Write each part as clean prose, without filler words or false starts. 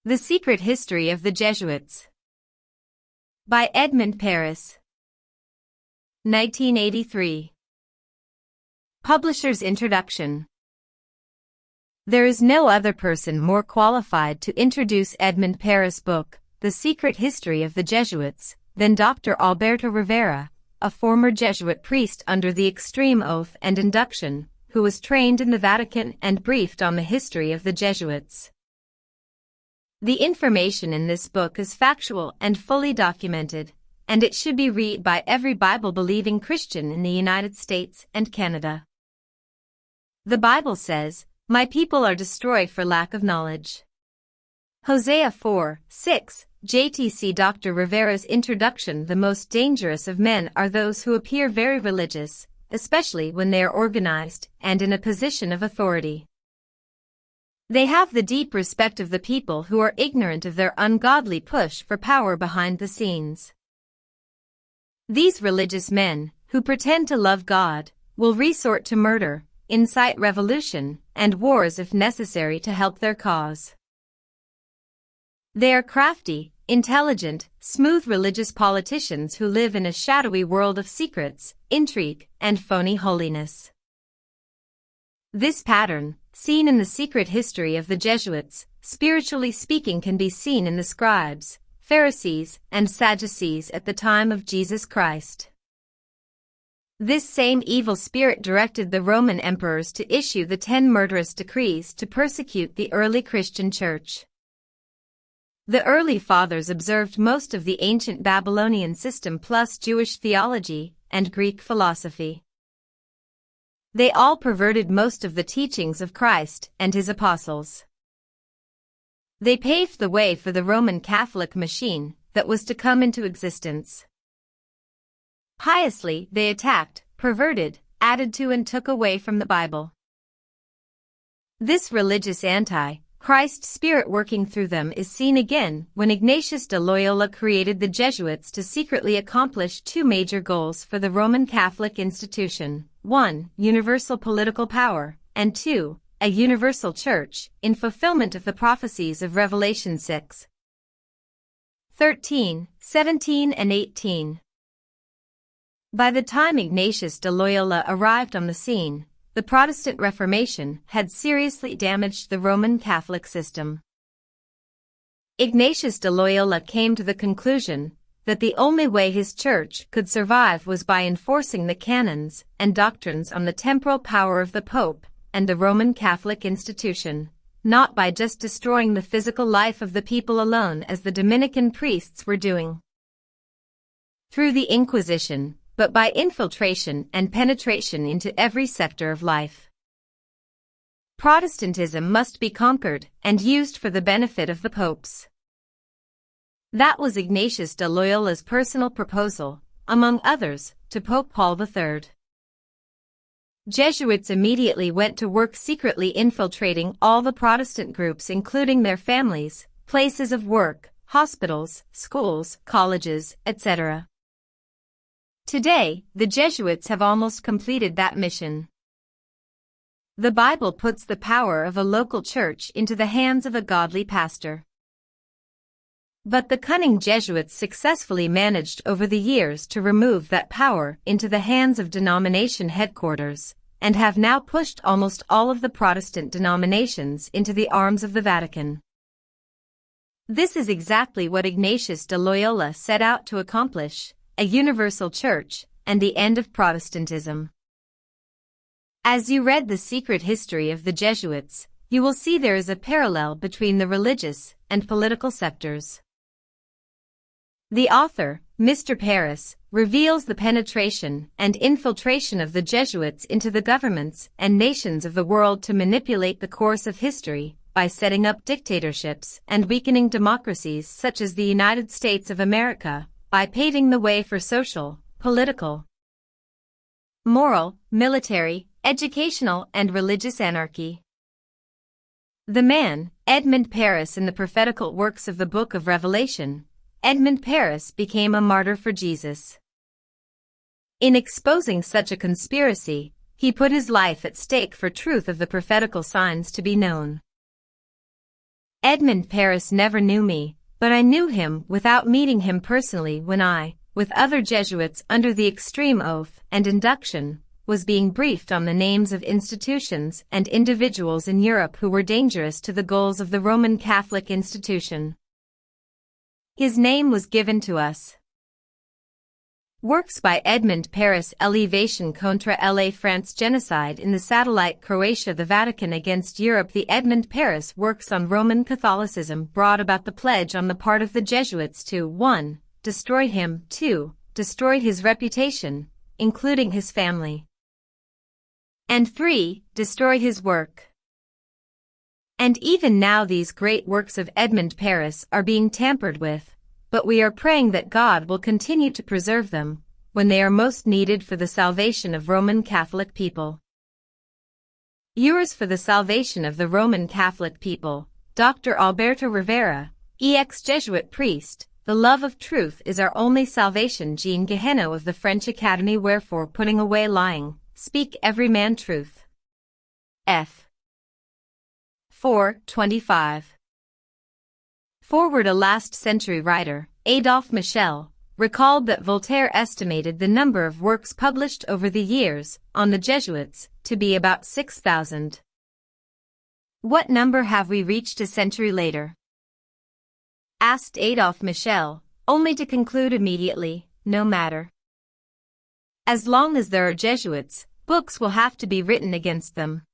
The Secret History of the Jesuits by Edmond Paris, 1983. Publisher's Introduction. There is no other person more qualified to introduce Edmond Paris' book, The Secret History of the Jesuits, than Dr. Alberto Rivera, a former Jesuit priest under the extreme oath and induction, who was trained in the Vatican and briefed on the history of the Jesuits. The information in this book is factual and fully documented, and it should be read by every Bible-believing Christian in the United States and Canada. The Bible says, "My people are destroyed for lack of knowledge." Hosea 4:6, JTC. Dr. Rivera's introduction. The most dangerous of men are those who appear very religious, especially when they are organized and in a position of authority. They have the deep respect of the people who are ignorant of their ungodly push for power behind the scenes. These religious men, who pretend to love God, will resort to murder, incite revolution, and wars if necessary to help their cause. They are crafty, intelligent, smooth religious politicians who live in a shadowy world of secrets, intrigue, and phony holiness. This pattern, seen in the secret history of the Jesuits, spiritually speaking, can be seen in the scribes, Pharisees, and Sadducees at the time of Jesus Christ. This same evil spirit directed the Roman emperors to issue the 10 murderous decrees to persecute the early Christian church. The early fathers observed most of the ancient Babylonian system plus Jewish theology and Greek philosophy. They all perverted most of the teachings of Christ and his apostles. They paved the way for the Roman Catholic machine that was to come into existence. Piously, they attacked, perverted, added to and took away from the Bible. This religious anti-Christ spirit working through them is seen again when Ignatius de Loyola created the Jesuits to secretly accomplish two major goals for the Roman Catholic institution: 1. Universal political power, and 2. A universal church, in fulfillment of the prophecies of Revelation 6:13, 17 and 18. By the time Ignatius de Loyola arrived on the scene, the Protestant Reformation had seriously damaged the Roman Catholic system. Ignatius de Loyola came to the conclusion that the only way his church could survive was by enforcing the canons and doctrines on the temporal power of the Pope and the Roman Catholic institution, not by just destroying the physical life of the people alone as the Dominican priests were doing through the Inquisition, but by infiltration and penetration into every sector of life. Protestantism must be conquered and used for the benefit of the popes. That was Ignatius de Loyola's personal proposal, among others, to Pope Paul III. Jesuits immediately went to work secretly infiltrating all the Protestant groups, including their families, places of work, hospitals, schools, colleges, etc. Today, the Jesuits have almost completed that mission. The Bible puts the power of a local church into the hands of a godly pastor. But the cunning Jesuits successfully managed over the years to remove that power into the hands of denomination headquarters, and have now pushed almost all of the Protestant denominations into the arms of the Vatican. This is exactly what Ignatius de Loyola set out to accomplish: a universal church, and the end of Protestantism. As you read The Secret History of the Jesuits, you will see there is a parallel between the religious and political sectors. The author, Mr. Paris, reveals the penetration and infiltration of the Jesuits into the governments and nations of the world to manipulate the course of history by setting up dictatorships and weakening democracies such as the United States of America, by paving the way for social, political, moral, military, educational, and religious anarchy. The man, Edmond Paris. In the prophetical works of the Book of Revelation, Edmond Paris became a martyr for Jesus. In exposing such a conspiracy, he put his life at stake for truth of the prophetical signs to be known. Edmond Paris never knew me, but I knew him without meeting him personally when I, with other Jesuits under the extreme oath and induction, was being briefed on the names of institutions and individuals in Europe who were dangerous to the goals of the Roman Catholic institution. His name was given to us. Works by Edmond Paris: Elevation contre la France, Genocide in the Satellite Croatia, the Vatican against Europe. The Edmond Paris works on Roman Catholicism brought about the pledge on the part of the Jesuits to 1. Destroy him, 2. Destroy his reputation, including his family, and 3. Destroy his work. And even now these great works of Edmond Paris are being tampered with, but we are praying that God will continue to preserve them when they are most needed for the salvation of Roman Catholic people. Yours for the salvation of the Roman Catholic people, Dr. Alberto Rivera, ex-Jesuit priest. The love of truth is our only salvation. Jean Guéhenno of the French Academy. Wherefore, putting away lying, speak every man truth. F. 4:25. Forward. A last-century writer, Adolphe Michel, recalled that Voltaire estimated the number of works published over the years on the Jesuits to be about 6,000. What number have we reached a century later? Asked Adolphe Michel, only to conclude immediately, no matter. As long as there are Jesuits, books will have to be written against them.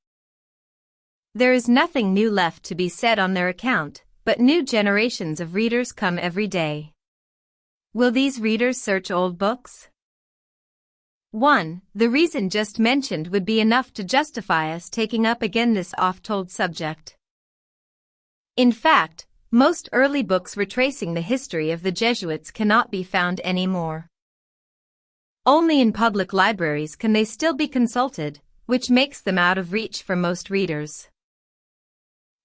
There is nothing new left to be said on their account, but new generations of readers come every day. Will these readers search old books? 1. The reason just mentioned would be enough to justify us taking up again this oft-told subject. In fact, most early books retracing the history of the Jesuits cannot be found anymore. Only in public libraries can they still be consulted, which makes them out of reach for most readers.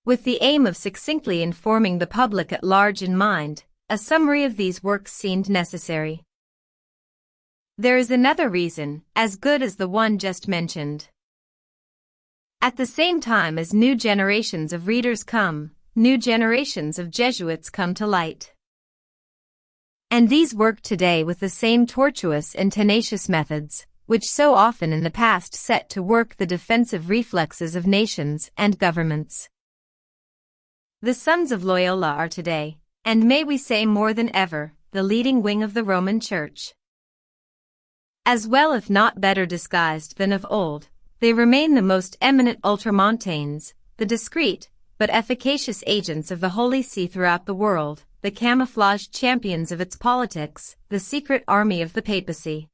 With the aim of succinctly informing the public at large in mind, a summary of these works seemed necessary. There is another reason, as good as the one just mentioned. At the same time as new generations of readers come, new generations of Jesuits come to light. And these work today with the same tortuous and tenacious methods, which so often in the past set to work the defensive reflexes of nations and governments. The sons of Loyola are today, and may we say more than ever, the leading wing of the Roman Church. As well if not better disguised than of old, they remain the most eminent ultramontanes, the discreet but efficacious agents of the Holy See throughout the world, the camouflaged champions of its politics, the secret army of the papacy.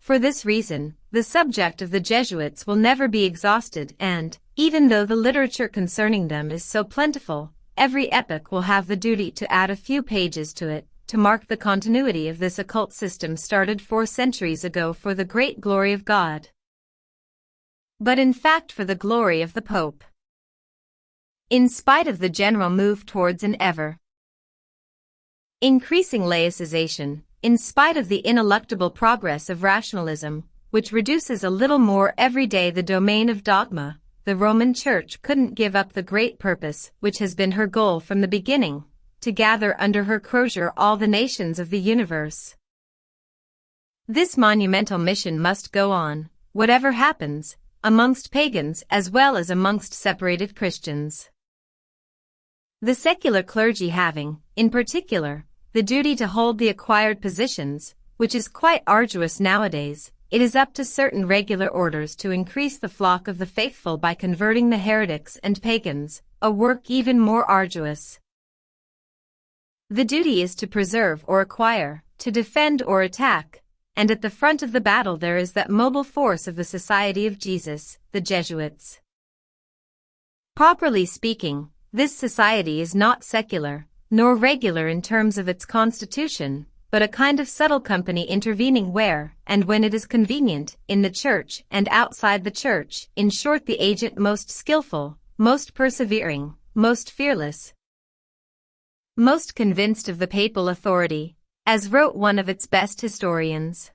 For this reason, the subject of the Jesuits will never be exhausted, and, even though the literature concerning them is so plentiful, every epoch will have the duty to add a few pages to it, to mark the continuity of this occult system started 4 centuries ago for the great glory of God. But in fact for the glory of the Pope. In spite of the general move towards an ever increasing laicization, in spite of the ineluctable progress of rationalism, which reduces a little more every day the domain of dogma, the Roman Church couldn't give up the great purpose which has been her goal from the beginning, to gather under her crozier all the nations of the universe. This monumental mission must go on, whatever happens, amongst pagans as well as amongst separated Christians. The secular clergy having, in particular, the duty to hold the acquired positions, which is quite arduous nowadays, it is up to certain regular orders to increase the flock of the faithful by converting the heretics and pagans, a work even more arduous. The duty is to preserve or acquire, to defend or attack, and at the front of the battle there is that mobile force of the Society of Jesus, the Jesuits. Properly speaking, this society is not secular, nor regular in terms of its constitution, but a kind of subtle company intervening where, and when it is convenient, in the Church and outside the Church, in short the agent most skillful, most persevering, most fearless, most convinced of the papal authority, as wrote one of its best historians.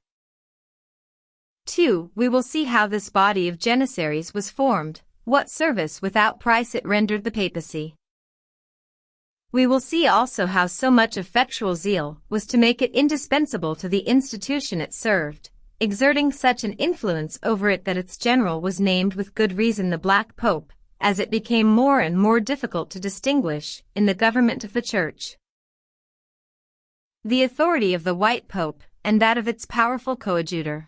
2. We will see how this body of Janissaries was formed, what service without price it rendered the papacy. We will see also how so much effectual zeal was to make it indispensable to the institution it served, exerting such an influence over it that its general was named with good reason the Black Pope, as it became more and more difficult to distinguish, in the government of the Church, the authority of the White Pope and that of its powerful coadjutor.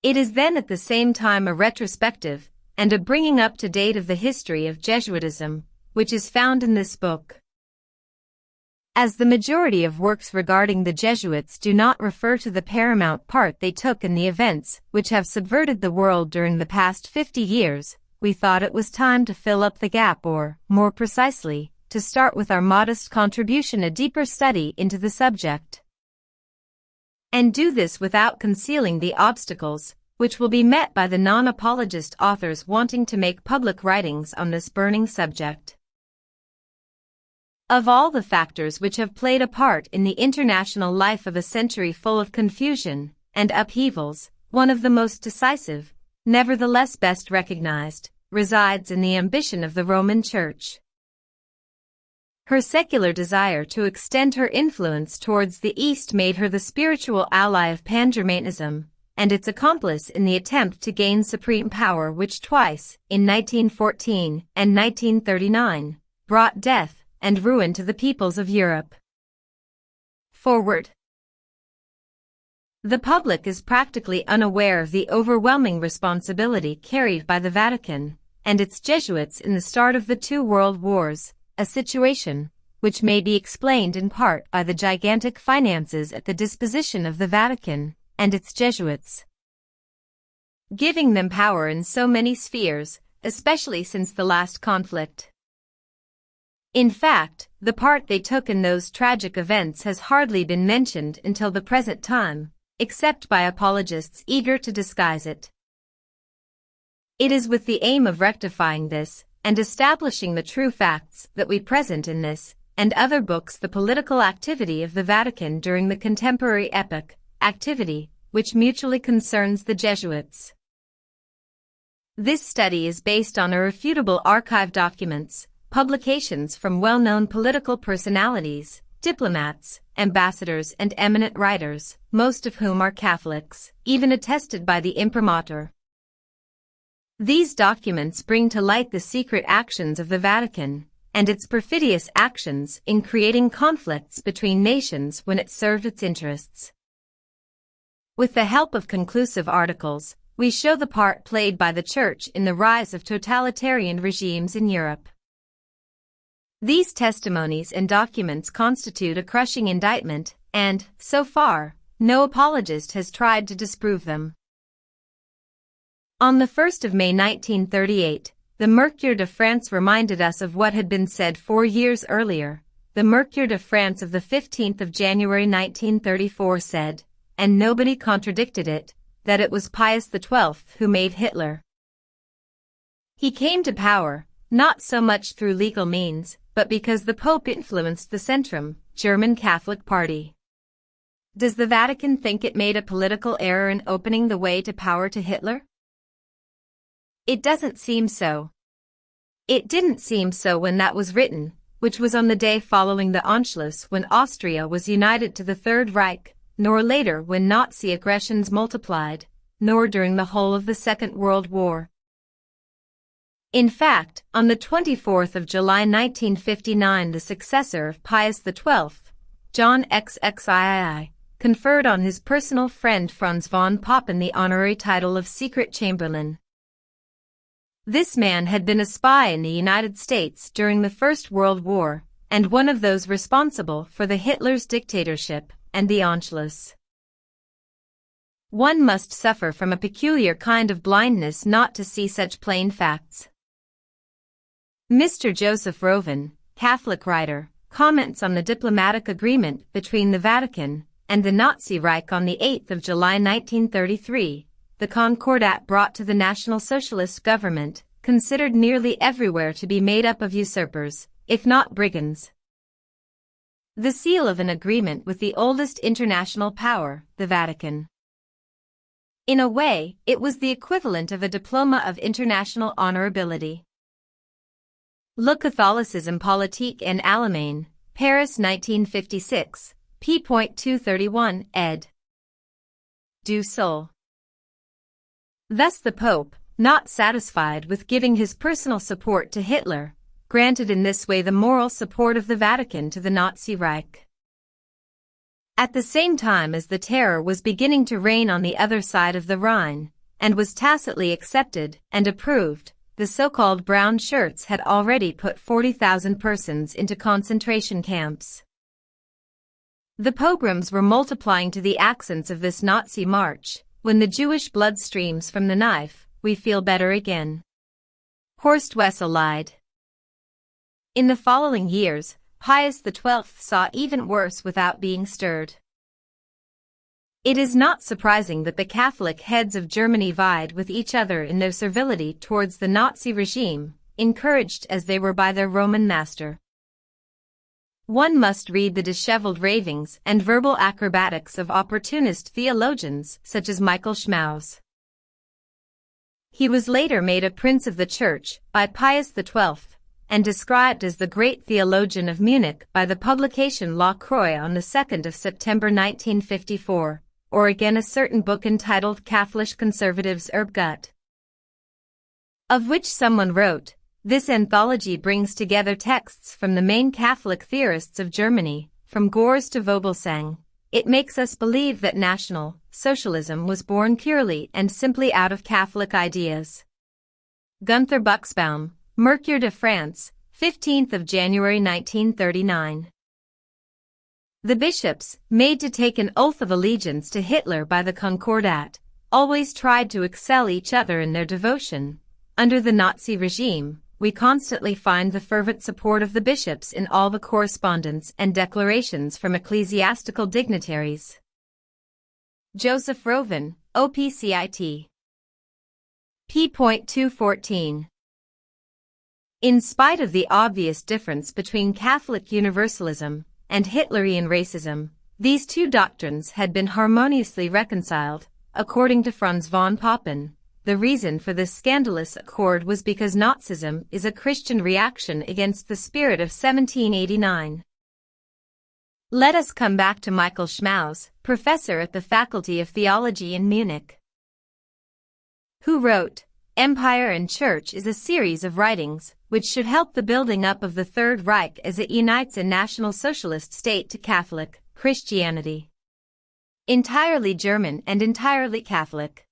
It is then at the same time a retrospective and a bringing up to date of the history of Jesuitism, which is found in this book. As the majority of works regarding the Jesuits do not refer to the paramount part they took in the events which have subverted the world during the past 50 years, we thought it was time to fill up the gap or, more precisely, to start with our modest contribution a deeper study into the subject. And do this without concealing the obstacles which will be met by the non-apologist authors wanting to make public writings on this burning subject. Of all the factors which have played a part in the international life of a century full of confusion and upheavals, one of the most decisive, nevertheless best recognized, resides in the ambition of the Roman Church. Her secular desire to extend her influence towards the East made her the spiritual ally of Pan-Germanism, and its accomplice in the attempt to gain supreme power which twice, in 1914 and 1939, brought death and ruin to the peoples of Europe. Forward. The public is practically unaware of the overwhelming responsibility carried by the Vatican and its Jesuits in the start of the two world wars, a situation which may be explained in part by the gigantic finances at the disposition of the Vatican and its Jesuits, giving them power in so many spheres, especially since the last conflict. In fact, the part they took in those tragic events has hardly been mentioned until the present time, except by apologists eager to disguise it. It is with the aim of rectifying this and establishing the true facts that we present in this and other books the political activity of the Vatican during the contemporary epoch, activity which mutually concerns the Jesuits. This study is based on irrefutable archive documents, publications from well-known political personalities, diplomats, ambassadors and eminent writers, most of whom are Catholics, even attested by the imprimatur. These documents bring to light the secret actions of the Vatican and its perfidious actions in creating conflicts between nations when it served its interests. With the help of conclusive articles, we show the part played by the Church in the rise of totalitarian regimes in Europe. These testimonies and documents constitute a crushing indictment, and, so far, no apologist has tried to disprove them. On the 1st of May 1938, the Mercure de France reminded us of what had been said 4 years earlier. The Mercure de France of the 15th of January 1934 said, and nobody contradicted it, that it was Pius XII who made Hitler. He came to power, not so much through legal means, but because the Pope influenced the Centrum, German Catholic Party. Does the Vatican think it made a political error in opening the way to power to Hitler? It doesn't seem so. It didn't seem so when that was written, which was on the day following the Anschluss when Austria was united to the Third Reich, nor later when Nazi aggressions multiplied, nor during the whole of the Second World War. In fact, on the 24th of July 1959 the successor of Pius XII, John XXII, conferred on his personal friend Franz von Papen the honorary title of Secret Chamberlain. This man had been a spy in the United States during the First World War, and one of those responsible for the Hitler's dictatorship and the Anschluss. One must suffer from a peculiar kind of blindness not to see such plain facts. Mr. Joseph Rovin, Catholic writer, comments on the diplomatic agreement between the Vatican and the Nazi Reich on the 8th of July 1933, the Concordat brought to the National Socialist government, considered nearly everywhere to be made up of usurpers, if not brigands. The seal of an agreement with the oldest international power, the Vatican. In a way, it was the equivalent of a diploma of international honorability. Le Catholicisme politique en Allemagne, Paris 1956, p. 231, ed. Du Sol. Thus the Pope, not satisfied with giving his personal support to Hitler, granted in this way the moral support of the Vatican to the Nazi Reich. At the same time as the terror was beginning to reign on the other side of the Rhine, and was tacitly accepted and approved, the so-called brown shirts had already put 40,000 persons into concentration camps. The pogroms were multiplying to the accents of this Nazi march, when the Jewish blood streams from the knife, we feel better again. Horst Wessel lied. In the following years, Pius XII saw even worse without being stirred. It is not surprising that the Catholic heads of Germany vied with each other in their servility towards the Nazi regime, encouraged as they were by their Roman master. One must read the disheveled ravings and verbal acrobatics of opportunist theologians such as Michael Schmaus. He was later made a Prince of the Church by Pius XII, and described as the great theologian of Munich by the publication La Croix on the 2nd of September 1954. Or again a certain book entitled Katholisch Conservatives Erbgut, of which someone wrote, "This anthology brings together texts from the main Catholic theorists of Germany, from Gors to Vogelsang. It makes us believe that National Socialism was born purely and simply out of Catholic ideas." Gunther Buxbaum, Mercure de France, 15th of January 1939. The bishops, made to take an oath of allegiance to Hitler by the Concordat, always tried to excel each other in their devotion. Under the Nazi regime, we constantly find the fervent support of the bishops in all the correspondence and declarations from ecclesiastical dignitaries. Joseph Rovin, OPCIT. p. 214. In spite of the obvious difference between Catholic Universalism and Hitlerian racism, these two doctrines had been harmoniously reconciled. According to Franz von Papen, the reason for this scandalous accord was because Nazism is a Christian reaction against the spirit of 1789. Let us come back to Michael Schmaus, professor at the Faculty of Theology in Munich, who wrote, "Empire and Church is a series of writings which should help the building up of the Third Reich as it unites a National Socialist state to Catholic Christianity. Entirely German and entirely Catholic."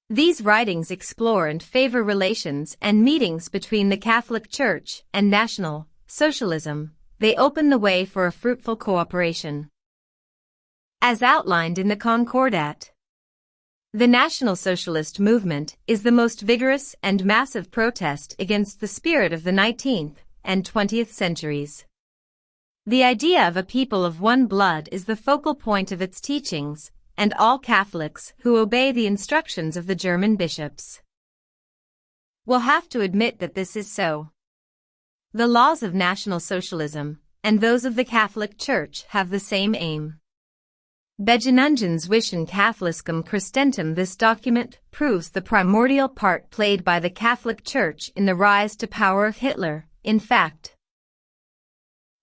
These writings explore and favor relations and meetings between the Catholic Church and National Socialism. They open the way for a fruitful cooperation. As outlined in the Concordat, the National Socialist movement is the most vigorous and massive protest against the spirit of the 19th and 20th centuries. The idea of a people of one blood is the focal point of its teachings, and all Catholics who obey the instructions of the German bishops will have to admit that this is so. The laws of National Socialism and those of the Catholic Church have the same aim. Beginningen zwischen Catholicism Christentum. This document proves the primordial part played by the Catholic Church in the rise to power of Hitler. In fact,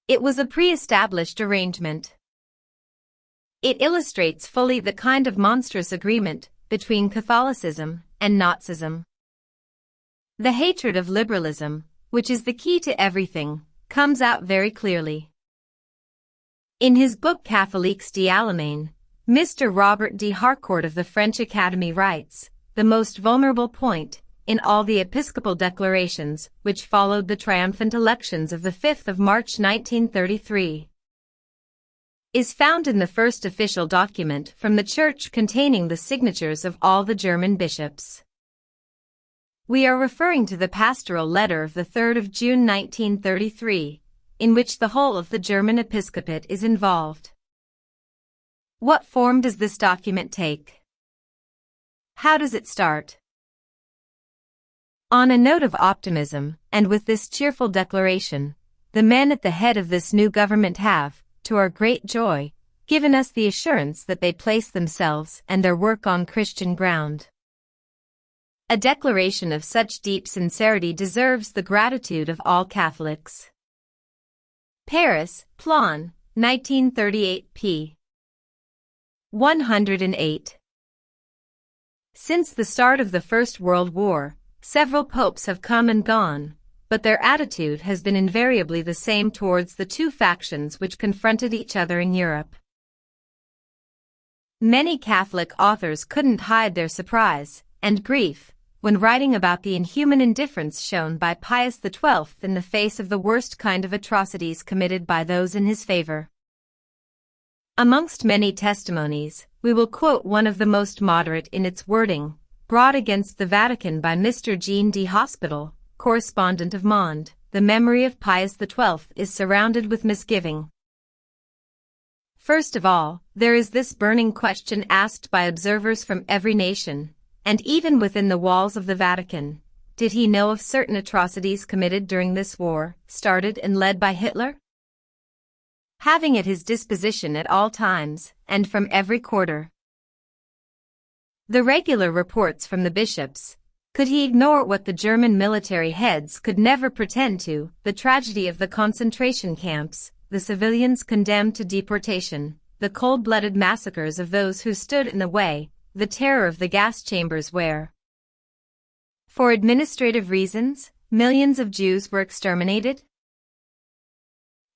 it was a pre-established arrangement. It illustrates fully the kind of monstrous agreement between Catholicism and Nazism. The hatred of liberalism, which is the key to everything, comes out very clearly. In his book Catholiques d'Allemagne, Mr. Robert D. Harcourt of the French Academy writes, "The most vulnerable point, in all the episcopal declarations which followed the triumphant elections of the 5th of March 1933, is found in the first official document from the Church containing the signatures of all the German bishops." We are referring to the pastoral letter of the 3rd of June 1933, in which the whole of the German episcopate is involved. What form does this document take? How does it start? On a note of optimism, and with this cheerful declaration, the men at the head of this new government have, to our great joy, given us the assurance that they place themselves and their work on Christian ground. A declaration of such deep sincerity deserves the gratitude of all Catholics. Paris, Plan, 1938 p. 108. Since the start of the First World War, several popes have come and gone, but their attitude has been invariably the same towards the two factions which confronted each other in Europe. Many Catholic authors couldn't hide their surprise and grief when writing about the inhuman indifference shown by Pius XII in the face of the worst kind of atrocities committed by those in his favor. Amongst many testimonies, we will quote one of the most moderate in its wording, brought against the Vatican by Mr. Jean D. Hospital, correspondent of Monde. The memory of Pius XII is surrounded with misgiving. First of all, there is this burning question asked by observers from every nation, and even within the walls of the Vatican: did he know of certain atrocities committed during this war, started and led by Hitler? Having at his disposition at all times, and from every quarter, the regular reports from the bishops, could he ignore what the German military heads could never pretend to, the tragedy of the concentration camps, the civilians condemned to deportation, the cold-blooded massacres of those who stood in the way, the terror of the gas chambers where, for administrative reasons, millions of Jews were exterminated?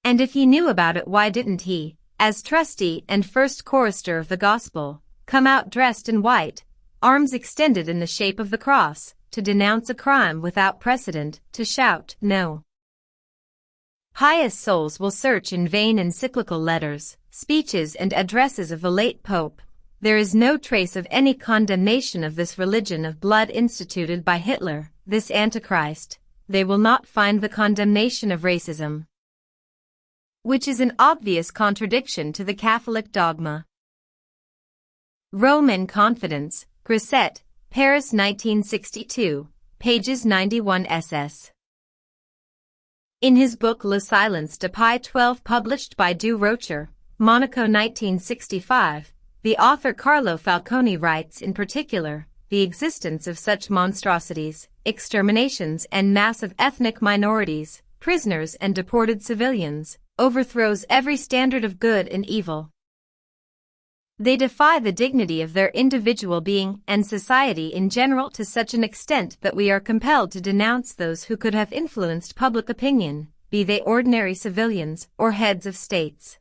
And if he knew about it, why didn't he, as trustee and first chorister of the gospel, come out dressed in white, arms extended in the shape of the cross, to denounce a crime without precedent, to shout, "No"? Pious souls will search in vain encyclical letters, speeches and addresses of the late Pope. There is no trace of any condemnation of this religion of blood instituted by Hitler, this Antichrist. They will not find the condemnation of racism, which is an obvious contradiction to the Catholic dogma. Rome and Confidence, Grisset, Paris 1962, pages 91 ss. In his book Le Silence de Pie 12 published by Du Rocher, Monaco 1965, the author Carlo Falconi writes in particular, the existence of such monstrosities, exterminations and mass of ethnic minorities, prisoners and deported civilians, overthrows every standard of good and evil. They defy the dignity of their individual being and society in general to such an extent that we are compelled to denounce those who could have influenced public opinion, be they ordinary civilians or heads of states.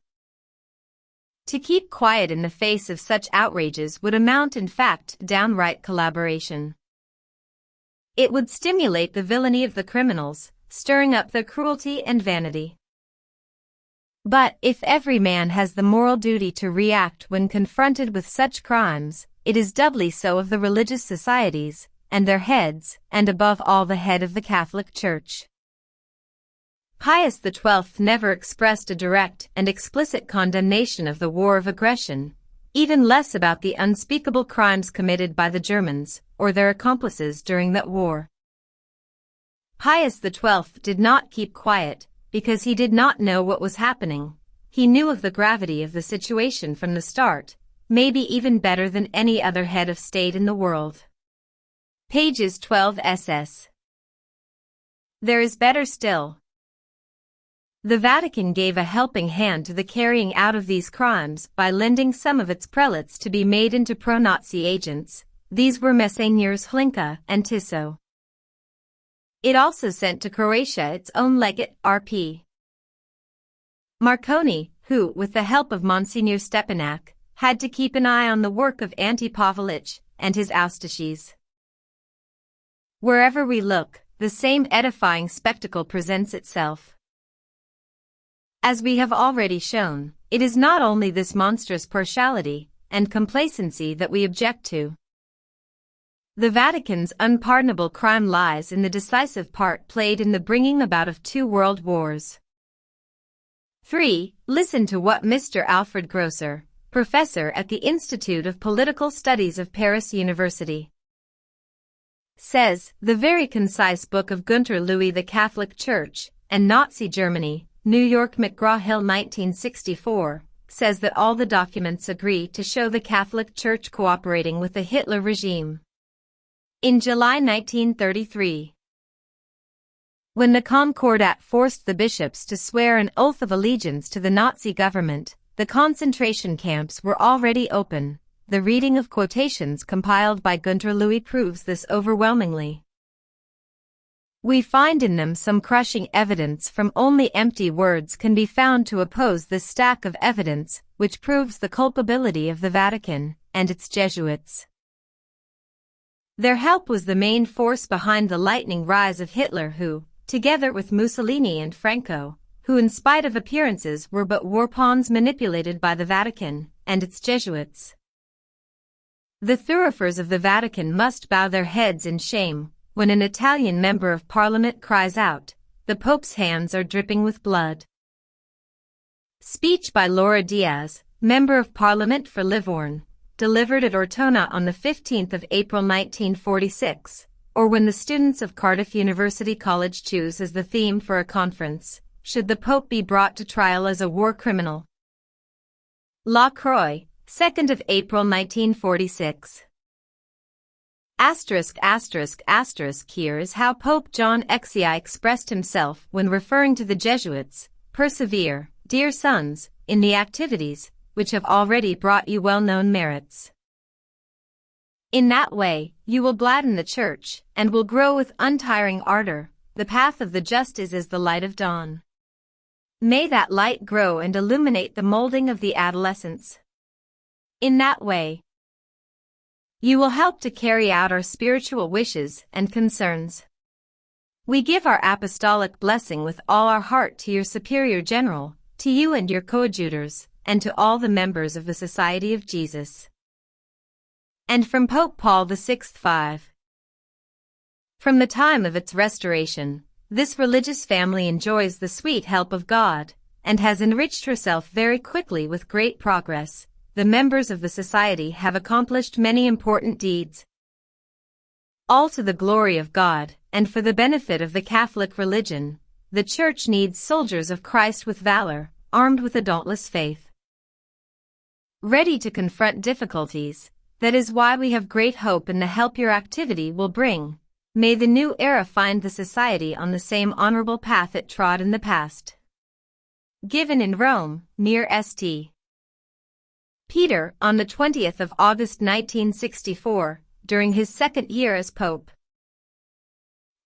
To keep quiet in the face of such outrages would amount in fact to downright collaboration. It would stimulate the villainy of the criminals, stirring up their cruelty and vanity. But if every man has the moral duty to react when confronted with such crimes, it is doubly so of the religious societies, and their heads, and above all the head of the Catholic Church. Pius XII never expressed a direct and explicit condemnation of the war of aggression, even less about the unspeakable crimes committed by the Germans, or their accomplices during that war. Pius XII did not keep quiet, because he did not know what was happening. He knew of the gravity of the situation from the start, maybe even better than any other head of state in the world. Pages 12 ss. There is better still. The Vatican gave a helping hand to the carrying out of these crimes by lending some of its prelates to be made into pro-Nazi agents. These were Messeigneurs Hlinka and Tissot. It also sent to Croatia its own legate, R.P. Marconi, who, with the help of Monsignor Stepanak, had to keep an eye on the work of Ante Pavlich and his Eustaches. Wherever we look, the same edifying spectacle presents itself. As we have already shown, it is not only this monstrous partiality and complacency that we object to. The Vatican's unpardonable crime lies in the decisive part played in the bringing about of 2 world wars. 3. Listen to what Mr. Alfred Grosser, professor at the Institute of Political Studies of Paris University, says. The very concise book of Gunter Louis, The Catholic Church and Nazi Germany, New York, McGraw-Hill 1964, says that all the documents agree to show the Catholic Church cooperating with the Hitler regime. In July 1933, when the Concordat forced the bishops to swear an oath of allegiance to the Nazi government, the concentration camps were already open. The reading of quotations compiled by Gunter Louis proves this overwhelmingly. We find in them some crushing evidence from only empty words can be found to oppose this stack of evidence which proves the culpability of the Vatican and its Jesuits. Their help was the main force behind the lightning rise of Hitler who, together with Mussolini and Franco, who in spite of appearances were but war pawns manipulated by the Vatican and its Jesuits. The thorifers of the Vatican must bow their heads in shame when an Italian member of parliament cries out, "The Pope's hands are dripping with blood." Speech by Laura Diaz, Member of Parliament for Livorno, delivered at Ortona on the 15th of April 1946, or when the students of Cardiff University College choose as the theme for a conference, "Should the Pope be brought to trial as a war criminal?" La Croix, 2nd of April 1946. Here is how Pope John XI expressed himself when referring to the Jesuits: "Persevere, dear sons, in the activities which have already brought you well-known merits. In that way, you will gladden the Church and will grow with untiring ardor. The path of the just is as the light of dawn. May that light grow and illuminate the molding of the adolescents. In that way, you will help to carry out our spiritual wishes and concerns. We give our apostolic blessing with all our heart to your Superior General, to you and your coadjutors, and to all the members of the Society of Jesus." And from Pope Paul VI 5. From the time of its restoration, this religious family enjoys the sweet help of God, and has enriched herself very quickly with great progress. The members of the Society have accomplished many important deeds, all to the glory of God, and for the benefit of the Catholic religion. The Church needs soldiers of Christ with valor, armed with a dauntless faith, ready to confront difficulties. That is why we have great hope in the help your activity will bring. May the new era find the Society on the same honorable path it trod in the past. Given in Rome, near St. Peter, on the 20th of August 1964, during his second year as Pope.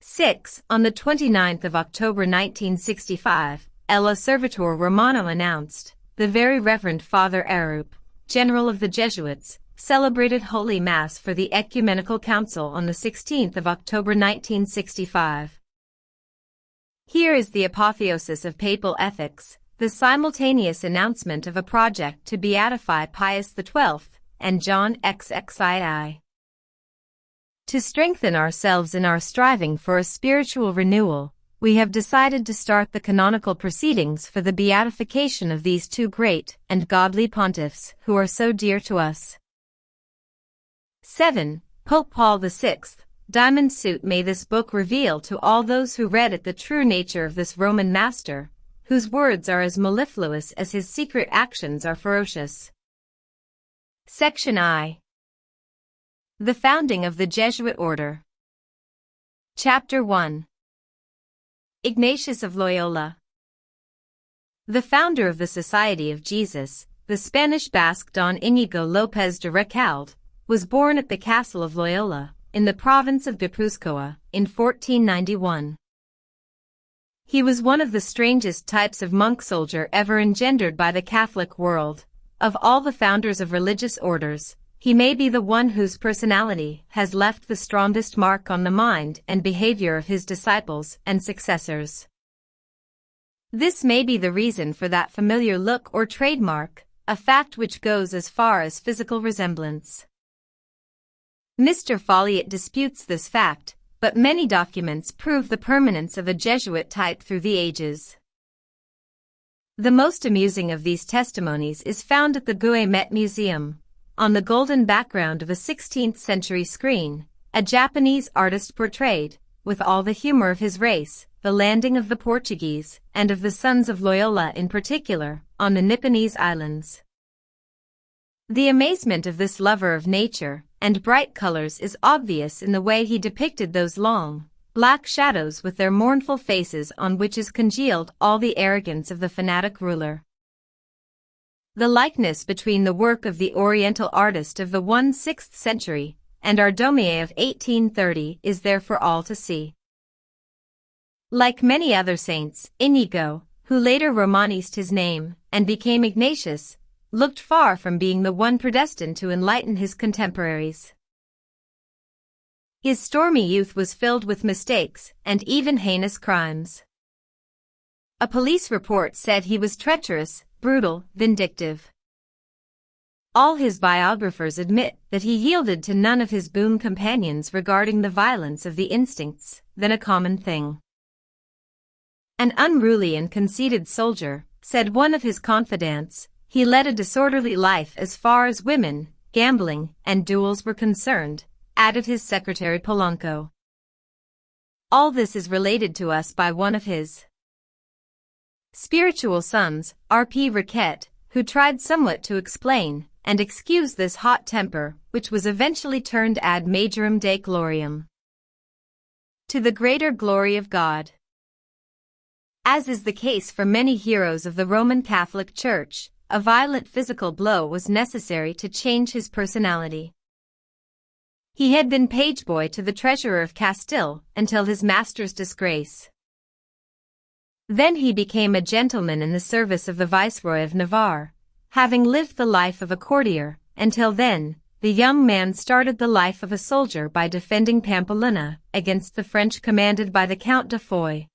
6. On the 29th of October 1965, El Osservatore Romano announced, the Very Reverend Father Arup, General of the Jesuits, celebrated Holy Mass for the Ecumenical Council on the 16th of October 1965. Here is the apotheosis of papal ethics, the simultaneous announcement of a project to beatify Pius XII and John XXII. To strengthen ourselves in our striving for a spiritual renewal, we have decided to start the canonical proceedings for the beatification of these two great and godly pontiffs who are so dear to us. 7. Pope Paul VI, Diamond Suit. May this book reveal to all those who read it the true nature of this Roman master, whose words are as mellifluous as his secret actions are ferocious. Section I. The Founding of the Jesuit Order. Chapter 1. Ignatius of Loyola. The founder of the Society of Jesus, the Spanish Basque Don Íñigo López de Recalde, was born at the castle of Loyola, in the province of Guipúzcoa, in 1491. He was one of the strangest types of monk-soldier ever engendered by the Catholic world. Of all the founders of religious orders, he may be the one whose personality has left the strongest mark on the mind and behavior of his disciples and successors. This may be the reason for that familiar look or trademark, a fact which goes as far as physical resemblance. Mr. Folliot disputes this fact, but many documents prove the permanence of a Jesuit type through the ages. The most amusing of these testimonies is found at the Guémet Museum. On the golden background of a 16th-century screen, a Japanese artist portrayed, with all the humor of his race, the landing of the Portuguese, and of the sons of Loyola in particular, on the Nipponese islands. The amazement of this lover of nature and bright colors is obvious in the way he depicted those long, black shadows with their mournful faces on which is congealed all the arrogance of the fanatic ruler. The likeness between the work of the Oriental artist of the 16th century and our Daumier of 1830 is there for all to see. Like many other saints, Inigo, who later Romanised his name and became Ignatius, looked far from being the one predestined to enlighten his contemporaries. His stormy youth was filled with mistakes and even heinous crimes. A police report said he was treacherous, brutal, vindictive. All his biographers admit that he yielded to none of his boon companions regarding the violence of the instincts than a common thing. An unruly and conceited soldier, said one of his confidants, he led a disorderly life as far as women, gambling, and duels were concerned, added his secretary Polanco. All this is related to us by one of his spiritual sons, R.P. Riquet, who tried somewhat to explain and excuse this hot temper, which was eventually turned ad majorem Dei gloriam, to the greater glory of God. As is the case for many heroes of the Roman Catholic Church, a violent physical blow was necessary to change his personality. He had been pageboy to the treasurer of Castile until his master's disgrace. Then he became a gentleman in the service of the Viceroy of Navarre, having lived the life of a courtier. Until then, the young man started the life of a soldier by defending Pampeluna against the French commanded by the Count de Foix.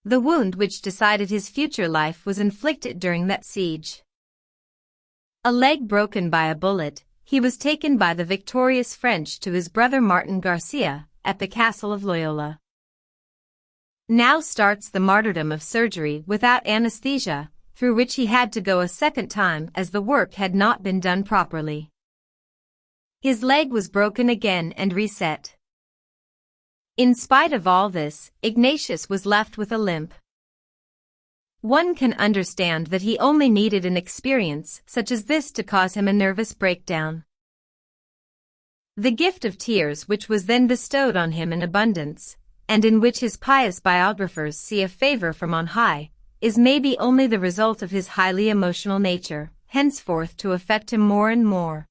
The wound which decided his future life was inflicted during that siege. A leg broken by a bullet, he was taken by the victorious French to his brother Martin Garcia at the castle of Loyola. Now starts the martyrdom of surgery without anesthesia, through which he had to go a second time as the work had not been done properly. His leg was broken again and reset. In spite of all this, Ignatius was left with a limp. One can understand that he only needed an experience such as this to cause him a nervous breakdown. The gift of tears which was then bestowed on him in abundance, and in which his pious biographers see a favor from on high, is maybe only the result of his highly emotional nature, henceforth to affect him more and more.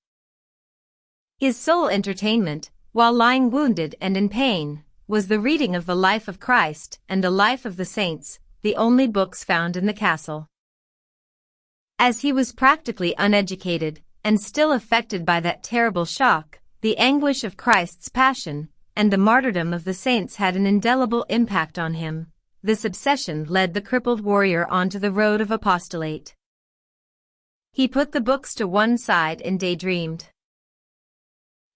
His sole entertainment, while lying wounded and in pain, was the reading of the life of Christ and the life of the saints, the only books found in the castle. As he was practically uneducated, and still affected by that terrible shock, the anguish of Christ's passion, and the martyrdom of the saints had an indelible impact on him. This obsession led the crippled warrior onto the road of apostolate. He put the books to one side and daydreamed.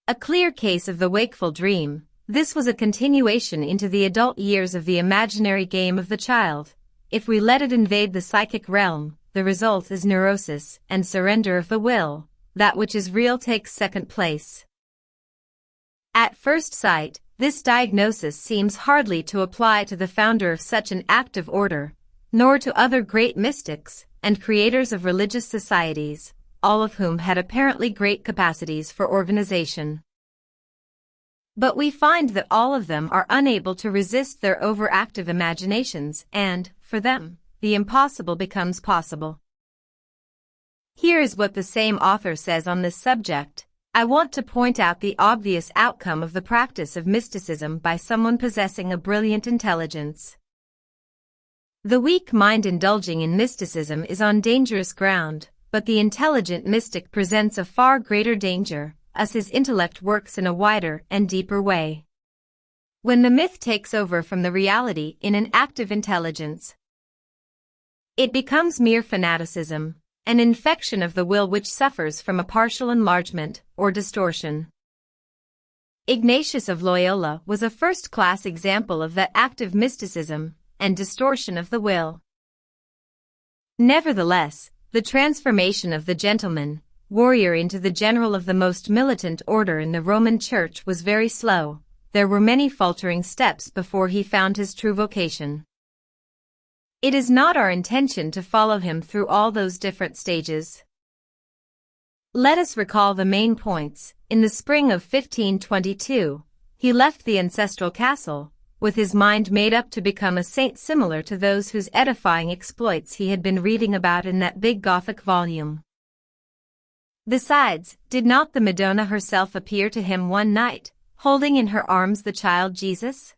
A clear case of the wakeful dream. This was a continuation into the adult years of the imaginary game of the child. If we let it invade the psychic realm, the result is neurosis and surrender of the will. That which is real takes second place. At first sight, this diagnosis seems hardly to apply to the founder of such an active order, nor to other great mystics and creators of religious societies, all of whom had apparently great capacities for organization. But we find that all of them are unable to resist their overactive imaginations and, for them, the impossible becomes possible. Here is what the same author says on this subject. I want to point out the obvious outcome of the practice of mysticism by someone possessing a brilliant intelligence. The weak mind indulging in mysticism is on dangerous ground, but the intelligent mystic presents a far greater danger, as his intellect works in a wider and deeper way. When the myth takes over from the reality in an active intelligence, it becomes mere fanaticism, an infection of the will which suffers from a partial enlargement or distortion. Ignatius of Loyola was a first-class example of that active mysticism and distortion of the will. Nevertheless, the transformation of the gentleman, warrior into the general of the most militant order in the Roman Church was very slow. There were many faltering steps before he found his true vocation. It is not our intention to follow him through all those different stages. Let us recall the main points. In the spring of 1522, he left the ancestral castle, with his mind made up to become a saint similar to those whose edifying exploits he had been reading about in that big Gothic volume. Besides, did not the Madonna herself appear to him one night, holding in her arms the child Jesus?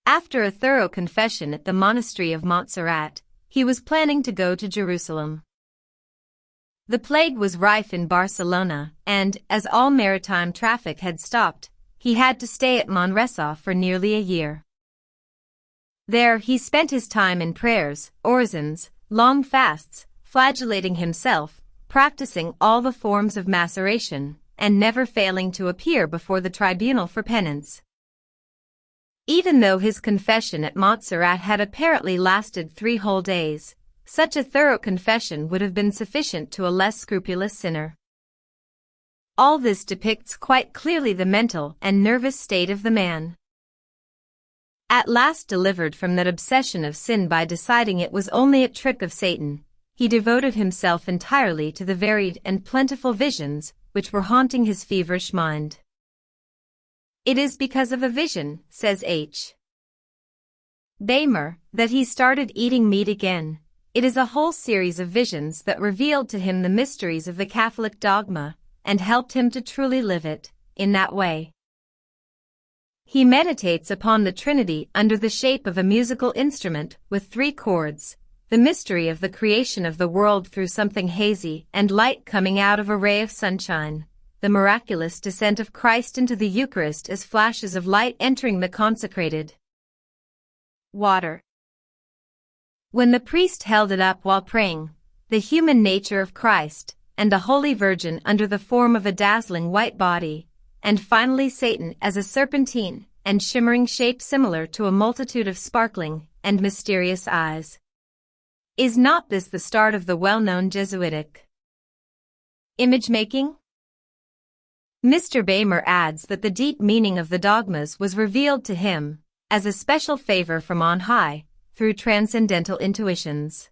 After a thorough confession at the monastery of Montserrat, he was planning to go to Jerusalem. The plague was rife in Barcelona, and, as all maritime traffic had stopped, he had to stay at Manresa for nearly a year. There he spent his time in prayers, orisons, long fasts, flagellating himself, practicing all the forms of maceration, and never failing to appear before the tribunal for penance. Even though his confession at Montserrat had apparently lasted 3 whole days, such a thorough confession would have been sufficient to a less scrupulous sinner. All this depicts quite clearly the mental and nervous state of the man. At last delivered from that obsession of sin by deciding it was only a trick of Satan, he devoted himself entirely to the varied and plentiful visions which were haunting his feverish mind. It is because of a vision, says H. Bamer, that he started eating meat again. It is a whole series of visions that revealed to him the mysteries of the Catholic dogma, and helped him to truly live it, in that way. He meditates upon the Trinity under the shape of a musical instrument with 3 chords, the mystery of the creation of the world through something hazy and light coming out of a ray of sunshine, the miraculous descent of Christ into the Eucharist as flashes of light entering the consecrated water. When the priest held it up while praying, the human nature of Christ, and the Holy Virgin under the form of a dazzling white body, and finally Satan as a serpentine and shimmering shape similar to a multitude of sparkling and mysterious eyes. Is not this the start of the well-known Jesuitic image-making? Mr. Bamer adds that the deep meaning of the dogmas was revealed to him, as a special favor from on high, through transcendental intuitions.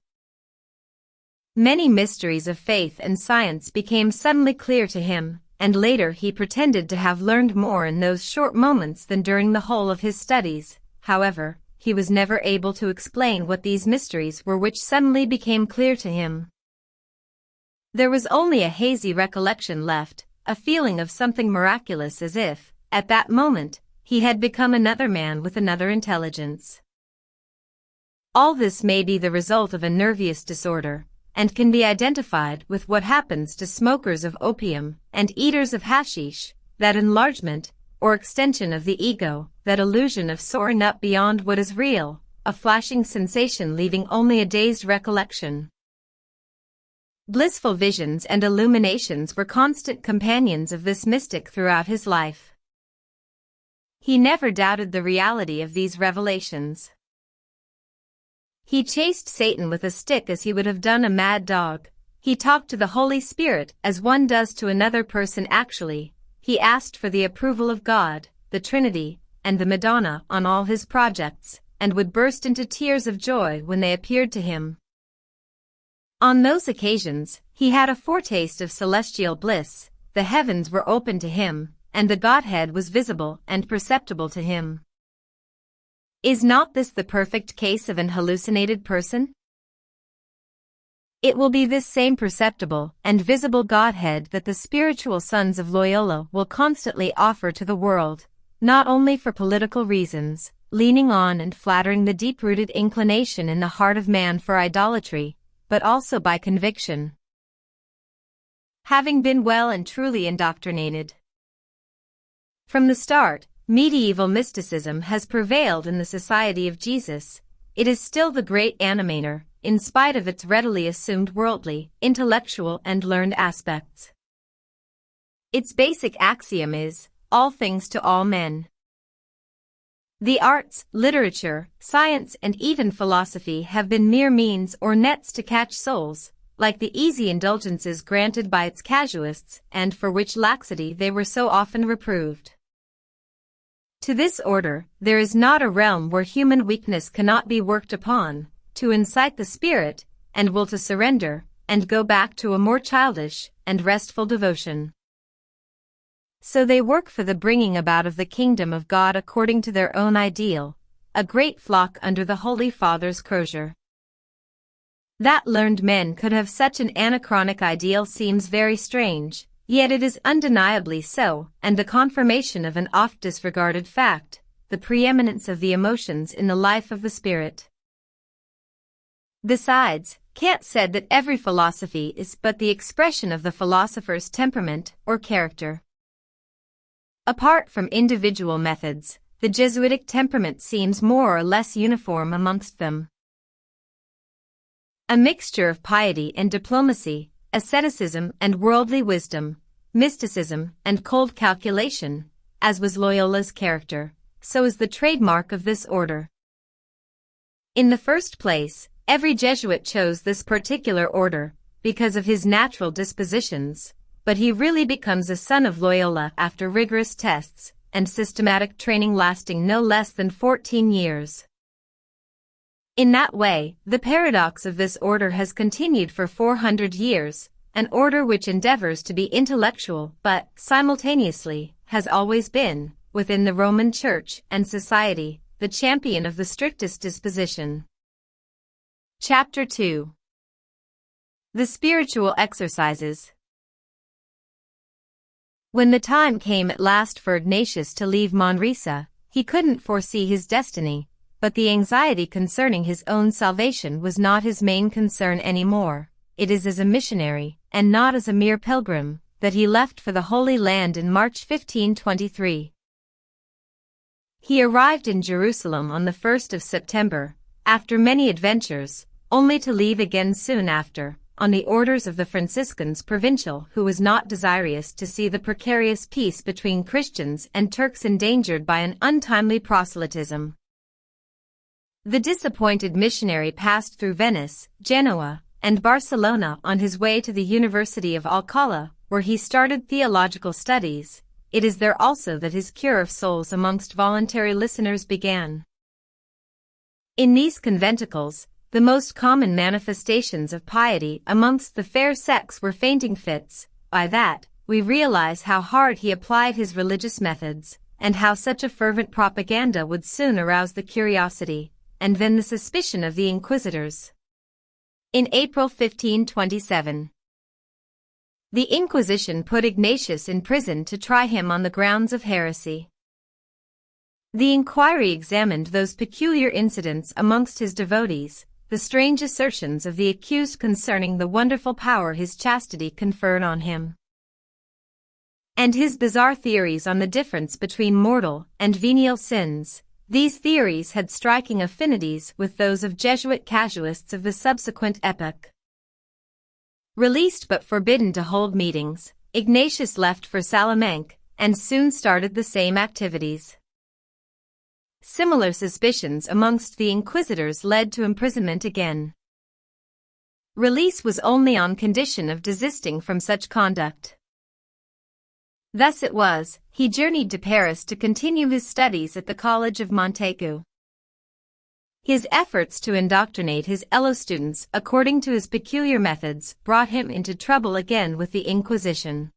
Many mysteries of faith and science became suddenly clear to him, and later he pretended to have learned more in those short moments than during the whole of his studies. However, he was never able to explain what these mysteries were which suddenly became clear to him. There was only a hazy recollection left, a feeling of something miraculous as if, at that moment, he had become another man with another intelligence. All this may be the result of a nervous disorder, and can be identified with what happens to smokers of opium and eaters of hashish, that enlargement, or extension of the ego, that illusion of soaring up beyond what is real, a flashing sensation leaving only a dazed recollection. Blissful visions and illuminations were constant companions of this mystic throughout his life. He never doubted the reality of these revelations. He chased Satan with a stick as he would have done a mad dog. He talked to the Holy Spirit as one does to another person actually. He asked for the approval of God, the Trinity, and the Madonna on all his projects, and would burst into tears of joy when they appeared to him. On those occasions, he had a foretaste of celestial bliss, the heavens were open to him, and the Godhead was visible and perceptible to him. Is not this the perfect case of an hallucinated person? It will be this same perceptible and visible Godhead that the spiritual sons of Loyola will constantly offer to the world, not only for political reasons, leaning on and flattering the deep-rooted inclination in the heart of man for idolatry, but also by conviction. Having been well and truly indoctrinated. From the start, medieval mysticism has prevailed in the Society of Jesus. It is still the great animator, in spite of its readily assumed worldly, intellectual and learned aspects. Its basic axiom is, all things to all men. The arts, literature, science and even philosophy have been mere means or nets to catch souls, like the easy indulgences granted by its casuists and for which laxity they were so often reproved. To this order, there is not a realm where human weakness cannot be worked upon, to incite the spirit, and will to surrender, and go back to a more childish and restful devotion. So they work for the bringing about of the kingdom of God according to their own ideal, a great flock under the Holy Father's crozier. That learned men could have such an anachronic ideal seems very strange, yet it is undeniably so, and the confirmation of an oft disregarded fact, the preeminence of the emotions in the life of the spirit. Besides, Kant said that every philosophy is but the expression of the philosopher's temperament or character. Apart from individual methods, the Jesuitic temperament seems more or less uniform amongst them. A mixture of piety and diplomacy, asceticism and worldly wisdom, mysticism and cold calculation, as was Loyola's character, so is the trademark of this order. In the first place, every Jesuit chose this particular order because of his natural dispositions, but he really becomes a son of Loyola after rigorous tests and systematic training lasting no less than 14 years. In that way, the paradox of this order has continued for 400 years, an order which endeavors to be intellectual but, simultaneously, has always been, within the Roman Church and society, the champion of the strictest disposition. Chapter 2. The Spiritual Exercises. When the time came at last for Ignatius to leave Manresa, he couldn't foresee his destiny, but the anxiety concerning his own salvation was not his main concern any more. It is as a missionary, and not as a mere pilgrim, that he left for the Holy Land in March 1523. He arrived in Jerusalem on the 1st of September, after many adventures, only to leave again soon after, on the orders of the Franciscans provincial who was not desirous to see the precarious peace between Christians and Turks endangered by an untimely proselytism. The disappointed missionary passed through Venice, Genoa, and Barcelona on his way to the University of Alcala, where he started theological studies. It is there also that his cure of souls amongst voluntary listeners began. In these conventicles, the most common manifestations of piety amongst the fair sex were fainting fits. By that, we realize how hard he applied his religious methods, and how such a fervent propaganda would soon arouse the curiosity, and then the suspicion of the inquisitors. In April 1527, the Inquisition put Ignatius in prison to try him on the grounds of heresy. The inquiry examined those peculiar incidents amongst his devotees, the strange assertions of the accused concerning the wonderful power his chastity conferred on him, and his bizarre theories on the difference between mortal and venial sins. These theories had striking affinities with those of Jesuit casuists of the subsequent epoch. Released but forbidden to hold meetings, Ignatius left for Salamanca, and soon started the same activities. Similar suspicions amongst the inquisitors led to imprisonment again. Release was only on condition of desisting from such conduct. Thus it was, he journeyed to Paris to continue his studies at the College of Montaigu. His efforts to indoctrinate his fellow students according to his peculiar methods brought him into trouble again with the Inquisition.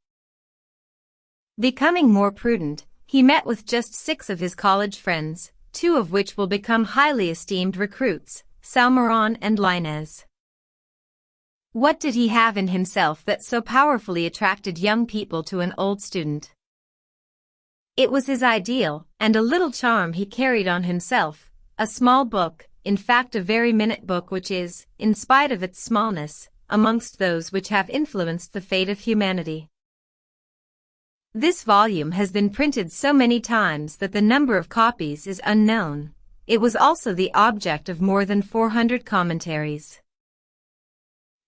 Becoming more prudent, he met with just 6 of his college friends, 2 of which will become highly esteemed recruits, Salmeron and Lainez. What did he have in himself that so powerfully attracted young people to an old student? It was his ideal, and a little charm he carried on himself, a small book, in fact a very minute book which is, in spite of its smallness, amongst those which have influenced the fate of humanity. This volume has been printed so many times that the number of copies is unknown. It was also the object of more than 400 commentaries.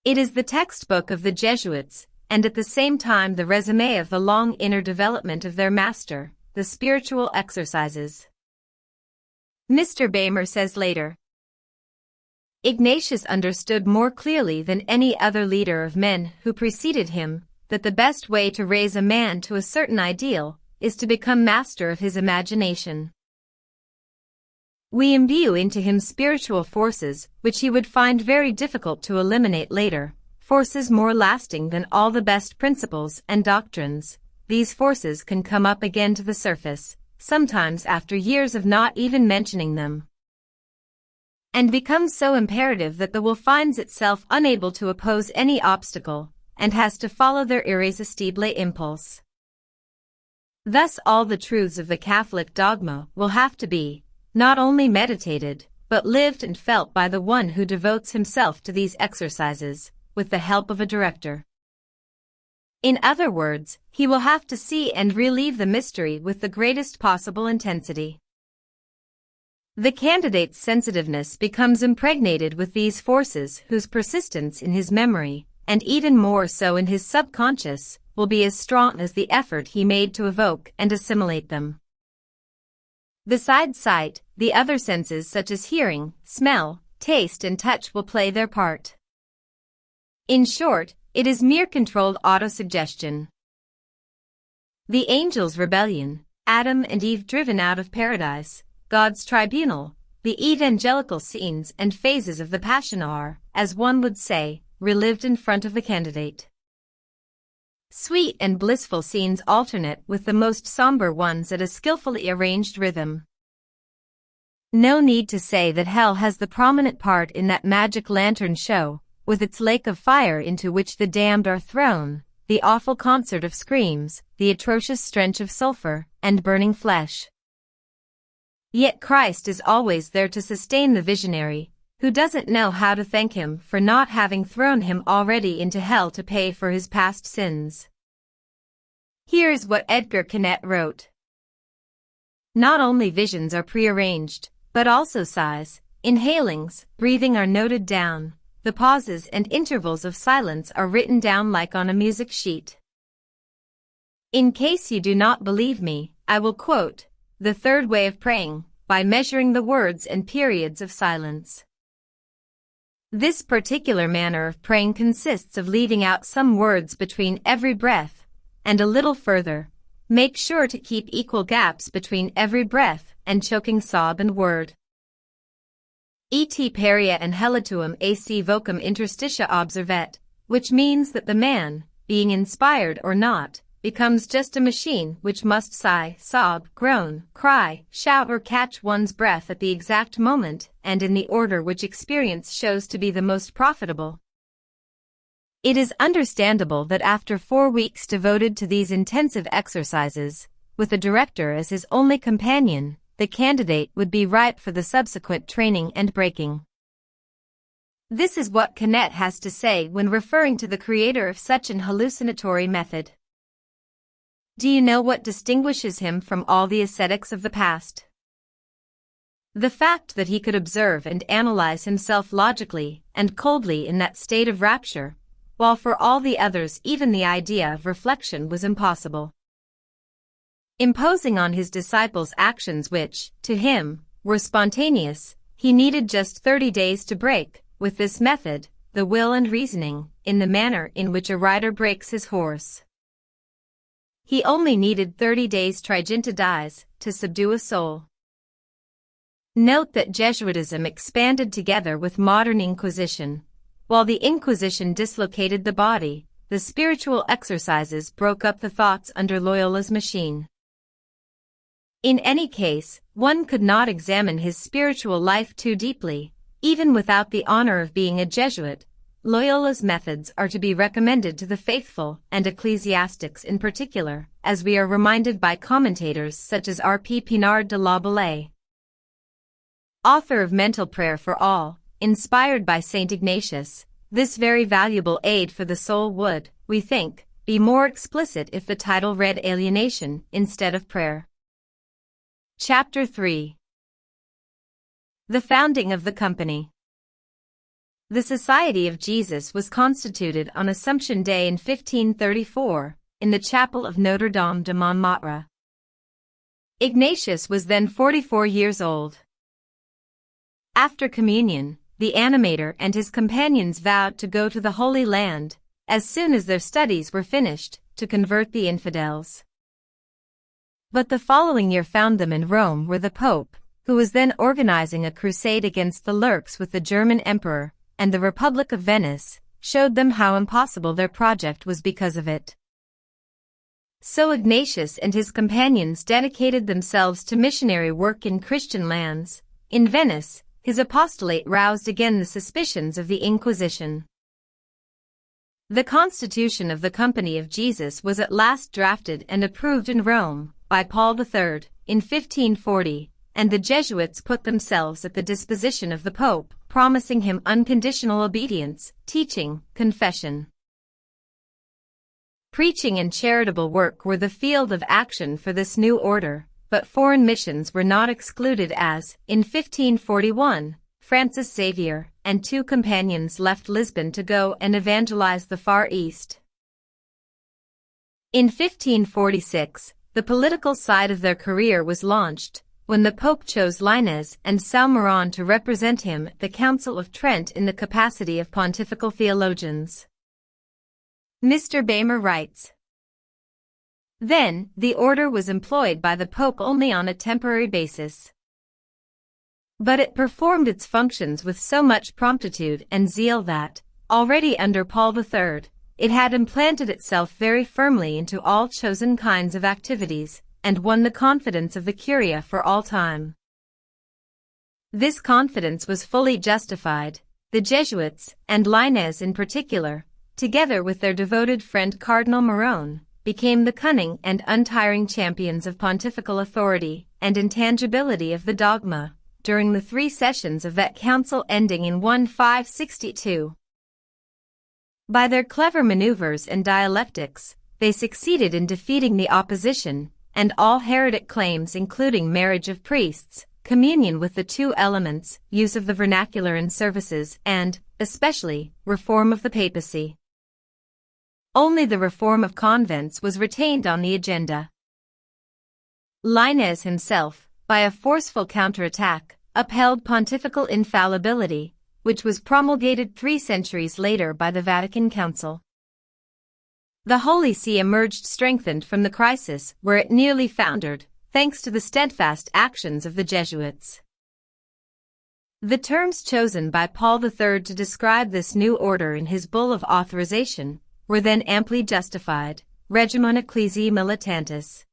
It is the textbook of the Jesuits, and at the same time the resume of the long inner development of their master, the Spiritual Exercises. Mr. Bamer says later, Ignatius understood more clearly than any other leader of men who preceded him that the best way to raise a man to a certain ideal is to become master of his imagination. We imbue into him spiritual forces which he would find very difficult to eliminate later, forces more lasting than all the best principles and doctrines. These forces can come up again to the surface, sometimes after years of not even mentioning them, and become so imperative that the will finds itself unable to oppose any obstacle, and has to follow their irresistible impulse. Thus all the truths of the Catholic dogma will have to be, not only meditated, but lived and felt by the one who devotes himself to these exercises, with the help of a director. In other words, he will have to see and relieve the mystery with the greatest possible intensity. The candidate's sensitiveness becomes impregnated with these forces whose persistence in his memory, and even more so in his subconscious, will be as strong as the effort he made to evoke and assimilate them. Besides sight, the other senses such as hearing, smell, taste and touch will play their part. In short, it is mere controlled autosuggestion. The angel's rebellion, Adam and Eve driven out of paradise, God's tribunal, the evangelical scenes and phases of the Passion are, as one would say, relived in front of the candidate. Sweet and blissful scenes alternate with the most somber ones at a skillfully arranged rhythm. No need to say that hell has the prominent part in that magic lantern show, with its lake of fire into which the damned are thrown, the awful concert of screams, the atrocious stench of sulfur, and burning flesh. Yet Christ is always there to sustain the visionary, who doesn't know how to thank him for not having thrown him already into hell to pay for his past sins. Here's what Edgar Quinet wrote. Not only visions are prearranged, but also sighs, inhalings, breathing are noted down. The pauses and intervals of silence are written down like on a music sheet. In case you do not believe me, I will quote the third way of praying, by measuring the words and periods of silence. This particular manner of praying consists of leaving out some words between every breath, and a little further. Make sure to keep equal gaps between every breath and choking sob and word. Et peria anhelituum ac vocum interstitia observet, which means that the man, being inspired or not, becomes just a machine which must sigh, sob, groan, cry, shout or catch one's breath at the exact moment and in the order which experience shows to be the most profitable. It is understandable that after 4 weeks devoted to these intensive exercises, with the director as his only companion, the candidate would be ripe for the subsequent training and breaking. This is what Quinet has to say when referring to the creator of such an hallucinatory method. Do you know what distinguishes him from all the ascetics of the past? The fact that he could observe and analyze himself logically and coldly in that state of rapture, while for all the others even the idea of reflection was impossible. Imposing on his disciples actions which, to him, were spontaneous, he needed just 30 days to break, with this method, the will and reasoning, in the manner in which a rider breaks his horse. He only needed 30 days triginta dies, to subdue a soul. Note that Jesuitism expanded together with modern Inquisition. While the Inquisition dislocated the body, the spiritual exercises broke up the thoughts under Loyola's machine. In any case, one could not examine his spiritual life too deeply, even without the honor of being a Jesuit. Loyola's methods are to be recommended to the faithful and ecclesiastics in particular, as we are reminded by commentators such as R. P. Pinard de la Bellay, author of Mental Prayer for All, inspired by St. Ignatius. This very valuable aid for the soul would, we think, be more explicit if the title read Alienation instead of Prayer. Chapter 3. The founding of the Company. The Society of Jesus was constituted on Assumption Day in 1534, in the chapel of Notre Dame de Montmartre. Ignatius was then 44 years old. After communion, the animator and his companions vowed to go to the Holy Land, as soon as their studies were finished, to convert the infidels. But the following year found them in Rome where the Pope, who was then organizing a crusade against the Lurks with the German Emperor, and the Republic of Venice, showed them how impossible their project was because of it. So Ignatius and his companions dedicated themselves to missionary work in Christian lands. In Venice, his apostolate roused again the suspicions of the Inquisition. The Constitution of the Company of Jesus was at last drafted and approved in Rome by Paul III in 1540, and the Jesuits put themselves at the disposition of the Pope, promising him unconditional obedience, teaching, confession. Preaching and charitable work were the field of action for this new order, but foreign missions were not excluded as, in 1541, Francis Xavier and two companions left Lisbon to go and evangelize the Far East. In 1546, the political side of their career was launched, when the Pope chose Lainez and Salmeron to represent him at the Council of Trent in the capacity of pontifical theologians. Mr. Bamer writes, "Then, the order was employed by the Pope only on a temporary basis. But it performed its functions with so much promptitude and zeal that, already under Paul III, it had implanted itself very firmly into all chosen kinds of activities, and won the confidence of the Curia for all time. This confidence was fully justified. The Jesuits, and Lainez in particular, together with their devoted friend Cardinal Morone, became the cunning and untiring champions of pontifical authority and intangibility of the dogma, during the 3 sessions of that council ending in 1562. By their clever maneuvers and dialectics, they succeeded in defeating the opposition, and all heretic claims including marriage of priests, communion with the 2 elements, use of the vernacular in services and, especially, reform of the papacy. Only the reform of convents was retained on the agenda. Lainez himself, by a forceful counterattack, upheld pontifical infallibility, which was promulgated 3 centuries later by the Vatican Council. The Holy See emerged strengthened from the crisis where it nearly foundered, thanks to the steadfast actions of the Jesuits. The terms chosen by Paul III to describe this new order in his bull of authorization were then amply justified, Regimum Ecclesiae Militantis.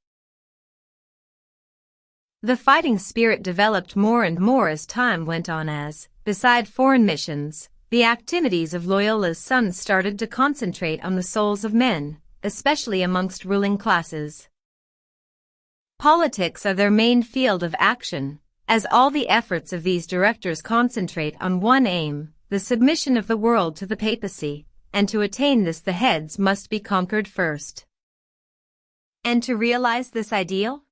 The fighting spirit developed more and more as time went on as, beside foreign missions, the activities of Loyola's sons started to concentrate on the souls of men, especially amongst ruling classes. Politics are their main field of action, as all the efforts of these directors concentrate on one aim, the submission of the world to the papacy, and to attain this the heads must be conquered first. And to realize this ideal?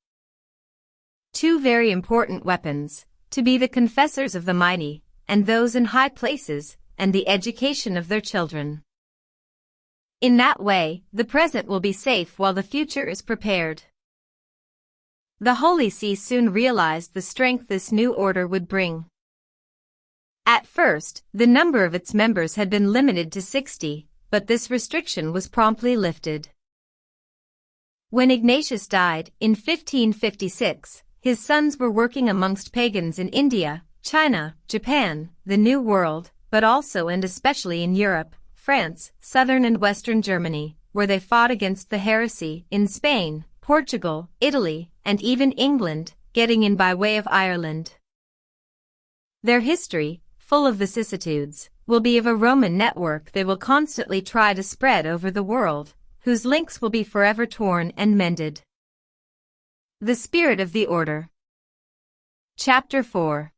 2 very important weapons, to be the confessors of the mighty, and those in high places, and the education of their children. In that way, the present will be safe while the future is prepared. The Holy See soon realized the strength this new order would bring. At first, the number of its members had been limited to 60, but this restriction was promptly lifted. When Ignatius died, in 1556, his sons were working amongst pagans in India, China, Japan, the New World, but also and especially in Europe, France, southern and western Germany, where they fought against the heresy, in Spain, Portugal, Italy, and even England, getting in by way of Ireland. Their history, full of vicissitudes, will be of a Roman network they will constantly try to spread over the world, whose links will be forever torn and mended. The Spirit of the Order. Chapter 4.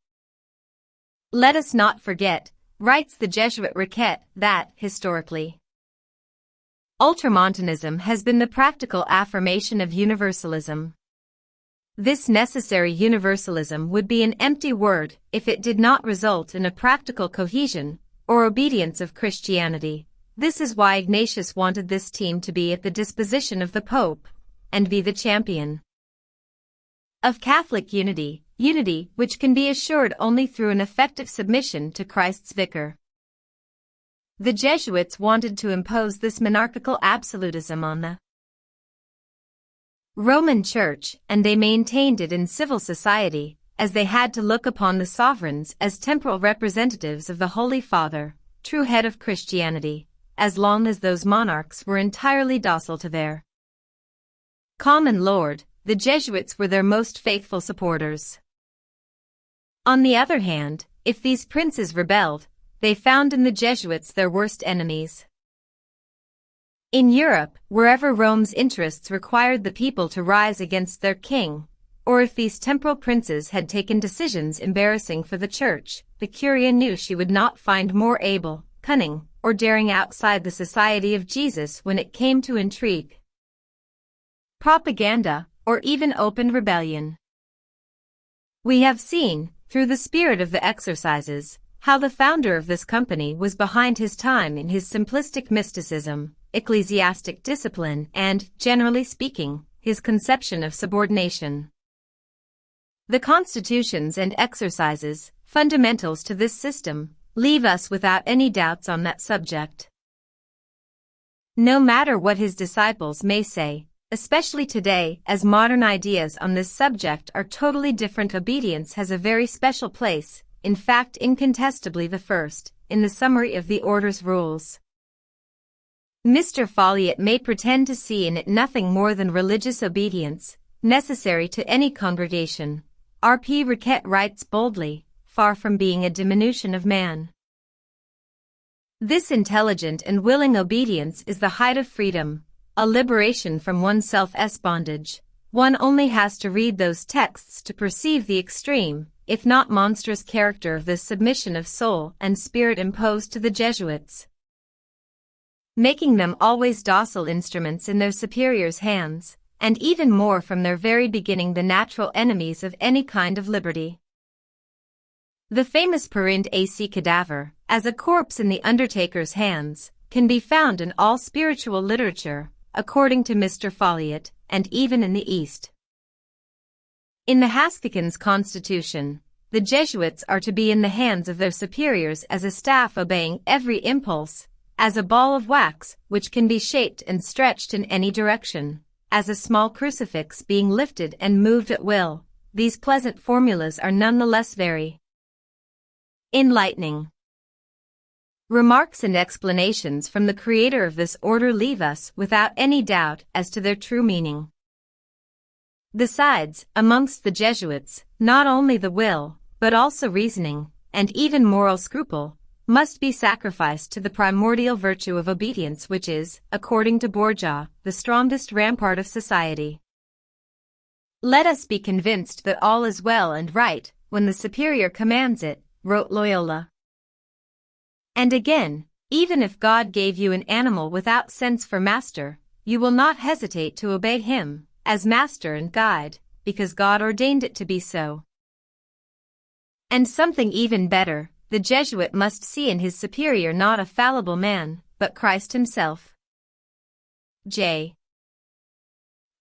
Let us not forget, writes the Jesuit Riquet, that, historically, Ultramontanism has been the practical affirmation of universalism. This necessary universalism would be an empty word if it did not result in a practical cohesion or obedience of Christianity. This is why Ignatius wanted this team to be at the disposition of the Pope and be the champion of Catholic unity, unity which can be assured only through an effective submission to Christ's vicar. The Jesuits wanted to impose this monarchical absolutism on the Roman Church, and they maintained it in civil society, as they had to look upon the sovereigns as temporal representatives of the Holy Father, true head of Christianity, as long as those monarchs were entirely docile to their common lord. The Jesuits were their most faithful supporters. On the other hand, if these princes rebelled, they found in the Jesuits their worst enemies. In Europe, wherever Rome's interests required the people to rise against their king, or if these temporal princes had taken decisions embarrassing for the Church, the Curia knew she would not find more able, cunning, or daring outside the Society of Jesus when it came to intrigue, propaganda, or even open rebellion. We have seen, through the spirit of the exercises, how the founder of this company was behind his time in his simplistic mysticism, ecclesiastic discipline, and, generally speaking, his conception of subordination. The constitutions and exercises, fundamentals to this system, leave us without any doubts on that subject. No matter what his disciples may say, especially today, as modern ideas on this subject are totally different, obedience has a very special place, in fact incontestably the first, in the summary of the order's rules. Mr. Folliot may pretend to see in it nothing more than religious obedience, necessary to any congregation. R.P. Riquet writes boldly, far from being a diminution of man. This intelligent and willing obedience is the height of freedom, a liberation from oneself's bondage. One only has to read those texts to perceive the extreme, if not monstrous character of this submission of soul and spirit imposed to the Jesuits, making them always docile instruments in their superiors' hands, and even more from their very beginning the natural enemies of any kind of liberty. The famous Perind AC cadaver, as a corpse in the undertaker's hands, can be found in all spiritual literature, according to Mr. Folliot, and even in the East. In the Vatican's constitution, the Jesuits are to be in the hands of their superiors as a staff obeying every impulse, as a ball of wax which can be shaped and stretched in any direction, as a small crucifix being lifted and moved at will. These pleasant formulas are none the less very enlightening. Remarks and explanations from the creator of this order leave us without any doubt as to their true meaning. Besides, amongst the Jesuits, not only the will, but also reasoning, and even moral scruple, must be sacrificed to the primordial virtue of obedience, which is, according to Borgia, the strongest rampart of society. Let us be convinced that all is well and right when the superior commands it, wrote Loyola. And again, even if God gave you an animal without sense for master, you will not hesitate to obey him, as master and guide, because God ordained it to be so. And something even better, the Jesuit must see in his superior not a fallible man, but Christ himself. J.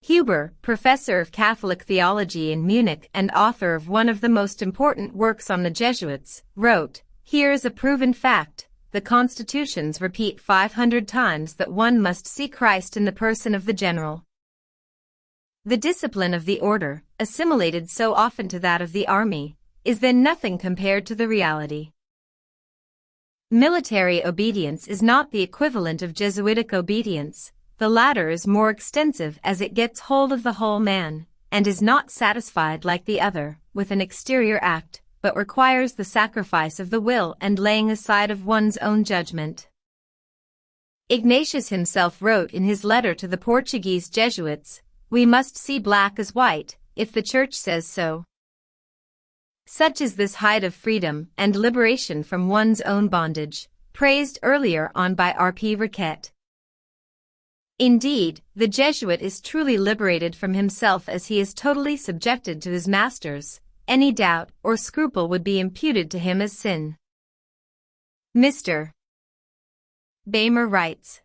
Huber, professor of Catholic theology in Munich and author of one of the most important works on the Jesuits, wrote, "Here is a proven fact. The constitutions repeat 500 times that one must see Christ in the person of the general. The discipline of the order, assimilated so often to that of the army, is then nothing compared to the reality. Military obedience is not the equivalent of Jesuitic obedience. The latter is more extensive as it gets hold of the whole man, and is not satisfied like the other, with an exterior act, but requires the sacrifice of the will and laying aside of one's own judgment." Ignatius himself wrote in his letter to the Portuguese Jesuits, "We must see black as white, if the Church says so." Such is this height of freedom and liberation from one's own bondage, praised earlier on by R.P. Riquet. Indeed, the Jesuit is truly liberated from himself as he is totally subjected to his masters. Any doubt or scruple would be imputed to him as sin. Mr. Bamer writes,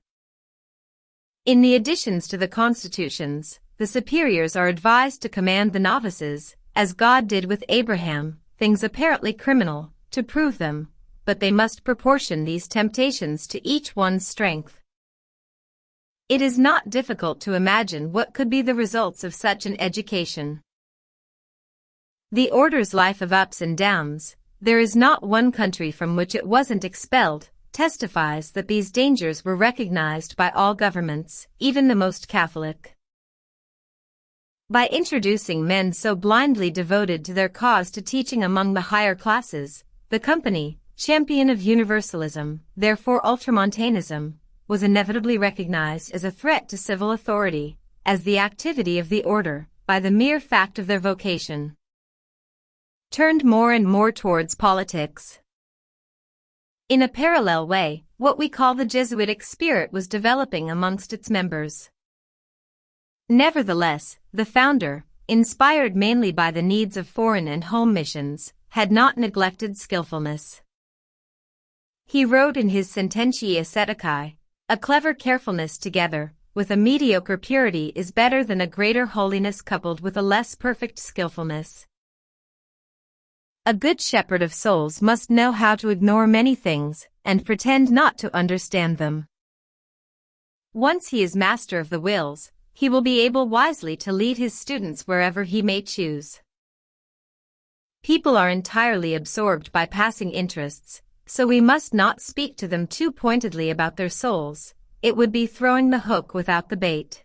"In the additions to the constitutions, the superiors are advised to command the novices, as God did with Abraham, things apparently criminal, to prove them, but they must proportion these temptations to each one's strength." It is not difficult to imagine what could be the results of such an education. The order's life of ups and downs, there is not one country from which it wasn't expelled, testifies that these dangers were recognized by all governments, even the most Catholic. By introducing men so blindly devoted to their cause to teaching among the higher classes, the Company, champion of universalism, therefore ultramontanism, was inevitably recognized as a threat to civil authority, as the activity of the order, by the mere fact of their vocation, turned more and more towards politics. In a parallel way, what we call the Jesuitic spirit was developing amongst its members. Nevertheless, the founder, inspired mainly by the needs of foreign and home missions, had not neglected skillfulness. He wrote in his Sententiae Asceticae, "A clever carefulness together with a mediocre purity is better than a greater holiness coupled with a less perfect skillfulness." A good shepherd of souls must know how to ignore many things and pretend not to understand them. Once he is master of the wills, he will be able wisely to lead his students wherever he may choose. People are entirely absorbed by passing interests, so we must not speak to them too pointedly about their souls. It would be throwing the hook without the bait.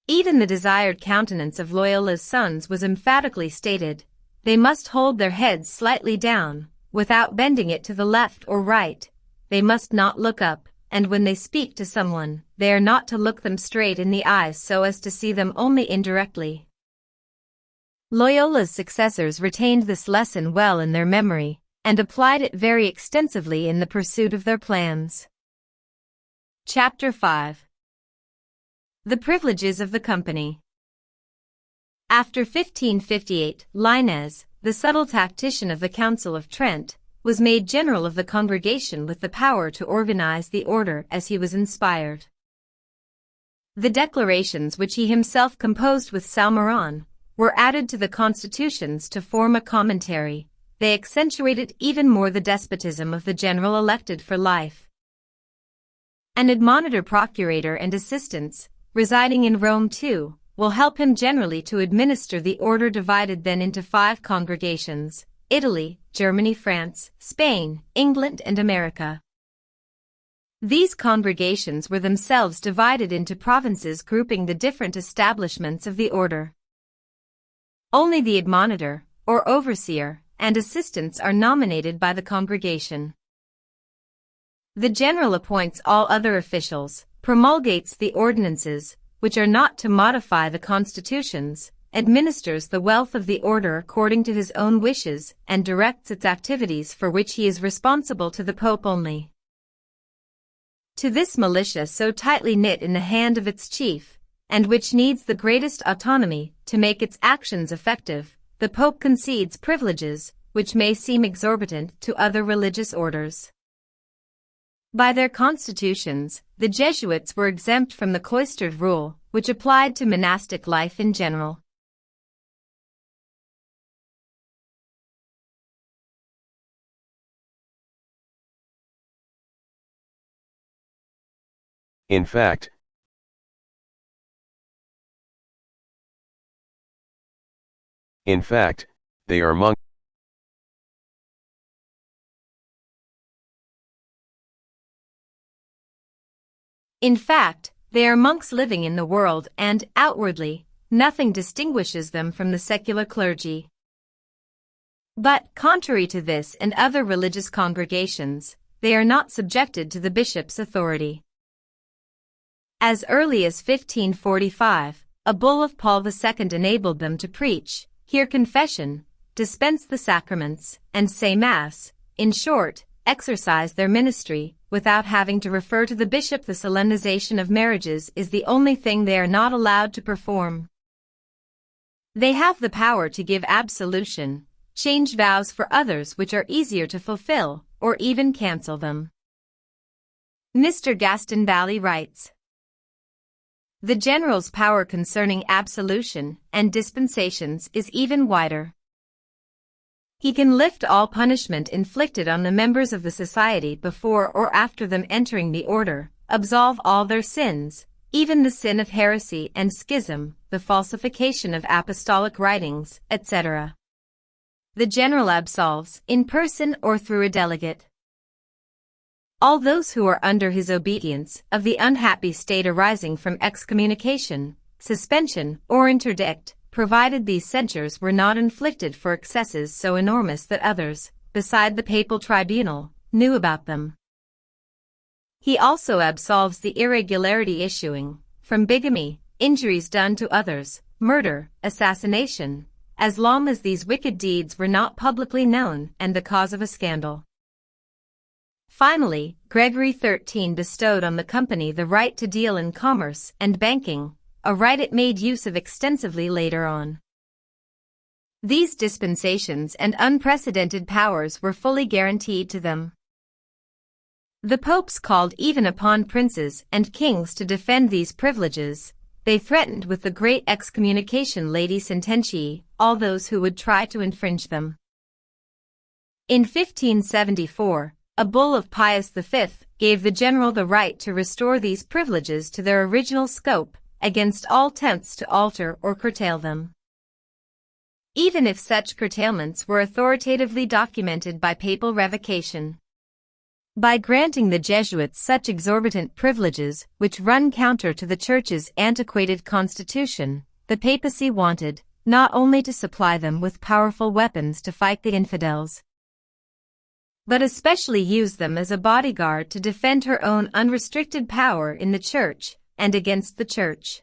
Even the desired countenance of Loyola's sons was emphatically stated. They must hold their heads slightly down, without bending it to the left or right. They must not look up, and when they speak to someone, they are not to look them straight in the eyes so as to see them only indirectly. Loyola's successors retained this lesson well in their memory, and applied it very extensively in the pursuit of their plans. Chapter 5. The privileges of the Company. After 1558, Lainez, the subtle tactician of the Council of Trent, was made general of the congregation with the power to organize the order as he was inspired. The declarations which he himself composed with Salmeron were added to the constitutions to form a commentary. They accentuated even more the despotism of the general elected for life. An admonitor procurator and assistants, residing in Rome too, will help him generally to administer the order divided then into 5 congregations: Italy, Germany, France, Spain, England and America. These congregations were themselves divided into provinces grouping the different establishments of the order. Only the admonitor, or overseer, and assistants are nominated by the congregation. The general appoints all other officials, promulgates the ordinances, which are not to modify the constitutions, administers the wealth of the order according to his own wishes, and directs its activities for which he is responsible to the Pope only. To this militia so tightly knit in the hand of its chief, and which needs the greatest autonomy to make its actions effective, the Pope concedes privileges which may seem exorbitant to other religious orders. By their constitutions, the Jesuits were exempt from the cloistered rule, which applied to monastic life in general. In fact, they are monks. In fact, they are monks living in the world and, outwardly, nothing distinguishes them from the secular clergy. But, contrary to this and other religious congregations, they are not subjected to the bishop's authority. As early as 1545, a bull of Paul II enabled them to preach, hear confession, dispense the sacraments, and say Mass, in short, exercise their ministry, without having to refer to the bishop. The solemnization of marriages is the only thing they are not allowed to perform. They have the power to give absolution, change vows for others which are easier to fulfill, or even cancel them. Mr. Gaston Bally writes, "The general's power concerning absolution and dispensations is even wider. He can lift all punishment inflicted on the members of the society before or after them entering the order, absolve all their sins, even the sin of heresy and schism, the falsification of apostolic writings, etc. The general absolves, in person or through a delegate, all those who are under his obedience of the unhappy state arising from excommunication, suspension, or interdict, provided these censures were not inflicted for excesses so enormous that others, beside the papal tribunal, knew about them. He also absolves the irregularity issuing from bigamy, injuries done to others, murder, assassination, as long as these wicked deeds were not publicly known and the cause of a scandal. Finally, Gregory XIII bestowed on the company the right to deal in commerce and banking, a right it made use of extensively later on. These dispensations and unprecedented powers were fully guaranteed to them. The popes called even upon princes and kings to defend these privileges. They threatened with the great excommunication ledi sententiae all those who would try to infringe them. In 1574, a bull of Pius V gave the general the right to restore these privileges to their original scope, against all attempts to alter or curtail them, even if such curtailments were authoritatively documented by papal revocation. By granting the Jesuits such exorbitant privileges, which run counter to the Church's antiquated constitution, the papacy wanted, not only to supply them with powerful weapons to fight the infidels, but especially use them as a bodyguard to defend her own unrestricted power in the Church and against the Church.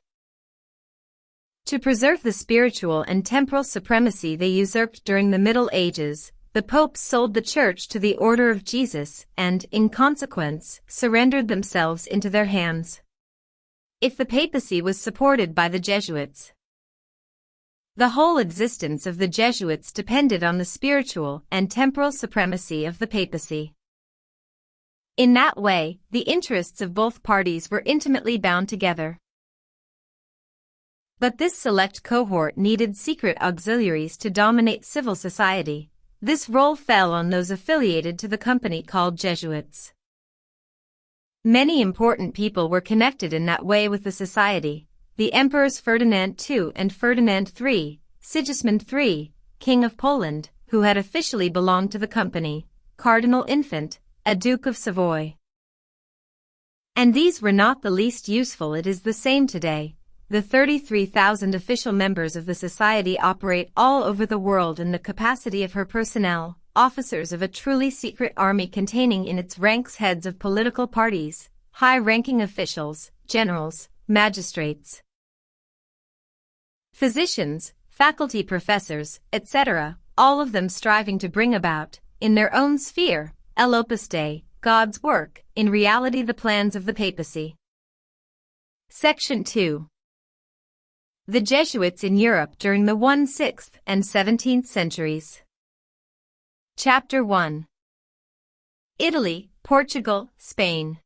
To preserve the spiritual and temporal supremacy they usurped during the Middle Ages, the popes sold the Church to the Order of Jesus and, in consequence, surrendered themselves into their hands. If the papacy was supported by the Jesuits, the whole existence of the Jesuits depended on the spiritual and temporal supremacy of the papacy. In that way, the interests of both parties were intimately bound together. But this select cohort needed secret auxiliaries to dominate civil society. This role fell on those affiliated to the company called Jesuits. Many important people were connected in that way with the society. The emperors Ferdinand II and Ferdinand III, Sigismund III, King of Poland, who had officially belonged to the company, Cardinal Infant, a Duke of Savoy. And these were not the least useful. It is the same today. The 33,000 official members of the society operate all over the world in the capacity of her personnel, officers of a truly secret army containing in its ranks heads of political parties, high-ranking officials, generals, magistrates, physicians, faculty professors, etc., all of them striving to bring about, in their own sphere, El Opus Dei, God's work, in reality the plans of the papacy. Section 2. The Jesuits in Europe during the 16th and 17th centuries. Chapter 1. Italy, Portugal, Spain.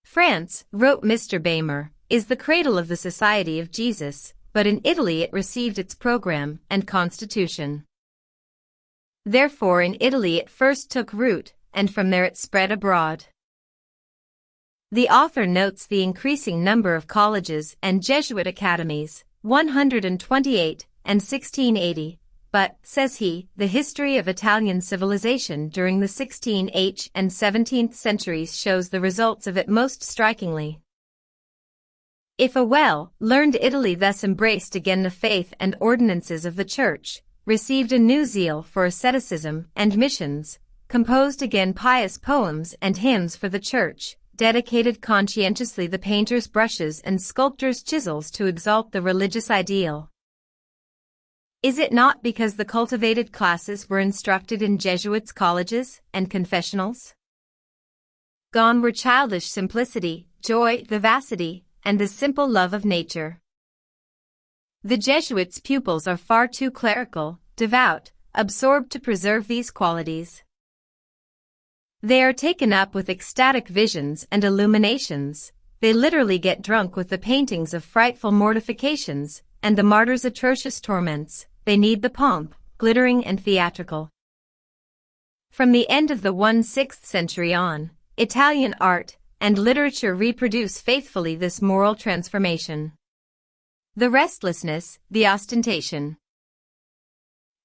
France, wrote Mr. Baymer, is the cradle of the Society of Jesus, but in Italy it received its program and constitution. Therefore in Italy it first took root, and from there it spread abroad. The author notes the increasing number of colleges and Jesuit academies, 128 and 1680, but, says he, the history of Italian civilization during the 16th and 17th centuries shows the results of it most strikingly. If a well-learned Italy thus embraced again the faith and ordinances of the Church, received a new zeal for asceticism and missions, composed again pious poems and hymns for the Church, dedicated conscientiously the painter's brushes and sculptor's chisels to exalt the religious ideal, is it not because the cultivated classes were instructed in Jesuits' colleges and confessionals? Gone were childish simplicity, joy, vivacity, and the simple love of nature. The Jesuits' pupils are far too clerical, devout, absorbed to preserve these qualities. They are taken up with ecstatic visions and illuminations. They literally get drunk with the paintings of frightful mortifications and the martyr's atrocious torments. They need the pomp, glittering and theatrical. From the end of the 16th century on, Italian art and literature reproduce faithfully this moral transformation. The restlessness, the ostentation,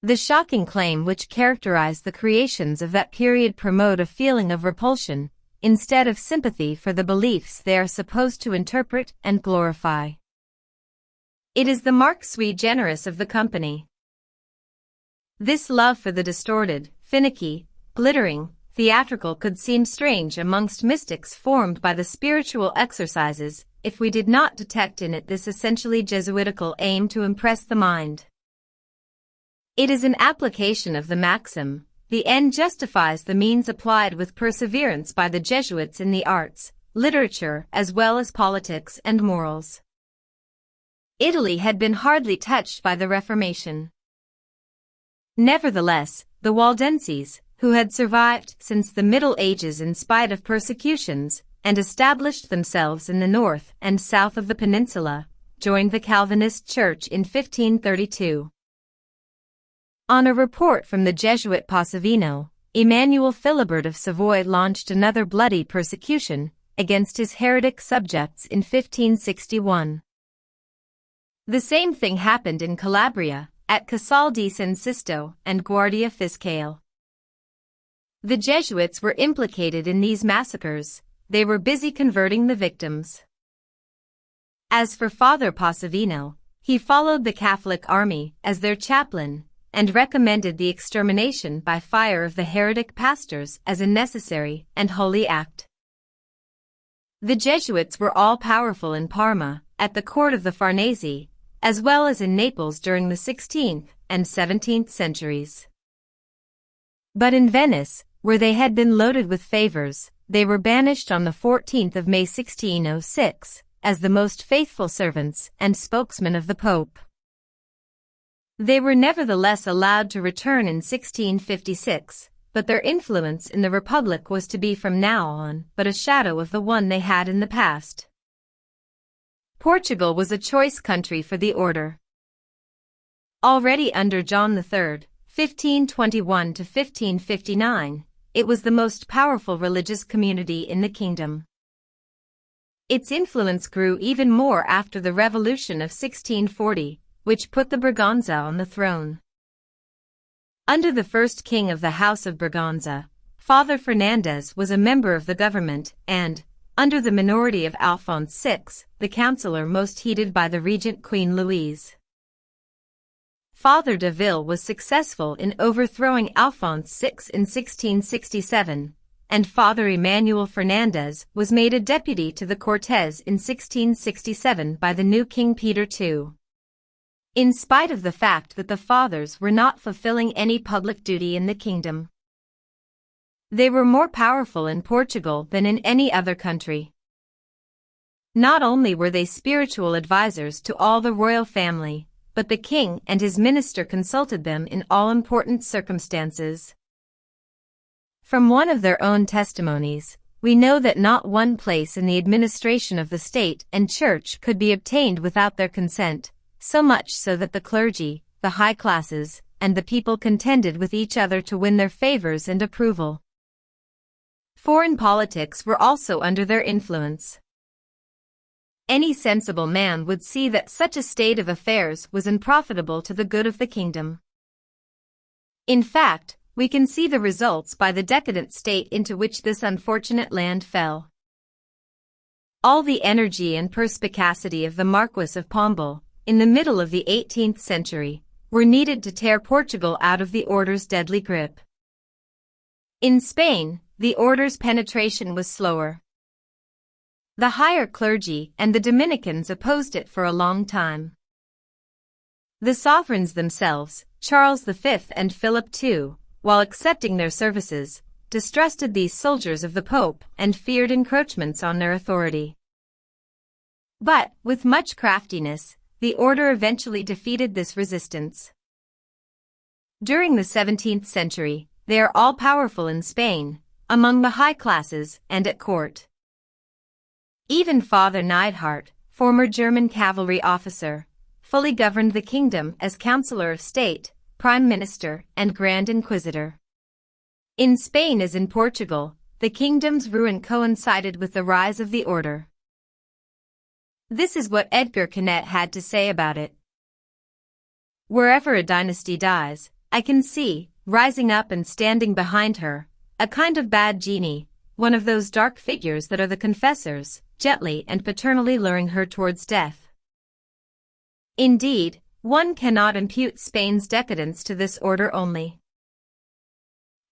The shocking claim which characterized the creations of that period promote a feeling of repulsion, instead of sympathy for the beliefs they are supposed to interpret and glorify. It is the mark sui generis of the company. This love for the distorted, finicky, glittering, theatrical could seem strange amongst mystics formed by the spiritual exercises, if we did not detect in it this essentially Jesuitical aim to impress the mind. It is an application of the maxim, the end justifies the means applied with perseverance by the Jesuits in the arts, literature as well as politics and morals. Italy had been hardly touched by the Reformation. Nevertheless, the Waldenses, who had survived since the Middle Ages in spite of persecutions, and established themselves in the north and south of the peninsula, joined the Calvinist Church in 1532. On a report from the Jesuit Passavino, Emmanuel Philibert of Savoy launched another bloody persecution against his heretic subjects in 1561. The same thing happened in Calabria, at Casal di San Sisto and Guardia Fiscale. The Jesuits were implicated in these massacres. They were busy converting the victims. As for Father Passavino, he followed the Catholic army as their chaplain, and recommended the extermination by fire of the heretic pastors as a necessary and holy act. The Jesuits were all-powerful in Parma, at the court of the Farnese, as well as in Naples during the 16th and 17th centuries. But in Venice, where they had been loaded with favors, they were banished on the 14th of May 1606, as the most faithful servants and spokesmen of the Pope. They were nevertheless allowed to return in 1656, but their influence in the Republic was to be from now on but a shadow of the one they had in the past. Portugal was a choice country for the order. Already under John III, 1521 to 1559, it was the most powerful religious community in the kingdom. Its influence grew even more after the Revolution of 1640, which put the Braganza on the throne. Under the first king of the House of Braganza, Father Fernandez was a member of the government and, under the minority of Alphonse VI, the counselor most heeded by the regent Queen Louise. Father de Ville was successful in overthrowing Alphonse VI in 1667, and Father Emmanuel Fernandez was made a deputy to the Cortes in 1667 by the new King Peter II. In spite of the fact that the fathers were not fulfilling any public duty in the kingdom. They were more powerful in Portugal than in any other country. Not only were they spiritual advisors to all the royal family, but the king and his minister consulted them in all important circumstances. From one of their own testimonies, we know that not one place in the administration of the state and church could be obtained without their consent, so much so that the clergy, the high classes, and the people contended with each other to win their favors and approval. Foreign politics were also under their influence. Any sensible man would see that such a state of affairs was unprofitable to the good of the kingdom. In fact, we can see the results by the decadent state into which this unfortunate land fell. All the energy and perspicacity of the Marquis of Pombal, in the middle of the 18th century, were needed to tear Portugal out of the order's deadly grip. In Spain, the order's penetration was slower. The higher clergy and the Dominicans opposed it for a long time. The sovereigns themselves, Charles V and Philip II, while accepting their services, distrusted these soldiers of the Pope and feared encroachments on their authority. But, with much craftiness, the order eventually defeated this resistance. During the 17th century, they are all-powerful in Spain, among the high classes and at court. Even Father Neidhart, former German cavalry officer, fully governed the kingdom as Counselor of State, Prime Minister, and Grand Inquisitor. In Spain as in Portugal, the kingdom's ruin coincided with the rise of the order. This is what Edgar Quinet had to say about it. Wherever a dynasty dies, I can see, rising up and standing behind her, a kind of bad genie, one of those dark figures that are the confessors, gently and paternally luring her towards death. Indeed, one cannot impute Spain's decadence to this order only.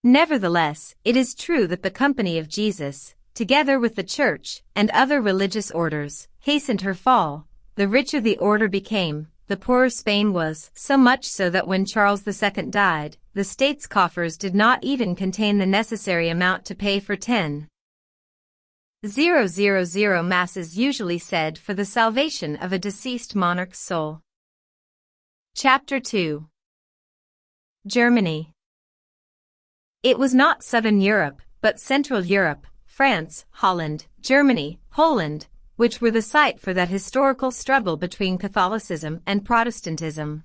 Nevertheless, it is true that the Company of Jesus, together with the Church and other religious orders, hastened her fall. The richer the order became, the poorer Spain was, so much so that when Charles II died, the state's coffers did not even contain the necessary amount to pay for 10,000 masses usually said for the salvation of a deceased monarch's soul. Chapter 2. Germany. It was not Southern Europe, but Central Europe, France, Holland, Germany, Poland, which were the site for that historical struggle between Catholicism and Protestantism.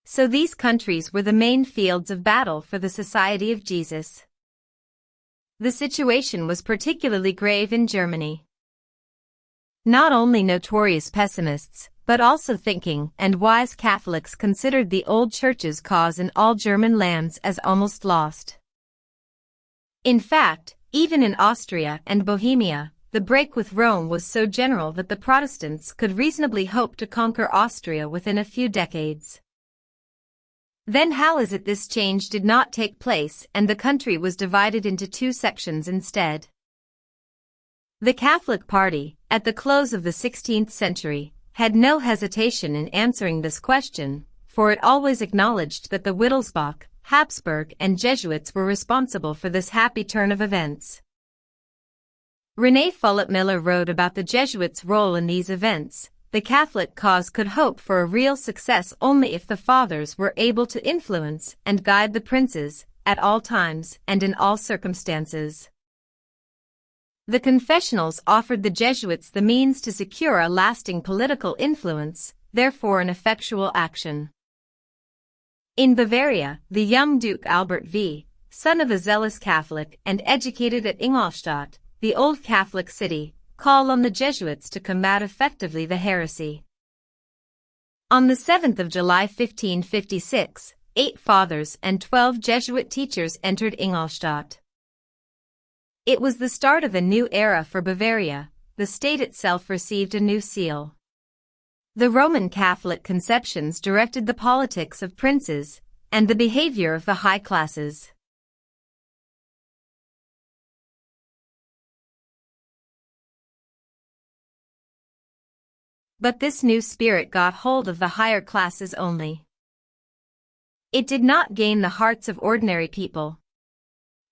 So these countries were the main fields of battle for the Society of Jesus. The situation was particularly grave in Germany. Not only notorious pessimists, but also thinking and wise Catholics considered the old Church's cause in all German lands as almost lost. In fact, even in Austria and Bohemia, the break with Rome was so general that the Protestants could reasonably hope to conquer Austria within a few decades. Then how is it this change did not take place and the country was divided into two sections instead? The Catholic party, at the close of the 16th century, had no hesitation in answering this question, for it always acknowledged that the Wittelsbach, Habsburg and Jesuits were responsible for this happy turn of events. René Follett-Miller wrote about the Jesuits' role in these events. The Catholic cause could hope for a real success only if the fathers were able to influence and guide the princes, at all times and in all circumstances. The confessionals offered the Jesuits the means to secure a lasting political influence, therefore an effectual action. In Bavaria, the young Duke Albert V, son of a zealous Catholic and educated at Ingolstadt, the old Catholic city, called on the Jesuits to combat effectively the heresy. On the 7th of July 1556, 8 fathers and 12 Jesuit teachers entered Ingolstadt. It was the start of a new era for Bavaria. The state itself received a new seal. The Roman Catholic conceptions directed the politics of princes and the behavior of the high classes. But this new spirit got hold of the higher classes only. It did not gain the hearts of ordinary people.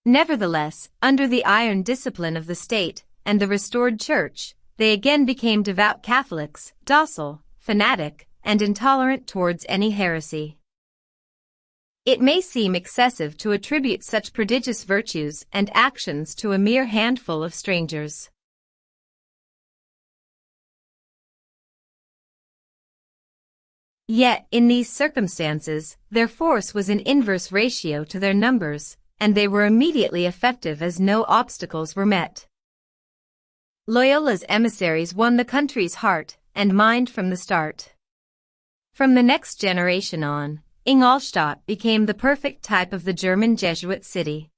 Nevertheless, under the iron discipline of the state and the restored church, they again became devout Catholics, docile, fanatic, and intolerant towards any heresy. It may seem excessive to attribute such prodigious virtues and actions to a mere handful of strangers. Yet, in these circumstances, their force was in inverse ratio to their numbers, and they were immediately effective as no obstacles were met. Loyola's emissaries won the country's heart and mind from the start. From the next generation on, Ingolstadt became the perfect type of the German Jesuit city.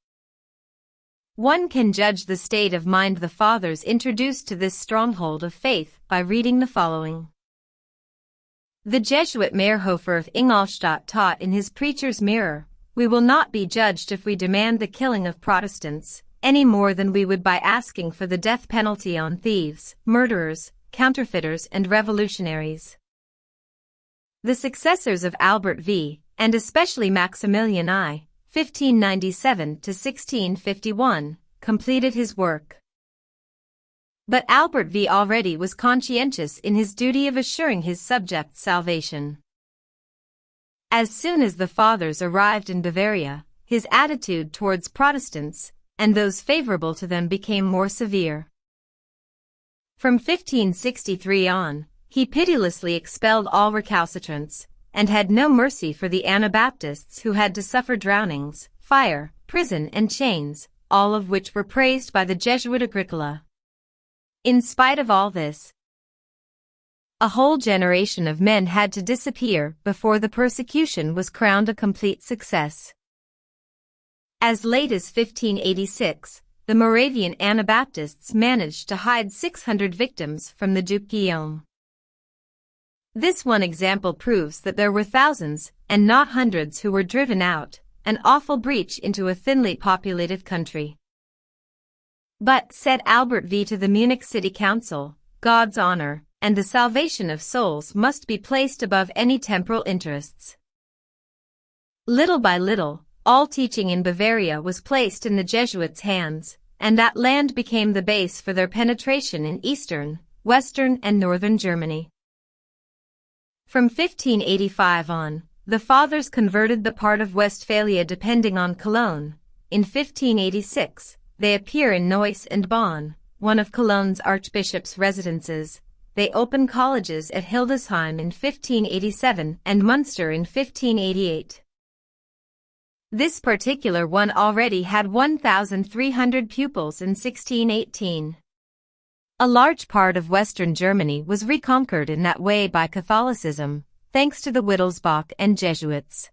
One can judge the state of mind the fathers introduced to this stronghold of faith by reading the following. The Jesuit Meierhofer of Ingolstadt taught in his Preacher's Mirror, "We will not be judged if we demand the killing of Protestants, any more than we would by asking for the death penalty on thieves, murderers, counterfeiters and revolutionaries." The successors of Albert V, and especially Maximilian I, 1597 to 1651, completed his work. But Albert V already was conscientious in his duty of assuring his subjects salvation. As soon as the fathers arrived in Bavaria, his attitude towards Protestants and those favorable to them became more severe. From 1563 on, he pitilessly expelled all recalcitrants, and had no mercy for the Anabaptists who had to suffer drownings, fire, prison and chains, all of which were praised by the Jesuit Agricola. In spite of all this, A whole generation of men had to disappear before the persecution was crowned a complete success. As late as 1586, the Moravian Anabaptists managed to hide 600 victims from the Duke Guillaume. This one example proves that there were thousands, and not hundreds, who were driven out, an awful breach into a thinly populated country. But, said Albert V to the Munich City Council, God's honor and the salvation of souls must be placed above any temporal interests. Little by little, all teaching in Bavaria was placed in the Jesuits' hands, and that land became the base for their penetration in eastern, western and northern Germany. From 1585 on, the Fathers converted the part of Westphalia depending on Cologne. In 1586, they appear in Neuss and Bonn, one of Cologne's archbishop's residences. They open colleges at Hildesheim in 1587 and Munster in 1588. This particular one already had 1,300 pupils in 1618. A large part of Western Germany was reconquered in that way by Catholicism, thanks to the Wittelsbach and Jesuits.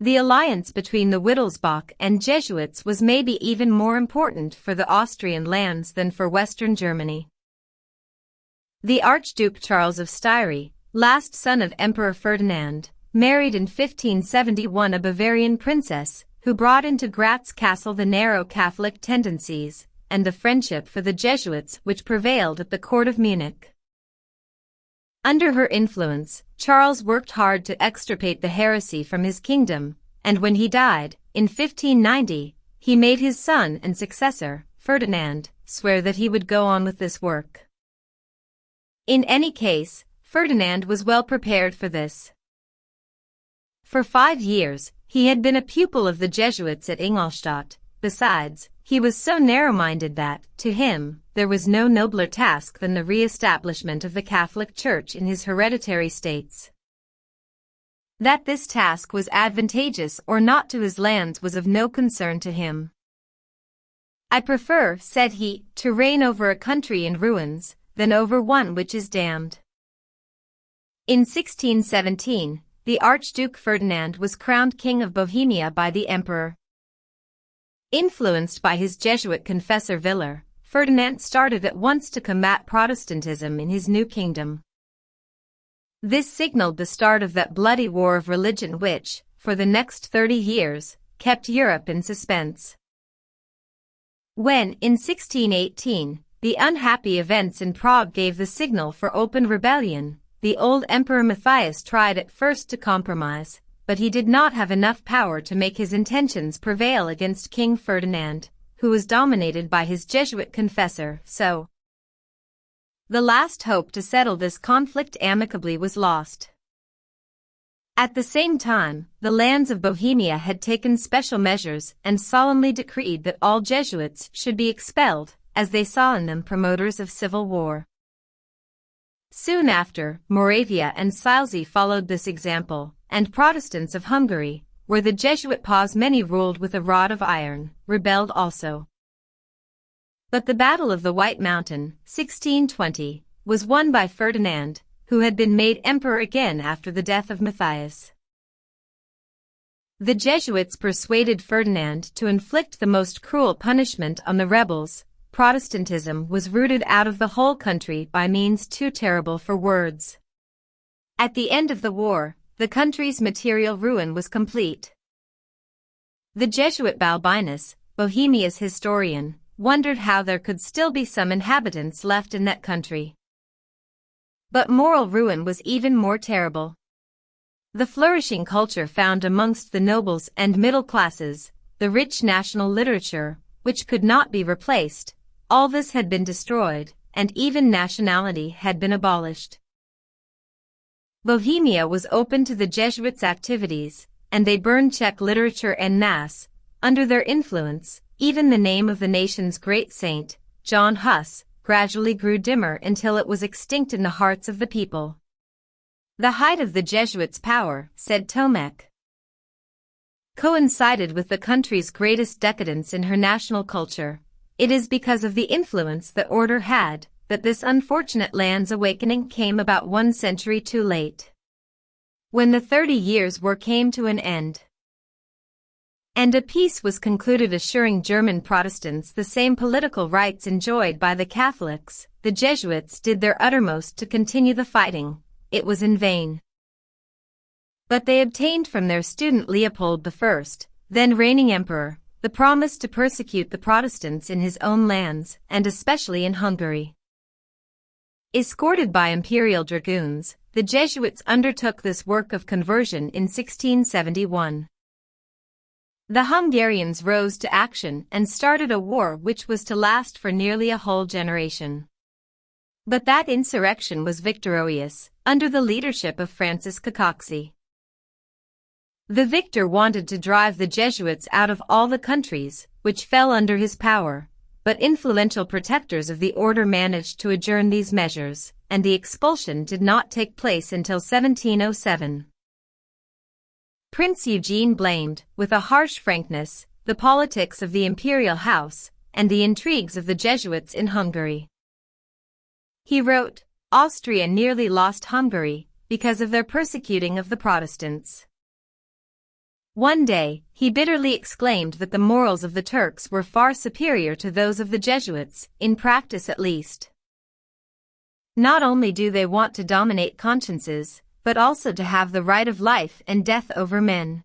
The alliance between the Wittelsbach and Jesuits was maybe even more important for the Austrian lands than for Western Germany. The Archduke Charles of Styria, last son of Emperor Ferdinand, married in 1571 a Bavarian princess, who brought into Graz Castle the narrow Catholic tendencies and the friendship for the Jesuits which prevailed at the court of Munich. Under her influence, Charles worked hard to extirpate the heresy from his kingdom, and when he died, in 1590, he made his son and successor, Ferdinand, swear that he would go on with this work. In any case, Ferdinand was well prepared for this. For 5 years, he had been a pupil of the Jesuits at Ingolstadt. Besides, he was so narrow-minded that, to him, there was no nobler task than the re-establishment of the Catholic Church in his hereditary states. That this task was advantageous or not to his lands was of no concern to him. "I prefer," said he, "to reign over a country in ruins, than over one which is damned." In 1617, the Archduke Ferdinand was crowned King of Bohemia by the Emperor. Influenced by his Jesuit confessor Villers, Ferdinand started at once to combat Protestantism in his new kingdom. This signaled the start of that bloody war of religion which, for the next 30 years, kept Europe in suspense. When, in 1618, the unhappy events in Prague gave the signal for open rebellion, the old Emperor Matthias tried at first to compromise, but he did not have enough power to make his intentions prevail against King Ferdinand, who was dominated by his Jesuit confessor, so the last hope to settle this conflict amicably was lost. At the same time, the lands of Bohemia had taken special measures and solemnly decreed that all Jesuits should be expelled, as they saw in them promoters of civil war. Soon after, Moravia and Silesia followed this example, and Protestants of Hungary, where the Jesuit paws many ruled with a rod of iron, rebelled also. But the Battle of the White Mountain, 1620, was won by Ferdinand, who had been made emperor again after the death of Matthias. The Jesuits persuaded Ferdinand to inflict the most cruel punishment on the rebels. Protestantism was rooted out of the whole country by means too terrible for words. At the end of the war, the country's material ruin was complete. The Jesuit Balbinus, Bohemia's historian, wondered how there could still be some inhabitants left in that country. But moral ruin was even more terrible. The flourishing culture found amongst the nobles and middle classes, the rich national literature, which could not be replaced, all this had been destroyed, and even nationality had been abolished. Bohemia was open to the Jesuits' activities, and they burned Czech literature en masse. Under their influence, even the name of the nation's great saint, John Huss, gradually grew dimmer until it was extinct in the hearts of the people. The height of the Jesuits' power, said Tomek, coincided with the country's greatest decadence in her national culture. It is because of the influence the order had that this unfortunate land's awakening came about 1 century too late, when the 30 Years' War came to an end, and a peace was concluded assuring German Protestants the same political rights enjoyed by the Catholics. The Jesuits did their uttermost to continue the fighting. It was in vain. But they obtained from their student Leopold I, then reigning emperor, the promise to persecute the Protestants in his own lands, and especially in Hungary. Escorted by imperial dragoons, the Jesuits undertook this work of conversion in 1671. The Hungarians rose to action and started a war which was to last for nearly a whole generation. But that insurrection was victorious, under the leadership of Francis Cacoxi. The victor wanted to drive the Jesuits out of all the countries which fell under his power, but influential protectors of the order managed to adjourn these measures, and the expulsion did not take place until 1707. Prince Eugene blamed, with a harsh frankness, the politics of the imperial house and the intrigues of the Jesuits in Hungary. He wrote, "Austria nearly lost Hungary because of their persecuting of the Protestants." One day, he bitterly exclaimed that the morals of the Turks were far superior to those of the Jesuits, in practice at least. Not only do they want to dominate consciences, but also to have the right of life and death over men.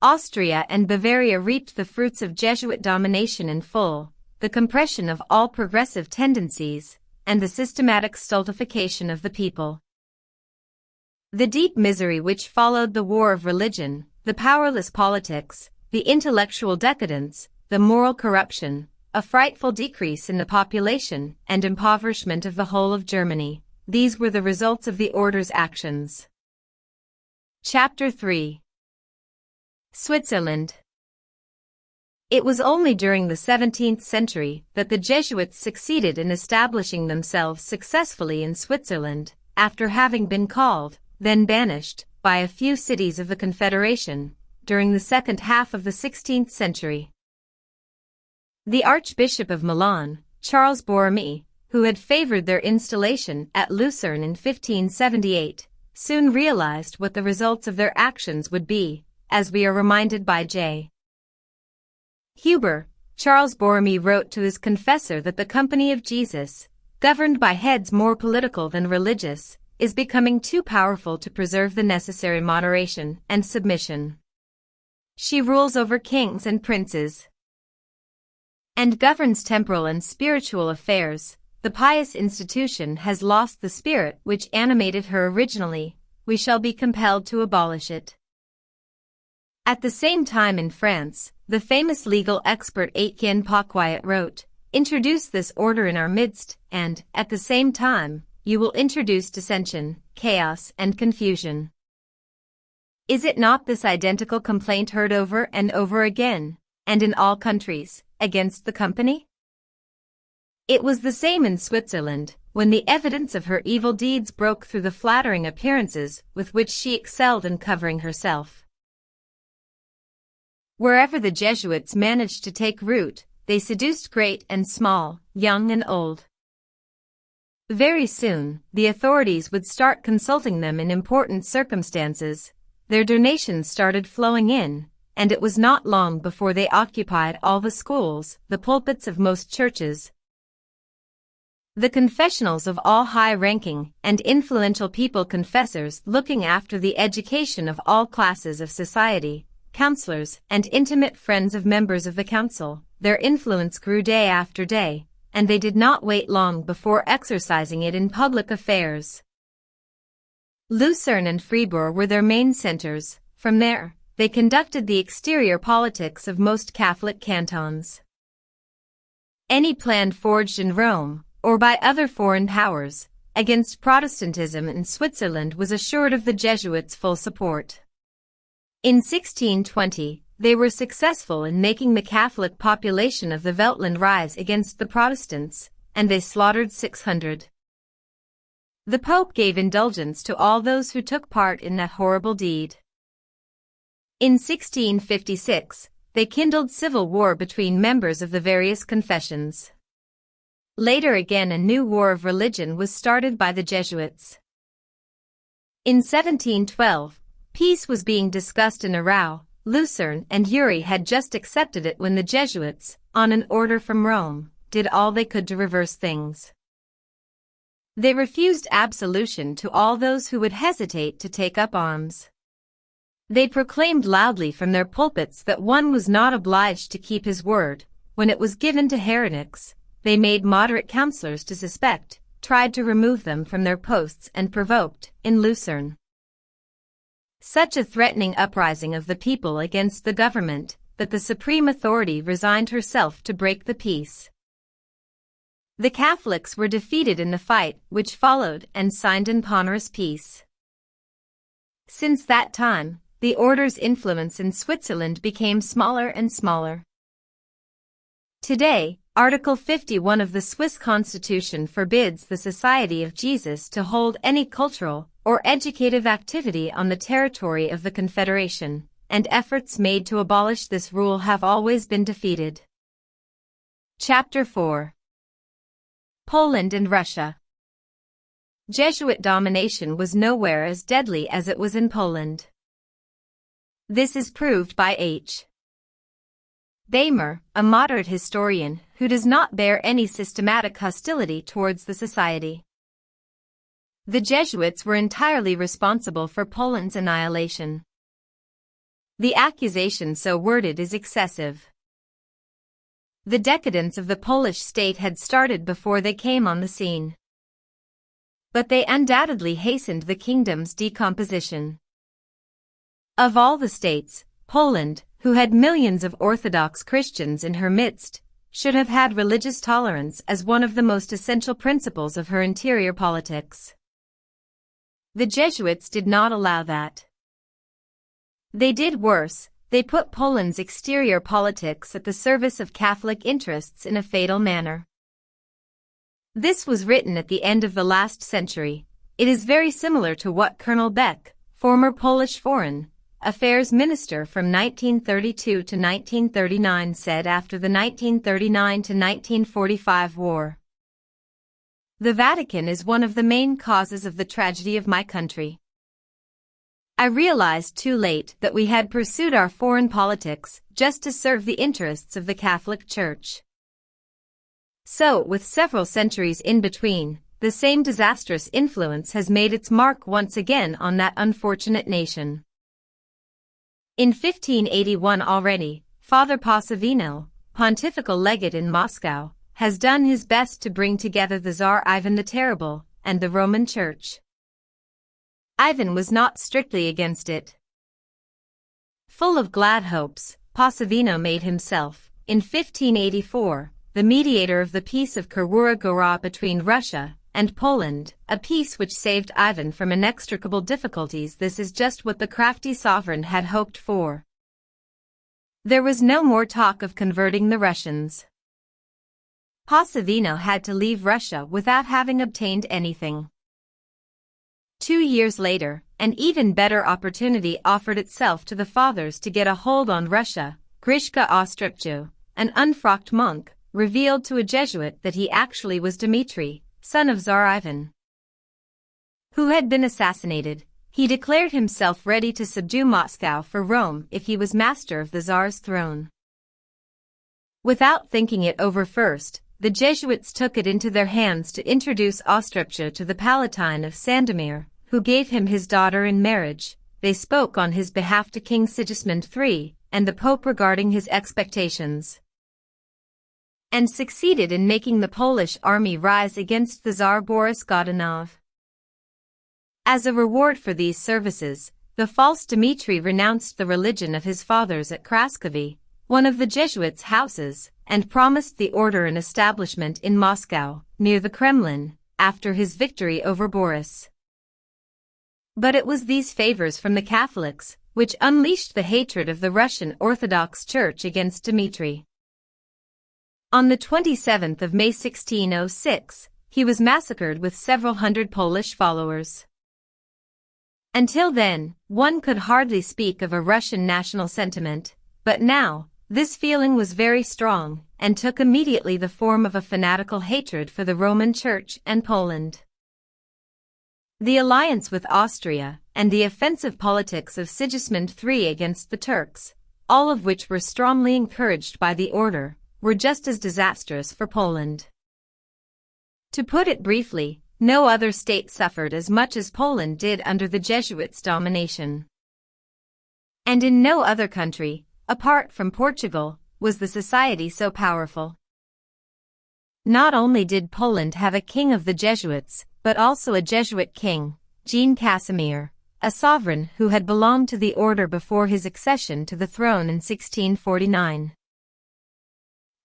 Austria and Bavaria reaped the fruits of Jesuit domination in full, the compression of all progressive tendencies, and the systematic stultification of the people. The deep misery which followed the war of religion, the powerless politics, the intellectual decadence, the moral corruption, a frightful decrease in the population, and impoverishment of the whole of Germany, these were the results of the order's actions. Chapter 3. Switzerland. It was only during the 17th century that the Jesuits succeeded in establishing themselves successfully in Switzerland, after having been called, then banished, by a few cities of the Confederation, during the second half of the 16th century. The Archbishop of Milan, Charles Borromée, who had favored their installation at Lucerne in 1578, soon realized what the results of their actions would be, as we are reminded by J. Huber. Charles Borromée wrote to his confessor that the Company of Jesus, governed by heads more political than religious, is becoming too powerful to preserve the necessary moderation and submission. She rules over kings and princes, and governs temporal and spiritual affairs. The pious institution has lost the spirit which animated her originally. We shall be compelled to abolish it. At the same time in France, the famous legal expert Etienne Pauquiet wrote, "Introduce this order in our midst, and, at the same time, you will introduce dissension, chaos, and confusion." Is it not this identical complaint heard over and over again, and in all countries, against the Company? It was the same in Switzerland, when the evidence of her evil deeds broke through the flattering appearances with which she excelled in covering herself. Wherever the Jesuits managed to take root, they seduced great and small, young and old. Very soon, the authorities would start consulting them in important circumstances. Their donations started flowing in, and it was not long before they occupied all the schools, the pulpits of most churches, the confessionals of all high-ranking and influential people, confessors looking after the education of all classes of society, counselors and intimate friends of members of the council. Their influence grew day after day, and they did not wait long before exercising it in public affairs. Lucerne and Fribourg were their main centers. From there, they conducted the exterior politics of most Catholic cantons. Any plan forged in Rome, or by other foreign powers, against Protestantism in Switzerland was assured of the Jesuits' full support. In 1620, they were successful in making the Catholic population of the Veltland rise against the Protestants, and they slaughtered 600. The Pope gave indulgence to all those who took part in that horrible deed. In 1656, they kindled civil war between members of the various confessions. Later again a new war of religion was started by the Jesuits. In 1712, peace was being discussed in Arau, Lucerne and Uri had just accepted it when the Jesuits, on an order from Rome, did all they could to reverse things. They refused absolution to all those who would hesitate to take up arms. They proclaimed loudly from their pulpits that one was not obliged to keep his word. When it was given to heretics, they made moderate councillors to suspect, tried to remove them from their posts and provoked, in Lucerne, such a threatening uprising of the people against the government, that the supreme authority resigned herself to break the peace. The Catholics were defeated in the fight which followed and signed an onerous peace. Since that time, the order's influence in Switzerland became smaller and smaller. Today, Article 51 of the Swiss Constitution forbids the Society of Jesus to hold any cultural or educative activity on the territory of the Confederation, and efforts made to abolish this rule have always been defeated. Chapter 4. Poland and Russia. Jesuit domination was nowhere as deadly as it was in Poland. This is proved by H. Baimer, a moderate historian, who does not bear any systematic hostility towards the society. The Jesuits were entirely responsible for Poland's annihilation. The accusation so worded is excessive. The decadence of the Polish state had started before they came on the scene. But they undoubtedly hastened the kingdom's decomposition. Of all the states, Poland, who had millions of Orthodox Christians in her midst, should have had religious tolerance as one of the most essential principles of her interior politics. The Jesuits did not allow that. They did worse, they put Poland's exterior politics at the service of Catholic interests in a fatal manner. This was written at the end of the last century. It is very similar to what Colonel Beck, former Polish Foreign Affairs Minister from 1932 to 1939, said after the 1939 to 1945 war. The Vatican is one of the main causes of the tragedy of my country. I realized too late that we had pursued our foreign politics just to serve the interests of the Catholic Church. So, with several centuries in between, the same disastrous influence has made its mark once again on that unfortunate nation. In 1581 already, Father Passavino, pontifical legate in Moscow, has done his best to bring together the Tsar Ivan the Terrible and the Roman Church. Ivan was not strictly against it. Full of glad hopes, Passavino made himself, in 1584, the mediator of the Peace of Kharkov between Russia and Poland, a peace which saved Ivan from inextricable difficulties. This is just what the crafty sovereign had hoped for. There was no more talk of converting the Russians. Passavino had to leave Russia without having obtained anything. 2 years later, an even better opportunity offered itself to the fathers to get a hold on Russia. Grishka Ostrepcho, an unfrocked monk, revealed to a Jesuit that he actually was Dmitri, son of Tsar Ivan, who had been assassinated. He declared himself ready to subdue Moscow for Rome if he was master of the Tsar's throne. Without thinking it over first, the Jesuits took it into their hands to introduce Ostrepcha to the Palatine of Sandomir, who gave him his daughter in marriage. They spoke on his behalf to King Sigismund III and the Pope regarding his expectations, and succeeded in making the Polish army rise against the Tsar Boris Godunov. As a reward for these services, the false Dmitri renounced the religion of his fathers at Kraskovy, one of the Jesuits' houses, and promised the order an establishment in Moscow, near the Kremlin, after his victory over Boris. But it was these favors from the Catholics which unleashed the hatred of the Russian Orthodox Church against Dmitri. On the 27th of May 1606, he was massacred with several hundred Polish followers. Until then, one could hardly speak of a Russian national sentiment, but now, This feeling was very strong, and took immediately the form of a fanatical hatred for the Roman Church and Poland. The alliance with Austria, and the offensive politics of Sigismund III against the Turks, all of which were strongly encouraged by the order, were just as disastrous for Poland. To put it briefly, no other state suffered as much as Poland did under the Jesuits' domination. And in no other country, apart from Portugal, was the society so powerful. Not only did Poland have a king of the Jesuits, but also a Jesuit king, Jean Casimir, a sovereign who had belonged to the order before his accession to the throne in 1649.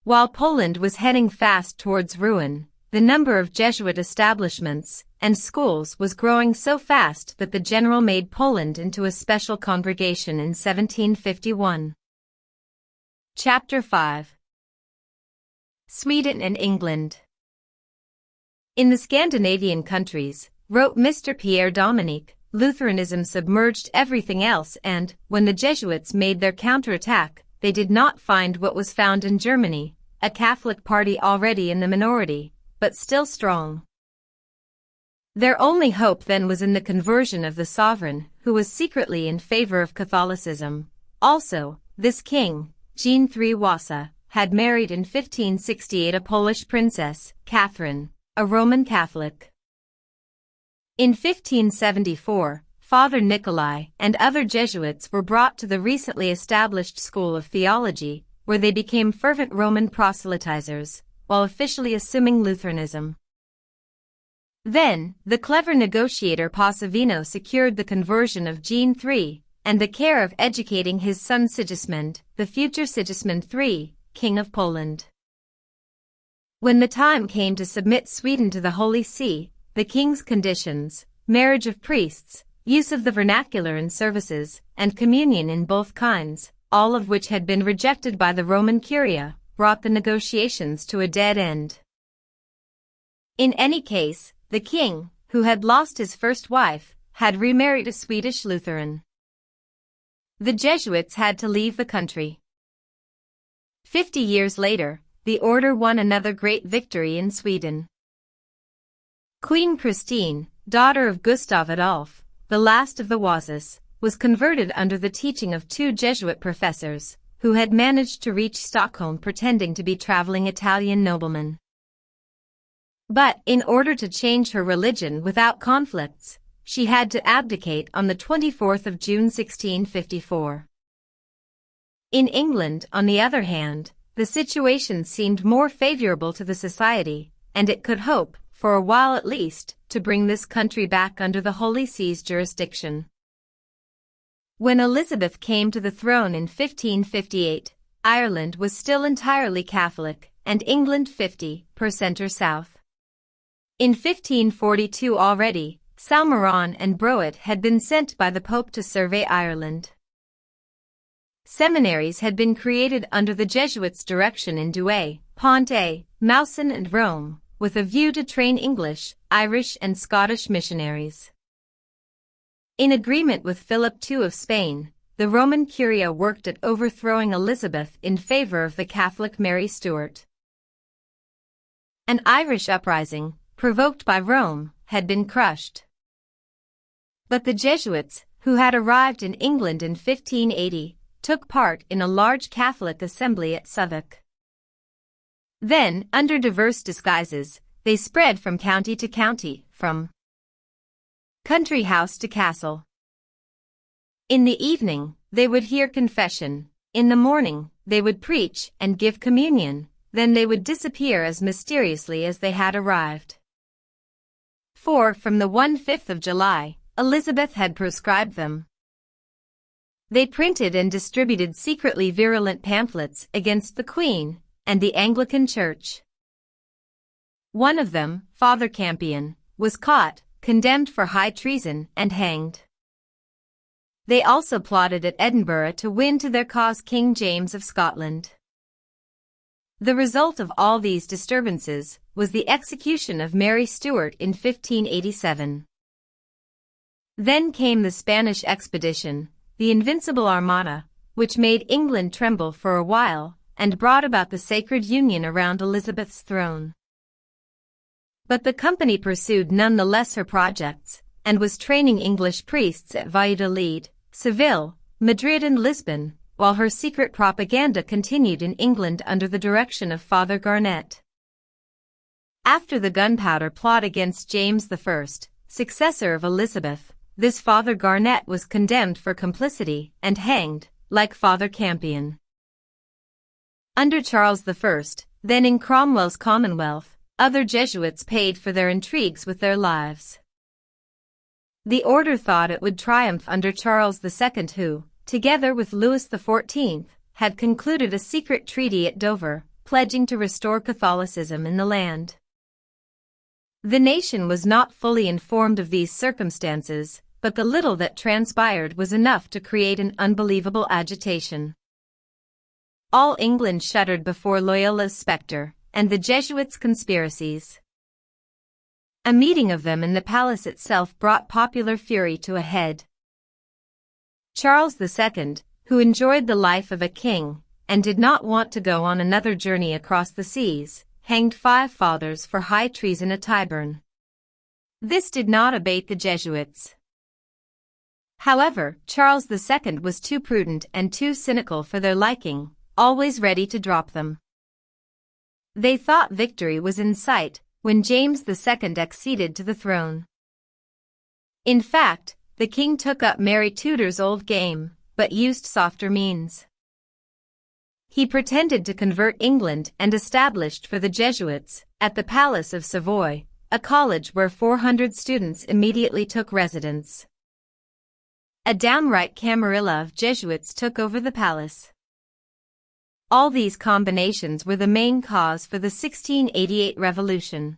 While Poland was heading fast towards ruin, the number of Jesuit establishments and schools was growing so fast that the general made Poland into a special congregation in 1751. Chapter 5. Sweden and England. In the Scandinavian countries, wrote Mr. Pierre Dominique, Lutheranism submerged everything else, and, when the Jesuits made their counterattack, they did not find what was found in Germany, a Catholic party already in the minority, but still strong. Their only hope then was in the conversion of the sovereign, who was secretly in favor of Catholicism. Also, this king, Jean III Wasa, had married in 1568 a Polish princess, Catherine, a Roman Catholic. In 1574, Father Nikolai and other Jesuits were brought to the recently established School of Theology, where they became fervent Roman proselytizers, while officially assuming Lutheranism. Then, the clever negotiator Passavino secured the conversion of Jean III, and the care of educating his son Sigismund, the future Sigismund III, King of Poland. When the time came to submit Sweden to the Holy See, the king's conditions, marriage of priests, use of the vernacular in services, and communion in both kinds, all of which had been rejected by the Roman Curia, brought the negotiations to a dead end. In any case, the king, who had lost his first wife, had remarried a Swedish Lutheran. The Jesuits had to leave the country. 50 years later, the order won another great victory in Sweden. Queen Christine, daughter of Gustav Adolf, the last of the Wasas, was converted under the teaching of two Jesuit professors, who had managed to reach Stockholm pretending to be traveling Italian noblemen. But, in order to change her religion without conflicts, she had to abdicate on the 24th of June 1654. In England, on the other hand, the situation seemed more favorable to the society, and it could hope, for a while at least, to bring this country back under the Holy See's jurisdiction. When Elizabeth came to the throne in 1558, Ireland was still entirely Catholic, and England 50% south. In 1542 already, Salmeron and Broet had been sent by the Pope to survey Ireland. Seminaries had been created under the Jesuits' direction in Douai, Pontet, Moussen and Rome, with a view to train English, Irish and Scottish missionaries. In agreement with Philip II of Spain, the Roman Curia worked at overthrowing Elizabeth in favor of the Catholic Mary Stuart. An Irish uprising, provoked by Rome, had been crushed. But the Jesuits, who had arrived in England in 1580, took part in a large Catholic assembly at Southwark. Then, under diverse disguises, they spread from county to county, from country house to castle. In the evening, they would hear confession. In the morning, they would preach and give communion. Then they would disappear as mysteriously as they had arrived. For, from the 1/5 of July, Elizabeth had proscribed them. They printed and distributed secretly virulent pamphlets against the Queen and the Anglican Church. One of them, Father Campion, was caught, condemned for high treason, and hanged. They also plotted at Edinburgh to win to their cause King James of Scotland. The result of all these disturbances was the execution of Mary Stuart in 1587. Then came the Spanish expedition, the Invincible Armada, which made England tremble for a while, and brought about the sacred union around Elizabeth's throne. But the company pursued none the less her projects, and was training English priests at Valladolid, Seville, Madrid and Lisbon, while her secret propaganda continued in England under the direction of Father Garnet. After the gunpowder plot against James I, successor of Elizabeth, this Father Garnet was condemned for complicity and hanged, like Father Campion. Under Charles I, then in Cromwell's Commonwealth, other Jesuits paid for their intrigues with their lives. The order thought it would triumph under Charles II who, together with Louis XIV, had concluded a secret treaty at Dover, pledging to restore Catholicism in the land. The nation was not fully informed of these circumstances, but the little that transpired was enough to create an unbelievable agitation. All England shuddered before Loyola's spectre, and the Jesuits' conspiracies. A meeting of them in the palace itself brought popular fury to a head. Charles II, who enjoyed the life of a king, and did not want to go on another journey across the seas, hanged 5 fathers for high treason at Tyburn. This did not abate the Jesuits. However, Charles II was too prudent and too cynical for their liking, always ready to drop them. They thought victory was in sight when James II acceded to the throne. In fact, the king took up Mary Tudor's old game, but used softer means. He pretended to convert England and established for the Jesuits, at the Palace of Savoy, a college where 400 students immediately took residence. A downright camarilla of Jesuits took over the palace. All these combinations were the main cause for the 1688 revolution.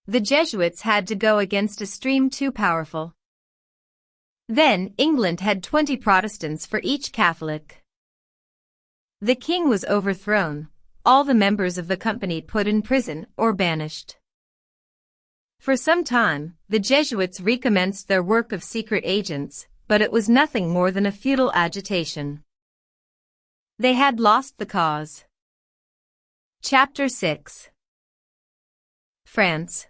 The Jesuits had to go against a stream too powerful. Then, England had 20 Protestants for each Catholic. The king was overthrown, all the members of the company put in prison or banished. For some time, the Jesuits recommenced their work of secret agents, but it was nothing more than a futile agitation. They had lost the cause. Chapter 6. France.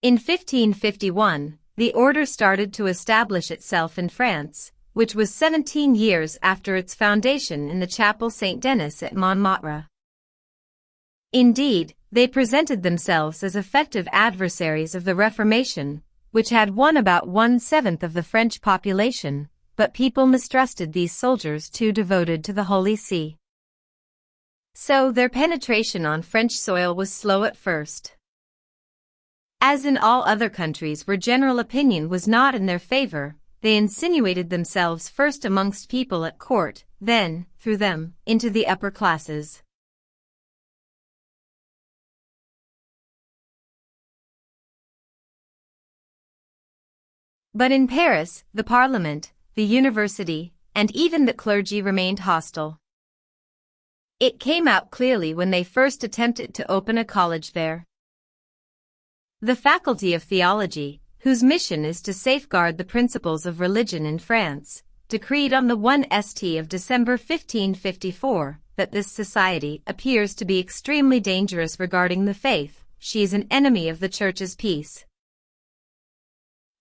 In 1551, the order started to establish itself in France, which was 17 years after its foundation in the Chapel Saint-Denis at Montmartre. Indeed, they presented themselves as effective adversaries of the Reformation, which had won about 1/7 of the French population, but people mistrusted these soldiers too devoted to the Holy See. So their penetration on French soil was slow at first. As in all other countries where general opinion was not in their favor, they insinuated themselves first amongst people at court, then, through them, into the upper classes. But in Paris, the Parliament, the university, and even the clergy remained hostile. It came out clearly when they first attempted to open a college there. The Faculty of Theology, whose mission is to safeguard the principles of religion in France, decreed on the 1st of December 1554 that this society appears to be extremely dangerous regarding the faith. She is an enemy of the Church's peace,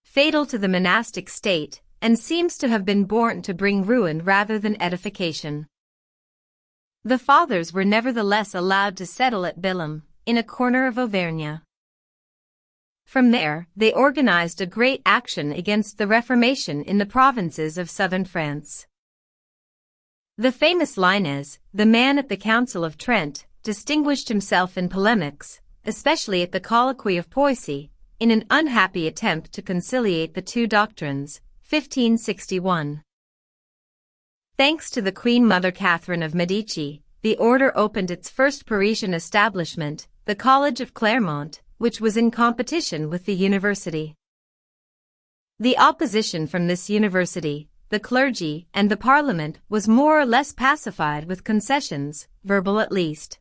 fatal to the monastic state, and seems to have been born to bring ruin rather than edification. The fathers were nevertheless allowed to settle at Bilhem, in a corner of Auvergne. From there, they organized a great action against the Reformation in the provinces of southern France. The famous Lainez, the man at the Council of Trent, distinguished himself in polemics, especially at the Colloquy of Poissy, in an unhappy attempt to conciliate the two doctrines, 1561. Thanks to the Queen Mother Catherine of Medici, the order opened its first Parisian establishment, the College of Clermont, which was in competition with the university. The opposition from this university, the clergy, and the Parliament was more or less pacified with concessions, verbal at least,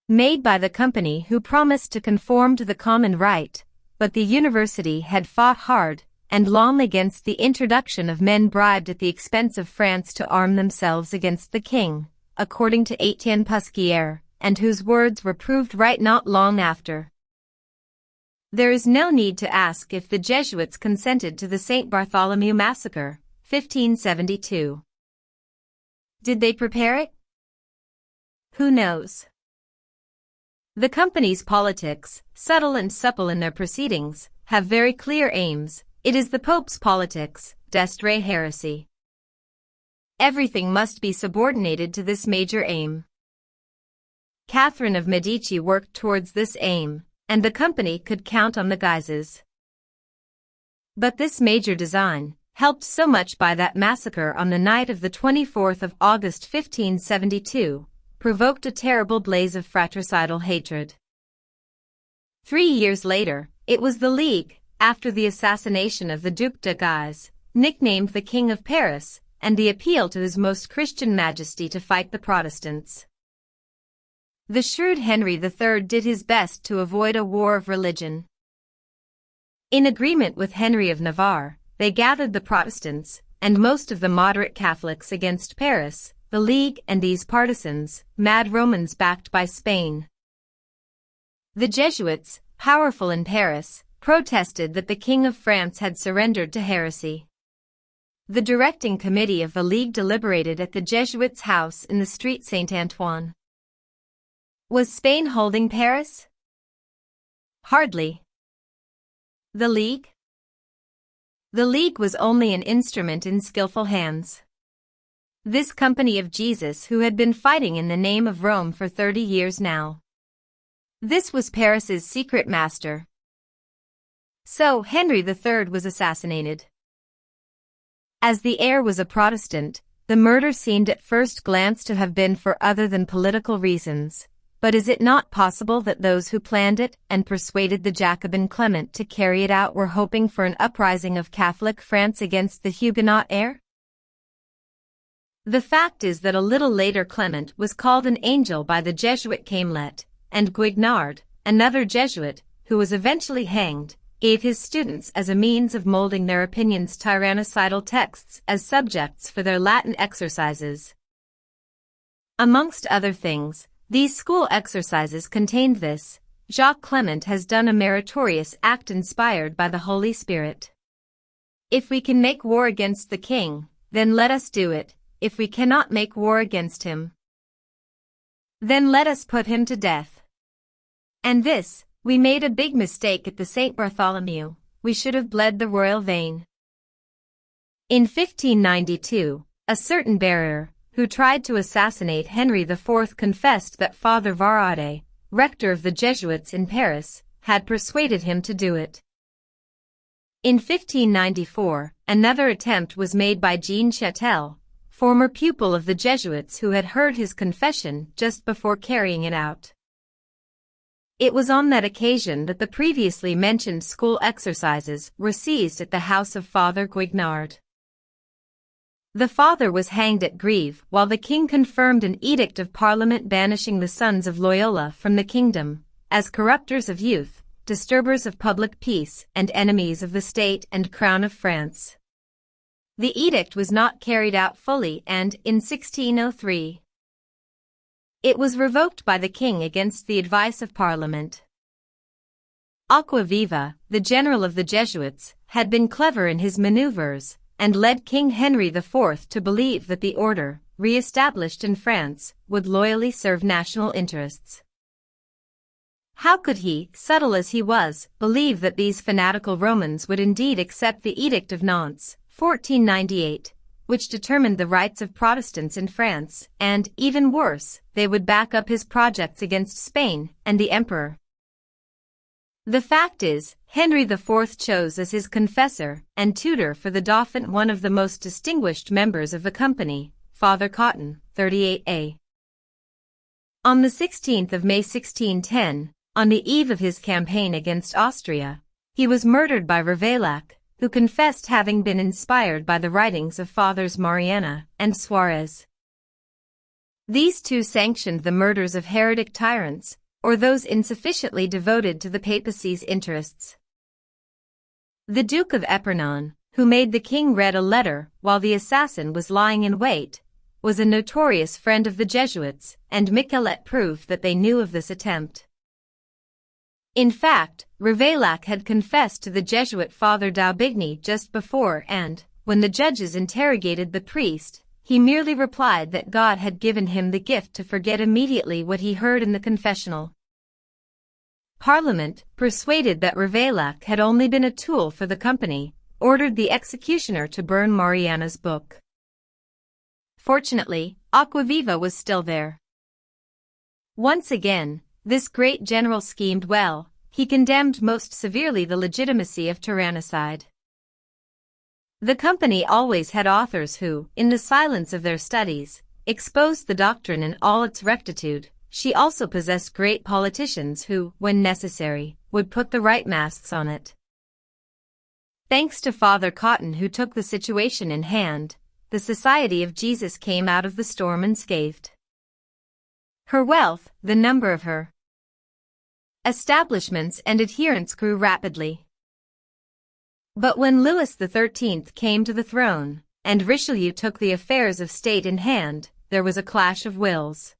made by the company who promised to conform to the common right, but the university had fought hard, and long against the introduction of men bribed at the expense of France to arm themselves against the king, according to Etienne Pusquier, and whose words were proved right not long after. There is no need to ask if the Jesuits consented to the St. Bartholomew Massacre, 1572. Did they prepare it? Who knows? The company's politics, subtle and supple in their proceedings, have very clear aims. It is the Pope's politics, d'estre heresy. Everything must be subordinated to this major aim. Catherine of Medici worked towards this aim, and the company could count on the Guises. But this major design, helped so much by that massacre on the night of the 24th of August 1572, provoked a terrible blaze of fratricidal hatred. 3 years later, it was the League, after the assassination of the Duc de Guise, nicknamed the King of Paris, and the appeal to His Most Christian Majesty to fight the Protestants. The shrewd Henry III did his best to avoid a war of religion. In agreement with Henry of Navarre, they gathered the Protestants, and most of the moderate Catholics against Paris, the League and these partisans, mad Romans backed by Spain. The Jesuits, powerful in Paris, protested that the King of France had surrendered to heresy. The directing committee of the League deliberated at the Jesuits' house in the street Saint-Antoine. Was Spain holding Paris? Hardly. The League? The League was only an instrument in skillful hands. This company of Jesus who had been fighting in the name of Rome for 30 years now. This was Paris's secret master. So Henry III was assassinated. As the heir was a Protestant, the murder seemed at first glance to have been for other than political reasons. But is it not possible that those who planned it and persuaded the Jacobin Clement to carry it out were hoping for an uprising of Catholic France against the Huguenot heir? The fact is that a little later Clement was called an angel by the Jesuit Camelet, and Guignard, another Jesuit, who was eventually hanged, gave his students as a means of molding their opinions tyrannicidal texts as subjects for their Latin exercises. Amongst other things, these school exercises contained this: Jacques Clement has done a meritorious act inspired by the Holy Spirit. If we can make war against the king, then let us do it. If we cannot make war against him, then let us put him to death. And this, we made a big mistake at the St. Bartholomew. We should have bled the royal vein. In 1592, a certain bearer, who tried to assassinate Henry IV, confessed that Father Varade, rector of the Jesuits in Paris, had persuaded him to do it. In 1594, another attempt was made by Jean Chatel, former pupil of the Jesuits who had heard his confession just before carrying it out. It was on that occasion that the previously mentioned school exercises were seized at the house of Father Guignard. The father was hanged at Grève while the king confirmed an edict of Parliament banishing the sons of Loyola from the kingdom, as corrupters of youth, disturbers of public peace, and enemies of the state and crown of France. The edict was not carried out fully and, in 1603, it was revoked by the king against the advice of Parliament. Aquaviva, the general of the Jesuits, had been clever in his maneuvers, and led King Henry IV to believe that the order, re-established in France, would loyally serve national interests. How could he, subtle as he was, believe that these fanatical Romans would indeed accept the Edict of Nantes, 1498, which determined the rights of Protestants in France, and, even worse, they would back up his projects against Spain and the Emperor? The fact is, Henry IV chose as his confessor and tutor for the Dauphin one of the most distinguished members of the company, Father Cotton, 38A. On the 16th of May 1610, on the eve of his campaign against Austria, he was murdered by Ravaillac, who confessed having been inspired by the writings of Fathers Mariana and Suarez. These two sanctioned the murders of heretic tyrants, or those insufficiently devoted to the papacy's interests. The Duke of Epernon, who made the king read a letter while the assassin was lying in wait, was a notorious friend of the Jesuits, and Michelet proved that they knew of this attempt. In fact, Ravaillac had confessed to the Jesuit Father d'Aubigny just before, and, when the judges interrogated the priest, he merely replied that God had given him the gift to forget immediately what he heard in the confessional. Parliament, persuaded that Ravaillac had only been a tool for the company, ordered the executioner to burn Mariana's book. Fortunately, Aquaviva was still there. Once again, this great general schemed well. He condemned most severely the legitimacy of tyrannicide. The company always had authors who, in the silence of their studies, exposed the doctrine in all its rectitude. She also possessed great politicians who, when necessary, would put the right masks on it. Thanks to Father Cotton, who took the situation in hand, the Society of Jesus came out of the storm unscathed. Her wealth, the number of her establishments and adherents grew rapidly. But when Louis XIII came to the throne, and Richelieu took the affairs of state in hand, there was a clash of wills.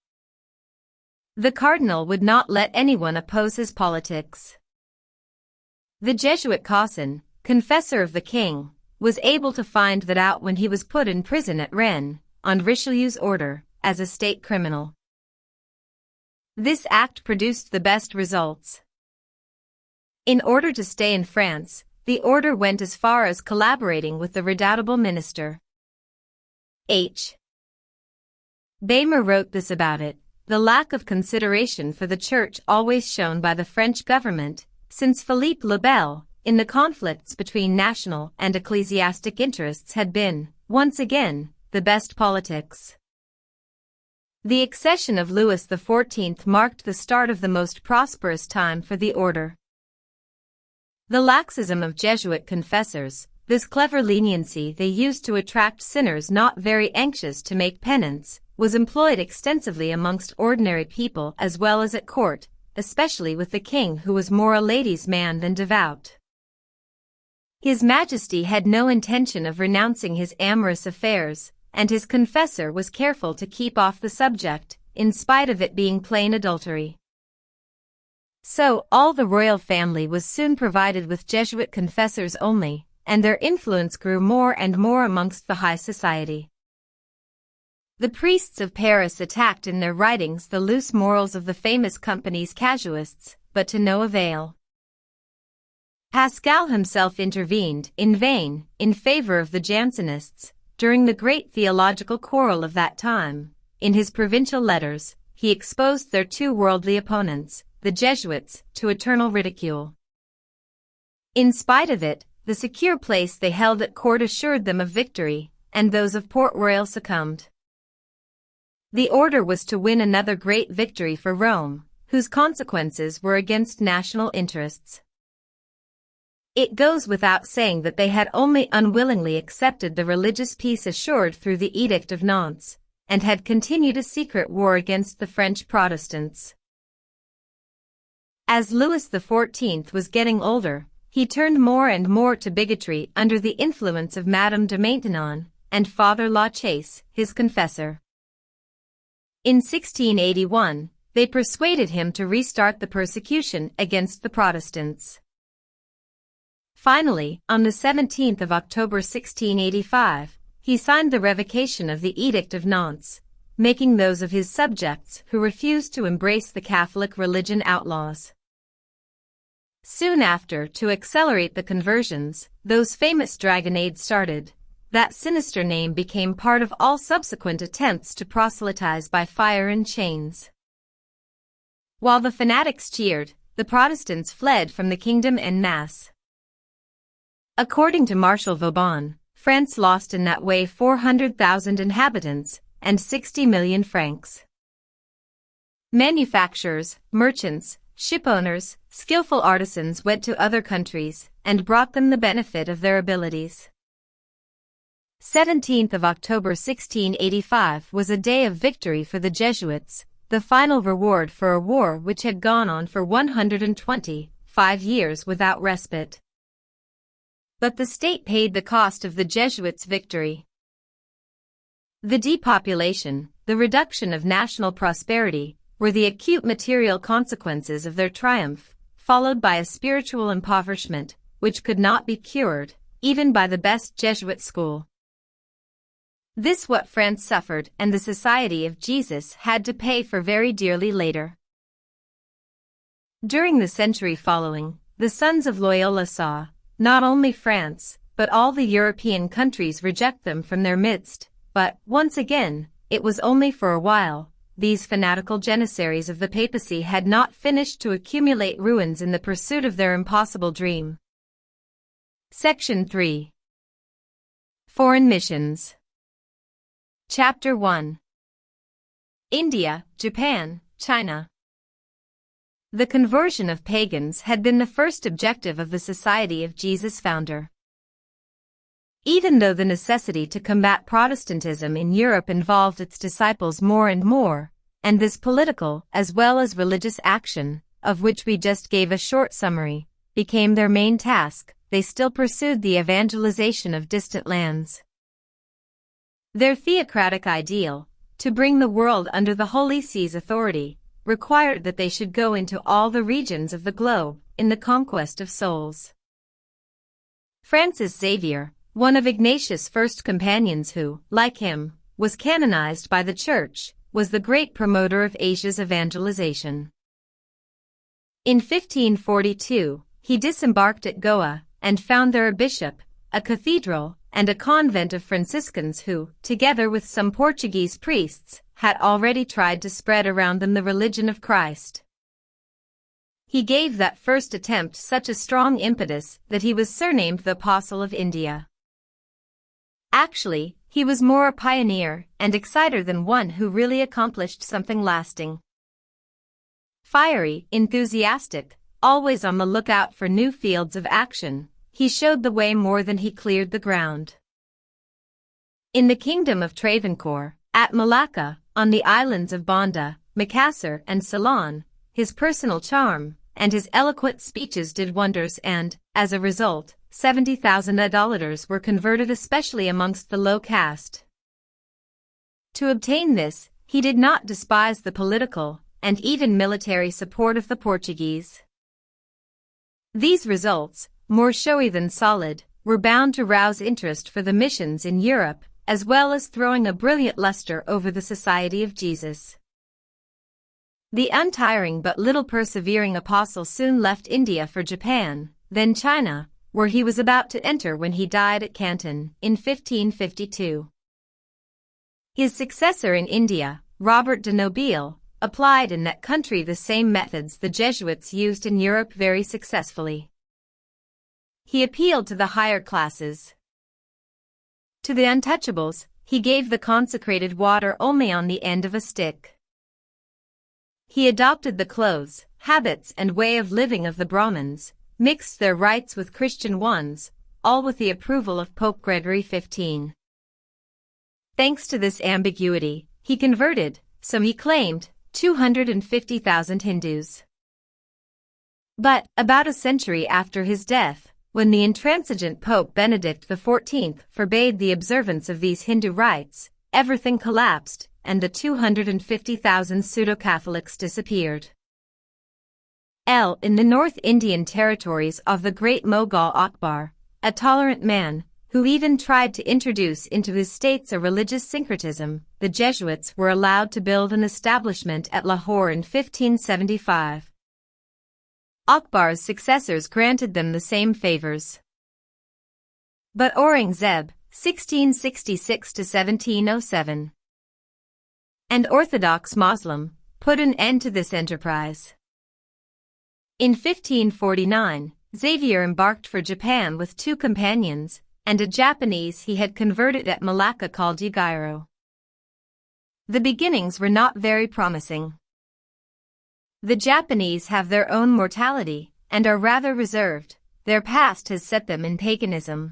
The cardinal would not let anyone oppose his politics. The Jesuit Cosson, confessor of the king, was able to find that out when he was put in prison at Rennes, on Richelieu's order, as a state criminal. This act produced the best results. In order to stay in France, the order went as far as collaborating with the redoubtable minister. H. Baymer wrote this about it: the lack of consideration for the Church always shown by the French government, since Philippe le Bel, in the conflicts between national and ecclesiastic interests, had been, once again, the best politics. The accession of Louis XIV marked the start of the most prosperous time for the order. The laxism of Jesuit confessors, this clever leniency they used to attract sinners not very anxious to make penance, was employed extensively amongst ordinary people as well as at court, especially with the king, who was more a lady's man than devout. His Majesty had no intention of renouncing his amorous affairs, and his confessor was careful to keep off the subject, in spite of it being plain adultery. So, all the royal family was soon provided with Jesuit confessors only, and their influence grew more and more amongst the high society. The priests of Paris attacked in their writings the loose morals of the famous company's casuists, but to no avail. Pascal himself intervened, in vain, in favor of the Jansenists, during the great theological quarrel of that time. In his provincial letters, he exposed their two worldly opponents, the Jesuits, to eternal ridicule. In spite of it, the secure place they held at court assured them of victory, and those of Port Royal succumbed. The order was to win another great victory for Rome, whose consequences were against national interests. It goes without saying that they had only unwillingly accepted the religious peace assured through the Edict of Nantes, and had continued a secret war against the French Protestants. As Louis XIV was getting older, he turned more and more to bigotry under the influence of Madame de Maintenon and Father Lachaise, his confessor. In 1681, they persuaded him to restart the persecution against the Protestants. Finally, on the 17th of October 1685, he signed the revocation of the Edict of Nantes, making those of his subjects who refused to embrace the Catholic religion outlaws. Soon after, to accelerate the conversions, those famous dragonnades started. That sinister name became part of all subsequent attempts to proselytize by fire and chains. While the fanatics cheered, the Protestants fled from the kingdom en masse. According to Marshal Vauban, France lost in that way 400,000 inhabitants and 60 million francs. Manufacturers, merchants, shipowners, skillful artisans went to other countries and brought them the benefit of their abilities. 17th of October 1685 was a day of victory for the Jesuits, the final reward for a war which had gone on for 125 years without respite. But the state paid the cost of the Jesuits' victory. The depopulation, the reduction of national prosperity, were the acute material consequences of their triumph, followed by a spiritual impoverishment, which could not be cured, even by the best Jesuit school. This what France suffered and the Society of Jesus had to pay for very dearly later. During the century following, the sons of Loyola saw, not only France, but all the European countries reject them from their midst, but, once again, it was only for a while. These fanatical janissaries of the papacy had not finished to accumulate ruins in the pursuit of their impossible dream. Section 3. Foreign Missions. Chapter 1. India, Japan, China. The conversion of pagans had been the first objective of the Society of Jesus founder. Even though the necessity to combat Protestantism in Europe involved its disciples more and more, and this political as well as religious action, of which we just gave a short summary, became their main task, they still pursued the evangelization of distant lands. Their theocratic ideal, to bring the world under the Holy See's authority, required that they should go into all the regions of the globe in the conquest of souls. Francis Xavier, one of Ignatius' first companions who, like him, was canonized by the Church, was the great promoter of Asia's evangelization. In 1542, he disembarked at Goa and found there a bishop, a cathedral, and a convent of Franciscans who, together with some Portuguese priests, had already tried to spread around them the religion of Christ. He gave that first attempt such a strong impetus that he was surnamed the Apostle of India. Actually, he was more a pioneer and exciter than one who really accomplished something lasting. Fiery, enthusiastic, always on the lookout for new fields of action, he showed the way more than he cleared the ground. In the kingdom of Travancore, at Malacca, on the islands of Banda, Macassar and Ceylon, his personal charm and his eloquent speeches did wonders and, as a result, 70,000 idolaters were converted, especially amongst the low caste. To obtain this, he did not despise the political and even military support of the Portuguese. These results, more showy than solid, were bound to rouse interest for the missions in Europe, as well as throwing a brilliant luster over the Society of Jesus. The untiring but little persevering apostle soon left India for Japan, then China, where he was about to enter when he died at Canton in 1552. His successor in India, Robert de Nobile, applied in that country the same methods the Jesuits used in Europe very successfully. He appealed to the higher classes. To the untouchables, he gave the consecrated water only on the end of a stick. He adopted the clothes, habits and way of living of the Brahmins, mixed their rites with Christian ones, all with the approval of Pope Gregory XV. Thanks to this ambiguity, he converted, so he claimed, 250,000 Hindus. But, about a century after his death, when the intransigent Pope Benedict XIV forbade the observance of these Hindu rites, everything collapsed, and the 250,000 pseudo-Catholics disappeared. In the North Indian territories of the great Mughal Akbar, a tolerant man, who even tried to introduce into his states a religious syncretism, the Jesuits were allowed to build an establishment at Lahore in 1575. Akbar's successors granted them the same favors. But Aurangzeb, 1666–1707, an Orthodox Muslim, put an end to this enterprise. In 1549, Xavier embarked for Japan with 2 companions, and a Japanese he had converted at Malacca called Yugiro. The beginnings were not very promising. The Japanese have their own mortality, and are rather reserved. Their past has set them in paganism.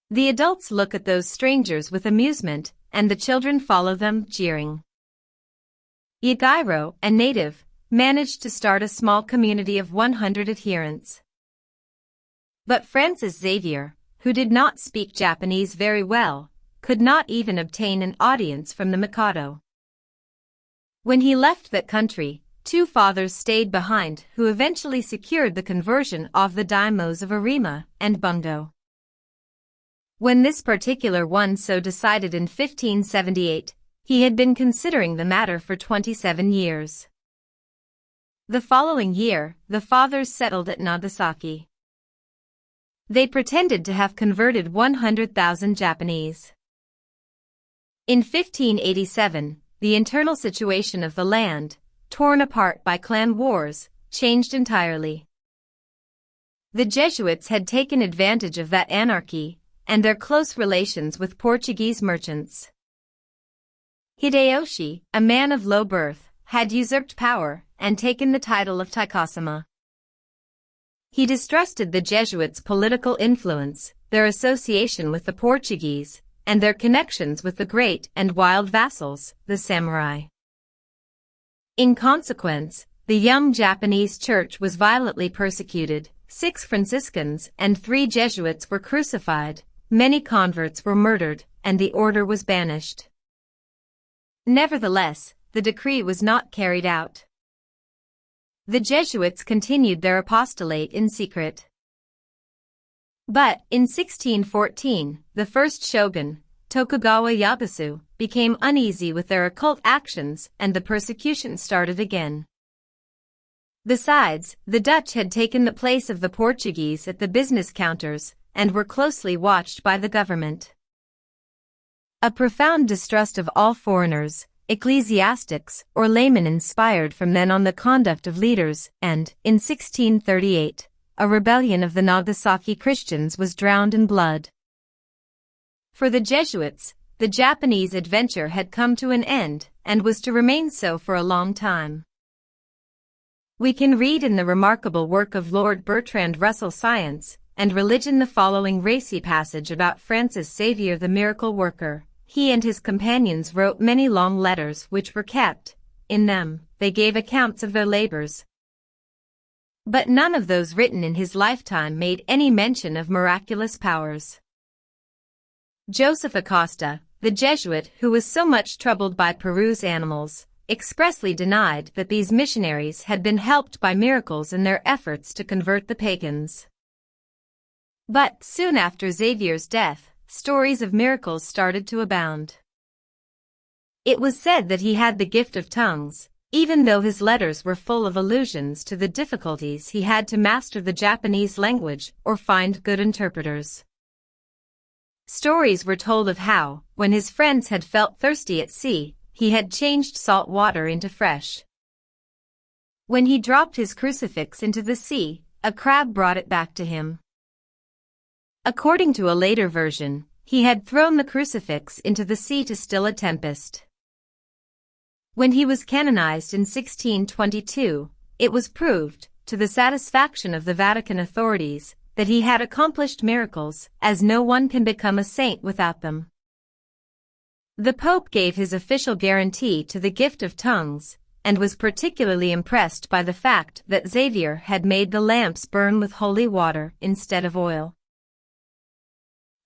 The adults look at those strangers with amusement, and the children follow them, jeering. Yugiro, a native, managed to start a small community of 100 adherents. But Francis Xavier, who did not speak Japanese very well, could not even obtain an audience from the Mikado. When he left that country, 2 fathers stayed behind who eventually secured the conversion of the daimyos of Arima and Bungdo. When this particular one so decided in 1578, he had been considering the matter for 27 years. The following year, the fathers settled at Nagasaki. They pretended to have converted 100,000 Japanese. In 1587, the internal situation of the land, torn apart by clan wars, changed entirely. The Jesuits had taken advantage of that anarchy and their close relations with Portuguese merchants. Hideyoshi, a man of low birth, had usurped power and taken the title of Taikasama. He distrusted the Jesuits' political influence, their association with the Portuguese, and their connections with the great and wild vassals, the samurai. In consequence, the young Japanese church was violently persecuted, 6 Franciscans and 3 Jesuits were crucified, many converts were murdered, and the order was banished. Nevertheless, the decree was not carried out. The Jesuits continued their apostolate in secret. But, in 1614, the first shogun, Tokugawa Ieyasu, became uneasy with their occult actions and the persecution started again. Besides, the Dutch had taken the place of the Portuguese at the business counters and were closely watched by the government. A profound distrust of all foreigners, ecclesiastics, or laymen inspired from then on the conduct of leaders, and, in 1638, a rebellion of the Nagasaki Christians was drowned in blood. For the Jesuits, the Japanese adventure had come to an end and was to remain so for a long time. We can read in the remarkable work of Lord Bertrand Russell Science and Religion the following racy passage about Francis Xavier the miracle worker. He and his companions wrote many long letters which were kept. In them, they gave accounts of their labors. But none of those written in his lifetime made any mention of miraculous powers. Joseph Acosta, the Jesuit who was so much troubled by Peru's animals, expressly denied that these missionaries had been helped by miracles in their efforts to convert the pagans. But, soon after Xavier's death, stories of miracles started to abound. It was said that he had the gift of tongues, even though his letters were full of allusions to the difficulties he had to master the Japanese language or find good interpreters. Stories were told of how, when his friends had felt thirsty at sea, he had changed salt water into fresh. When he dropped his crucifix into the sea, a crab brought it back to him. According to a later version, he had thrown the crucifix into the sea to still a tempest. When he was canonized in 1622, it was proved, to the satisfaction of the Vatican authorities, that he had accomplished miracles, as no one can become a saint without them. The Pope gave his official guarantee to the gift of tongues, and was particularly impressed by the fact that Xavier had made the lamps burn with holy water instead of oil.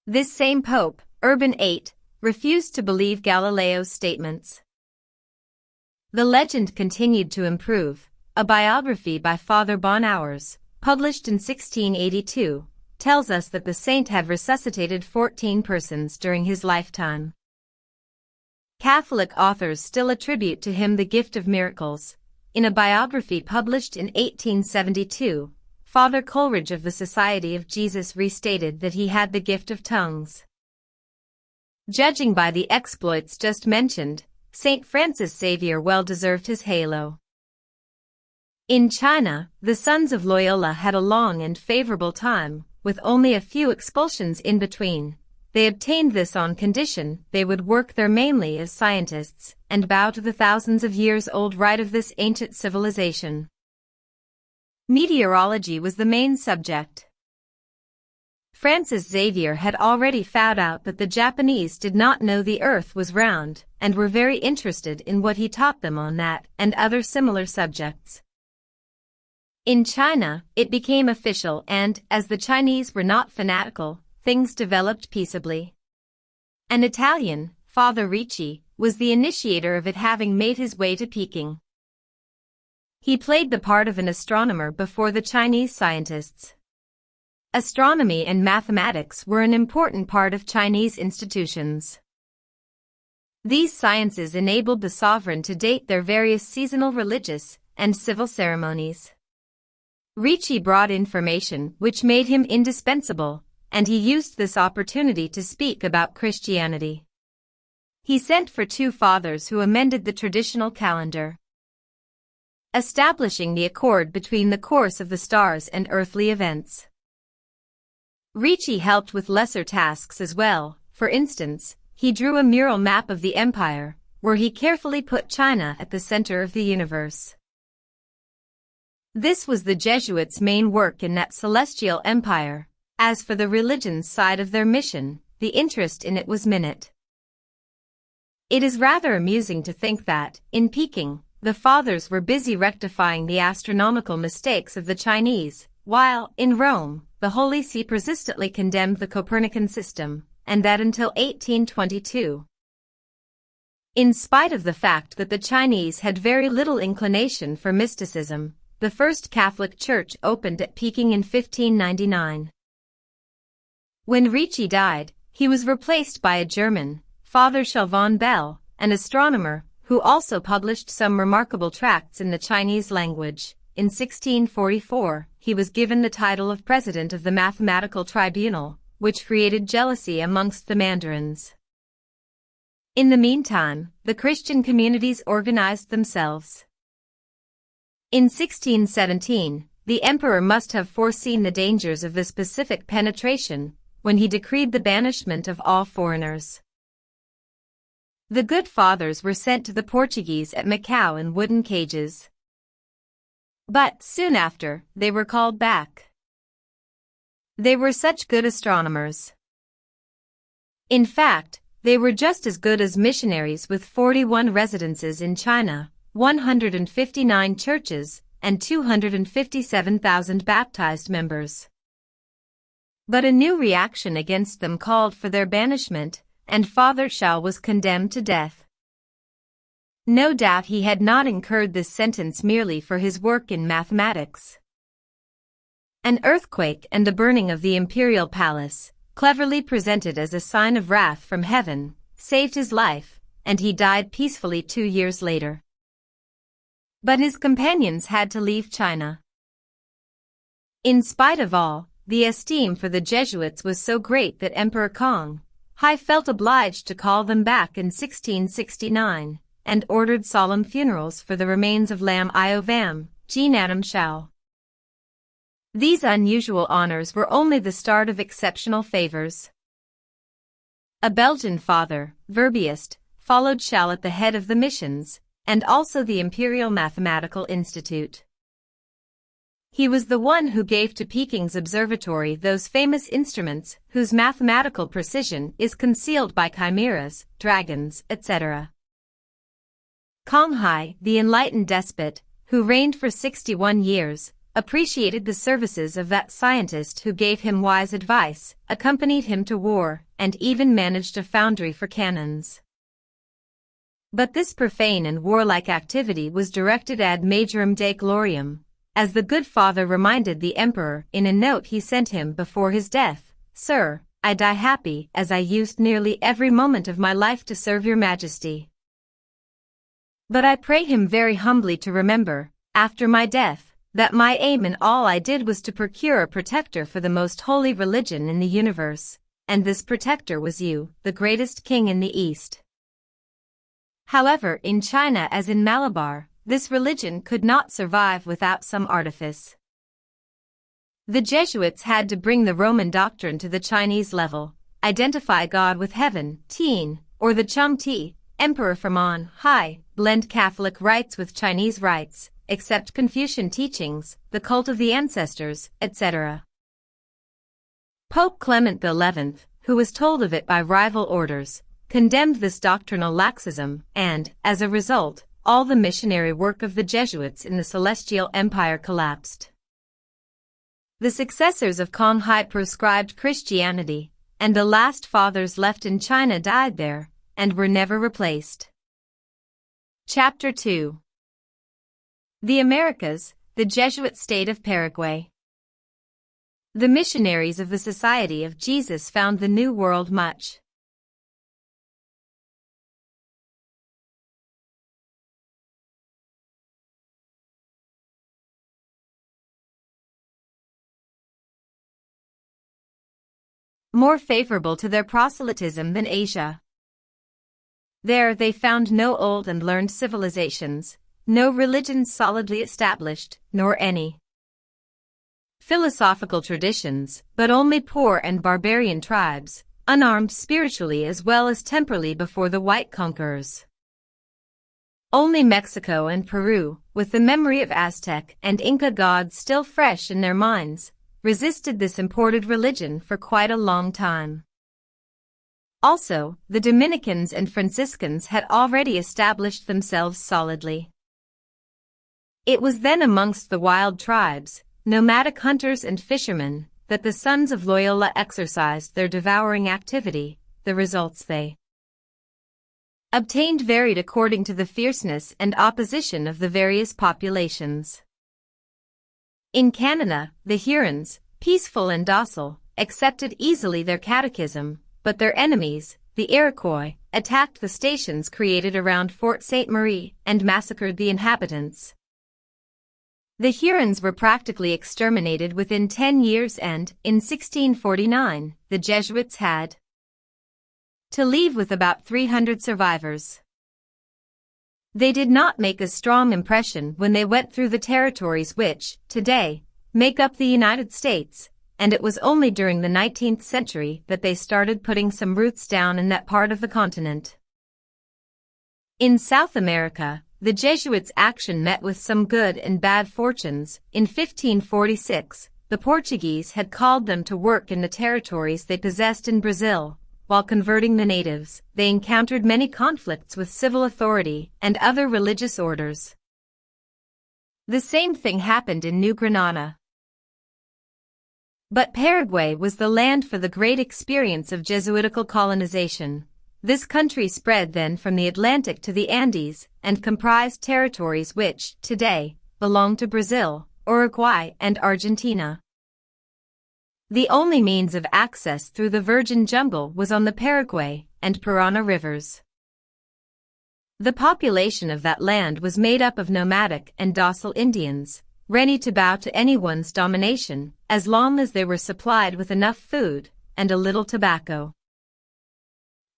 This same Pope, Urban VIII, refused to believe Galileo's statements. The legend continued to improve. A biography by Father Bonhours, published in 1682, tells us that the saint had resuscitated 14 persons during his lifetime. Catholic authors still attribute to him the gift of miracles. In a biography published in 1872, Father Coleridge of the Society of Jesus restated that he had the gift of tongues. Judging by the exploits just mentioned, St. Francis Xavier well deserved his halo. In China, the sons of Loyola had a long and favorable time, with only a few expulsions in between. They obtained this on condition they would work there mainly as scientists and bow to the thousands of years old rite of this ancient civilization. Meteorology was the main subject. Francis Xavier had already found out that the Japanese did not know the earth was round and were very interested in what he taught them on that and other similar subjects. In China, it became official and, as the Chinese were not fanatical, things developed peaceably. An Italian, Father Ricci, was the initiator of it, having made his way to Peking. He played the part of an astronomer before the Chinese scientists. Astronomy and mathematics were an important part of Chinese institutions. These sciences enabled the sovereign to date their various seasonal religious and civil ceremonies. Ricci brought information which made him indispensable, and he used this opportunity to speak about Christianity. He sent for two fathers who amended the traditional calendar, establishing the accord between the course of the stars and earthly events. Ricci helped with lesser tasks as well. For instance, he drew a mural map of the empire, where he carefully put China at the center of the universe. This was the Jesuits' main work in that celestial empire. As for the religion's side of their mission, the interest in it was minute. It is rather amusing to think that, in Peking, the fathers were busy rectifying the astronomical mistakes of the Chinese, while, in Rome, the Holy See persistently condemned the Copernican system, and that until 1822. In spite of the fact that the Chinese had very little inclination for mysticism, the first Catholic Church opened at Peking in 1599. When Ricci died, he was replaced by a German, Father Chalvon Bell, an astronomer, who also published some remarkable tracts in the Chinese language. In 1644, he was given the title of President of the Mathematical Tribunal, which created jealousy amongst the mandarins. In the meantime, the Christian communities organized themselves. In 1617, the emperor must have foreseen the dangers of this pacific penetration when he decreed the banishment of all foreigners. The good fathers were sent to the Portuguese at Macau in wooden cages. But, soon after, they were called back. They were such good astronomers. In fact, they were just as good as missionaries, with 41 residences in China, 159 churches, and 257,000 baptized members. But a new reaction against them called for their banishment, and Father Shao was condemned to death. No doubt he had not incurred this sentence merely for his work in mathematics. An earthquake and the burning of the imperial palace, cleverly presented as a sign of wrath from heaven, saved his life, and he died peacefully 2 years later. But his companions had to leave China. In spite of all, the esteem for the Jesuits was so great that Emperor Kong Hai felt obliged to call them back in 1669, and ordered solemn funerals for the remains of Lam Io Vam, Jean Adam Shao. These unusual honors were only the start of exceptional favors. A Belgian father, Verbiest, followed Shao at the head of the missions, and also the Imperial Mathematical Institute. He was the one who gave to Peking's observatory those famous instruments whose mathematical precision is concealed by chimeras, dragons, etc. Kong Hai, the enlightened despot, who reigned for 61 years, appreciated the services of that scientist who gave him wise advice, accompanied him to war, and even managed a foundry for cannons. But this profane and warlike activity was directed ad majorem Dei gloriam, as the good father reminded the emperor in a note he sent him before his death. "Sir, I die happy, as I used nearly every moment of my life to serve your majesty. But I pray him very humbly to remember, after my death, that my aim in all I did was to procure a protector for the most holy religion in the universe, and this protector was you, the greatest king in the East." However, in China as in Malabar, this religion could not survive without some artifice. The Jesuits had to bring the Roman doctrine to the Chinese level, identify God with heaven, Tien, or the Chung Ti, Emperor from on high, blend Catholic rites with Chinese rites, accept Confucian teachings, the cult of the ancestors, etc. Pope Clement XI, who was told of it by rival orders, condemned this doctrinal laxism, and, as a result, all the missionary work of the Jesuits in the Celestial Empire collapsed. The successors of Conghai proscribed Christianity, and the last fathers left in China died there, and were never replaced. Chapter 2. The Americas, the Jesuit state of Paraguay. The missionaries of the Society of Jesus found the New World much more favorable to their proselytism than Asia. There they found no old and learned civilizations, no religions solidly established, nor any philosophical traditions, but only poor and barbarian tribes, unarmed spiritually as well as temporally before the white conquerors. Only Mexico and Peru, with the memory of Aztec and Inca gods still fresh in their minds, resisted this imported religion for quite a long time. Also, the Dominicans and Franciscans had already established themselves solidly. It was then amongst the wild tribes, nomadic hunters and fishermen, that the sons of Loyola exercised their devouring activity. The results they obtained varied according to the fierceness and opposition of the various populations. In Canada, the Hurons, peaceful and docile, accepted easily their catechism, but their enemies, the Iroquois, attacked the stations created around Fort Ste. Marie and massacred the inhabitants. The Hurons were practically exterminated within 10 years and, in 1649, the Jesuits had to leave with about 300 survivors. They did not make a strong impression when they went through the territories which, today, make up the United States, and it was only during the 19th century that they started putting some roots down in that part of the continent. In South America, the Jesuits' action met with some good and bad fortunes. In 1546, the Portuguese had called them to work in the territories they possessed in Brazil. While converting the natives, they encountered many conflicts with civil authority and other religious orders. The same thing happened in New Granada. But Paraguay was the land for the great experience of Jesuitical colonization. This country spread then from the Atlantic to the Andes and comprised territories which, today, belong to Brazil, Uruguay, and Argentina. The only means of access through the virgin jungle was on the Paraguay and Parana rivers. The population of that land was made up of nomadic and docile Indians, ready to bow to anyone's domination as long as they were supplied with enough food and a little tobacco.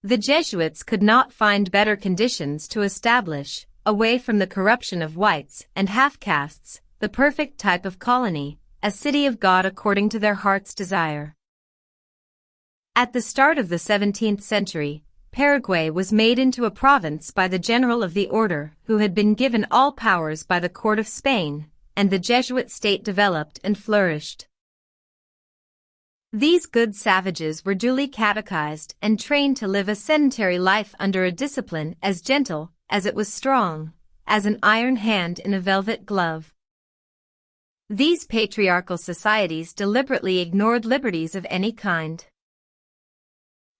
The Jesuits could not find better conditions to establish, away from the corruption of whites and half-castes, the perfect type of colony, a city of God according to their heart's desire. At the start of the 17th century, Paraguay was made into a province by the General of the Order, who had been given all powers by the court of Spain, and the Jesuit state developed and flourished. These good savages were duly catechized and trained to live a sedentary life under a discipline as gentle as it was strong, as an iron hand in a velvet glove. These patriarchal societies deliberately ignored liberties of any kind.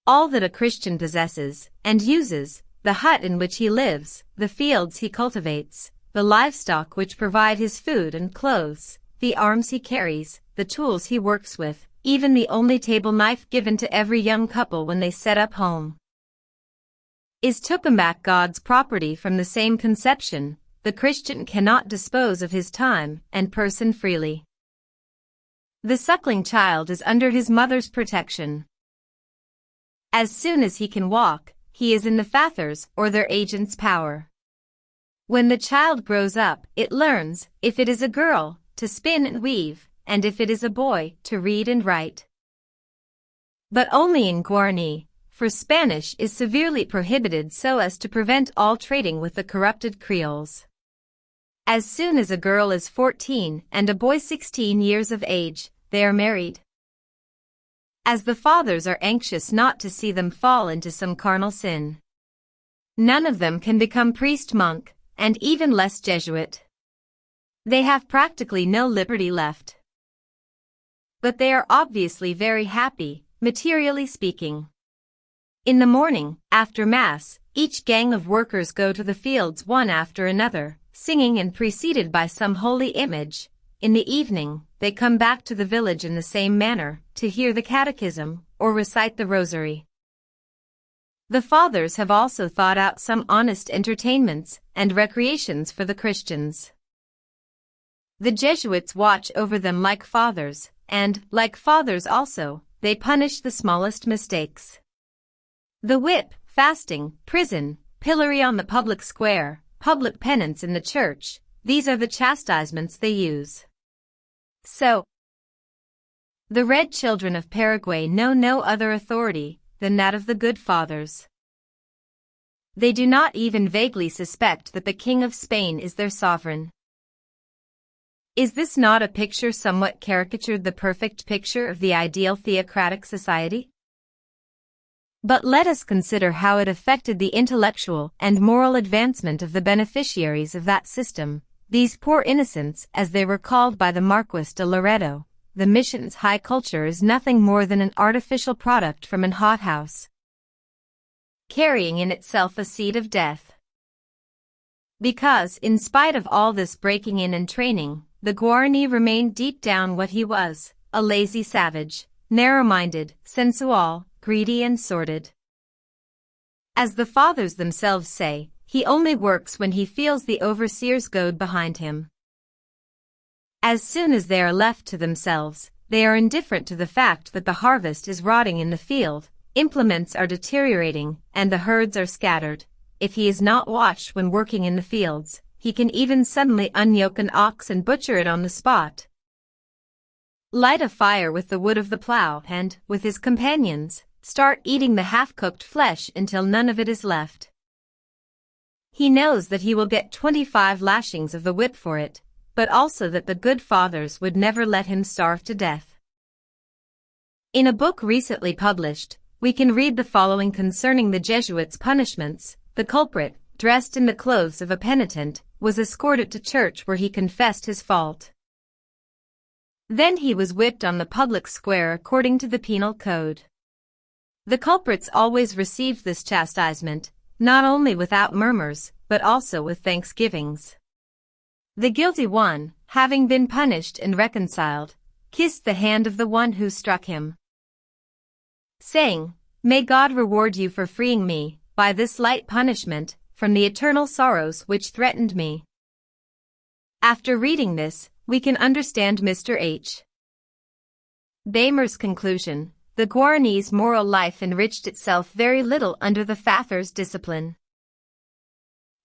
All that a Christian possesses and uses, the hut in which he lives, the fields he cultivates, the livestock which provide his food and clothes, the arms he carries, the tools he works with, even the only table knife given to every young couple when they set up home, is taken back God's property. From the same conception, the Christian cannot dispose of his time and person freely. The suckling child is under his mother's protection. As soon as he can walk, he is in the father's or their agent's power. When the child grows up, it learns, if it is a girl, to spin and weave, and if it is a boy, to read and write. But only in Guarani, for Spanish is severely prohibited so as to prevent all trading with the corrupted Creoles. As soon as a girl is 14 and a boy 16 years of age, they are married. As the fathers are anxious not to see them fall into some carnal sin. None of them can become priest-monk, and even less Jesuit. They have practically no liberty left. but they are obviously very happy, materially speaking. In the morning, after Mass, each gang of workers go to the fields one after another, singing and preceded by some holy image. In the evening, they come back to the village in the same manner, to hear the catechism, or recite the rosary. The fathers have also thought out some honest entertainments and recreations for the Christians. The Jesuits watch over them like fathers, and, like fathers also, they punish the smallest mistakes. The whip, fasting, prison, pillory on the public square, public penance in the church, these are the chastisements they use. So, the red children of Paraguay know no other authority than that of the good fathers. They do not even vaguely suspect that the King of Spain is their sovereign. Is this not a picture somewhat caricatured, the perfect picture of the ideal theocratic society? But let us consider how it affected the intellectual and moral advancement of the beneficiaries of that system, these poor innocents as they were called by the Marquis de Loreto. The mission's high culture is nothing more than an artificial product from an hothouse, carrying in itself a seed of death. Because, in spite of all this breaking in and training, the Guarani remained deep down what he was, a lazy savage, narrow-minded, sensual, greedy and sordid. As the fathers themselves say, he only works when he feels the overseer's goad behind him. As soon as they are left to themselves, they are indifferent to the fact that the harvest is rotting in the field, implements are deteriorating, and the herds are scattered. If he is not watched when working in the fields, he can even suddenly unyoke an ox and butcher it on the spot, light a fire with the wood of the plow and, with his companions, start eating the half-cooked flesh until none of it is left. He knows that he will get 25 lashings of the whip for it, but also that the good fathers would never let him starve to death. In a book recently published, we can read the following concerning the Jesuits' punishments. The culprit, dressed in the clothes of a penitent, was escorted to church where he confessed his fault. Then he was whipped on the public square according to the penal code. The culprits always received this chastisement, not only without murmurs, but also with thanksgivings. The guilty one, having been punished and reconciled, kissed the hand of the one who struck him, saying, "May God reward you for freeing me, by this light punishment, from the eternal sorrows which threatened me." After reading this, we can understand Mr. H. Bamer's conclusion. The Guarani's moral life enriched itself very little under the Fathers' discipline.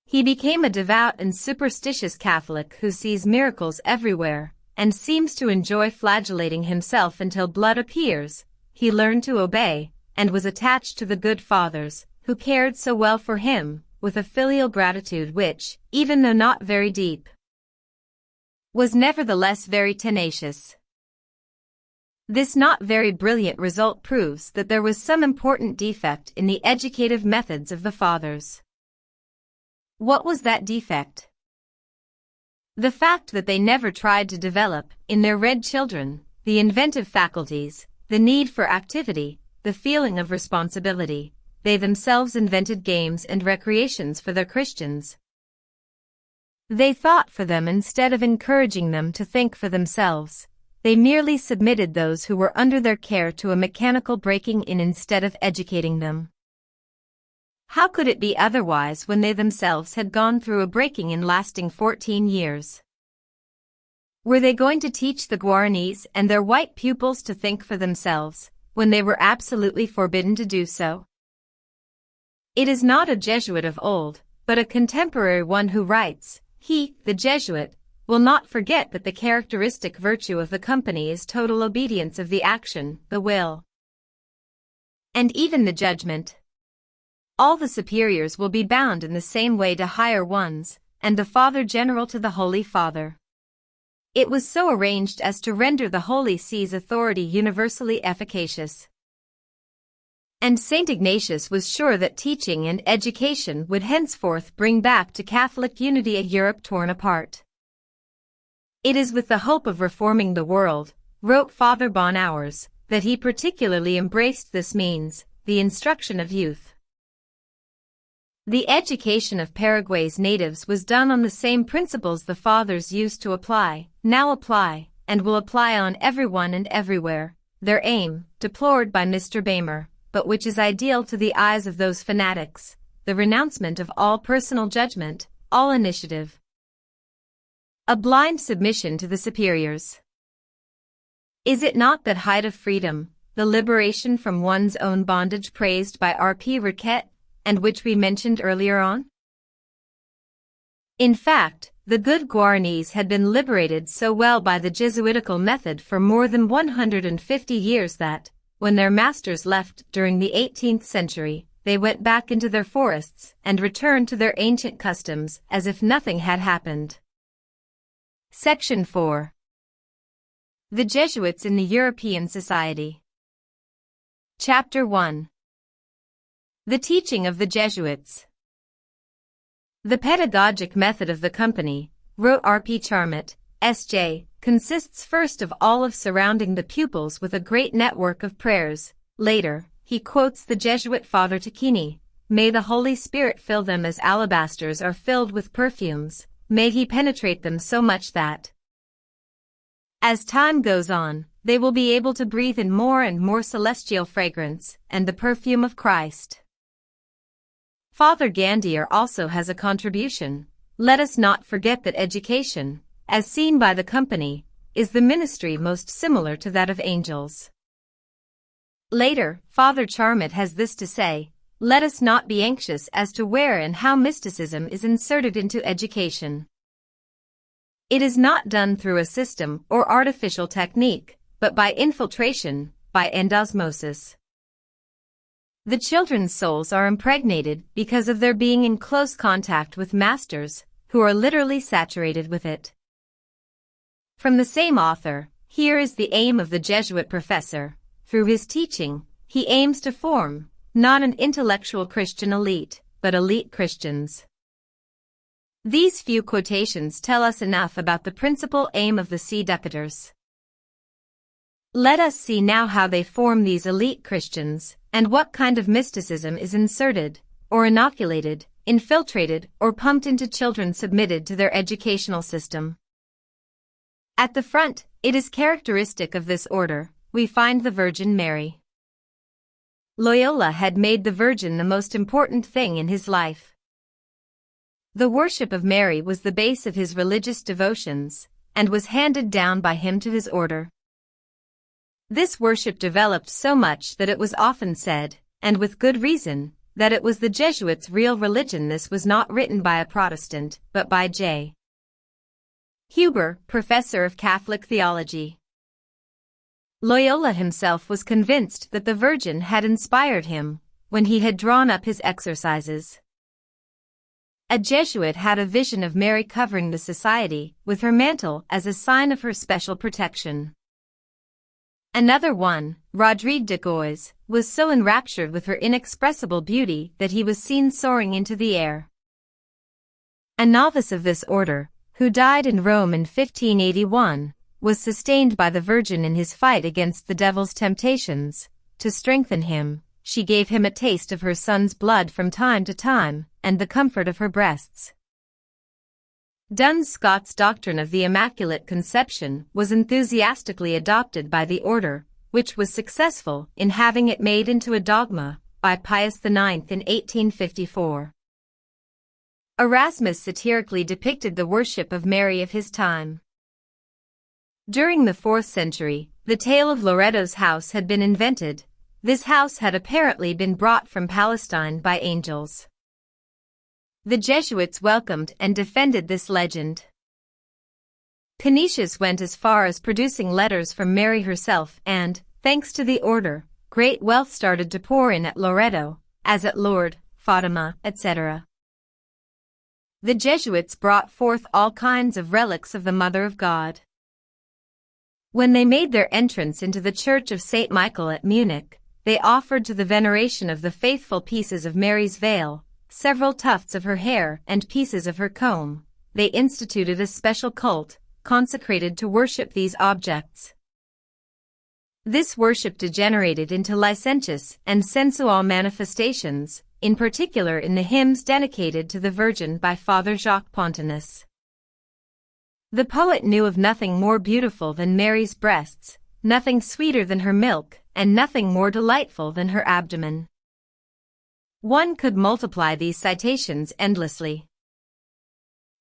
He became a devout and superstitious Catholic who sees miracles everywhere, and seems to enjoy flagellating himself until blood appears. He learned to obey, and was attached to the good fathers, who cared so well for him, with a filial gratitude which, even though not very deep, was nevertheless very tenacious. This not very brilliant result proves that there was some important defect in the educative methods of the fathers. What was that defect? The fact that they never tried to develop, in their red children, the inventive faculties, the need for activity, the feeling of responsibility. They themselves invented games and recreations for their Christians. They thought for them instead of encouraging them to think for themselves. They merely submitted those who were under their care to a mechanical breaking in instead of educating them. How could it be otherwise when they themselves had gone through a breaking in lasting 14 years? Were they going to teach the Guaranis and their white pupils to think for themselves, when they were absolutely forbidden to do so? It is not a Jesuit of old, but a contemporary one who writes, "He, the Jesuit, will not forget that the characteristic virtue of the company is total obedience of the action, the will, and even the judgment. All the superiors will be bound in the same way to higher ones, and the Father General to the Holy Father." It was so arranged as to render the Holy See's authority universally efficacious. And St. Ignatius was sure that teaching and education would henceforth bring back to Catholic unity a Europe torn apart. It is with the hope of reforming the world, wrote Father Bonhours, that he particularly embraced this means, the instruction of youth. The education of Paraguay's natives was done on the same principles the fathers used to apply, now apply, and will apply on everyone and everywhere, their aim, deplored by Mr. Bamer, but which is ideal to the eyes of those fanatics, the renouncement of all personal judgment, all initiative. A blind submission to the superiors. Is it not that height of freedom, the liberation from one's own bondage praised by R.P. Riquet, and which we mentioned earlier on? In fact, the good Guaranese had been liberated so well by the Jesuitical method for more than 150 years that, when their masters left during the 18th century, they went back into their forests and returned to their ancient customs as if nothing had happened. Section 4. The Jesuits in the European Society. Chapter 1. The Teaching of the Jesuits. The pedagogic method of the company, wrote R.P. Charmot, S.J., consists first of all of surrounding the pupils with a great network of prayers. Later, he quotes the Jesuit Father Tacchini, "May the Holy Spirit fill them as alabasters are filled with perfumes, may he penetrate them so much that, as time goes on, they will be able to breathe in more and more celestial fragrance and the perfume of Christ." Father Gandier also has a contribution. Let us not forget that education, as seen by the company, is the ministry most similar to that of angels. Later, Father Charmot has this to say: let us not be anxious as to where and how mysticism is inserted into education. It is not done through a system or artificial technique, but by infiltration, by endosmosis. The children's souls are impregnated because of their being in close contact with masters, who are literally saturated with it. From the same author, here is the aim of the Jesuit professor. Through his teaching, he aims to form, not an intellectual Christian elite, but elite Christians. These few quotations tell us enough about the principal aim of the Seducators. Let us see now how they form these elite Christians, and what kind of mysticism is inserted, or inoculated, infiltrated, or pumped into children submitted to their educational system. At the front, it is characteristic of this order, we find the Virgin Mary. Loyola had made the Virgin the most important thing in his life. The worship of Mary was the base of his religious devotions, and was handed down by him to his order. This worship developed so much that it was often said, and with good reason, that it was the Jesuits' real religion. This was not written by a Protestant, but by J. Huber, professor of Catholic theology. Loyola himself was convinced that the Virgin had inspired him, when he had drawn up his exercises. A Jesuit had a vision of Mary covering the society with her mantle as a sign of her special protection. Another one, Rodrigue de Gois, was so enraptured with her inexpressible beauty that he was seen soaring into the air. A novice of this order, who died in Rome in 1581, was sustained by the Virgin in his fight against the devil's temptations. To strengthen him, she gave him a taste of her son's blood from time to time, and the comfort of her breasts. Duns Scott's doctrine of the Immaculate Conception was enthusiastically adopted by the order, which was successful in having it made into a dogma by Pius IX in 1854. Erasmus satirically depicted the worship of Mary of his time. During the 4th century, the tale of Loretto's house had been invented. This house had apparently been brought from Palestine by angels. The Jesuits welcomed and defended this legend. Canisius went as far as producing letters from Mary herself and, thanks to the order, great wealth started to pour in at Loretto, as at Lourdes, Fatima, etc. The Jesuits brought forth all kinds of relics of the Mother of God. When they made their entrance into the Church of St. Michael at Munich, they offered to the veneration of the faithful pieces of Mary's veil, several tufts of her hair and pieces of her comb. They instituted a special cult, consecrated to worship these objects. This worship degenerated into licentious and sensual manifestations, in particular in the hymns dedicated to the Virgin by Father Jacques Pontanus. The poet knew of nothing more beautiful than Mary's breasts, nothing sweeter than her milk, and nothing more delightful than her abdomen. One could multiply these citations endlessly.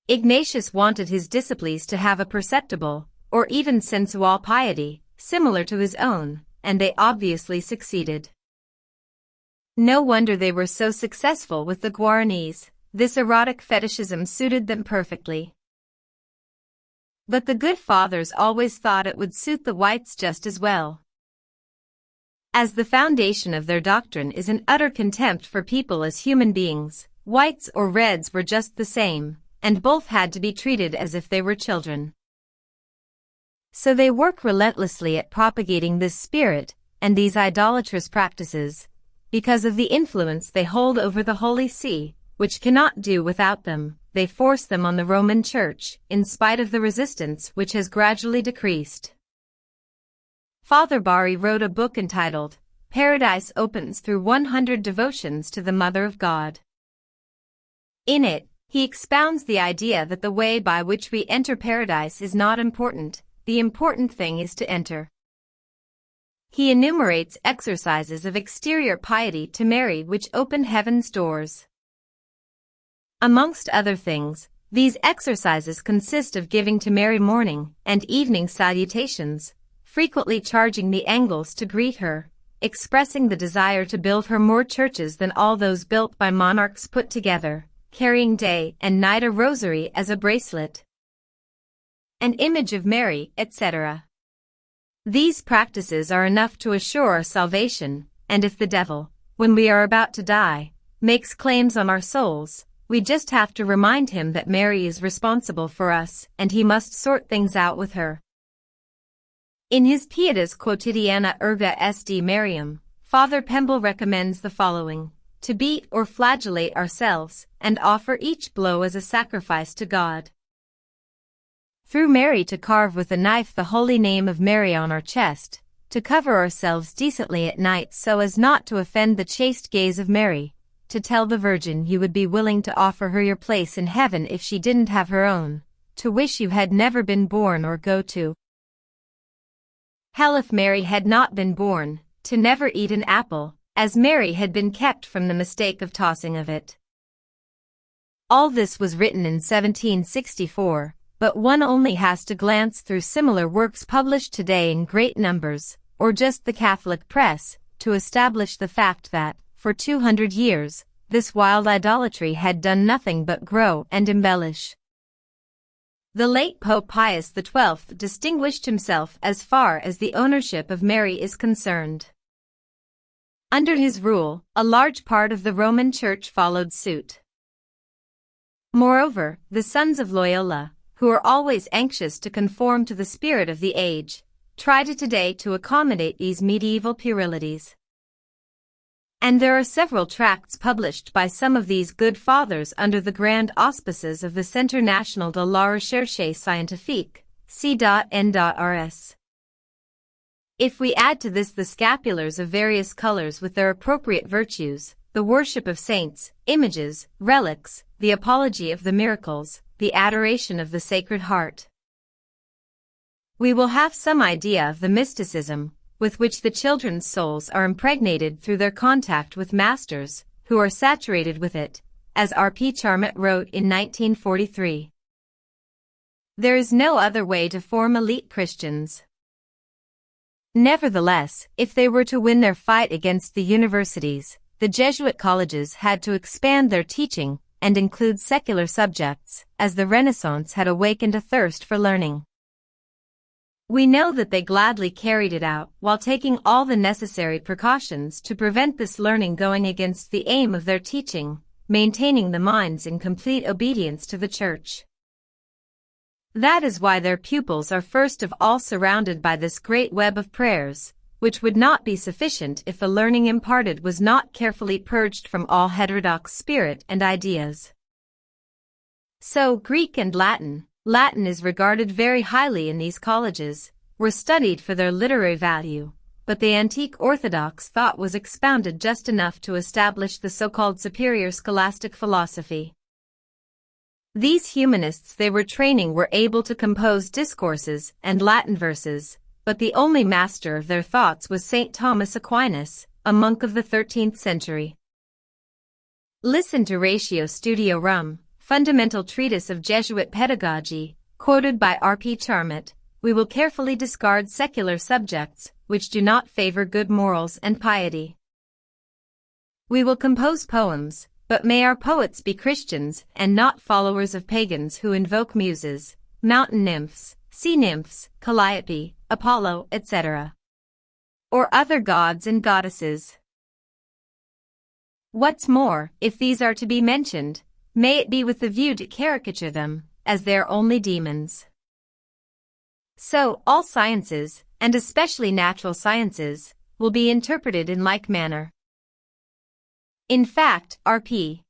Ignatius wanted his disciples to have a perceptible, or even sensual piety, similar to his own, and they obviously succeeded. No wonder they were so successful with the Guaranese. This erotic fetishism suited them perfectly. But the good fathers always thought it would suit the whites just as well. As the foundation of their doctrine is an utter contempt for people as human beings, whites or reds were just the same, and both had to be treated as if they were children. So they work relentlessly at propagating this spirit and these idolatrous practices, because of the influence they hold over the Holy See, which cannot do without them. They force them on the Roman Church, in spite of the resistance which has gradually decreased. Father Bari wrote a book entitled, Paradise Opens Through 100 Devotions to the Mother of God. In it, he expounds the idea that the way by which we enter paradise is not important, the important thing is to enter. He enumerates exercises of exterior piety to Mary which open heaven's doors. Amongst other things, these exercises consist of giving to Mary morning and evening salutations, frequently charging the angles to greet her, expressing the desire to build her more churches than all those built by monarchs put together, carrying day and night a rosary as a bracelet, an image of Mary, etc. These practices are enough to assure our salvation, and if the devil, when we are about to die, makes claims on our souls, we just have to remind him that Mary is responsible for us and he must sort things out with her. In his Pietas Quotidiana Erga Est Mariam, Father Pemble recommends the following: to beat or flagellate ourselves, and offer each blow as a sacrifice to God. Through Mary to carve with a knife the holy name of Mary on our chest, to cover ourselves decently at night so as not to offend the chaste gaze of Mary, to tell the Virgin you would be willing to offer her your place in heaven if she didn't have her own, to wish you had never been born or go to hell if Mary had not been born, to never eat an apple, as Mary had been kept from the mistake of tossing of it. All this was written in 1764, but one only has to glance through similar works published today in great numbers, or just the Catholic press, to establish the fact that, for 200 years, this wild idolatry had done nothing but grow and embellish. The late Pope Pius XII distinguished himself as far as the ownership of Mary is concerned. Under his rule, a large part of the Roman Church followed suit. Moreover, the sons of Loyola, who are always anxious to conform to the spirit of the age, try today to accommodate these medieval puerilities. And there are several tracts published by some of these good fathers under the grand auspices of the Centre National de la Recherche Scientifique, C.N.RS. If we add to this the scapulars of various colors with their appropriate virtues, the worship of saints, images, relics, the apology of the miracles, the adoration of the Sacred Heart, we will have some idea of the mysticism with which the children's souls are impregnated through their contact with masters, who are saturated with it, as R.P. Charmot wrote in 1943. There is no other way to form elite Christians. Nevertheless, if they were to win their fight against the universities, the Jesuit colleges had to expand their teaching and include secular subjects, as the Renaissance had awakened a thirst for learning. We know that they gladly carried it out while taking all the necessary precautions to prevent this learning going against the aim of their teaching, maintaining the minds in complete obedience to the Church. That is why their pupils are first of all surrounded by this great web of prayers, which would not be sufficient if the learning imparted was not carefully purged from all heterodox spirit and ideas. So Greek and Latin is regarded very highly in these colleges, were studied for their literary value, but the antique Orthodox thought was expounded just enough to establish the so-called superior scholastic philosophy. These humanists they were training were able to compose discourses and Latin verses, but the only master of their thoughts was St. Thomas Aquinas, a monk of the 13th century. Listen to Ratio Studiorum, fundamental treatise of Jesuit pedagogy, quoted by R.P. Charmot. We will carefully discard secular subjects, which do not favor good morals and piety. We will compose poems, but may our poets be Christians and not followers of pagans who invoke muses, mountain nymphs, sea nymphs, Calliope, Apollo, etc. or other gods and goddesses. What's more, if these are to be mentioned, may it be with the view to caricature them, as they are only demons. So, all sciences, and especially natural sciences, will be interpreted in like manner. In fact, R.P.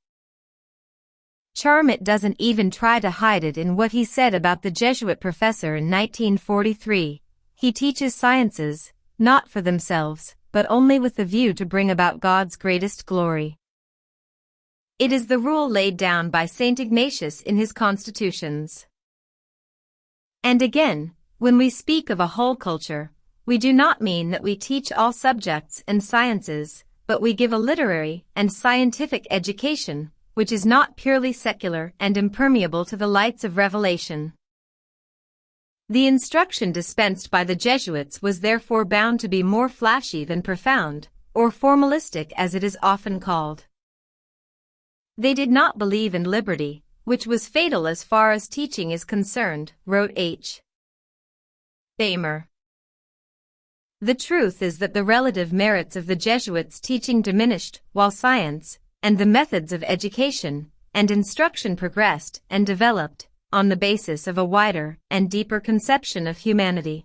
Charmot doesn't even try to hide it in what he said about the Jesuit professor in 1943. He teaches sciences, not for themselves, but only with the view to bring about God's greatest glory. It is the rule laid down by St. Ignatius in his Constitutions. And again, when we speak of a whole culture, we do not mean that we teach all subjects and sciences, but we give a literary and scientific education, which is not purely secular and impermeable to the lights of revelation. The instruction dispensed by the Jesuits was therefore bound to be more flashy than profound, or formalistic as it is often called. They did not believe in liberty, which was fatal as far as teaching is concerned, wrote H. Bamer. The truth is that the relative merits of the Jesuits' teaching diminished, while science, and the methods of education and instruction progressed and developed, on the basis of a wider and deeper conception of humanity.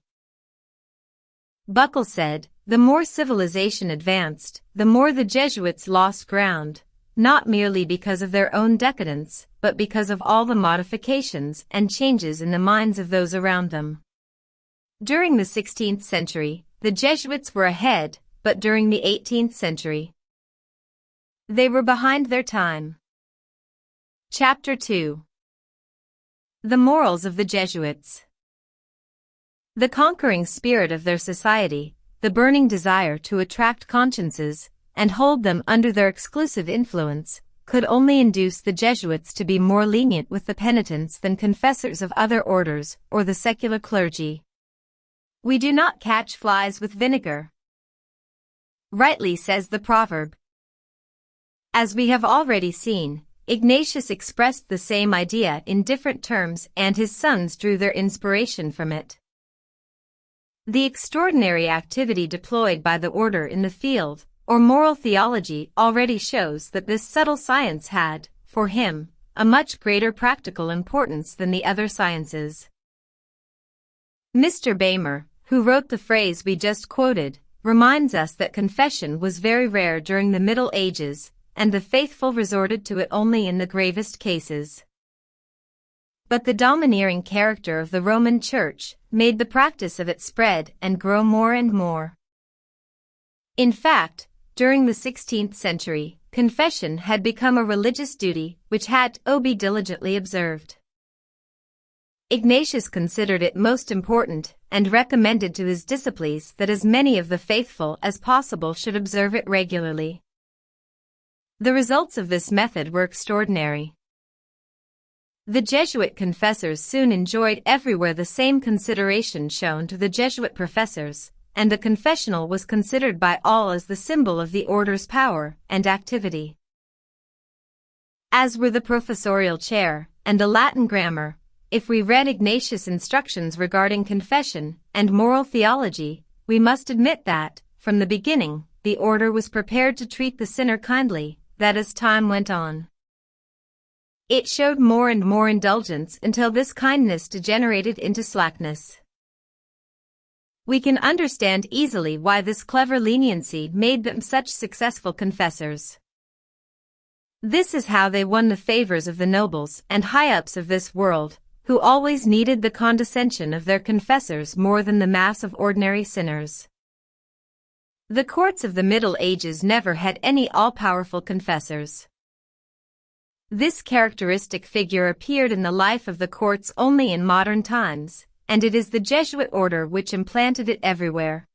Buckle said, the more civilization advanced, the more the Jesuits lost ground, not merely because of their own decadence, but because of all the modifications and changes in the minds of those around them. During the 16th century, the Jesuits were ahead, but during the 18th century, they were behind their time. Chapter 2. The Morals of the Jesuits. The conquering spirit of their society, the burning desire to attract consciences and hold them under their exclusive influence, could only induce the Jesuits to be more lenient with the penitents than confessors of other orders or the secular clergy. We do not catch flies with vinegar. Rightly says the proverb. As we have already seen, Ignatius expressed the same idea in different terms and his sons drew their inspiration from it. The extraordinary activity deployed by the order in the field, or moral theology, already shows that this subtle science had, for him, a much greater practical importance than the other sciences. Mr. Bamer, who wrote the phrase we just quoted, reminds us that confession was very rare during the Middle Ages, and the faithful resorted to it only in the gravest cases. But the domineering character of the Roman Church made the practice of it spread and grow more and more. In fact, during the 16th century, confession had become a religious duty which had to be diligently observed. Ignatius considered it most important and recommended to his disciples that as many of the faithful as possible should observe it regularly. The results of this method were extraordinary. The Jesuit confessors soon enjoyed everywhere the same consideration shown to the Jesuit professors, and the confessional was considered by all as the symbol of the order's power and activity. As were the professorial chair and the Latin grammar. If we read Ignatius' instructions regarding confession and moral theology, we must admit that, from the beginning, the order was prepared to treat the sinner kindly, that as time went on, it showed more and more indulgence until this kindness degenerated into slackness. We can understand easily why this clever leniency made them such successful confessors. This is how they won the favors of the nobles and high-ups of this world, who always needed the condescension of their confessors more than the mass of ordinary sinners. The courts of the Middle Ages never had any all-powerful confessors. This characteristic figure appeared in the life of the courts only in modern times, and it is the Jesuit order which implanted it everywhere.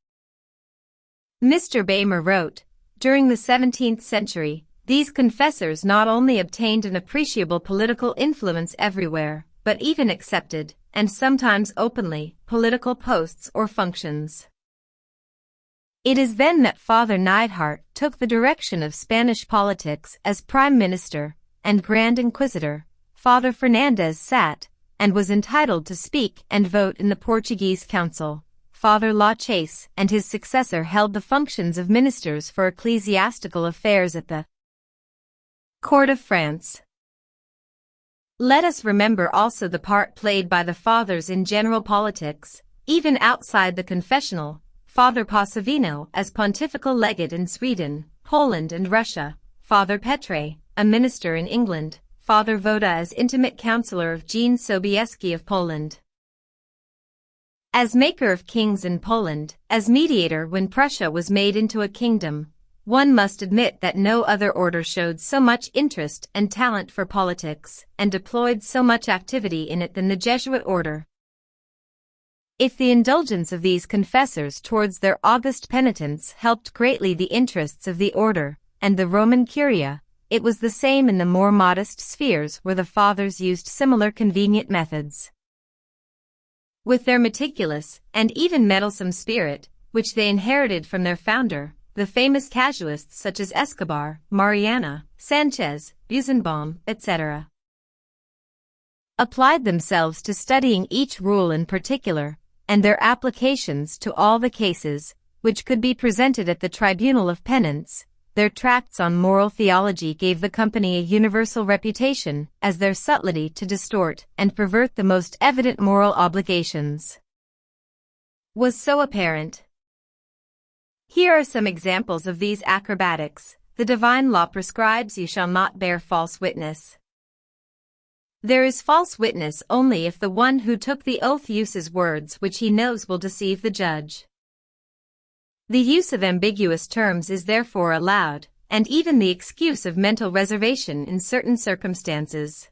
Mr. Bamer wrote, during the 17th century, these confessors not only obtained an appreciable political influence everywhere, but even accepted, and sometimes openly, political posts or functions. It is then that Father Neidhart took the direction of Spanish politics as Prime Minister, and Grand Inquisitor. Father Fernandez sat, and was entitled to speak and vote in the Portuguese Council. Father Lachaise and his successor held the functions of ministers for ecclesiastical affairs at the Court of France. Let us remember also the part played by the Fathers in general politics, even outside the confessional. Father Passavino as pontifical legate in Sweden, Poland and Russia, Father Petre, a minister in England, Father Woda as intimate counselor of Jean Sobieski of Poland. As maker of kings in Poland, as mediator when Prussia was made into a kingdom, one must admit that no other order showed so much interest and talent for politics, and deployed so much activity in it than the Jesuit order. If the indulgence of these confessors towards their august penitents helped greatly the interests of the order, and the Roman Curia, it was the same in the more modest spheres where the Fathers used similar convenient methods. With their meticulous, and even meddlesome spirit, which they inherited from their founder, the famous casuists such as Escobar, Mariana, Sanchez, Buzenbaum, etc., applied themselves to studying each rule in particular, and their applications to all the cases, which could be presented at the tribunal of penance. Their tracts on moral theology gave the company a universal reputation, as their subtlety to distort and pervert the most evident moral obligations was so apparent. Here are some examples of these acrobatics. The divine law prescribes you shall not bear false witness. There is false witness only if the one who took the oath uses words which he knows will deceive the judge. The use of ambiguous terms is therefore allowed, and even the excuse of mental reservation in certain circumstances.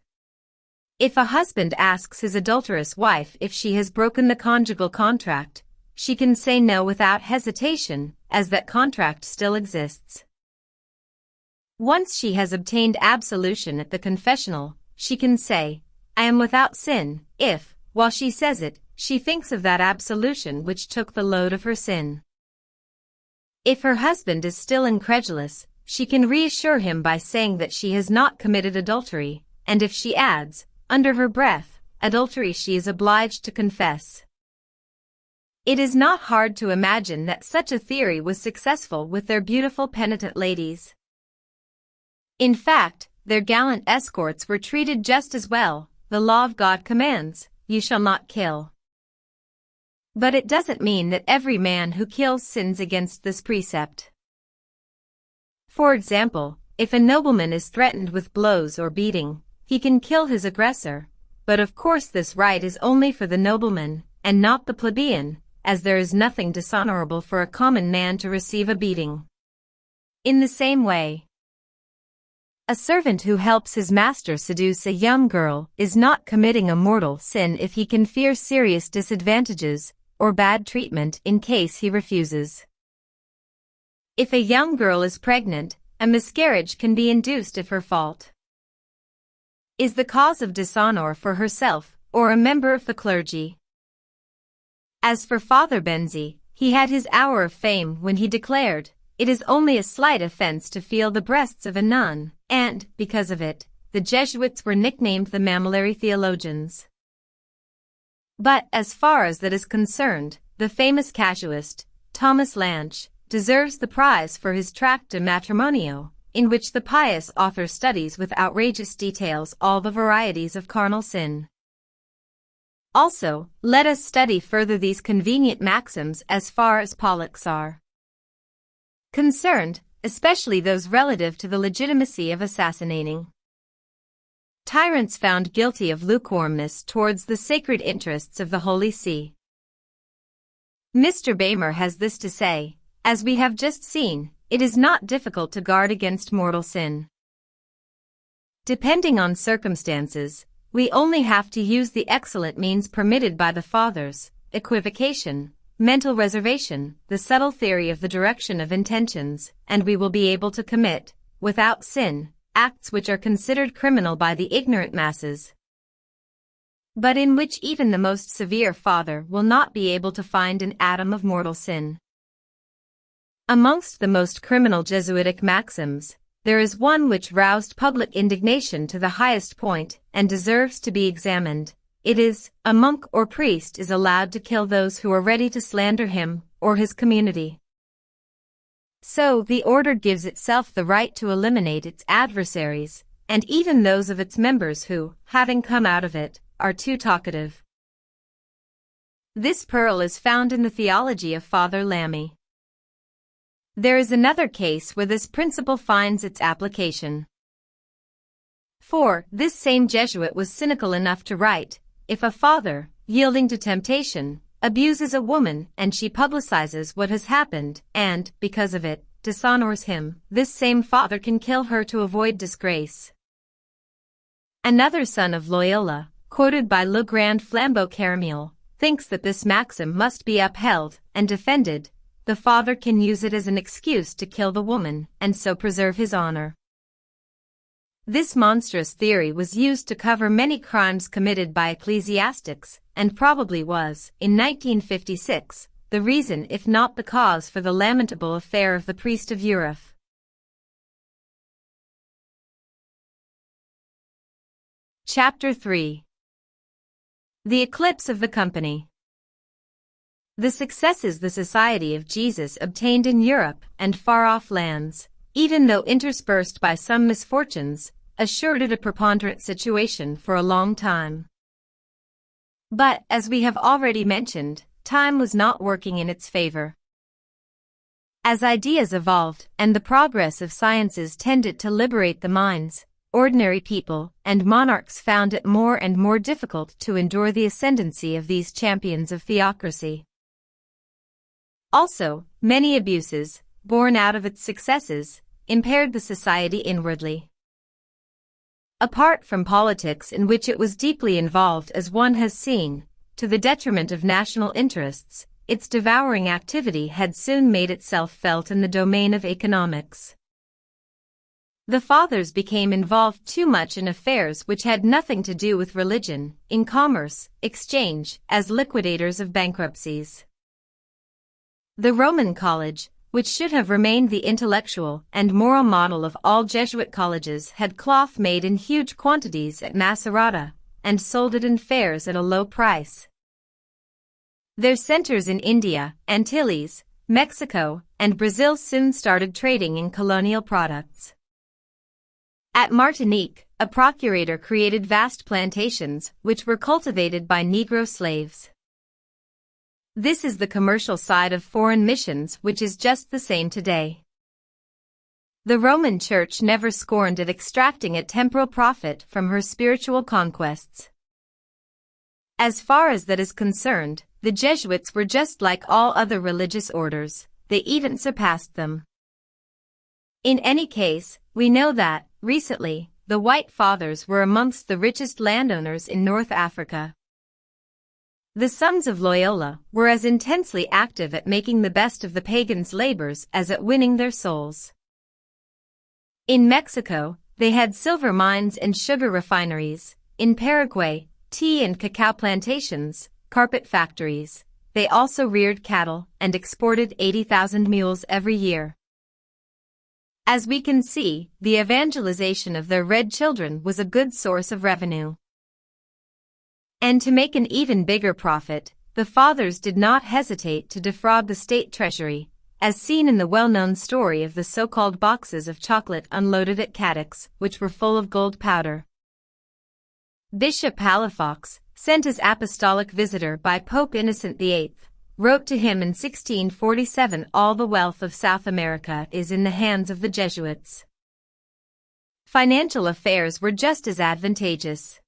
If a husband asks his adulterous wife if she has broken the conjugal contract, she can say no without hesitation, as that contract still exists. Once she has obtained absolution at the confessional, she can say, I am without sin, if, while she says it, she thinks of that absolution which took the load of her sin. If her husband is still incredulous, she can reassure him by saying that she has not committed adultery, and if she adds, under her breath, adultery, she is obliged to confess. It is not hard to imagine that such a theory was successful with their beautiful penitent ladies. In fact, their gallant escorts were treated just as well. The law of God commands, you shall not kill. But it doesn't mean that every man who kills sins against this precept. For example, if a nobleman is threatened with blows or beating, he can kill his aggressor, but of course this right is only for the nobleman, and not the plebeian, as there is nothing dishonorable for a common man to receive a beating. In the same way, a servant who helps his master seduce a young girl is not committing a mortal sin if he can fear serious disadvantages or bad treatment in case he refuses. If a young girl is pregnant, a miscarriage can be induced if her fault is the cause of dishonor for herself or a member of the clergy. As for Father Benzi, he had his hour of fame when he declared, it is only a slight offense to feel the breasts of a nun, and, because of it, the Jesuits were nicknamed the mammillary theologians. But, as far as that is concerned, the famous casuist, Thomas Lange, deserves the prize for his tract De Matrimonio, in which the pious author studies with outrageous details all the varieties of carnal sin. Also, let us study further these convenient maxims as far as Pollux are concerned, especially those relative to the legitimacy of assassinating tyrants found guilty of lukewarmness towards the sacred interests of the Holy See. Mr. Bamer has this to say, As we have just seen, it is not difficult to guard against mortal sin. Depending on circumstances, we only have to use the excellent means permitted by the Fathers: equivocation, mental reservation, the subtle theory of the direction of intentions, and we will be able to commit, without sin, acts which are considered criminal by the ignorant masses, but in which even the most severe father will not be able to find an atom of mortal sin. Amongst the most criminal Jesuitic maxims, there is one which roused public indignation to the highest point and deserves to be examined. It is, a monk or priest is allowed to kill those who are ready to slander him or his community. So the order gives itself the right to eliminate its adversaries, and even those of its members who, having come out of it, are too talkative. This pearl is found in the theology of Father Lamy. There is another case where this principle finds its application. For this same Jesuit was cynical enough to write, if a father, yielding to temptation, abuses a woman and she publicizes what has happened and, because of it, dishonors him, this same father can kill her to avoid disgrace. Another son of Loyola, quoted by Le Grand Flambeau Caramel, thinks that this maxim must be upheld and defended. The father can use it as an excuse to kill the woman and so preserve his honor. This monstrous theory was used to cover many crimes committed by ecclesiastics, and probably was, in 1956, the reason if not the cause for the lamentable affair of the priest of Europe. Chapter 3. The Eclipse of the Company. The successes the Society of Jesus obtained in Europe and far-off lands, even though interspersed by some misfortunes, assured it a preponderant situation for a long time. But, as we have already mentioned, time was not working in its favor. As ideas evolved and the progress of sciences tended to liberate the minds, ordinary people and monarchs found it more and more difficult to endure the ascendancy of these champions of theocracy. Also, many abuses, born out of its successes, impaired the society inwardly. Apart from politics in which it was deeply involved, as one has seen, to the detriment of national interests, its devouring activity had soon made itself felt in the domain of economics. The Fathers became involved too much in affairs which had nothing to do with religion, in commerce, exchange, as liquidators of bankruptcies. The Roman College, which should have remained the intellectual and moral model of all Jesuit colleges, had cloth made in huge quantities at Macerata, and sold it in fairs at a low price. Their centers in India, Antilles, Mexico, and Brazil soon started trading in colonial products. At Martinique, a procurator created vast plantations which were cultivated by Negro slaves. This is the commercial side of foreign missions, which is just the same today. The Roman Church never scorned at extracting a temporal profit from her spiritual conquests. As far as that is concerned, the Jesuits were just like all other religious orders, they even surpassed them. In any case, we know that, recently, the White Fathers were amongst the richest landowners in North Africa. The sons of Loyola were as intensely active at making the best of the pagans' labors as at winning their souls. In Mexico, they had silver mines and sugar refineries. In Paraguay, tea and cacao plantations, carpet factories. They also reared cattle and exported 80,000 mules every year. As we can see, the evangelization of their red children was a good source of revenue. And to make an even bigger profit, the Fathers did not hesitate to defraud the state treasury, as seen in the well-known story of the so-called boxes of chocolate unloaded at Cadix, which were full of gold powder. Bishop Palafox, sent as apostolic visitor by Pope Innocent VIII, wrote to him in 1647, "All the wealth of South America is in the hands of the Jesuits." Financial affairs were just as advantageous.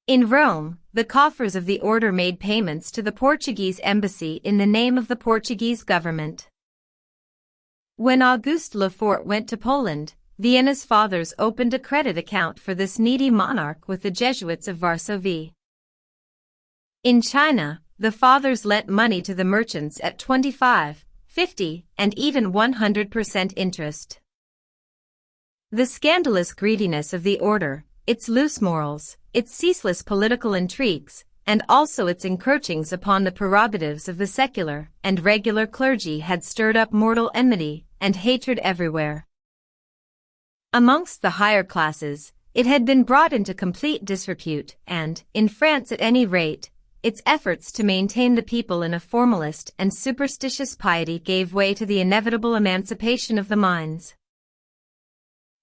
In Rome, the coffers of the order made payments to the Portuguese embassy in the name of the Portuguese government. When Auguste Lefort went to Poland, Vienna's fathers opened a credit account for this needy monarch with the Jesuits of Varsovie. In China, the fathers lent money to the merchants at 25, 50, and even 100% interest. The scandalous greediness of the order, its loose morals, its ceaseless political intrigues, and also its encroachings upon the prerogatives of the secular and regular clergy had stirred up mortal enmity and hatred everywhere. Amongst the higher classes, it had been brought into complete disrepute and, in France at any rate, its efforts to maintain the people in a formalist and superstitious piety gave way to the inevitable emancipation of the minds.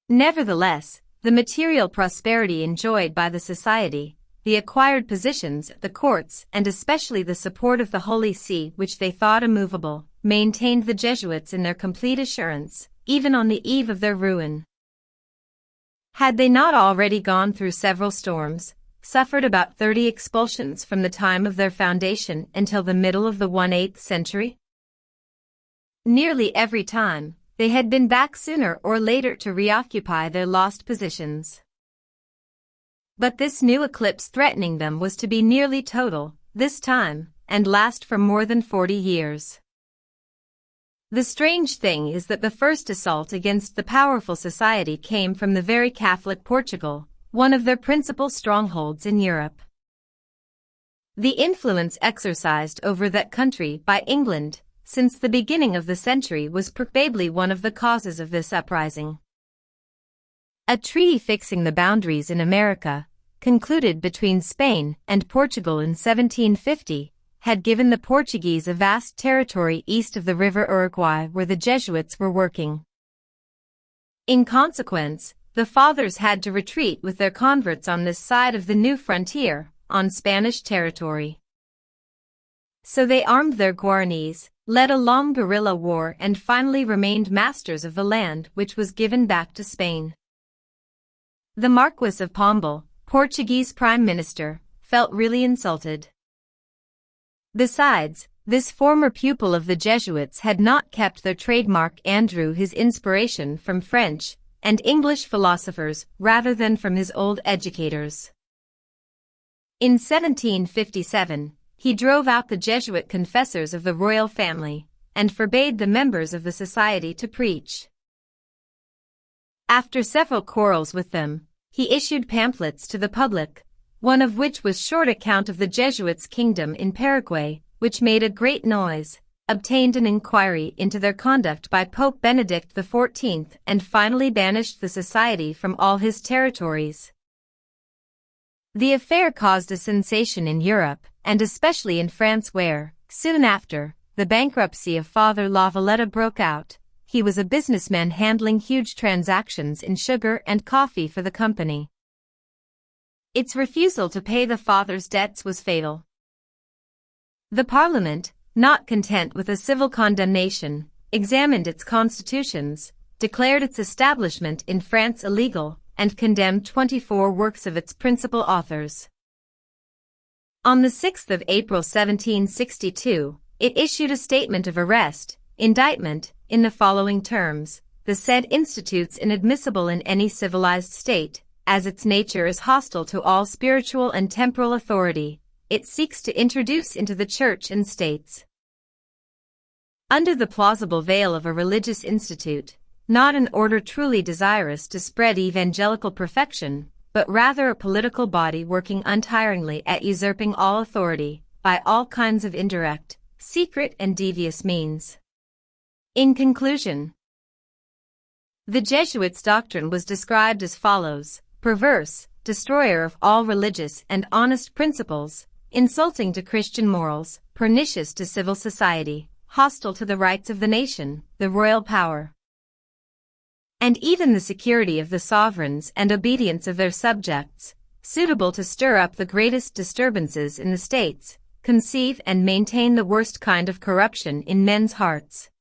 Nevertheless, the material prosperity enjoyed by the society, the acquired positions at the courts and especially the support of the Holy See which they thought immovable, maintained the Jesuits in their complete assurance, even on the eve of their ruin. Had they not already gone through several storms, suffered about 30 expulsions from the time of their foundation until the middle of the 18th century? Nearly every time, they had been back sooner or later to reoccupy their lost positions. But this new eclipse threatening them was to be nearly total, this time, and last for more than 40 years. The strange thing is that the first assault against the powerful society came from the very Catholic Portugal, one of their principal strongholds in Europe. The influence exercised over that country by England, since the beginning of the century was probably one of the causes of this uprising. A treaty fixing the boundaries in America, concluded between Spain and Portugal in 1750, had given the Portuguese a vast territory east of the river Uruguay where the Jesuits were working. In consequence, the fathers had to retreat with their converts on this side of the new frontier, on Spanish territory. So they armed their guaranis, led a long guerrilla war and finally remained masters of the land which was given back to Spain. The Marquis of Pombal, Portuguese Prime Minister, felt really insulted. Besides, this former pupil of the Jesuits had not kept their trademark and drew his inspiration from French and English philosophers rather than from his old educators. In 1757, he drove out the Jesuit confessors of the royal family and forbade the members of the society to preach. After several quarrels with them, he issued pamphlets to the public, one of which was short account of the Jesuits' kingdom in Paraguay, which made a great noise, obtained an inquiry into their conduct by Pope Benedict XIV and finally banished the society from all his territories. The affair caused a sensation in Europe, and especially in France where, soon after, the bankruptcy of Father Lavaletta broke out. He was a businessman handling huge transactions in sugar and coffee for the company. Its refusal to pay the father's debts was fatal. The Parliament, not content with a civil condemnation, examined its constitutions, declared its establishment in France illegal, and condemned 24 works of its principal authors. On the 6th of April 1762, it issued a statement of arrest, indictment, in the following terms: the said institutes inadmissible in any civilized state, as its nature is hostile to all spiritual and temporal authority, it seeks to introduce into the Church and states. Under the plausible veil of a religious institute, not an order truly desirous to spread evangelical perfection, but rather a political body working untiringly at usurping all authority, by all kinds of indirect, secret and devious means. In conclusion, the Jesuits' doctrine was described as follows: perverse, destroyer of all religious and honest principles, insulting to Christian morals, pernicious to civil society, hostile to the rights of the nation, the royal power, and even the security of the sovereigns and obedience of their subjects, suitable to stir up the greatest disturbances in the states, conceive and maintain the worst kind of corruption in men's hearts.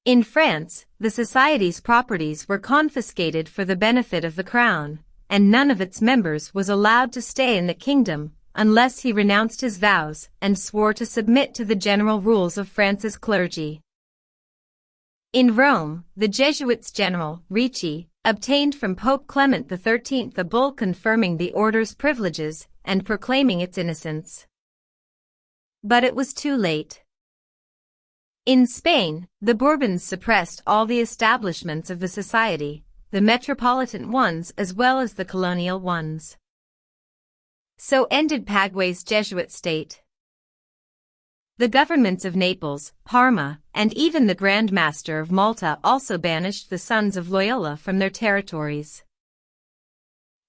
In France, the society's properties were confiscated for the benefit of the crown, and none of its members was allowed to stay in the kingdom unless he renounced his vows and swore to submit to the general rules of France's clergy. In Rome, the Jesuits' general, Ricci, obtained from Pope Clement XIII a bull confirming the order's privileges and proclaiming its innocence. But it was too late. In Spain, the Bourbons suppressed all the establishments of the society, the metropolitan ones as well as the colonial ones. So ended Paguay's Jesuit state. The governments of Naples, Parma, and even the Grand Master of Malta also banished the sons of Loyola from their territories.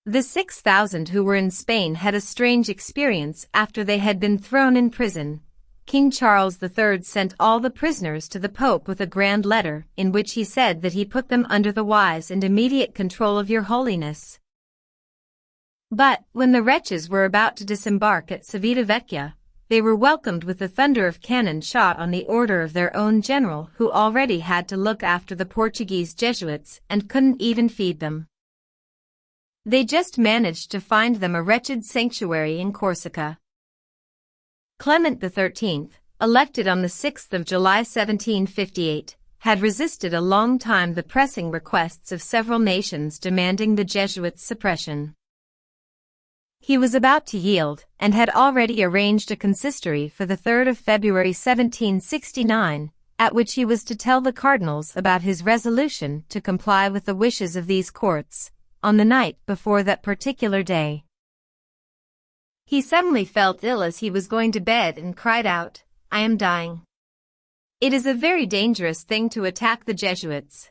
The 6,000 who were in Spain had a strange experience after they had been thrown in prison. King Charles III sent all the prisoners to the Pope with a grand letter in which he said that he put them under the wise and immediate control of your holiness. But, when the wretches were about to disembark at Civitavecchia, they were welcomed with the thunder of cannon shot on the order of their own general who already had to look after the Portuguese Jesuits and couldn't even feed them. They just managed to find them a wretched sanctuary in Corsica. Clement XIII, elected on the 6th of July 1758, had resisted a long time the pressing requests of several nations demanding the Jesuits' suppression. He was about to yield, and had already arranged a consistory for the 3rd of February 1769, at which he was to tell the cardinals about his resolution to comply with the wishes of these courts, on the night before that particular day. He suddenly felt ill as he was going to bed and cried out, "I am dying." It is a very dangerous thing to attack the Jesuits.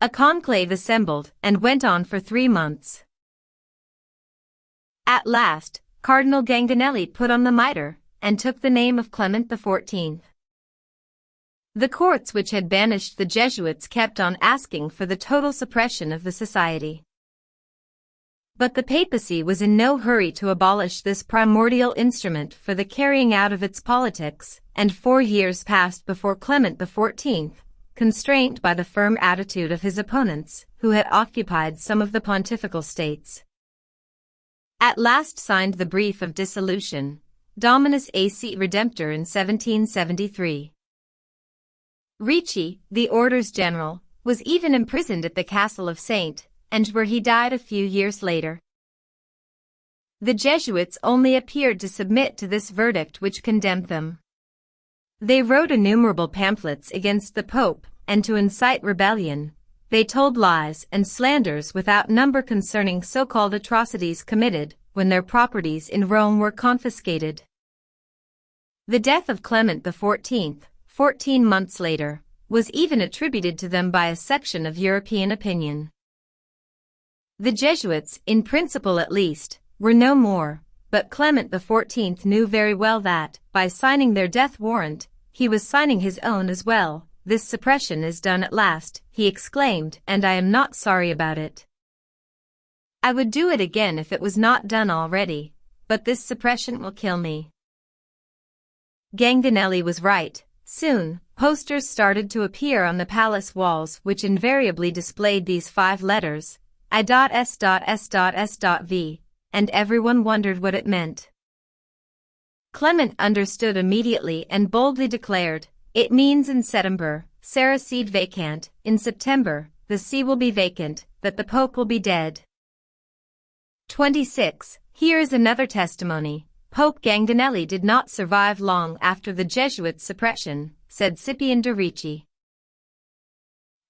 A conclave assembled and went on for 3 months. At last, Cardinal Ganganelli put on the mitre, and took the name of Clement XIV. The courts which had banished the Jesuits kept on asking for the total suppression of the society. But the papacy was in no hurry to abolish this primordial instrument for the carrying out of its politics, and 4 years passed before Clement XIV, constrained by the firm attitude of his opponents, who had occupied some of the pontifical states, at last signed the brief of dissolution, Dominus Ac Redemptor in 1773. Ricci, the order's general, was even imprisoned at the castle of St. and where he died a few years later. The Jesuits only appeared to submit to this verdict which condemned them. They wrote innumerable pamphlets against the Pope, and to incite rebellion, they told lies and slanders without number concerning so-called atrocities committed when their properties in Rome were confiscated. The death of Clement XIV, 14 months later, was even attributed to them by a section of European opinion. The Jesuits, in principle at least, were no more, but Clement XIV knew very well that, by signing their death warrant, he was signing his own as well. "This suppression is done at last," he exclaimed, "and I am not sorry about it. I would do it again if it was not done already, but this suppression will kill me." Ganganelli was right. Soon, posters started to appear on the palace walls which invariably displayed these 5 letters, I.S.S.S.V, and everyone wondered what it meant. Clement understood immediately and boldly declared, "It means in September, Sarah seed vacant, in September, the see will be vacant, that the Pope will be dead." 26. Here is another testimony. Pope Ganganelli did not survive long after the Jesuit suppression, said Scipion de Ricci.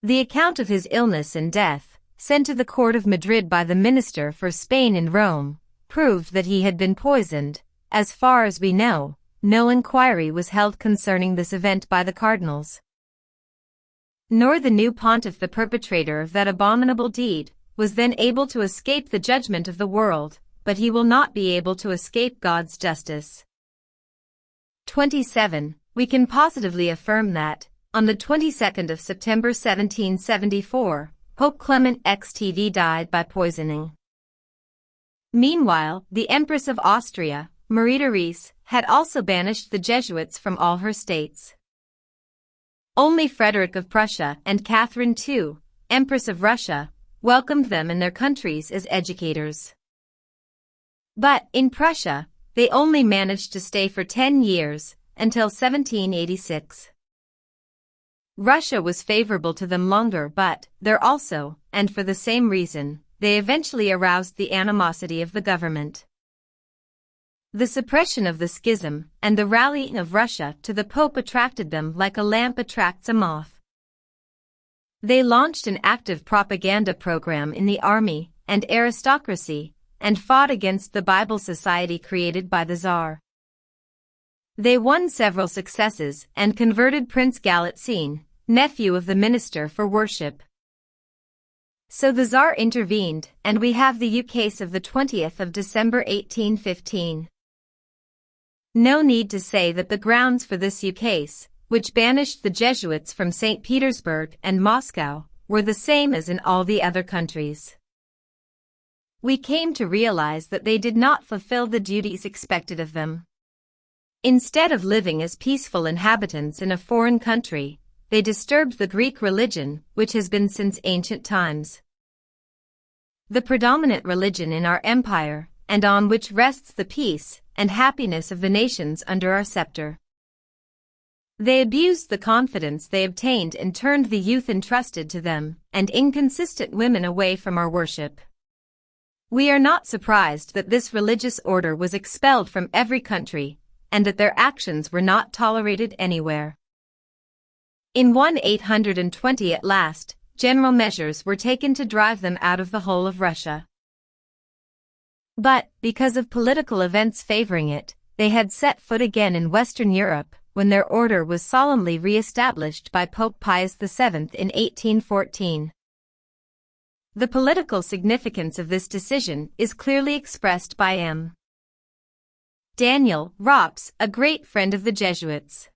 The account of his illness and death, sent to the court of Madrid by the minister for Spain in Rome, proved that he had been poisoned. As far as we know, no inquiry was held concerning this event by the cardinals. Nor the new pontiff, the perpetrator of that abominable deed, was then able to escape the judgment of the world, but he will not be able to escape God's justice. 27. We can positively affirm that, on the 22nd of September 1774, Pope Clement XTV died by poisoning. Meanwhile, the Empress of Austria, Marie Therese, had also banished the Jesuits from all her states. Only Frederick of Prussia and Catherine II, Empress of Russia, welcomed them in their countries as educators. But, in Prussia, they only managed to stay for 10 years, until 1786. Russia was favorable to them longer, but there also, and for the same reason, they eventually aroused the animosity of the government. The suppression of the schism and the rallying of Russia to the Pope attracted them like a lamp attracts a moth. They launched an active propaganda program in the army and aristocracy and fought against the Bible Society created by the Tsar. They won several successes and converted Prince Galitzin, nephew of the Minister for Worship. So the Tsar intervened, and we have the ukase of the 20th of December 1815. No need to say that the grounds for this ukase, which banished the Jesuits from St. Petersburg and Moscow, were the same as in all the other countries. We came to realize that they did not fulfill the duties expected of them. Instead of living as peaceful inhabitants in a foreign country, they disturbed the Greek religion, which has been since ancient times the predominant religion in our empire, and on which rests the peace and happiness of the nations under our scepter. They abused the confidence they obtained and turned the youth entrusted to them and inconsistent women away from our worship. We are not surprised that this religious order was expelled from every country, and that their actions were not tolerated anywhere. In 1820 at last, general measures were taken to drive them out of the whole of Russia. But, because of political events favoring it, they had set foot again in Western Europe when their order was solemnly re-established by Pope Pius VII in 1814. The political significance of this decision is clearly expressed by M. Daniel Rops, a great friend of the Jesuits.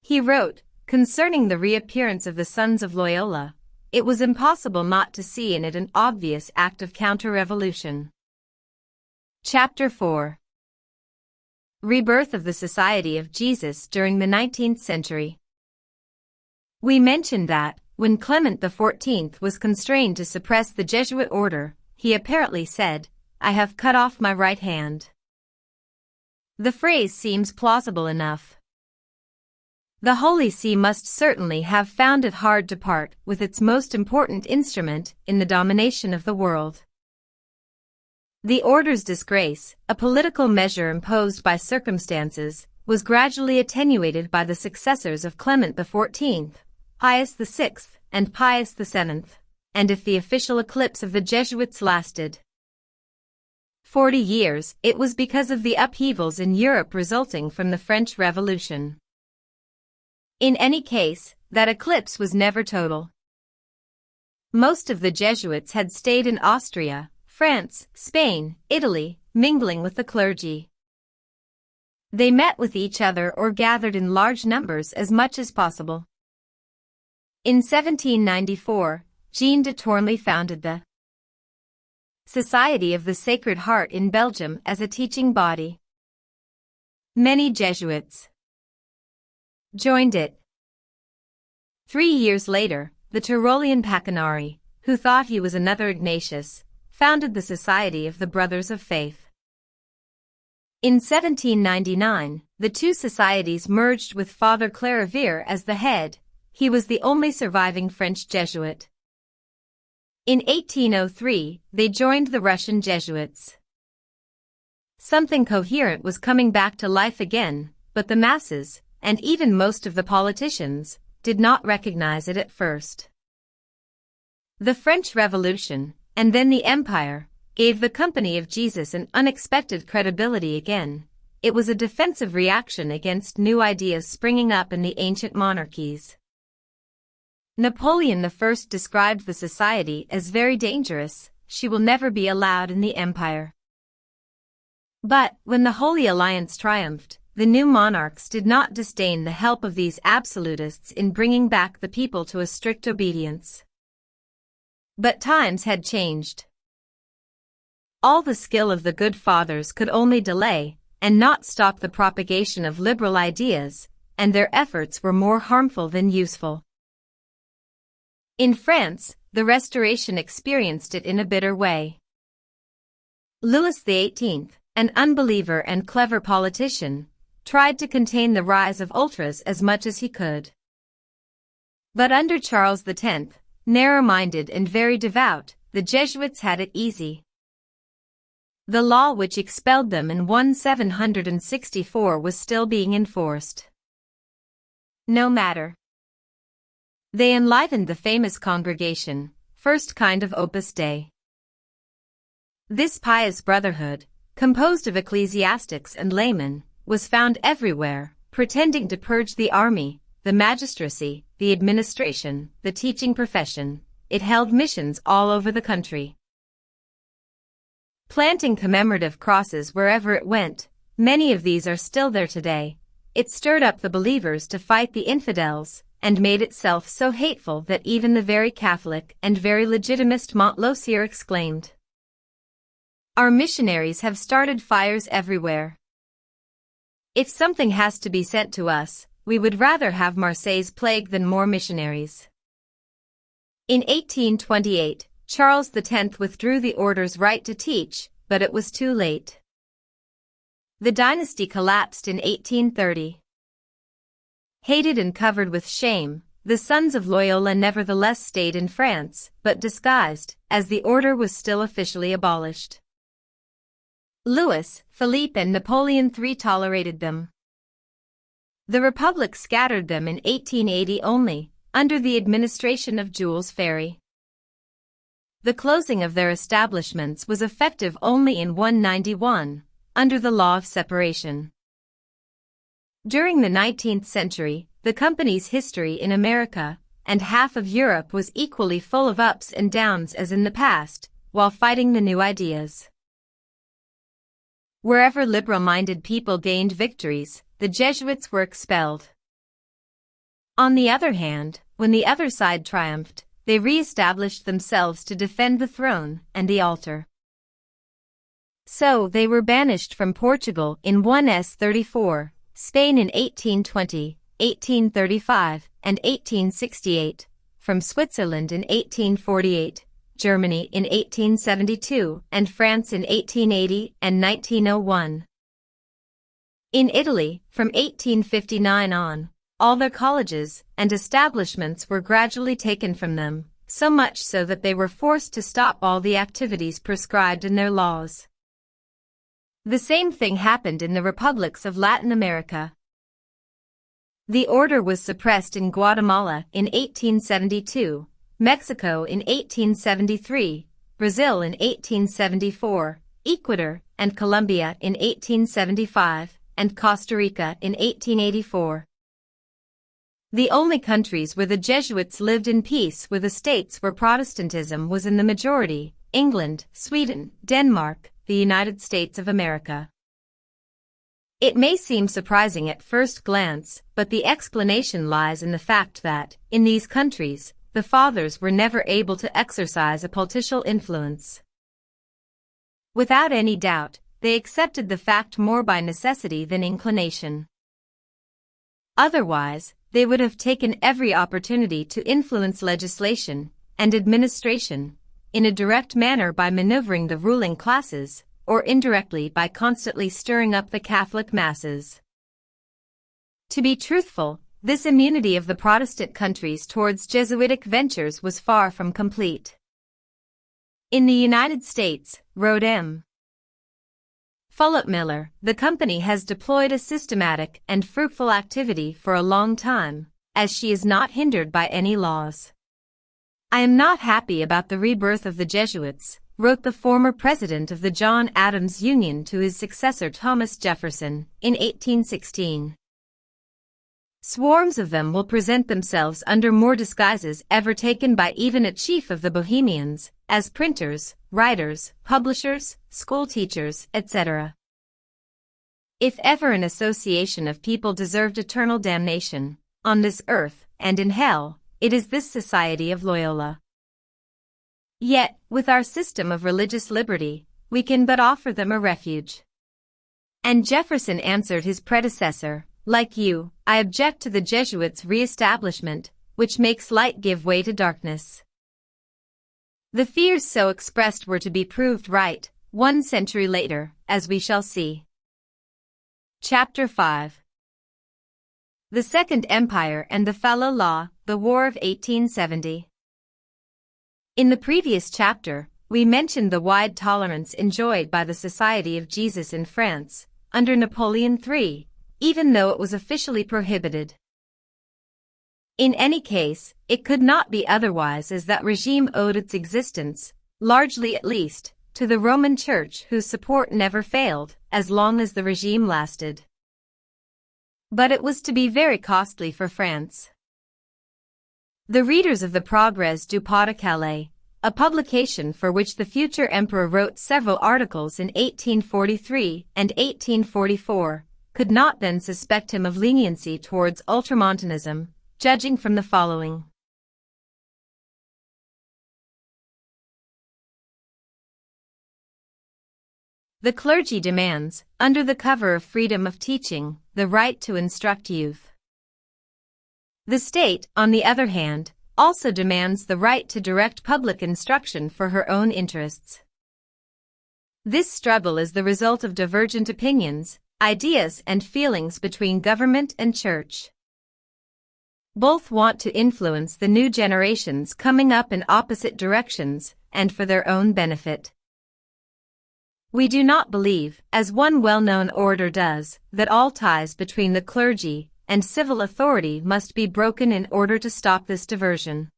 He wrote, concerning the reappearance of the Sons of Loyola, it was impossible not to see in it an obvious act of counter-revolution. Chapter 4. Rebirth of the Society of Jesus during the 19th century. We mentioned that, when Clement XIV was constrained to suppress the Jesuit order, he apparently said, "I have cut off my right hand." The phrase seems plausible enough. The Holy See must certainly have found it hard to part with its most important instrument in the domination of the world. The order's disgrace, a political measure imposed by circumstances, was gradually attenuated by the successors of Clement XIV, Pius VI, and Pius VII, and if the official eclipse of the Jesuits lasted 40 years, it was because of the upheavals in Europe resulting from the French Revolution. In any case, that eclipse was never total. Most of the Jesuits had stayed in Austria, France, Spain, Italy, mingling with the clergy. They met with each other or gathered in large numbers as much as possible. In 1794, Jean de Tournely founded the Society of the Sacred Heart in Belgium as a teaching body. Many Jesuits joined it. 3 years later, the Tyrolean Pacanari, who thought he was another Ignatius, founded the Society of the Brothers of Faith. In 1799, the two societies merged with Father Clairvier as the head. He was the only surviving French Jesuit. In 1803, they joined the Russian Jesuits. Something coherent was coming back to life again, but the masses, and even most of the politicians, did not recognize it at first. The French Revolution, and then the Empire, gave the Company of Jesus an unexpected credibility again. It was a defensive reaction against new ideas springing up in the ancient monarchies. Napoleon I described the society as very dangerous. She will never be allowed in the empire. But, when the Holy Alliance triumphed, the new monarchs did not disdain the help of these absolutists in bringing back the people to a strict obedience. But times had changed. All the skill of the good fathers could only delay, and not stop the propagation of liberal ideas, and their efforts were more harmful than useful. In France, the Restoration experienced it in a bitter way. Louis XVIII, an unbeliever and clever politician, tried to contain the rise of ultras as much as he could. But under Charles X, narrow-minded and very devout, the Jesuits had it easy. The law which expelled them in 1764 was still being enforced. No matter. They enlivened the famous congregation, first kind of Opus Dei. This pious brotherhood, composed of ecclesiastics and laymen, was found everywhere, pretending to purge the army, the magistracy, the administration, the teaching profession. It held missions all over the country, planting commemorative crosses wherever it went. Many of these are still there today. It stirred up the believers to fight the infidels, and made itself so hateful that even the very Catholic and very legitimist Montlosier exclaimed, "Our missionaries have started fires everywhere. If something has to be sent to us, we would rather have Marseille's plague than more missionaries." In 1828, Charles X withdrew the order's right to teach, but it was too late. The dynasty collapsed in 1830. Hated and covered with shame, the sons of Loyola nevertheless stayed in France, but disguised, as the order was still officially abolished. Louis, Philippe and Napoleon III tolerated them. The Republic scattered them in 1880 only, under the administration of Jules Ferry. The closing of their establishments was effective only in 191, under the law of separation. During the 19th century, the company's history in America and half of Europe was equally full of ups and downs as in the past, while fighting the new ideas. Wherever liberal-minded people gained victories, the Jesuits were expelled. On the other hand, when the other side triumphed, they re-established themselves to defend the throne and the altar. So they were banished from Portugal in 1s34, Spain in 1820, 1835, and 1868, from Switzerland in 1848, Germany in 1872, and France in 1880 and 1901. In Italy, from 1859 on, all their colleges and establishments were gradually taken from them, so much so that they were forced to stop all the activities prescribed in their laws. The same thing happened in the republics of Latin America. The order was suppressed in Guatemala in 1872, Mexico in 1873, Brazil in 1874, Ecuador and Colombia in 1875, and Costa Rica in 1884. The only countries where the Jesuits lived in peace were the states where Protestantism was in the majority: England, Sweden, Denmark, the United States of America. It may seem surprising at first glance, but the explanation lies in the fact that, in these countries, the fathers were never able to exercise a political influence. Without any doubt, they accepted the fact more by necessity than inclination. Otherwise, they would have taken every opportunity to influence legislation and administration, in a direct manner by maneuvering the ruling classes, or indirectly by constantly stirring up the Catholic masses. To be truthful, this immunity of the Protestant countries towards Jesuitic ventures was far from complete. In the United States, wrote M. Philip Miller, the company has deployed a systematic and fruitful activity for a long time, as she is not hindered by any laws. I am not happy about the rebirth of the Jesuits, wrote the former president of the John Adams Union to his successor Thomas Jefferson, in 1816. Swarms of them will present themselves under more disguises ever taken by even a chief of the Bohemians, as printers, writers, publishers, school teachers, etc. If ever an association of people deserved eternal damnation, on this earth and in hell, it is this Society of Loyola. Yet, with our system of religious liberty, we can but offer them a refuge. And Jefferson answered his predecessor, like you, I object to the Jesuits' re-establishment, which makes light give way to darkness. The fears so expressed were to be proved right, 1 century later, as we shall see. Chapter 5. The Second Empire and the Fallow Law, the War of 1870. In the previous chapter, we mentioned the wide tolerance enjoyed by the Society of Jesus in France, under Napoleon III, even though it was officially prohibited. In any case, it could not be otherwise, as that regime owed its existence, largely at least, to the Roman Church, whose support never failed, as long as the regime lasted. But it was to be very costly for France. The readers of the Progrès du Pas-de-Calais, a publication for which the future emperor wrote several articles in 1843 and 1844, could not then suspect him of leniency towards ultramontanism, judging from the following. The clergy demands, under the cover of freedom of teaching, the right to instruct youth. The state, on the other hand, also demands the right to direct public instruction for her own interests. This struggle is the result of divergent opinions, ideas and feelings between government and church. Both want to influence the new generations coming up in opposite directions, and for their own benefit. We do not believe, as one well-known orator does, that all ties between the clergy and civil authority must be broken in order to stop this diversion.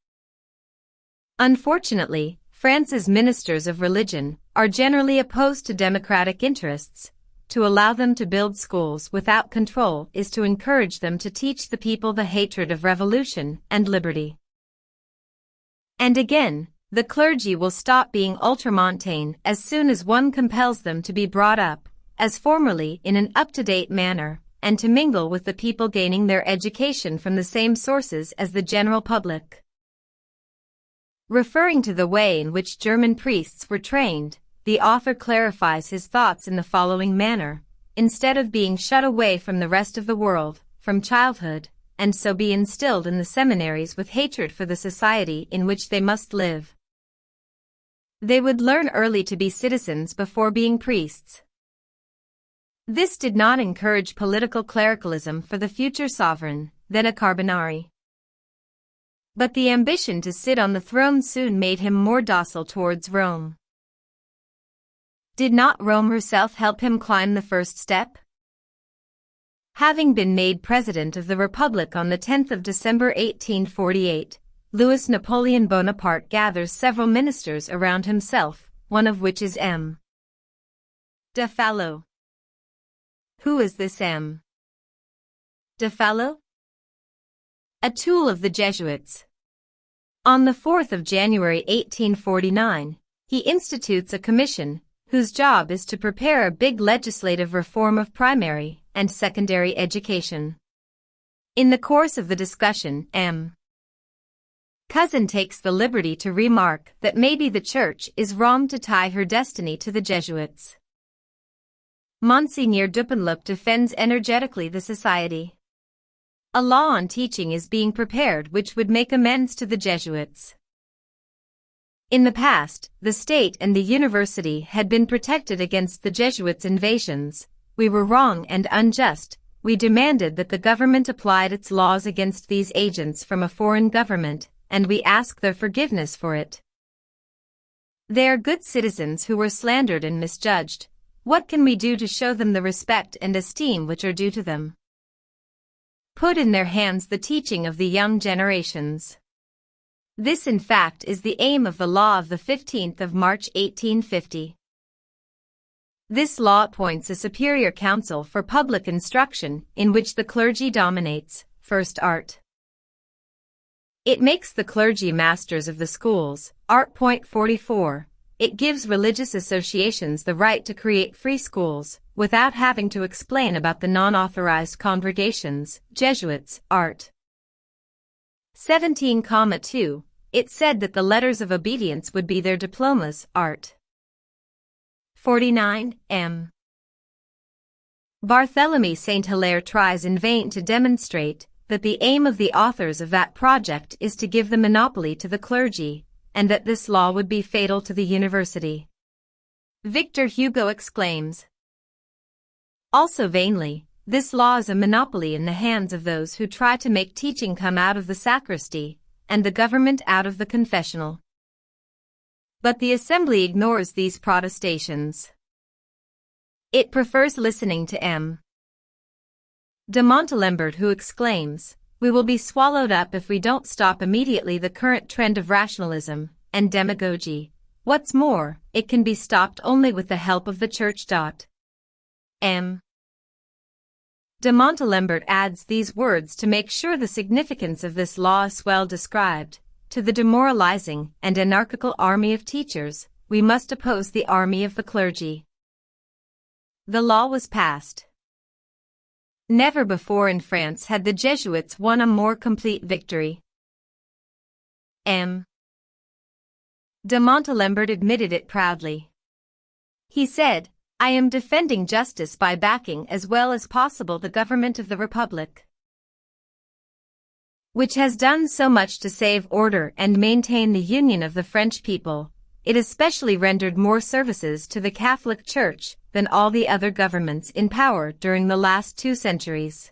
Unfortunately, France's ministers of religion are generally opposed to democratic interests. To allow them to build schools without control is to encourage them to teach the people the hatred of revolution and liberty. And again, the clergy will stop being ultramontane as soon as one compels them to be brought up, as formerly, in an up-to-date manner, and to mingle with the people gaining their education from the same sources as the general public. Referring to the way in which German priests were trained, the author clarifies his thoughts in the following manner: instead of being shut away from the rest of the world, from childhood, and so be instilled in the seminaries with hatred for the society in which they must live, they would learn early to be citizens before being priests. This did not encourage political clericalism for the future sovereign, then a Carbonari. But the ambition to sit on the throne soon made him more docile towards Rome. Did not Rome herself help him climb the first step? Having been made President of the Republic on the 10th of December 1848, Louis Napoleon Bonaparte gathers several ministers around himself, one of which is M. de Fallow. Who is this M. de Fallow? A tool of the Jesuits. On the 4th of January 1849, he institutes a commission, whose job is to prepare a big legislative reform of primary and secondary education. In the course of the discussion, M. Cousin takes the liberty to remark that maybe the Church is wrong to tie her destiny to the Jesuits. Monseigneur Dupanloup defends energetically the society. A law on teaching is being prepared which would make amends to the Jesuits. In the past, the state and the university had been protected against the Jesuits' invasions. We were wrong and unjust. We demanded that the government applied its laws against these agents from a foreign government, and we ask their forgiveness for it. They are good citizens who were slandered and misjudged. What can we do to show them the respect and esteem which are due to them? Put in their hands the teaching of the young generations. This in fact is the aim of the law of the 15th of March 1850. This law appoints a superior council for public instruction in which the clergy dominates, first art. It makes the clergy masters of the schools, Art. Point 44. It gives religious associations the right to create free schools, without having to explain about the non-authorized congregations, Jesuits, Art. 17,2. It said that the letters of obedience would be their diplomas, Art. 49, M. Barthélemy Saint-Hilaire tries in vain to demonstrate that the aim of the authors of that project is to give the monopoly to the clergy, and that this law would be fatal to the university. Victor Hugo exclaims. Also vainly, This law is a monopoly in the hands of those who try to make teaching come out of the sacristy, and the government out of the confessional. But the Assembly ignores these protestations. It prefers listening to M. de Montalembert, who exclaims, "We will be swallowed up if we don't stop immediately the current trend of rationalism and demagogy. What's more, it can be stopped only with the help of the Church." M. de Montalembert adds these words to make sure the significance of this law is well described. To the demoralizing and anarchical army of teachers, we must oppose the army of the clergy. The law was passed. Never before in France had the Jesuits won a more complete victory. M. de Montalembert admitted it proudly. He said, "I am defending justice by backing as well as possible the government of the Republic, which has done so much to save order and maintain the union of the French people. It especially rendered more services to the Catholic Church than all the other governments in power during the last 2 centuries.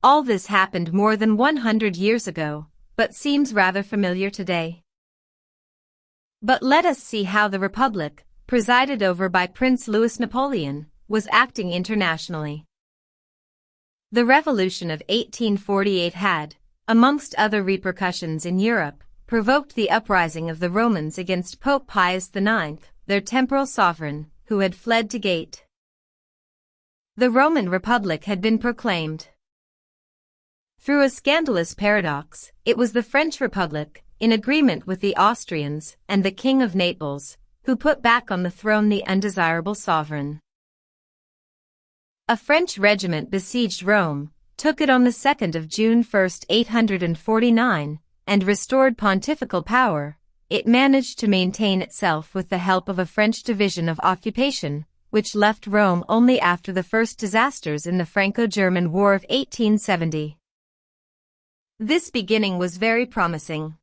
All this happened more than 100 years ago, but seems rather familiar today. But let us see how the Republic, presided over by Prince Louis Napoleon, was acting internationally. The Revolution of 1848 had, amongst other repercussions in Europe, provoked the uprising of the Romans against Pope Pius IX, their temporal sovereign, who had fled to Gate. The Roman Republic had been proclaimed. Through a scandalous paradox, it was the French Republic, in agreement with the Austrians and the King of Naples, who put back on the throne the undesirable sovereign. A French regiment besieged Rome, took it on the 2nd of June 849, and restored pontifical power. It managed to maintain itself with the help of a French division of occupation, which left Rome only after the first disasters in the Franco-German War of 1870. This beginning was very promising.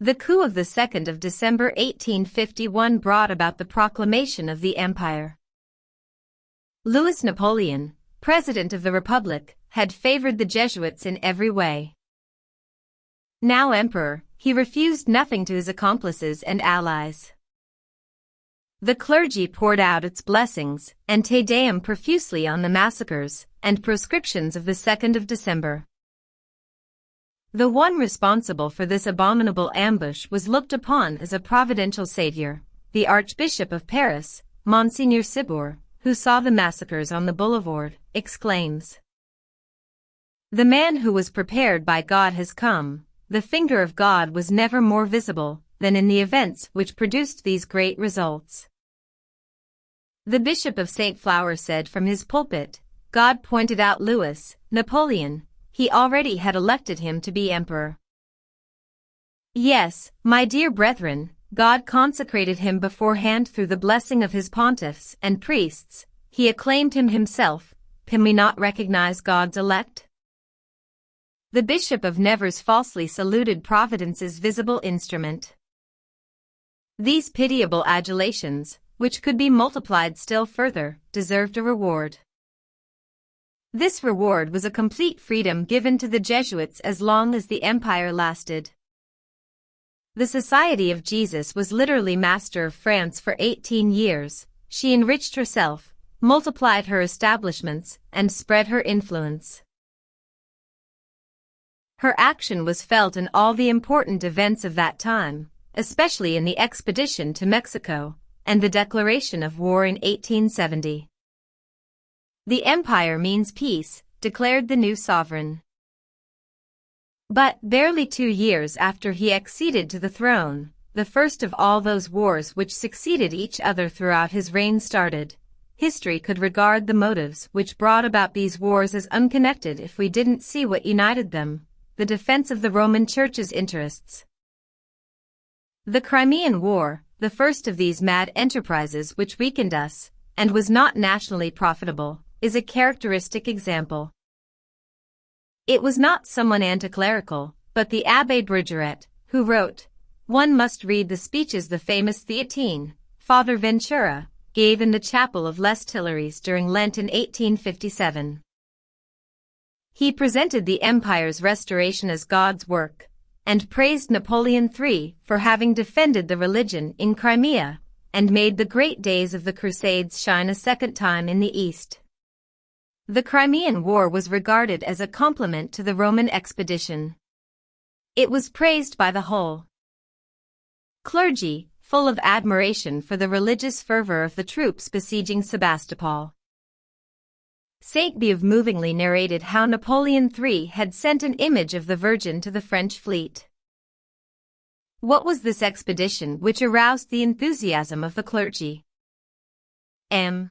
The coup of the 2nd of December 1851 brought about the proclamation of the Empire. Louis Napoleon, President of the Republic, had favored the Jesuits in every way. Now Emperor, he refused nothing to his accomplices and allies. The clergy poured out its blessings and Te Deum profusely on the massacres and proscriptions of the 2nd of December. The one responsible for this abominable ambush was looked upon as a providential savior, the Archbishop of Paris, Monseigneur Ciboure, who saw the massacres on the boulevard, exclaims, "The man who was prepared by God has come. The finger of God was never more visible than in the events which produced these great results." The Bishop of St. Flour said from his pulpit, "God pointed out Louis Napoleon. He already had elected him to be emperor. Yes, my dear brethren, God consecrated him beforehand through the blessing of his pontiffs and priests. He acclaimed him himself. Can we not recognize God's elect?" The Bishop of Nevers falsely saluted Providence's visible instrument. These pitiable adulations, which could be multiplied still further, deserved a reward. This reward was a complete freedom given to the Jesuits as long as the empire lasted. The Society of Jesus was literally master of France for 18 years. She enriched herself, multiplied her establishments, and spread her influence. Her action was felt in all the important events of that time, especially in the expedition to Mexico and the declaration of war in 1870. "The empire means peace," declared the new sovereign. But, barely 2 years after he acceded to the throne, the first of all those wars which succeeded each other throughout his reign started. History could regard the motives which brought about these wars as unconnected if we didn't see what united them: the defense of the Roman Church's interests. The Crimean War, the first of these mad enterprises which weakened us, and was not nationally profitable, is a characteristic example. It was not someone anti-clerical, but the Abbé Brugeret, who wrote, "One must read the speeches the famous Theatine, Father Ventura, gave in the chapel of Les Tuileries during Lent in 1857. He presented the empire's restoration as God's work, and praised Napoleon III for having defended the religion in Crimea, and made the great days of the Crusades shine a second time in the East. The Crimean War was regarded as a compliment to the Roman expedition. It was praised by the whole clergy, full of admiration for the religious fervor of the troops besieging Sebastopol. Saint Beuve movingly narrated how Napoleon III had sent an image of the Virgin to the French fleet. What was this expedition which aroused the enthusiasm of the clergy? M.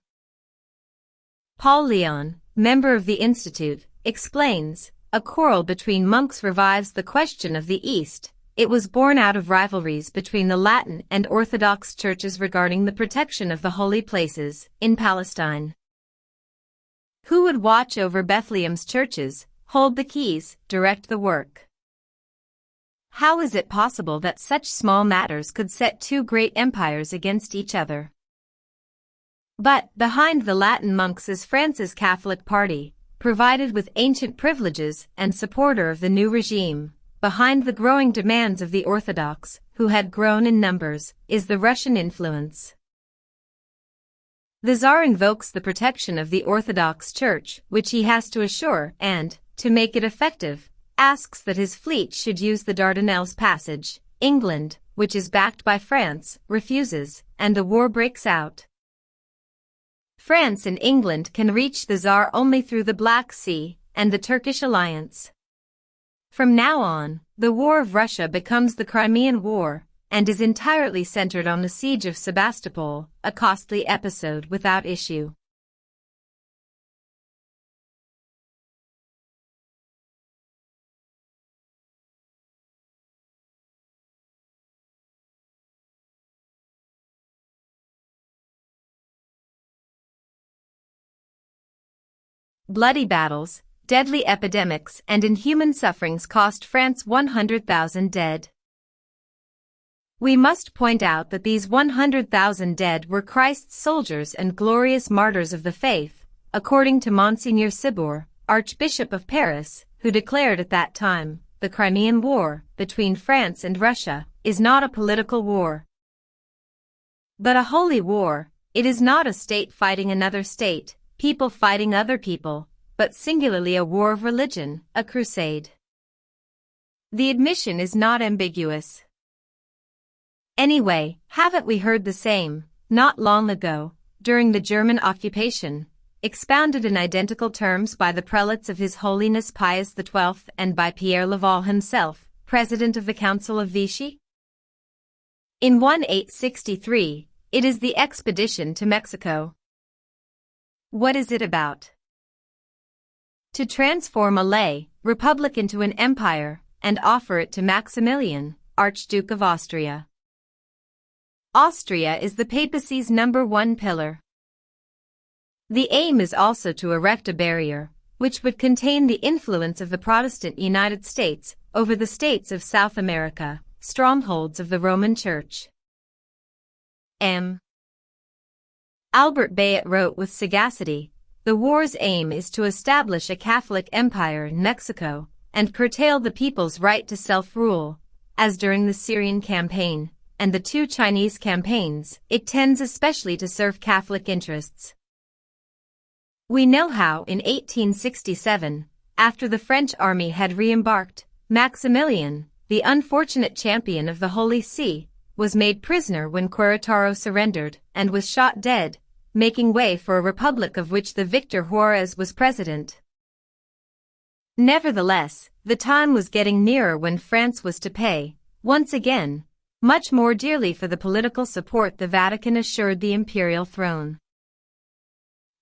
Paul Leon, member of the Institute, explains, a quarrel between monks revives the question of the East. It was born out of rivalries between the Latin and Orthodox churches regarding the protection of the holy places in Palestine. Who would watch over Bethlehem's churches, hold the keys, direct the work? How is it possible that such small matters could set two great empires against each other? But behind the Latin monks is France's Catholic party, provided with ancient privileges and supporter of the new regime. Behind the growing demands of the Orthodox, who had grown in numbers, is the Russian influence. The Tsar invokes the protection of the Orthodox Church, which he has to assure, and, to make it effective, asks that his fleet should use the Dardanelles Passage. England, which is backed by France, refuses, and the war breaks out. France and England can reach the Tsar only through the Black Sea and the Turkish alliance. From now on, the War of Russia becomes the Crimean War, and is entirely centered on the siege of Sebastopol, a costly episode without issue. Bloody battles, deadly epidemics and inhuman sufferings cost France 100,000 dead. We must point out that these 100,000 dead were Christ's soldiers and glorious martyrs of the faith, according to Monseigneur Ciboure, Archbishop of Paris, who declared at that time, the Crimean War, between France and Russia, is not a political war, but a holy war. It is not a state fighting another state, people fighting other people, but singularly a war of religion, a crusade. The admission is not ambiguous. Anyway, haven't we heard the same, not long ago, during the German occupation, expounded in identical terms by the prelates of His Holiness Pius XII and by Pierre Laval himself, President of the Council of Vichy? In 1863, it is the expedition to Mexico. What is it about? To transform a lay republic into an empire and offer it to Maximilian, Archduke of Austria. Austria is the papacy's #1 pillar. The aim is also to erect a barrier, which would contain the influence of the Protestant United States over the states of South America, strongholds of the Roman Church. M. Albert Bayet wrote with sagacity, the war's aim is to establish a Catholic empire in Mexico and curtail the people's right to self-rule, as during the Syrian campaign and the 2 Chinese campaigns, it tends especially to serve Catholic interests. We know how in 1867, after the French army had re-embarked, Maximilian, the unfortunate champion of the Holy See, was made prisoner when Querétaro surrendered and was shot dead, making way for a republic of which the victor Juarez was president. Nevertheless, the time was getting nearer when France was to pay, once again, much more dearly for the political support the Vatican assured the imperial throne.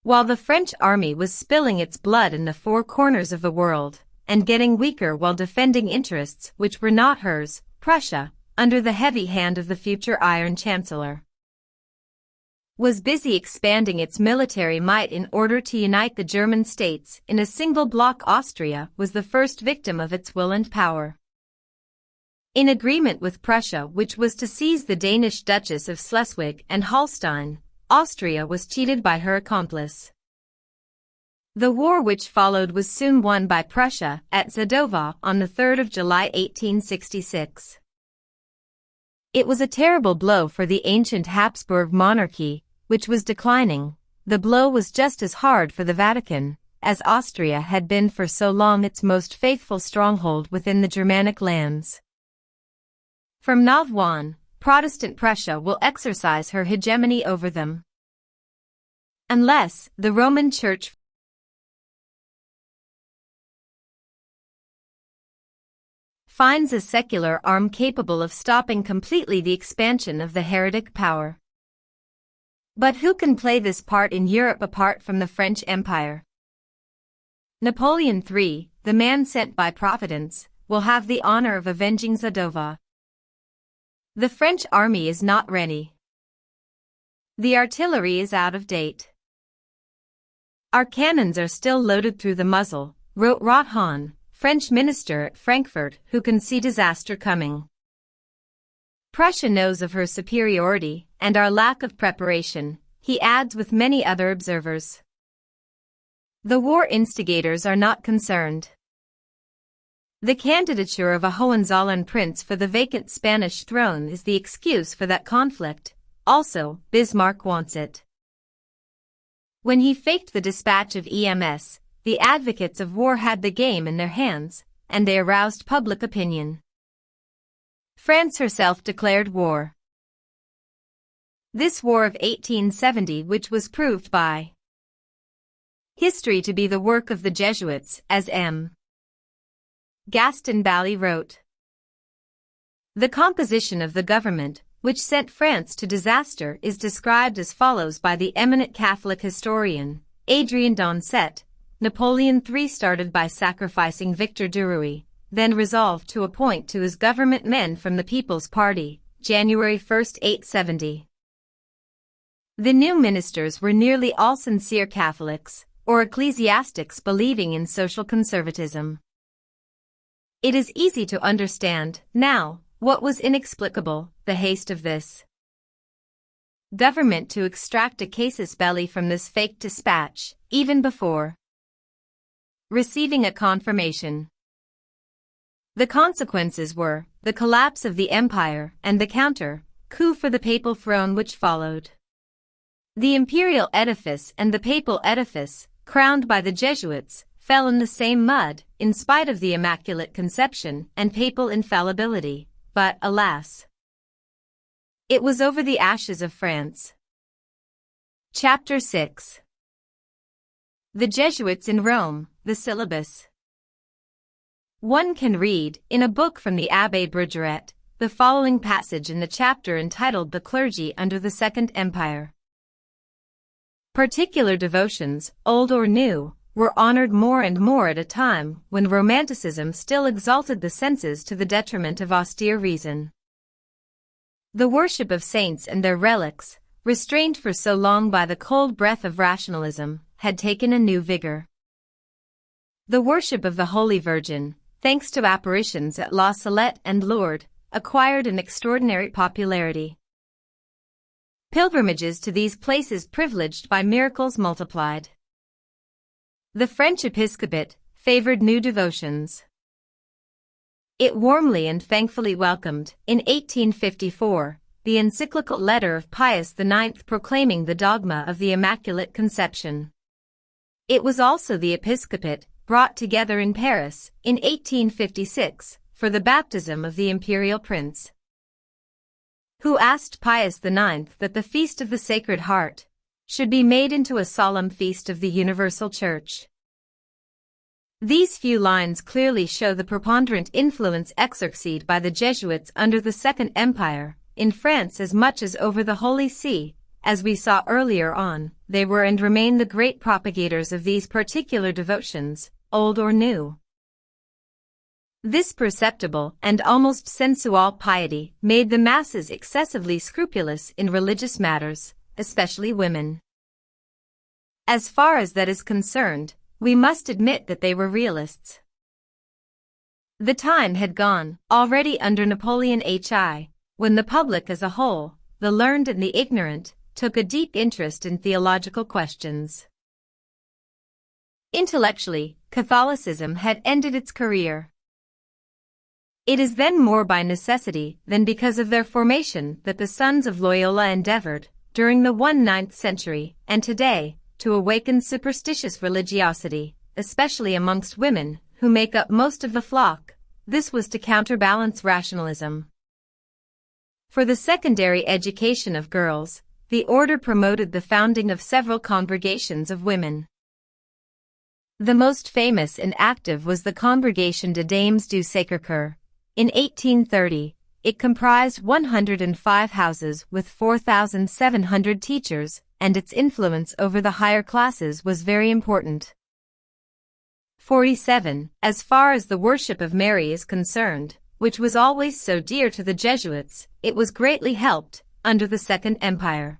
While the French army was spilling its blood in the 4 corners of the world, and getting weaker while defending interests which were not hers, Prussia, under the heavy hand of the future Iron Chancellor, was busy expanding its military might in order to unite the German states in a single bloc. Austria was the first victim of its will and power. In agreement with Prussia, which was to seize the Danish Duchess of Schleswig and Holstein, Austria was cheated by her accomplice. The war which followed was soon won by Prussia at Zadova on the 3rd of July 1866. It was a terrible blow for the ancient Habsburg monarchy, which was declining. The blow was just as hard for the Vatican, as Austria had been for so long its most faithful stronghold within the Germanic lands. From now on, Protestant Prussia will exercise her hegemony over them. Unless the Roman Church finds a secular arm capable of stopping completely the expansion of the heretic power. But who can play this part in Europe apart from the French Empire? Napoleon III, the man sent by Providence, will have the honor of avenging Zadova. The French army is not ready. The artillery is out of date. Our cannons are still loaded through the muzzle, wrote Rothhahn, French minister at Frankfurt, who can see disaster coming. Prussia knows of her superiority and our lack of preparation, he adds with many other observers. The war instigators are not concerned. The candidature of a Hohenzollern prince for the vacant Spanish throne is the excuse for that conflict. Also, Bismarck wants it. When he faked the dispatch of EMS, the advocates of war had the game in their hands, and they aroused public opinion. France herself declared war. This war of 1870, which was proved by history to be the work of the Jesuits, as M. Gaston Bally wrote. The composition of the government, which sent France to disaster, is described as follows by the eminent Catholic historian, Adrien Donset. Napoleon III started by sacrificing Victor Duruy, then resolved to appoint to his government men from the People's Party, January 1, 1870. The new ministers were nearly all sincere Catholics, or ecclesiastics believing in social conservatism. It is easy to understand, now, what was inexplicable, the haste of this government to extract a casus belli from this fake dispatch, even before receiving a confirmation. The consequences were the collapse of the empire and the counter-coup for the papal throne which followed. The imperial edifice and the papal edifice, crowned by the Jesuits, fell in the same mud, in spite of the Immaculate Conception and papal infallibility, but, alas, it was over the ashes of France. Chapter 6. The Jesuits in Rome, the Syllabus. One can read, in a book from the Abbé Bergeret, the following passage in the chapter entitled The Clergy Under the Second Empire. Particular devotions, old or new, were honored more and more at a time when Romanticism still exalted the senses to the detriment of austere reason. The worship of saints and their relics, restrained for so long by the cold breath of rationalism, had taken a new vigor. The worship of the Holy Virgin, thanks to apparitions at La Salette and Lourdes, acquired an extraordinary popularity. Pilgrimages to these places privileged by miracles multiplied. The French episcopate favored new devotions. It warmly and thankfully welcomed, in 1854, the encyclical letter of Pius IX proclaiming the dogma of the Immaculate Conception. It was also the episcopate brought together in Paris, in 1856, for the baptism of the imperial prince, who asked Pius IX that the Feast of the Sacred Heart should be made into a solemn feast of the Universal Church. These few lines clearly show the preponderant influence exercised by the Jesuits under the Second Empire, in France as much as over the Holy See. As we saw earlier on, they were and remain the great propagators of these particular devotions, old or new. This perceptible and almost sensual piety made the masses excessively scrupulous in religious matters, especially women. As far as that is concerned, we must admit that they were realists. The time had gone, already under Napoleon HI, when the public as a whole, the learned and the ignorant, took a deep interest in theological questions. Intellectually, Catholicism had ended its career. It is then more by necessity than because of their formation that the sons of Loyola endeavored, during the 19th century and today, to awaken superstitious religiosity, especially amongst women, who make up most of the flock. This was to counterbalance rationalism. For the secondary education of girls, the order promoted the founding of several congregations of women. The most famous and active was the Congregation des Dames du Sacré-Cœur. In 1830, it comprised 105 houses with 4,700 teachers, and its influence over the higher classes was very important. 47. As far as the worship of Mary is concerned, which was always so dear to the Jesuits, it was greatly helped, under the Second Empire,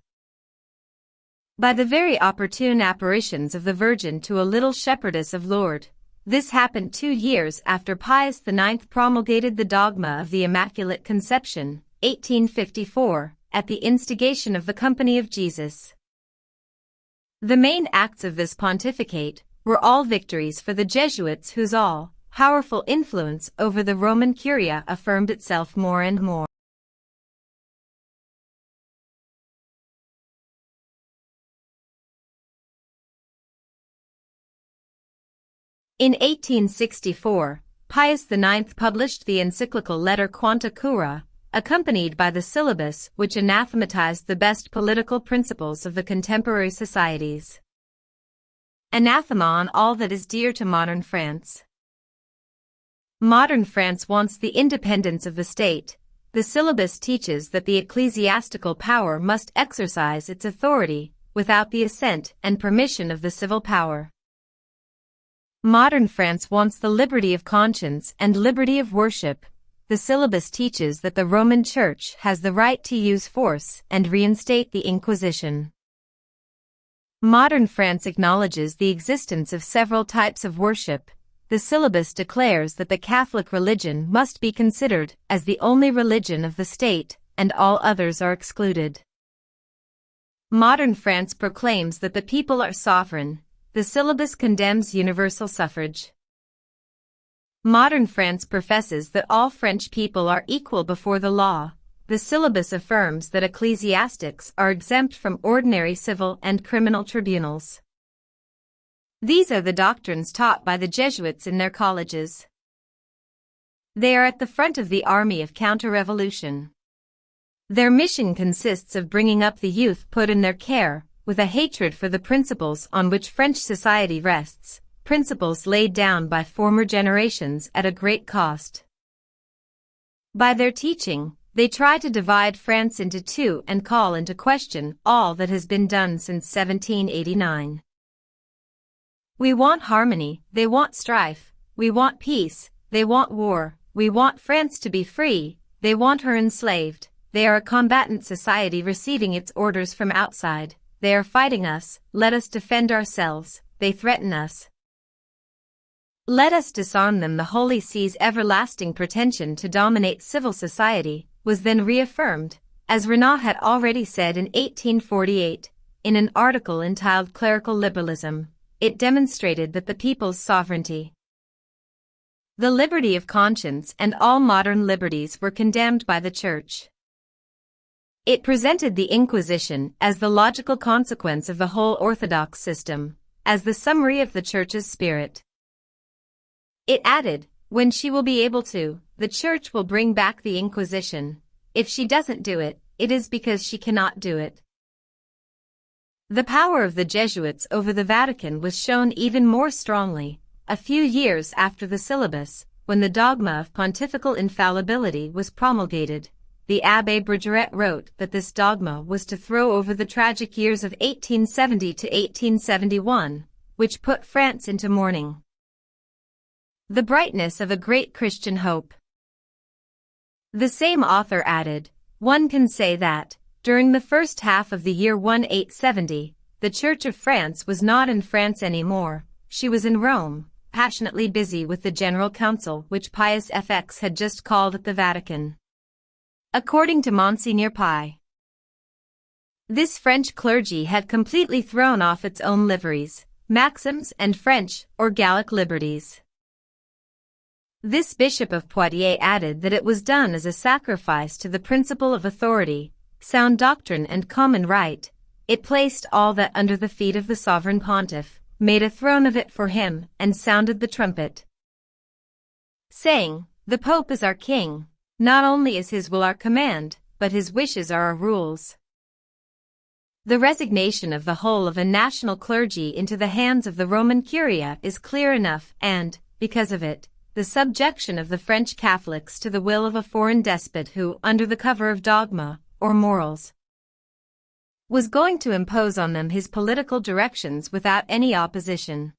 by the very opportune apparitions of the Virgin to a little shepherdess of Lourdes. This happened 2 years after Pius IX promulgated the dogma of the Immaculate Conception, 1854, at the instigation of the Company of Jesus. The main acts of this pontificate were all victories for the Jesuits, whose all-powerful influence over the Roman Curia affirmed itself more and more. In 1864, Pius IX published the encyclical letter Quanta Cura, accompanied by the syllabus which anathematized the best political principles of the contemporary societies. Anathema on all that is dear to modern France. Modern France wants the independence of the state. The syllabus teaches that the ecclesiastical power must exercise its authority without the assent and permission of the civil power. Modern France wants the liberty of conscience and liberty of worship. The syllabus teaches that the Roman Church has the right to use force and reinstate the Inquisition. Modern France acknowledges the existence of several types of worship. The syllabus declares that the Catholic religion must be considered as the only religion of the state, and all others are excluded. Modern France proclaims that the people are sovereign. The syllabus condemns universal suffrage. Modern France professes that all French people are equal before the law. The syllabus affirms that ecclesiastics are exempt from ordinary civil and criminal tribunals. These are the doctrines taught by the Jesuits in their colleges. They are at the front of the army of counter-revolution. Their mission consists of bringing up the youth put in their care, with a hatred for the principles on which French society rests, principles laid down by former generations at a great cost. By their teaching, they try to divide France into two and call into question all that has been done since 1789. We want harmony, they want strife. We want peace, they want war. We want France to be free, they want her enslaved. They are a combatant society receiving its orders from outside. They are fighting us, let us defend ourselves. They threaten us, let us disarm them. The Holy See's everlasting pretension to dominate civil society was then reaffirmed, as Renan had already said in 1848, in an article entitled Clerical Liberalism. It demonstrated that the people's sovereignty, the liberty of conscience, and all modern liberties were condemned by the Church. It presented the Inquisition as the logical consequence of the whole Orthodox system, as the summary of the Church's spirit. It added, when she will be able to, the Church will bring back the Inquisition. If she doesn't do it, it is because she cannot do it. The power of the Jesuits over the Vatican was shown even more strongly, a few years after the syllabus, when the dogma of pontifical infallibility was promulgated. The Abbé Bergeret wrote that this dogma was to throw over the tragic years of 1870 to 1871, which put France into mourning. The brightness of a great Christian hope. The same author added, one can say that, during the first half of the year 1870, the Church of France was not in France anymore. She was in Rome, passionately busy with the General Council which Pius FX had just called at the Vatican. According to Monseigneur Pi, This French clergy had completely thrown off its own liveries, maxims and French or Gallic liberties. This Bishop of Poitiers added that it was done as a sacrifice to the principle of authority, sound doctrine and common right. It placed all that under the feet of the sovereign pontiff, made a throne of it for him, and sounded the trumpet, saying, "The Pope is our king. Not only is his will our command, but his wishes are our rules." The resignation of the whole of a national clergy into the hands of the Roman Curia is clear enough and, because of it, the subjection of the French Catholics to the will of a foreign despot who, under the cover of dogma, or morals, was going to impose on them his political directions without any opposition.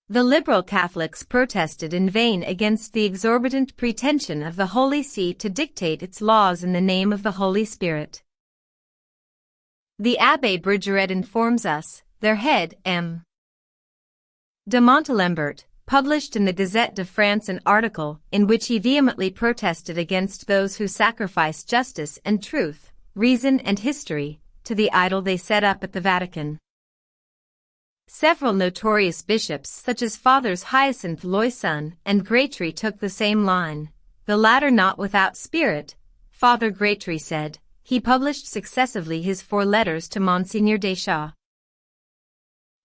The liberal Catholics protested in vain against the exorbitant pretension of the Holy See to dictate its laws in the name of the Holy Spirit. The Abbé Brigeret informs us, their head, M. de Montalembert, published in the Gazette de France an article in which he vehemently protested against those who sacrifice justice and truth, reason and history, to the idol they set up at the Vatican. Several notorious bishops such as Fathers Hyacinthe Loyson and Grétry took the same line, the latter not without spirit. Father Grétry said, he published successively his 4 letters to Monseigneur Deschamps.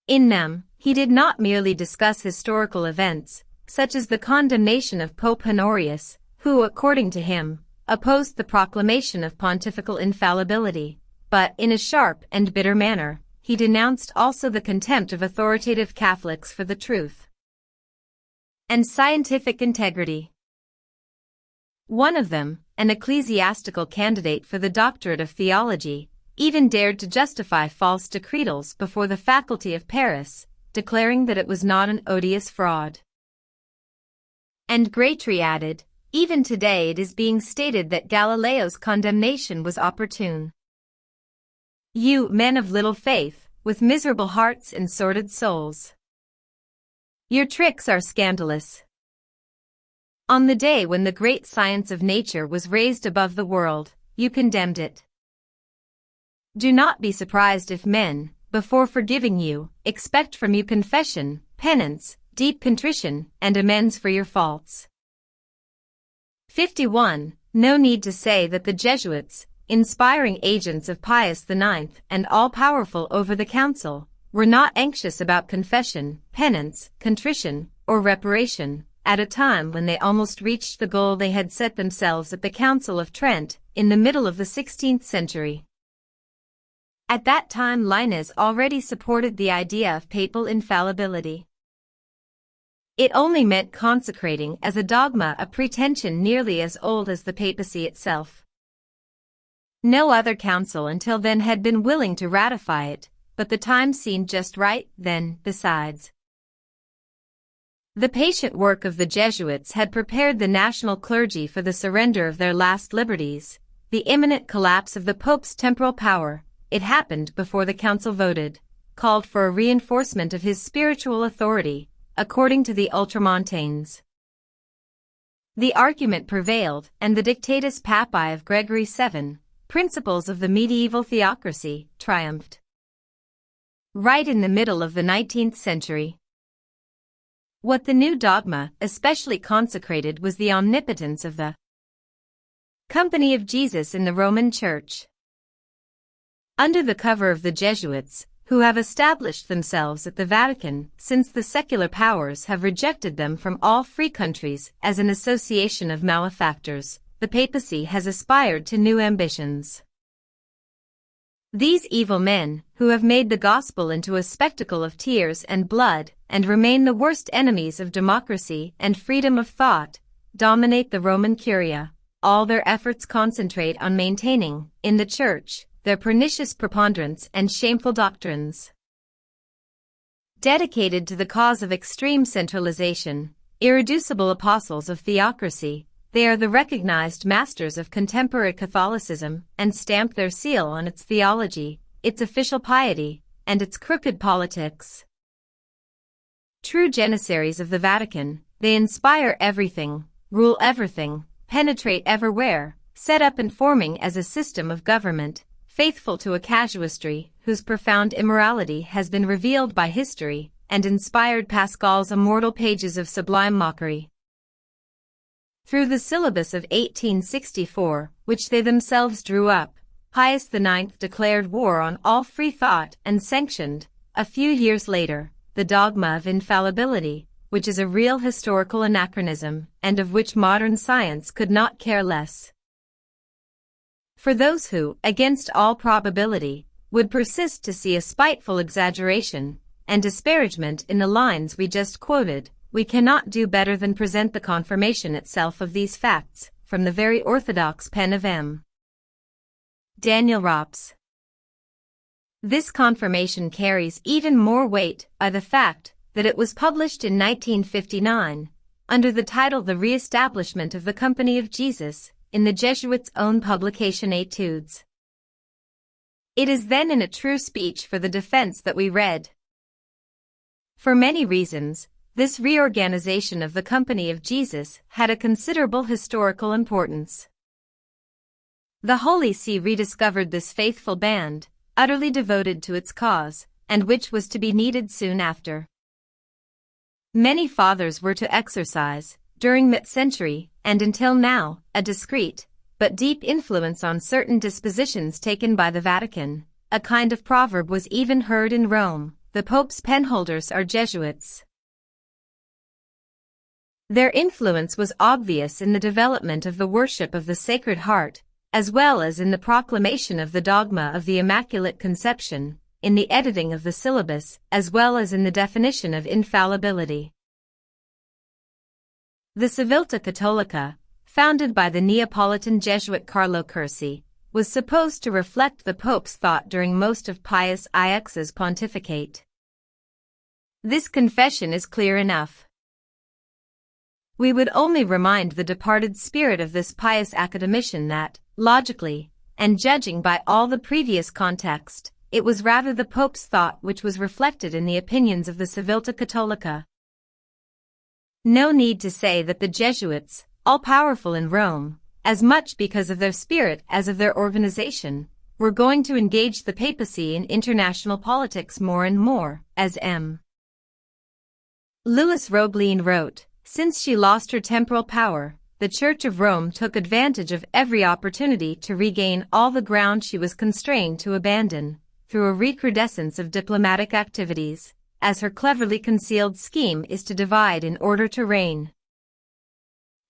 In them, he did not merely discuss historical events, such as the condemnation of Pope Honorius, who, according to him, opposed the proclamation of pontifical infallibility, but, in a sharp and bitter manner, he denounced also the contempt of authoritative Catholics for the truth and scientific integrity. One of them, an ecclesiastical candidate for the doctorate of theology, even dared to justify false decretals before the faculty of Paris, declaring that it was not an odious fraud. And Grétry added, even today it is being stated that Galileo's condemnation was opportune. You, men of little faith, with miserable hearts and sordid souls, your tricks are scandalous. On the day when the great science of nature was raised above the world, you condemned it. Do not be surprised if men, before forgiving you, expect from you confession, penance, deep contrition, and amends for your faults. 51. No need to say that the Jesuits, inspiring agents of Pius IX and all-powerful over the Council, were not anxious about confession, penance, contrition, or reparation, at a time when they almost reached the goal they had set themselves at the Council of Trent, in the middle of the 16th century. At that time Linus already supported the idea of papal infallibility. It only meant consecrating as a dogma a pretension nearly as old as the papacy itself. No other council until then had been willing to ratify it, but the time seemed just right then, besides. The patient work of the Jesuits had prepared the national clergy for the surrender of their last liberties, the imminent collapse of the Pope's temporal power. It happened before the council voted, called for a reinforcement of his spiritual authority, according to the Ultramontanes. The argument prevailed, and the Dictatus Papae of Gregory VII, principles of the medieval theocracy, triumphed. Right in the middle of the 19th century. What the new dogma especially consecrated was the omnipotence of the Company of Jesus in the Roman Church. Under the cover of the Jesuits, who have established themselves at the Vatican since the secular powers have rejected them from all free countries as an association of malefactors, the papacy has aspired to new ambitions. These evil men, who have made the gospel into a spectacle of tears and blood, and remain the worst enemies of democracy and freedom of thought, dominate the Roman Curia. All their efforts concentrate on maintaining, in the Church, their pernicious preponderance and shameful doctrines. Dedicated to the cause of extreme centralization, irreducible apostles of theocracy, they are the recognized masters of contemporary Catholicism and stamp their seal on its theology, its official piety, and its crooked politics. True janissaries of the Vatican, they inspire everything, rule everything, penetrate everywhere, set up and forming as a system of government, faithful to a casuistry whose profound immorality has been revealed by history and inspired Pascal's immortal pages of sublime mockery. Through the syllabus of 1864, which they themselves drew up, Pius IX declared war on all free thought and sanctioned, a few years later, the dogma of infallibility, which is a real historical anachronism and of which modern science could not care less. For those who, against all probability, would persist to see a spiteful exaggeration and disparagement in the lines we just quoted, we cannot do better than present the confirmation itself of these facts, from the very orthodox pen of M. Daniel Rops. This confirmation carries even more weight by the fact that it was published in 1959, under the title The Re-establishment of the Company of Jesus, in the Jesuits' own publication Etudes. It is then in a true speech for the defense that we read. For many reasons, this reorganization of the Company of Jesus had a considerable historical importance. The Holy See rediscovered this faithful band, utterly devoted to its cause, and which was to be needed soon after. Many fathers were to exercise, during mid-century, and until now, a discreet, but deep influence on certain dispositions taken by the Vatican. A kind of proverb was even heard in Rome: the Pope's penholders are Jesuits. Their influence was obvious in the development of the worship of the Sacred Heart, as well as in the proclamation of the dogma of the Immaculate Conception, in the editing of the syllabus, as well as in the definition of infallibility. The Civiltà Cattolica, founded by the Neapolitan Jesuit Carlo Curci, was supposed to reflect the Pope's thought during most of Pius IX's pontificate. This confession is clear enough. We would only remind the departed spirit of this pious academician that, logically, and judging by all the previous context, it was rather the Pope's thought which was reflected in the opinions of the Civiltà Cattolica. No need to say that the Jesuits, all-powerful in Rome, as much because of their spirit as of their organization, were going to engage the papacy in international politics more and more, as M. Louis Roguelin wrote. Since she lost her temporal power, the Church of Rome took advantage of every opportunity to regain all the ground she was constrained to abandon, through a recrudescence of diplomatic activities, as her cleverly concealed scheme is to divide in order to reign.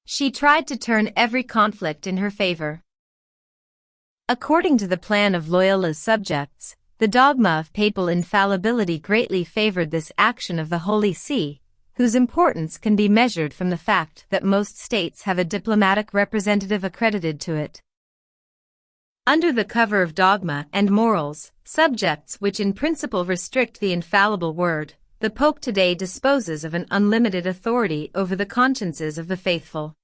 She tried to turn every conflict in her favor. According to the plan of Loyola's subjects, the dogma of papal infallibility greatly favored this action of the Holy See, whose importance can be measured from the fact that most states have a diplomatic representative accredited to it. Under the cover of dogma and morals, subjects which in principle restrict the infallible word, the Pope today disposes of an unlimited authority over the consciences of the faithful.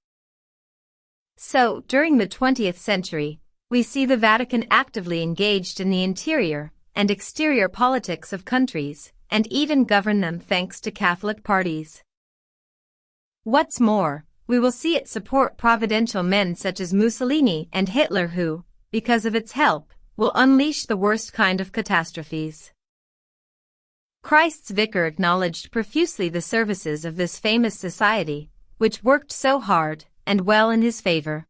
So, during the 20th century, we see the Vatican actively engaged in the interior and exterior politics of countries, and even govern them thanks to Catholic parties. What's more, we will see it support providential men such as Mussolini and Hitler who, because of its help, will unleash the worst kind of catastrophes. Christ's Vicar acknowledged profusely the services of this famous society, which worked so hard and well in his favor.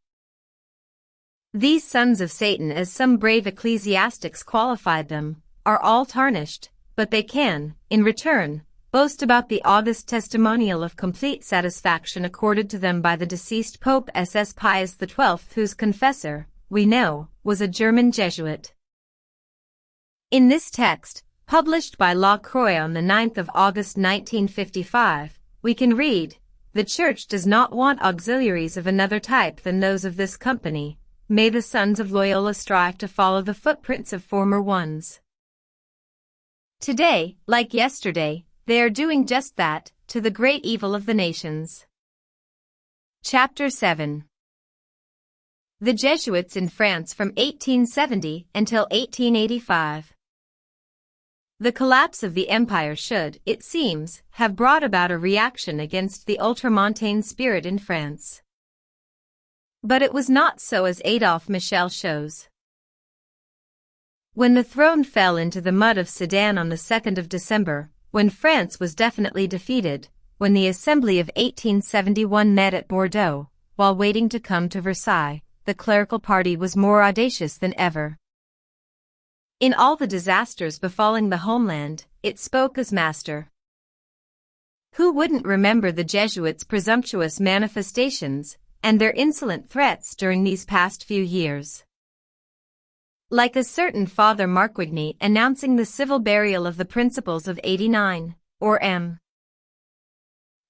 These sons of Satan, as some brave ecclesiastics qualified them, are all tarnished, but they can, in return, boast about the august testimonial of complete satisfaction accorded to them by the deceased Pope SS Pius XII, whose confessor, we know, was a German Jesuit. In this text, published by La Croix on the 9th of August 1955, we can read, "The Church does not want auxiliaries of another type than those of this company. May the sons of Loyola strive to follow the footprints of former ones." Today, like yesterday, they are doing just that, to the great evil of the nations. Chapter 7. The Jesuits in France from 1870 until 1885. The collapse of the empire should, it seems, have brought about a reaction against the ultramontane spirit in France. But it was not so, as Adolphe Michel shows. When the throne fell into the mud of Sedan on the 2nd of December, when France was definitely defeated, when the Assembly of 1871 met at Bordeaux, while waiting to come to Versailles, the clerical party was more audacious than ever. In all the disasters befalling the homeland, it spoke as master. Who wouldn't remember the Jesuits' presumptuous manifestations and their insolent threats during these past few years? Like a certain Father Marquigny announcing the civil burial of the principles of '89, or M.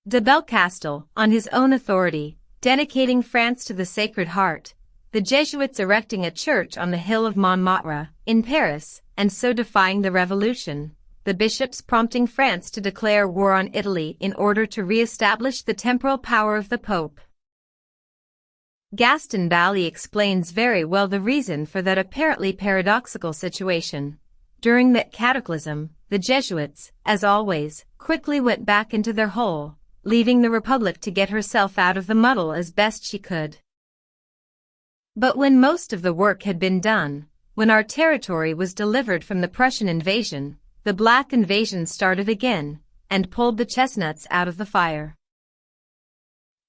de Belcastel, on his own authority, dedicating France to the Sacred Heart, the Jesuits erecting a church on the hill of Montmartre, in Paris, and so defying the revolution, the bishops prompting France to declare war on Italy in order to re-establish the temporal power of the Pope. Gaston Bally explains very well the reason for that apparently paradoxical situation. During that cataclysm, the Jesuits, as always, quickly went back into their hole, leaving the Republic to get herself out of the muddle as best she could. But when most of the work had been done, when our territory was delivered from the Prussian invasion, the Black invasion started again, and pulled the chestnuts out of the fire.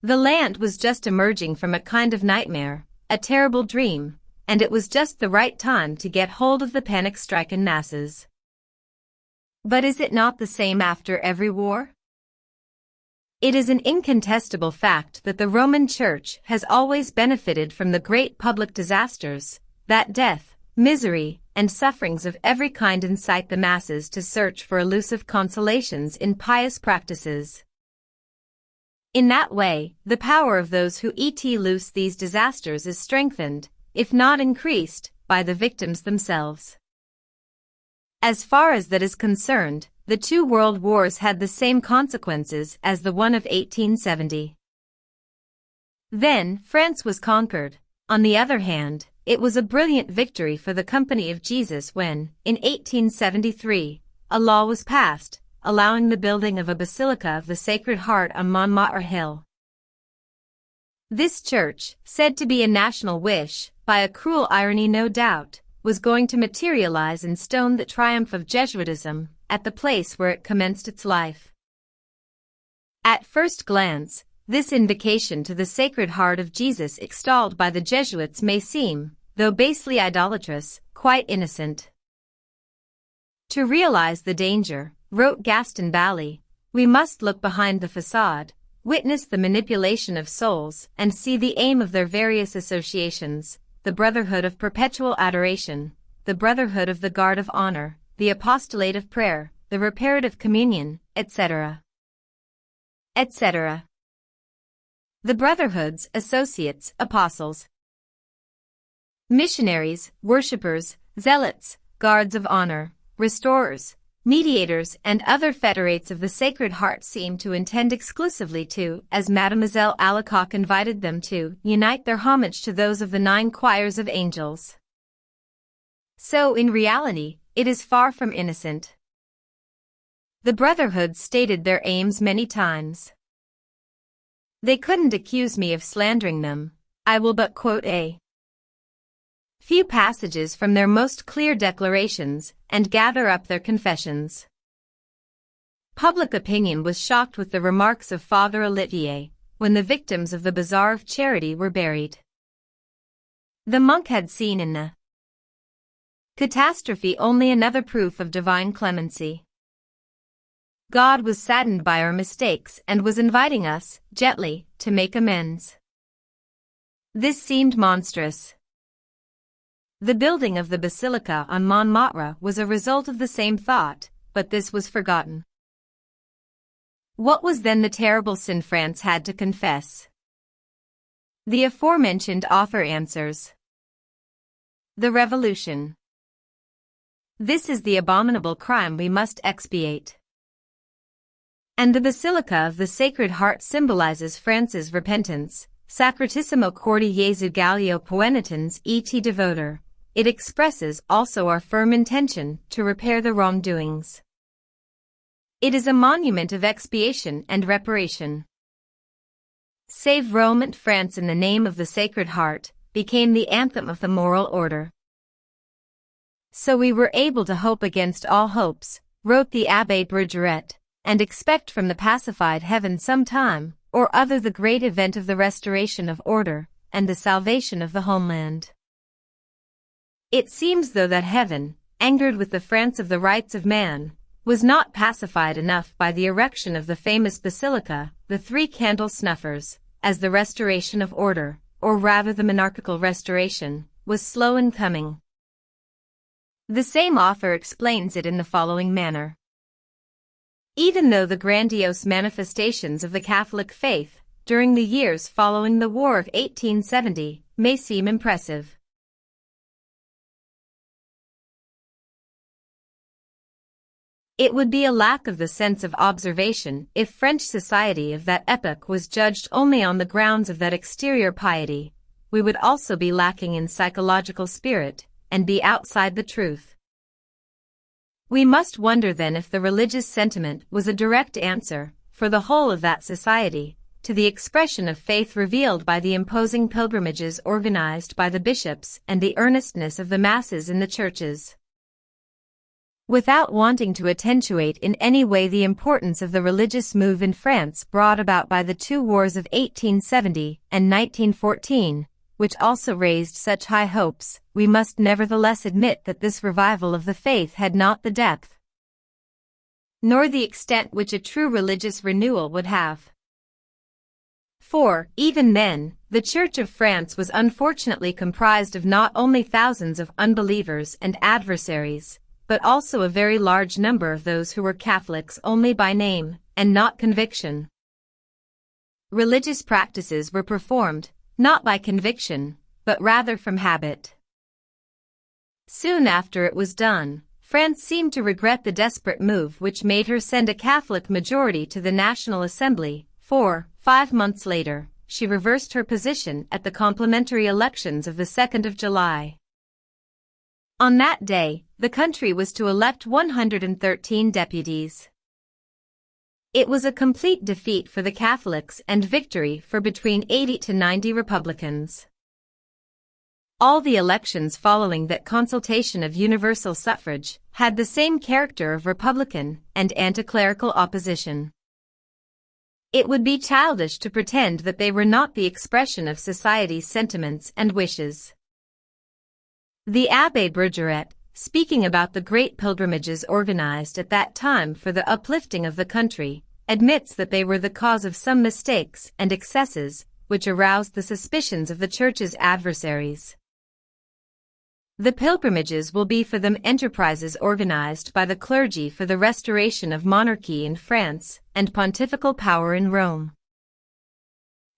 The land was just emerging from a kind of nightmare, a terrible dream, and it was just the right time to get hold of the panic-stricken masses. But is it not the same after every war? It is an incontestable fact that the Roman Church has always benefited from the great public disasters, that death, misery, and sufferings of every kind incite the masses to search for elusive consolations in pious practices. In that way, the power of those who loose these disasters is strengthened, if not increased, by the victims themselves. As far as that is concerned, the two world wars had the same consequences as the one of 1870. Then, France was conquered. On the other hand, it was a brilliant victory for the Company of Jesus when, in 1873, a law was passed, allowing the building of a Basilica of the Sacred Heart on Montmartre Hill. This church, said to be a national wish, by a cruel irony no doubt, was going to materialize in stone the triumph of Jesuitism, at the place where it commenced its life. At first glance, this invocation to the Sacred Heart of Jesus extolled by the Jesuits may seem, though basely idolatrous, quite innocent. To realize the danger, wrote Gaston Bally, we must look behind the facade, witness the manipulation of souls, and see the aim of their various associations, the brotherhood of perpetual adoration, the brotherhood of the guard of honor, the apostolate of prayer, the reparative communion, etc. etc. The brotherhoods, associates, apostles, missionaries, worshippers, zealots, guards of honor, restorers, mediators, and other federates of the Sacred Heart seem to intend exclusively to, as Mademoiselle Alacoque invited them to, unite their homage to those of the 9 choirs of angels. So in reality, it is far from innocent. The Brotherhood stated their aims many times. They couldn't accuse me of slandering them. I will but quote a few passages from their most clear declarations, and gather up their confessions. Public opinion was shocked with the remarks of Father Olivier, when the victims of the Bazaar of Charity were buried. The monk had seen in the catastrophe only another proof of divine clemency. God was saddened by our mistakes and was inviting us, gently, to make amends. This seemed monstrous. The building of the Basilica on Montmartre was a result of the same thought, but this was forgotten. What was then the terrible sin France had to confess? The aforementioned author answers. The Revolution. This is the abominable crime we must expiate. And the Basilica of the Sacred Heart symbolizes France's repentance, Sacratissimo Cordi Jesu Gallio Poenitens et Devoter. It expresses also our firm intention to repair the wrongdoings. It is a monument of expiation and reparation. Save Rome and France in the name of the Sacred Heart became the anthem of the moral order. So we were able to hope against all hopes, wrote the Abbé Bergeret, and expect from the pacified heaven some time or other the great event of the restoration of order and the salvation of the homeland. It seems though that heaven, angered with the France of the rights of man, was not pacified enough by the erection of the famous basilica, the Three Candle Snuffers, as the restoration of order, or rather the monarchical restoration, was slow in coming. The same author explains it in the following manner. Even though the grandiose manifestations of the Catholic faith, during the years following the War of 1870, may seem impressive, it would be a lack of the sense of observation if French society of that epoch was judged only on the grounds of that exterior piety. We would also be lacking in psychological spirit, and be outside the truth. We must wonder then if the religious sentiment was a direct answer, for the whole of that society, to the expression of faith revealed by the imposing pilgrimages organized by the bishops and the earnestness of the masses in the churches. Without wanting to attenuate in any way the importance of the religious move in France brought about by the two wars of 1870 and 1914, which also raised such high hopes, we must nevertheless admit that this revival of the faith had not the depth, nor the extent which a true religious renewal would have. For, even then, the Church of France was unfortunately comprised of not only thousands of unbelievers and adversaries, but also a very large number of those who were Catholics only by name, and not conviction. Religious practices were performed, not by conviction, but rather from habit. Soon after it was done, France seemed to regret the desperate move which made her send a Catholic majority to the National Assembly, for, 5 months later, she reversed her position at the complementary elections of the 2nd of July. On that day, the country was to elect 113 deputies. It was a complete defeat for the Catholics and victory for between 80 to 90 Republicans. All the elections following that consultation of universal suffrage had the same character of Republican and anti-clerical opposition. It would be childish to pretend that they were not the expression of society's sentiments and wishes. The Abbé Bergeret, speaking about the great pilgrimages organized at that time for the uplifting of the country, admits that they were the cause of some mistakes and excesses which aroused the suspicions of the Church's adversaries. The pilgrimages will be for them enterprises organized by the clergy for the restoration of monarchy in France and pontifical power in Rome.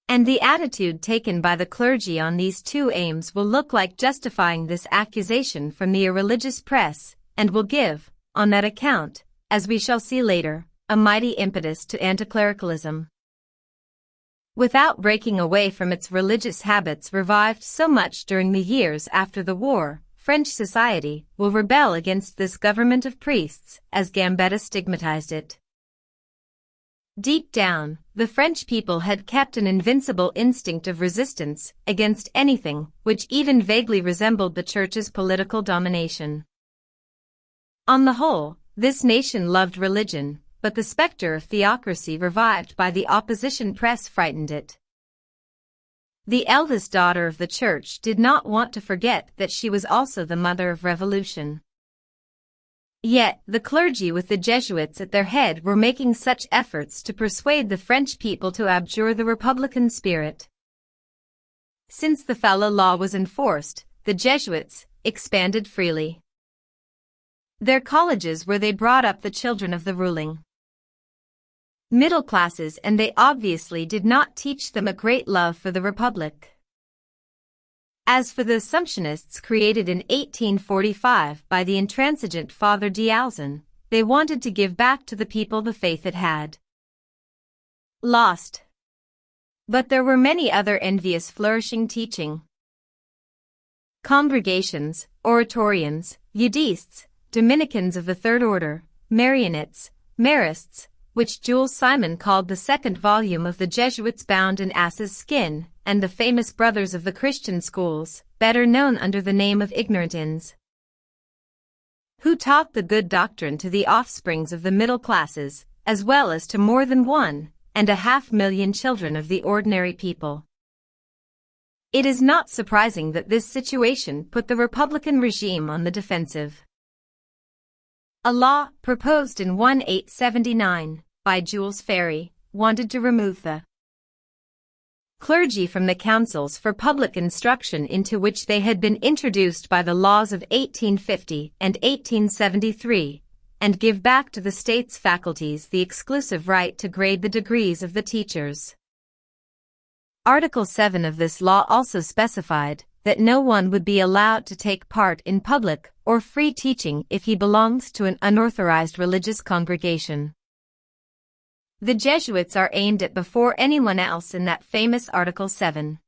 And the attitude taken by the clergy on these two aims will look like justifying this accusation from the irreligious press, and will give, on that account, as we shall see later, a mighty impetus to anticlericalism. Without breaking away from its religious habits revived so much during the years after the war, French society will rebel against this government of priests, as Gambetta stigmatized it. Deep down, the French people had kept an invincible instinct of resistance against anything which even vaguely resembled the Church's political domination. On the whole, this nation loved religion, but the specter of theocracy revived by the opposition press frightened it. The eldest daughter of the Church did not want to forget that she was also the mother of revolution. Yet, the clergy with the Jesuits at their head were making such efforts to persuade the French people to abjure the republican spirit. Since the Falloux law was enforced, the Jesuits expanded freely their colleges where they brought up the children of the ruling middle classes, and they obviously did not teach them a great love for the Republic. As for the Assumptionists created in 1845 by the intransigent Father d'Alzon, they wanted to give back to the people the faith it had lost. But there were many other envious flourishing teaching congregations, Oratorians, Eudists, Dominicans of the Third Order, Marianites, Marists, which Jules Simon called the second volume of the Jesuits bound in ass's skin, and the famous Brothers of the Christian Schools, better known under the name of Ignorantins. who taught the good doctrine to the offsprings of the middle classes, as well as to more than 1.5 million children of the ordinary people. It is not surprising that this situation put the Republican regime on the defensive. A law, proposed in 1879, by Jules Ferry, wanted to remove the clergy from the councils for public instruction into which they had been introduced by the laws of 1850 and 1873, and give back to the state's faculties the exclusive right to grade the degrees of the teachers. Article 7 of this law also specified that no one would be allowed to take part in public or free teaching if he belongs to an unauthorized religious congregation. The Jesuits are aimed at before anyone else in that famous Article 7.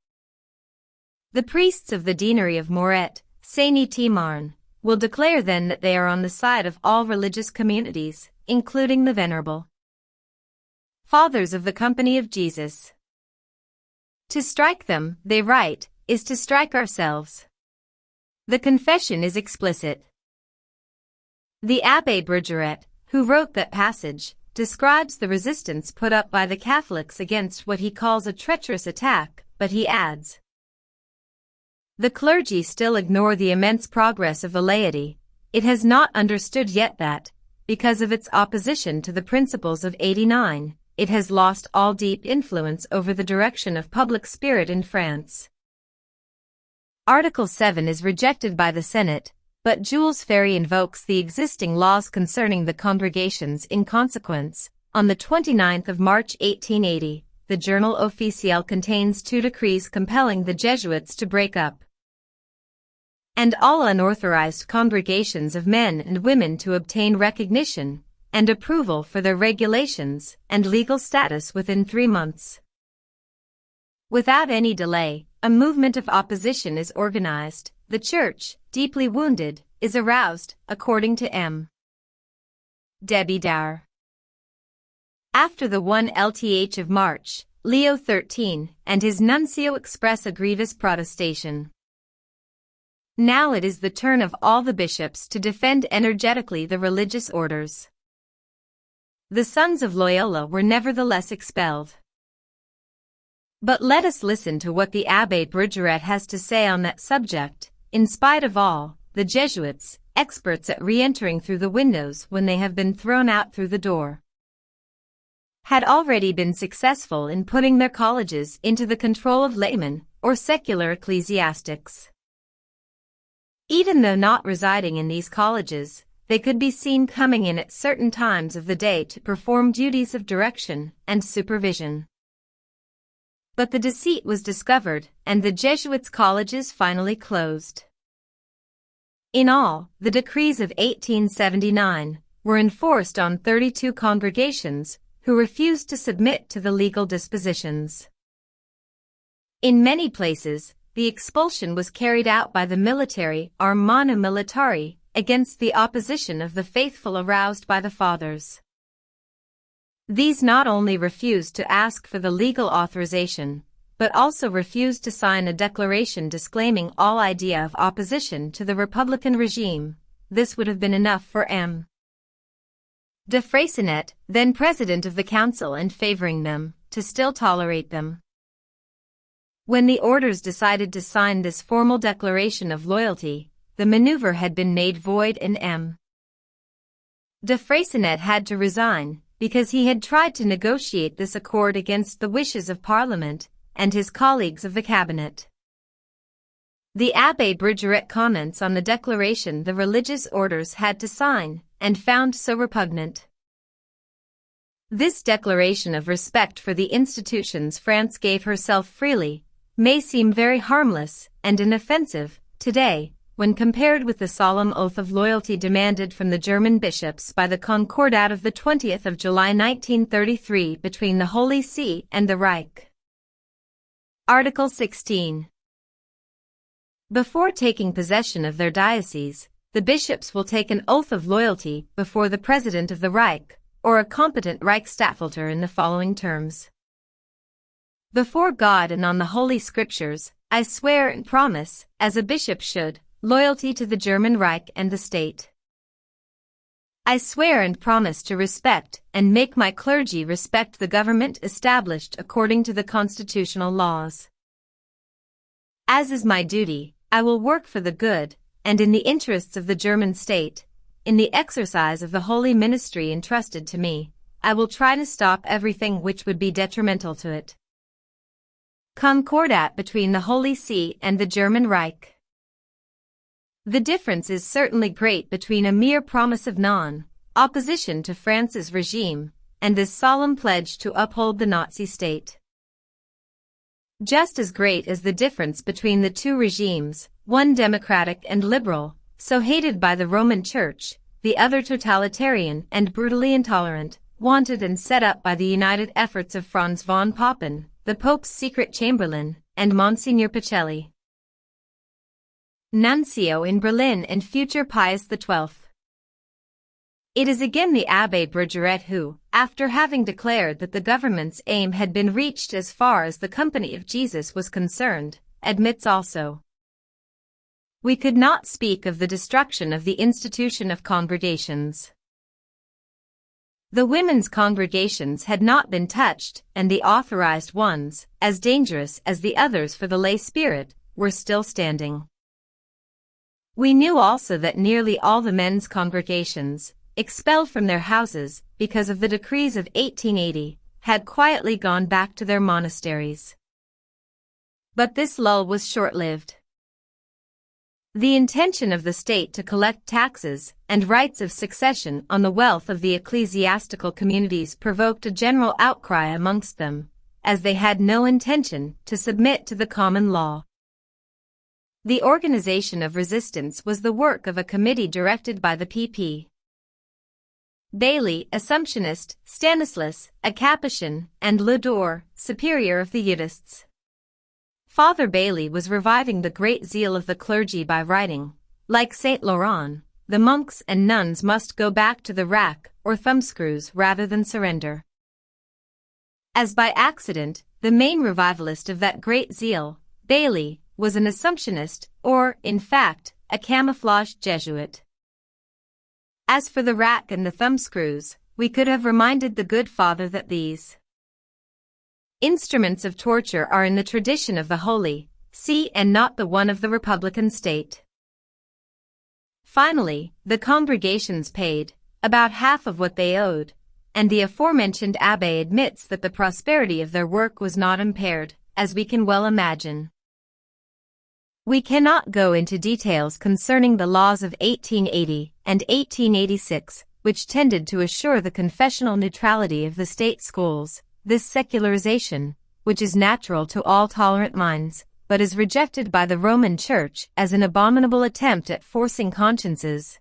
The priests of the deanery of Moret, Saint-Martin, will declare then that they are on the side of all religious communities, including the venerable fathers of the Company of Jesus. To strike them, they write, is to strike ourselves. The confession is explicit. The Abbé Brugeret, who wrote that passage, describes the resistance put up by the Catholics against what he calls a treacherous attack, but he adds, the clergy still ignore the immense progress of the laity. It has not understood yet that, because of its opposition to the principles of '89, it has lost all deep influence over the direction of public spirit in France. Article 7 is rejected by the Senate, but Jules Ferry invokes the existing laws concerning the congregations in consequence. On the 29th of March 1880, the Journal Officiel contains 2 decrees compelling the Jesuits to break up and all unauthorized congregations of men and women to obtain recognition and approval for their regulations and legal status within 3 months. Without any delay, a movement of opposition is organized. The Church, deeply wounded, is aroused, according to M. Debbie Dower. After the 1th of March, Leo XIII and his nuncio express a grievous protestation. Now it is the turn of all the bishops to defend energetically the religious orders. The sons of Loyola were nevertheless expelled. But let us listen to what the Abbé Brugeret has to say on that subject. In spite of all, the Jesuits, experts at re-entering through the windows when they have been thrown out through the door, had already been successful in putting their colleges into the control of laymen, or secular ecclesiastics. Even though not residing in these colleges, they could be seen coming in at certain times of the day to perform duties of direction and supervision. But the deceit was discovered, and the Jesuits' colleges finally closed. In all, the decrees of 1879 were enforced on 32 congregations who refused to submit to the legal dispositions. In many places, the expulsion was carried out by the military or manu militari against the opposition of the faithful aroused by the Fathers. These not only refused to ask for the legal authorization, but also refused to sign a declaration disclaiming all idea of opposition to the Republican regime. This would have been enough for M. de Freycinet, then president of the council and favoring them, to still tolerate them. When the orders decided to sign this formal declaration of loyalty, the maneuver had been made void and M. de Freycinet had to resign, because he had tried to negotiate this accord against the wishes of Parliament and his colleagues of the cabinet. The Abbé Brugeret comments on the declaration the religious orders had to sign, and found so repugnant. This declaration of respect for the institutions France gave herself freely may seem very harmless and inoffensive today, when compared with the solemn oath of loyalty demanded from the German bishops by the Concordat of the 20th of July 1933 between the Holy See and the Reich. Article 16. Before taking possession of their diocese, the bishops will take an oath of loyalty before the President of the Reich, or a competent Reichsstatthalter in the following terms. Before God and on the Holy Scriptures, I swear and promise, as a bishop should, loyalty to the German Reich and the state. I swear and promise to respect and make my clergy respect the government established according to the constitutional laws. As is my duty, I will work for the good, and in the interests of the German state, in the exercise of the holy ministry entrusted to me, I will try to stop everything which would be detrimental to it. Concordat between the Holy See and the German Reich. The difference is certainly great between a mere promise of non-opposition to France's regime and this solemn pledge to uphold the Nazi state. Just as great as the difference between the two regimes, one democratic and liberal, so hated by the Roman Church, the other totalitarian and brutally intolerant, wanted and set up by the united efforts of Franz von Papen, the Pope's secret chamberlain, and Monsignor Pacelli, Nuncio in Berlin and future Pius XII. It is again the Abbé Bergeret who, after having declared that the government's aim had been reached as far as the Company of Jesus was concerned, admits also, "We could not speak of the destruction of the institution of congregations. The women's congregations had not been touched, and the authorized ones, as dangerous as the others for the lay spirit, were still standing. We knew also that nearly all the men's congregations, expelled from their houses because of the decrees of 1880, had quietly gone back to their monasteries. But this lull was short-lived. The intention of the state to collect taxes and rights of succession on the wealth of the ecclesiastical communities provoked a general outcry amongst them, as they had no intention to submit to the common law. The organization of resistance was the work of a committee directed by the P.P. Bailly, Assumptionist, Stanislas, a Capuchin, and Ledore, superior of the Utists. Father Bailly was reviving the great zeal of the clergy by writing, like Saint Laurent, the monks and nuns must go back to the rack or thumbscrews rather than surrender. As by accident, the main revivalist of that great zeal, Bailly, was an Assumptionist, or, in fact, a camouflaged Jesuit. As for the rack and the thumbscrews, we could have reminded the good father that these instruments of torture are in the tradition of the Holy See and not the one of the Republican state. Finally, the congregations paid about half of what they owed, and the aforementioned abbé admits that the prosperity of their work was not impaired, as we can well imagine. We cannot go into details concerning the laws of 1880 and 1886, which tended to assure the confessional neutrality of the state schools. This secularization, which is natural to all tolerant minds, but is rejected by the Roman Church as an abominable attempt at forcing consciences,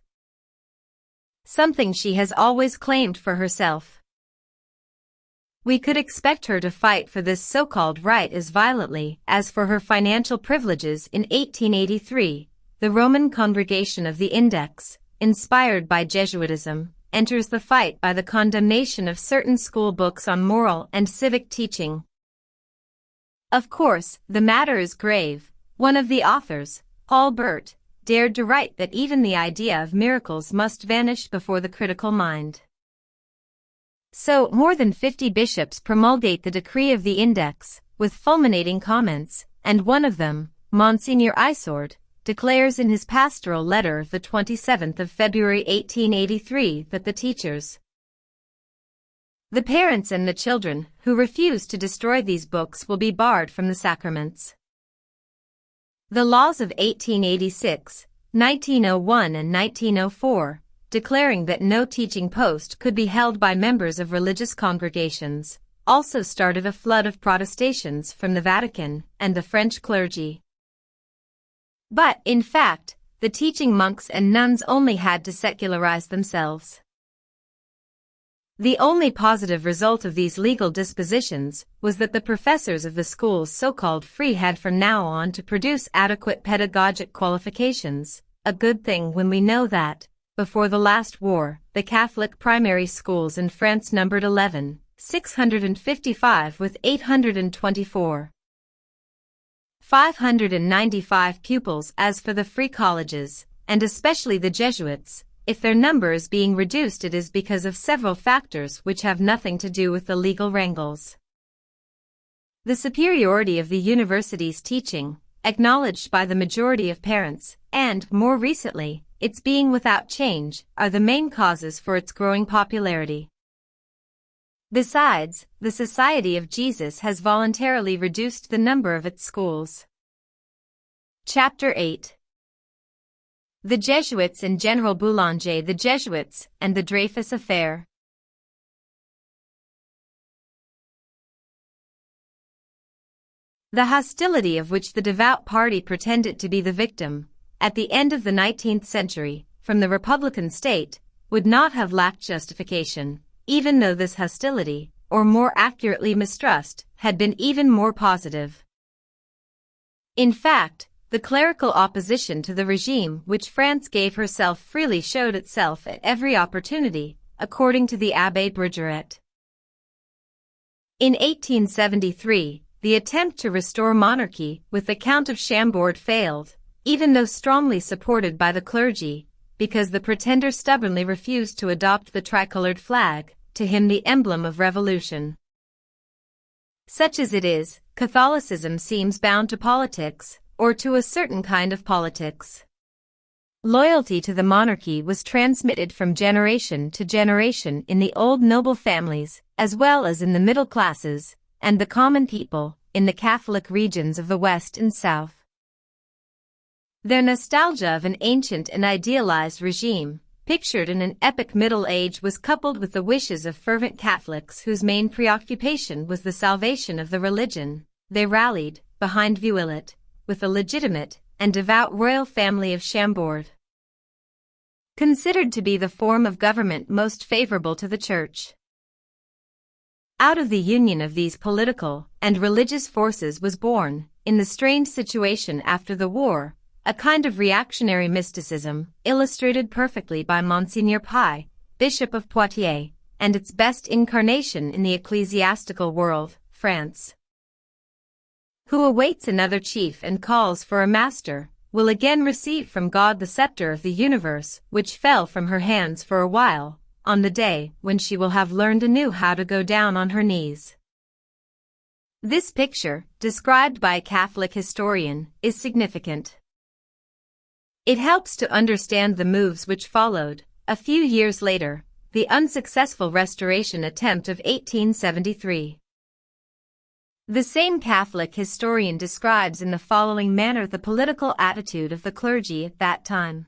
something she has always claimed for herself. We could expect her to fight for this so-called right as violently as for her financial privileges in 1883. The Roman Congregation of the Index, inspired by Jesuitism, enters the fight by the condemnation of certain school books on moral and civic teaching. Of course, the matter is grave. One of the authors, Paul Bert, dared to write that even the idea of miracles must vanish before the critical mind. So, more than 50 bishops promulgate the decree of the Index, with fulminating comments, and one of them, Monsignor Isord, declares in his pastoral letter of the 27th of February 1883 that the teachers, the parents and the children who refuse to destroy these books will be barred from the sacraments. The laws of 1886, 1901 and 1904, declaring that no teaching post could be held by members of religious congregations, also started a flood of protestations from the Vatican and the French clergy. But, in fact, the teaching monks and nuns only had to secularize themselves. The only positive result of these legal dispositions was that the professors of the schools so-called free had from now on to produce adequate pedagogic qualifications, a good thing when we know that, before the last war, the Catholic primary schools in France numbered 655 with 824. 595 pupils. As for the free colleges, and especially the Jesuits, if their number is being reduced, it is because of several factors which have nothing to do with the legal wrangles. The superiority of the university's teaching, acknowledged by the majority of parents, and, more recently, its being without change, are the main causes for its growing popularity. Besides, the Society of Jesus has voluntarily reduced the number of its schools. Chapter 8. The Jesuits and General Boulanger. The Jesuits and the Dreyfus Affair. The hostility of which the devout party pretended to be the victim, at the end of the 19th century, from the Republican state, would not have lacked justification, even though this hostility, or more accurately mistrust, had been even more positive. In fact, the clerical opposition to the regime which France gave herself freely showed itself at every opportunity, according to the Abbé Brigeret. In 1873, the attempt to restore monarchy with the Count of Chambord failed, even though strongly supported by the clergy, because the pretender stubbornly refused to adopt the tricolored flag, to him the emblem of revolution. Such as it is, Catholicism seems bound to politics, or to a certain kind of politics. Loyalty to the monarchy was transmitted from generation to generation in the old noble families, as well as in the middle classes, and the common people, in the Catholic regions of the West and South. Their nostalgia of an ancient and idealized regime, pictured in an epic Middle Age, was coupled with the wishes of fervent Catholics whose main preoccupation was the salvation of the religion. They rallied, behind Vuillet, with the legitimate and devout royal family of Chambord, considered to be the form of government most favorable to the Church. Out of the union of these political and religious forces was born, in the strained situation after the war, a kind of reactionary mysticism, illustrated perfectly by Monseigneur Pie, Bishop of Poitiers, and its best incarnation in the ecclesiastical world, France. Who awaits another chief and calls for a master, will again receive from God the scepter of the universe, which fell from her hands for a while, on the day when she will have learned anew how to go down on her knees. This picture, described by a Catholic historian, is significant. It helps to understand the moves which followed, a few years later, the unsuccessful restoration attempt of 1873. The same Catholic historian describes in the following manner the political attitude of the clergy at that time.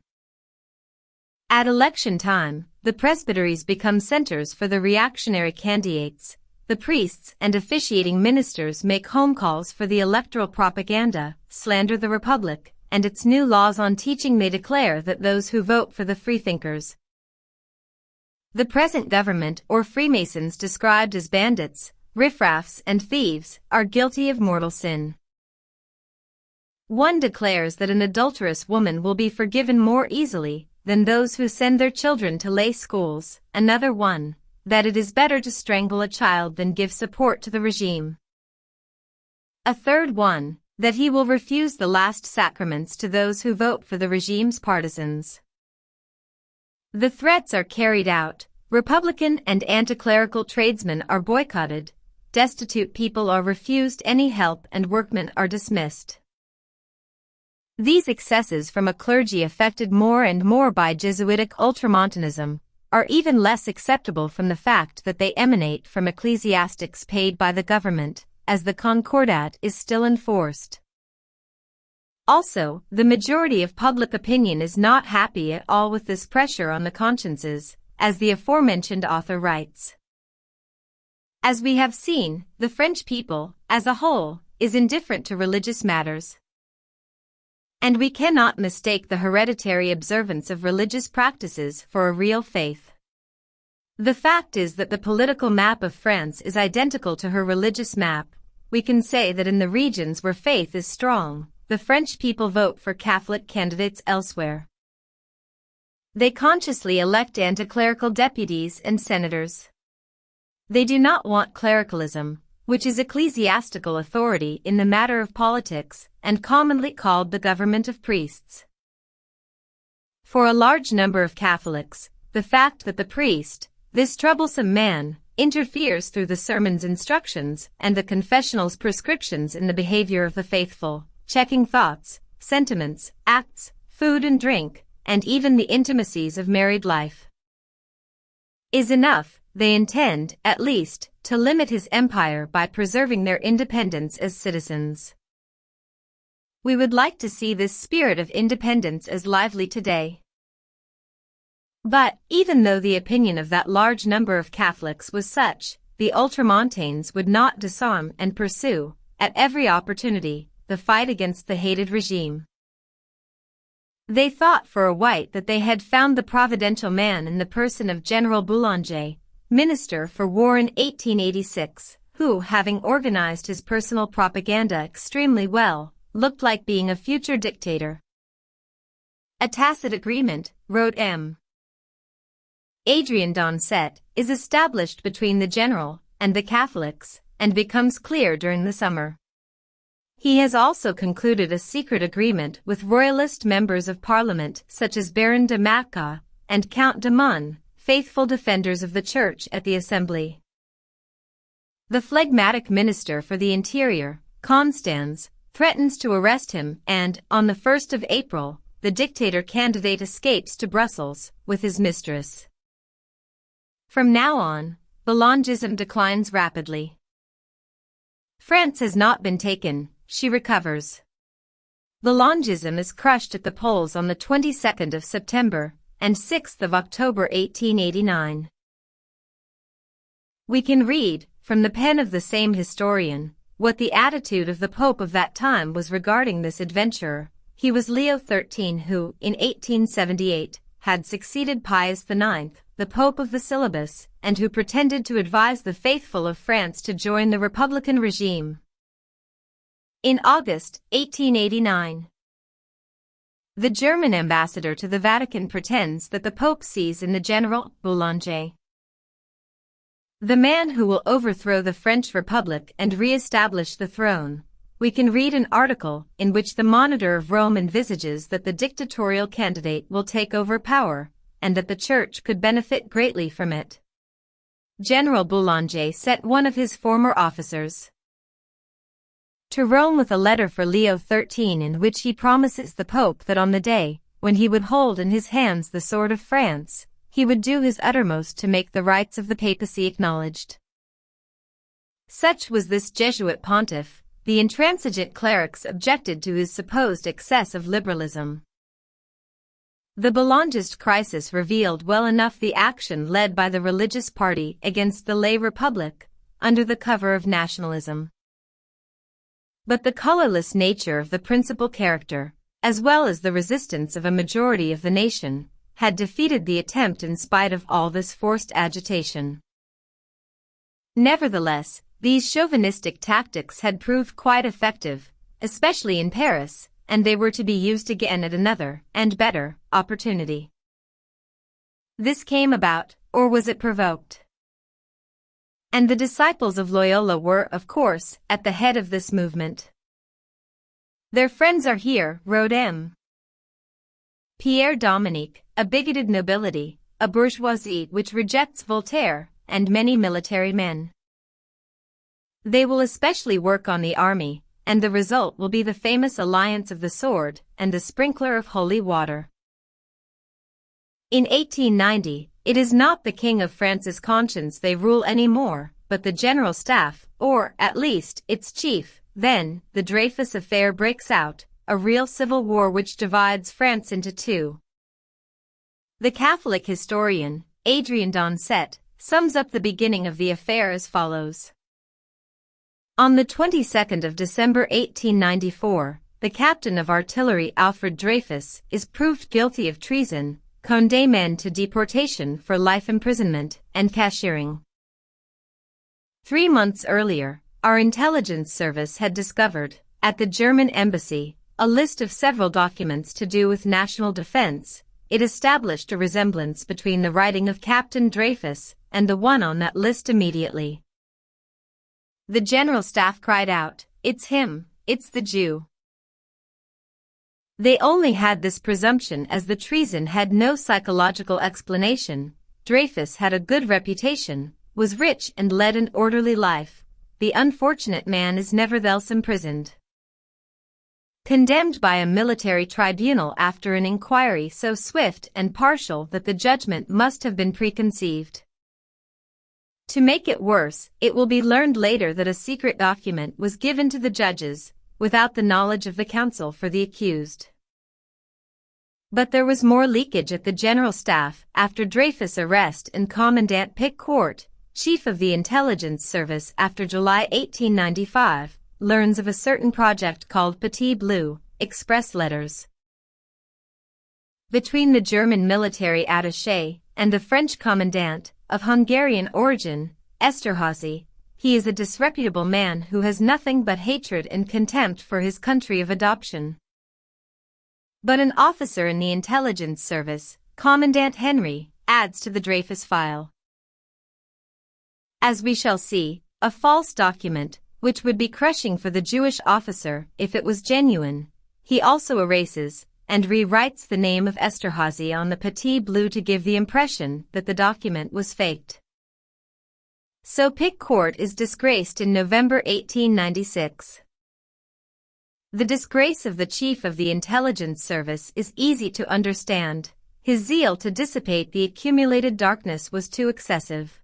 At election time, the presbyteries become centers for the reactionary candidates. The priests and officiating ministers make home calls for the electoral propaganda, slander the Republic, and its new laws on teaching. They declare that those who vote for the freethinkers, the present government, or Freemasons described as bandits, riffraffs and thieves, are guilty of mortal sin. One declares that an adulterous woman will be forgiven more easily than those who send their children to lay schools. Another one, that it is better to strangle a child than give support to the regime. A third one, that he will refuse the last sacraments to those who vote for the regime's partisans. The threats are carried out, Republican and anti-clerical tradesmen are boycotted, destitute people are refused any help, and workmen are dismissed. These excesses from a clergy affected more and more by Jesuitic ultramontanism are even less acceptable from the fact that they emanate from ecclesiastics paid by the government, as the Concordat is still enforced. Also, the majority of public opinion is not happy at all with this pressure on the consciences, as the aforementioned author writes. As we have seen, the French people, as a whole, is indifferent to religious matters. And we cannot mistake the hereditary observance of religious practices for a real faith. The fact is that the political map of France is identical to her religious map. We can say that in the regions where faith is strong, the French people vote for Catholic candidates elsewhere. They consciously elect anti-clerical deputies and senators. They do not want clericalism, which is ecclesiastical authority in the matter of politics, and commonly called the government of priests. For a large number of Catholics, the fact that the priest, this troublesome man, interferes through the sermon's instructions and the confessional's prescriptions in the behavior of the faithful, checking thoughts, sentiments, acts, food and drink, and even the intimacies of married life, is enough. They intend, at least, to limit his empire by preserving their independence as citizens. We would like to see this spirit of independence as lively today. But, even though the opinion of that large number of Catholics was such, the Ultramontanes would not disarm and pursue, at every opportunity, the fight against the hated regime. They thought for a while that they had found the providential man in the person of General Boulanger, Minister for War in 1886, who, having organized his personal propaganda extremely well, looked like being a future dictator. A tacit agreement, wrote M. Adrien d'Oncet, is established between the general and the Catholics, and becomes clear during the summer. He has also concluded a secret agreement with royalist members of parliament such as Baron de Matca and Count de Mon, faithful defenders of the Church at the Assembly. The phlegmatic Minister for the Interior, Constans, threatens to arrest him and, on the 1st of April, the dictator candidate escapes to Brussels with his mistress. From now on, Boulangism declines rapidly. France has not been taken, she recovers. Boulangism is crushed at the polls on the 22nd of September and 6th of October 1889. We can read, from the pen of the same historian, what the attitude of the Pope of that time was regarding this adventurer. He was Leo XIII who, in 1878, had succeeded Pius IX, the Pope of the Syllabus, and who pretended to advise the faithful of France to join the Republican regime. In August 1889, the German ambassador to the Vatican pretends that the Pope sees in the General Boulanger the man who will overthrow the French Republic and re-establish the throne. We can read an article in which the Monitor of Rome envisages that the dictatorial candidate will take over power, and that the Church could benefit greatly from it. General Boulanger sent one of his former officers to Rome with a letter for Leo XIII in which he promises the Pope that on the day when he would hold in his hands the sword of France, he would do his uttermost to make the rights of the papacy acknowledged. Such was this Jesuit pontiff. The intransigent clerics objected to his supposed excess of liberalism. The Boulangist crisis revealed well enough the action led by the religious party against the lay republic, under the cover of nationalism. But the colorless nature of the principal character, as well as the resistance of a majority of the nation, had defeated the attempt in spite of all this forced agitation. Nevertheless, these chauvinistic tactics had proved quite effective, especially in Paris, and they were to be used again at another, and better, opportunity. This came about, or was it provoked? And the disciples of Loyola were, of course, at the head of this movement. Their friends are here, wrote M. Pierre Dominique, a bigoted nobility, a bourgeoisie which rejects Voltaire, and many military men. They will especially work on the army, and the result will be the famous alliance of the sword and the sprinkler of holy water. In 1890, it is not the King of France's conscience they rule any more, but the General Staff, or, at least, its chief. Then, the Dreyfus affair breaks out, a real civil war which divides France into two. The Catholic historian, Adrien d'Oncet, sums up the beginning of the affair as follows. On the 22nd of December 1894, the captain of artillery Alfred Dreyfus is proved guilty of treason, condemned men to deportation for life imprisonment, and cashiering. 3 months earlier, our intelligence service had discovered, at the German embassy, a list of several documents to do with national defense. It established a resemblance between the writing of Captain Dreyfus and the one on that list immediately. The General Staff cried out, "It's him, it's the Jew." They only had this presumption as the treason had no psychological explanation. Dreyfus had a good reputation, was rich and led an orderly life. The unfortunate man is nevertheless imprisoned. Condemned by a military tribunal after an inquiry so swift and partial that the judgment must have been preconceived. To make it worse, it will be learned later that a secret document was given to the judges, without the knowledge of the counsel for the accused. But there was more leakage at the General Staff after Dreyfus' arrest, and Commandant Pickcourt, chief of the intelligence service after July 1895, learns of a certain project called Petit Bleu, express letters. Between the German military attaché and the French commandant, of Hungarian origin, Esterházy, he is a disreputable man who has nothing but hatred and contempt for his country of adoption. But an officer in the intelligence service, Commandant Henry, adds to the Dreyfus file. As we shall see, a false document, which would be crushing for the Jewish officer if it was genuine. He also erases and rewrites the name of Esterházy on the Petit Bleu to give the impression that the document was faked. So Pickcourt is disgraced in November 1896. The disgrace of the chief of the intelligence service is easy to understand. His zeal to dissipate the accumulated darkness was too excessive.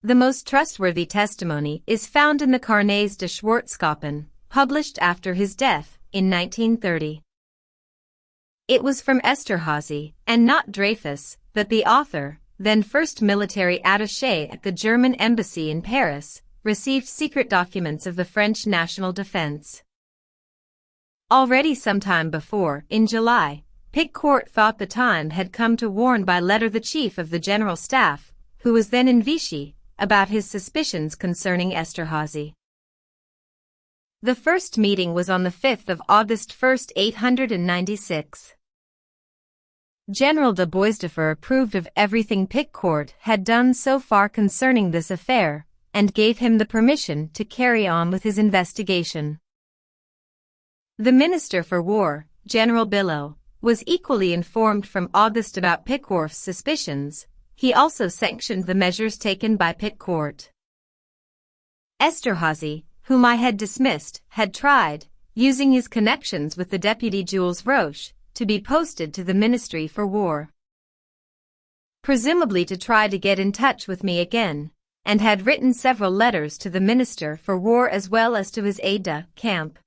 The most trustworthy testimony is found in the Carnets de Schwarzkopf, published after his death in 1930. It was from Esterházy, and not Dreyfus, that the author, then first military attaché at the German embassy in Paris, received secret documents of the French national defense. Already some time before, in July, Pickcourt thought the time had come to warn by letter the chief of the General Staff, who was then in Vichy, about his suspicions concerning Esterházy. The first meeting was on the 5th of August 1896. General de Boisdeffre approved of everything Pickcourt had done so far concerning this affair, and gave him the permission to carry on with his investigation. The Minister for War, General Billot, was equally informed from August about Pickcourt's suspicions. He also sanctioned the measures taken by Pickcourt. Esterházy, whom I had dismissed, had tried, using his connections with the deputy Jules Roche, to be posted to the Ministry for War. Presumably to try to get in touch with me again, and had written several letters to the Minister for War as well as to his aide-de-camp.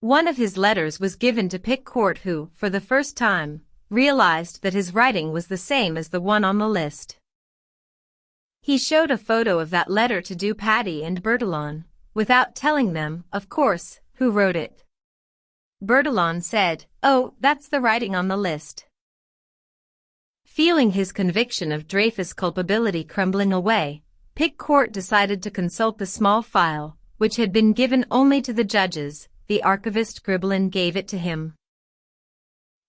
One of his letters was given to Pickcourt, who, for the first time, realized that his writing was the same as the one on the list. He showed a photo of that letter to Dupaty and Bertillon, without telling them, of course, who wrote it. Bertillon said, "Oh, that's the writing on the list." Feeling his conviction of Dreyfus' culpability crumbling away, Pickcourt decided to consult the small file, which had been given only to the judges. The archivist Gribbelin gave it to him.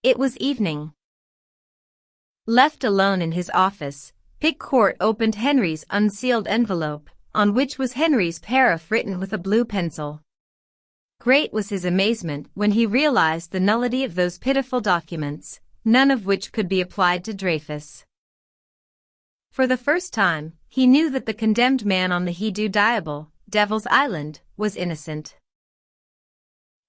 It was evening. Left alone in his office, Pickcourt opened Henry's unsealed envelope, on which was Henry's paragraph written with a blue pencil. Great was his amazement when he realized the nullity of those pitiful documents, none of which could be applied to Dreyfus. For the first time, he knew that the condemned man on the Quai du Diable, Devil's Island, was innocent.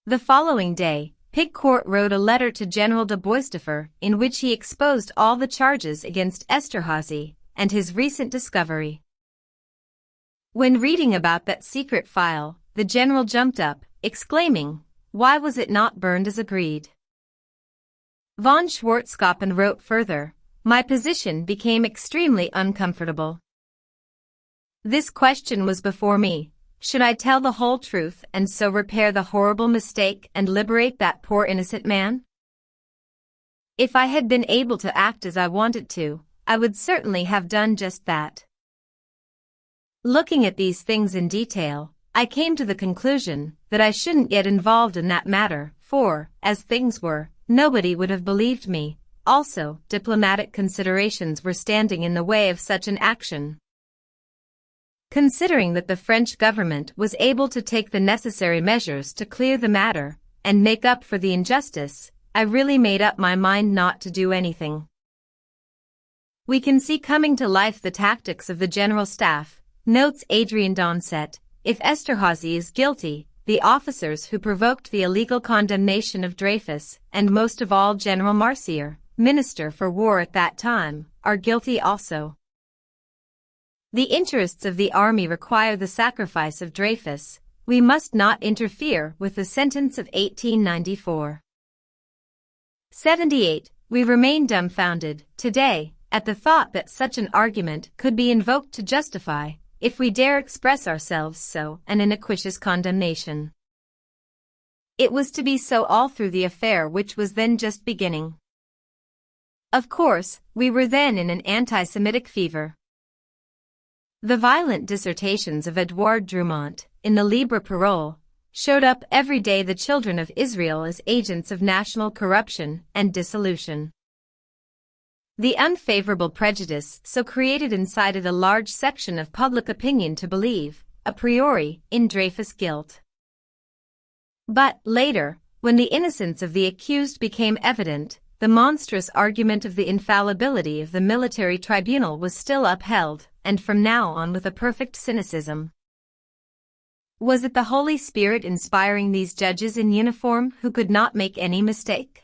The following day, Pickcourt wrote a letter to General de Boisdeffre in which he exposed all the charges against Esterházy and his recent discovery. When reading about that secret file, the general jumped up, exclaiming, "Why was it not burned as agreed?" Von Schwarzkopf wrote further, "My position became extremely uncomfortable. This question was before me. Should I tell the whole truth and so repair the horrible mistake and liberate that poor innocent man? If I had been able to act as I wanted to, I would certainly have done just that." Looking at these things in detail, I came to the conclusion that I shouldn't get involved in that matter, for, as things were, nobody would have believed me. Also, diplomatic considerations were standing in the way of such an action. Considering that the French government was able to take the necessary measures to clear the matter, and make up for the injustice, I really made up my mind not to do anything. We can see coming to life the tactics of the General Staff, notes Adrian Donset. If Esterhazy is guilty, the officers who provoked the illegal condemnation of Dreyfus, and most of all General Marcier, Minister for War at that time, are guilty also. The interests of the army require the sacrifice of Dreyfus. We must not interfere with the sentence of 1894. 78. We remain dumbfounded, today, at the thought that such an argument could be invoked to justify, if we dare express ourselves so, an iniquitous condemnation. It was to be so all through the affair which was then just beginning. Of course, we were then in an anti-Semitic fever. The violent dissertations of Edouard Drumont, in the Libre Parole, showed up every day the children of Israel as agents of national corruption and dissolution. The unfavorable prejudice so created incited a large section of public opinion to believe, a priori, in Dreyfus' guilt. But, later, when the innocence of the accused became evident, the monstrous argument of the infallibility of the military tribunal was still upheld, and from now on with a perfect cynicism. Was it the Holy Spirit inspiring these judges in uniform who could not make any mistake?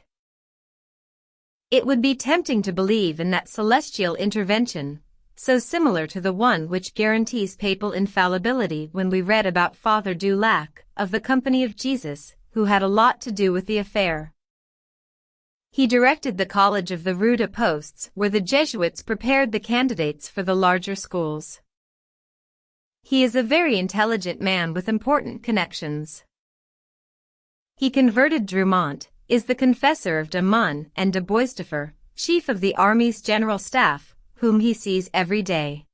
It would be tempting to believe in that celestial intervention, so similar to the one which guarantees papal infallibility when we read about Father Du Lac, of the Company of Jesus, who had a lot to do with the affair. He directed the College of the Rue de Posts where the Jesuits prepared the candidates for the larger schools. He is a very intelligent man with important connections. He converted Drumont, is the confessor of de Mun and de Boisdeffre, chief of the army's general staff, whom he sees every day.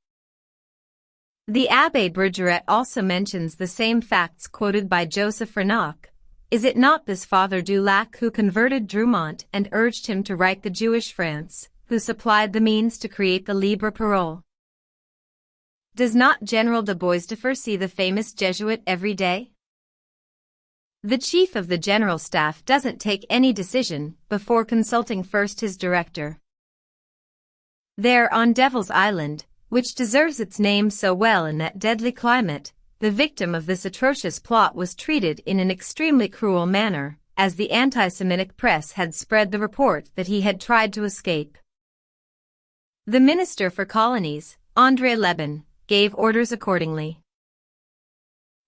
The Abbé Bergeret also mentions the same facts quoted by Joseph Renac. Is it not this Father Du Lac who converted Drumont and urged him to write the Jewish France, who supplied the means to create the Libre Parole? Does not General de Boisdeffre see the famous Jesuit every day? The chief of the general staff doesn't take any decision before consulting first his director. There on Devil's Island, which deserves its name so well in that deadly climate, the victim of this atrocious plot was treated in an extremely cruel manner, as the anti-Semitic press had spread the report that he had tried to escape. The Minister for Colonies, André Lebon, gave orders accordingly.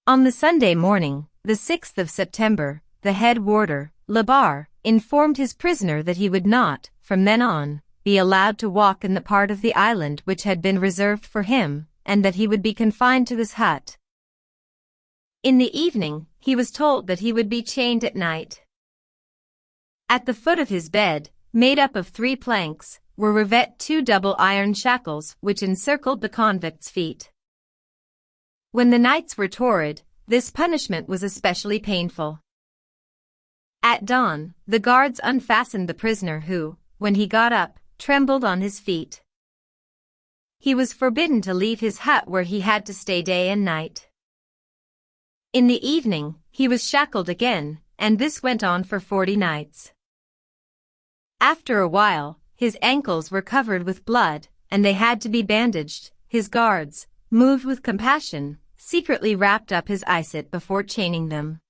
On the Sunday morning, the 6th of September, the head warder, Labarre, informed his prisoner that he would not, from then on, be allowed to walk in the part of the island which had been reserved for him, and that he would be confined to his hut. In the evening, he was told that he would be chained at night. At the foot of his bed, made up of 3 planks, were rivet 2 double iron shackles which encircled the convict's feet. When the nights were torrid, this punishment was especially painful. At dawn, the guards unfastened the prisoner who, when he got up, trembled on his feet. He was forbidden to leave his hut where he had to stay day and night. In the evening, he was shackled again, and this went on for 40 nights. After a while, his ankles were covered with blood, and they had to be bandaged. His guards, moved with compassion, secretly wrapped up his eyesight before chaining them.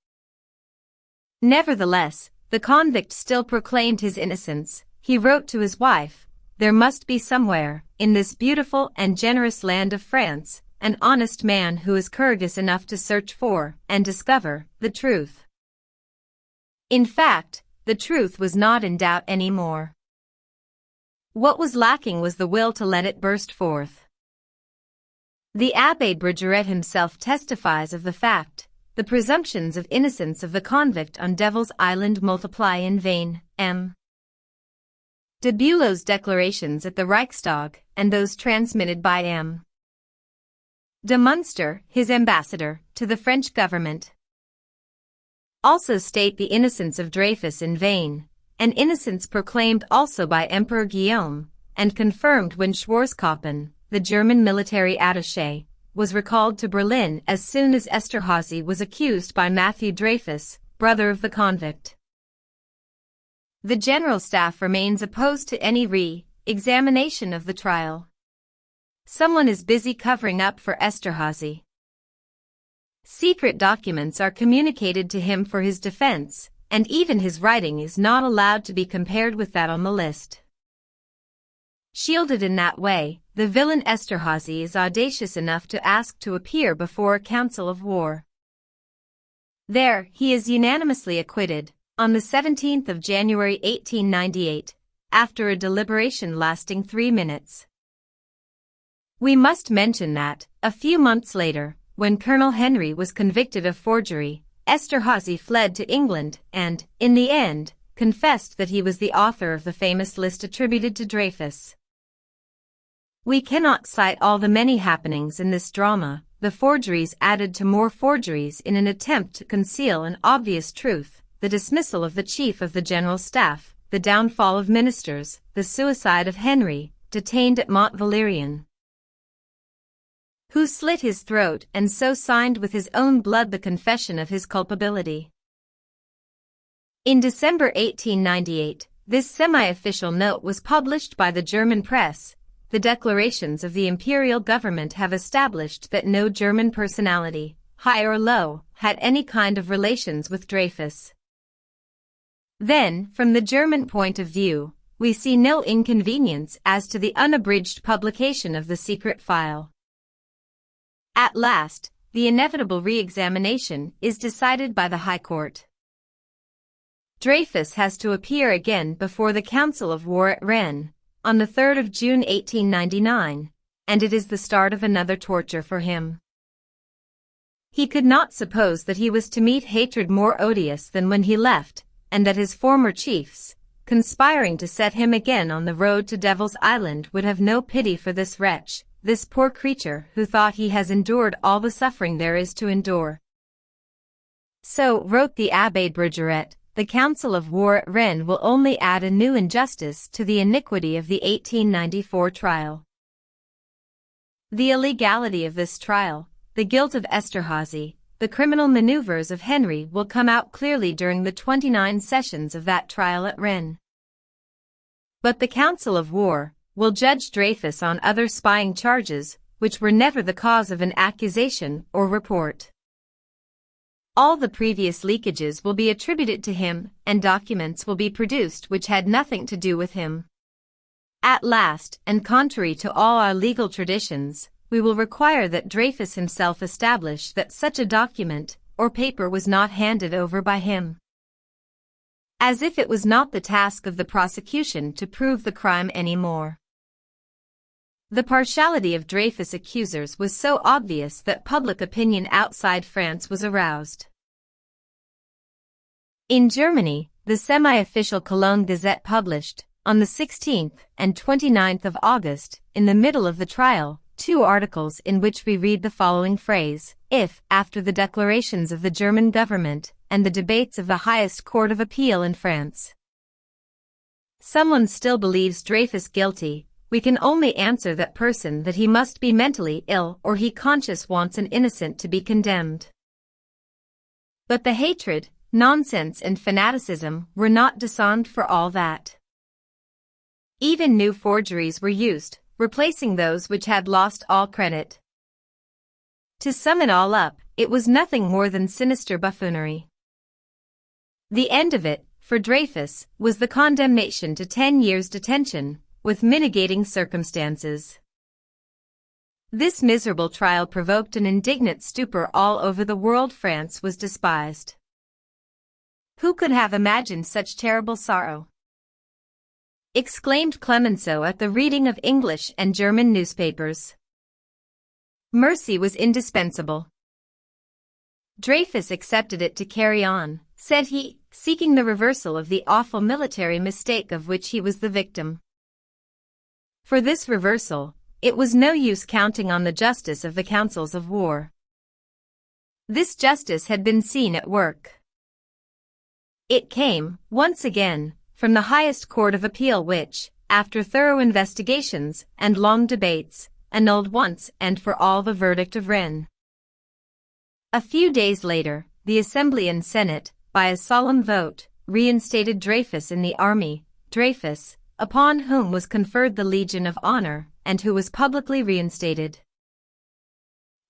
Nevertheless, the convict still proclaimed his innocence. He wrote to his wife, "There must be somewhere, in this beautiful and generous land of France, an honest man who is courageous enough to search for, and discover, the truth." In fact, the truth was not in doubt any more. What was lacking was the will to let it burst forth. The Abbé Bergeret himself testifies of the fact. The presumptions of innocence of the convict on Devil's Island multiply in vain. M. de Bülow's declarations at the Reichstag, and those transmitted by M. de Munster, his ambassador, to the French government, also state the innocence of Dreyfus in vain, an innocence proclaimed also by Emperor Guillaume, and confirmed when Schwarzkoppen, the German military attaché, was recalled to Berlin as soon as Esterhazy was accused by Matthew Dreyfus, brother of the convict. The General Staff remains opposed to any re-examination of the trial. Someone is busy covering up for Esterhazy. Secret documents are communicated to him for his defense, and even his writing is not allowed to be compared with that on the list. Shielded in that way, the villain Esterhazy is audacious enough to ask to appear before a council of war. There, he is unanimously acquitted, on the 17th of January 1898, after a deliberation lasting 3 minutes. We must mention that, a few months later, when Colonel Henry was convicted of forgery, Esterhazy fled to England and, in the end, confessed that he was the author of the famous list attributed to Dreyfus. We cannot cite all the many happenings in this drama, the forgeries added to more forgeries in an attempt to conceal an obvious truth, the dismissal of the Chief of the General Staff, the downfall of ministers, the suicide of Henry, detained at Mont Valérien, who slit his throat and so signed with his own blood the confession of his culpability. In December 1898, this semi-official note was published by the German press. The declarations of the imperial government have established that no German personality, high or low, had any kind of relations with Dreyfus. Then, from the German point of view, we see no inconvenience as to the unabridged publication of the secret file. At last, the inevitable re-examination is decided by the High Court. Dreyfus has to appear again before the Council of War at Rennes, on the 3rd of June 1899, and it is the start of another torture for him. He could not suppose that he was to meet hatred more odious than when he left, and that his former chiefs, conspiring to set him again on the road to Devil's Island, would have no pity for this wretch, this poor creature who thought he has endured all the suffering there is to endure. So, wrote the Abbé Bergeret, the Council of War at Rennes will only add a new injustice to the iniquity of the 1894 trial. The illegality of this trial, the guilt of Esterhazy, the criminal maneuvers of Henry will come out clearly during the 29 sessions of that trial at Rennes. But the Council of War will judge Dreyfus on other spying charges, which were never the cause of an accusation or report. All the previous leakages will be attributed to him, and documents will be produced which had nothing to do with him. At last, and contrary to all our legal traditions, we will require that Dreyfus himself establish that such a document or paper was not handed over by him. As if it was not the task of the prosecution to prove the crime any more. The partiality of Dreyfus' accusers was so obvious that public opinion outside France was aroused. In Germany, the semi-official Cologne Gazette published, on the 16th and 29th of August, in the middle of the trial, 2 articles in which we read the following phrase: if, after the declarations of the German government and the debates of the highest court of appeal in France, someone still believes Dreyfus guilty, we can only answer that person that he must be mentally ill or he conscious wants an innocent to be condemned. But the hatred, nonsense and fanaticism were not disarmed for all that. Even new forgeries were used, replacing those which had lost all credit. To sum it all up, it was nothing more than sinister buffoonery. The end of it, for Dreyfus, was the condemnation to 10 years' detention, with mitigating circumstances. This miserable trial provoked an indignant stupor all over the world. France was despised. Who could have imagined such terrible sorrow? Exclaimed Clemenceau at the reading of English and German newspapers. Mercy was indispensable. Dreyfus accepted it to carry on, said he, seeking the reversal of the awful military mistake of which he was the victim. For this reversal, it was no use counting on the justice of the councils of war. This justice had been seen at work. It came, once again, from the highest court of appeal which, after thorough investigations and long debates, annulled once and for all the verdict of Rennes. A few days later, the Assembly and Senate, by a solemn vote, reinstated Dreyfus in the army, Dreyfus, upon whom was conferred the Legion of Honor, and who was publicly reinstated.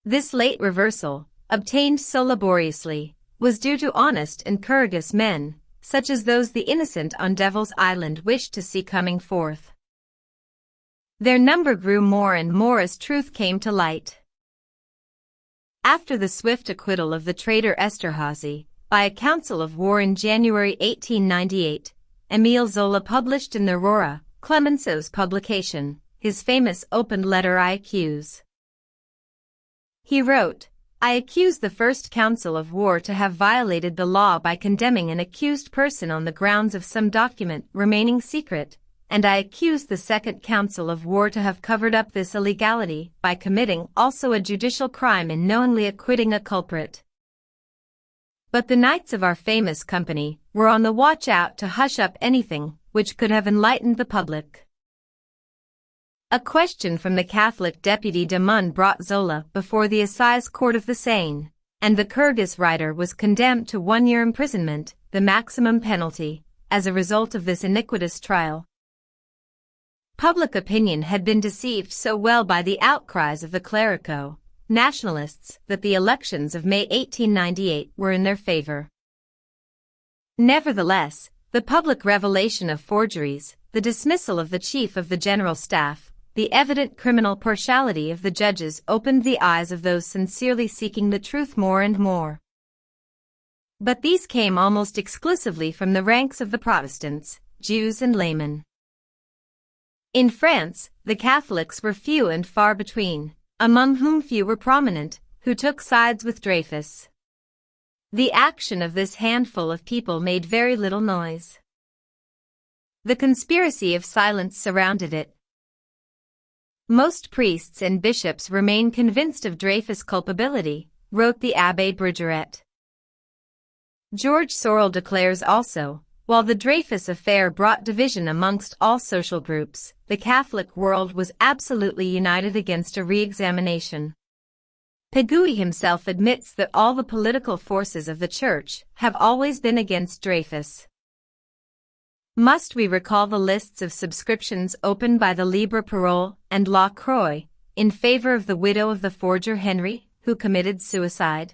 This late reversal, obtained so laboriously, was due to honest and courageous men, such as those the innocent on Devil's Island wished to see coming forth. Their number grew more and more as truth came to light. After the swift acquittal of the traitor Esterhazy, by a council of war in January 1898, Émile Zola published in the Aurora, Clemenceau's publication, his famous open letter I accuse. He wrote, I accuse the First Council of War to have violated the law by condemning an accused person on the grounds of some document remaining secret, and I accuse the Second Council of War to have covered up this illegality by committing also a judicial crime in knowingly acquitting a culprit. But the knights of our famous company were on the watch out to hush up anything which could have enlightened the public. A question from the Catholic Deputy de Mun brought Zola before the Assize Court of the Seine, and the courageous writer was condemned to 1 year imprisonment, the maximum penalty, as a result of this iniquitous trial. Public opinion had been deceived so well by the outcries of the clerico-nationalists that the elections of May 1898 were in their favor. Nevertheless, the public revelation of forgeries, the dismissal of the chief of the general staff, the evident criminal partiality of the judges opened the eyes of those sincerely seeking the truth more and more. But these came almost exclusively from the ranks of the Protestants, Jews and laymen. In France, the Catholics were few and far between, among whom few were prominent, who took sides with Dreyfus. The action of this handful of people made very little noise. The conspiracy of silence surrounded it. Most priests and bishops remain convinced of Dreyfus' culpability, wrote the Abbé Brugeret. George Sorel declares also, while the Dreyfus affair brought division amongst all social groups, the Catholic world was absolutely united against a re-examination. Pigouis himself admits that all the political forces of the Church have always been against Dreyfus. Must we recall the lists of subscriptions opened by the Libre Parole and La Croix in favor of the widow of the forger Henry, who committed suicide?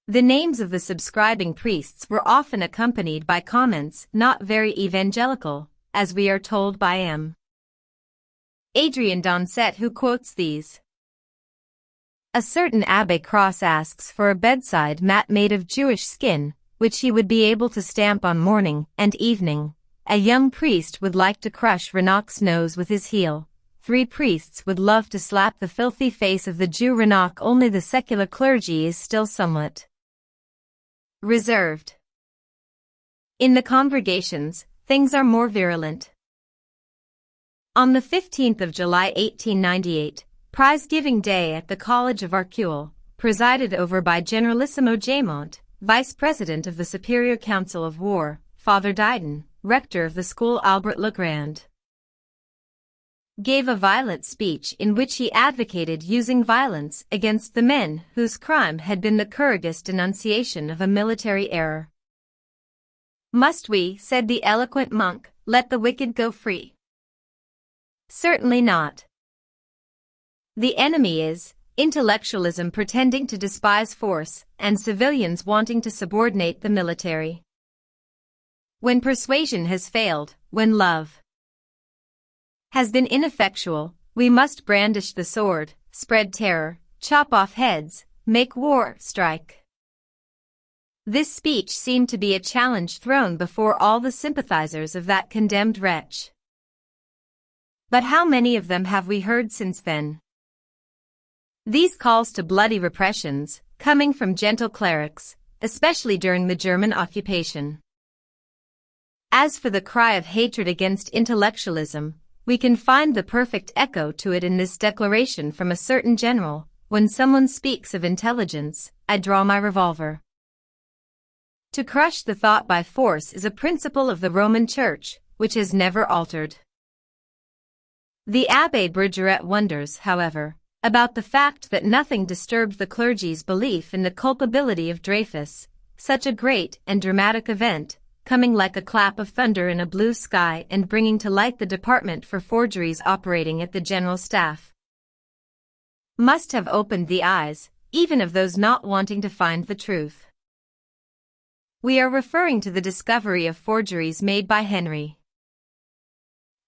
The names of the subscribing priests were often accompanied by comments not very evangelical, as we are told by M. Adrien Donset, who quotes these. A certain Abbé Cross asks for a bedside mat made of Jewish skin, which he would be able to stamp on morning and evening. A young priest would like to crush Renoc's nose with his heel. 3 priests would love to slap the filthy face of the Jew Renoc. Only the secular clergy is still somewhat reserved. In the congregations, things are more virulent. On the 15th of July 1898, prize-giving day at the College of Arcueil, presided over by Generalissimo Jaimont, Vice President of the Superior Council of War, Father Didon, rector of the school Albert Legrand, gave a violent speech in which he advocated using violence against the men whose crime had been the courageous denunciation of a military error. Must we, said the eloquent monk, let the wicked go free? Certainly not. The enemy is intellectualism pretending to despise force, and civilians wanting to subordinate the military. When persuasion has failed, when love has been ineffectual, we must brandish the sword, spread terror, chop off heads, make war, strike. This speech seemed to be a challenge thrown before all the sympathizers of that condemned wretch. But how many of them have we heard since then? These calls to bloody repressions, coming from gentle clerics, especially during the German occupation. As for the cry of hatred against intellectualism, we can find the perfect echo to it in this declaration from a certain general: when someone speaks of intelligence, I draw my revolver. To crush the thought by force is a principle of the Roman Church, which has never altered. The Abbé Brugeret wonders, however, about the fact that nothing disturbed the clergy's belief in the culpability of Dreyfus, such a great and dramatic event, coming like a clap of thunder in a blue sky and bringing to light the department for forgeries operating at the General Staff, must have opened the eyes, even of those not wanting to find the truth. We are referring to the discovery of forgeries made by Henry.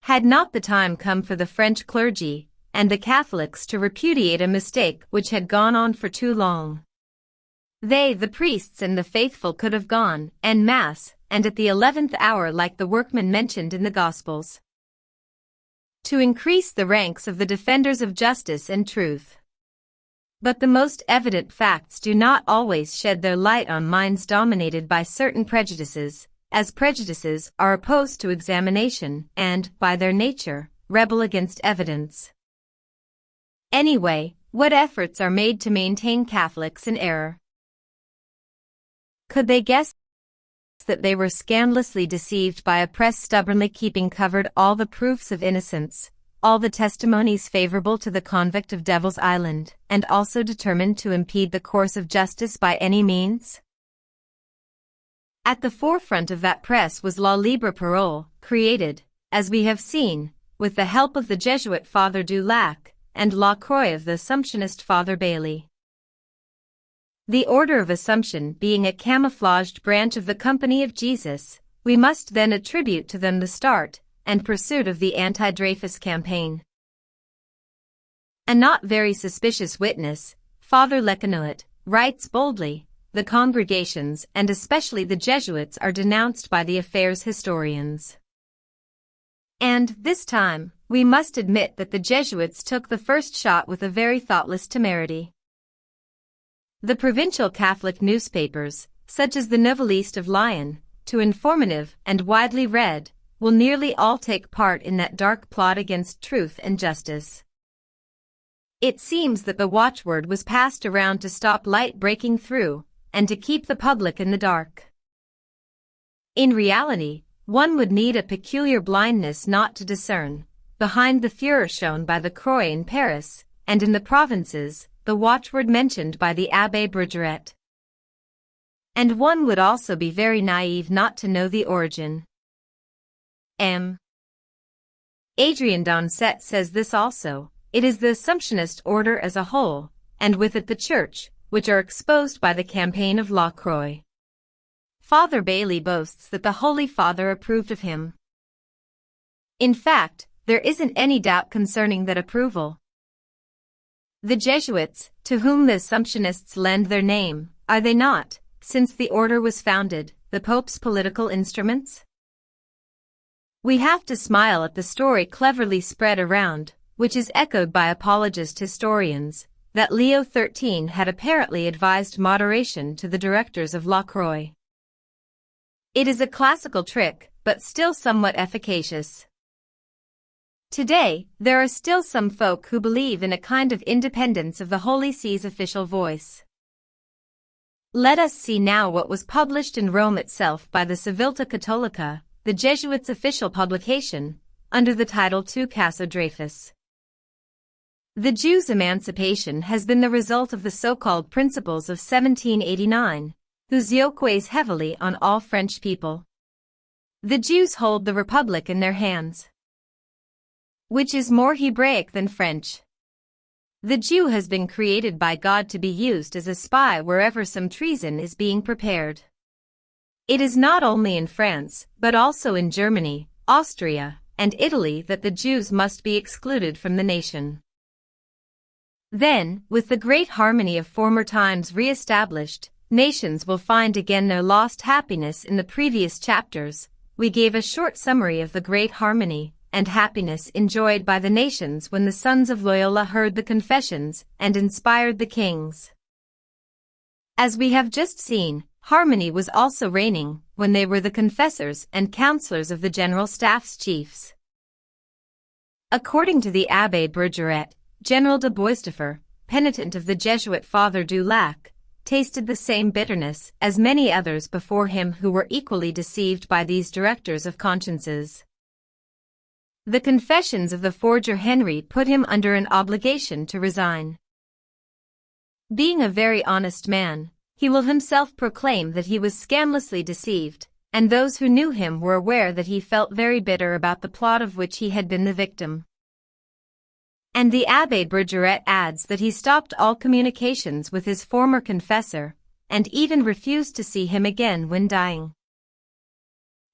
Had not the time come for the French clergy and the Catholics to repudiate a mistake which had gone on for too long? They, the priests and the faithful, could have gone en masse, and at the 11th hour, like the workmen mentioned in the Gospels, to increase the ranks of the defenders of justice and truth. But the most evident facts do not always shed their light on minds dominated by certain prejudices, as prejudices are opposed to examination and, by their nature, rebel against evidence. Anyway, what efforts are made to maintain Catholics in error? Could they guess that they were scandalously deceived by a press stubbornly keeping covered all the proofs of innocence, all the testimonies favorable to the convict of Devil's Island, and also determined to impede the course of justice by any means? At the forefront of that press was La Libre Parole, created, as we have seen, with the help of the Jesuit Father du Lac, and La Croix of the Assumptionist Father Bailly. The Order of Assumption being a camouflaged branch of the Company of Jesus, we must then attribute to them the start and pursuit of the anti-Dreyfus campaign. A not very suspicious witness, Father Lequenouet, writes boldly, "The congregations and especially the Jesuits are denounced by the affairs historians." And, this time, we must admit that the Jesuits took the first shot with a very thoughtless temerity. The provincial Catholic newspapers, such as the Noveliste of Lyon, too informative and widely read, will nearly all take part in that dark plot against truth and justice. It seems that the watchword was passed around to stop light breaking through, and to keep the public in the dark. In reality, one would need a peculiar blindness not to discern, behind the furor shown by the Croix in Paris, and in the provinces, the watchword mentioned by the Abbé Bergeret. And one would also be very naive not to know the origin. M. Adrien Donset says this also: "It is the Assumptionist order as a whole, and with it the Church, which are exposed by the campaign of La Croix." Father Bailly boasts that the Holy Father approved of him. In fact, there isn't any doubt concerning that approval. The Jesuits, to whom the Assumptionists lend their name, are they not, since the order was founded, the Pope's political instruments? We have to smile at the story cleverly spread around, which is echoed by apologist historians, that Leo XIII had apparently advised moderation to the directors of La Croix. It is a classical trick, but still somewhat efficacious. Today, there are still some folk who believe in a kind of independence of the Holy See's official voice. Let us see now what was published in Rome itself by the Civiltà Cattolica, the Jesuits' official publication, under the title Tu Caso Dreyfus. The Jews' emancipation has been the result of the so-called principles of 1789, whose yoke weighs heavily on all French people. The Jews hold the Republic in their hands, which is more Hebraic than French. The Jew has been created by God to be used as a spy wherever some treason is being prepared. It is not only in France, but also in Germany, Austria, and Italy that the Jews must be excluded from the nation. Then, with the great harmony of former times re-established, nations will find again their lost happiness. In the previous chapters, we gave a short summary of the great harmony and happiness enjoyed by the nations when the sons of Loyola heard the confessions and inspired the kings. As we have just seen, harmony was also reigning when they were the confessors and counselors of the General Staff's chiefs. According to the Abbé Bergeret, General de Boisdeffre, penitent of the Jesuit Father du Lac, tasted the same bitterness as many others before him who were equally deceived by these directors of consciences. The confessions of the forger Henry put him under an obligation to resign. Being a very honest man, He will himself proclaim that he was scandalously deceived, and those who knew him were aware that he felt very bitter about the plot of which he had been the victim. And the Abbé Bergeret adds that he stopped all communications with his former confessor, and even refused to see him again when dying.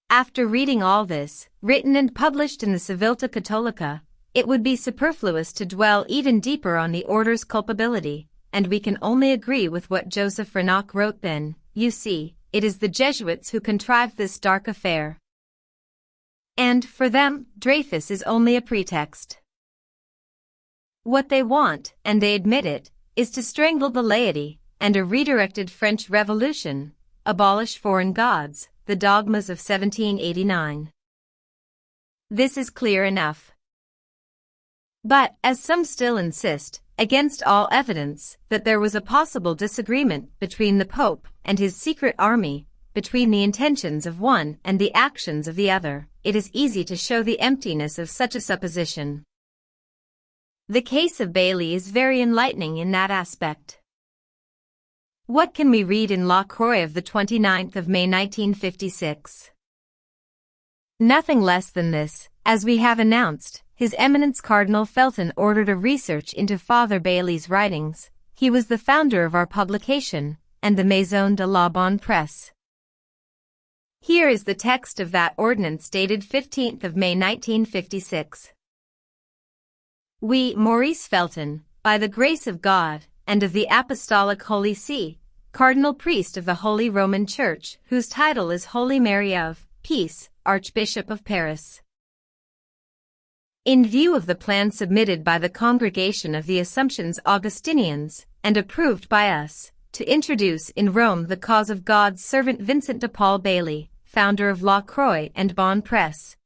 After reading all this, written and published in the Civiltà Cattolica, it would be superfluous to dwell even deeper on the order's culpability, and we can only agree with what Joseph Renac wrote then. You see, it is the Jesuits who contrived this dark affair. And, for them, Dreyfus is only a pretext. What they want, and they admit it, is to strangle the laity, and a redirected French Revolution, abolish foreign gods, the dogmas of 1789. This is clear enough. But, as some still insist, against all evidence, that there was a possible disagreement between the Pope and his secret army, between the intentions of one and the actions of the other, it is easy to show the emptiness of such a supposition. The case of Bailly is very enlightening in that aspect. What can we read in La Croix of the 29th of May 1956? Nothing less than this. As we have announced, His Eminence Cardinal Felton ordered a research into Father Bailly's writings. He was the founder of our publication, and the Maison de la Bonne Presse. Here is the text of that ordinance dated 15th of May 1956. We, Maurice Felton, by the grace of God, and of the Apostolic Holy See, Cardinal Priest of the Holy Roman Church, whose title is Holy Mary of Peace, Archbishop of Paris. In view of the plan submitted by the Congregation of the Assumptions Augustinians, and approved by us, to introduce in Rome the cause of God's servant Vincent de Paul Bailly, founder of La Croix and Bonne Presse.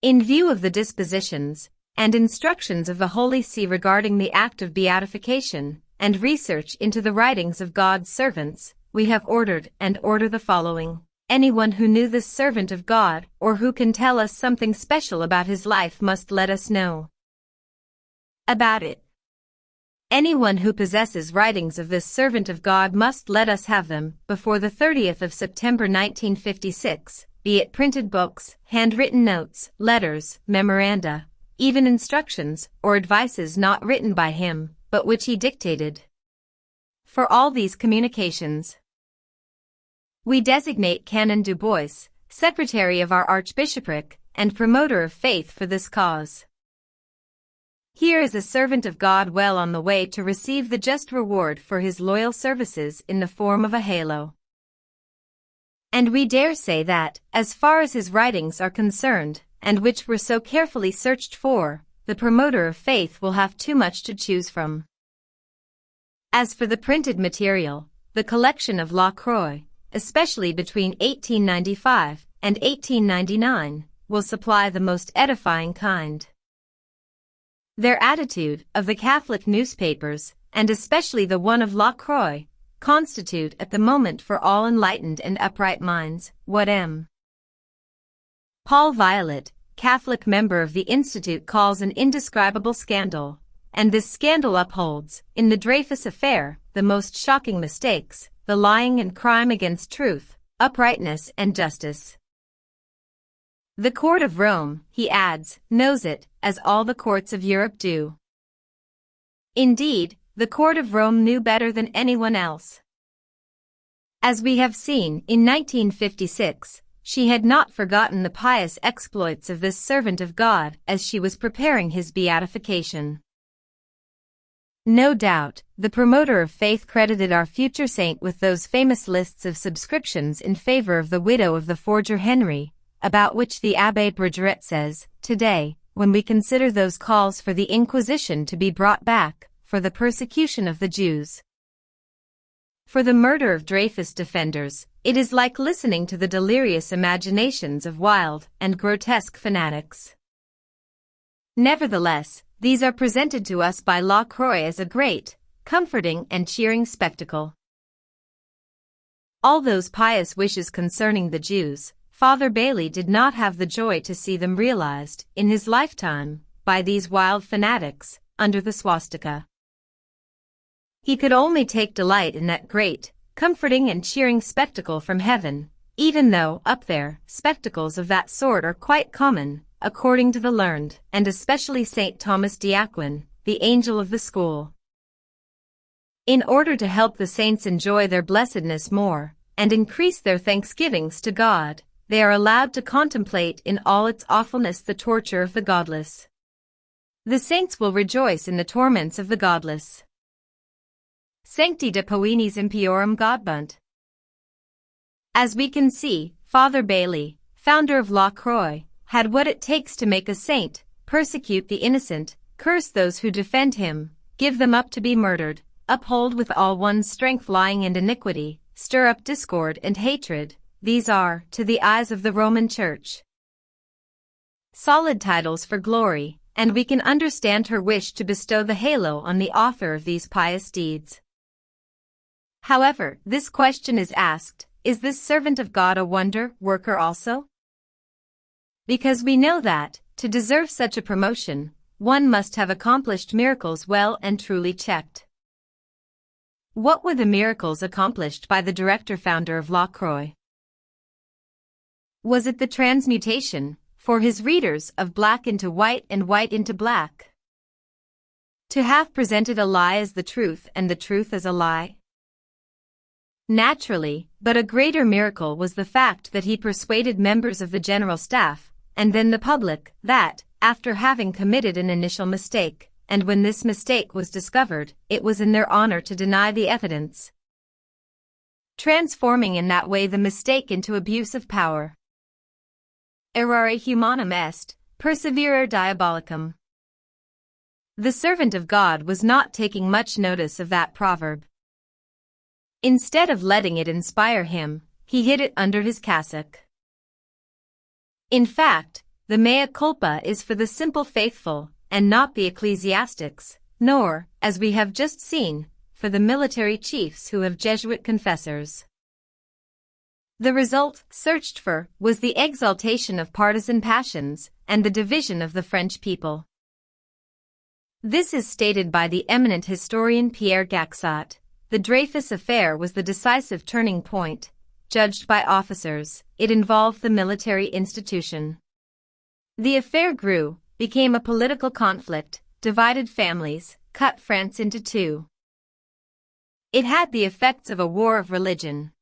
In view of the dispositions and instructions of the Holy See regarding the act of beatification, and research into the writings of God's servants, we have ordered and order the following. Anyone who knew this servant of God, or who can tell us something special about his life, must let us know about it. Anyone who possesses writings of this servant of God must let us have them before the 30th of September 1956, be it printed books, handwritten notes, letters, memoranda, even instructions or advices not written by him, but which he dictated. For all these communications, we designate Canon Du Bois, Secretary of our Archbishopric, and promoter of faith for this cause. Here is a servant of God well on the way to receive the just reward for his loyal services in the form of a halo. And we dare say that, as far as his writings are concerned, and which were so carefully searched for, the promoter of faith will have too much to choose from. As for the printed material, the collection of La Croix, especially between 1895 and 1899, will supply the most edifying kind. Their attitude, of the Catholic newspapers, and especially the one of La Croix, constitute at the moment for all enlightened and upright minds, what M. Paul Violet, Catholic member of the Institute, calls an indescribable scandal, and this scandal upholds, in the Dreyfus affair, the most shocking mistakes, the lying and crime against truth, uprightness and justice. The court of Rome, he adds, knows it, as all the courts of Europe do. Indeed, the court of Rome knew better than anyone else. As we have seen, in 1956, she had not forgotten the pious exploits of this servant of God as she was preparing his beatification. No doubt, the promoter of faith credited our future saint with those famous lists of subscriptions in favor of the widow of the forger Henry, about which the Abbé Bergeret says, "Today, when we consider those calls for the Inquisition to be brought back, for the persecution of the Jews, for the murder of Dreyfus defenders, it is like listening to the delirious imaginations of wild and grotesque fanatics." Nevertheless, these are presented to us by La Croix as a great, comforting and cheering spectacle. All those pious wishes concerning the Jews, Father Bailly did not have the joy to see them realized, in his lifetime, by these wild fanatics, under the swastika. He could only take delight in that great, comforting and cheering spectacle from heaven, even though, up there, spectacles of that sort are quite common, according to the learned, and especially St. Thomas d'Aquin, the angel of the school. In order to help the saints enjoy their blessedness more, and increase their thanksgivings to God, they are allowed to contemplate in all its awfulness the torture of the godless. The saints will rejoice in the torments of the godless. Sancti de poenis impiorum Godbunt. As we can see, Father Bailey, founder of La Croix, had what it takes to make a saint, persecute the innocent, curse those who defend him, give them up to be murdered, uphold with all one's strength lying and iniquity, stir up discord and hatred. These are, to the eyes of the Roman Church, solid titles for glory, and we can understand her wish to bestow the halo on the author of these pious deeds. However, this question is asked, is this servant of God a wonder worker also? Because we know that, to deserve such a promotion, one must have accomplished miracles well and truly checked. What were the miracles accomplished by the director-founder of La Croix? Was it the transmutation, for his readers, of black into white and white into black? To have presented a lie as the truth and the truth as a lie? Naturally, but a greater miracle was the fact that he persuaded members of the general staff, and then the public, that, after having committed an initial mistake, and when this mistake was discovered, it was in their honor to deny the evidence, transforming in that way the mistake into abuse of power. Errare humanum est, perseverare diabolicum. The servant of God was not taking much notice of that proverb. Instead of letting it inspire him, he hid it under his cassock. In fact, the mea culpa is for the simple faithful, and not the ecclesiastics, nor, as we have just seen, for the military chiefs who have Jesuit confessors. The result, searched for, was the exaltation of partisan passions, and the division of the French people. This is stated by the eminent historian Pierre Gaxot. The Dreyfus affair was the decisive turning point. Judged by officers, it involved the military institution. The affair grew, became a political conflict, divided families, cut France into two. It had the effects of a war of religion.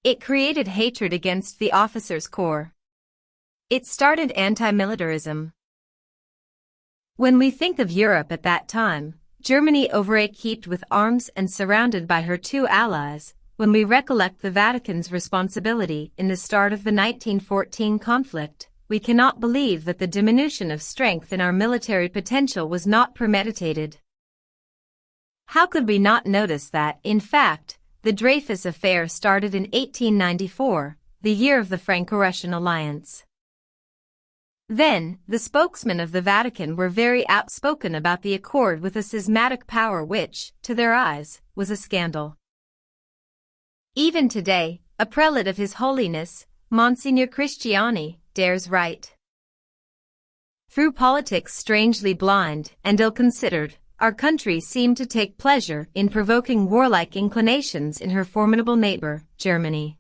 It created hatred against the officers' corps. It started anti-militarism. When we think of Europe at that time, Germany overequipped with arms and surrounded by her two allies, when we recollect the Vatican's responsibility in the start of the 1914 conflict, we cannot believe that the diminution of strength in our military potential was not premeditated. How could we not notice that, in fact, the Dreyfus affair started in 1894, the year of the Franco-Russian alliance? Then, the spokesmen of the Vatican were very outspoken about the accord with a schismatic power which, to their eyes, was a scandal. Even today, a prelate of His Holiness, Monsignor Christiani, dares write. Through politics strangely blind and ill-considered, our country seemed to take pleasure in provoking warlike inclinations in her formidable neighbor, Germany.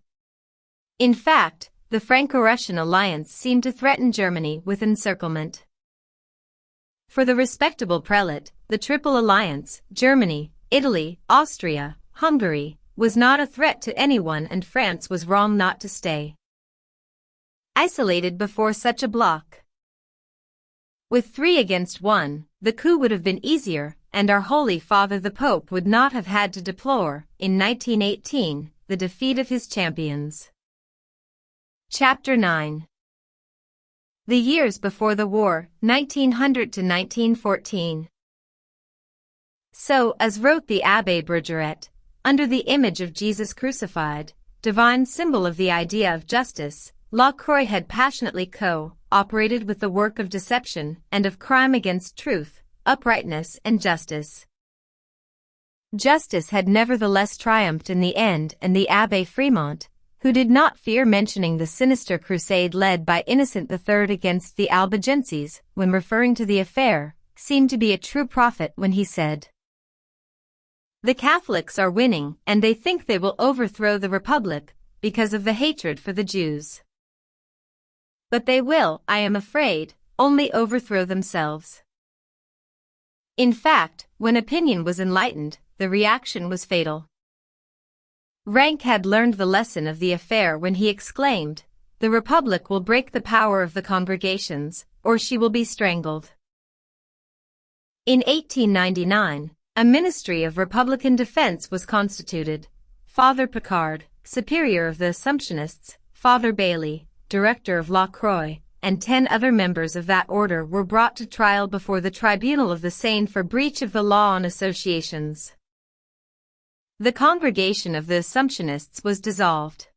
In fact, the Franco-Russian alliance seemed to threaten Germany with encirclement. For the respectable prelate, the Triple Alliance, Germany, Italy, Austria, Hungary, was not a threat to anyone, and France was wrong not to stay isolated before such a bloc. With 3 against 1, the coup would have been easier, and our Holy Father the Pope would not have had to deplore, in 1918, the defeat of his champions. Chapter 9. The years before the war, 1900 to 1914. So, as wrote the Abbé Bergeret, under the image of Jesus crucified, divine symbol of the idea of justice, La Croix had passionately co-operated with the work of deception and of crime against truth, uprightness and justice. Justice had nevertheless triumphed in the end, and the Abbé Fremont, who did not fear mentioning the sinister crusade led by Innocent III against the Albigenses, when referring to the affair, seemed to be a true prophet when he said, The Catholics are winning and they think they will overthrow the Republic because of the hatred for the Jews. But they will, I am afraid, only overthrow themselves. In fact, when opinion was enlightened, the reaction was fatal. Rank had learned the lesson of the affair when he exclaimed, "The Republic will break the power of the congregations, or she will be strangled." In 1899, a Ministry of Republican Defense was constituted. Father Picard, superior of the Assumptionists, Father Bailey, director of La Croix, and 10 other members of that order were brought to trial before the Tribunal of the Seine for breach of the law on associations. The congregation of the Assumptionists was dissolved.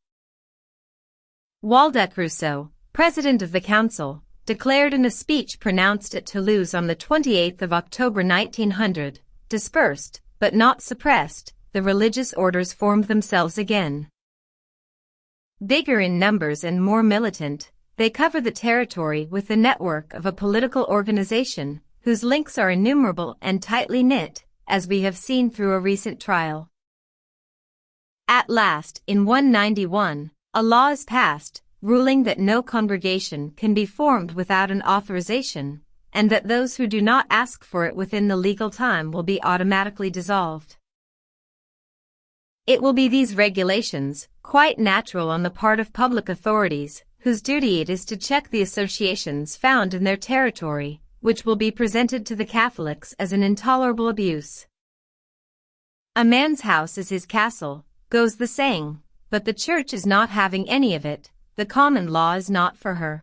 Waldeck Rousseau, president of the council, declared in a speech pronounced at Toulouse on the 28th of October 1900, "Dispersed, but not suppressed, the religious orders formed themselves again. Bigger in numbers and more militant, they cover the territory with the network of a political organization, whose links are innumerable and tightly knit, as we have seen through a recent trial." At last, in 191, a law is passed, ruling that no congregation can be formed without an authorization, and that those who do not ask for it within the legal time will be automatically dissolved. It will be these regulations, quite natural on the part of public authorities, whose duty it is to check the associations found in their territory, which will be presented to the Catholics as an intolerable abuse. "A man's house is his castle," goes the saying, but the Church is not having any of it, the common law is not for her.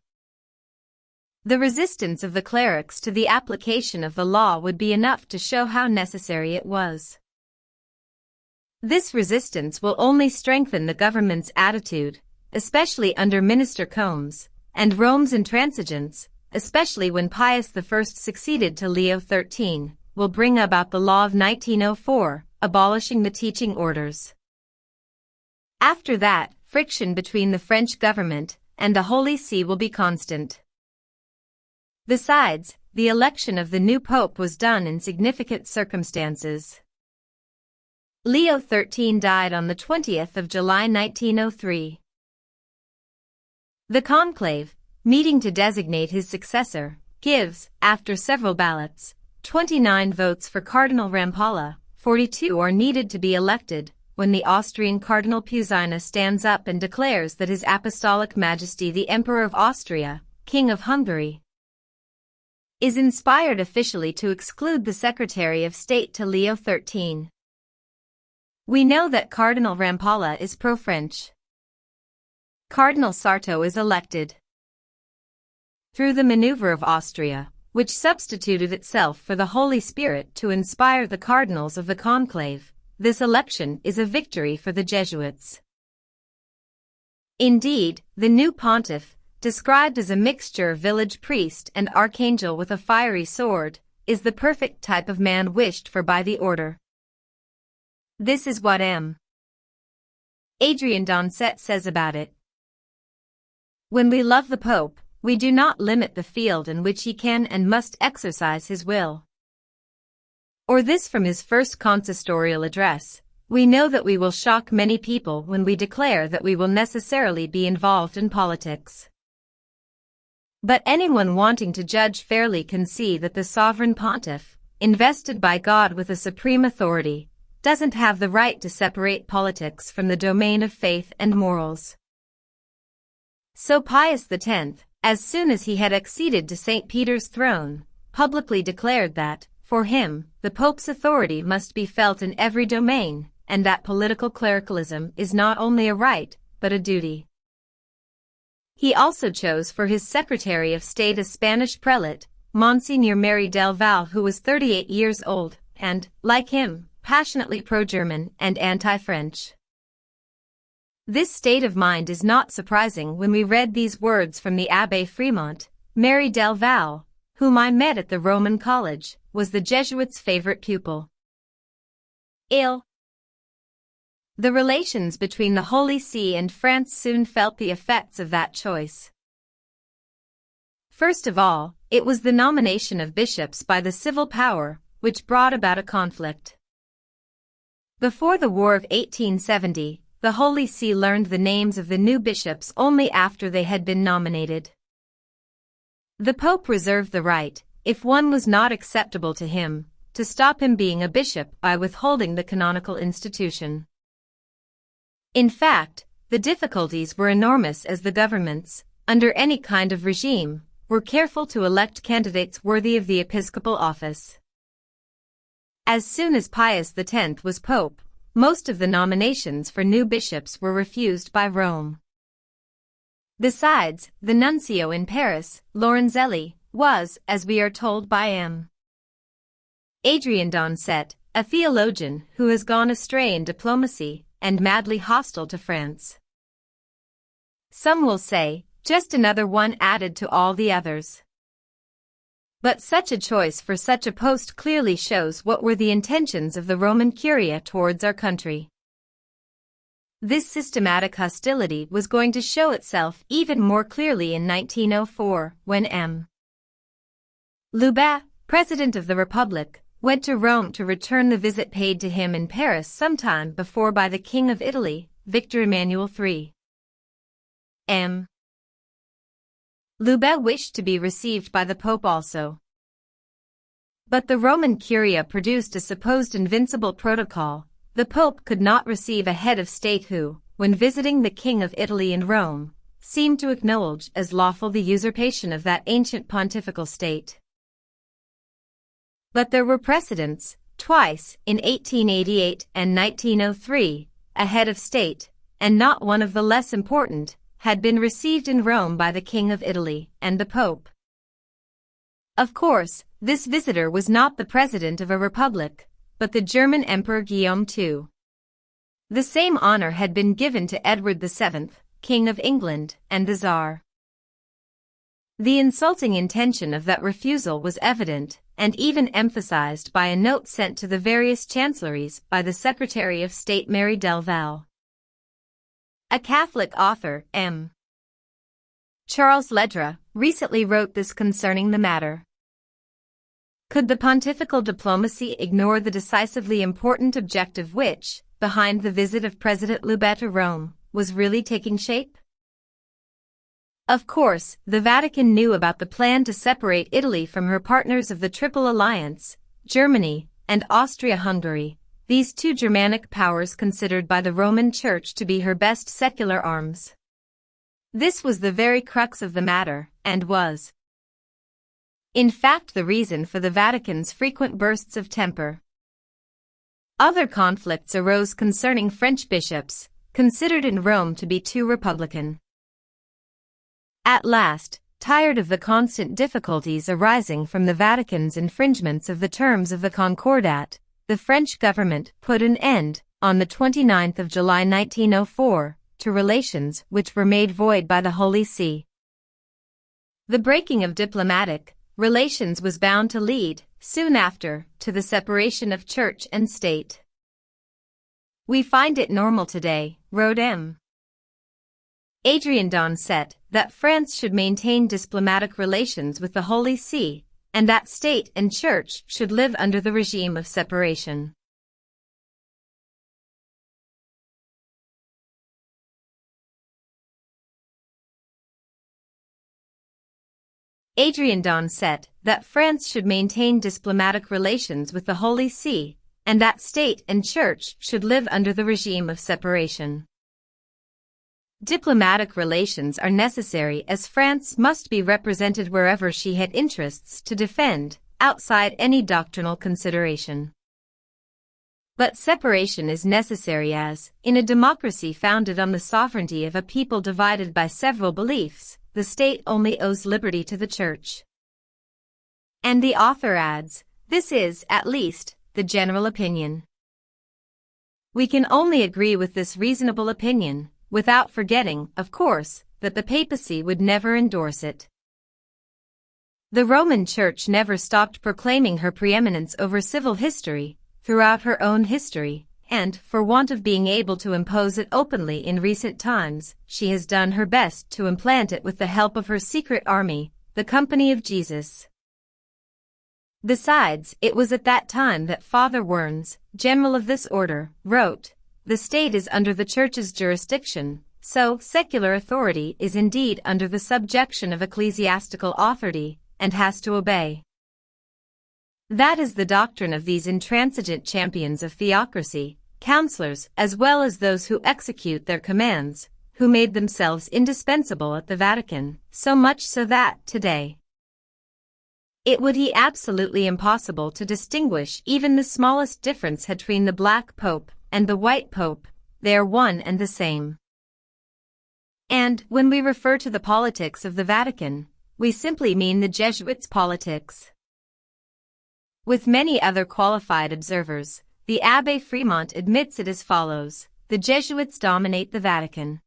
The resistance of the clerics to the application of the law would be enough to show how necessary it was. This resistance will only strengthen the government's attitude, especially under Minister Combes, and Rome's intransigence, especially when Pius I succeeded to Leo XIII, will bring about the law of 1904, abolishing the teaching orders. After that, friction between the French government and the Holy See will be constant. Besides, the election of the new pope was done in significant circumstances. Leo XIII died on the 20th of July 1903. The conclave, meeting to designate his successor, gives, after several ballots, 29 votes for Cardinal Rampolla, 42 are needed to be elected, when the Austrian Cardinal Puzzina stands up and declares that His Apostolic Majesty the Emperor of Austria, King of Hungary, is inspired officially to exclude the Secretary of State to Leo XIII. We know that Cardinal Rampolla is pro-French. Cardinal Sarto is elected. Through the maneuver of Austria, which substituted itself for the Holy Spirit to inspire the cardinals of the conclave, this election is a victory for the Jesuits. Indeed, the new pontiff, described as a mixture of village priest and archangel with a fiery sword, is the perfect type of man wished for by the order. This is what M. Adrien Donset says about it. "When we love the Pope, we do not limit the field in which he can and must exercise his will." Or this from his first consistorial address, "We know that we will shock many people when we declare that we will necessarily be involved in politics. But anyone wanting to judge fairly can see that the sovereign pontiff, invested by God with a supreme authority, doesn't have the right to separate politics from the domain of faith and morals." So Pius X, as soon as he had acceded to St. Peter's throne, publicly declared that, for him, the Pope's authority must be felt in every domain, and that political clericalism is not only a right, but a duty. He also chose for his Secretary of State a Spanish prelate, Monsignor Mary del Val, who was 38 years old, and, like him, passionately pro-German and anti-French. This state of mind is not surprising when we read these words from the Abbé Fremont. "Mary del Val, whom I met at the Roman College, was the Jesuit's favorite pupil." The relations between the Holy See and France soon felt the effects of that choice. First of all, it was the nomination of bishops by the civil power, which brought about a conflict. Before the War of 1870, the Holy See learned the names of the new bishops only after they had been nominated. The Pope reserved the right, if one was not acceptable to him, to stop him being a bishop by withholding the canonical institution. In fact, the difficulties were enormous as the governments, under any kind of regime, were careful to elect candidates worthy of the episcopal office. As soon as Pius X was pope, most of the nominations for new bishops were refused by Rome. Besides, the nuncio in Paris, Lorenzelli, was, as we are told by M. Adrien d'Oncet, a theologian who has gone astray in diplomacy and madly hostile to France. Some will say, just another one added to all the others. But such a choice for such a post clearly shows what were the intentions of the Roman Curia towards our country. This systematic hostility was going to show itself even more clearly in 1904, when M. Lubin, President of the Republic, went to Rome to return the visit paid to him in Paris sometime before by the King of Italy, Victor Emmanuel III. M. Lubin wished to be received by the Pope also. But the Roman Curia produced a supposed invincible protocol. The Pope could not receive a head of state who, when visiting the King of Italy in Rome, seemed to acknowledge as lawful the usurpation of that ancient pontifical state. But there were precedents, twice, in 1888 and 1903, a head of state, and not one of the less important, had been received in Rome by the King of Italy and the Pope. Of course, this visitor was not the president of a republic, but the German Emperor Guillaume II. The same honor had been given to Edward VII, King of England, and the Tsar. The insulting intention of that refusal was evident, and even emphasized by a note sent to the various chancelleries by the Secretary of State Mary del Val. A Catholic author, M. Charles Ledra, recently wrote this concerning the matter. Could the pontifical diplomacy ignore the decisively important objective which, behind the visit of President Lubin to Rome, was really taking shape? Of course, the Vatican knew about the plan to separate Italy from her partners of the Triple Alliance, Germany, and Austria-Hungary, these two Germanic powers considered by the Roman Church to be her best secular arms. This was the very crux of the matter, and was, in fact, the reason for the Vatican's frequent bursts of temper. Other conflicts arose concerning French bishops, considered in Rome to be too republican. At last, tired of the constant difficulties arising from the Vatican's infringements of the terms of the Concordat, the French government put an end, on the 29th of July 1904, to relations which were made void by the Holy See. The breaking of diplomatic relations was bound to lead, soon after, to the separation of church and state. We find it normal today, wrote M. Adrien d'Oncet, that France should maintain diplomatic relations with the Holy See, and that state and church should live under the regime of separation. Adrien d'Oncet, that France should maintain diplomatic relations with the Holy See, and that state and church should live under the regime of separation. Diplomatic relations are necessary as France must be represented wherever she had interests to defend, outside any doctrinal consideration. But separation is necessary as, in a democracy founded on the sovereignty of a people divided by several beliefs, the state only owes liberty to the church. And the author adds, this is, at least, the general opinion. We can only agree with this reasonable opinion, without forgetting, of course, that the papacy would never endorse it. The Roman Church never stopped proclaiming her preeminence over civil history, throughout her own history, and, for want of being able to impose it openly in recent times, she has done her best to implant it with the help of her secret army, the Company of Jesus. Besides, it was at that time that Father Werns, general of this order, wrote, "The state is under the Church's jurisdiction, so secular authority is indeed under the subjection of ecclesiastical authority, and has to obey." That is the doctrine of these intransigent champions of theocracy, counselors as well as those who execute their commands, who made themselves indispensable at the Vatican, so much so that, today, it would be absolutely impossible to distinguish even the smallest difference between the Black Pope and the White Pope. They are one and the same. And, when we refer to the politics of the Vatican, we simply mean the Jesuits' politics. With many other qualified observers, the Abbé Fremont admits it as follows: the Jesuits dominate the Vatican.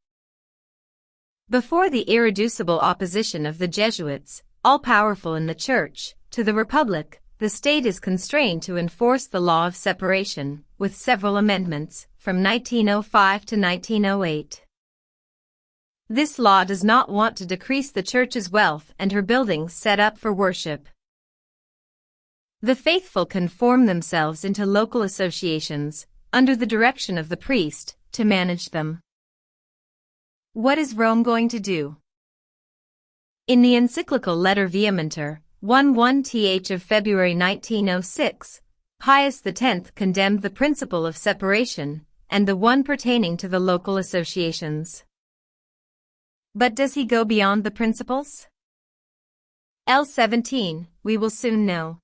Before the irreducible opposition of the Jesuits, all-powerful in the Church, to the Republic, the state is constrained to enforce the law of separation, with several amendments, from 1905 to 1908. This law does not want to decrease the Church's wealth and her buildings set up for worship. The faithful can form themselves into local associations, under the direction of the priest, to manage them. What is Rome going to do? In the encyclical Letter Vehementer, 11th of February 1906, Pius X condemned the principle of separation, and the one pertaining to the local associations. But does he go beyond the principles? L17, we will soon know.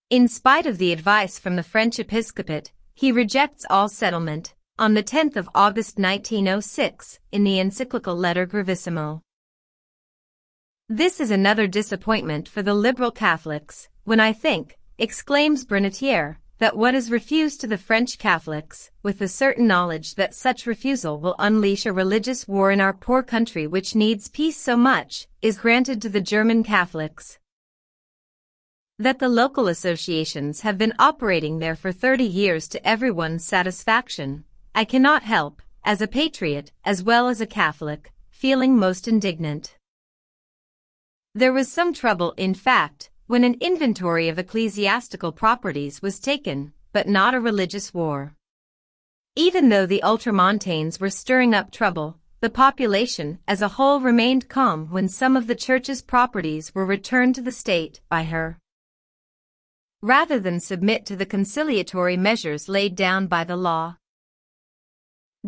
In spite of the advice from the French episcopate, he rejects all settlement, on the 10th of August 1906, in the encyclical Letter Gravissimo. "This is another disappointment for the liberal Catholics, when I think," exclaims Brunetière, "that what is refused to the French Catholics, with the certain knowledge that such refusal will unleash a religious war in our poor country which needs peace so much, is granted to the German Catholics. That the local associations have been operating there for 30 years to everyone's satisfaction, I cannot help, as a patriot as well as a Catholic, feeling most indignant. There was some trouble, in fact, when an inventory of ecclesiastical properties was taken, but not a religious war. Even though the Ultramontanes were stirring up trouble, the population as a whole remained calm when some of the Church's properties were returned to the state by her. Rather than submit to the conciliatory measures laid down by the law.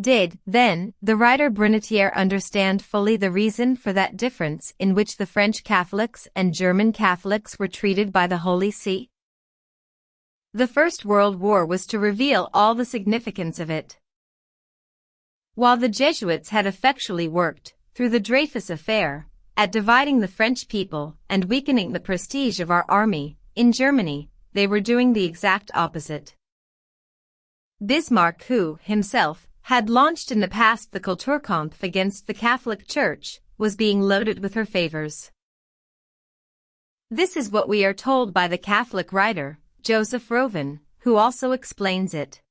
Did, then, the writer Brunetière understand fully the reason for that difference in which the French Catholics and German Catholics were treated by the Holy See? The First World War was to reveal all the significance of it. While the Jesuits had effectually worked, through the Dreyfus affair, at dividing the French people and weakening the prestige of our army, in Germany, they were doing the exact opposite. Bismarck, who, himself, had launched in the past the Kulturkampf against the Catholic Church, was being loaded with her favors. This is what we are told by the Catholic writer, Joseph Rovin, who also explains it.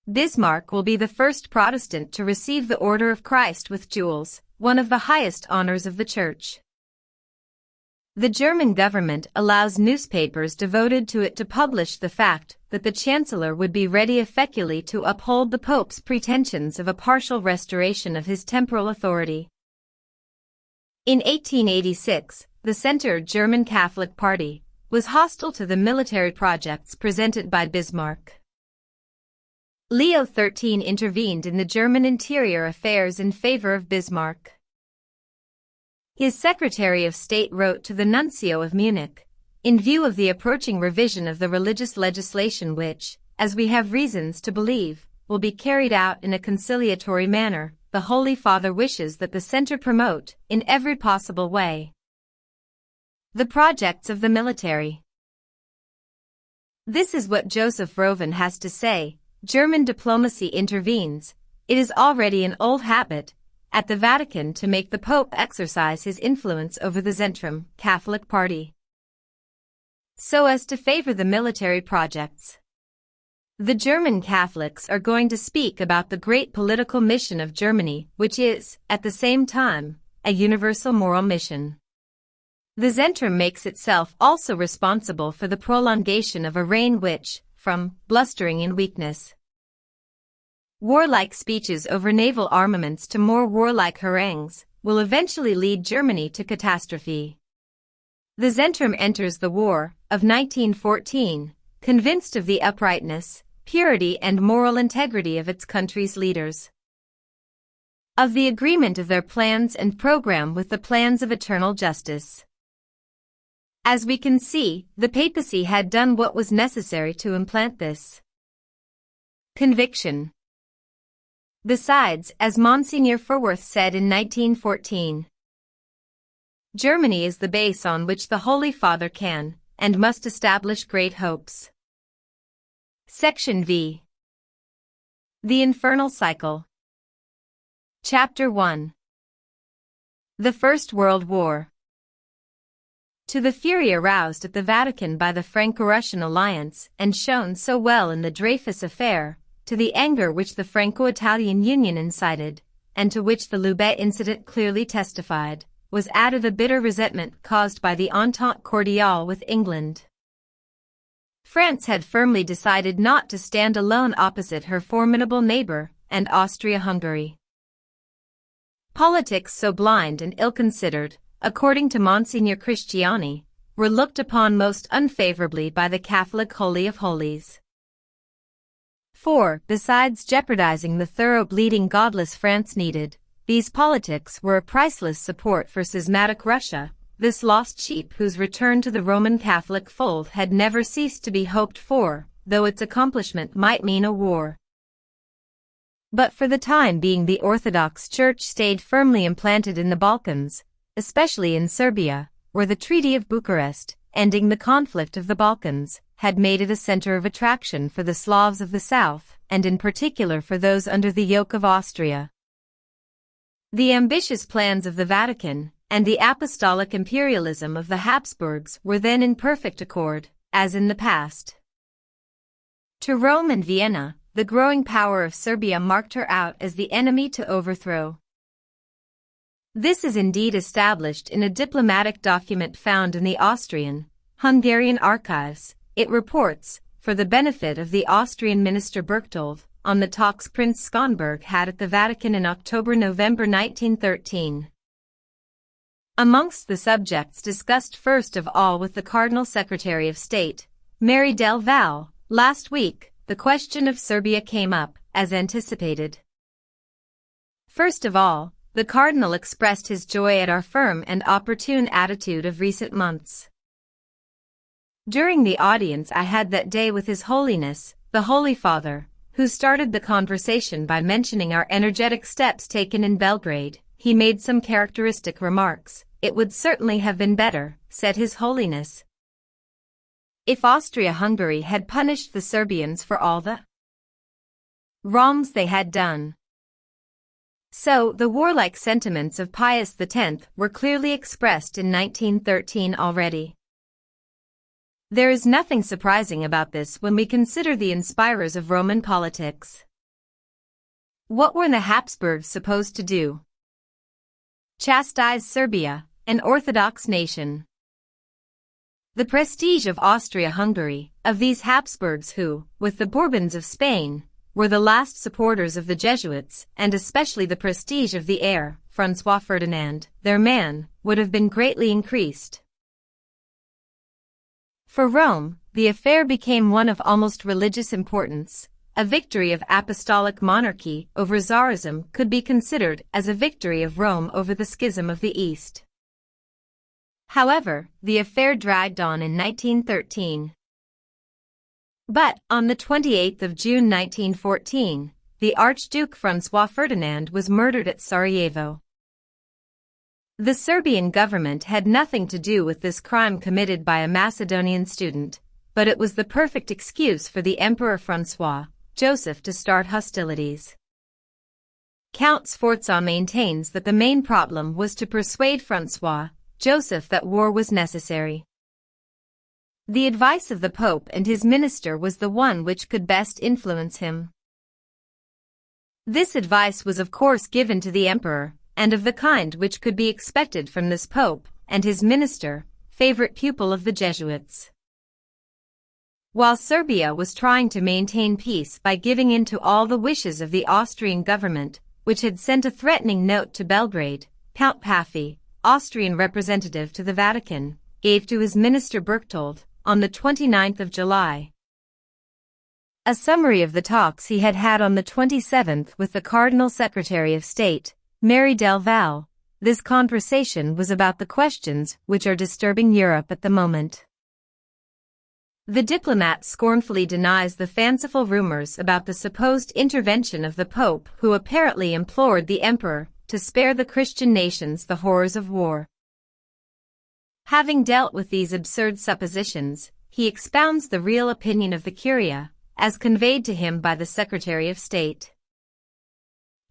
Bismarck will be the first Protestant to receive the Order of Christ with jewels, one of the highest honors of the Church. The German government allows newspapers devoted to it to publish the fact that the Chancellor would be ready effectually to uphold the Pope's pretensions of a partial restoration of his temporal authority. In 1886, the Centre German Catholic Party was hostile to the military projects presented by Bismarck. Leo XIII intervened in the German interior affairs in favor of Bismarck. His Secretary of State wrote to the Nuncio of Munich, in view of the approaching revision of the religious legislation which, as we have reasons to believe, will be carried out in a conciliatory manner, the Holy Father wishes that the Centre promote, in every possible way, the projects of the military. This is what Joseph Rovin has to say: German diplomacy intervenes. It is already an old habit at the Vatican to make the Pope exercise his influence over the Zentrum Catholic party, so as to favor the military projects. The German Catholics are going to speak about the great political mission of Germany, which is, at the same time, a universal moral mission. The Zentrum makes itself also responsible for the prolongation of a reign which, from blustering in weakness, warlike speeches over naval armaments to more warlike harangues, will eventually lead Germany to catastrophe. The Zentrum enters the war of 1914, convinced of the uprightness, purity and moral integrity of its country's leaders, of the agreement of their plans and program with the plans of eternal justice. As we can see, the papacy had done what was necessary to implant this conviction. Besides, as Monsignor Furworth said in 1914, Germany is the base on which the Holy Father can and must establish great hopes. Section V. The Infernal Cycle. Chapter 1. The First World War. To the fury aroused at the Vatican by the Franco-Russian alliance and shown so well in the Dreyfus affair, to the anger which the Franco-Italian Union incited, and to which the Loubet incident clearly testified, was added a bitter resentment caused by the Entente Cordiale with England. France had firmly decided not to stand alone opposite her formidable neighbor, and Austria-Hungary. Politics so blind and ill-considered, according to Monsignor Christiani, were looked upon most unfavorably by the Catholic Holy of Holies. For, besides jeopardizing the thorough bleeding godless France needed, these politics were a priceless support for schismatic Russia, this lost sheep whose return to the Roman Catholic fold had never ceased to be hoped for, though its accomplishment might mean a war. But for the time being the Orthodox Church stayed firmly implanted in the Balkans, especially in Serbia, where the Treaty of Bucharest, ending the conflict of the Balkans, had made it a center of attraction for the Slavs of the south, and in particular for those under the yoke of Austria. The ambitious plans of the Vatican, and the apostolic imperialism of the Habsburgs were then in perfect accord, as in the past. To Rome and Vienna, the growing power of Serbia marked her out as the enemy to overthrow. This is indeed established in a diplomatic document found in the Austrian-Hungarian archives. It reports, for the benefit of the Austrian minister Berchtold, on the talks Prince Schonberg had at the Vatican in October-November 1913. Amongst the subjects discussed first of all with the Cardinal Secretary of State, Mary del Val, last week, the question of Serbia came up, as anticipated. First of all, the Cardinal expressed his joy at our firm and opportune attitude of recent months. During the audience I had that day with His Holiness, the Holy Father, who started the conversation by mentioning our energetic steps taken in Belgrade, he made some characteristic remarks. It would certainly have been better, said His Holiness, if Austria-Hungary had punished the Serbians for all the wrongs they had done. So, the warlike sentiments of Pius X were clearly expressed in 1913 already. There is nothing surprising about this when we consider the inspirers of Roman politics. What were the Habsburgs supposed to do? Chastise Serbia, an Orthodox nation. The prestige of Austria-Hungary, of these Habsburgs who, with the Bourbons of Spain, were the last supporters of the Jesuits, and especially the prestige of the heir, François Ferdinand, their man, would have been greatly increased. For Rome, the affair became one of almost religious importance. A victory of apostolic monarchy over Tsarism could be considered as a victory of Rome over the schism of the East. However, the affair dragged on in 1913. But, on the 28th of June 1914, the Archduke François Ferdinand was murdered at Sarajevo. The Serbian government had nothing to do with this crime committed by a Macedonian student, but it was the perfect excuse for the Emperor François Joseph to start hostilities. Count Sforza maintains that the main problem was to persuade François Joseph that war was necessary. The advice of the Pope and his minister was the one which could best influence him. This advice was of course given to the Emperor, and of the kind which could be expected from this Pope and his minister, favorite pupil of the Jesuits. While Serbia was trying to maintain peace by giving in to all the wishes of the Austrian government, which had sent a threatening note to Belgrade, Count Paffy, Austrian representative to the Vatican, gave to his minister Berchtold, on the 29th of July, a summary of the talks he had had on the 27th with the Cardinal Secretary of State, Mary del Val. This conversation was about the questions which are disturbing Europe at the moment. The diplomat scornfully denies the fanciful rumors about the supposed intervention of the Pope, who apparently implored the Emperor to spare the Christian nations the horrors of war. Having dealt with these absurd suppositions, he expounds the real opinion of the Curia, as conveyed to him by the Secretary of State.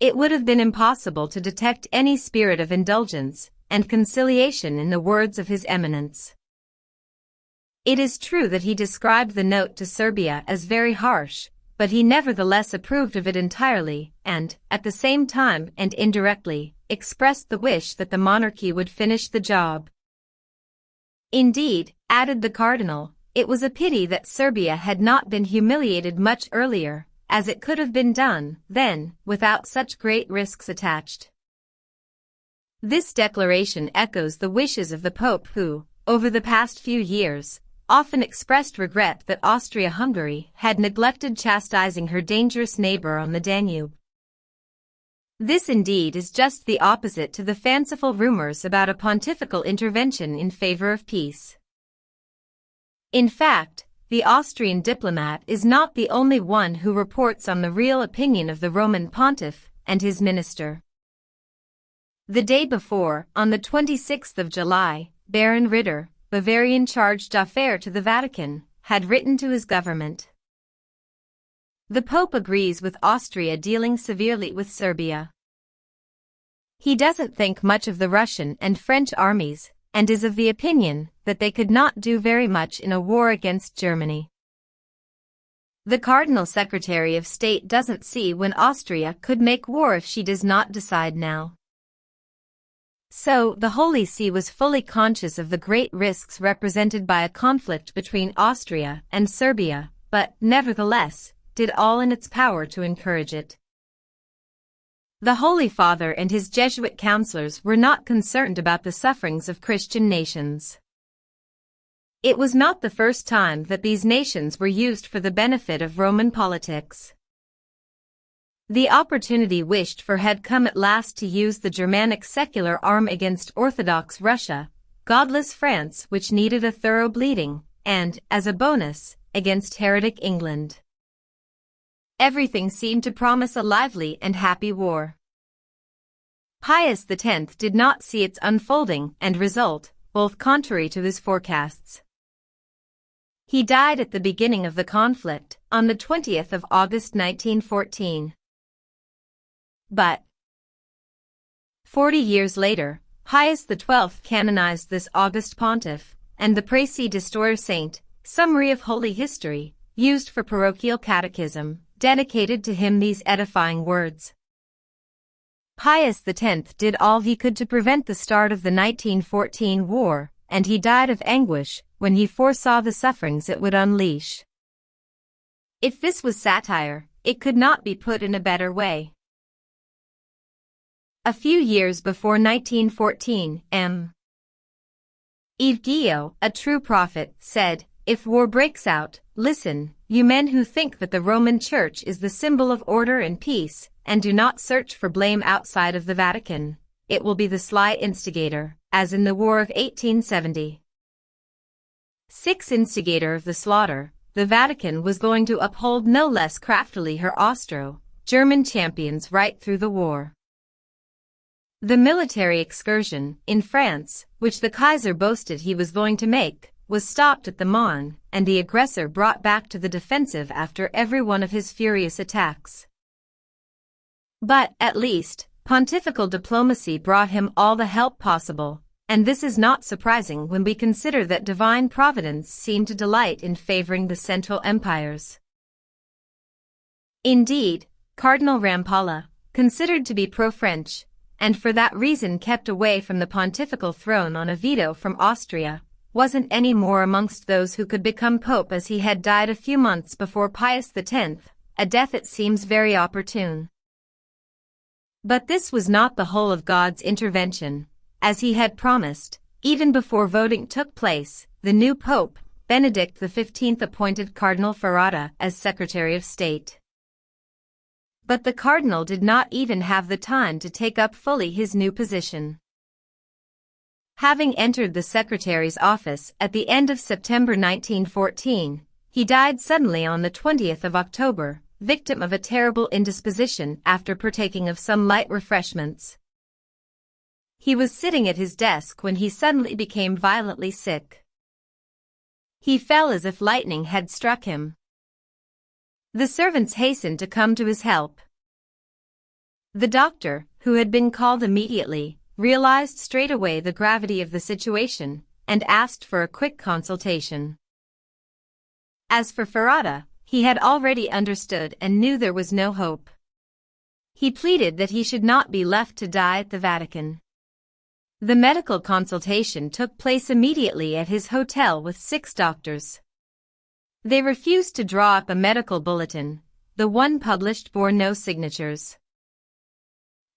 It would have been impossible to detect any spirit of indulgence and conciliation in the words of His Eminence. It is true that he described the note to Serbia as very harsh, but he nevertheless approved of it entirely and, at the same time and indirectly, expressed the wish that the monarchy would finish the job. Indeed, added the cardinal, it was a pity that Serbia had not been humiliated much earlier, as it could have been done, then, without such great risks attached. This declaration echoes the wishes of the Pope who, over the past few years, often expressed regret that Austria-Hungary had neglected chastising her dangerous neighbor on the Danube. This indeed is just the opposite to the fanciful rumors about a pontifical intervention in favor of peace. In fact, the Austrian diplomat is not the only one who reports on the real opinion of the Roman pontiff and his minister. The day before, on the 26th of July, Baron Ritter, Bavarian charge d'affaires to the Vatican, had written to his government. The Pope agrees with Austria dealing severely with Serbia. He doesn't think much of the Russian and French armies, and is of the opinion that they could not do very much in a war against Germany. The Cardinal Secretary of State doesn't see when Austria could make war if she does not decide now. So, the Holy See was fully conscious of the great risks represented by a conflict between Austria and Serbia, but, nevertheless, did all in its power to encourage it. The Holy Father and his Jesuit counselors were not concerned about the sufferings of Christian nations. It was not the first time that these nations were used for the benefit of Roman politics. The opportunity wished for had come at last to use the Germanic secular arm against Orthodox Russia, godless France which needed a thorough bleeding, and, as a bonus, against heretic England. Everything seemed to promise a lively and happy war. Pius X did not see its unfolding and result, both contrary to his forecasts. He died at the beginning of the conflict, on the 20th of August 1914. But 40 years later, Pius XII canonized this august pontiff, and the Précis d'Histoire Sainte, Summary of Holy History, used for parochial catechism, dedicated to him these edifying words. Pius X did all he could to prevent the start of the 1914 war, and he died of anguish when he foresaw the sufferings it would unleash. If this was satire, it could not be put in a better way. A few years before 1914, M. Yves Guillot, a true prophet, said, "If war breaks out, listen, you men who think that the Roman Church is the symbol of order and peace, and do not search for blame outside of the Vatican. It will be the sly instigator, as in the War of 1870. Instigator of the slaughter, the Vatican was going to uphold no less craftily her Austro-German champions right through the war. The military excursion, in France, which the Kaiser boasted he was going to make, was stopped at the Marne, and the aggressor brought back to the defensive after every one of his furious attacks. But, at least, pontifical diplomacy brought him all the help possible, and this is not surprising when we consider that divine providence seemed to delight in favoring the Central Empires. Indeed, Cardinal Rampolla, considered to be pro-French, and for that reason kept away from the pontifical throne on a veto from Austria, wasn't any more amongst those who could become pope, as he had died a few months before Pius X, a death it seems very opportune. But this was not the whole of God's intervention. As he had promised, even before voting took place, the new pope, Benedict XV, appointed Cardinal Ferrata as Secretary of State. But the cardinal did not even have the time to take up fully his new position. Having entered the secretary's office at the end of September 1914, he died suddenly on the 20th of October, victim of a terrible indisposition after partaking of some light refreshments. He was sitting at his desk when he suddenly became violently sick. He fell as if lightning had struck him. The servants hastened to come to his help. The doctor, who had been called immediately, realized straight away the gravity of the situation, and asked for a quick consultation. As for Ferrata, he had already understood and knew there was no hope. He pleaded that he should not be left to die at the Vatican. The medical consultation took place immediately at his hotel with 6 doctors. They refused to draw up a medical bulletin. The one published bore no signatures.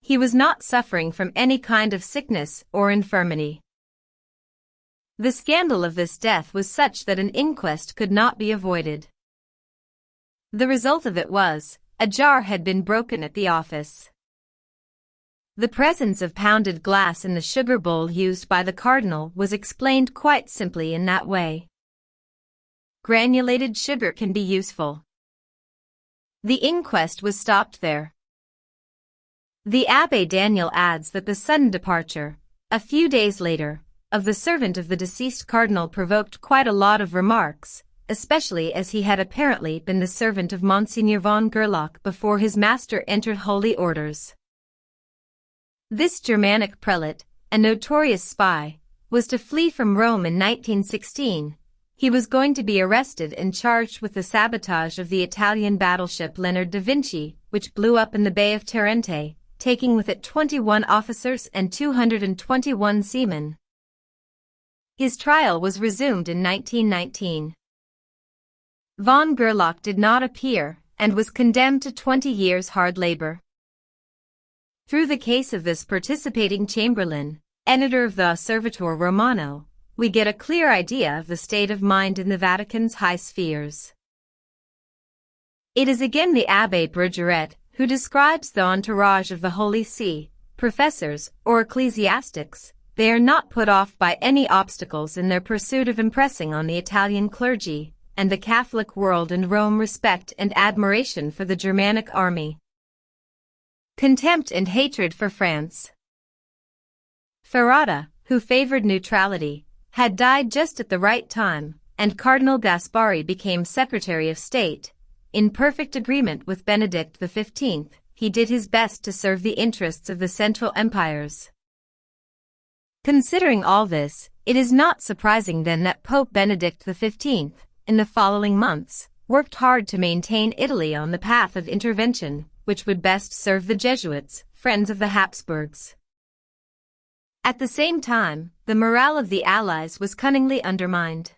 He was not suffering from any kind of sickness or infirmity. The scandal of this death was such that an inquest could not be avoided. The result of it was, a jar had been broken at the office. The presence of pounded glass in the sugar bowl used by the cardinal was explained quite simply in that way. Granulated sugar can be useful. The inquest was stopped there. The Abbé Daniel adds that the sudden departure, a few days later, of the servant of the deceased cardinal provoked quite a lot of remarks, especially as he had apparently been the servant of Monsignor von Gerlach before his master entered holy orders. This Germanic prelate, a notorious spy, was to flee from Rome in 1916. He was going to be arrested and charged with the sabotage of the Italian battleship Leonardo da Vinci, which blew up in the Bay of Tarente, taking with it 21 officers and 221 seamen. His trial was resumed in 1919. Von Gerlach did not appear and was condemned to 20 years hard labor. Through the case of this participating chamberlain, editor of the Osservatore Romano, we get a clear idea of the state of mind in the Vatican's high spheres. It is again the Abbé Bergeret who describes the entourage of the Holy See, professors or ecclesiastics. They are not put off by any obstacles in their pursuit of impressing on the Italian clergy and the Catholic world and Rome respect and admiration for the Germanic army, contempt and hatred for France. Ferrata, who favored neutrality, had died just at the right time, and Cardinal Gaspari became Secretary of State. In perfect agreement with Benedict XV, he did his best to serve the interests of the Central Empires. Considering all this, it is not surprising then that Pope Benedict XV, in the following months, worked hard to maintain Italy on the path of intervention, which would best serve the Jesuits, friends of the Habsburgs. At the same time, the morale of the Allies was cunningly undermined.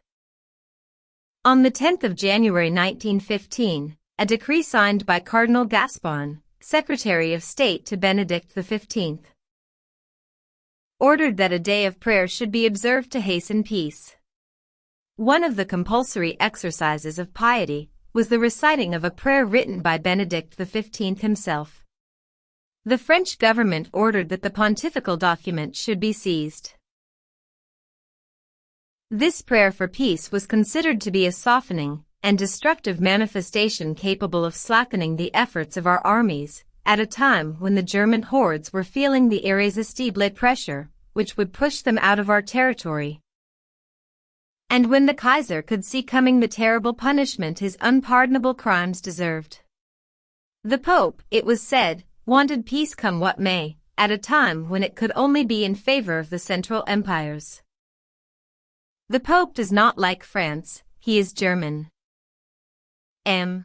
On the 10th of January 1915, a decree signed by Cardinal Gasparin, Secretary of State to Benedict XV, ordered that a day of prayer should be observed to hasten peace. One of the compulsory exercises of piety was the reciting of a prayer written by Benedict XV himself. The French government ordered that the pontifical document should be seized. This prayer for peace was considered to be a softening and destructive manifestation capable of slackening the efforts of our armies, at a time when the German hordes were feeling the irresistible pressure, which would push them out of our territory. And when the Kaiser could see coming the terrible punishment his unpardonable crimes deserved. The Pope, it was said, wanted peace come what may, at a time when it could only be in favor of the Central Empires. The Pope does not like France, he is German. M.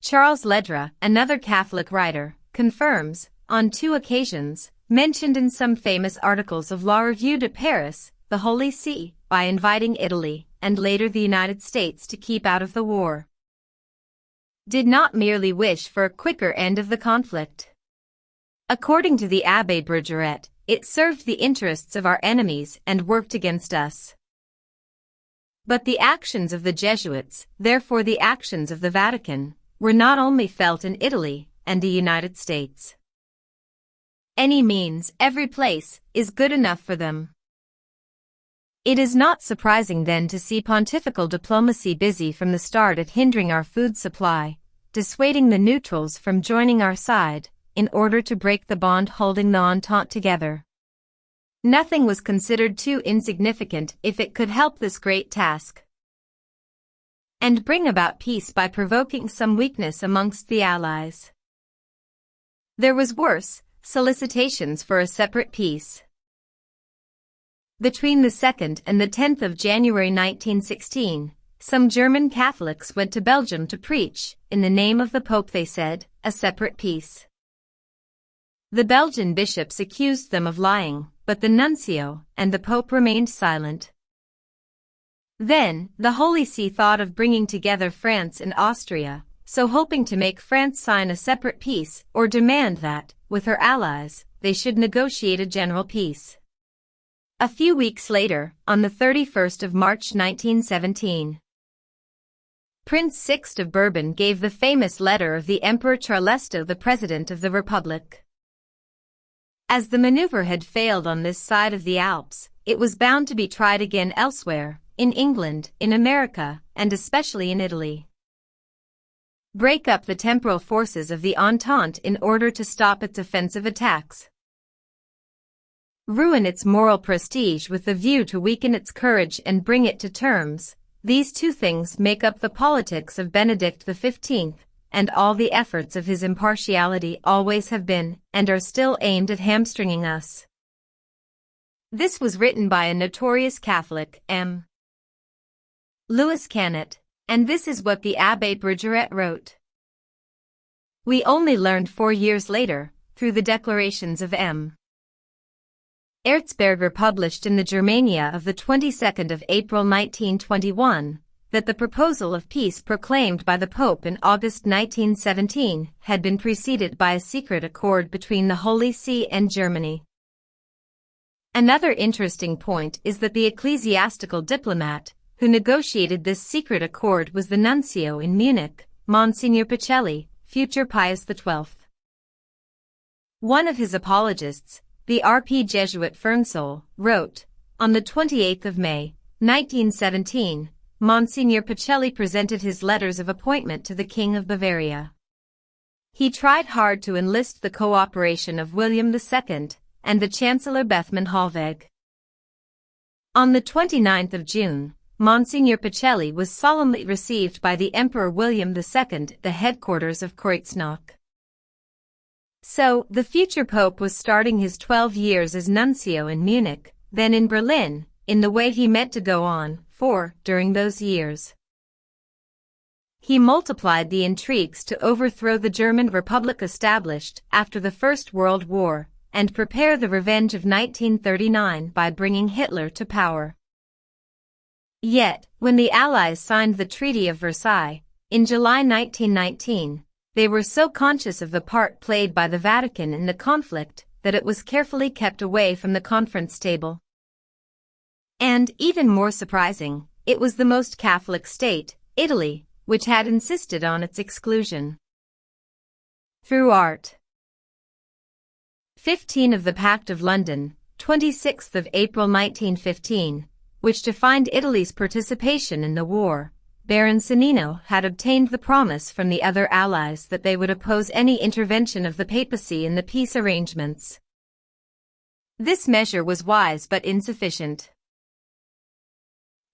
Charles Ledra, another Catholic writer, confirms, on 2 occasions, mentioned in some famous articles of La Revue de Paris, the Holy See, by inviting Italy, and later the United States, to keep out of the war, did not merely wish for a quicker end of the conflict. According to the Abbé Bergeret, it served the interests of our enemies and worked against us. But the actions of the Jesuits, therefore the actions of the Vatican, were not only felt in Italy and the United States. Any means, every place, is good enough for them. It is not surprising then to see pontifical diplomacy busy from the start at hindering our food supply, dissuading the neutrals from joining our side, in order to break the bond holding the Entente together. Nothing was considered too insignificant if it could help this great task, and bring about peace by provoking some weakness amongst the Allies. There was worse, solicitations for a separate peace. Between the 2nd and the 10th of January 1916, some German Catholics went to Belgium to preach, in the name of the Pope, they said, a separate peace. The Belgian bishops accused them of lying, but the nuncio and the Pope remained silent. Then, the Holy See thought of bringing together France and Austria, so hoping to make France sign a separate peace or demand that, with her allies, they should negotiate a general peace. A few weeks later, on the 31st of March 1917, Prince Sixte of Bourbon gave the famous letter of the Emperor Charles the President of the Republic. As the maneuver had failed on this side of the Alps, it was bound to be tried again elsewhere, in England, in America, and especially in Italy. Break up the temporal forces of the Entente in order to stop its offensive attacks. Ruin its moral prestige with the view to weaken its courage and bring it to terms. These two things make up the politics of Benedict XV, and all the efforts of his impartiality always have been, and are still aimed at hamstringing us. This was written by a notorious Catholic, M. Louis Canet, and this is what the Abbé Bergeret wrote. We only learned 4 years later, through the declarations of M. Erzberger, published in the Germania of the 22nd of April 1921, that the proposal of peace proclaimed by the Pope in August 1917 had been preceded by a secret accord between the Holy See and Germany. Another interesting point is that the ecclesiastical diplomat who negotiated this secret accord was the nuncio in Munich, Monsignor Pacelli, future Pius XII. One of his apologists, the RP Jesuit Fernsol, wrote, on the 28th of May, 1917, Monsignor Pacelli presented his letters of appointment to the King of Bavaria. He tried hard to enlist the cooperation of William II and the Chancellor Bethmann Hollweg. On the 29th of June, Monsignor Pacelli was solemnly received by the Emperor William II at the headquarters of Kreuznach. So, the future Pope was starting his 12 years as nuncio in Munich, then in Berlin, in the way he meant to go on, for, during those years, he multiplied the intrigues to overthrow the German Republic established after the First World War, and prepare the revenge of 1939 by bringing Hitler to power. Yet, when the Allies signed the Treaty of Versailles, in July 1919, they were so conscious of the part played by the Vatican in the conflict that it was carefully kept away from the conference table. And, even more surprising, it was the most Catholic state, Italy, which had insisted on its exclusion. Through Art. 15 of the Pact of London, 26th of April 1915, which defined Italy's participation in the war, Baron Sannino had obtained the promise from the other allies that they would oppose any intervention of the papacy in the peace arrangements. This measure was wise but insufficient.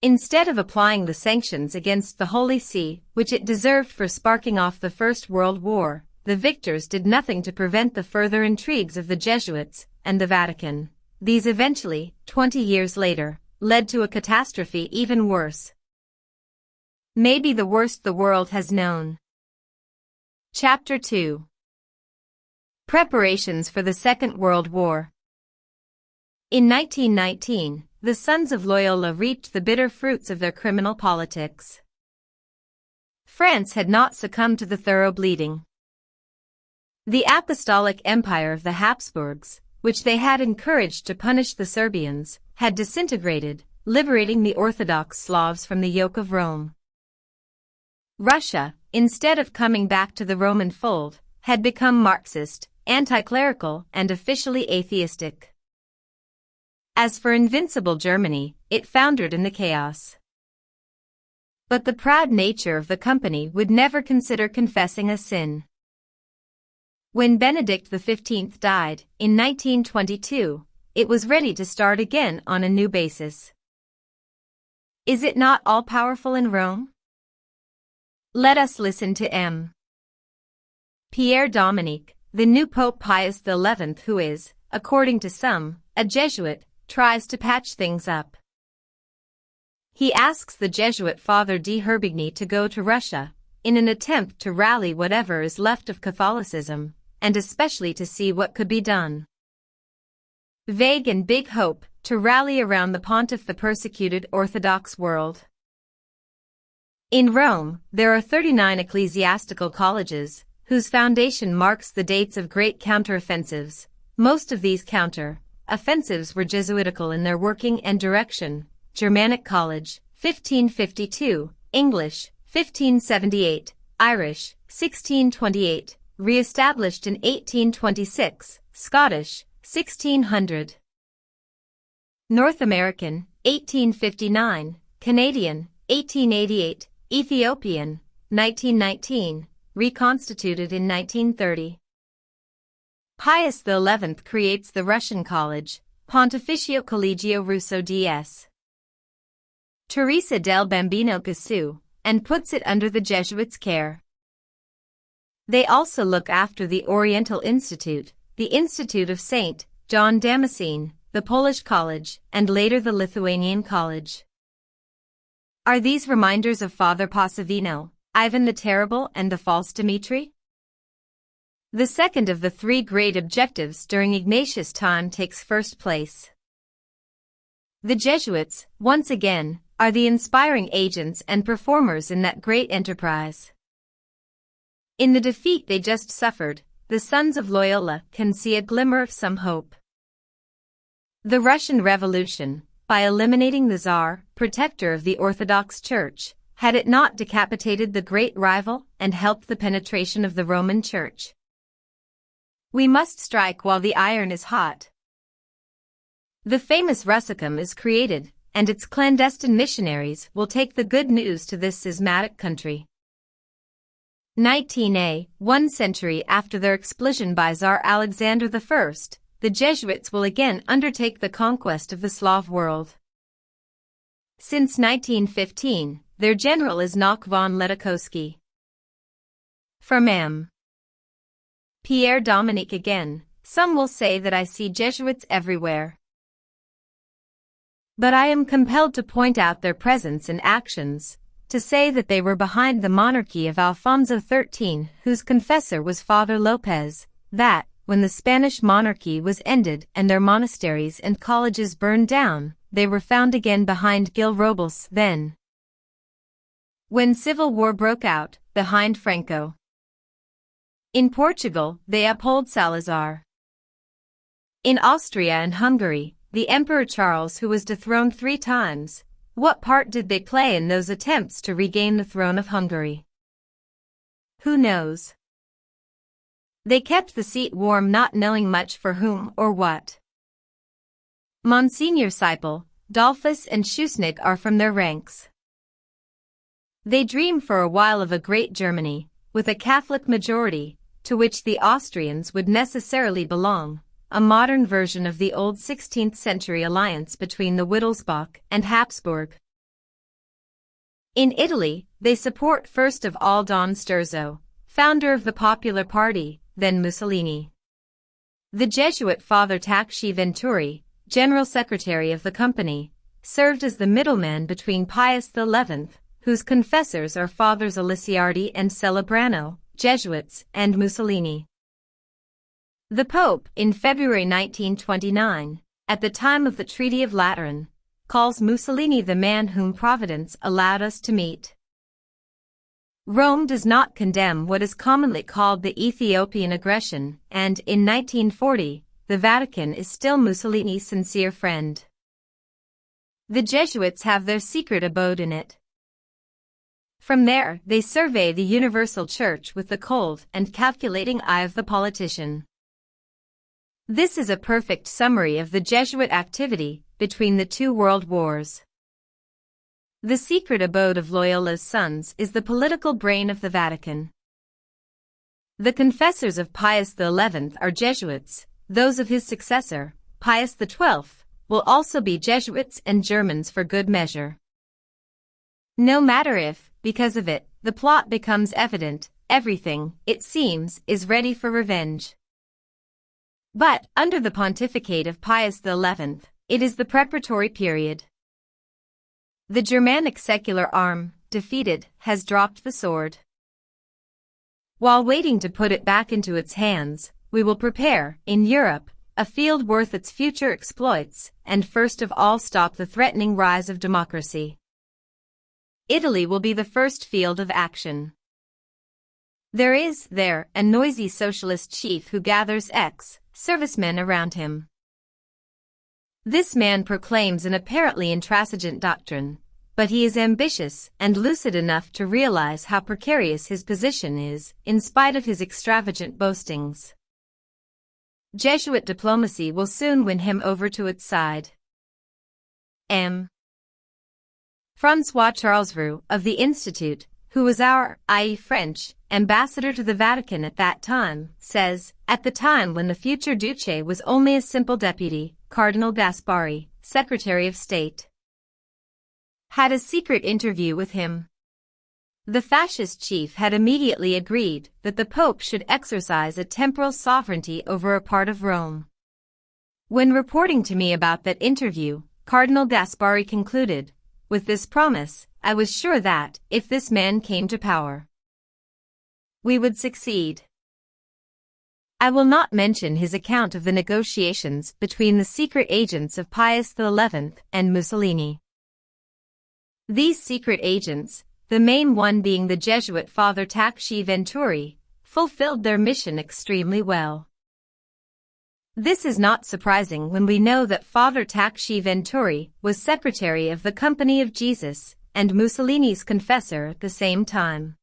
Instead of applying the sanctions against the Holy See, which it deserved for sparking off the First World War, the victors did nothing to prevent the further intrigues of the Jesuits and the Vatican. These eventually, 20 years later, led to a catastrophe even worse. Maybe the worst the world has known. Chapter 2. Preparations for the Second World War. In 1919, the sons of Loyola reaped the bitter fruits of their criminal politics. France had not succumbed to the thorough bleeding. The Apostolic Empire of the Habsburgs, which they had encouraged to punish the Serbians, had disintegrated, liberating the Orthodox Slavs from the yoke of Rome. Russia, instead of coming back to the Roman fold, had become Marxist, anti-clerical, and officially atheistic. As for invincible Germany, it foundered in the chaos. But the proud nature of the company would never consider confessing a sin. When Benedict XV died, in 1922, it was ready to start again on a new basis. Is it not all-powerful in Rome? Let us listen to M. Pierre Dominique, the new Pope Pius XI, who is, according to some, a Jesuit, tries to patch things up. He asks the Jesuit Father de Herbigny to go to Russia, in an attempt to rally whatever is left of Catholicism, and especially to see what could be done. Vague and big hope, to rally around the pontiff the persecuted Orthodox world. In Rome, there are 39 ecclesiastical colleges, whose foundation marks the dates of great counter-offensives. Most of these counter-offensives were Jesuitical in their working and direction. Germanic College, 1552, English, 1578, Irish, 1628, re-established in 1826, Scottish, 1600. North American, 1859, Canadian, 1888, Ethiopian, 1919, reconstituted in 1930. Pius XI creates the Russian College, Pontificio Collegio Russo ds. Teresa del Bambino Gesù, and puts it under the Jesuits' care. They also look after the Oriental Institute, the Institute of St. John Damascene, the Polish College, and later the Lithuanian College. Are these reminders of Father Pasavino, Ivan the Terrible, and the false Dmitri? The second of the three great objectives during Ignatius' time takes first place. The Jesuits, once again, are the inspiring agents and performers in that great enterprise. In the defeat they just suffered, the sons of Loyola can see a glimmer of some hope. The Russian Revolution, by eliminating the Tsar, protector of the Orthodox Church, had it not decapitated the great rival and helped the penetration of the Roman Church? We must strike while the iron is hot. The famous Russicum is created, and its clandestine missionaries will take the good news to this schismatic country. 19a, 1 century after their expulsion by Tsar Alexander I, the Jesuits will again undertake the conquest of the Slav world. Since 1915, their general is Knock von Ledakowski. From M. Pierre Dominique again, some will say that I see Jesuits everywhere. But I am compelled to point out their presence and actions, to say that they were behind the monarchy of Alfonso XIII, whose confessor was Father Lopez, that, when the Spanish monarchy was ended and their monasteries and colleges burned down, they were found again behind Gil Robles then. When civil war broke out, behind Franco. In Portugal, they uphold Salazar. In Austria and Hungary, the Emperor Charles, who was dethroned 3 times, what part did they play in those attempts to regain the throne of Hungary? Who knows? They kept the seat warm, not knowing much for whom or what. Monsignor Seipel, Dollfuss and Schuschnigg are from their ranks. They dream for a while of a great Germany, with a Catholic majority, to which the Austrians would necessarily belong, a modern version of the old 16th century alliance between the Wittelsbach and Habsburg. In Italy, they support first of all Don Sturzo, founder of the Popular Party, then Mussolini. The Jesuit Father Tacci Venturi, General Secretary of the company, served as the middleman between Pius XI, whose confessors are Fathers Aliciardi and Celebrano, Jesuits, and Mussolini. The Pope, in February 1929, at the time of the Treaty of Lateran, calls Mussolini the man whom Providence allowed us to meet. Rome does not condemn what is commonly called the Ethiopian aggression, and in 1940, the Vatican is still Mussolini's sincere friend. The Jesuits have their secret abode in it. From there, they survey the universal church with the cold and calculating eye of the politician. This is a perfect summary of the Jesuit activity between the two world wars. The secret abode of Loyola's sons is the political brain of the Vatican. The confessors of Pius XI are Jesuits. Those of his successor, Pius XII, will also be Jesuits and Germans for good measure. No matter if, because of it, the plot becomes evident, everything, it seems, is ready for revenge. But, under the pontificate of Pius XI, it is the preparatory period. The Germanic secular arm, defeated, has dropped the sword. While waiting to put it back into its hands, we will prepare, in Europe, a field worth its future exploits, and first of all stop the threatening rise of democracy. Italy will be the first field of action. There is, there, a noisy socialist chief who gathers ex-servicemen around him. This man proclaims an apparently intransigent doctrine, but he is ambitious and lucid enough to realize how precarious his position is, in spite of his extravagant boastings. Jesuit diplomacy will soon win him over to its side. M. François Charles Roux of the Institute, who was our, i.e. French, ambassador to the Vatican at that time, says, at the time when the future Duce was only a simple deputy, Cardinal Gaspari, Secretary of State, had a secret interview with him. The fascist chief had immediately agreed that the Pope should exercise a temporal sovereignty over a part of Rome. When reporting to me about that interview, Cardinal Gaspari concluded, with this promise, I was sure that, if this man came to power, we would succeed. I will not mention his account of the negotiations between the secret agents of Pius XI and Mussolini. These secret agents, the main one being the Jesuit Father Tacci Venturi, fulfilled their mission extremely well. This is not surprising when we know that Father Tacci Venturi was secretary of the Company of Jesus and Mussolini's confessor at the same time.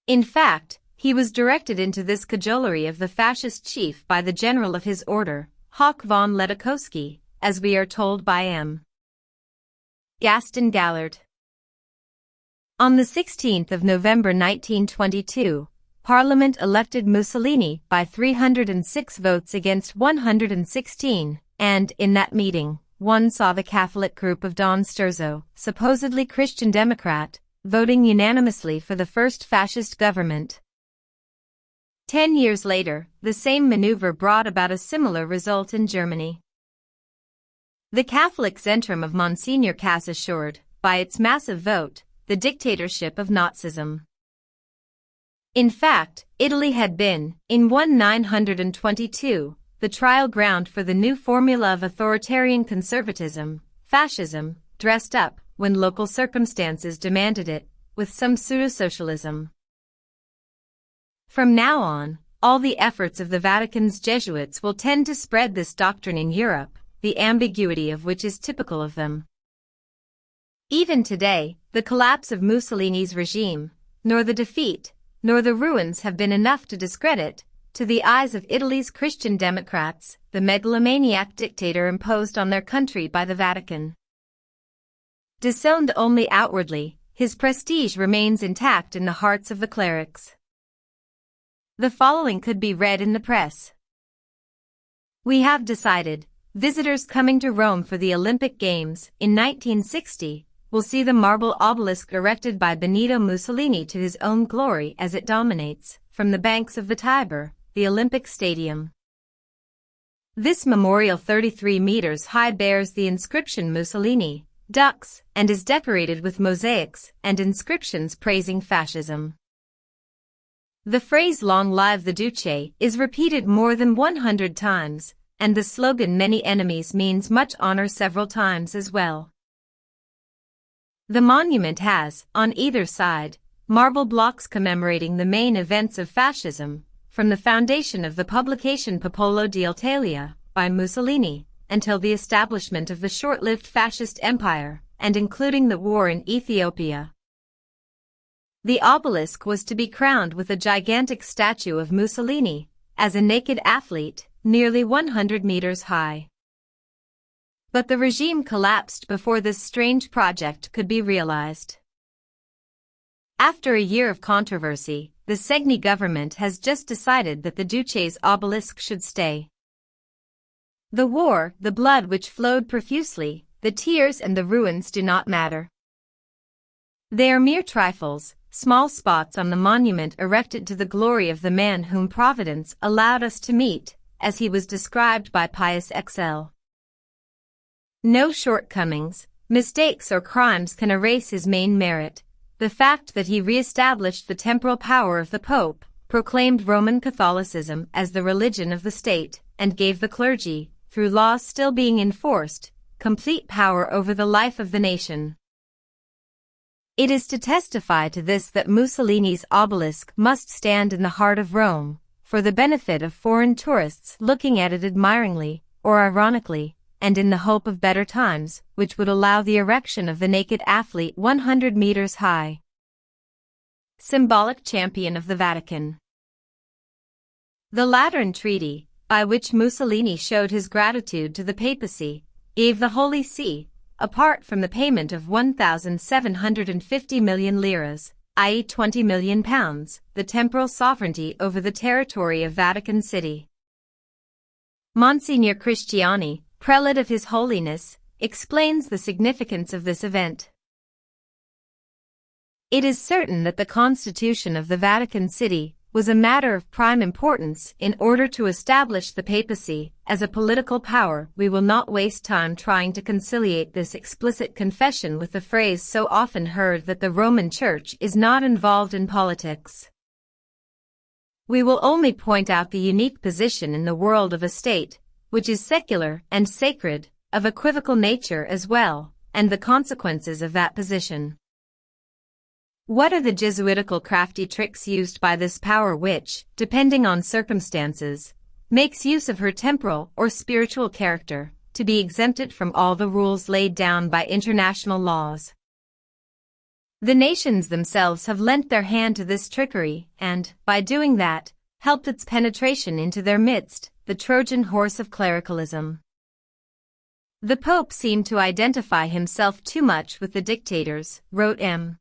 In fact, he was directed into this cajolery of the fascist chief by the general of his order, Hoch von Ledakowski, as we are told by M. Gaston Gallard. On the 16th of November 1922, Parliament elected Mussolini by 306 votes against 116, and, in that meeting, one saw the Catholic group of Don Sturzo, supposedly Christian Democrat, voting unanimously for the first fascist government. 10 years later, the same maneuver brought about a similar result in Germany. The Catholic Zentrum of Monsignor Cass assured, by its massive vote, the dictatorship of Nazism. In fact, Italy had been, in 1922, the trial ground for the new formula of authoritarian conservatism, fascism, dressed up, when local circumstances demanded it, with some pseudo-socialism. From now on, all the efforts of the Vatican's Jesuits will tend to spread this doctrine in Europe, the ambiguity of which is typical of them. Even today, the collapse of Mussolini's regime, nor the defeat, nor the ruins have been enough to discredit, to the eyes of Italy's Christian Democrats, the megalomaniac dictator imposed on their country by the Vatican. Disowned only outwardly, his prestige remains intact in the hearts of the clerics. The following could be read in the press. We have decided, visitors coming to Rome for the Olympic Games in 1960 will see the marble obelisk erected by Benito Mussolini to his own glory as it dominates, from the banks of the Tiber, the Olympic Stadium. This memorial 33 meters high bears the inscription Mussolini, Dux, and is decorated with mosaics and inscriptions praising fascism. The phrase "Long live the Duce" is repeated more than 100 times, and the slogan "Many Enemies" means much honor several times as well. The monument has, on either side, marble blocks commemorating the main events of fascism, from the foundation of the publication Popolo d'Italia by Mussolini, until the establishment of the short-lived fascist empire, and including the war in Ethiopia. The obelisk was to be crowned with a gigantic statue of Mussolini, as a naked athlete, nearly 100 meters high. But the regime collapsed before this strange project could be realized. After a year of controversy, the Segni government has just decided that the Duce's obelisk should stay. The war, the blood which flowed profusely, the tears and the ruins do not matter. They are mere trifles, small spots on the monument erected to the glory of the man whom Providence allowed us to meet, as he was described by Pius XL. No shortcomings, mistakes or crimes can erase his main merit, the fact that he re-established the temporal power of the Pope, proclaimed Roman Catholicism as the religion of the state, and gave the clergy, through laws still being enforced, complete power over the life of the nation. It is to testify to this that Mussolini's obelisk must stand in the heart of Rome, for the benefit of foreign tourists looking at it admiringly, or ironically, and in the hope of better times, which would allow the erection of the naked athlete 100 meters high. Symbolic champion of the Vatican. The Lateran Treaty, by which Mussolini showed his gratitude to the papacy, gave the Holy See, apart from the payment of 1,750 million liras, i.e. 20 million pounds, the temporal sovereignty over the territory of Vatican City. Monsignor Cristiani, prelate of His Holiness, explains the significance of this event. It is certain that the constitution of the Vatican City was a matter of prime importance in order to establish the papacy as a political power. We will not waste time trying to conciliate this explicit confession with the phrase so often heard that the Roman Church is not involved in politics. We will only point out the unique position in the world of a state, which is secular and sacred, of equivocal nature as well, and the consequences of that position. What are the Jesuitical crafty tricks used by this power which, depending on circumstances, makes use of her temporal or spiritual character, to be exempted from all the rules laid down by international laws? The nations themselves have lent their hand to this trickery and, by doing that, helped its penetration into their midst, the Trojan horse of clericalism. The Pope seemed to identify himself too much with the dictators, wrote M.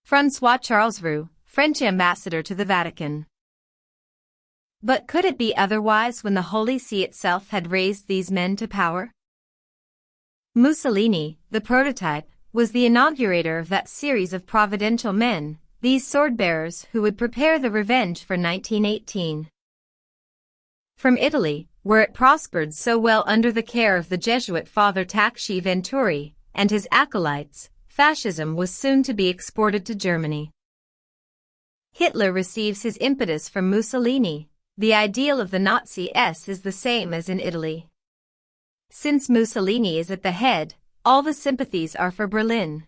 François Charles Roux, French ambassador to the Vatican. But could it be otherwise when the Holy See itself had raised these men to power? Mussolini, the prototype, was the inaugurator of that series of providential men, these sword-bearers who would prepare the revenge for 1918. From Italy, where it prospered so well under the care of the Jesuit Father Taxi Venturi and his acolytes, fascism was soon to be exported to Germany. Hitler receives his impetus from Mussolini. The ideal of the Nazi S is the same as in Italy. Since Mussolini is at the head, all the sympathies are for Berlin.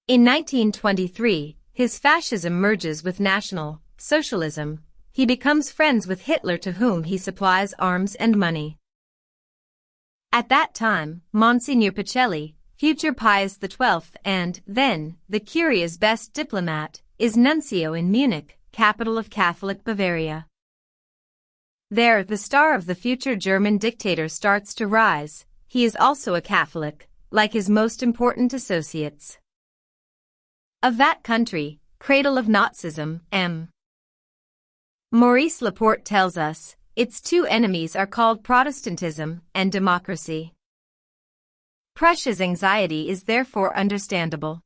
In 1923, his fascism merges with National Socialism. He becomes friends with Hitler, to whom he supplies arms and money. At that time, Monsignor Pacelli, future Pius XII and, then, the Curia's best diplomat, is nuncio in Munich, capital of Catholic Bavaria. There, the star of the future German dictator starts to rise. He is also a Catholic, like his most important associates. Of that country, cradle of Nazism, M. Maurice Laporte tells us, its two enemies are called Protestantism and democracy. Prussia's anxiety is therefore understandable.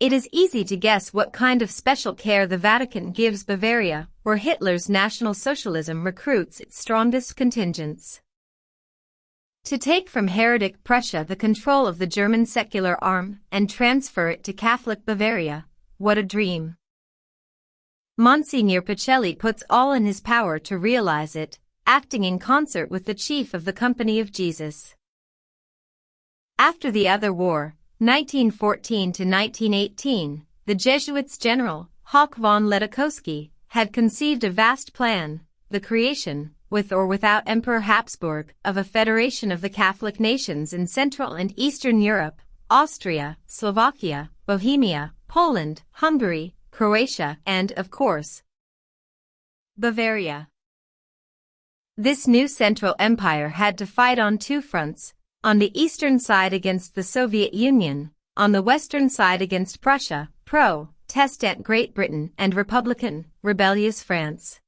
It is easy to guess what kind of special care the Vatican gives Bavaria, where Hitler's National Socialism recruits its strongest contingents. To take from heretic Prussia the control of the German secular arm and transfer it to Catholic Bavaria, what a dream! Monsignor Pacelli puts all in his power to realize it, acting in concert with the chief of the Company of Jesus. After the other war, 1914 to 1918, the Jesuits' General, Hauck von Ledochowski, had conceived a vast plan, the creation, with or without Emperor Habsburg, of a federation of the Catholic nations in Central and Eastern Europe, Austria, Slovakia, Bohemia, Poland, Hungary, Croatia, and, of course, Bavaria. This new Central Empire had to fight on two fronts, on the eastern side against the Soviet Union, on the western side against Prussia, Protestant Great Britain, and Republican, rebellious France.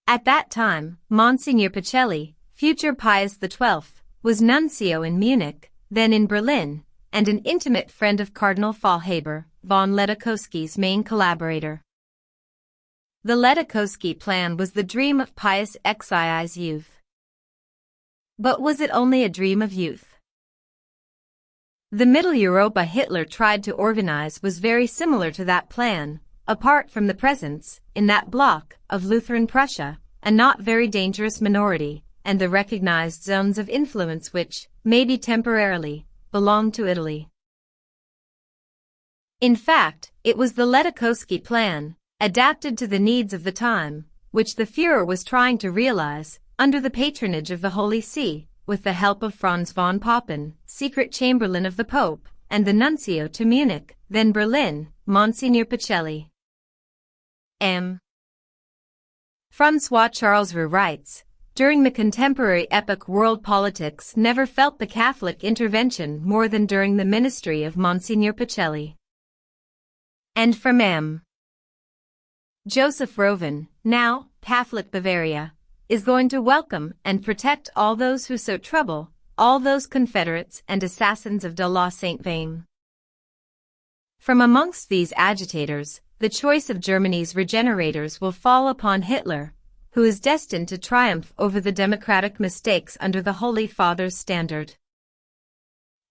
At that time, Monsignor Pacelli, future Pius XII, was nuncio in Munich, then in Berlin, and an intimate friend of Cardinal Faulhaber, von Ledochowski's main collaborator. The Ledochowski plan was the dream of Pius XII's youth. But was it only a dream of youth? The Middle Europa Hitler tried to organize was very similar to that plan, apart from the presence, in that bloc, of Lutheran Prussia, a not very dangerous minority, and the recognized zones of influence which, maybe temporarily, belonged to Italy. In fact, it was the Ledochowski plan, adapted to the needs of the time, which the Führer was trying to realize, under the patronage of the Holy See, with the help of Franz von Papen, secret chamberlain of the Pope, and the nuncio to Munich, then Berlin, Monsignor Pacelli. M. François Charles Roux writes, during the contemporary epoch world politics never felt the Catholic intervention more than during the ministry of Monsignor Pacelli. And from M. Joseph Rovin, now, Catholic Bavaria, is going to welcome and protect all those who sow trouble, all those confederates and assassins of de la Sainte Fame. From amongst these agitators, the choice of Germany's regenerators will fall upon Hitler, who is destined to triumph over the democratic mistakes under the Holy Father's standard.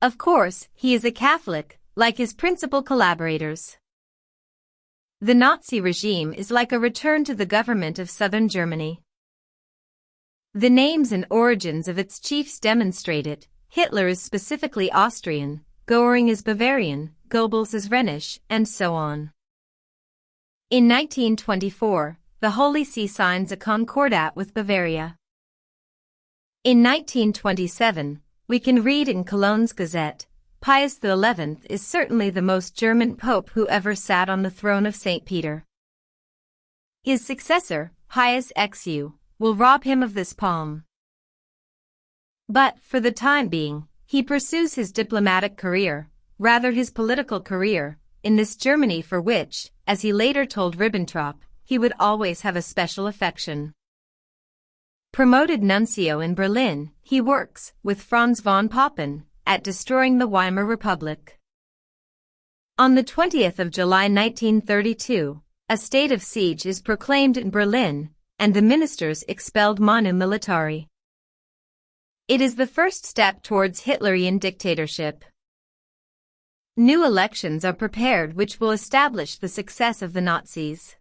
Of course, he is a Catholic, like his principal collaborators. The Nazi regime is like a return to the government of southern Germany. The names and origins of its chiefs demonstrate it. Hitler is specifically Austrian, Göring is Bavarian, Goebbels is Rhenish, and so on. In 1924, the Holy See signs a concordat with Bavaria. In 1927, we can read in Cologne's Gazette, Pius XI is certainly the most German pope who ever sat on the throne of St. Peter. His successor, Pius XU, will rob him of this palm. But, for the time being, he pursues his diplomatic career, rather his political career, in this Germany for which, as he later told Ribbentrop, he would always have a special affection. Promoted nuncio in Berlin, he works, with Franz von Papen, at destroying the Weimar Republic. On the 20th of July 1932, a state of siege is proclaimed in Berlin, and the ministers expelled manu militari. It is the first step towards Hitlerian dictatorship. New elections are prepared which will establish the success of the Nazis.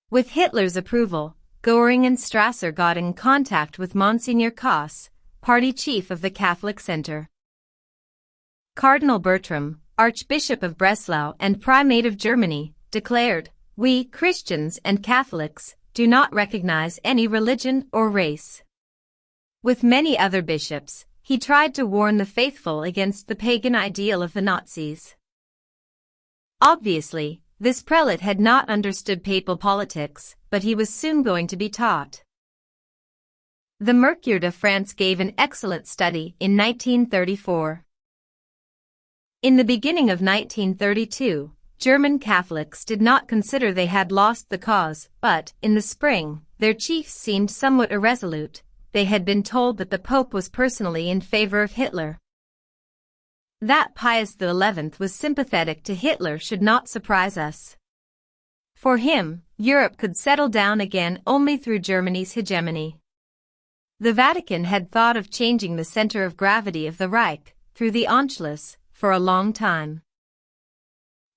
With Hitler's approval, Göring and Strasser got in contact with Monsignor Koss, party chief of the Catholic Center. Cardinal Bertram, Archbishop of Breslau and Primate of Germany, declared, "We, Christians and Catholics, do not recognize any religion or race." With many other bishops, he tried to warn the faithful against the pagan ideal of the Nazis. Obviously, this prelate had not understood papal politics, but he was soon going to be taught. The Mercure de France gave an excellent study in 1934. In the beginning of 1932, German Catholics did not consider they had lost the cause, but, in the spring, their chiefs seemed somewhat irresolute. They had been told that the Pope was personally in favor of Hitler. That Pius XI was sympathetic to Hitler should not surprise us. For him, Europe could settle down again only through Germany's hegemony. The Vatican had thought of changing the center of gravity of the Reich, through the Anschluss, for a long time.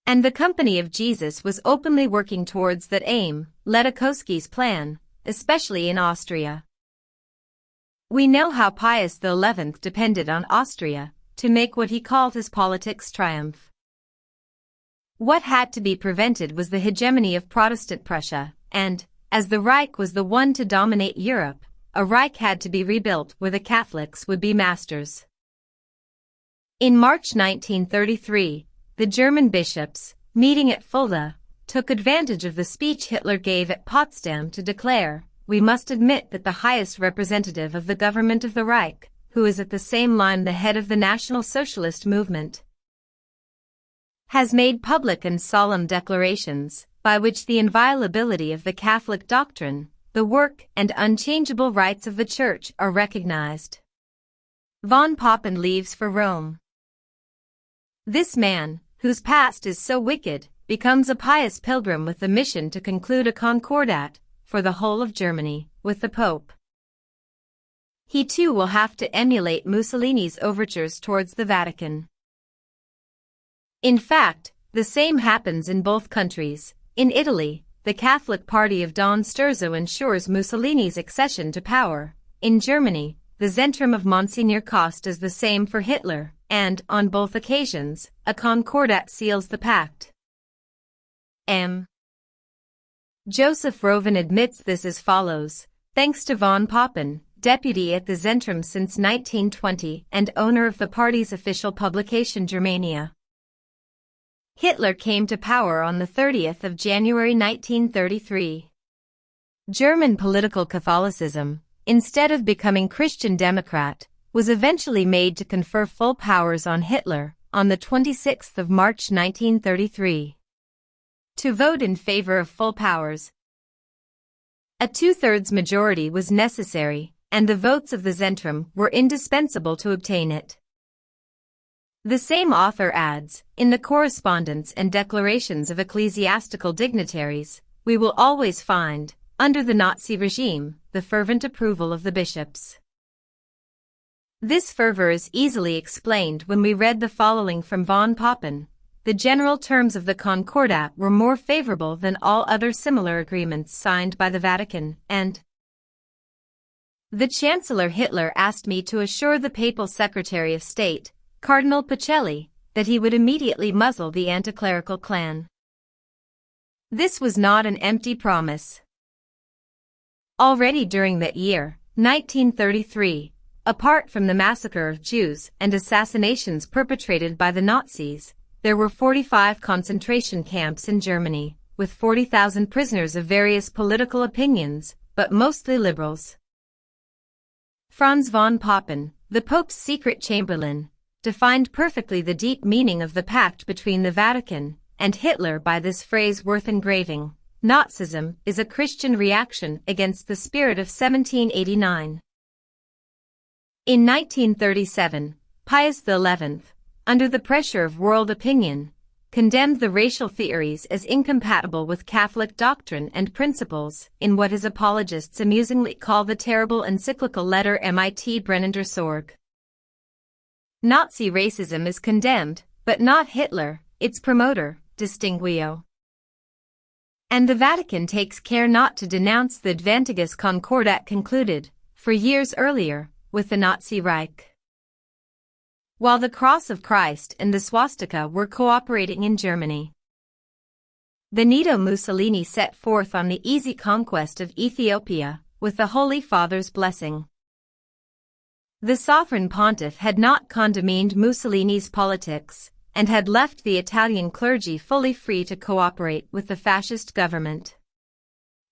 And the Company of Jesus was openly working towards that aim. Ledochowski's plan, especially in Austria. We know how Pius XI depended on Austria to make what he called his politics triumph. What had to be prevented was the hegemony of Protestant Prussia, and, as the Reich was the one to dominate Europe, a Reich had to be rebuilt where the Catholics would be masters. In March 1933, the German bishops, meeting at Fulda, took advantage of the speech Hitler gave at Potsdam to declare, "We must admit that the highest representative of the government of the Reich, who is at the same time the head of the National Socialist movement, has made public and solemn declarations, by which the inviolability of the Catholic doctrine, the work and unchangeable rights of the Church are recognized." Von Papen leaves for Rome. This man, whose past is so wicked, becomes a pious pilgrim with the mission to conclude a concordat, for the whole of Germany, with the Pope. He too will have to emulate Mussolini's overtures towards the Vatican. In fact, the same happens in both countries. In Italy, the Catholic party of Don Sturzo ensures Mussolini's accession to power. In Germany, the Zentrum of Monsignor Koss does the same for Hitler, and, on both occasions, a concordat seals the pact. M. Joseph Rovin admits this as follows: thanks to von Papen, deputy at the Zentrum since 1920 and owner of the party's official publication Germania, Hitler came to power on the 30th of January 1933. German political Catholicism, instead of becoming Christian Democrat, was eventually made to confer full powers on Hitler on the 26th of March 1933. To vote in favor of full powers, a two-thirds majority was necessary, and the votes of the Zentrum were indispensable to obtain it. The same author adds, in the correspondence and declarations of ecclesiastical dignitaries, we will always find, under the Nazi regime, the fervent approval of the bishops. This fervor is easily explained when we read the following from von Papen: the general terms of the Concordat were more favorable than all other similar agreements signed by the Vatican, and the Chancellor Hitler asked me to assure the Papal Secretary of State, Cardinal Pacelli, that he would immediately muzzle the anti-clerical clan. This was not an empty promise. Already during that year, 1933, apart from the massacre of Jews and assassinations perpetrated by the Nazis, there were 45 concentration camps in Germany, with 40,000 prisoners of various political opinions, but mostly liberals. Franz von Papen, the Pope's secret chamberlain, defined perfectly the deep meaning of the pact between the Vatican and Hitler by this phrase worth engraving: Nazism is a Christian reaction against the spirit of 1789. In 1937, Pius XI, under the pressure of world opinion, condemned the racial theories as incompatible with Catholic doctrine and principles in what his apologists amusingly call the terrible encyclical letter Mit brennender Sorge. Nazi racism is condemned, but not Hitler, its promoter, distinguio. And the Vatican takes care not to denounce the Advantagus Concordat concluded, for years earlier, with the Nazi Reich. While the Cross of Christ and the swastika were cooperating in Germany, Benito Mussolini set forth on the easy conquest of Ethiopia, with the Holy Father's blessing. The sovereign pontiff had not condomined Mussolini's politics, and had left the Italian clergy fully free to cooperate with the fascist government.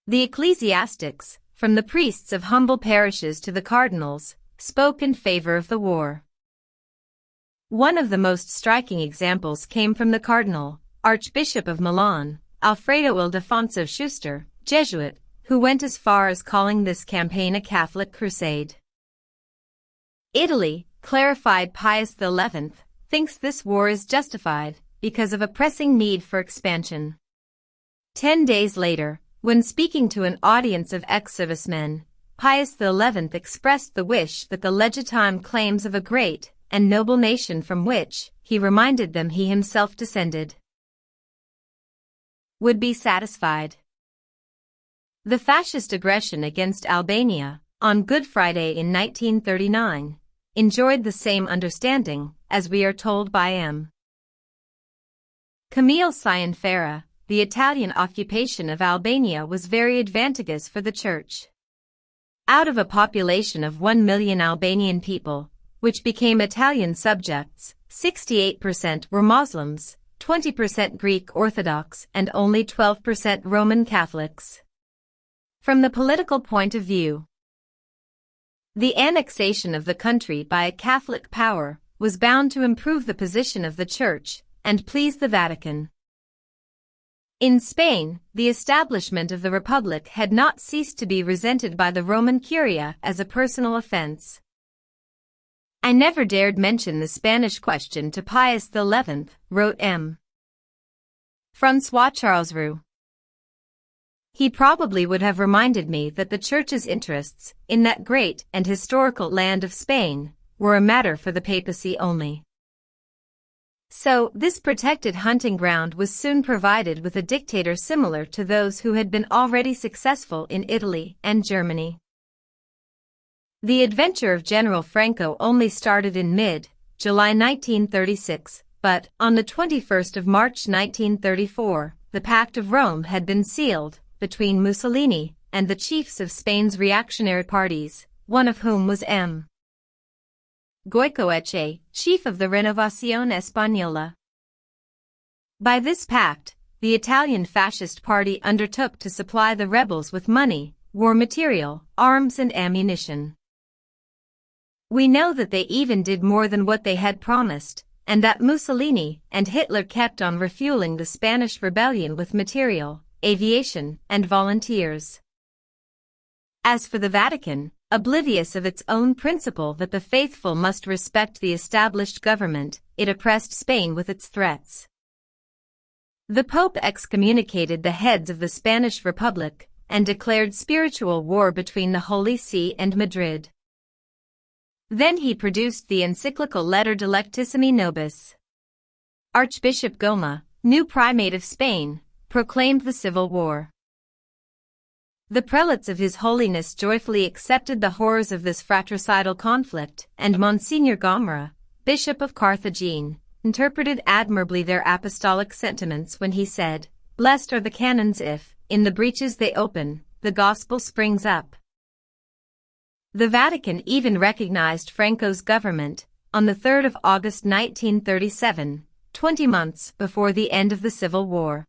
The ecclesiastics, from the priests of humble parishes to the cardinals, spoke in favor of the war. One of the most striking examples came from the Cardinal, Archbishop of Milan, Alfredo Ildefonso Schuster, Jesuit, who went as far as calling this campaign a Catholic crusade. Italy, clarified Pius XI, thinks this war is justified because of a pressing need for expansion. 10 days later, when speaking to an audience of ex-servicemen, Pius XI expressed the wish that the legitimate claims of a great and noble nation from which, he reminded them he himself descended, would be satisfied. The fascist aggression against Albania, on Good Friday in 1939, enjoyed the same understanding, as we are told by M. Camille Cianfera. The Italian occupation of Albania was very advantageous for the Church. Out of a population of 1 million Albanian people, which became Italian subjects, 68% were Muslims, 20% Greek Orthodox, and only 12% Roman Catholics. From the political point of view, the annexation of the country by a Catholic power was bound to improve the position of the Church and please the Vatican. In Spain, the establishment of the Republic had not ceased to be resented by the Roman Curia as a personal offense. "I never dared mention the Spanish question to Pius XI," wrote M. François Charlesroux. "He probably would have reminded me that the Church's interests, in that great and historical land of Spain, were a matter for the papacy only." So, this protected hunting ground was soon provided with a dictator similar to those who had been already successful in Italy and Germany. The adventure of General Franco only started in mid-July 1936, but, on the 21st of March 1934, the Pact of Rome had been sealed between Mussolini and the chiefs of Spain's reactionary parties, one of whom was M. Goicoechea, chief of the Renovación Española. By this pact, the Italian fascist party undertook to supply the rebels with money, war material, arms and ammunition. We know that they even did more than what they had promised, and that Mussolini and Hitler kept on refueling the Spanish rebellion with material, aviation, and volunteers. As for the Vatican, oblivious of its own principle that the faithful must respect the established government, it oppressed Spain with its threats. The Pope excommunicated the heads of the Spanish Republic and declared spiritual war between the Holy See and Madrid. Then he produced the encyclical Letter Delectissimi Nobis. Archbishop Goma, new primate of Spain, proclaimed the civil war. The prelates of His Holiness joyfully accepted the horrors of this fratricidal conflict, and Monsignor Gomara, Bishop of Carthagena, interpreted admirably their apostolic sentiments when he said, "Blessed are the cannons if, in the breaches they open, the gospel springs up." The Vatican even recognized Franco's government on the 3rd of August 1937, 20 months before the end of the Civil War.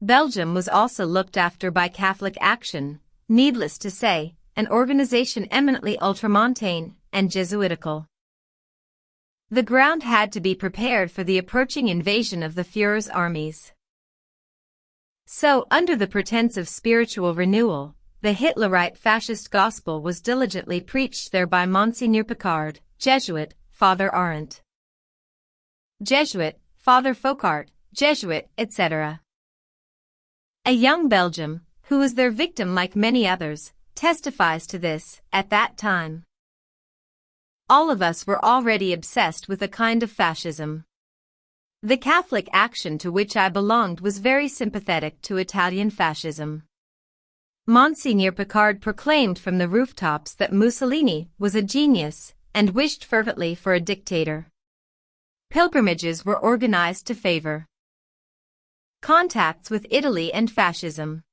Belgium was also looked after by Catholic Action, needless to say, an organization eminently ultramontane and Jesuitical. The ground had to be prepared for the approaching invasion of the Führer's armies. So, under the pretense of spiritual renewal, the Hitlerite fascist gospel was diligently preached there by Monsignor Picard, Jesuit, Father Arendt, Jesuit, Father Foucart, Jesuit, etc. A young Belgium, who was their victim like many others, testifies to this, at that time. All of us were already obsessed with a kind of fascism. The Catholic Action to which I belonged was very sympathetic to Italian fascism. Monsignor Picard proclaimed from the rooftops that Mussolini was a genius, and wished fervently for a dictator. Pilgrimages were organized to favor contacts with Italy and fascism.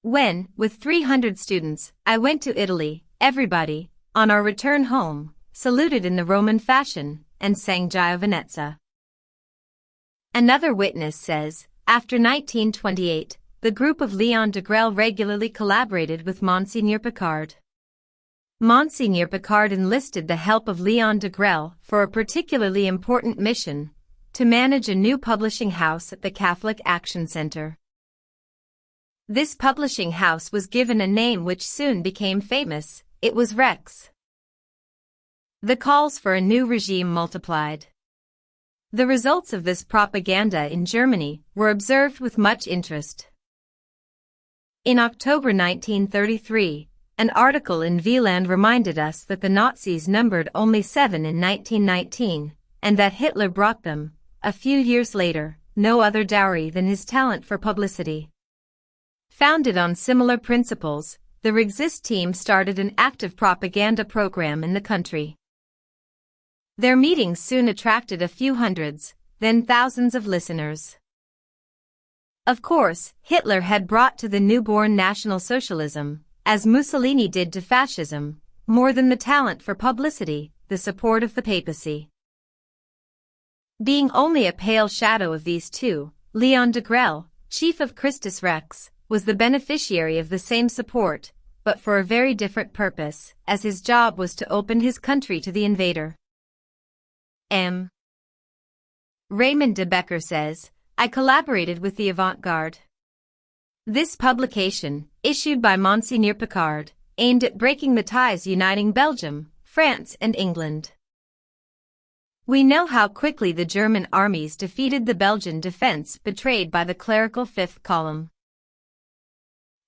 When, with 300 students, I went to Italy, everybody, on our return home, saluted in the Roman fashion, and sang Giovinezza. Another witness says, after 1928, the group of Léon Degrelle regularly collaborated with Monsignor Picard. Monsignor Picard enlisted the help of Léon Degrelle for a particularly important mission, to manage a new publishing house at the Catholic Action Center. This publishing house was given a name which soon became famous. It was Rex. The calls for a new regime multiplied. The results of this propaganda in Germany were observed with much interest. In October 1933, an article in Wieland reminded us that the Nazis numbered only 7 in 1919, and that Hitler brought them, a few years later, no other dowry than his talent for publicity. Founded on similar principles, the Resist team started an active propaganda program in the country. Their meetings soon attracted a few hundreds, then thousands of listeners. Of course, Hitler had brought to the newborn National Socialism, as Mussolini did to fascism, more than the talent for publicity, the support of the papacy. Being only a pale shadow of these two, Leon Degrelle, chief of Christus Rex, was the beneficiary of the same support, but for a very different purpose, as his job was to open his country to the invader. M. Raymond de Becker says, I collaborated with the avant-garde. This publication, issued by Monseigneur Picard, aimed at breaking the ties uniting Belgium, France and England. We know how quickly the German armies defeated the Belgian defense betrayed by the clerical Fifth Column.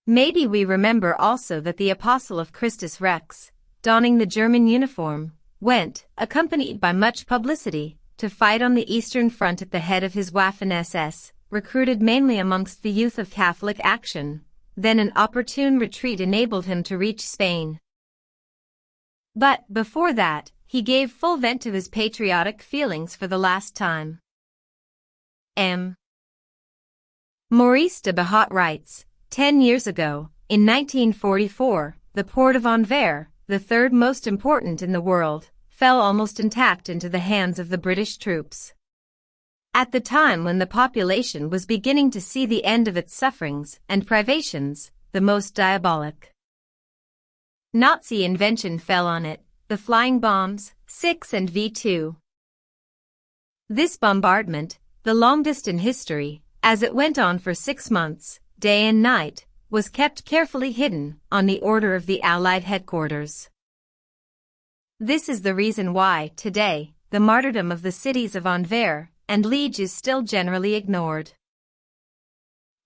Maybe we remember also that the Apostle of Christus Rex, donning the German uniform, went, accompanied by much publicity, to fight on the Eastern Front at the head of his Waffen-SS, recruited mainly amongst the youth of Catholic Action. Then an opportune retreat enabled him to reach Spain. But, before that, he gave full vent to his patriotic feelings for the last time. M. Maurice de Behat writes, 10 years ago, in 1944, the port of Anvers, the third most important in the world, fell almost intact into the hands of the British troops. At the time when the population was beginning to see the end of its sufferings and privations, the most diabolic Nazi invention fell on it, the flying bombs, 6 and V2. This bombardment, the longest in history, as it went on for 6 months, day and night, was kept carefully hidden, on the order of the Allied headquarters. This is the reason why, today, the martyrdom of the cities of Anvers and Liege is still generally ignored.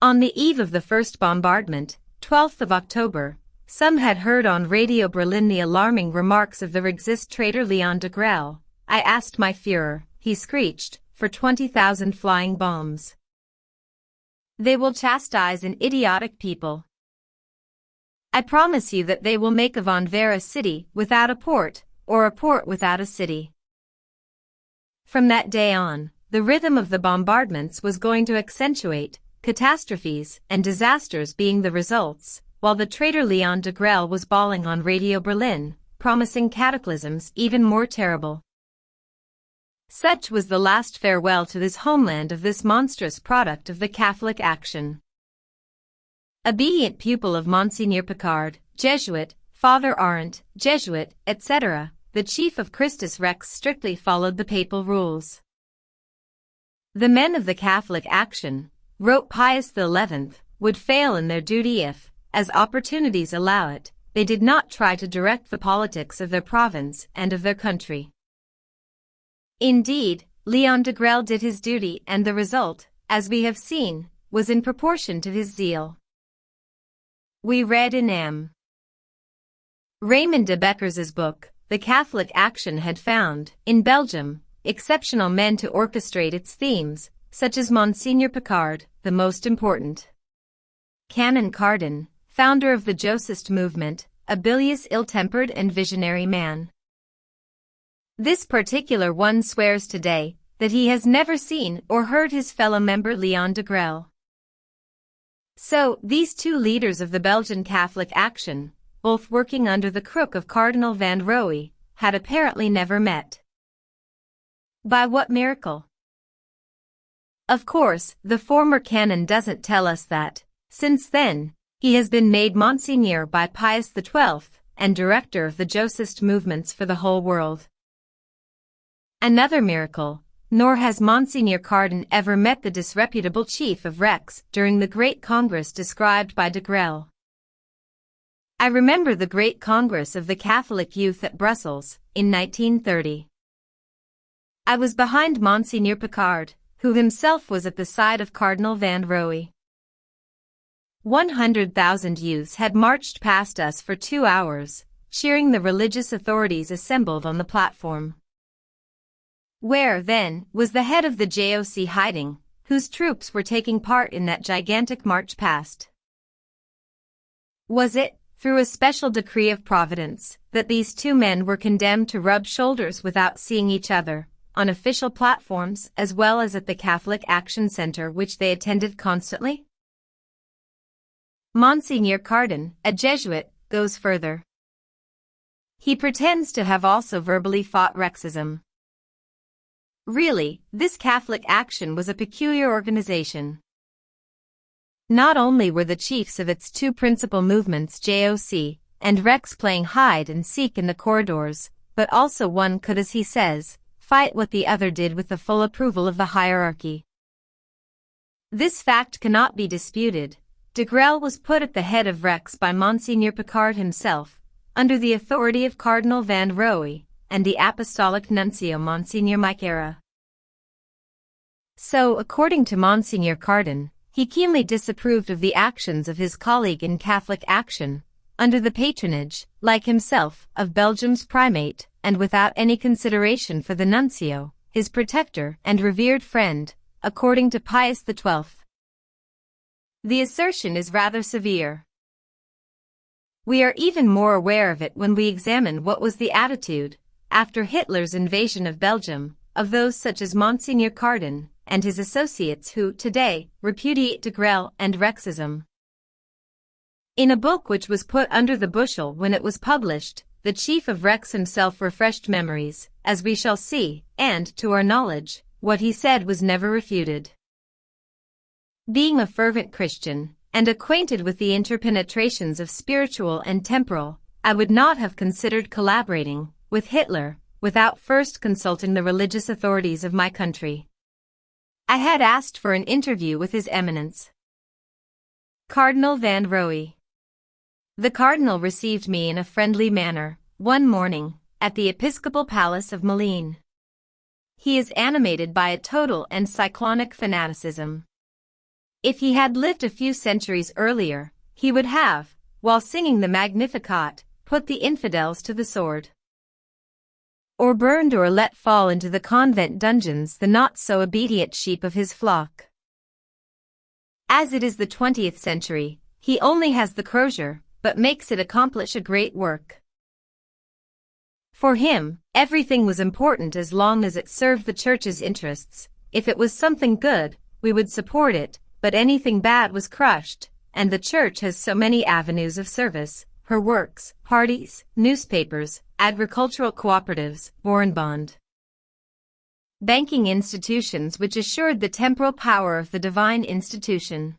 On the eve of the first bombardment, 12th of October, some had heard on Radio Berlin the alarming remarks of the Resist traitor Leon Degrelle. I asked my Führer, he screeched, for 20,000 flying bombs. They will chastise an idiotic people. I promise you that they will make of Anvers a city without a port, or a port without a city. From that day on, the rhythm of the bombardments was going to accentuate, catastrophes and disasters being the results, while the traitor Leon Degrelle was bawling on Radio Berlin, promising cataclysms even more terrible. Such was the last farewell to this homeland of this monstrous product of the Catholic Action. Obedient pupil of Monseigneur Picard, Jesuit, Father Arendt, Jesuit, etc., the chief of Christus Rex strictly followed the papal rules. The men of the Catholic Action, wrote Pius XI, would fail in their duty if, as opportunities allow it, they did not try to direct the politics of their province and of their country. Indeed, Leon Degrelle did his duty, and the result, as we have seen, was in proportion to his zeal. We read in M. Raymond de Becker's book, The Catholic Action had found, in Belgium, exceptional men to orchestrate its themes, such as Monseigneur Picard, the most important. Canon Cardin, founder of the Jesuit movement, a bilious, ill-tempered and visionary man. This particular one swears today that he has never seen or heard his fellow member Leon Degrelle. So, these two leaders of the Belgian Catholic Action, both working under the crook of Cardinal van Rooij, had apparently never met. By what miracle? Of course, the former canon doesn't tell us that, since then, he has been made Monsignor by Pius XII and director of the Jesuit movements for the whole world. Another miracle, nor has Monsignor Cardin ever met the disreputable chief of Rex during the Great Congress described by Degrelle. I remember the Great Congress of the Catholic Youth at Brussels, in 1930. I was behind Monsignor Picard, who himself was at the side of Cardinal van Rooij. 100,000 youths had marched past us for 2 hours, cheering the religious authorities assembled on the platform. Where, then, was the head of the JOC hiding, whose troops were taking part in that gigantic march past? Was it, through a special decree of Providence, that these two men were condemned to rub shoulders without seeing each other, on official platforms as well as at the Catholic Action Center which they attended constantly? Monsignor Cardin, a Jesuit, goes further. He pretends to have also verbally fought Rexism. Really, this Catholic Action was a peculiar organization. Not only were the chiefs of its two principal movements JOC and Rex playing hide and seek in the corridors, but also one could, as he says, fight what the other did with the full approval of the hierarchy. This fact cannot be disputed. De Grelle was put at the head of Rex by Monsignor Picard himself, under the authority of Cardinal Van Roey and the Apostolic Nuncio Monsignor Michera. So, according to Monsignor Cardin, he keenly disapproved of the actions of his colleague in Catholic Action, under the patronage, like himself, of Belgium's primate, and without any consideration for the nuncio, his protector and revered friend, according to Pius XII. The assertion is rather severe. We are even more aware of it when we examine what was the attitude, after Hitler's invasion of Belgium, of those such as Monsignor Cardin and his associates who, today, repudiate de Grelle and Rexism. In a book which was put under the bushel when it was published, the chief of Rex himself refreshed memories, as we shall see, and, to our knowledge, what he said was never refuted. Being a fervent Christian, and acquainted with the interpenetrations of spiritual and temporal, I would not have considered collaborating with Hitler without first consulting the religious authorities of my country. I had asked for an interview with His Eminence, Cardinal Van Roey. The Cardinal received me in a friendly manner, one morning, at the Episcopal Palace of Malines. He is animated by a total and cyclonic fanaticism. If he had lived a few centuries earlier, he would have, while singing the Magnificat, put the infidels to the sword, or burned or let fall into the convent dungeons the not-so-obedient sheep of his flock. As it is the 20th century, he only has the crozier, but makes it accomplish a great work. For him, everything was important as long as it served the Church's interests. If it was something good, we would support it, but anything bad was crushed, and the Church has so many avenues of service, her works, parties, newspapers, agricultural cooperatives, Bond, banking institutions which assured the temporal power of the divine institution.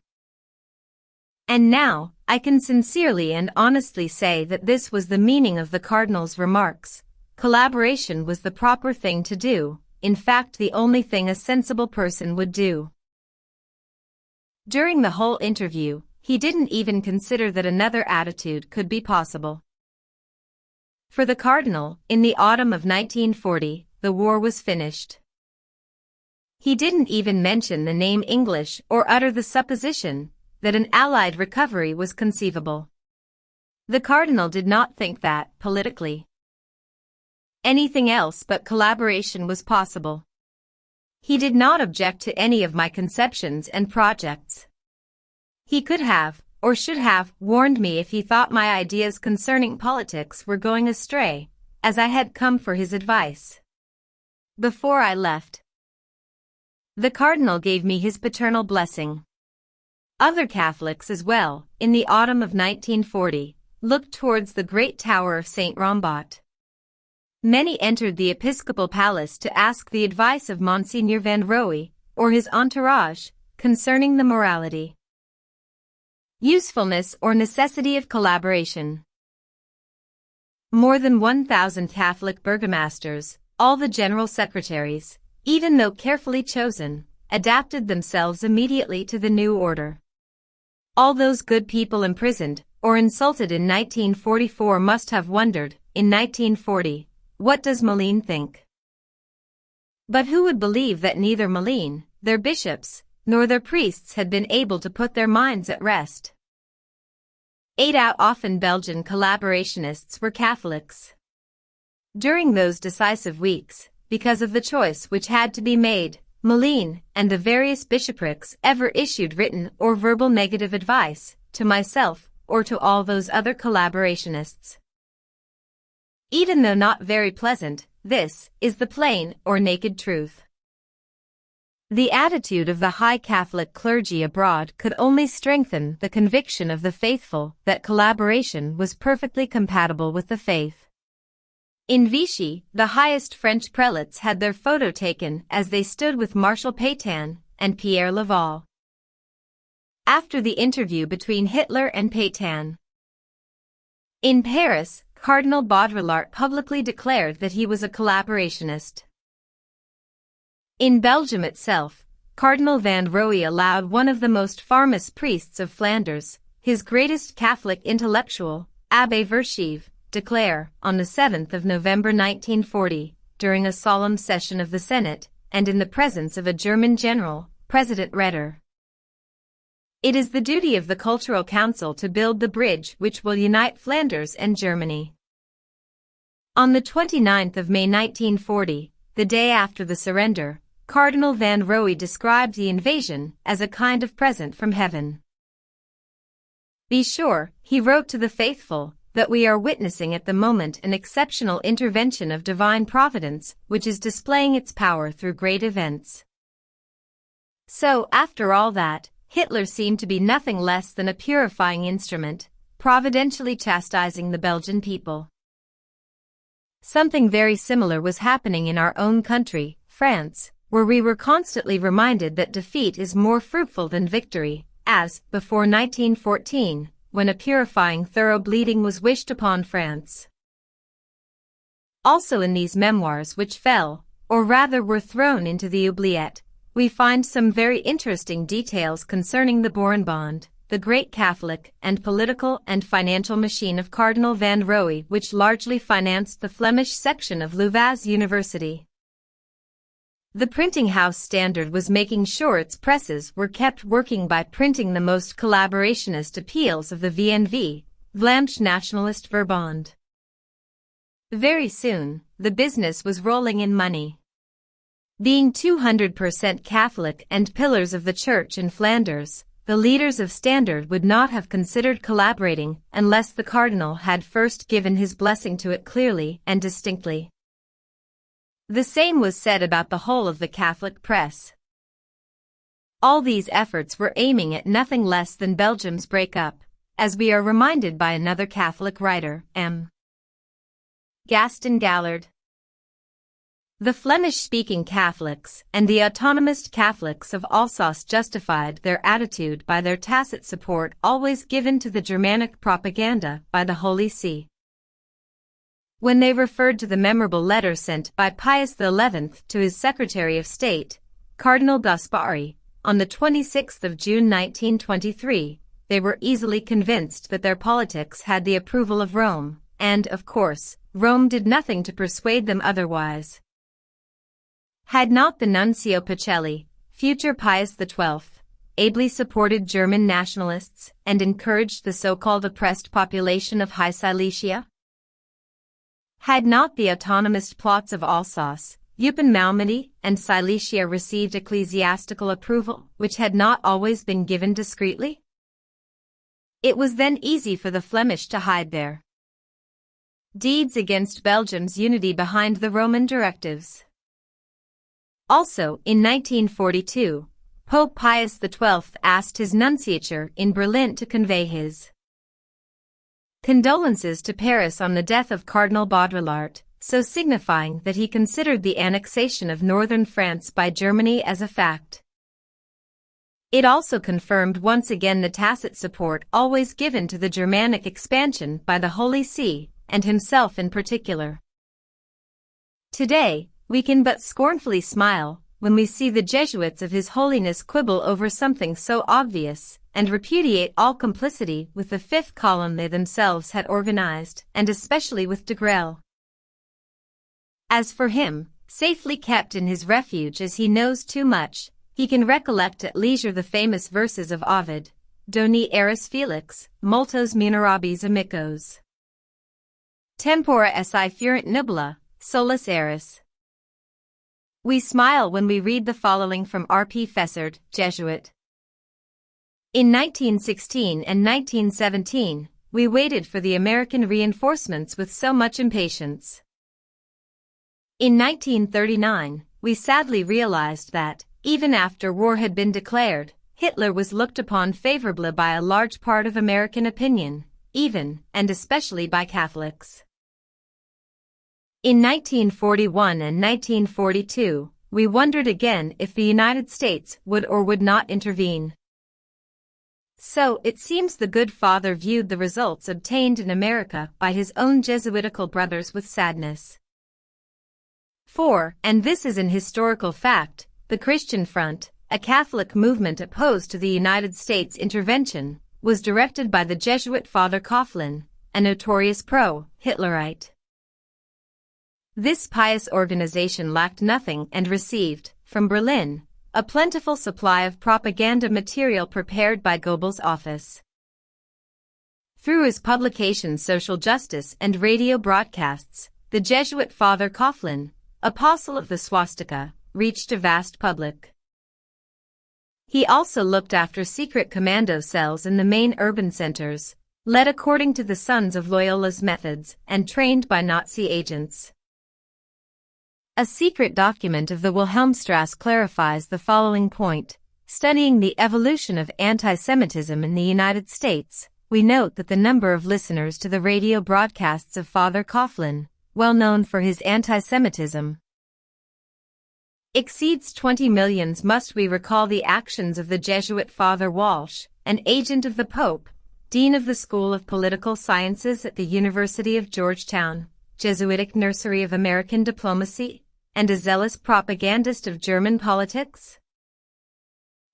And now, I can sincerely and honestly say that this was the meaning of the Cardinal's remarks. Collaboration was the proper thing to do, in fact the only thing a sensible person would do. During the whole interview, he didn't even consider that another attitude could be possible. For the Cardinal, in the autumn of 1940, the war was finished. He didn't even mention the name English or utter the supposition that an Allied recovery was conceivable. The Cardinal did not think that, politically, anything else but collaboration was possible. He did not object to any of my conceptions and projects. He could have, or should have, warned me if he thought my ideas concerning politics were going astray, as I had come for his advice. Before I left, the Cardinal gave me his paternal blessing. Other Catholics as well, in the autumn of 1940, looked towards the great tower of St. Rombaut. Many entered the Episcopal Palace to ask the advice of Monsignor Van Roey, or his entourage, concerning the morality, usefulness or necessity of collaboration. More than 1,000 Catholic burgomasters, all the general secretaries, even though carefully chosen, adapted themselves immediately to the new order. All those good people imprisoned or insulted in 1944 must have wondered, in 1940, what does Malines think? But who would believe that neither Malines, their bishops, nor their priests had been able to put their minds at rest? 8 out often Belgian collaborationists were Catholics. During those decisive weeks, because of the choice which had to be made, Malines and the various bishoprics ever issued written or verbal negative advice, to myself, or to all those other collaborationists. Even though not very pleasant, this is the plain or naked truth. The attitude of the high Catholic clergy abroad could only strengthen the conviction of the faithful that collaboration was perfectly compatible with the faith. In Vichy, the highest French prelates had their photo taken as they stood with Marshal Pétain and Pierre Laval. After the interview between Hitler and Pétain. In Paris, Cardinal Baudrillard publicly declared that he was a collaborationist. In Belgium itself, Cardinal Van Rooij allowed one of the most famous priests of Flanders, his greatest Catholic intellectual, Abbé Verschieve, declare, on the 7th of November 1940, during a solemn session of the Senate, and in the presence of a German general, President Raeder. It is the duty of the Cultural Council to build the bridge which will unite Flanders and Germany. On the 29th of May 1940, the day after the surrender, Cardinal Van Rooij described the invasion as a kind of present from heaven. Be sure, he wrote to the faithful, that we are witnessing at the moment an exceptional intervention of divine providence which is displaying its power through great events. So, after all that, Hitler seemed to be nothing less than a purifying instrument, providentially chastising the Belgian people. Something very similar was happening in our own country, France, where we were constantly reminded that defeat is more fruitful than victory, as, before 1914, when a purifying thorough bleeding was wished upon France. Also in these memoirs which fell, or rather were thrown into the oubliette, we find some very interesting details concerning the Bourbon, the great Catholic and political and financial machine of Cardinal Van Rooij, which largely financed the Flemish section of Louvain's University. The printing house Standard was making sure its presses were kept working by printing the most collaborationist appeals of the VNV, Vlaams Nationalist Verbond. Very soon, the business was rolling in money. Being 200% Catholic and pillars of the Church in Flanders, the leaders of Standard would not have considered collaborating unless the Cardinal had first given his blessing to it clearly and distinctly. The same was said about the whole of the Catholic press. All these efforts were aiming at nothing less than Belgium's break-up, as we are reminded by another Catholic writer, M. Gaston Gallard. The Flemish-speaking Catholics and the autonomous Catholics of Alsace justified their attitude by their tacit support always given to the Germanic propaganda by the Holy See. When they referred to the memorable letter sent by Pius XI to his Secretary of State, Cardinal Gaspari, on the 26th of June 1923, they were easily convinced that their politics had the approval of Rome, and, of course, Rome did nothing to persuade them otherwise. Had not the Nuncio Pacelli, future Pius XII, ably supported German nationalists and encouraged the so-called oppressed population of High Silesia? Had not the autonomist plots of Alsace, Eupen Malmedy, and Silesia received ecclesiastical approval, which had not always been given discreetly? It was then easy for the Flemish to hide their deeds against Belgium's unity behind the Roman directives. Also, in 1942, Pope Pius XII asked his nunciature in Berlin to convey his condolences to Paris on the death of Cardinal Baudrillard, so signifying that he considered the annexation of northern France by Germany as a fact. It also confirmed once again the tacit support always given to the Germanic expansion by the Holy See, and himself in particular. Today, we can but scornfully smile when we see the Jesuits of His Holiness quibble over something so obvious, and repudiate all complicity with the fifth column they themselves had organized, and especially with de Grelle. As for him, safely kept in his refuge as he knows too much, he can recollect at leisure the famous verses of Ovid, Doni eris felix, multos miserabis amicos. Tempora esse fuerint nubila, solus eris. We smile when we read the following from R. P. Fessard, Jesuit. In 1916 and 1917, we waited for the American reinforcements with so much impatience. In 1939, we sadly realized that, even after war had been declared, Hitler was looked upon favorably by a large part of American opinion, even and especially by Catholics. In 1941 and 1942, we wondered again if the United States would or would not intervene. So it seems the good father viewed the results obtained in America by his own Jesuitical brothers with sadness. For, and this is an historical fact, the Christian Front, a Catholic movement opposed to the United States intervention, was directed by the Jesuit Father Coughlin, a notorious pro-Hitlerite. This pious organization lacked nothing and received, from Berlin, a plentiful supply of propaganda material prepared by Goebbels' office. Through his publications Social Justice and radio broadcasts, the Jesuit Father Coughlin, apostle of the swastika, reached a vast public. He also looked after secret commando cells in the main urban centers, led according to the Sons of Loyola's methods and trained by Nazi agents. A secret document of the Wilhelmstrasse clarifies the following point. Studying the evolution of anti-Semitism in the United States, we note that the number of listeners to the radio broadcasts of Father Coughlin, well known for his anti-Semitism, exceeds 20 million. Must we recall the actions of the Jesuit Father Walsh, an agent of the Pope, Dean of the School of Political Sciences at the University of Georgetown, Jesuitic Nursery of American Diplomacy, and a zealous propagandist of German politics?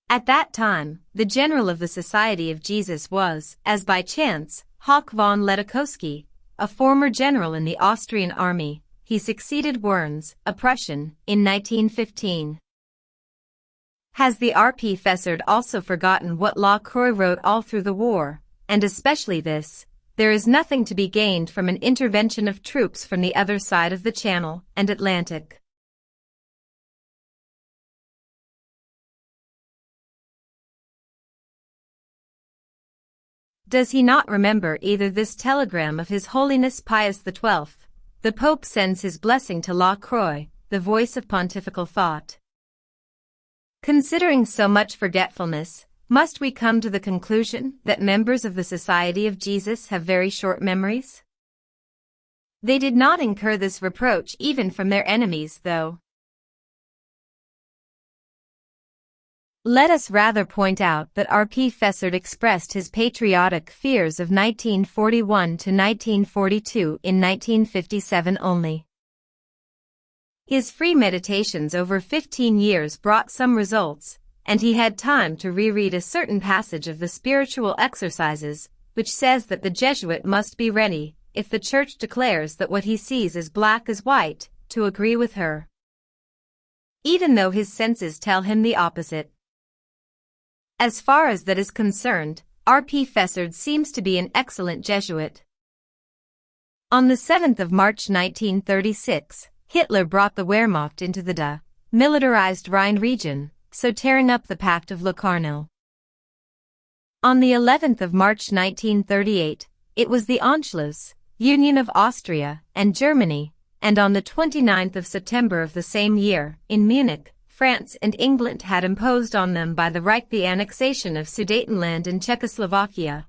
At that time, the general of the Society of Jesus was, as by chance, Hoch von Ledekowski, a former general in the Austrian army. He succeeded Werns, a Prussian, in 1915. Has the R.P. Fessard also forgotten what Lacroix wrote all through the war, and especially this? There is nothing to be gained from an intervention of troops from the other side of the Channel and Atlantic. Does he not remember either this telegram of His Holiness Pius XII? The Pope sends his blessing to Lacroix, the voice of pontifical thought. Considering so much forgetfulness, must we come to the conclusion that members of the Society of Jesus have very short memories? They did not incur this reproach even from their enemies, though. Let us rather point out that R.P. Fessard expressed his patriotic fears of 1941 to 1942 in 1957 only. His free meditations over 15 years brought some results, and he had time to reread a certain passage of the Spiritual Exercises, which says that the Jesuit must be ready, if the Church declares that what he sees is black as white, to agree with her, even though his senses tell him the opposite. As far as that is concerned, R.P. Fessard seems to be an excellent Jesuit. On the 7th of March 1936, Hitler brought the Wehrmacht into the demilitarized Rhine region, so tearing up the Pact of Locarno. On the 11th of March 1938, it was the Anschluss, Union of Austria and Germany, and on the 29th of September of the same year, in Munich, France and England had imposed on them by the Reich the annexation of Sudetenland and Czechoslovakia.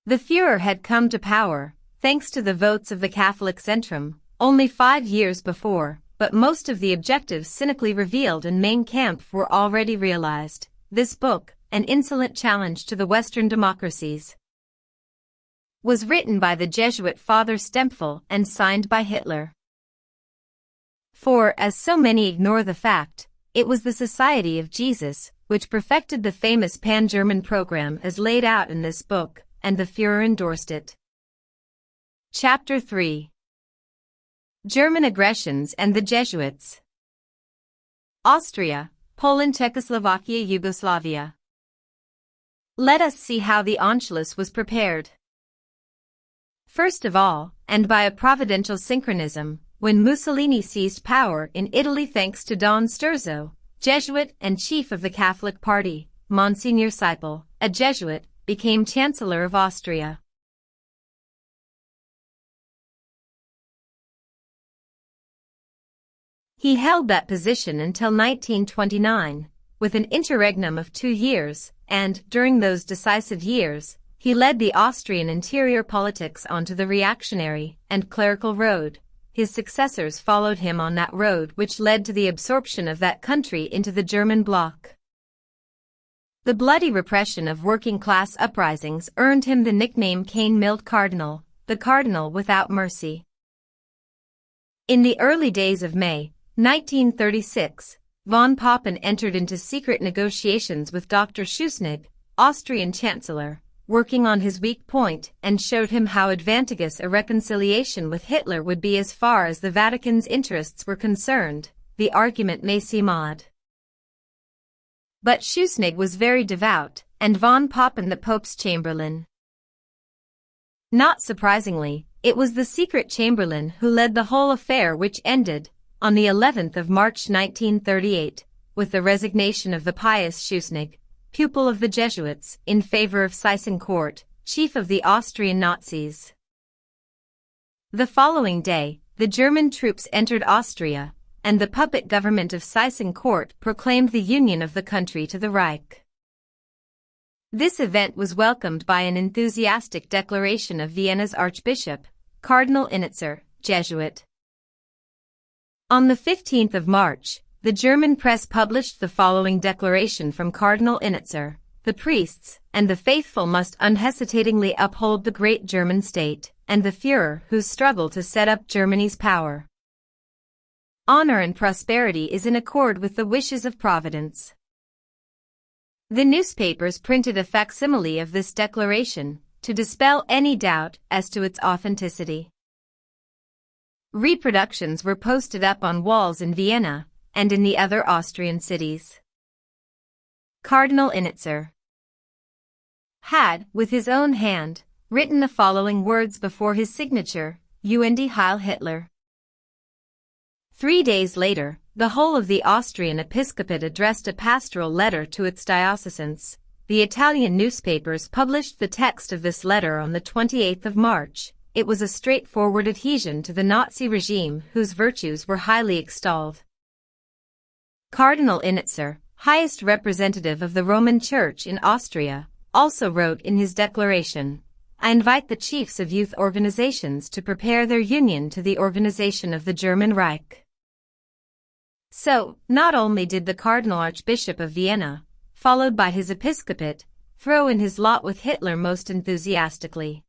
The Führer had come to power, thanks to the votes of the Catholic Centrum, only 5 years before, but most of the objectives cynically revealed in Mein Kampf were already realized. This book, an insolent challenge to the Western democracies, was written by the Jesuit Father Stempfel and signed by Hitler. For, as so many ignore the fact, it was the Society of Jesus which perfected the famous Pan-German program as laid out in this book, and the Führer endorsed it. Chapter 3. German Aggressions and the Jesuits. Austria, Poland, Czechoslovakia, Yugoslavia. Let us see how the Anschluss was prepared. First of all, and by a providential synchronism, when Mussolini seized power in Italy thanks to Don Sturzo, Jesuit and chief of the Catholic party, Monsignor Seipel, a Jesuit, became Chancellor of Austria. He held that position until 1929, with an interregnum of 2 years, and, during those decisive years, he led the Austrian interior politics onto the reactionary and clerical road. His successors followed him on that road, which led to the absorption of that country into the German bloc. The bloody repression of working-class uprisings earned him the nickname cane-milled cardinal, the cardinal without mercy. In the early days of May 1936, von Papen entered into secret negotiations with Dr. Schuschnigg, Austrian Chancellor, working on his weak point, and showed him how advantageous a reconciliation with Hitler would be as far as the Vatican's interests were concerned. The argument may seem odd. But Schuschnigg was very devout, and von Papen the Pope's Chamberlain. Not surprisingly, it was the secret Chamberlain who led the whole affair, which ended, on the 11th of March 1938, with the resignation of the pious Schuschnigg, pupil of the Jesuits, in favor of Seyss-Inquart, chief of the Austrian Nazis. The following day, the German troops entered Austria, and the puppet government of Seyss-Inquart proclaimed the union of the country to the Reich. This event was welcomed by an enthusiastic declaration of Vienna's Archbishop, Cardinal Initzer, Jesuit. On the 15th of March, the German press published the following declaration from Cardinal Initzer: "The priests and the faithful must unhesitatingly uphold the great German state, and the Führer whose struggle to set up Germany's power, honor and prosperity is in accord with the wishes of Providence." The newspapers printed a facsimile of this declaration, to dispel any doubt as to its authenticity. Reproductions were posted up on walls in Vienna, and in the other Austrian cities. Cardinal Initzer had, with his own hand, written the following words before his signature: "Und Heil Hitler." 3 days later, the whole of the Austrian episcopate addressed a pastoral letter to its diocesans. The Italian newspapers published the text of this letter on the 28th of March. It was a straightforward adhesion to the Nazi regime, whose virtues were highly extolled. Cardinal Initzer, highest representative of the Roman Church in Austria, also wrote in his declaration, "I invite the chiefs of youth organizations to prepare their union to the organization of the German Reich." So, not only did the Cardinal Archbishop of Vienna, followed by his episcopate, throw in his lot with Hitler most enthusiastically,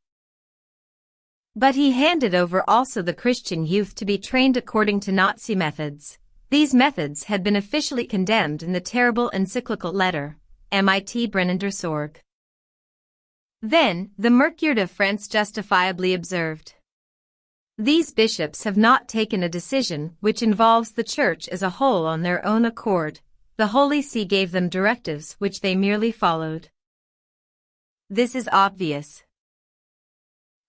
but he handed over also the Christian youth to be trained according to Nazi methods. These methods had been officially condemned in the terrible encyclical letter, Mit brennender Sorge. Then, the Mercure de France justifiably observed, "These bishops have not taken a decision which involves the Church as a whole on their own accord. The Holy See gave them directives which they merely followed." This is obvious.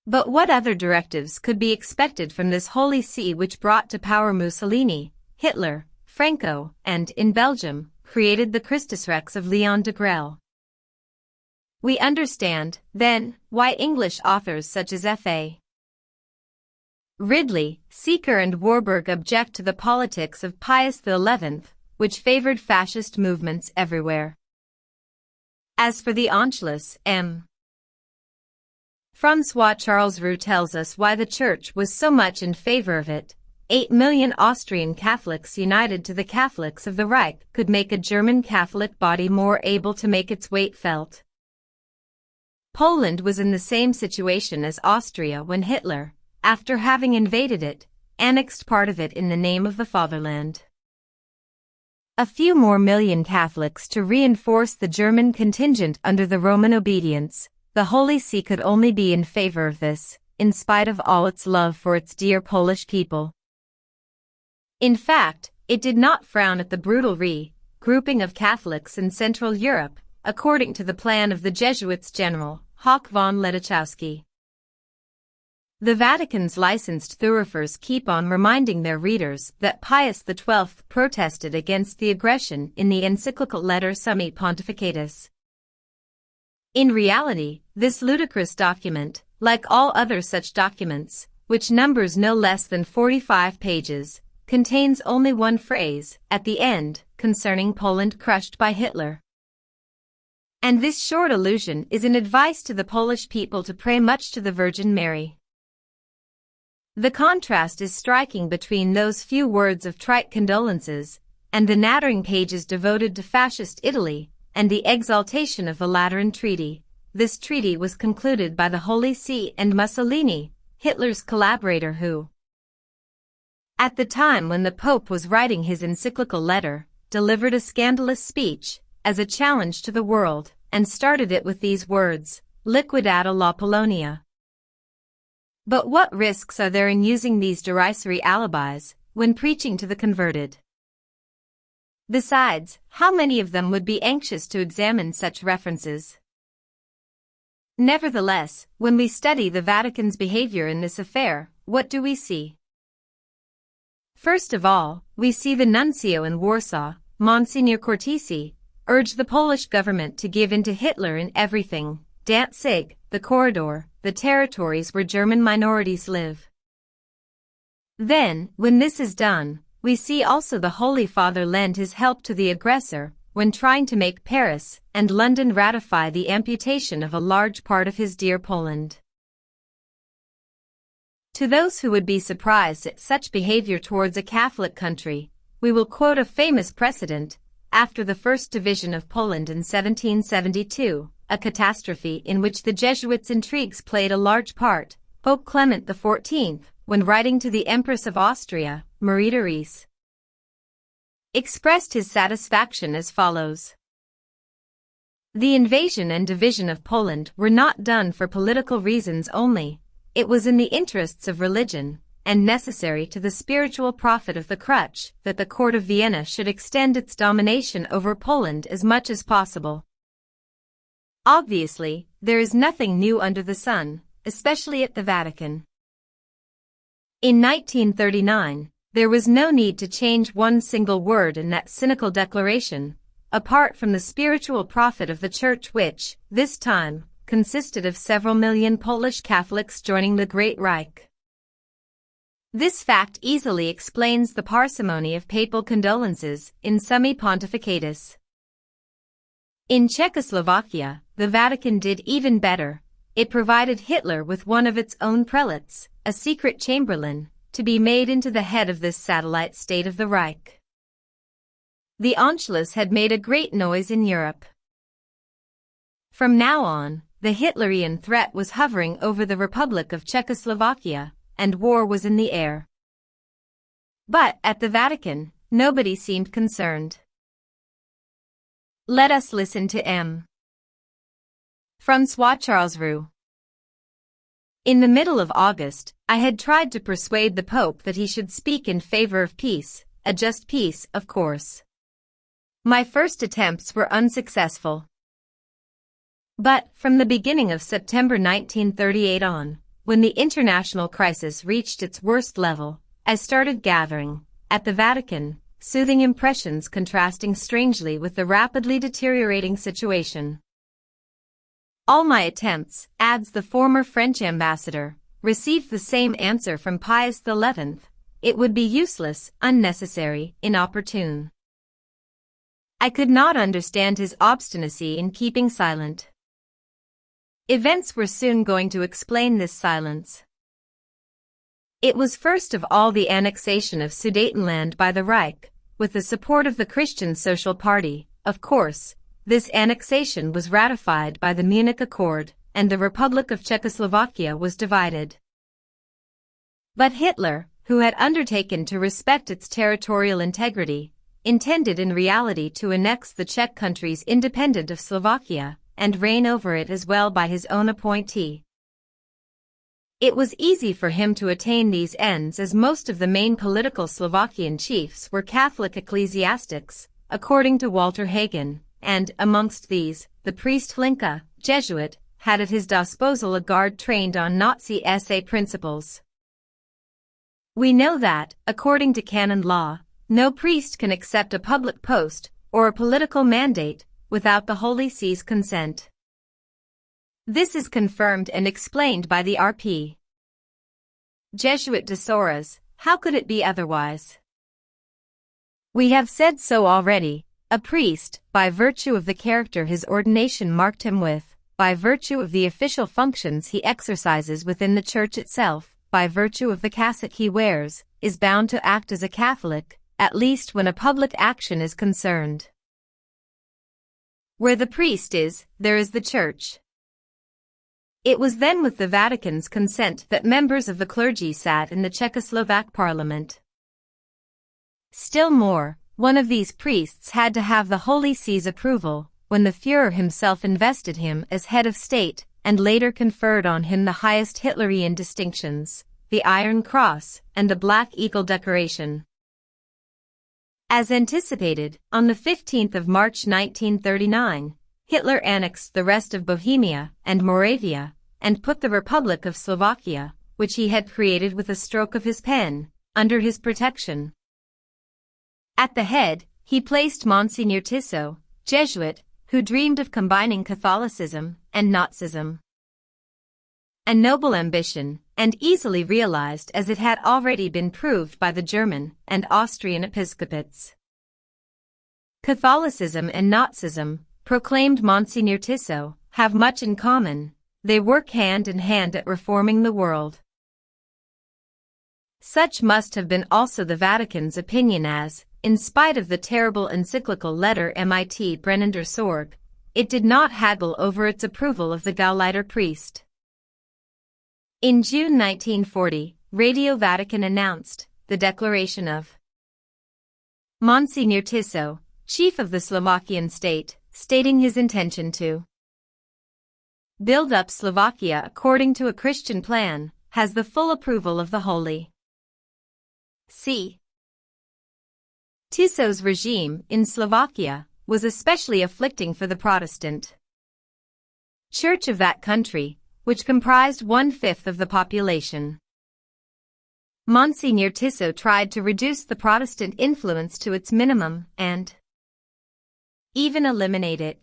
But what other directives could be expected from this Holy See, which brought to power Mussolini, Hitler, Franco, and, in Belgium, created the Christusrex of Leon Degrelle? We understand, then, why English authors such as F.A. Ridley, Seeker and Warburg object to the politics of Pius XI, which favored fascist movements everywhere. As for the Anschluss, M. François Charles Roux tells us why the Church was so much in favor of it. 8 million Austrian Catholics united to the Catholics of the Reich could make a German Catholic body more able to make its weight felt. Poland was in the same situation as Austria when Hitler, after having invaded it, annexed part of it in the name of the fatherland. A few more million Catholics to reinforce the German contingent under the Roman obedience. The Holy See could only be in favor of this, in spite of all its love for its dear Polish people. In fact, it did not frown at the brutal grouping of Catholics in Central Europe, according to the plan of the Jesuits' general, Hauck von Ledachowski. The Vatican's licensed thoroughfares keep on reminding their readers that Pius XII protested against the aggression in the encyclical letter Summi Pontificatus. In reality, this ludicrous document, like all other such documents, which numbers no less than 45 pages, contains only one phrase, at the end, concerning Poland crushed by Hitler. And this short allusion is an advice to the Polish people to pray much to the Virgin Mary. The contrast is striking between those few words of trite condolences and the nattering pages devoted to fascist Italy and the exaltation of the Lateran Treaty. This treaty was concluded by the Holy See and Mussolini, Hitler's collaborator who, at the time when the Pope was writing his encyclical letter, delivered a scandalous speech as a challenge to the world and started it with these words, Liquidata la Polonia. But what risks are there in using these derisory alibis when preaching to the converted? Besides, how many of them would be anxious to examine such references? Nevertheless, when we study the Vatican's behavior in this affair, what do we see? First of all, we see the nuncio in Warsaw, Monsignor Cortesi, urge the Polish government to give in to Hitler in everything, Danzig, the corridor, the territories where German minorities live. Then, when this is done, we see also the Holy Father lend his help to the aggressor when trying to make Paris and London ratify the amputation of a large part of his dear Poland. To those who would be surprised at such behavior towards a Catholic country, we will quote a famous precedent. After the First Division of Poland in 1772, a catastrophe in which the Jesuits' intrigues played a large part, Pope Clement XIV, when writing to the Empress of Austria, Marie Therese, expressed his satisfaction as follows. The invasion and division of Poland were not done for political reasons only, it was in the interests of religion, and necessary to the spiritual profit of the Crutch that the court of Vienna should extend its domination over Poland as much as possible. Obviously, there is nothing new under the sun, especially at the Vatican. In 1939, there was no need to change one single word in that cynical declaration, apart from the spiritual profit of the Church which, this time, consisted of several million Polish Catholics joining the Great Reich. This fact easily explains the parsimony of papal condolences in Summi Pontificatus. In Czechoslovakia, the Vatican did even better. It provided Hitler with one of its own prelates, a secret chamberlain, to be made into the head of this satellite state of the Reich. The Anschluss had made a great noise in Europe. From now on, the Hitlerian threat was hovering over the Republic of Czechoslovakia, and war was in the air. But at the Vatican, nobody seemed concerned. Let us listen to M. François Charlesroux. In the middle of August, I had tried to persuade the Pope that he should speak in favor of peace, a just peace, of course. My first attempts were unsuccessful. But, from the beginning of September 1938 on, when the international crisis reached its worst level, I started gathering, at the Vatican, soothing impressions contrasting strangely with the rapidly deteriorating situation. All my attempts, adds the former French ambassador, received the same answer from Pius XI, it would be useless, unnecessary, inopportune. I could not understand his obstinacy in keeping silent. Events were soon going to explain this silence. It was first of all the annexation of Sudetenland by the Reich, with the support of the Christian Social Party, of course. This annexation was ratified by the Munich Accord, and the Republic of Czechoslovakia was divided. But Hitler, who had undertaken to respect its territorial integrity, intended in reality to annex the Czech countries independent of Slovakia, and reign over it as well by his own appointee. It was easy for him to attain these ends as most of the main political Slovakian chiefs were Catholic ecclesiastics, according to Walter Hagen, and, amongst these, the priest Hlinka, Jesuit, had at his disposal a guard trained on Nazi SA principles. We know that, according to canon law, no priest can accept a public post or a political mandate without the Holy See's consent. This is confirmed and explained by the R.P. Jesuit de Soras. How could it be otherwise? We have said so already. A priest, by virtue of the character his ordination marked him with, by virtue of the official functions he exercises within the Church itself, by virtue of the cassock he wears, is bound to act as a Catholic, at least when a public action is concerned. Where the priest is, there is the Church. It was then with the Vatican's consent that members of the clergy sat in the Czechoslovak parliament. Still more, one of these priests had to have the Holy See's approval when the Führer himself invested him as head of state and later conferred on him the highest Hitlerian distinctions, the Iron Cross and the Black Eagle decoration. As anticipated, on the 15th of March 1939, Hitler annexed the rest of Bohemia and Moravia, and put the Republic of Slovakia, which he had created with a stroke of his pen, under his protection. At the head, he placed Monsignor Tissot, Jesuit, who dreamed of combining Catholicism and Nazism. A noble ambition, and easily realized as it had already been proved by the German and Austrian episcopates. Catholicism and Nazism, proclaimed Monsignor Tissot, have much in common. They work hand in hand at reforming the world. Such must have been also the Vatican's opinion as, in spite of the terrible encyclical letter mit brennender Sorge, it did not haggle over its approval of the Gauleiter priest. In June 1940, Radio Vatican announced the declaration of Monsignor Tissot, chief of the Slovakian state, stating his intention to build up Slovakia according to a Christian plan, has the full approval of the Holy See. Tissot's regime in Slovakia was especially afflicting for the Protestant Church of that country, which comprised 1/5 of the population. Monsignor Tissot tried to reduce the Protestant influence to its minimum and even eliminate it.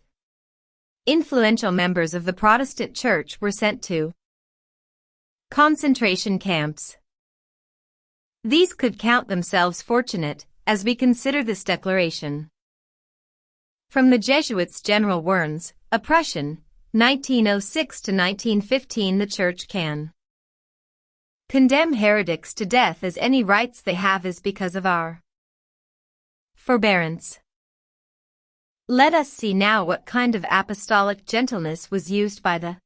Influential members of the Protestant Church were sent to concentration camps. These could count themselves fortunate, as we consider this declaration. From the Jesuits' General Werns, a Prussian, 1906 to 1915. The Church can condemn heretics to death as any rights they have is because of our forbearance. Let us see now what kind of apostolic gentleness was used by the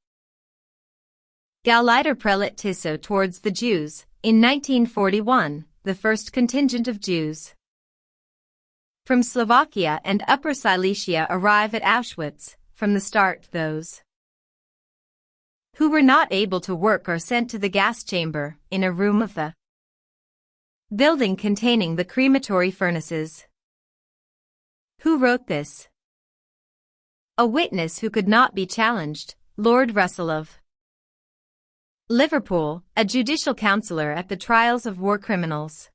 Gauleiter prelate Tissot towards the Jews. In 1941, the first contingent of Jews from Slovakia and Upper Silesia arrive at Auschwitz. From the start, those who were not able to work are sent to the gas chamber, in a room of the building containing the crematory furnaces. Who wrote this? A witness who could not be challenged, Lord Russell of Liverpool, a judicial councillor at the trials of war criminals.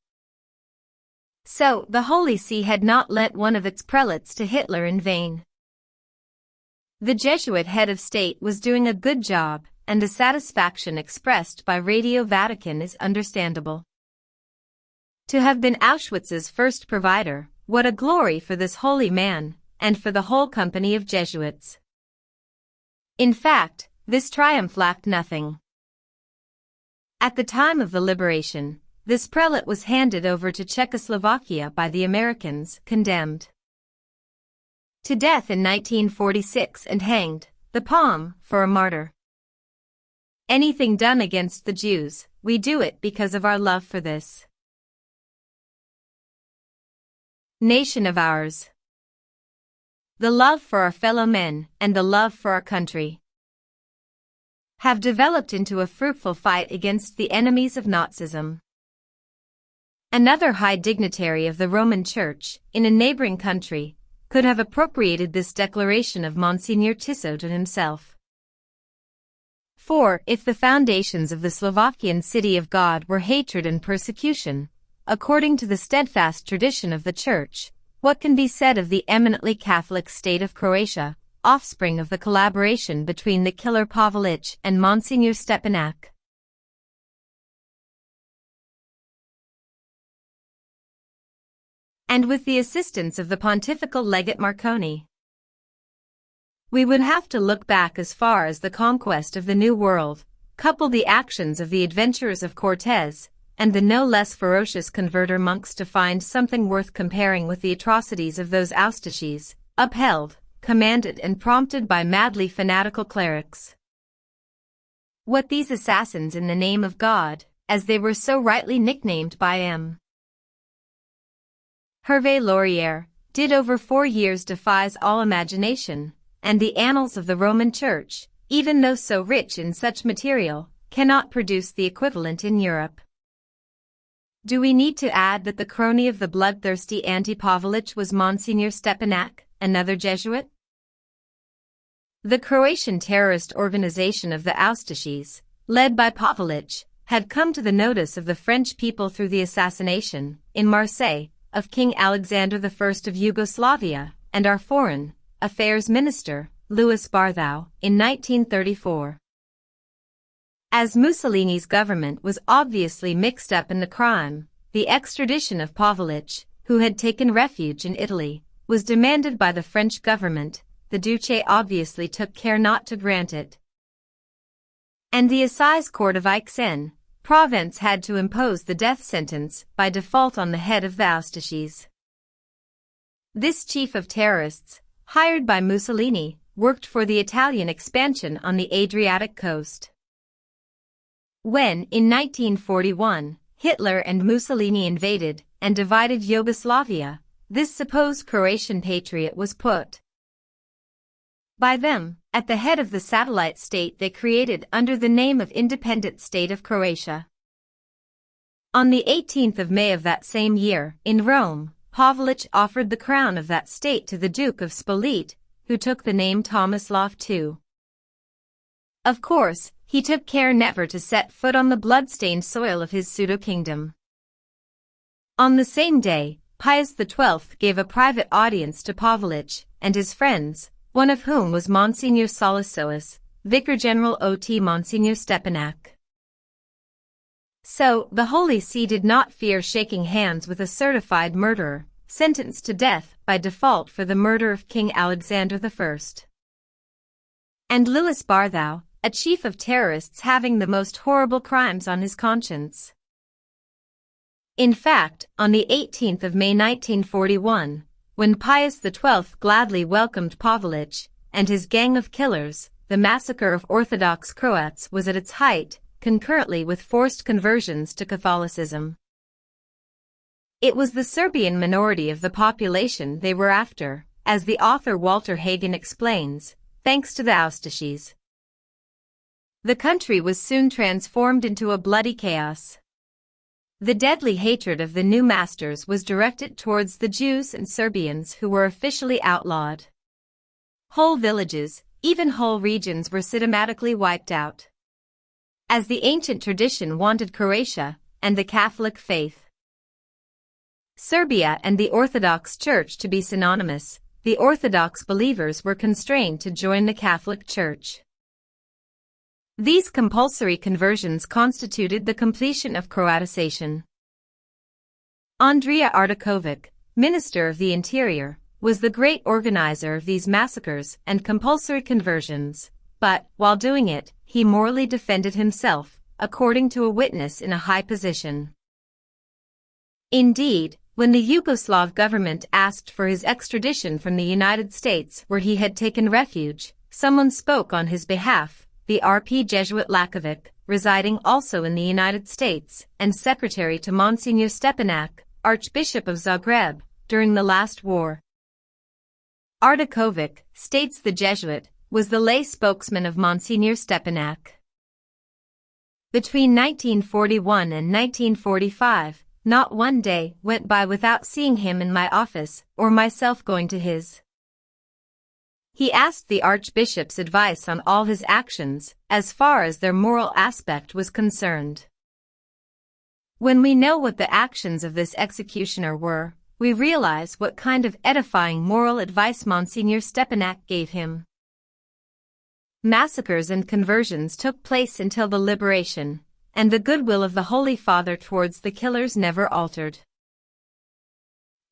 So, the Holy See had not lent one of its prelates to Hitler in vain. The Jesuit head of state was doing a good job, and the satisfaction expressed by Radio Vatican is understandable. To have been Auschwitz's first provider, what a glory for this holy man, and for the whole company of Jesuits. In fact, this triumph lacked nothing. At the time of the liberation, this prelate was handed over to Czechoslovakia by the Americans, condemned to death in 1946 and hanged, the palm, for a martyr. Anything done against the Jews, we do it because of our love for this nation of ours. The love for our fellow men and the love for our country have developed into a fruitful fight against the enemies of Nazism. Another high dignitary of the Roman Church, in a neighboring country, could have appropriated this declaration of Monsignor Tissot to himself. For, if the foundations of the Slovakian city of God were hatred and persecution, according to the steadfast tradition of the Church, what can be said of the eminently Catholic state of Croatia, offspring of the collaboration between the killer Pavelić and Monsignor Stepanak? And with the assistance of the pontifical legate Marconi. We would have to look back as far as the conquest of the New World, couple the actions of the adventurers of Cortes, and the no less ferocious converter monks to find something worth comparing with the atrocities of those Austaches, upheld, commanded and prompted by madly fanatical clerics. What these assassins in the name of God, as they were so rightly nicknamed by M. Hervé Laurière, did over 4 years defies all imagination, and the annals of the Roman Church, even though so rich in such material, cannot produce the equivalent in Europe. Do we need to add that the crony of the bloodthirsty anti-Pavelić was Monsignor Stepanak, another Jesuit? The Croatian terrorist organization of the Austaches, led by Pavelić, had come to the notice of the French people through the assassination, in Marseille, of King Alexander I of Yugoslavia, and our Foreign Affairs Minister, Louis Barthou, in 1934. As Mussolini's government was obviously mixed up in the crime, the extradition of Pavelić, who had taken refuge in Italy, was demanded by the French government. The Duce obviously took care not to grant it. And the Assize Court of Aix-en Provence had to impose the death sentence by default on the head of the Austaches. This chief of terrorists, hired by Mussolini, worked for the Italian expansion on the Adriatic coast. When, in 1941, Hitler and Mussolini invaded and divided Yugoslavia, this supposed Croatian patriot was put by them at the head of the satellite state they created under the name of Independent State of Croatia. On the 18th of May of that same year, in Rome, Pavelić offered the crown of that state to the Duke of Split, who took the name Tomislav II. Of course, he took care never to set foot on the blood-stained soil of his pseudo-kingdom. On the same day, Pius XII gave a private audience to Pavelić and his friends, one of whom was Monsignor Solissois, Vicar General OT Monsignor Stepanak. So, the Holy See did not fear shaking hands with a certified murderer, sentenced to death by default for the murder of King Alexander I. And Louis Barthou, a chief of terrorists having the most horrible crimes on his conscience. In fact, on the 18th of May 1941, when Pius XII gladly welcomed Pavelić and his gang of killers, the massacre of Orthodox Croats was at its height, concurrently with forced conversions to Catholicism. It was the Serbian minority of the population they were after, as the author Walter Hagen explains, thanks to the Austaches. The country was soon transformed into a bloody chaos. The deadly hatred of the new masters was directed towards the Jews and Serbians who were officially outlawed. Whole villages, even whole regions were systematically wiped out. As the ancient tradition wanted Croatia and the Catholic faith, Serbia and the Orthodox Church to be synonymous, the Orthodox believers were constrained to join the Catholic Church. These compulsory conversions constituted the completion of Croatization. Andrija Artaković, Minister of the Interior, was the great organizer of these massacres and compulsory conversions, but, while doing it, he morally defended himself, according to a witness in a high position. Indeed, when the Yugoslav government asked for his extradition from the United States where he had taken refuge, someone spoke on his behalf, the RP Jesuit Lakovic, residing also in the United States, and secretary to Monsignor Stepanak, Archbishop of Zagreb, during the last war. Artaković, states the Jesuit, was the lay spokesman of Monsignor Stepanak. Between 1941 and 1945, not one day went by without seeing him in my office, or myself going to his. He asked the archbishop's advice on all his actions, as far as their moral aspect was concerned. When we know what the actions of this executioner were, we realize what kind of edifying moral advice Monsignor Stepinac gave him. Massacres and conversions took place until the liberation, and the goodwill of the Holy Father towards the killers never altered.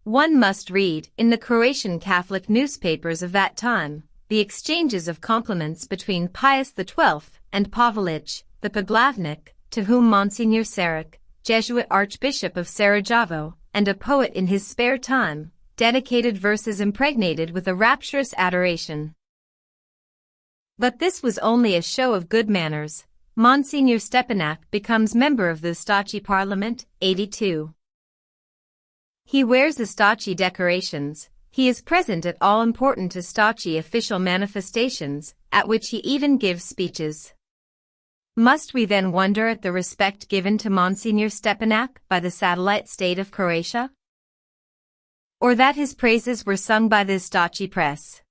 One must read, in the Croatian Catholic newspapers of that time, the exchanges of compliments between Pius XII and Pavelić, the Poglavnik, to whom Monsignor Saric, Jesuit Archbishop of Sarajevo, and a poet in his spare time, dedicated verses impregnated with a rapturous adoration. But this was only a show of good manners. Monsignor Stepinac becomes member of the Stachy Parliament, 82. He wears the Stachy decorations. He is present at all important Stachy official manifestations, at which he even gives speeches. Must we then wonder at the respect given to Monsignor Stepinac by the satellite state of Croatia? Or that his praises were sung by the Stachy press?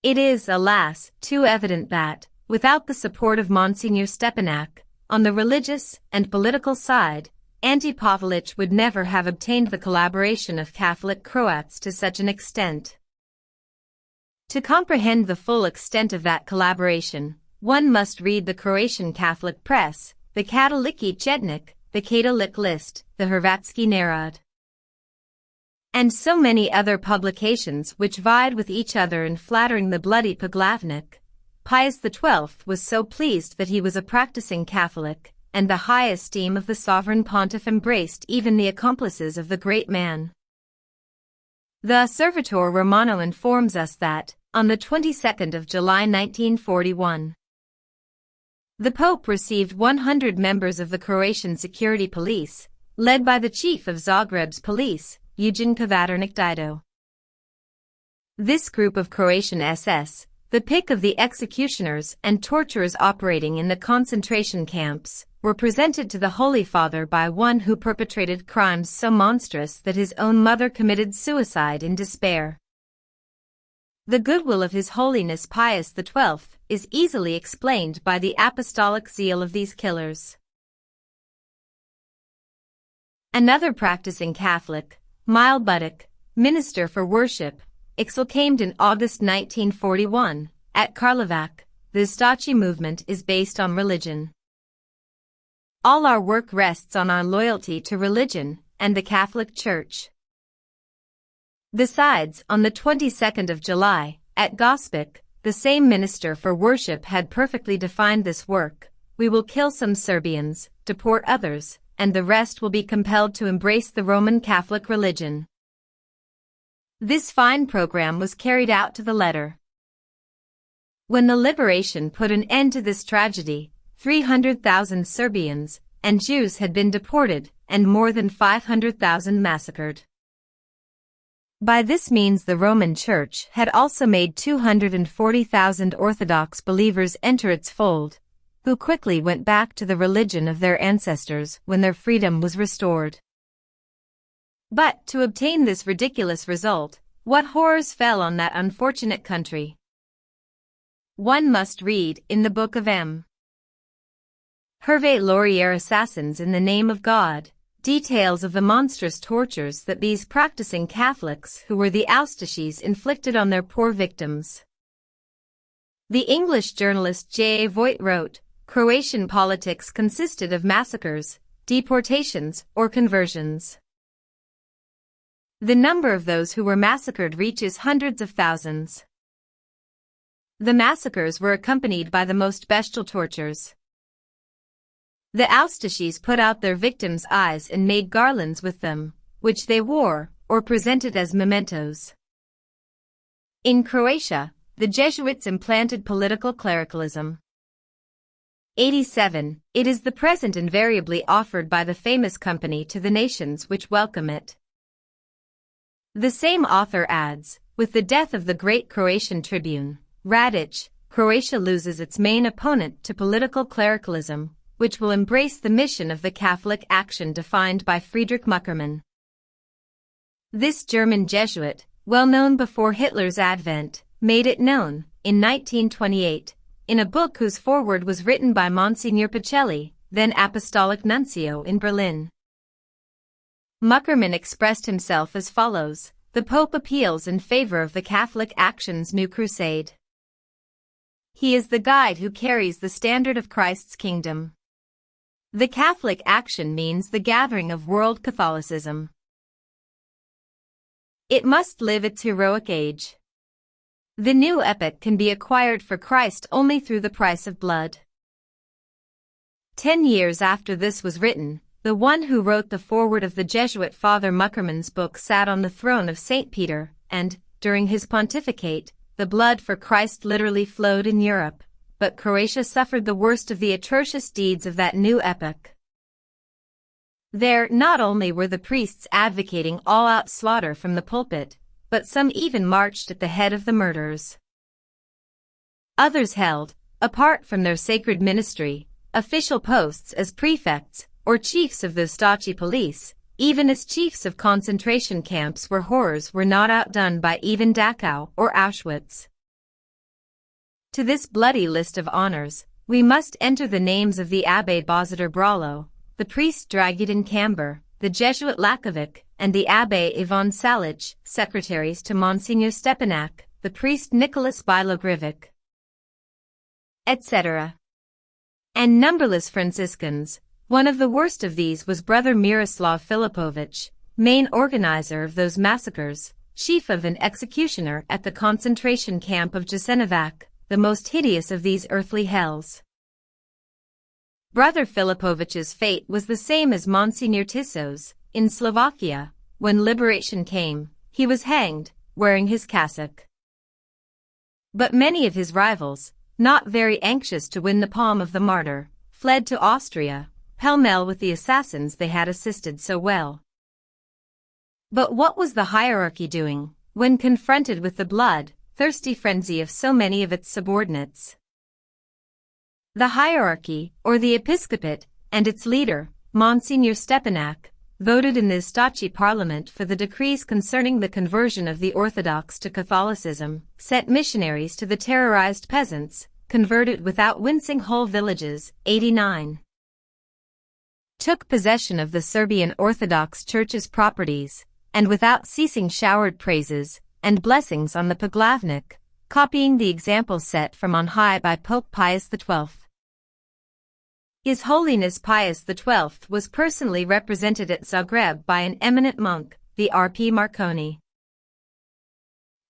It is, alas, too evident that, without the support of Monsignor Stepinac, on the religious and political side, Ante Pavelić would never have obtained the collaboration of Catholic Croats to such an extent. To comprehend the full extent of that collaboration, one must read the Croatian Catholic press, the Katoliki Chetnik, the Katolik List, the Hrvatski Narod, and so many other publications which vied with each other in flattering the bloody Poglavnik. Pius XII was so pleased that he was a practicing Catholic, and the high esteem of the sovereign pontiff embraced even the accomplices of the great man. The Osservatore Romano informs us that, on the 22nd of July 1941, the Pope received 100 members of the Croatian security police, led by the chief of Zagreb's police, Eugen Kvaternik Dido. This group of Croatian SS, the pick of the executioners and torturers operating in the concentration camps, were presented to the Holy Father by one who perpetrated crimes so monstrous that his own mother committed suicide in despair. The goodwill of His Holiness Pius XII is easily explained by the apostolic zeal of these killers. Another practicing Catholic, Mile Budic, minister for worship, exclaimed in August 1941, at Karlovac, the Stachy movement is based on religion. All our work rests on our loyalty to religion and the Catholic Church. Besides, on the 22nd of July, at Gospic, the same minister for worship had perfectly defined this work: we will kill some Serbians, deport others, and the rest will be compelled to embrace the Roman Catholic religion. This fine program was carried out to the letter. When the liberation put an end to this tragedy, 300,000 Serbians and Jews had been deported and more than 500,000 massacred. By this means the Roman Church had also made 240,000 Orthodox believers enter its fold, who quickly went back to the religion of their ancestors when their freedom was restored. But to obtain this ridiculous result, what horrors fell on that unfortunate country? One must read in the book of M. Hervé Laurier Assassins in the Name of God, details of the monstrous tortures that these practicing Catholics who were the Oustachis inflicted on their poor victims. The English journalist J. A. Voigt wrote, Croatian politics consisted of massacres, deportations, or conversions. The number of those who were massacred reaches hundreds of thousands. The massacres were accompanied by the most bestial tortures. The Oustachis put out their victims' eyes and made garlands with them, which they wore, or presented as mementos. In Croatia, the Jesuits implanted political clericalism. 87. It is the present invariably offered by the famous company to the nations which welcome it. The same author adds, with the death of the great Croatian tribune, Radic, Croatia loses its main opponent to political clericalism, which will embrace the mission of the Catholic action defined by Friedrich Muckermann. This German Jesuit, well known before Hitler's advent, made it known, in 1928, in a book whose foreword was written by Monsignor Pacelli, then Apostolic Nuncio in Berlin. Muckerman expressed himself as follows: "The Pope appeals in favor of the Catholic Action's new crusade. He is the guide who carries the standard of Christ's kingdom. The Catholic Action means the gathering of world Catholicism. It must live its heroic age. The new epoch can be acquired for Christ only through the price of blood." 10 years after this was written, the one who wrote the foreword of the Jesuit Father Muckerman's book sat on the throne of St. Peter, and, during his pontificate, the blood for Christ literally flowed in Europe, but Croatia suffered the worst of the atrocious deeds of that new epoch. There not only were the priests advocating all-out slaughter from the pulpit, but some even marched at the head of the murderers. Others held, apart from their sacred ministry, official posts as prefects or chiefs of the Stasi police, even as chiefs of concentration camps where horrors were not outdone by even Dachau or Auschwitz. To this bloody list of honors, we must enter the names of the Abbé Bozidar Bralo, the priest Dragutin Camber, the Jesuit Lakovic, and the Abbé Ivan Salic, secretaries to Monsignor Stepanak, the priest Nicholas Bilogrivic, etc. And numberless Franciscans. One of the worst of these was Brother Miroslav Filipovich, main organizer of those massacres, chief of an executioner at the concentration camp of Jasenovac, the most hideous of these earthly hells. Brother Filipovich's fate was the same as Monsignor Tisso's. In Slovakia, when liberation came, he was hanged, wearing his cassock. But many of his rivals, not very anxious to win the palm of the martyr, fled to Austria, pell-mell with the assassins they had assisted so well. But what was the hierarchy doing, when confronted with the blood-thirsty frenzy of so many of its subordinates? The hierarchy, or the episcopate, and its leader, Monsignor Stepanak, voted in the Stasi parliament for the decrees concerning the conversion of the Orthodox to Catholicism, sent missionaries to the terrorized peasants, converted without wincing whole villages, 89. Took possession of the Serbian Orthodox Church's properties, and without ceasing showered praises and blessings on the Poglavnik, copying the example set from on high by Pope Pius XII. His Holiness Pius XII was personally represented at Zagreb by an eminent monk, the R.P. Marconi.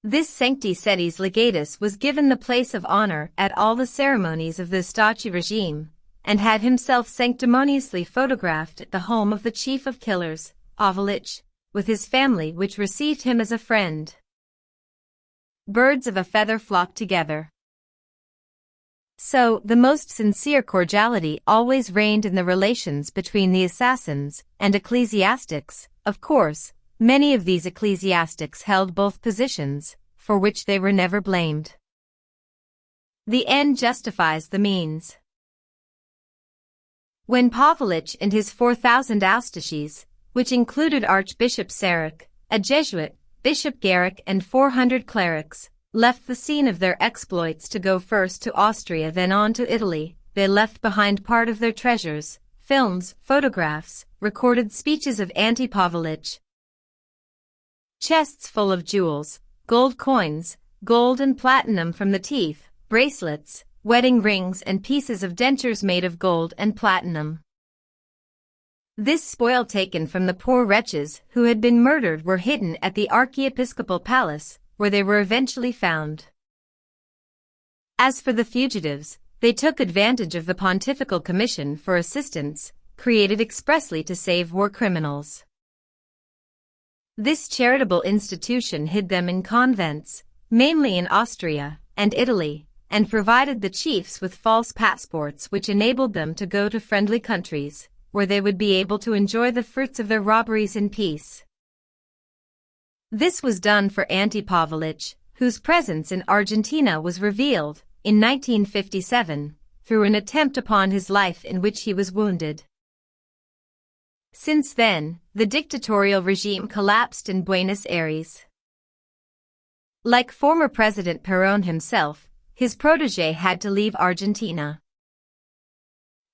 This Sancti Sedis Legatus was given the place of honor at all the ceremonies of the Stasi regime, and had himself sanctimoniously photographed at the home of the chief of killers, Avalic, with his family which received him as a friend. Birds of a feather flock together. So, the most sincere cordiality always reigned in the relations between the assassins and ecclesiastics. Of course, many of these ecclesiastics held both positions, for which they were never blamed. The end justifies the means. When Pavlich and his 4,000 Austaches, which included Archbishop Sarek, a Jesuit, Bishop Garrick and 400 clerics, left the scene of their exploits to go first to Austria then on to Italy, they left behind part of their treasures, films, photographs, recorded speeches of Anti-Pavlich, chests full of jewels, gold coins, gold and platinum from the teeth, bracelets, wedding rings and pieces of dentures made of gold and platinum. This spoil taken from the poor wretches who had been murdered were hidden at the archiepiscopal palace, where they were eventually found. As for the fugitives, they took advantage of the Pontifical Commission for Assistance, created expressly to save war criminals. This charitable institution hid them in convents, mainly in Austria and Italy, and provided the chiefs with false passports which enabled them to go to friendly countries, where they would be able to enjoy the fruits of their robberies in peace. This was done for Anti-Pavlich, whose presence in Argentina was revealed, in 1957, through an attempt upon his life in which he was wounded. Since then, the dictatorial regime collapsed in Buenos Aires. Like former President Perón himself, his protégé had to leave Argentina.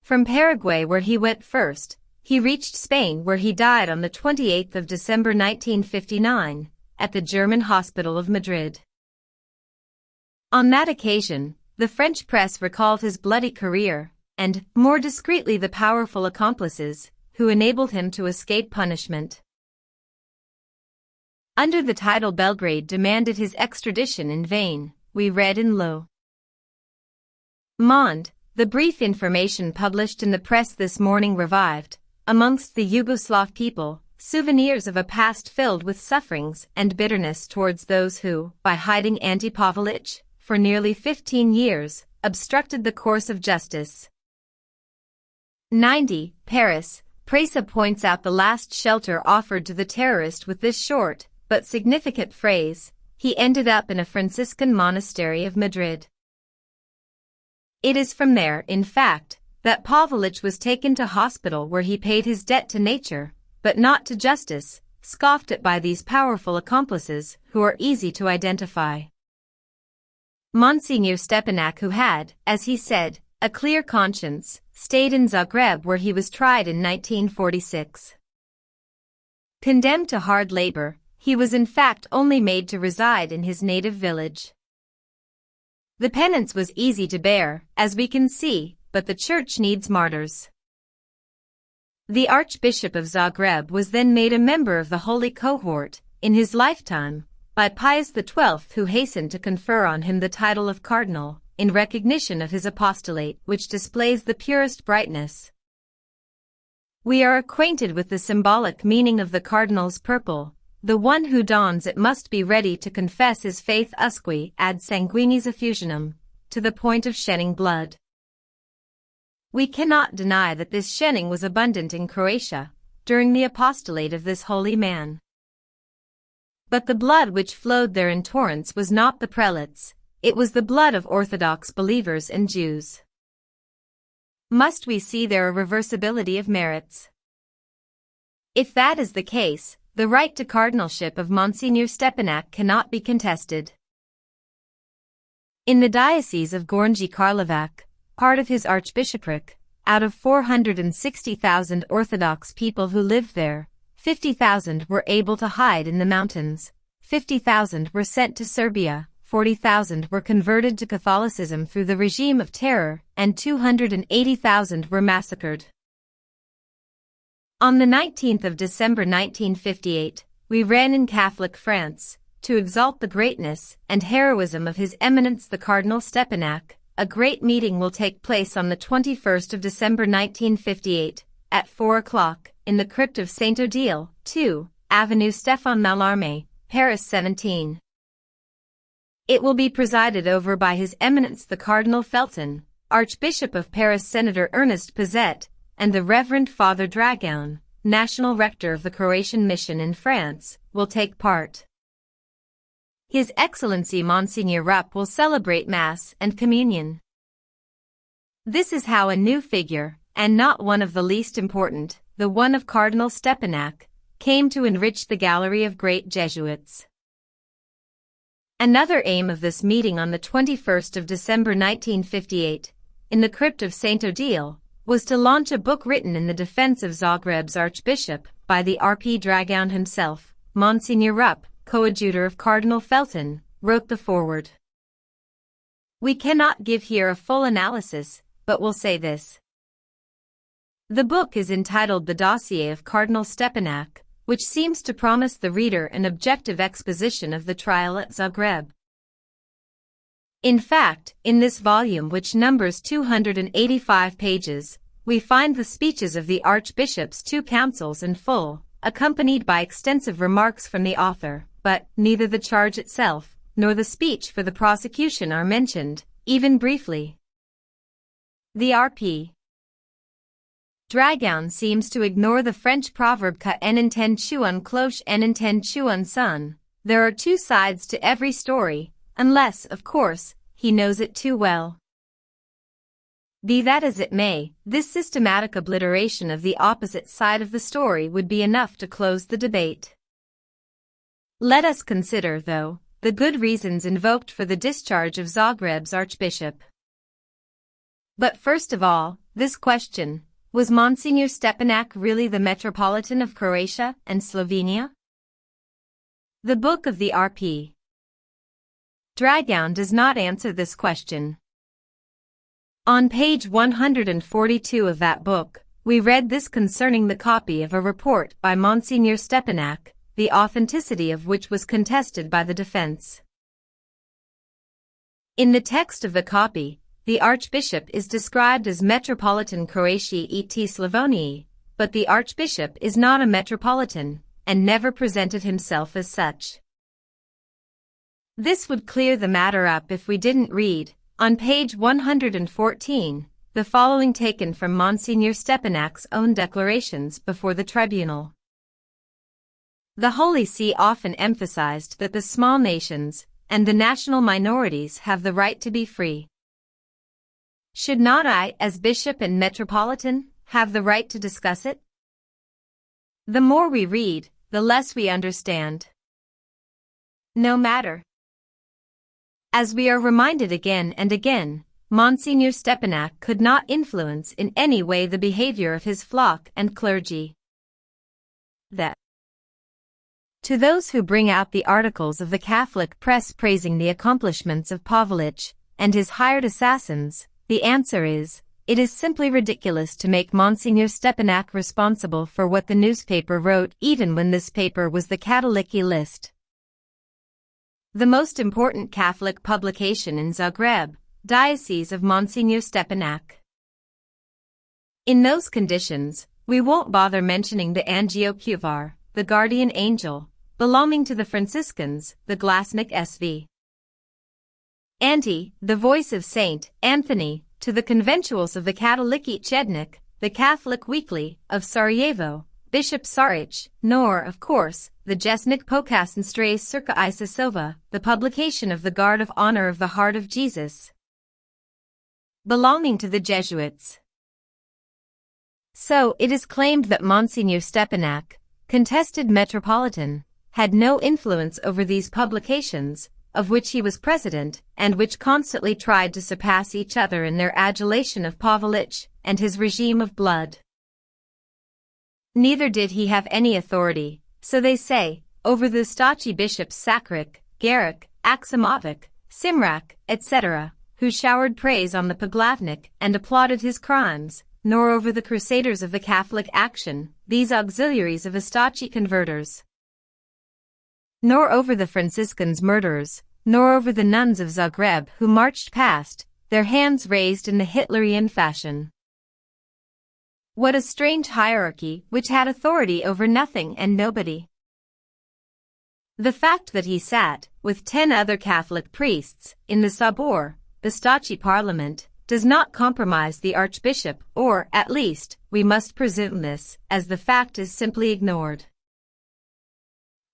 From Paraguay, where he went first, he reached Spain, where he died on the 28th of December 1959, at the German hospital of Madrid. On that occasion, the French press recalled his bloody career, and, more discreetly, the powerful accomplices, who enabled him to escape punishment. Under the title "Belgrade demanded his extradition in vain," we read in Le Monde, the brief information published in the press this morning revived, amongst the Yugoslav people, souvenirs of a past filled with sufferings and bitterness towards those who, by hiding Ante Pavlovich, for nearly 15 years, obstructed the course of justice. 90. Paris. Presa points out the last shelter offered to the terrorist with this short, but significant phrase: he ended up in a Franciscan monastery of Madrid. It is from there, in fact, that Pavlovich was taken to hospital, where he paid his debt to nature, but not to justice, scoffed at by these powerful accomplices, who are easy to identify. Monsignor Stepanak, who had, as he said, a clear conscience, stayed in Zagreb, where he was tried in 1946. Condemned to hard labor, he was in fact only made to reside in his native village. The penance was easy to bear, as we can see, but the Church needs martyrs. The Archbishop of Zagreb was then made a member of the Holy Cohort, in his lifetime, by Pius XII, who hastened to confer on him the title of Cardinal, in recognition of his apostolate, which displays the purest brightness. We are acquainted with the symbolic meaning of the Cardinal's purple. The one who dons it must be ready to confess his faith usque ad sanguinis effusionum, to the point of shedding blood. We cannot deny that this shedding was abundant in Croatia, during the apostolate of this holy man. But the blood which flowed there in torrents was not the prelates, it was the blood of Orthodox believers and Jews. Must we see there a reversibility of merits? If that is the case, the right to cardinalship of Monsignor Stepanak cannot be contested. In the diocese of Gornji Karlovac, part of his archbishopric, out of 460,000 Orthodox people who lived there, 50,000 were able to hide in the mountains, 50,000 were sent to Serbia, 40,000 were converted to Catholicism through the regime of terror, and 280,000 were massacred. On the 19th of December 1958, we ran in Catholic France, to exalt the greatness and heroism of His Eminence the Cardinal Stepanak. A great meeting will take place on the 21st of December 1958, at 4 o'clock, in the crypt of Saint Odile, 2, Avenue Stéphane Mallarmé, Paris 17. It will be presided over by His Eminence the Cardinal Felton, Archbishop of Paris, Senator Ernest Pizet, and the Reverend Father Dragoun, National Rector of the Croatian Mission in France, will take part. His Excellency Monsignor Rupp will celebrate Mass and Communion. This is how a new figure, and not one of the least important, the one of Cardinal Stepanak, came to enrich the gallery of great Jesuits. Another aim of this meeting on the 21st of December 1958, in the crypt of Saint Odile, was to launch a book written in the defense of Zagreb's Archbishop by the R.P. Dragoun himself. Monsignor Rupp, coadjutor of Cardinal Felton, wrote the foreword. We cannot give here a full analysis, but will say this. The book is entitled The Dossier of Cardinal Stepanak, which seems to promise the reader an objective exposition of the trial at Zagreb. In fact, in this volume, which numbers 285 pages, we find the speeches of the Archbishop's two councils in full, accompanied by extensive remarks from the author, but neither the charge itself, nor the speech for the prosecution are mentioned, even briefly. The R.P. Dragoun seems to ignore the French proverb "Qu'un intend tuer cloche un intend tuer son." There are two sides to every story, unless, of course, he knows it too well. Be that as it may, this systematic obliteration of the opposite side of the story would be enough to close the debate. Let us consider, though, the good reasons invoked for the discharge of Zagreb's archbishop. But first of all, this question: was Monsignor Stepanak really the Metropolitan of Croatia and Slovenia? The Book of the R.P. Dragoun does not answer this question. On page 142 of that book, we read this concerning the copy of a report by Monsignor Stepanak, the authenticity of which was contested by the defense. In the text of the copy, the archbishop is described as Metropolitan Croatiae et Slavoniae, but the archbishop is not a metropolitan, and never presented himself as such. This would clear the matter up if we didn't read, on page 114, the following taken from Monsignor Stepanak's own declarations before the tribunal. The Holy See often emphasized that the small nations and the national minorities have the right to be free. Should not I, as bishop and metropolitan, have the right to discuss it? The more we read, the less we understand. No matter. As we are reminded again and again, Monsignor Stepanak could not influence in any way the behavior of his flock and clergy. To those who bring out the articles of the Catholic press praising the accomplishments of Pavlich and his hired assassins, the answer is, it is simply ridiculous to make Monsignor Stepanak responsible for what the newspaper wrote, even when this paper was the Katoliki List, the most important Catholic publication in Zagreb, Diocese of Monsignor Stepanak. In those conditions, we won't bother mentioning the Angiokuvar, the guardian angel, belonging to the Franciscans, the Glasnik SV. Anti, the voice of Saint Anthony, to the conventuals of the Katoliki Chednik, the Catholic Weekly, of Sarajevo, Bishop Saric, nor, of course, the Jesnik Pokasenstrae Circa Isasova, the publication of the Guard of Honor of the Heart of Jesus, belonging to the Jesuits. So, it is claimed that Monsignor Stepanak, contested metropolitan, had no influence over these publications, of which he was president, and which constantly tried to surpass each other in their adulation of Pavlich and his regime of blood. Neither did he have any authority, so they say, over the Stachi bishops Sakaric, Garik, Aksimovic, Simrak, etc., who showered praise on the Poglavnik and applauded his crimes, nor over the crusaders of the Catholic action, these auxiliaries of Astachi converters, nor over the Franciscans murderers, nor over the nuns of Zagreb who marched past, their hands raised in the Hitlerian fashion. What a strange hierarchy which had authority over nothing and nobody. The fact that he sat, with 10 other Catholic priests, in the Sabor, the Stachi parliament, does not compromise the archbishop, or, at least, we must presume this, as the fact is simply ignored.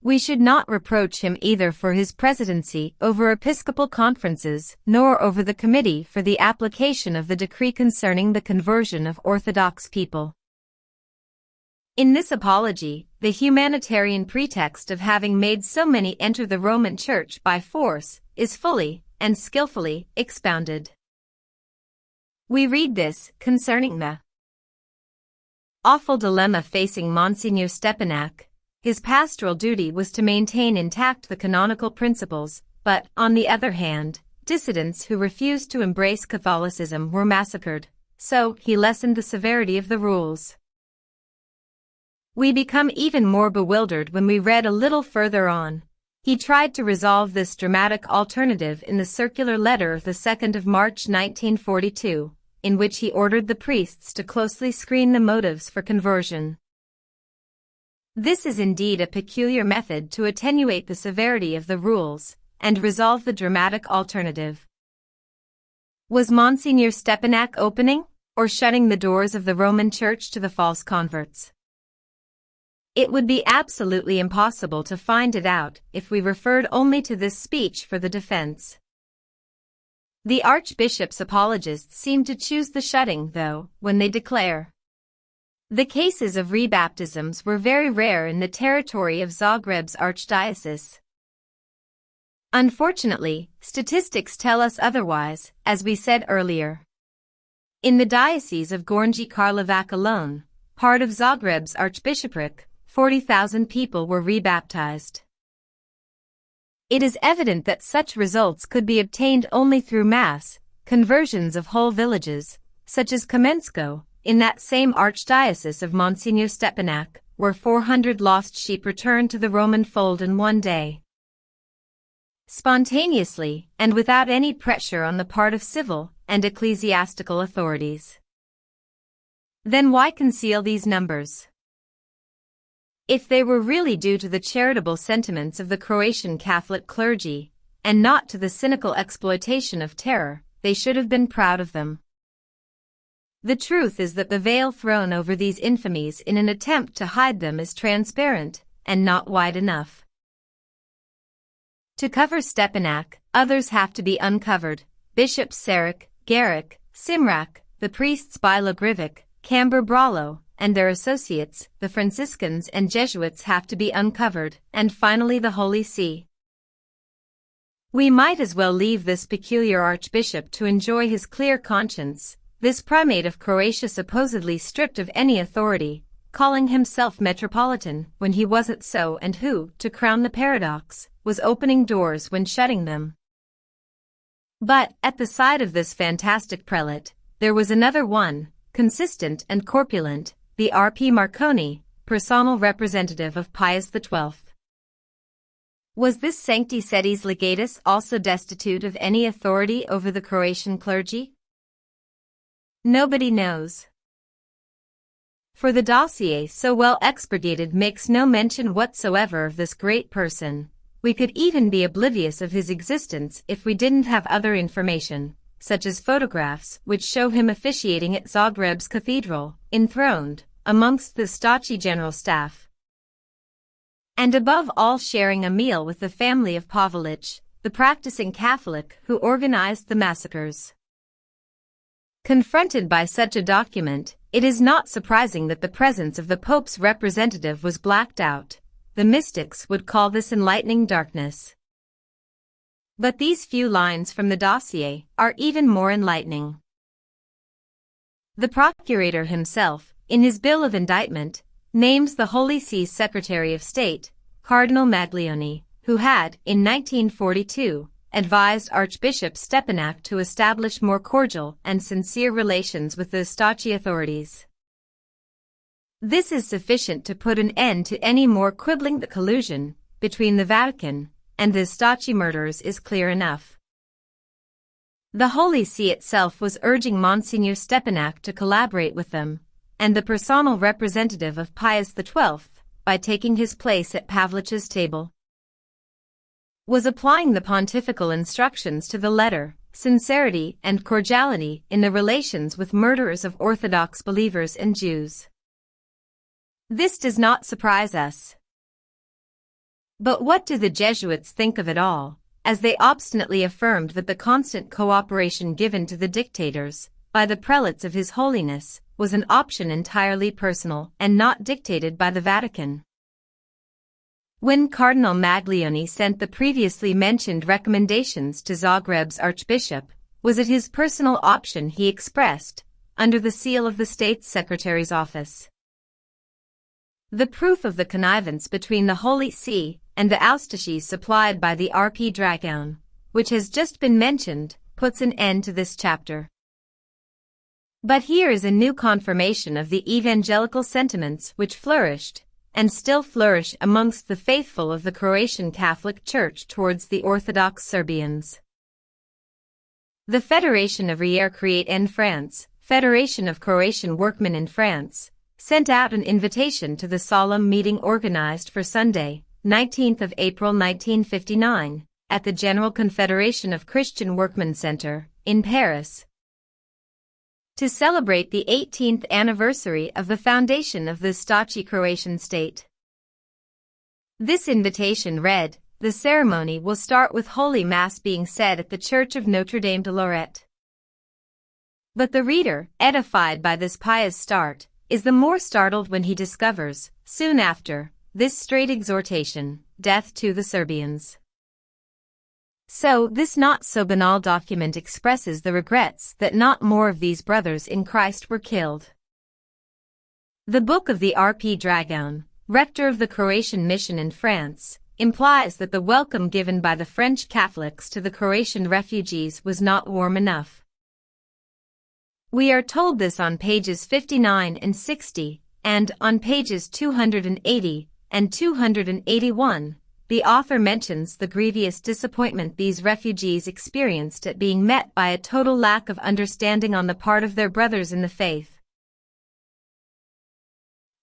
We should not reproach him either for his presidency over episcopal conferences, nor over the committee for the application of the decree concerning the conversion of Orthodox people. In this apology, the humanitarian pretext of having made so many enter the Roman Church by force is fully and skillfully expounded. We read this concerning the awful dilemma facing Monsignor Stepanak. His pastoral duty was to maintain intact the canonical principles, but, on the other hand, dissidents who refused to embrace Catholicism were massacred, so he lessened the severity of the rules. We become even more bewildered when we read a little further on. He tried to resolve this dramatic alternative in the circular letter of the 2nd of March 1942, in which he ordered the priests to closely screen the motives for conversion. This is indeed a peculiar method to attenuate the severity of the rules and resolve the dramatic alternative. Was Monsignor Stepanak opening or shutting the doors of the Roman Church to the false converts? It would be absolutely impossible to find it out if we referred only to this speech for the defense. The Archbishop's apologists seem to choose the shutting, though, when they declare. The cases of rebaptisms were very rare in the territory of Zagreb's archdiocese. Unfortunately, statistics tell us otherwise, as we said earlier. In the Diocese of Gornji Karlovac alone, part of Zagreb's archbishopric, 40,000 people were rebaptized. It is evident that such results could be obtained only through mass conversions of whole villages, such as Kamensko, in that same archdiocese of Monsignor Stepanak, where 400 lost sheep returned to the Roman fold in one day. Spontaneously, and without any pressure on the part of civil and ecclesiastical authorities. Then why conceal these numbers? If they were really due to the charitable sentiments of the Croatian Catholic clergy, and not to the cynical exploitation of terror, they should have been proud of them. The truth is that the veil thrown over these infamies in an attempt to hide them is transparent, and not wide enough. To cover Stepanak, others have to be uncovered. Bishops Sarik, Garik, Simrak, the priests Bilogrivik, Camber Bralo, and their associates, the Franciscans and Jesuits have to be uncovered, and finally the Holy See. We might as well leave this peculiar archbishop to enjoy his clear conscience, this primate of Croatia supposedly stripped of any authority, calling himself metropolitan when he wasn't so, and who, to crown the paradox, was opening doors when shutting them. But, at the side of this fantastic prelate, there was another one, consistent and corpulent, the R.P. Marconi, personal representative of Pius XII. Was this Sancti Sedis Legatus also destitute of any authority over the Croatian clergy? Nobody knows. For the dossier so well expurgated makes no mention whatsoever of this great person. We could even be oblivious of his existence if we didn't have other information, such as photographs which show him officiating at Zagreb's cathedral, enthroned amongst the Stasi general staff. And above all sharing a meal with the family of Pavelić, the practicing Catholic who organized the massacres. Confronted by such a document, it is not surprising that the presence of the Pope's representative was blacked out. The mystics would call this enlightening darkness. But these few lines from the dossier are even more enlightening. The procurator himself, in his bill of indictment, names the Holy See's Secretary of State, Cardinal Maglione, who had, in 1942, advised Archbishop Stepanak to establish more cordial and sincere relations with the Stasi authorities. This is sufficient to put an end to any more quibbling. The collusion between the Vatican and the Stasi murderers is clear enough. The Holy See itself was urging Monsignor Stepanak to collaborate with them, and the personal representative of Pius XII, by taking his place at Pavelić's table, was applying the pontifical instructions to the letter, sincerity and cordiality in the relations with murderers of Orthodox believers and Jews. This does not surprise us. But what do the Jesuits think of it all, as they obstinately affirmed that the constant cooperation given to the dictators, by the prelates of His Holiness, was an option entirely personal and not dictated by the Vatican? When Cardinal Maglione sent the previously mentioned recommendations to Zagreb's archbishop, was it his personal option he expressed, under the seal of the State's Secretary's office? The proof of the connivance between the Holy See and the Austaches supplied by the R.P. Dragoun, which has just been mentioned, puts an end to this chapter. But here is a new confirmation of the evangelical sentiments which flourished, and still flourish amongst the faithful of the Croatian Catholic Church towards the Orthodox Serbians. The Federation of Rier Create en France, Federation of Croatian Workmen in France, sent out an invitation to the solemn meeting organized for Sunday, 19th of April 1959, at the General Confederation of Christian Workmen Center, in Paris, to celebrate the 18th anniversary of the foundation of the Stasi Croatian state. This invitation read, "The ceremony will start with Holy Mass being said at the Church of Notre Dame de Lorette." But the reader, edified by this pious start, is the more startled when he discovers, soon after, this straight exhortation, "Death to the Serbians." So this not-so-banal document expresses the regrets that not more of these brothers in Christ were killed. The Book of the R.P. Dragon, rector of the Croatian mission in France, implies that the welcome given by the French Catholics to the Croatian refugees was not warm enough. We are told this on pages 59 and 60, and on pages 280 and 281, the author mentions the grievous disappointment these refugees experienced at being met by a total lack of understanding on the part of their brothers in the faith.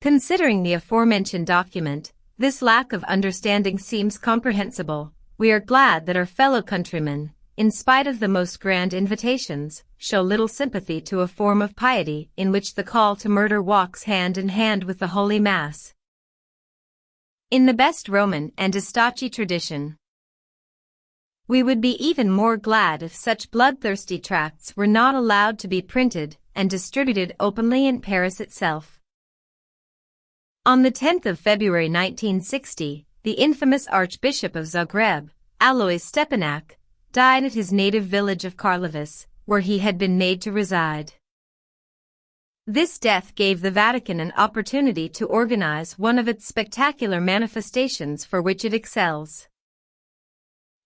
Considering the aforementioned document, this lack of understanding seems comprehensible. We are glad that our fellow countrymen, in spite of the most grand invitations, show little sympathy to a form of piety in which the call to murder walks hand in hand with the Holy Mass. In the best Roman and Estaci tradition, we would be even more glad if such bloodthirsty tracts were not allowed to be printed and distributed openly in Paris itself. On the 10th of February 1960, the infamous Archbishop of Zagreb, Alois Stepinac, died at his native village of Karlovac, where he had been made to reside. This death gave the Vatican an opportunity to organize one of its spectacular manifestations for which it excels.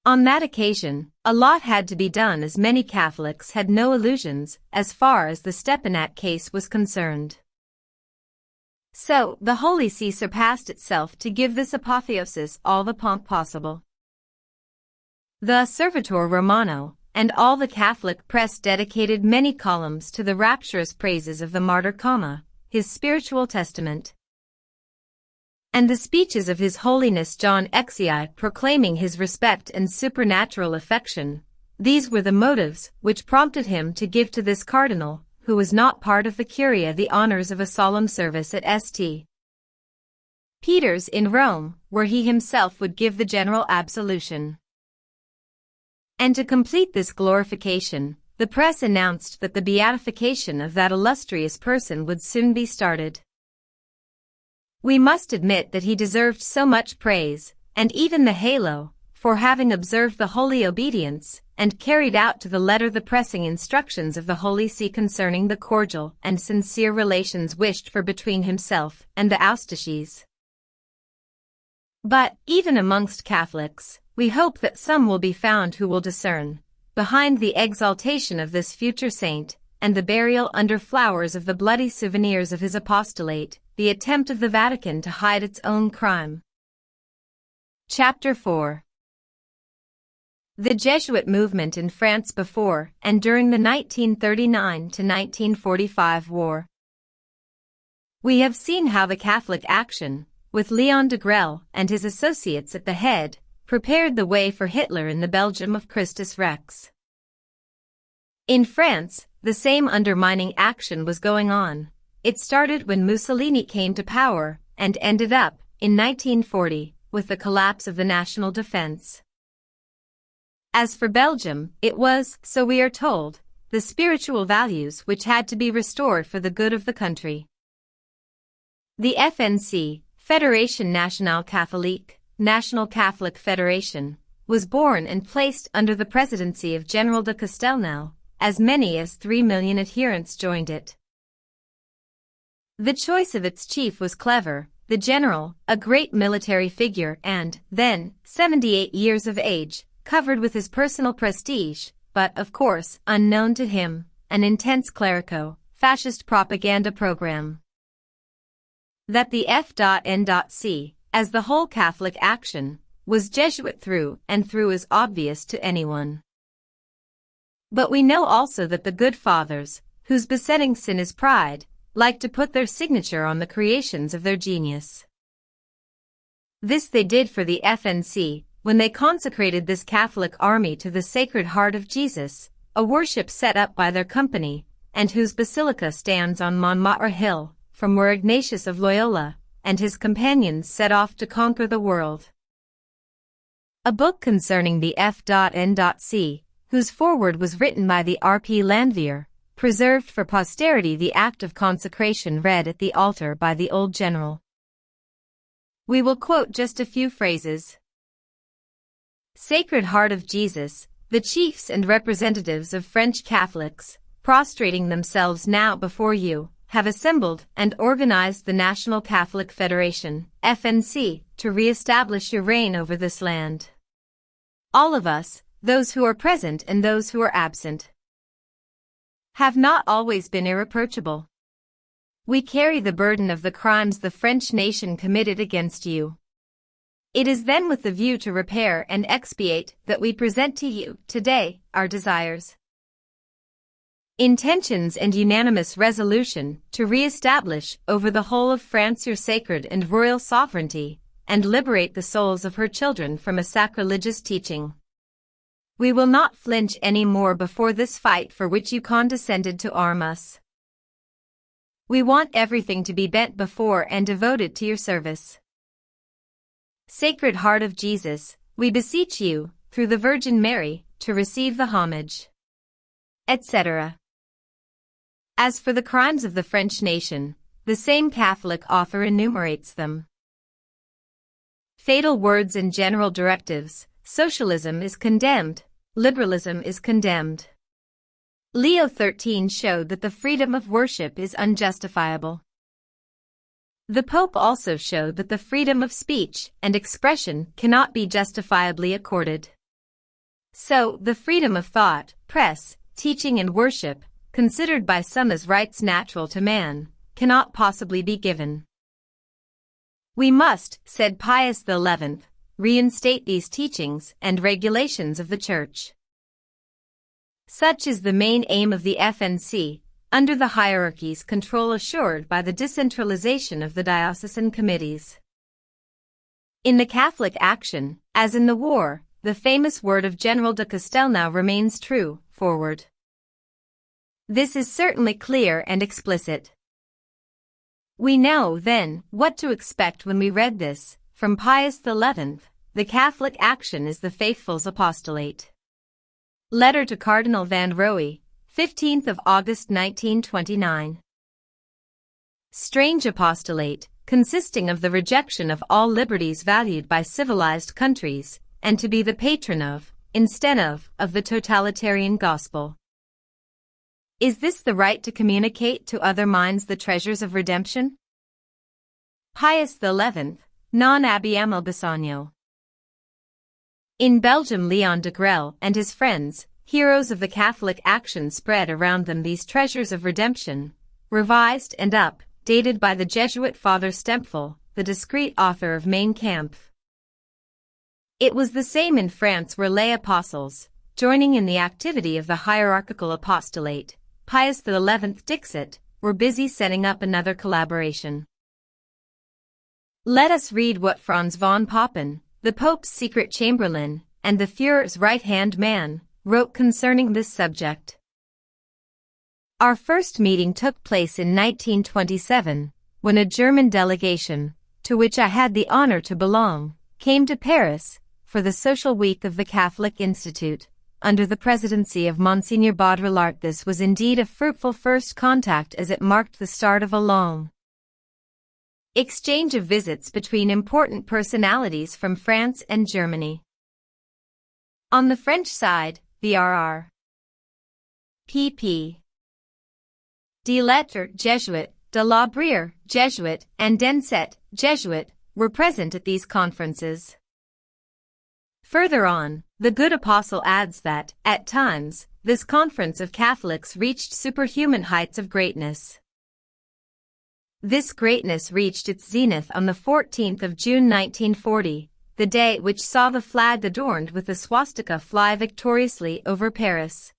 On that occasion, a lot had to be done as many Catholics had no illusions as far as the Stepinac case was concerned. So, the Holy See surpassed itself to give this apotheosis all the pomp possible. The Osservatore Romano and all the Catholic press dedicated many columns to the rapturous praises of the martyr, his spiritual testament, and the speeches of His Holiness John XI proclaiming his respect and supernatural affection. These were the motives which prompted him to give to this cardinal, who was not part of the Curia, the honors of a solemn service at St. Peter's in Rome, where he himself would give the general absolution. And to complete this glorification, the press announced that the beatification of that illustrious person would soon be started. We must admit that he deserved so much praise, and even the halo, for having observed the holy obedience, and carried out to the letter the pressing instructions of the Holy See concerning the cordial and sincere relations wished for between himself and the Eustaches. But, even amongst Catholics, we hope that some will be found who will discern, behind the exaltation of this future saint, and the burial under flowers of the bloody souvenirs of his apostolate, the attempt of the Vatican to hide its own crime. Chapter 4. The Jesuit movement in France before and during the 1939 to 1945 war. We have seen how the Catholic action, with Leon Degrelle and his associates at the head, prepared the way for Hitler in the Belgium of Christus Rex. In France, the same undermining action was going on. It started when Mussolini came to power and ended up, in 1940, with the collapse of the national defense. As for Belgium, it was, so we are told, the spiritual values which had to be restored for the good of the country. The FNC, Fédération Nationale Catholique, National Catholic Federation, was born and placed under the presidency of General de Castelnau. As many as 3 million adherents joined it. The choice of its chief was clever. The general, a great military figure and, then, 78 years of age, covered with his personal prestige, but, of course, unknown to him, an intense clerico-fascist propaganda program. That the F.N.C., as the whole Catholic action, was Jesuit through and through is obvious to anyone. But we know also that the good fathers, whose besetting sin is pride, like to put their signature on the creations of their genius. This they did for the FNC, when they consecrated this Catholic army to the Sacred Heart of Jesus, a worship set up by their company, and whose basilica stands on Montmartre Hill, from where Ignatius of Loyola and his companions set off to conquer the world. A book concerning the F.N.C., whose foreword was written by the R.P. Landvier, preserved for posterity the act of consecration read at the altar by the old general. We will quote just a few phrases. Sacred Heart of Jesus, the chiefs and representatives of French Catholics, prostrating themselves now before you, have assembled and organized the National Catholic Federation, FNC, to re-establish your reign over this land. All of us, those who are present and those who are absent, have not always been irreproachable. We carry the burden of the crimes the French nation committed against you. It is then with the view to repair and expiate that we present to you, today, our desires, intentions and unanimous resolution to re-establish over the whole of France your sacred and royal sovereignty, and liberate the souls of her children from a sacrilegious teaching. We will not flinch any more before this fight for which you condescended to arm us. We want everything to be bent before and devoted to your service. Sacred Heart of Jesus, we beseech you, through the Virgin Mary, to receive the homage, etc. As for the crimes of the French nation, the same Catholic author enumerates them. Fatal words and general directives: socialism is condemned, liberalism is condemned. Leo XIII showed that the freedom of worship is unjustifiable. The Pope also showed that the freedom of speech and expression cannot be justifiably accorded. So, the freedom of thought, press, teaching and worship, considered by some as rights natural to man, cannot possibly be given. We must, said Pius XI, reinstate these teachings and regulations of the Church. Such is the main aim of the FNC, under the hierarchies control assured by the decentralization of the diocesan committees. In the Catholic action, as in the war, the famous word of General de Castelnau remains true: forward. This is certainly clear and explicit. We know, then, what to expect when we read this. From Pius XI, the Catholic action is the faithful's apostolate. Letter to Cardinal Van Roey, 15th of August 1929. Strange apostolate, consisting of the rejection of all liberties valued by civilized countries, and to be the patron of, instead of the totalitarian gospel. Is this the right to communicate to other minds the treasures of redemption? Pius XI, Non abbiamo bisogno. In Belgium, Leon de Grelle and his friends, heroes of the Catholic action, spread around them these treasures of redemption, revised and updated by the Jesuit Father Stempfel, the discreet author of Mein Kampf. It was the same in France, where lay apostles, joining in the activity of the hierarchical apostolate, Pius XI Dixit, were busy setting up another collaboration. Let us read what Franz von Papen, the Pope's secret chamberlain, and the Führer's right-hand man, wrote concerning this subject. Our first meeting took place in 1927, when a German delegation, to which I had the honor to belong, came to Paris for the Social Week of the Catholic Institute, under the presidency of Monsignor Baudrillart. This was indeed a fruitful first contact, as it marked the start of a long exchange of visits between important personalities from France and Germany. On the French side, the R.R. P.P. de Lettres Jesuit, de la Brière Jesuit, and Denset Jesuit were present at these conferences. Further on, the good apostle adds that, at times, this conference of Catholics reached superhuman heights of greatness. This greatness reached its zenith on the 14th of June 1940, the day which saw the flag adorned with the swastika fly victoriously over Paris.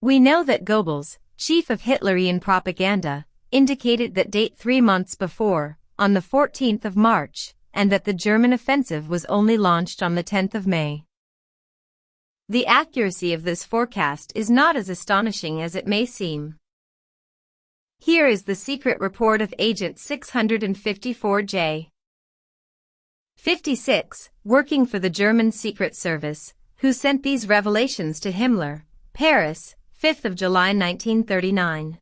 We know that Goebbels, chief of Hitlerian propaganda, indicated that date 3 months before, on the 14th of March, and that the German offensive was only launched on the 10th of May. The accuracy of this forecast is not as astonishing as it may seem. Here is the secret report of Agent 654J. 56, working for the German Secret Service, who sent these revelations to Himmler, Paris, 5th of July 1939.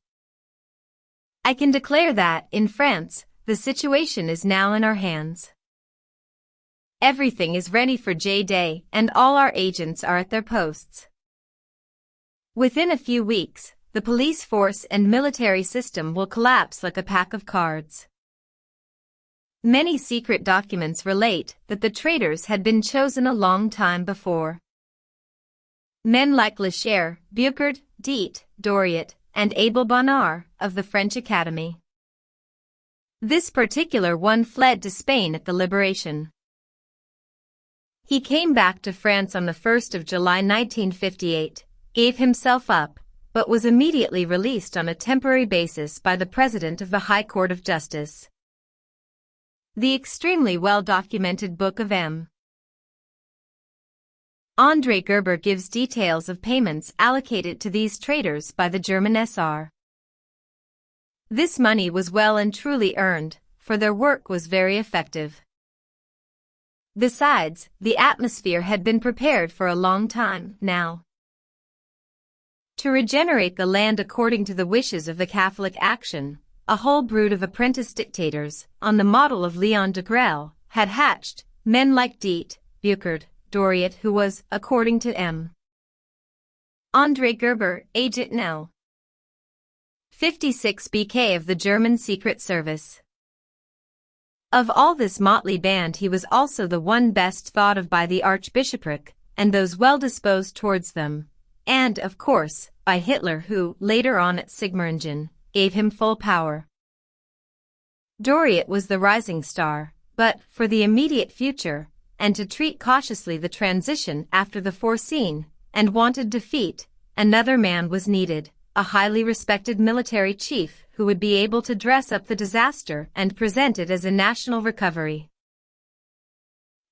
I can declare that, in France, the situation is now in our hands. Everything is ready for J-Day and all our agents are at their posts. Within a few weeks, the police force and military system will collapse like a pack of cards. Many secret documents relate that the traitors had been chosen a long time before. Men like Lecher, Buchard, Diet, Doriot, and Abel Bonnard of the French Academy. This particular one fled to Spain at the liberation. He came back to France on the 1st of July 1958, gave himself up, but was immediately released on a temporary basis by the President of the High Court of Justice. The extremely well-documented Book of M. André Gerber gives details of payments allocated to these traitors by the German SR. This money was well and truly earned, for their work was very effective. Besides, the atmosphere had been prepared for a long time now. To regenerate the land according to the wishes of the Catholic action, a whole brood of apprentice dictators, on the model of Leon de Grelle, had hatched, men like Diet, Buchard, Doriot, who was, according to M. André Gerber, Agent No. 56 BK of the German Secret Service. Of all this motley band he was also the one best thought of by the archbishopric, and those well disposed towards them, and, of course, by Hitler who, later on at Sigmaringen, gave him full power. Doriot was the rising star, but, for the immediate future, and to treat cautiously the transition after the foreseen and wanted defeat, another man was needed, a highly respected military chief who would be able to dress up the disaster and present it as a national recovery.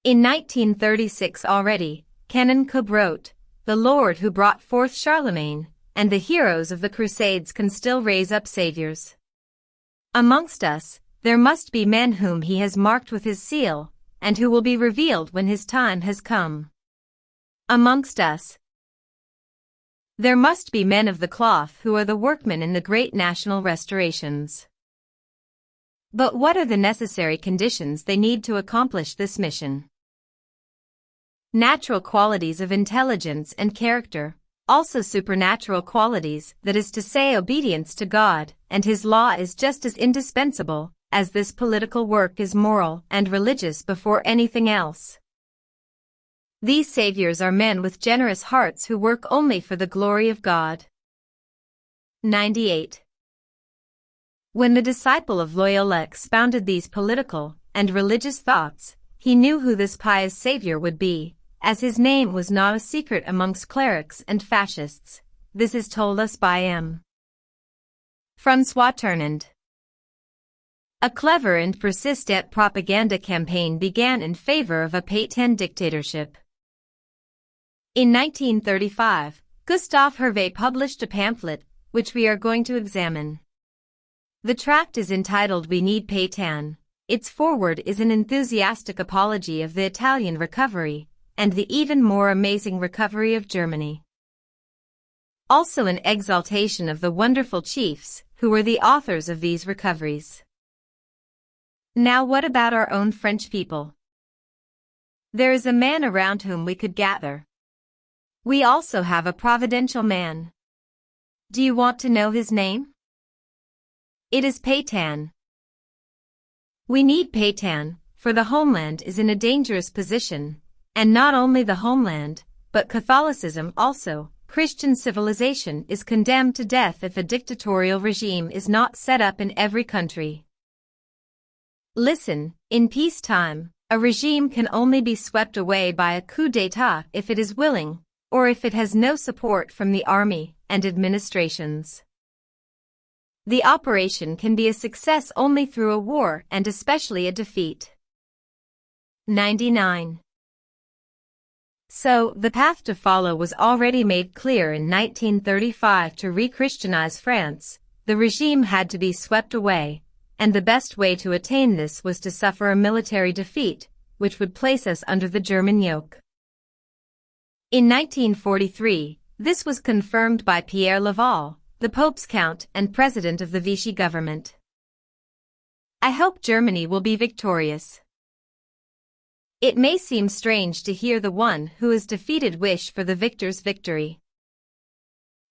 In 1936 already, Canon Coob wrote, "The Lord who brought forth Charlemagne, and the heroes of the Crusades can still raise up saviors. Amongst us, there must be men whom he has marked with his seal, and who will be revealed when his time has come. Amongst us, there must be men of the cloth who are the workmen in the great national restorations. But what are the necessary conditions they need to accomplish this mission? Natural qualities of intelligence and character, also supernatural qualities, that is to say obedience to God, and His law is just as indispensable, as this political work is moral and religious before anything else. These saviors are men with generous hearts who work only for the glory of God." 98. When the disciple of Loyola expounded these political and religious thoughts, he knew who this pious savior would be, as his name was not a secret amongst clerics and fascists. This is told us by M. François Ternand. A clever and persistent propaganda campaign began in favor of a Pétain dictatorship. In 1935, Gustave Hervé published a pamphlet, which we are going to examine. The tract is entitled "We Need Pétain." Its foreword is an enthusiastic apology of the Italian recovery, and the even more amazing recovery of Germany. Also an exaltation of the wonderful chiefs, who were the authors of these recoveries. Now what about our own French people? There is a man around whom we could gather. We also have a providential man. Do you want to know his name? It is Pétain. We need Pétain, for the homeland is in a dangerous position, and not only the homeland, but Catholicism also. Christian civilization is condemned to death if a dictatorial regime is not set up in every country. Listen, in peacetime, a regime can only be swept away by a coup d'état if it is willing, or if it has no support from the army and administrations. The operation can be a success only through a war and especially a defeat. 99. So, the path to follow was already made clear in 1935 to re-Christianize France. The regime had to be swept away, and the best way to attain this was to suffer a military defeat, which would place us under the German yoke. In 1943, this was confirmed by Pierre Laval, the Pope's count and president of the Vichy government. I hope Germany will be victorious. It may seem strange to hear the one who is defeated wish for the victor's victory.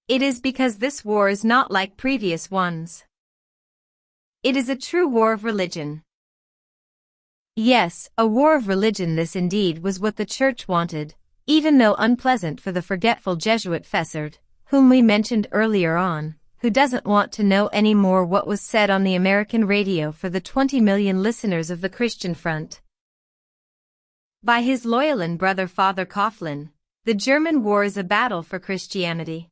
It is because this war is not like previous ones. It is a true war of religion. Yes, a war of religion. This indeed was what the Church wanted, even though unpleasant for the forgetful Jesuit Fessard, whom we mentioned earlier on, who doesn't want to know any more what was said on the American radio for the 20 million listeners of the Christian Front. By his loyal brother Father Coughlin, the German war is a battle for Christianity.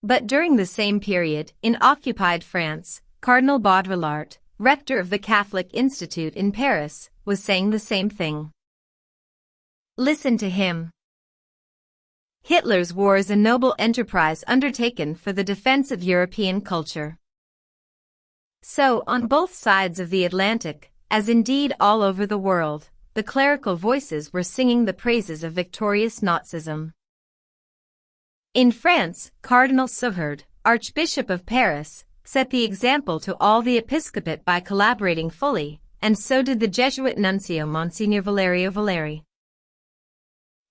But during the same period, in occupied France, Cardinal Baudrillart, rector of the Catholic Institute in Paris, was saying the same thing. Listen to him. Hitler's war is a noble enterprise undertaken for the defense of European culture. So, on both sides of the Atlantic, as indeed all over the world, the clerical voices were singing the praises of victorious Nazism. In France, Cardinal Suhard, Archbishop of Paris, set the example to all the episcopate by collaborating fully, and so did the Jesuit nuncio Monsignor Valerio Valeri.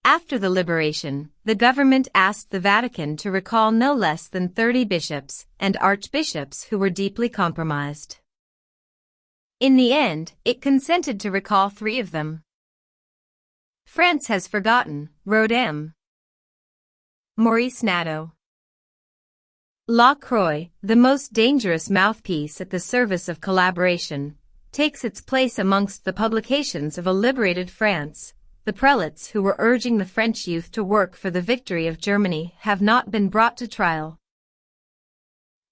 After the liberation, the government asked the Vatican to recall no less than 30 bishops and archbishops who were deeply compromised. In the end, it consented to recall 3 of them. France has forgotten, wrote M. Maurice Nadeau. La Croix, the most dangerous mouthpiece at the service of collaboration, takes its place amongst the publications of a liberated France. The prelates who were urging the French youth to work for the victory of Germany have not been brought to trial.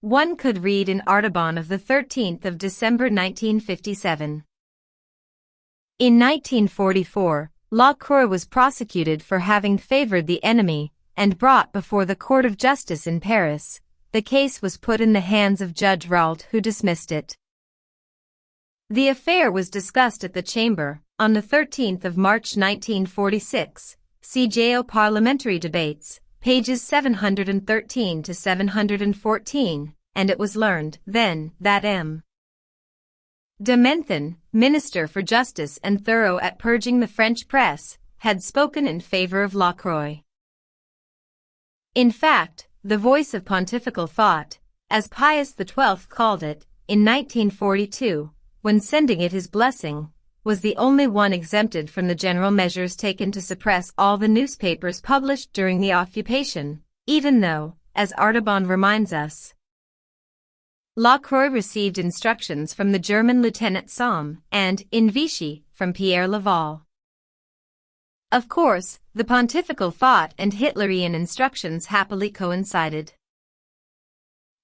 One could read in Artaban of the 13th of December 1957. In 1944, La Croix was prosecuted for having favored the enemy and brought before the Court of Justice in Paris. The case was put in the hands of Judge Rault, who dismissed it. The affair was discussed at the Chamber on the 13th of March 1946. CJO Parliamentary Debates, pages 713 to 714, and it was learned then that M. de Menthon, Minister for Justice and thorough at purging the French press, had spoken in favor of La Croix. In fact, the voice of pontifical thought, as Pius XII called it, in 1942, when sending it his blessing, was the only one exempted from the general measures taken to suppress all the newspapers published during the occupation, even though, as Artaban reminds us, La Croix received instructions from the German Lieutenant Somme and, in Vichy, from Pierre Laval. Of course, the pontifical thought and Hitlerian instructions happily coincided.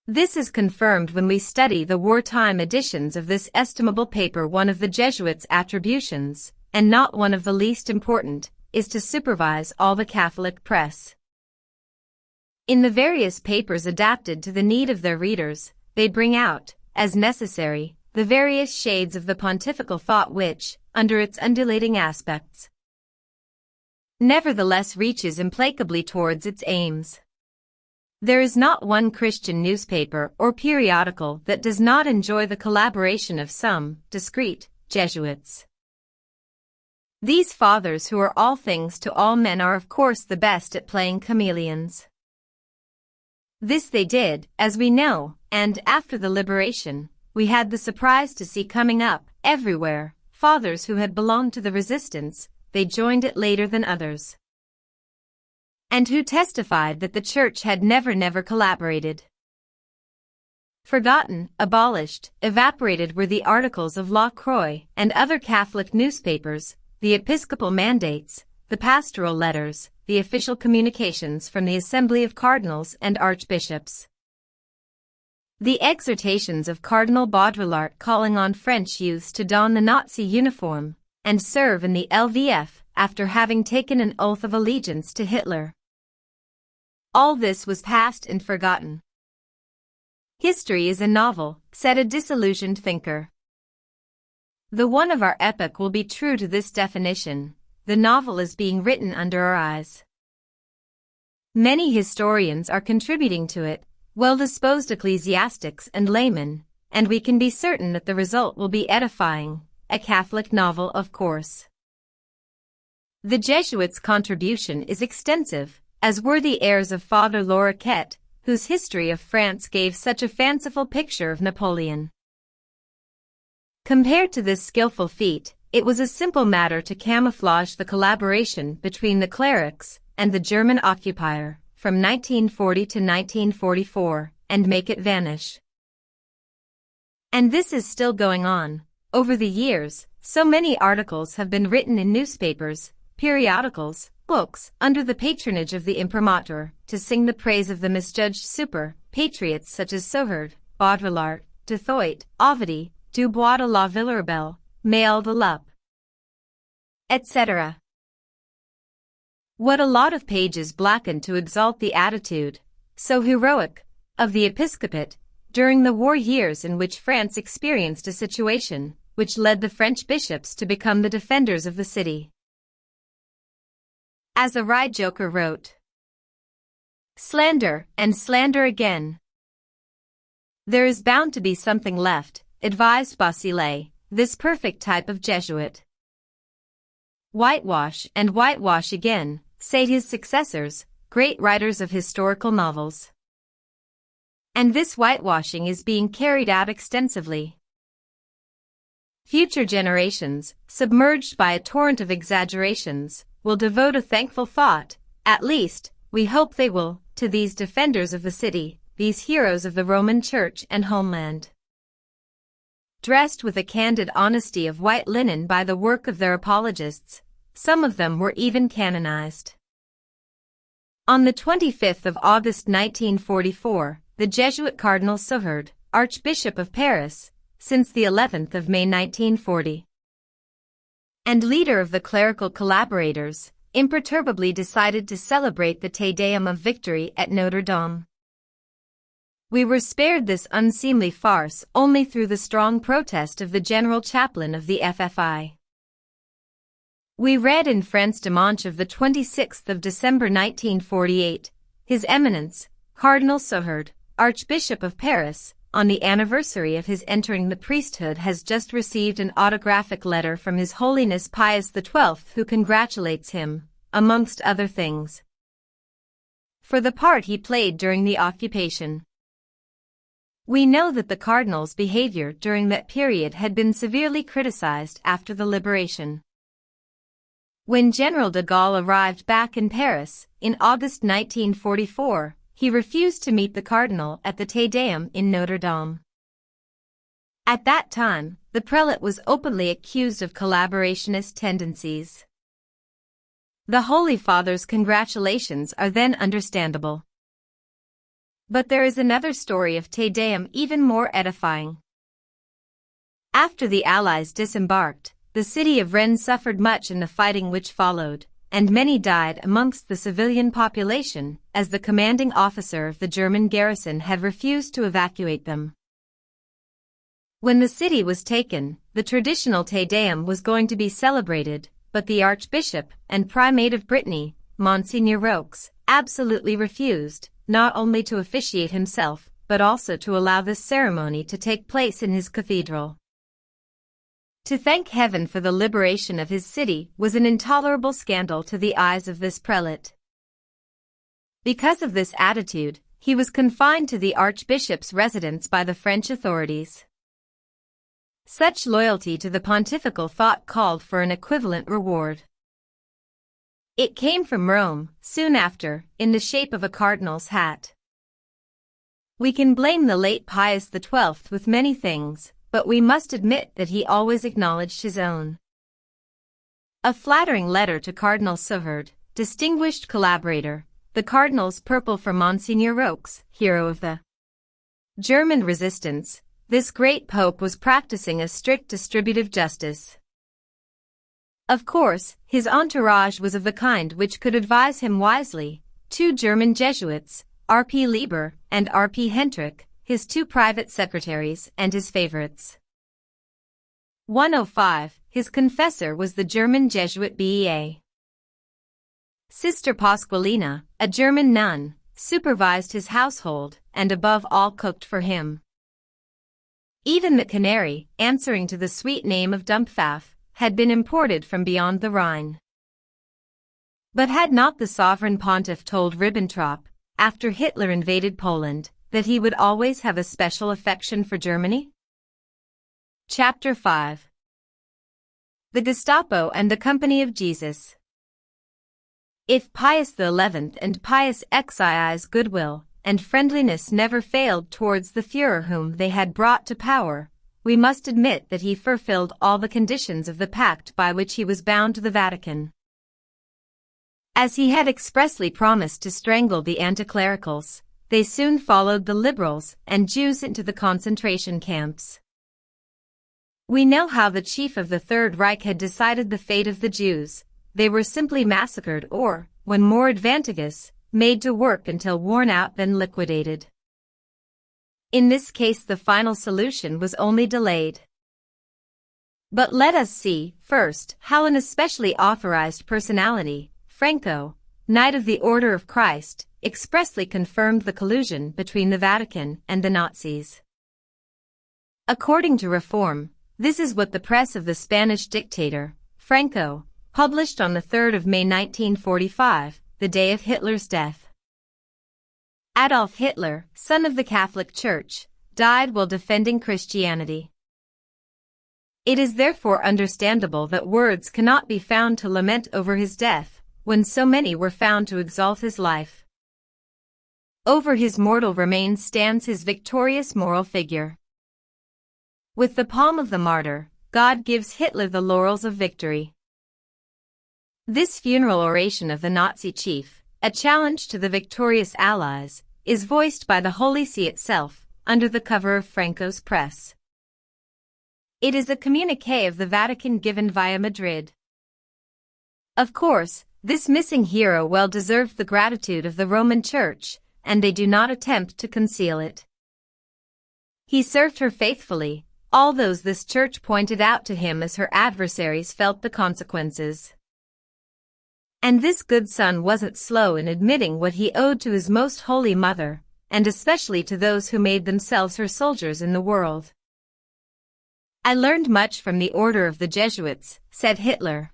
This is confirmed when we study the wartime editions of this estimable paper. One of the Jesuits' attributions, and not one of the least important, is to supervise all the Catholic press. In the various papers adapted to the need of their readers, they bring out, as necessary, the various shades of the pontifical thought which, under its undulating aspects, nevertheless reaches implacably towards its aims. There is not one Christian newspaper or periodical that does not enjoy the collaboration of some discreet Jesuits. These fathers who are all things to all men are of course the best at playing chameleons. This they did, as we know, and after the liberation, we had the surprise to see coming up, everywhere, fathers who had belonged to the resistance. They joined it later than others, and who testified that the Church had never collaborated. Forgotten, abolished, evaporated were the articles of La Croix and other Catholic newspapers, the episcopal mandates, the pastoral letters, the official communications from the Assembly of Cardinals and Archbishops, the exhortations of Cardinal Baudrillart calling on French youths to don the Nazi uniform and serve in the LVF after having taken an oath of allegiance to Hitler. All this was past and forgotten. History is a novel, said a disillusioned thinker. The one of our epoch will be true to this definition. The novel is being written under our eyes. Many historians are contributing to it, well-disposed ecclesiastics and laymen, and we can be certain that the result will be edifying. A Catholic novel, of course. The Jesuits' contribution is extensive, as were the heirs of Father Loriquet, whose history of France gave such a fanciful picture of Napoleon. Compared to this skillful feat, it was a simple matter to camouflage the collaboration between the clerics and the German occupier from 1940 to 1944 and make it vanish. And this is still going on. Over the years, so many articles have been written in newspapers, periodicals, books, under the patronage of the imprimatur, to sing the praise of the misjudged super-patriots such as Sohard, Baudrillard, de Thouet, Ovidie, Dubois de la Villerbel, Mael de Lup, etc. What a lot of pages blackened to exalt the attitude, so heroic, of the episcopate, during the war years in which France experienced a situation which led the French bishops to become the defenders of the city. As a wry joker wrote, "Slander and slander again. There is bound to be something left," advised Basile, this perfect type of Jesuit. "Whitewash and whitewash again," say his successors, great writers of historical novels. And this whitewashing is being carried out extensively. Future generations, submerged by a torrent of exaggerations, will devote a thankful thought, at least, we hope they will, to these defenders of the city, these heroes of the Roman Church and homeland. Dressed with a candid honesty of white linen by the work of their apologists, some of them were even canonized. On the 25th of August 1944, the Jesuit Cardinal Sohard, Archbishop of Paris, since the 11th of May 1940, and leader of the clerical collaborators, imperturbably decided to celebrate the Te Deum of victory at Notre Dame. We were spared this unseemly farce only through the strong protest of the General Chaplain of the FFI. We read in France Dimanche of the 26th of December 1948, His Eminence, Cardinal Sohard, Archbishop of Paris, on the anniversary of his entering the priesthood has just received an autographic letter from His Holiness Pius XII, who congratulates him, amongst other things, for the part he played during the occupation. We know that the cardinal's behavior during that period had been severely criticized after the liberation. When General de Gaulle arrived back in Paris, in August 1944, he refused to meet the cardinal at the Te Deum in Notre Dame. At that time, the prelate was openly accused of collaborationist tendencies. The Holy Father's congratulations are then understandable. But there is another story of Te Deum even more edifying. After the Allies disembarked, the city of Rennes suffered much in the fighting which followed, and many died amongst the civilian population, as the commanding officer of the German garrison had refused to evacuate them. When the city was taken, the traditional Te Deum was going to be celebrated, but the Archbishop and Primate of Brittany, Monsignor Roques, absolutely refused, not only to officiate himself, but also to allow this ceremony to take place in his cathedral. To thank heaven for the liberation of his city was an intolerable scandal to the eyes of this prelate. Because of this attitude, he was confined to the archbishop's residence by the French authorities. Such loyalty to the pontifical thought called for an equivalent reward. It came from Rome, soon after, in the shape of a cardinal's hat. We can blame the late Pius XII with many things, but we must admit that he always acknowledged his own. A flattering letter to Cardinal Sohard, distinguished collaborator, the Cardinal's purple for Monsignor Roques, hero of the German resistance. This great pope was practicing a strict distributive justice. Of course, his entourage was of the kind which could advise him wisely. 2 German Jesuits, R.P. Lieber and R.P. Hendrick, his 2 private secretaries and his favorites. 105. His confessor was the German Jesuit Bea. Sister Pasqualina, a German nun, supervised his household and above all cooked for him. Even the canary, answering to the sweet name of Dumpfaff, had been imported from beyond the Rhine. But had not the sovereign pontiff told Ribbentrop, after Hitler invaded Poland, that he would always have a special affection for Germany? Chapter 5. The Gestapo and the Company of Jesus. If Pius XI and Pius XII's goodwill and friendliness never failed towards the Führer whom they had brought to power, we must admit that he fulfilled all the conditions of the pact by which he was bound to the Vatican. As he had expressly promised to strangle the anti-clericals, they soon followed the liberals and Jews into the concentration camps. We know how the chief of the Third Reich had decided the fate of the Jews. They were simply massacred or, when more advantageous, made to work until worn out then liquidated. In this case the final solution was only delayed. But let us see, first, how an especially authorized personality, Franco, Knight of the Order of Christ, expressly confirmed the collusion between the Vatican and the Nazis. According to Reform, this is what the press of the Spanish dictator, Franco, published on the 3rd of May 1945, the day of Hitler's death. Adolf Hitler, son of the Catholic Church, died while defending Christianity. It is therefore understandable that words cannot be found to lament over his death, when so many were found to exalt his life. Over his mortal remains stands his victorious moral figure. With the palm of the martyr, God gives Hitler the laurels of victory. This funeral oration of the Nazi chief, a challenge to the victorious Allies, is voiced by the Holy See itself, under the cover of Franco's press. It is a communiqué of the Vatican given via Madrid. Of course, this missing hero well deserved the gratitude of the Roman Church, and they do not attempt to conceal it. He served her faithfully. All those this church pointed out to him as her adversaries felt the consequences. And this good son wasn't slow in admitting what he owed to his most holy mother, and especially to those who made themselves her soldiers in the world. I learned much from the order of the Jesuits, said Hitler.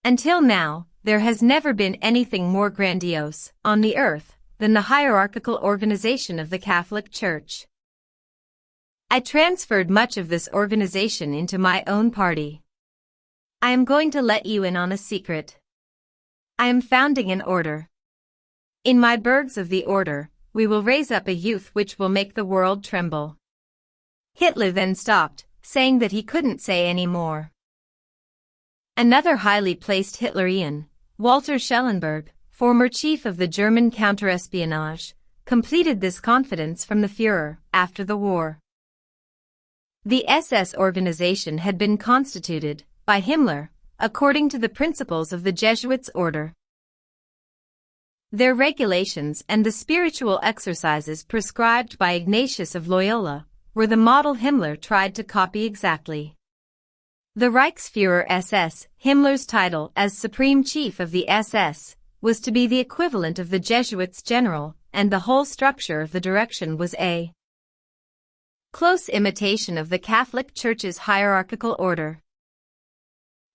Until now, there has never been anything more grandiose, on the earth, than the hierarchical organization of the Catholic Church. I transferred much of this organization into my own party. I am going to let you in on a secret. I am founding an order. In my burghs of the order, we will raise up a youth which will make the world tremble. Hitler then stopped, saying that he couldn't say any more. Another highly placed Hitlerian, Walter Schellenberg, former chief of the German counterespionage, completed this confidence from the Führer after the war. The SS organization had been constituted, by Himmler, according to the principles of the Jesuits' order. Their regulations and the spiritual exercises prescribed by Ignatius of Loyola were the model Himmler tried to copy exactly. The Reichsführer SS, Himmler's title as Supreme Chief of the SS, was to be the equivalent of the Jesuits' general, and the whole structure of the direction was a close imitation of the Catholic Church's hierarchical order.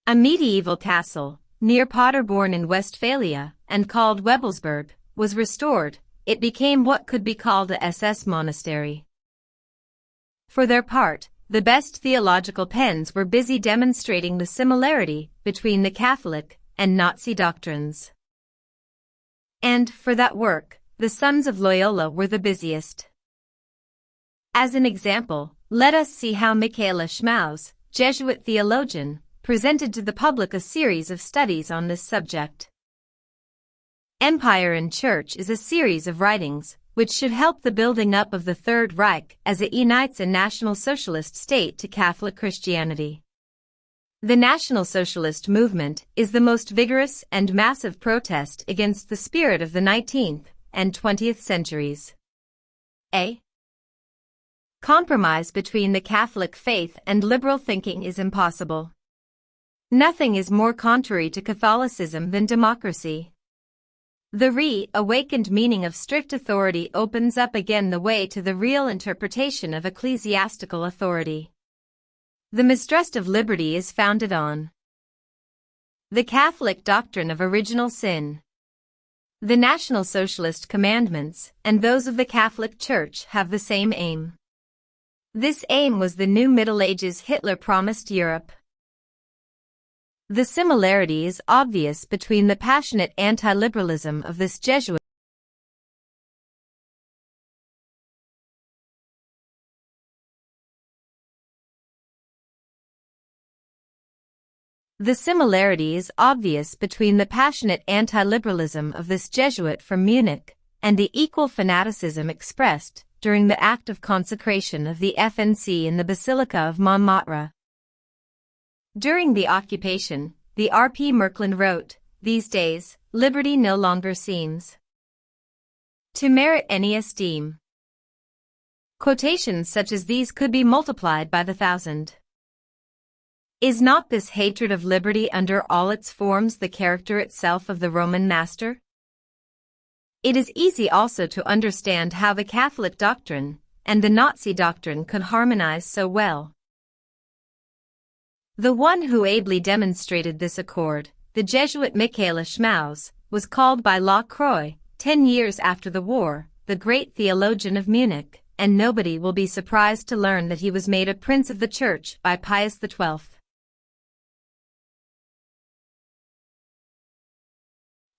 A medieval castle, near Paderborn in Westphalia, and called Webelsburg, was restored. It became what could be called a SS monastery. For their part, the best theological pens were busy demonstrating the similarity between the Catholic and Nazi doctrines. And, for that work, the sons of Loyola were the busiest. As an example, let us see how Michaela Schmaus, Jesuit theologian, presented to the public a series of studies on this subject. Empire and Church is a series of writings, which should help the building up of the Third Reich as it unites a National Socialist state to Catholic Christianity. The National Socialist movement is the most vigorous and massive protest against the spirit of the 19th and 20th centuries. A compromise between the Catholic faith and liberal thinking is impossible. Nothing is more contrary to Catholicism than democracy. The reawakened meaning of strict authority opens up again the way to the real interpretation of ecclesiastical authority. The mistrust of liberty is founded on The Catholic doctrine of original sin. The National Socialist commandments and those of the Catholic Church have the same aim. This aim was the new Middle Ages Hitler promised Europe. The similarity is obvious between the passionate anti-liberalism of this Jesuit The similarity is obvious between the passionate anti-liberalism of this Jesuit from Munich and the equal fanaticism expressed during the act of consecration of the FNC in the Basilica of Montmartre. During the occupation, the R.P. Merkland wrote, "These days, liberty no longer seems to merit any esteem." Quotations such as these could be multiplied by the thousand. Is not this hatred of liberty under all its forms the character itself of the Roman master? It is easy also to understand how the Catholic doctrine and the Nazi doctrine could harmonize so well. The one who ably demonstrated this accord, the Jesuit Michael Schmaus, was called by Lacroix, 10 years after the war, the great theologian of Munich, and nobody will be surprised to learn that he was made a prince of the Church by Pius XII.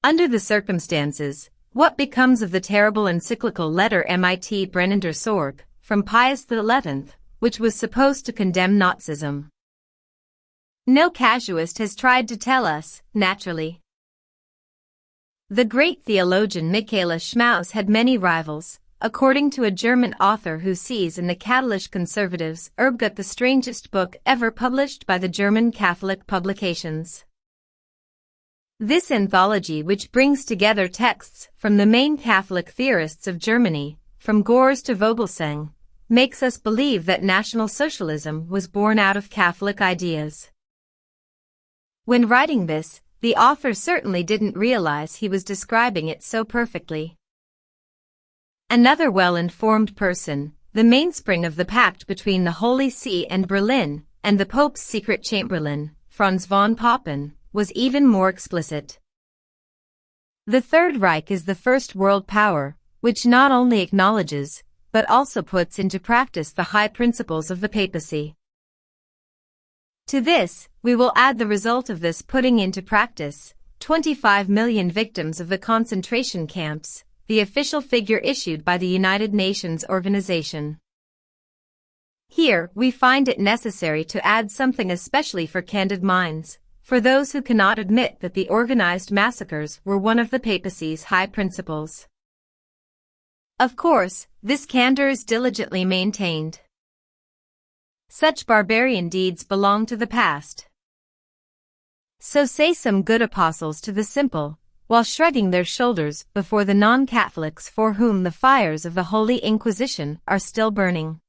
Under the circumstances, what becomes of the terrible encyclical letter mit Brennender Sorg, from Pius XI, which was supposed to condemn Nazism? No casuist has tried to tell us, naturally. The great theologian Michael Schmaus had many rivals, according to a German author who sees in the Catholic Conservatives' Erbgut the strangest book ever published by the German Catholic publications. This anthology, which brings together texts from the main Catholic theorists of Germany, from Gors to Vogelsang, makes us believe that National Socialism was born out of Catholic ideas. When writing this, the author certainly didn't realize he was describing it so perfectly. Another well-informed person, the mainspring of the pact between the Holy See and Berlin, and the Pope's secret chamberlain, Franz von Papen, was even more explicit. The Third Reich is the first world power, which not only acknowledges, but also puts into practice the high principles of the papacy. To this, we will add the result of this putting into practice, 25 million victims of the concentration camps, the official figure issued by the United Nations Organization. Here, we find it necessary to add something especially for candid minds, for those who cannot admit that the organized massacres were one of the papacy's high principles. Of course, this candor is diligently maintained. Such barbarian deeds belong to the past. So say some good apostles to the simple, while shrugging their shoulders before the non-Catholics for whom the fires of the Holy Inquisition are still burning.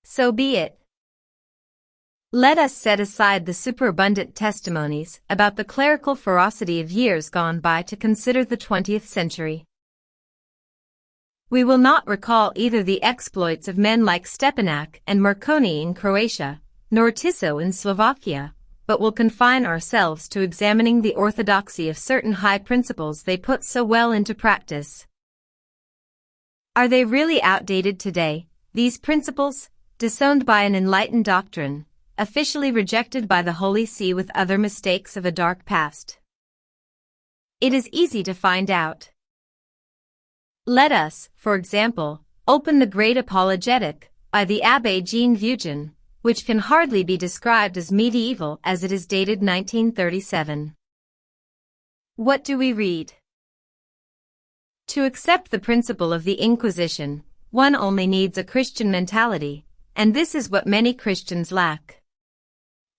So be it. Let us set aside the superabundant testimonies about the clerical ferocity of years gone by to consider the 20th century. We will not recall either the exploits of men like Stepanak and Marconi in Croatia, nor Tiso in Slovakia, but will confine ourselves to examining the orthodoxy of certain high principles they put so well into practice. Are they really outdated today, these principles, disowned by an enlightened doctrine, officially rejected by the Holy See with other mistakes of a dark past? It is easy to find out. Let us, for example, open the great apologetic by the Abbé Jean Vugen, which can hardly be described as medieval as it is dated 1937. What do we read? To accept the principle of the Inquisition, one only needs a Christian mentality, and this is what many Christians lack.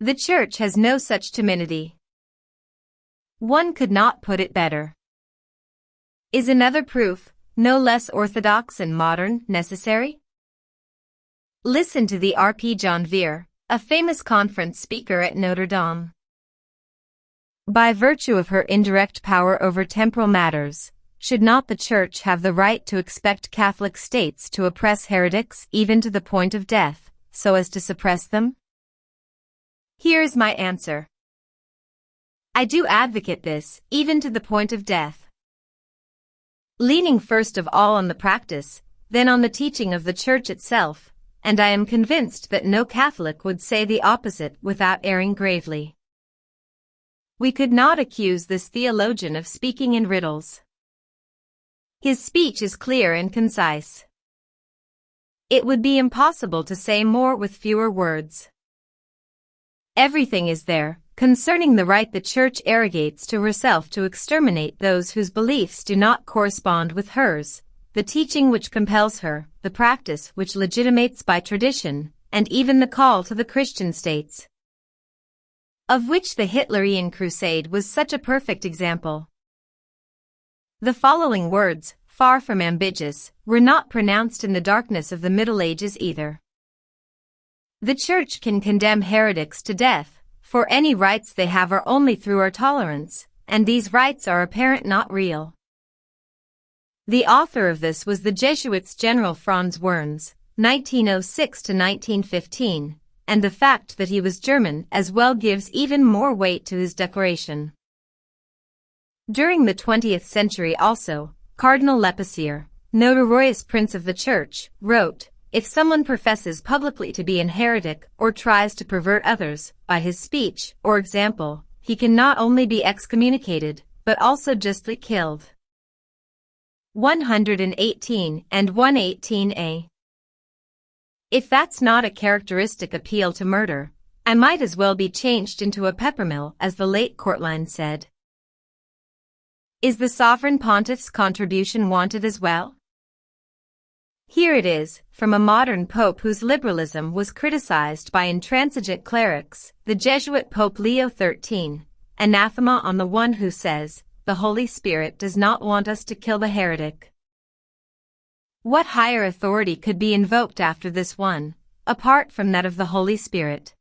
The Church has no such timidity. One could not put it better. Is another proof, no less orthodox and modern, necessary? Listen to the R.P. Janvier, a famous conference speaker at Notre Dame. By virtue of her indirect power over temporal matters, should not the Church have the right to expect Catholic states to oppress heretics even to the point of death, so as to suppress them? Here is my answer. I do advocate this, even to the point of death. Leaning first of all on the practice, then on the teaching of the Church itself, and I am convinced that no Catholic would say the opposite without erring gravely. We could not accuse this theologian of speaking in riddles. His speech is clear and concise. It would be impossible to say more with fewer words. Everything is there, concerning the right the Church arrogates to herself to exterminate those whose beliefs do not correspond with hers, the teaching which compels her, the practice which legitimates by tradition, and even the call to the Christian states, of which the Hitlerian crusade was such a perfect example. The following words, far from ambiguous, were not pronounced in the darkness of the Middle Ages either. The Church can condemn heretics to death, for any rights they have are only through our tolerance, and these rights are apparent not real. The author of this was the Jesuits General Franz Werns, 1906 to 1915, and the fact that he was German as well gives even more weight to his declaration. During the 20th century also, Cardinal Lepessier, notorious prince of the Church, wrote, "If someone professes publicly to be an heretic or tries to pervert others by his speech or example, he can not only be excommunicated, but also justly killed." 118 and 118a. If that's not a characteristic appeal to murder, I might as well be changed into a peppermill, as the late Courtline said. Is the Sovereign Pontiff's contribution wanted as well? Here it is, from a modern pope whose liberalism was criticized by intransigent clerics, the Jesuit Pope Leo XIII, anathema on the one who says, "The Holy Spirit does not want us to kill the heretic." What higher authority could be invoked after this one, apart from that of the Holy Spirit?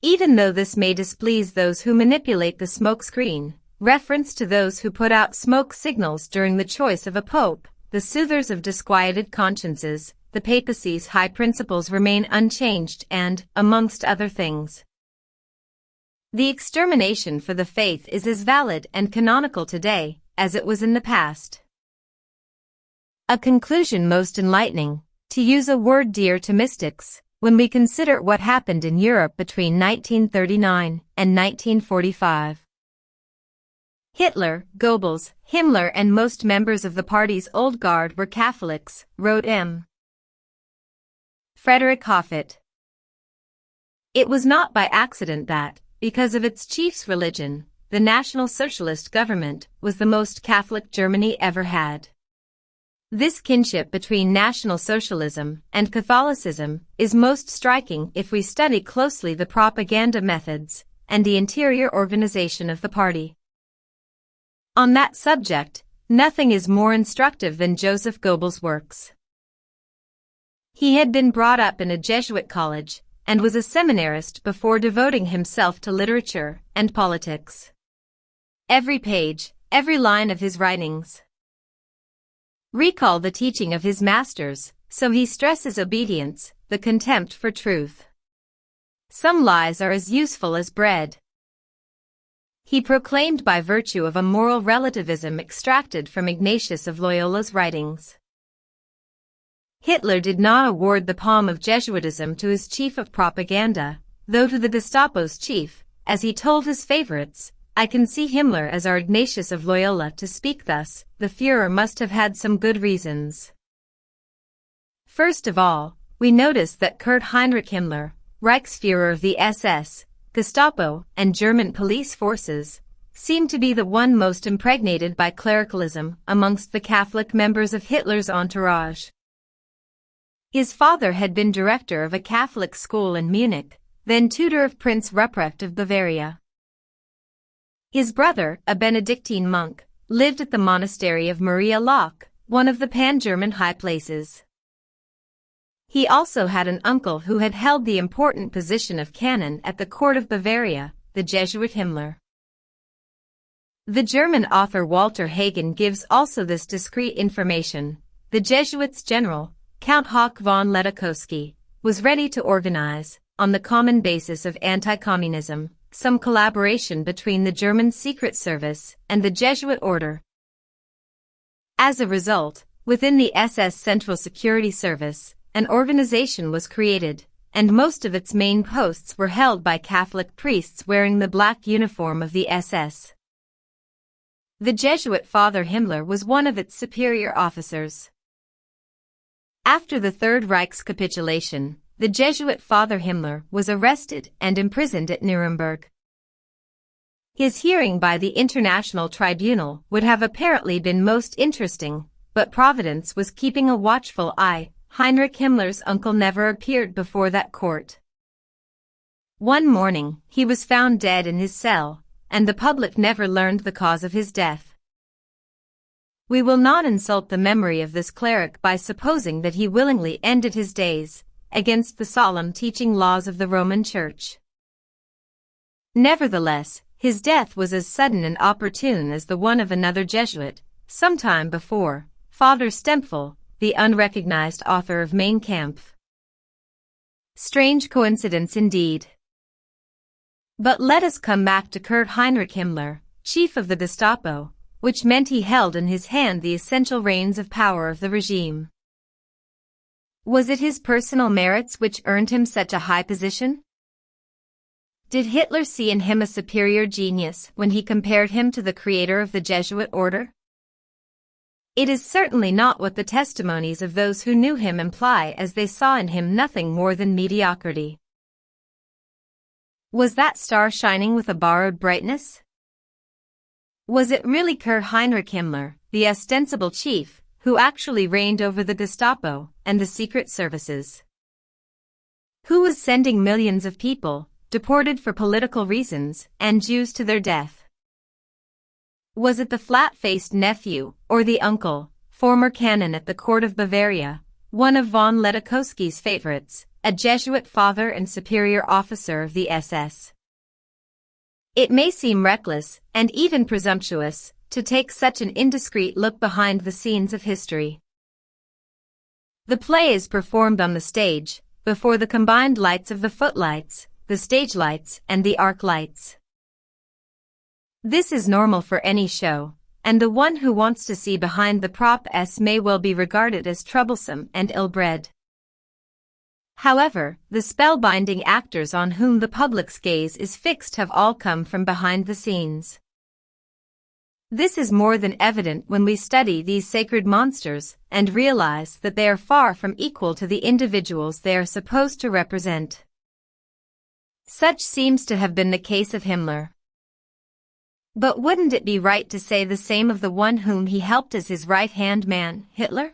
Even though this may displease those who manipulate the smokescreen, reference to those who put out smoke signals during the choice of a pope, the soothers of disquieted consciences, the papacy's high principles remain unchanged and, amongst other things, the extermination for the faith is as valid and canonical today as it was in the past. A conclusion most enlightening, to use a word dear to mystics, when we consider what happened in Europe between 1939 and 1945. Hitler, Goebbels, Himmler and most members of the party's old guard were Catholics, wrote M. Frederick Hoffet. It was not by accident that, because of its chief's religion, the National Socialist government was the most Catholic Germany ever had. This kinship between National Socialism and Catholicism is most striking if we study closely the propaganda methods and the interior organization of the party. On that subject, nothing is more instructive than Joseph Goebbels' works. He had been brought up in a Jesuit college and was a seminarist before devoting himself to literature and politics. Every page, every line of his writings recall the teaching of his masters, so he stresses obedience, the contempt for truth. Some lies are as useful as bread. He proclaimed by virtue of a moral relativism extracted from Ignatius of Loyola's writings. Hitler did not award the palm of Jesuitism to his chief of propaganda, though to the Gestapo's chief, as he told his favorites, "I can see Himmler as our Ignatius of Loyola to speak thus, the Führer must have had some good reasons." First of all, we notice that Kurt Heinrich Himmler, Reichsführer of the SS, Gestapo, and German police forces, seemed to be the one most impregnated by clericalism amongst the Catholic members of Hitler's entourage. His father had been director of a Catholic school in Munich, then tutor of Prince Ruprecht of Bavaria. His brother, a Benedictine monk, lived at the monastery of Maria Laach, one of the pan-German high places. He also had an uncle who had held the important position of canon at the court of Bavaria, the Jesuit Himmler. The German author Walter Hagen gives also this discreet information. The Jesuits' general, Count Hoch von Ledakowski, was ready to organize, on the common basis of anti-communism, some collaboration between the German Secret Service and the Jesuit order. As a result, within the SS Central Security Service, an organization was created, and most of its main posts were held by Catholic priests wearing the black uniform of the SS. The Jesuit Father Himmler was one of its superior officers. After the Third Reich's capitulation, the Jesuit Father Himmler was arrested and imprisoned at Nuremberg. His hearing by the International Tribunal would have apparently been most interesting, but Providence was keeping a watchful eye. Heinrich Himmler's uncle never appeared before that court. One morning, he was found dead in his cell, and the public never learned the cause of his death. We will not insult the memory of this cleric by supposing that he willingly ended his days against the solemn teaching laws of the Roman Church. Nevertheless, his death was as sudden and opportune as the one of another Jesuit, some time before, Father Stempfel, the unrecognized author of Mein Kampf. Strange coincidence indeed. But let us come back to Kurt Heinrich Himmler, chief of the Gestapo, which meant he held in his hand the essential reins of power of the regime. Was it his personal merits which earned him such a high position? Did Hitler see in him a superior genius when he compared him to the creator of the Jesuit order? It is certainly not what the testimonies of those who knew him imply, as they saw in him nothing more than mediocrity. Was that star shining with a borrowed brightness? Was it really Kurt Heinrich Himmler, the ostensible chief, who actually reigned over the Gestapo and the secret services? Who was sending millions of people, deported for political reasons, and Jews to their death? Was it the flat-faced nephew, or the uncle, former canon at the court of Bavaria, one of von Ledochowski's favorites, a Jesuit father and superior officer of the SS? It may seem reckless, and even presumptuous, to take such an indiscreet look behind the scenes of history. The play is performed on the stage, before the combined lights of the footlights, the stage lights, and the arc lights. This is normal for any show, and the one who wants to see behind the props may well be regarded as troublesome and ill-bred. However, the spellbinding actors on whom the public's gaze is fixed have all come from behind the scenes. This is more than evident when we study these sacred monsters and realize that they are far from equal to the individuals they are supposed to represent. Such seems to have been the case of Himmler. But wouldn't it be right to say the same of the one whom he helped as his right-hand man, Hitler?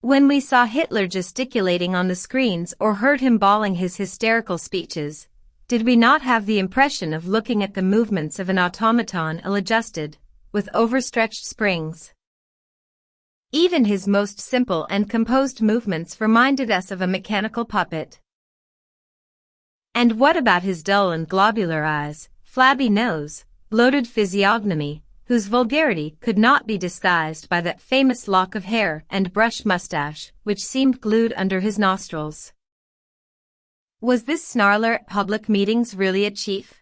When we saw Hitler gesticulating on the screens or heard him bawling his hysterical speeches, did we not have the impression of looking at the movements of an automaton ill-adjusted, with overstretched springs? Even his most simple and composed movements reminded us of a mechanical puppet. And what about his dull and globular eyes, flabby nose, bloated physiognomy, whose vulgarity could not be disguised by that famous lock of hair and brush mustache which seemed glued under his nostrils? Was this snarler at public meetings really a chief?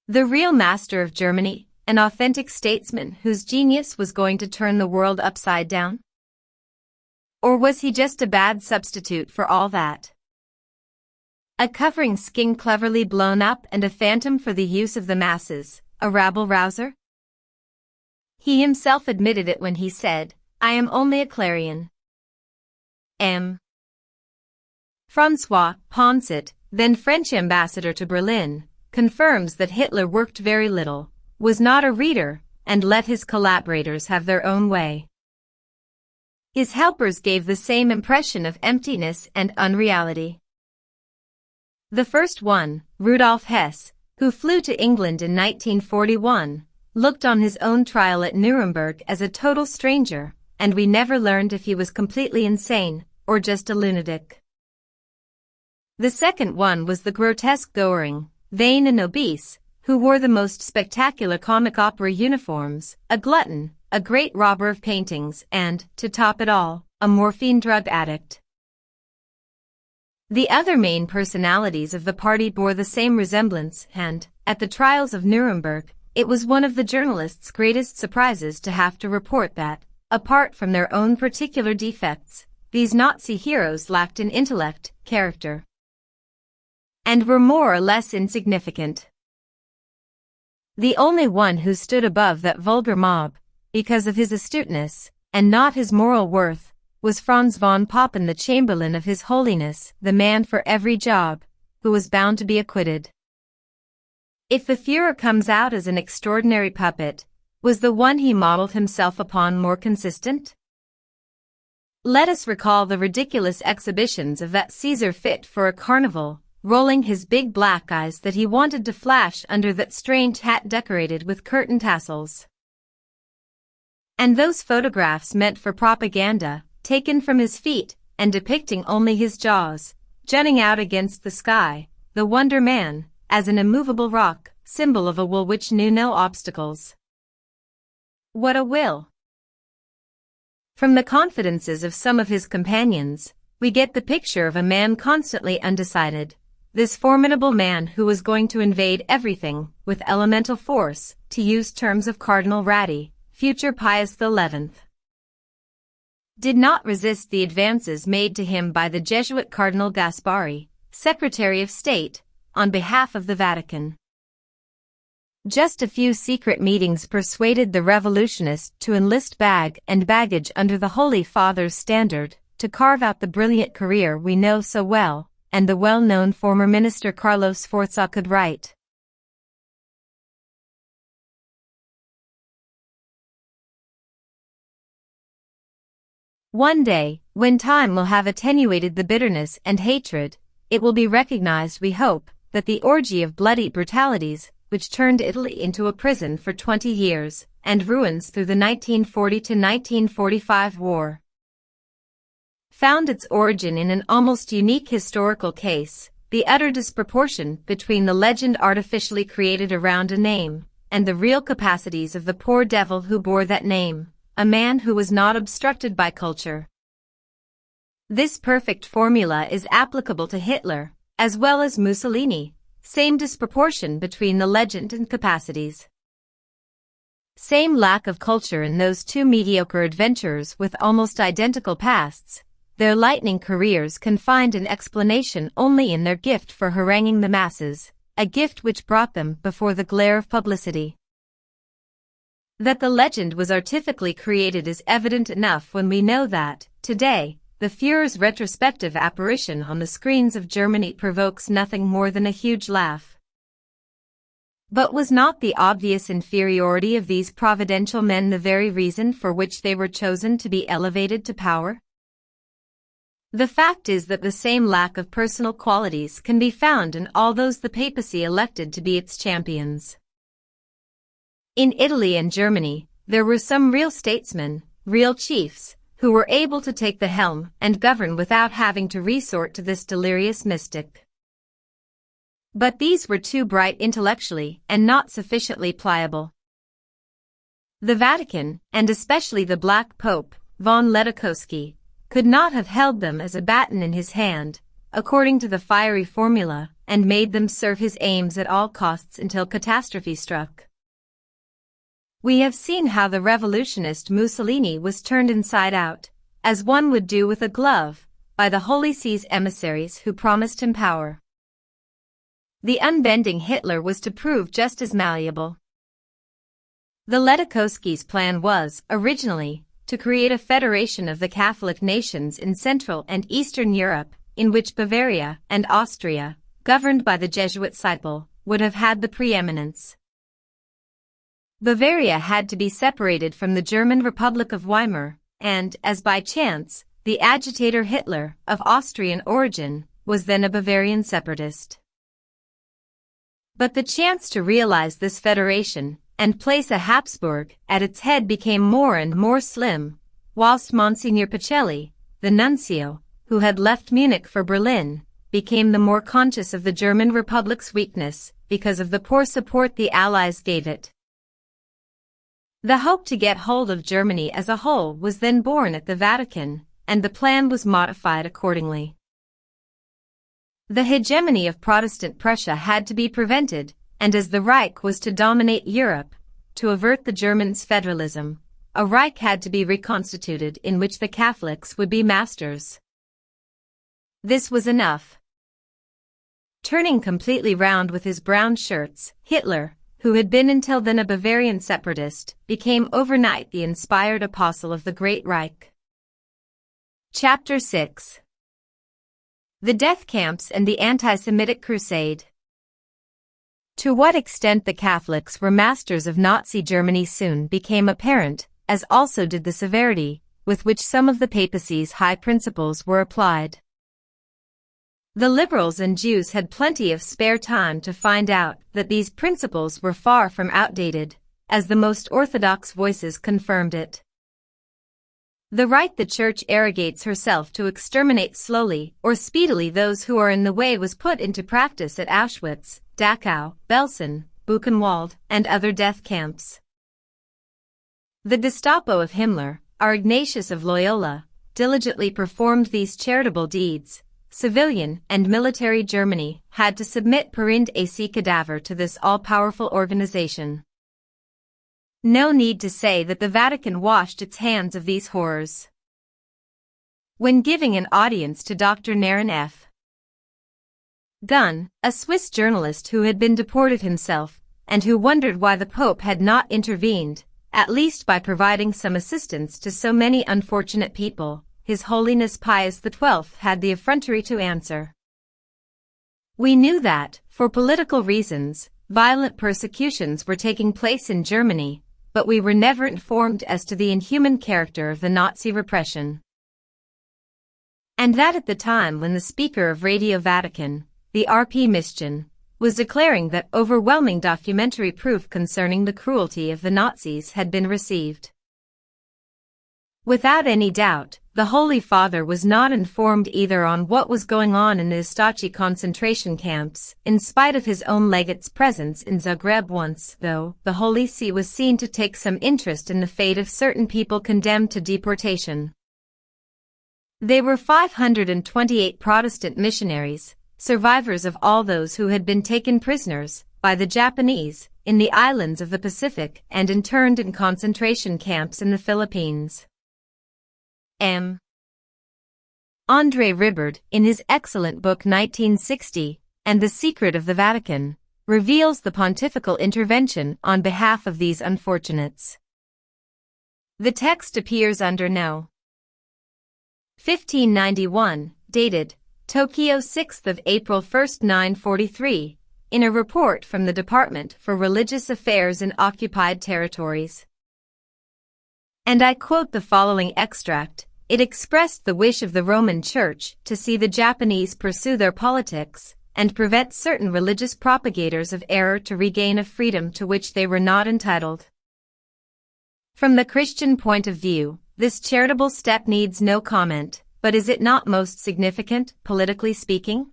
The real master of Germany, an authentic statesman whose genius was going to turn the world upside down? Or was he just a bad substitute for all that? A covering skin cleverly blown up and a phantom for the use of the masses, a rabble-rouser? He himself admitted it when he said, "I am only a clarion." M. François Poncet, then French ambassador to Berlin, confirms that Hitler worked very little, was not a reader, and let his collaborators have their own way. His helpers gave the same impression of emptiness and unreality. The first one, Rudolf Hess, who flew to England in 1941, looked on his own trial at Nuremberg as a total stranger, and we never learned if he was completely insane or just a lunatic. The second one was the grotesque Goering, vain and obese, who wore the most spectacular comic opera uniforms, a glutton, a great robber of paintings, and, to top it all, a morphine drug addict. The other main personalities of the party bore the same resemblance, and, at the trials of Nuremberg, it was one of the journalists' greatest surprises to have to report that, apart from their own particular defects, these Nazi heroes lacked in intellect, character, and were more or less insignificant. The only one who stood above that vulgar mob, because of his astuteness, and not his moral worth, was Franz von Papen, the Chamberlain of His Holiness, the man for every job, who was bound to be acquitted. If the Führer comes out as an extraordinary puppet, was the one he modeled himself upon more consistent? Let us recall the ridiculous exhibitions of that Caesar fit for a carnival, rolling his big black eyes that he wanted to flash under that strange hat decorated with curtain tassels. And those photographs meant for propaganda, taken from his feet, and depicting only his jaws, jutting out against the sky, the Wonder Man, as an immovable rock, symbol of a will which knew no obstacles. What a will! From the confidences of some of his companions, we get the picture of a man constantly undecided, this formidable man who was going to invade everything, with elemental force, to use terms of Cardinal Ratty, future Pius XI. Did not resist the advances made to him by the Jesuit Cardinal Gaspari, Secretary of State, on behalf of the Vatican. Just a few secret meetings persuaded the revolutionists to enlist bag and baggage under the Holy Father's standard, to carve out the brilliant career we know so well, and the well-known former minister Carlos Sforza could write. One day, when time will have attenuated the bitterness and hatred, it will be recognized, we hope, that the orgy of bloody brutalities, which turned Italy into a prison for 20 years, and ruins through the 1940 to 1945 war, found its origin in an almost unique historical case, the utter disproportion between the legend artificially created around a name, and the real capacities of the poor devil who bore that name, a man who was not obstructed by culture. This perfect formula is applicable to Hitler, as well as Mussolini, same disproportion between the legend and capacities. Same lack of culture in those two mediocre adventurers with almost identical pasts, their lightning careers can find an explanation only in their gift for haranguing the masses, a gift which brought them before the glare of publicity. That the legend was artificially created is evident enough when we know that, today, the Führer's retrospective apparition on the screens of Germany provokes nothing more than a huge laugh. But was not the obvious inferiority of these providential men the very reason for which they were chosen to be elevated to power? The fact is that the same lack of personal qualities can be found in all those the papacy elected to be its champions. In Italy and Germany, there were some real statesmen, real chiefs, who were able to take the helm and govern without having to resort to this delirious mystic. But these were too bright intellectually and not sufficiently pliable. The Vatican, and especially the Black Pope, von Ledochowski, could not have held them as a baton in his hand, according to the fiery formula, and made them serve his aims at all costs until catastrophe struck. We have seen how the revolutionist Mussolini was turned inside out, as one would do with a glove, by the Holy See's emissaries who promised him power. The unbending Hitler was to prove just as malleable. The Ledochowski's plan was, originally, to create a federation of the Catholic nations in Central and Eastern Europe, in which Bavaria and Austria, governed by the Jesuit disciple, would have had the preeminence. Bavaria had to be separated from the German Republic of Weimar, and, as by chance, the agitator Hitler, of Austrian origin, was then a Bavarian separatist. But the chance to realize this federation, and place a Habsburg at its head became more and more slim, whilst Monsignor Pacelli, the nuncio, who had left Munich for Berlin, became the more conscious of the German Republic's weakness, because of the poor support the Allies gave it. The hope to get hold of Germany as a whole was then born at the Vatican, and the plan was modified accordingly. The hegemony of Protestant Prussia had to be prevented, and as the Reich was to dominate Europe, to avert the Germans' federalism, a Reich had to be reconstituted in which the Catholics would be masters. This was enough. Turning completely round with his brown shirts, Hitler, who had been until then a Bavarian separatist, became overnight the inspired apostle of the Great Reich. Chapter 6. The Death Camps and the Anti-Semitic Crusade. To what extent the Catholics were masters of Nazi Germany soon became apparent, as also did the severity with which some of the papacy's high principles were applied. The liberals and Jews had plenty of spare time to find out that these principles were far from outdated, as the most orthodox voices confirmed it. The right the Church arrogates herself to exterminate slowly or speedily those who are in the way was put into practice at Auschwitz, Dachau, Belsen, Buchenwald, and other death camps. The Gestapo of Himmler, our Ignatius of Loyola, diligently performed these charitable deeds. Civilian and military Germany had to submit per ind ac cadaver to this all-powerful organization. No need to say that the Vatican washed its hands of these horrors. When giving an audience to Dr. Naren F. Gunn, a Swiss journalist who had been deported himself, and who wondered why the Pope had not intervened, at least by providing some assistance to so many unfortunate people, His Holiness Pius XII had the effrontery to answer. We knew that, for political reasons, violent persecutions were taking place in Germany, but we were never informed as to the inhuman character of the Nazi repression. And that at the time when the speaker of Radio Vatican, the R.P. Mischin, was declaring that overwhelming documentary proof concerning the cruelty of the Nazis had been received. Without any doubt, the Holy Father was not informed either on what was going on in the Ustachi concentration camps, in spite of his own legate's presence in Zagreb once, though, the Holy See was seen to take some interest in the fate of certain people condemned to deportation. They were 528 Protestant missionaries, survivors of all those who had been taken prisoners by the Japanese in the islands of the Pacific and interned in concentration camps in the Philippines. M. André Ribard, in his excellent book 1960, and the Secret of the Vatican, reveals the pontifical intervention on behalf of these unfortunates. The text appears under No. 1591, dated Tokyo 6th of April 1st 943, in a report from the Department for Religious Affairs in Occupied Territories. And I quote the following extract. It expressed the wish of the Roman Church to see the Japanese pursue their politics and prevent certain religious propagators of error to regain a freedom to which they were not entitled. From the Christian point of view, this charitable step needs no comment, but is it not most significant, politically speaking?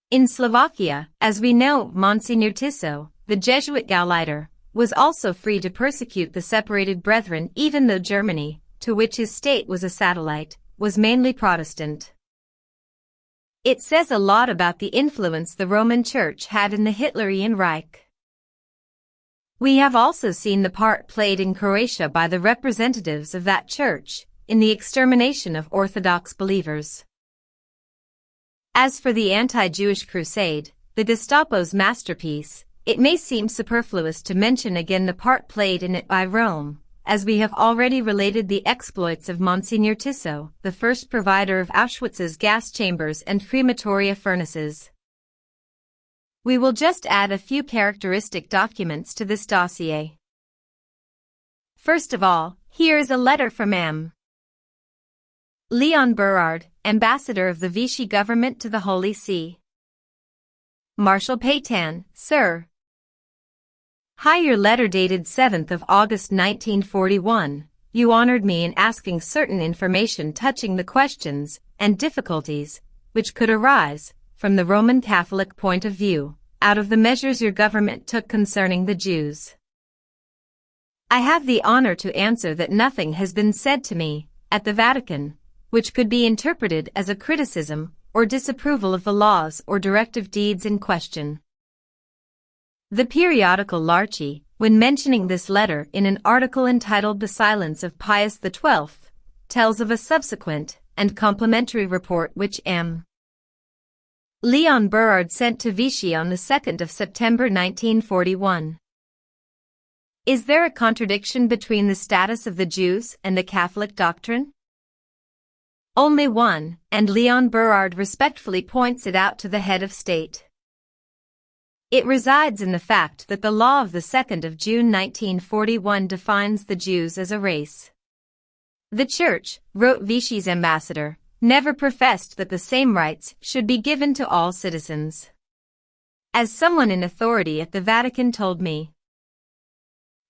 In Slovakia, as we know, Monsignor Tiso, the Jesuit Gauleiter, was also free to persecute the separated brethren even though Germany, to which his state was a satellite, was mainly Protestant. It says a lot about the influence the Roman Church had in the Hitlerian Reich. We have also seen the part played in Croatia by the representatives of that church in the extermination of Orthodox believers. As for the anti-Jewish crusade, the Gestapo's masterpiece, it may seem superfluous to mention again the part played in it by Rome, as we have already related the exploits of Monsignor Tiso, the first provider of Auschwitz's gas chambers and crematoria furnaces. We will just add a few characteristic documents to this dossier. First of all, here is a letter from M. Leon Berard, ambassador of the Vichy government to the Holy See. Marshal Pétain, Sir. Hi, your letter dated 7th of August 1941, you honored me in asking certain information touching the questions and difficulties which could arise from the Roman Catholic point of view out of the measures your government took concerning the Jews. I have the honor to answer that nothing has been said to me at the Vatican which could be interpreted as a criticism or disapproval of the laws or directive deeds in question. The periodical L'Archi, when mentioning this letter in an article entitled The Silence of Pius XII, tells of a subsequent and complimentary report which M. Leon Berard sent to Vichy on the 2nd of September 1941. Is there a contradiction between the status of the Jews and the Catholic doctrine? Only one, and Leon Berard respectfully points it out to the head of state. It resides in the fact that the law of the 2nd of June 1941 defines the Jews as a race. The Church, wrote Vichy's ambassador, never professed that the same rights should be given to all citizens. As someone in authority at the Vatican told me,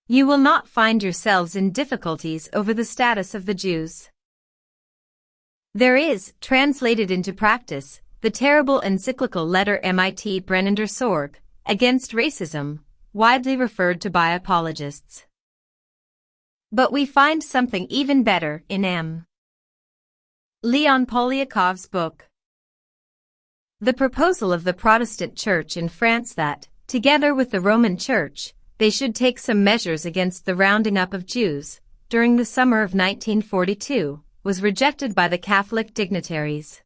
you will not find yourselves in difficulties over the status of the Jews. There is, translated into practice, the terrible encyclical letter Mit brennender Sorge, against racism, widely referred to by apologists. But we find something even better in M. Leon Polyakov's book. The proposal of the Protestant Church in France that, together with the Roman Church, they should take some measures against the rounding up of Jews, during the summer of 1942, was rejected by the Catholic dignitaries.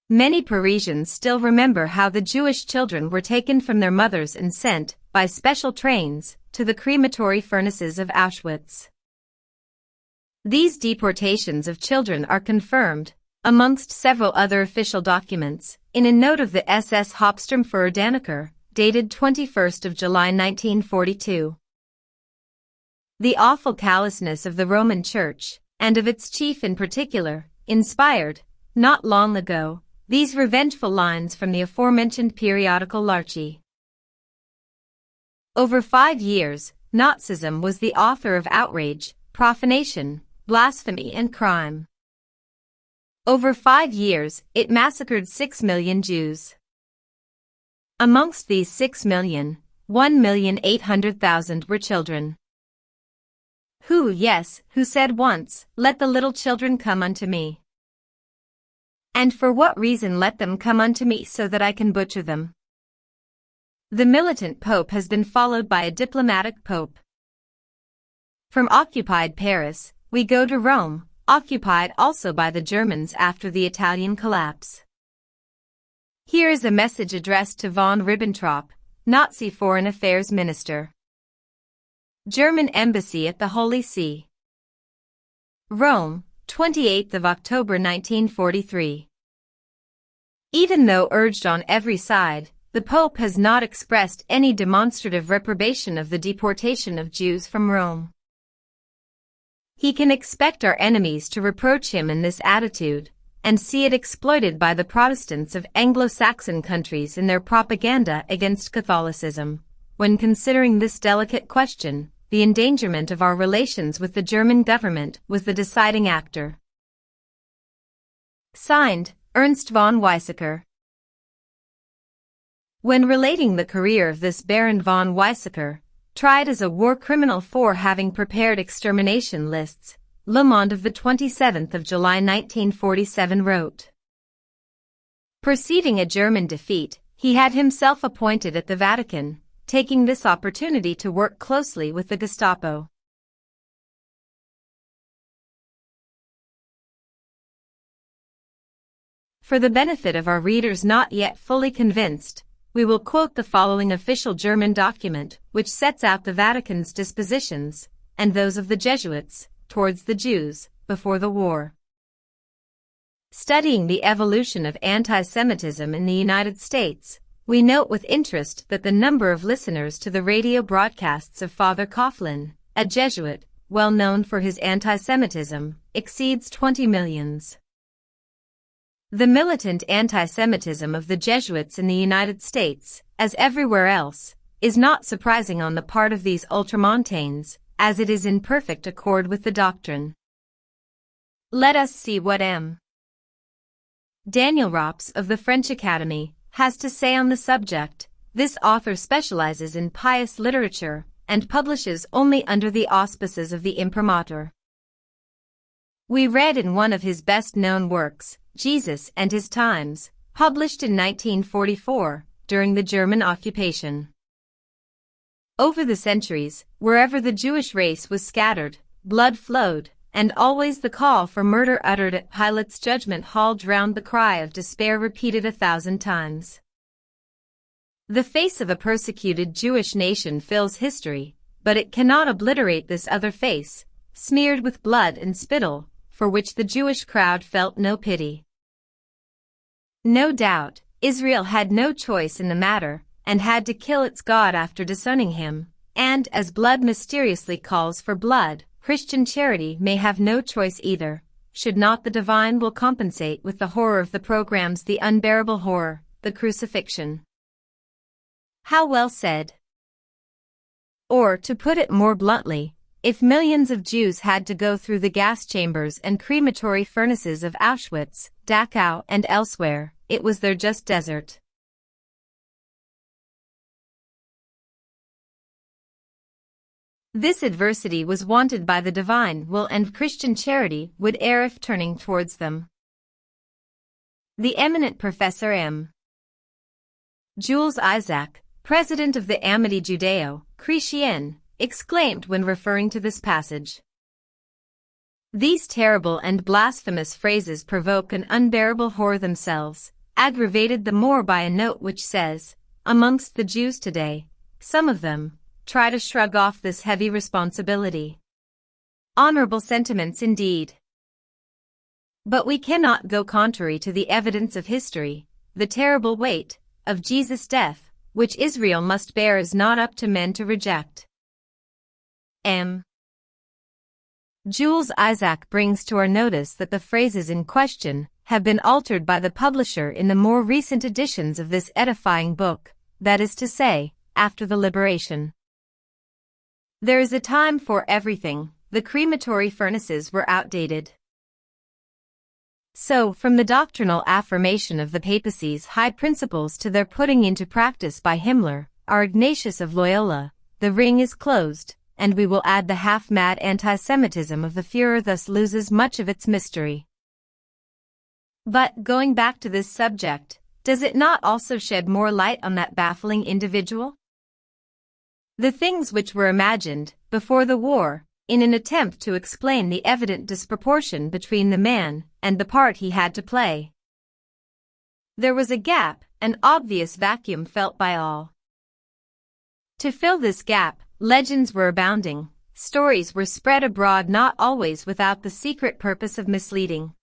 Many Parisians still remember how the Jewish children were taken from their mothers and sent, by special trains, to the crematory furnaces of Auschwitz. These deportations of children are confirmed, amongst several other official documents, in a note of the SS Hauptsturmführer Dannecker, dated 21st of July 1942. The awful callousness of the Roman Church, and of its chief in particular, inspired, not long ago, these revengeful lines from the aforementioned periodical L'Archi. Over 5 years, Nazism was the author of outrage, profanation, blasphemy and crime. Over 5 years, it massacred 6 million Jews. Amongst these 6 million, 1,800,000 were children. Who said once, "Let the little children come unto me." And for what reason let them come unto me so that I can butcher them? The militant pope has been followed by a diplomatic pope. From occupied Paris, we go to Rome, occupied also by the Germans after the Italian collapse. Here is a message addressed to von Ribbentrop, Nazi Foreign Affairs Minister. German Embassy at the Holy See. Rome, 28th of October 1943. Even though urged on every side, the Pope has not expressed any demonstrative reprobation of the deportation of Jews from Rome. He can expect our enemies to reproach him in this attitude, and see it exploited by the Protestants of Anglo-Saxon countries in their propaganda against Catholicism. When considering this delicate question, the endangerment of our relations with the German government was the deciding actor. Signed, Ernst von Weizsäcker. When relating the career of this Baron von Weizsäcker, tried as a war criminal for having prepared extermination lists, Le Monde of the 27th of July 1947 wrote, preceding a German defeat, he had himself appointed at the Vatican, taking this opportunity to work closely with the Gestapo. For the benefit of our readers not yet fully convinced, we will quote the following official German document which sets out the Vatican's dispositions, and those of the Jesuits, towards the Jews, before the war. Studying the evolution of anti-Semitism in the United States, we note with interest that the number of listeners to the radio broadcasts of Father Coughlin, a Jesuit, well known for his anti-Semitism, exceeds 20 millions. The militant anti-Semitism of the Jesuits in the United States, as everywhere else, is not surprising on the part of these ultramontanes, as it is in perfect accord with the doctrine. Let us see what M. Daniel Rops of the French Academy has to say on the subject. This author specializes in pious literature and publishes only under the auspices of the imprimatur. We read in one of his best-known works, Jesus and His Times, published in 1944, during the German occupation. Over the centuries, wherever the Jewish race was scattered, blood flowed, and always the call for murder uttered at Pilate's judgment hall drowned the cry of despair repeated 1,000 times. The face of a persecuted Jewish nation fills history, but it cannot obliterate this other face, smeared with blood and spittle, for which the Jewish crowd felt no pity. No doubt, Israel had no choice in the matter, and had to kill its God after disowning Him, and as blood mysteriously calls for blood, Christian charity may have no choice either. Should not the divine will compensate with the horror of the program's the unbearable horror, the crucifixion? How well said. Or, to put it more bluntly, if millions of Jews had to go through the gas chambers and crematory furnaces of Auschwitz, Dachau, and elsewhere, it was their just desert. This adversity was wanted by the divine will, and Christian charity would err if turning towards them. The eminent Professor M. Jules Isaac, president of the Amity Judeo-Chrétienne, exclaimed when referring to this passage, "These terrible and blasphemous phrases provoke an unbearable horror themselves, aggravated the more by a note which says, amongst the Jews today, some of them try to shrug off this heavy responsibility. Honorable sentiments indeed. But we cannot go contrary to the evidence of history. The terrible weight of Jesus' death, which Israel must bear, is not up to men to reject." M. Jules Isaac brings to our notice that the phrases in question have been altered by the publisher in the more recent editions of this edifying book, that is to say, after the liberation. There is a time for everything. The crematory furnaces were outdated. So, from the doctrinal affirmation of the papacy's high principles to their putting into practice by Himmler, our Ignatius of Loyola, the ring is closed, and we will add the half-mad anti-Semitism of the Führer thus loses much of its mystery. But, going back to this subject, does it not also shed more light on that baffling individual? The things which were imagined, before the war, in an attempt to explain the evident disproportion between the man and the part he had to play. There was a gap, an obvious vacuum felt by all. To fill this gap, legends were abounding, stories were spread abroad, not always without the secret purpose of misleading.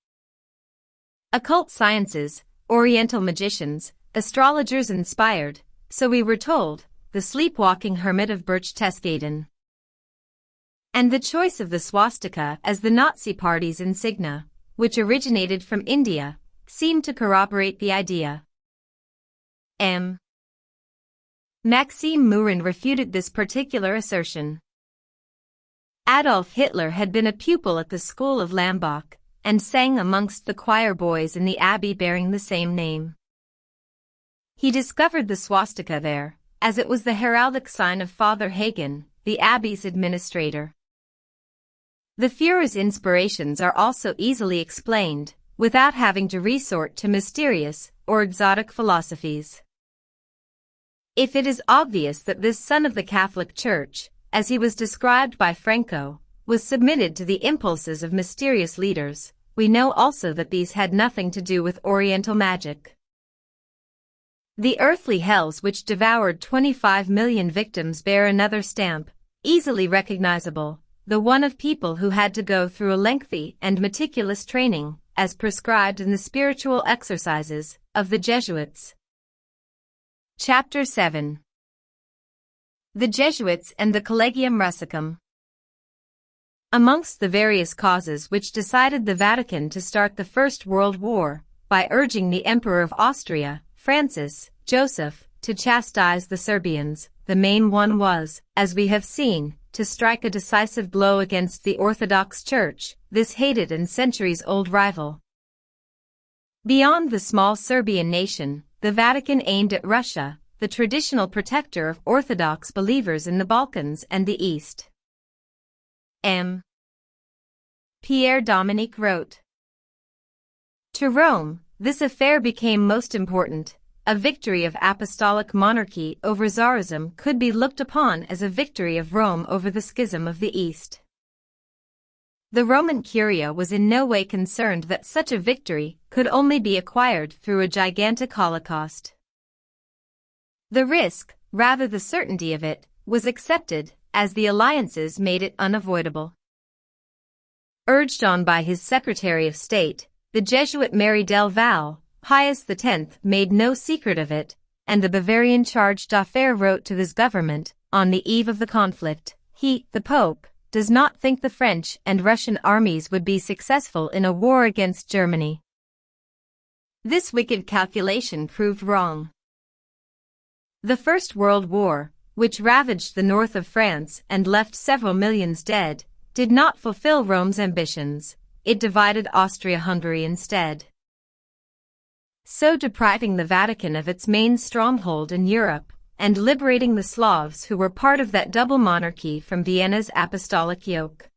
Occult sciences, Oriental magicians, astrologers inspired, so we were told, the sleepwalking hermit of Berchtesgaden. And the choice of the swastika as the Nazi Party's insignia, which originated from India, seemed to corroborate the idea. M. Maxim Murin refuted this particular assertion. Adolf Hitler had been a pupil at the school of Lambach, and sang amongst the choir boys in the abbey bearing the same name. He discovered the swastika there, as it was the heraldic sign of Father Hagen, the abbey's administrator. The Führer's inspirations are also easily explained, without having to resort to mysterious or exotic philosophies. If it is obvious that this son of the Catholic Church, as he was described by Franco, was submitted to the impulses of mysterious leaders, we know also that these had nothing to do with Oriental magic. The earthly hells which devoured 25 million victims bear another stamp, easily recognizable, the one of people who had to go through a lengthy and meticulous training, as prescribed in the spiritual exercises of the Jesuits. Chapter 7. The Jesuits and the Collegium Russicum. Amongst the various causes which decided the Vatican to start the First World War, by urging the Emperor of Austria, Francis Joseph, to chastise the Serbians, the main one was, as we have seen, to strike a decisive blow against the Orthodox Church, this hated and centuries-old rival. Beyond the small Serbian nation, the Vatican aimed at Russia, the traditional protector of Orthodox believers in the Balkans and the East. M. Pierre Dominique wrote, To Rome, this affair became most important. A victory of apostolic monarchy over Tsarism could be looked upon as a victory of Rome over the schism of the East. The Roman Curia was in no way concerned that such a victory could only be acquired through a gigantic holocaust. The risk, rather the certainty of it, was accepted, as the alliances made it unavoidable. Urged on by his Secretary of State, the Jesuit Mary del Val, Pius X made no secret of it, and the Bavarian charge d'affaires wrote to his government, on the eve of the conflict, he, the Pope, does not think the French and Russian armies would be successful in a war against Germany. This wicked calculation proved wrong. The First World War, which ravaged the north of France and left several millions dead, did not fulfill Rome's ambitions. It divided Austria-Hungary instead, so depriving the Vatican of its main stronghold in Europe, and liberating the Slavs who were part of that double monarchy from Vienna's apostolic yoke.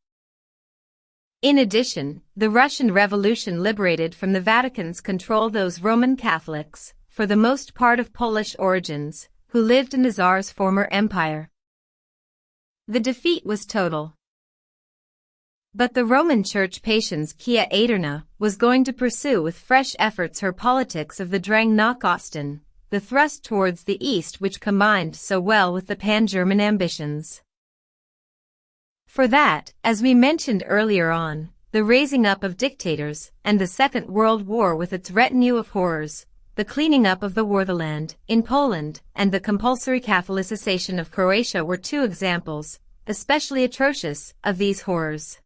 In addition, the Russian Revolution liberated from the Vatican's control those Roman Catholics, for the most part of Polish origins, who lived in the Tsar's former empire. The defeat was total. But the Roman Church Patiens Kia Aeterna was going to pursue with fresh efforts her politics of the Drang nach Osten, the thrust towards the East which combined so well with the pan-German ambitions. For that, as we mentioned earlier on, the raising up of dictators and the Second World War with its retinue of horrors, the cleaning up of the Wartheland in Poland and the compulsory Catholicization of Croatia were two examples, especially atrocious, of these horrors.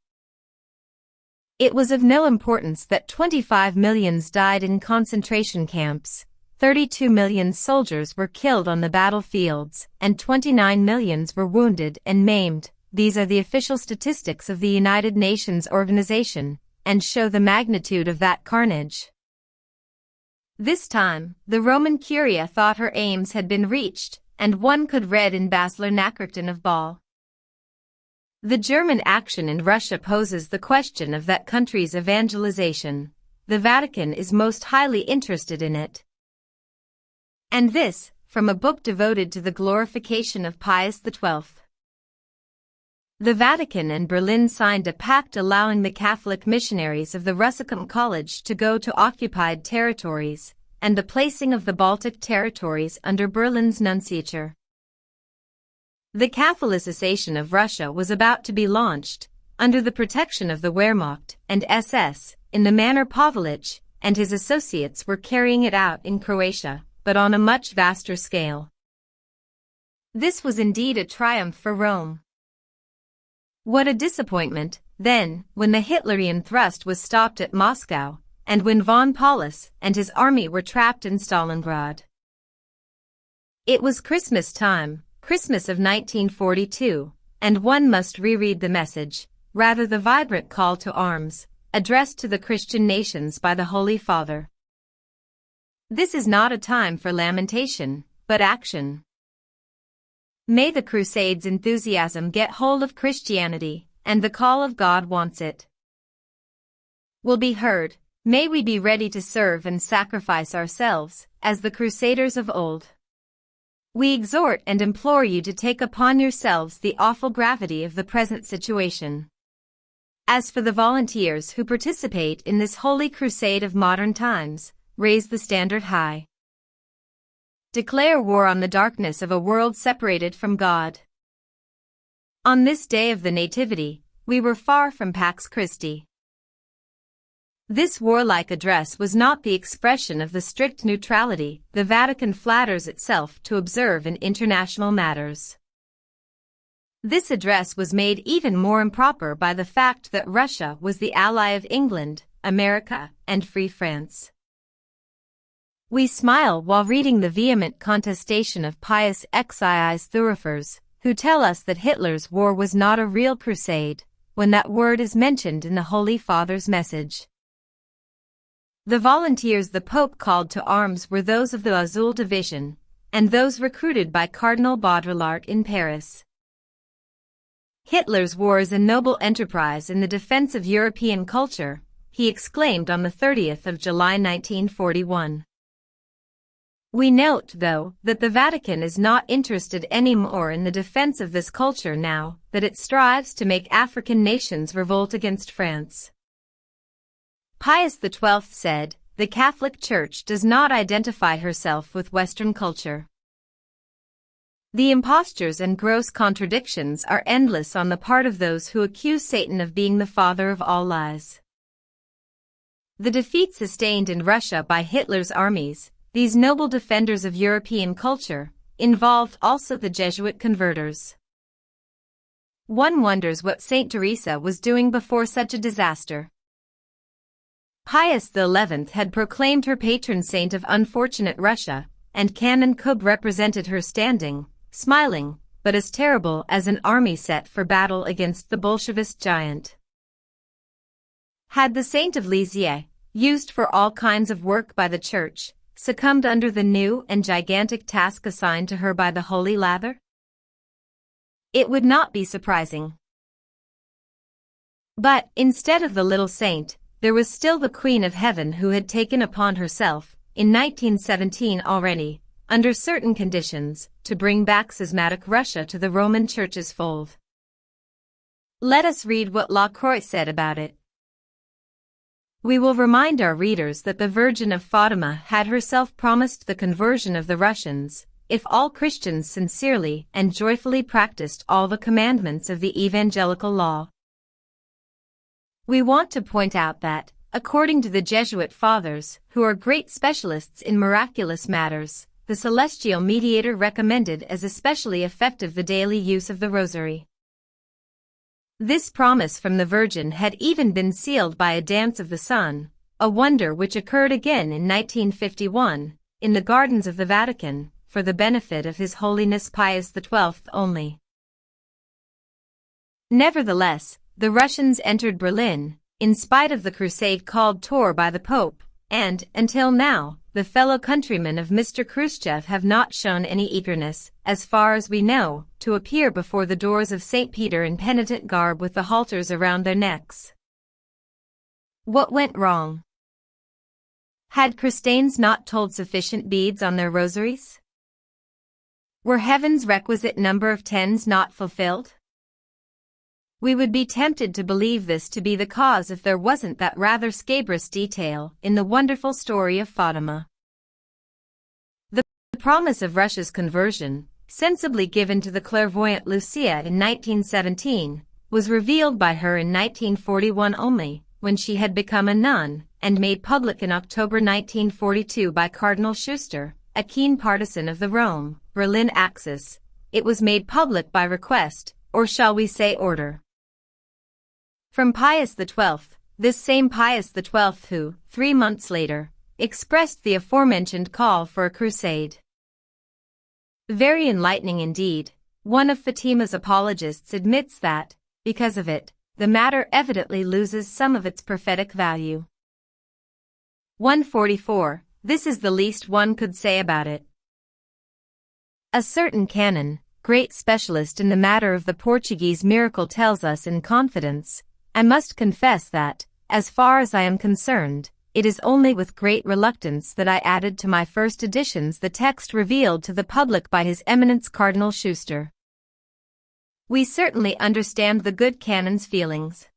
It was of no importance that 25 millions died in concentration camps, 32 million soldiers were killed on the battlefields, and 29 millions were wounded and maimed. These are the official statistics of the United Nations Organization, and show the magnitude of that carnage. This time, the Roman Curia thought her aims had been reached, and one could read in Basler Nachrichten of Ball. The German action in Russia poses the question of that country's evangelization. The Vatican is most highly interested in it. And this, from a book devoted to the glorification of Pius XII. The Vatican and Berlin signed a pact allowing the Catholic missionaries of the Russicum College to go to occupied territories, and the placing of the Baltic territories under Berlin's nunciature. The Catholicization of Russia was about to be launched, under the protection of the Wehrmacht and SS, in the manner Pavlich and his associates were carrying it out in Croatia, but on a much vaster scale. This was indeed a triumph for Rome. What a disappointment, then, when the Hitlerian thrust was stopped at Moscow, and when von Paulus and his army were trapped in Stalingrad. It was Christmas time, Christmas of 1942, and one must reread the message, rather the vibrant call to arms, addressed to the Christian nations by the Holy Father. This is not a time for lamentation, but action. May the Crusades' enthusiasm get hold of Christianity, and the call of God wants it. Will be heard. May we be ready to serve and sacrifice ourselves, as the Crusaders of old. We exhort and implore you to take upon yourselves the awful gravity of the present situation. As for the volunteers who participate in this holy crusade of modern times, raise the standard high. Declare war on the darkness of a world separated from God. On this day of the Nativity, we were far from Pax Christi. This warlike address was not the expression of the strict neutrality the Vatican flatters itself to observe in international matters. This address was made even more improper by the fact that Russia was the ally of England, America, and Free France. We smile while reading the vehement contestation of Pius XII's thurifers, who tell us that Hitler's war was not a real crusade, when that word is mentioned in the Holy Father's message. The volunteers the Pope called to arms were those of the Azul Division, and those recruited by Cardinal Baudrillard in Paris. Hitler's war is a noble enterprise in the defense of European culture, he exclaimed on the 30th of July 1941. We note, though, that the Vatican is not interested anymore in the defense of this culture now that it strives to make African nations revolt against France. Pius XII said, "The Catholic Church does not identify herself with Western culture." The impostures and gross contradictions are endless on the part of those who accuse Satan of being the father of all lies. The defeat sustained in Russia by Hitler's armies, these noble defenders of European culture, involved also the Jesuit converters. One wonders what Saint Teresa was doing before such a disaster. Pius XI had proclaimed her patron saint of unfortunate Russia, and Canon Kub represented her standing, smiling, but as terrible as an army set for battle against the Bolshevist giant. Had the Saint of Lisieux, used for all kinds of work by the Church, succumbed under the new and gigantic task assigned to her by the Holy Lather? It would not be surprising. But, instead of the little saint, there was still the Queen of Heaven who had taken upon herself, in 1917 already, under certain conditions, to bring back schismatic Russia to the Roman Church's fold. Let us read what Lacroix said about it. We will remind our readers that the Virgin of Fatima had herself promised the conversion of the Russians, if all Christians sincerely and joyfully practiced all the commandments of the evangelical law. We want to point out that, according to the Jesuit fathers, who are great specialists in miraculous matters, the celestial mediator recommended as especially effective the daily use of the rosary. This promise from the Virgin had even been sealed by a dance of the sun, a wonder which occurred again in 1951, in the gardens of the Vatican, for the benefit of His Holiness Pius XII only. Nevertheless, the Russians entered Berlin, in spite of the crusade called Tour by the Pope, and, until now, the fellow countrymen of Mr. Khrushchev have not shown any eagerness, as far as we know, to appear before the doors of St. Peter in penitent garb with the halters around their necks. What went wrong? Had Christians not told sufficient beads on their rosaries? Were heaven's requisite number of tens not fulfilled? We would be tempted to believe this to be the cause if there wasn't that rather scabrous detail in the wonderful story of Fatima. The promise of Russia's conversion, sensibly given to the clairvoyant Lucia in 1917, was revealed by her in 1941 only, when she had become a nun, and made public in October 1942 by Cardinal Schuster, a keen partisan of the Rome-Berlin axis. It was made public by request, or shall we say order, from Pius XII, this same Pius XII who, 3 months later, expressed the aforementioned call for a crusade. Very enlightening indeed. One of Fatima's apologists admits that, because of it, the matter evidently loses some of its prophetic value. 144. This is the least one could say about it. A certain canon, great specialist in the matter of the Portuguese miracle, tells us in confidence, "I must confess that, as far as I am concerned, it is only with great reluctance that I added to my first editions the text revealed to the public by His Eminence Cardinal Schuster." We certainly understand the good canon's feelings.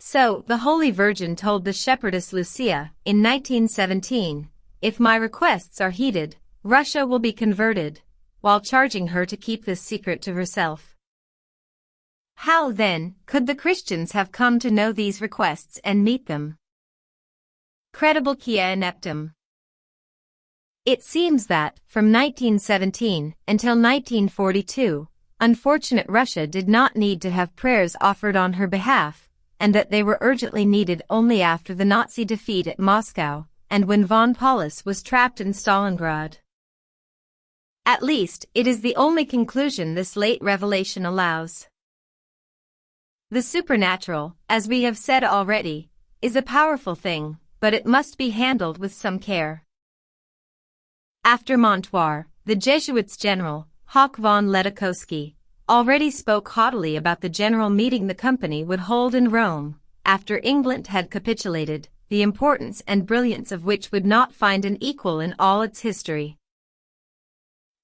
So, the Holy Virgin told the shepherdess Lucia, in 1917, "If my requests are heeded, Russia will be converted," while charging her to keep this secret to herself. How, then, could the Christians have come to know these requests and meet them? Credible quia ineptum. It seems that, from 1917 until 1942, unfortunate Russia did not need to have prayers offered on her behalf, and that they were urgently needed only after the Nazi defeat at Moscow, and when von Paulus was trapped in Stalingrad. At least, it is the only conclusion this late revelation allows. The supernatural, as we have said already, is a powerful thing, but it must be handled with some care. After Montoire, the Jesuits' general, Hoch von Ledakowski, already spoke haughtily about the general meeting the company would hold in Rome, after England had capitulated, the importance and brilliance of which would not find an equal in all its history.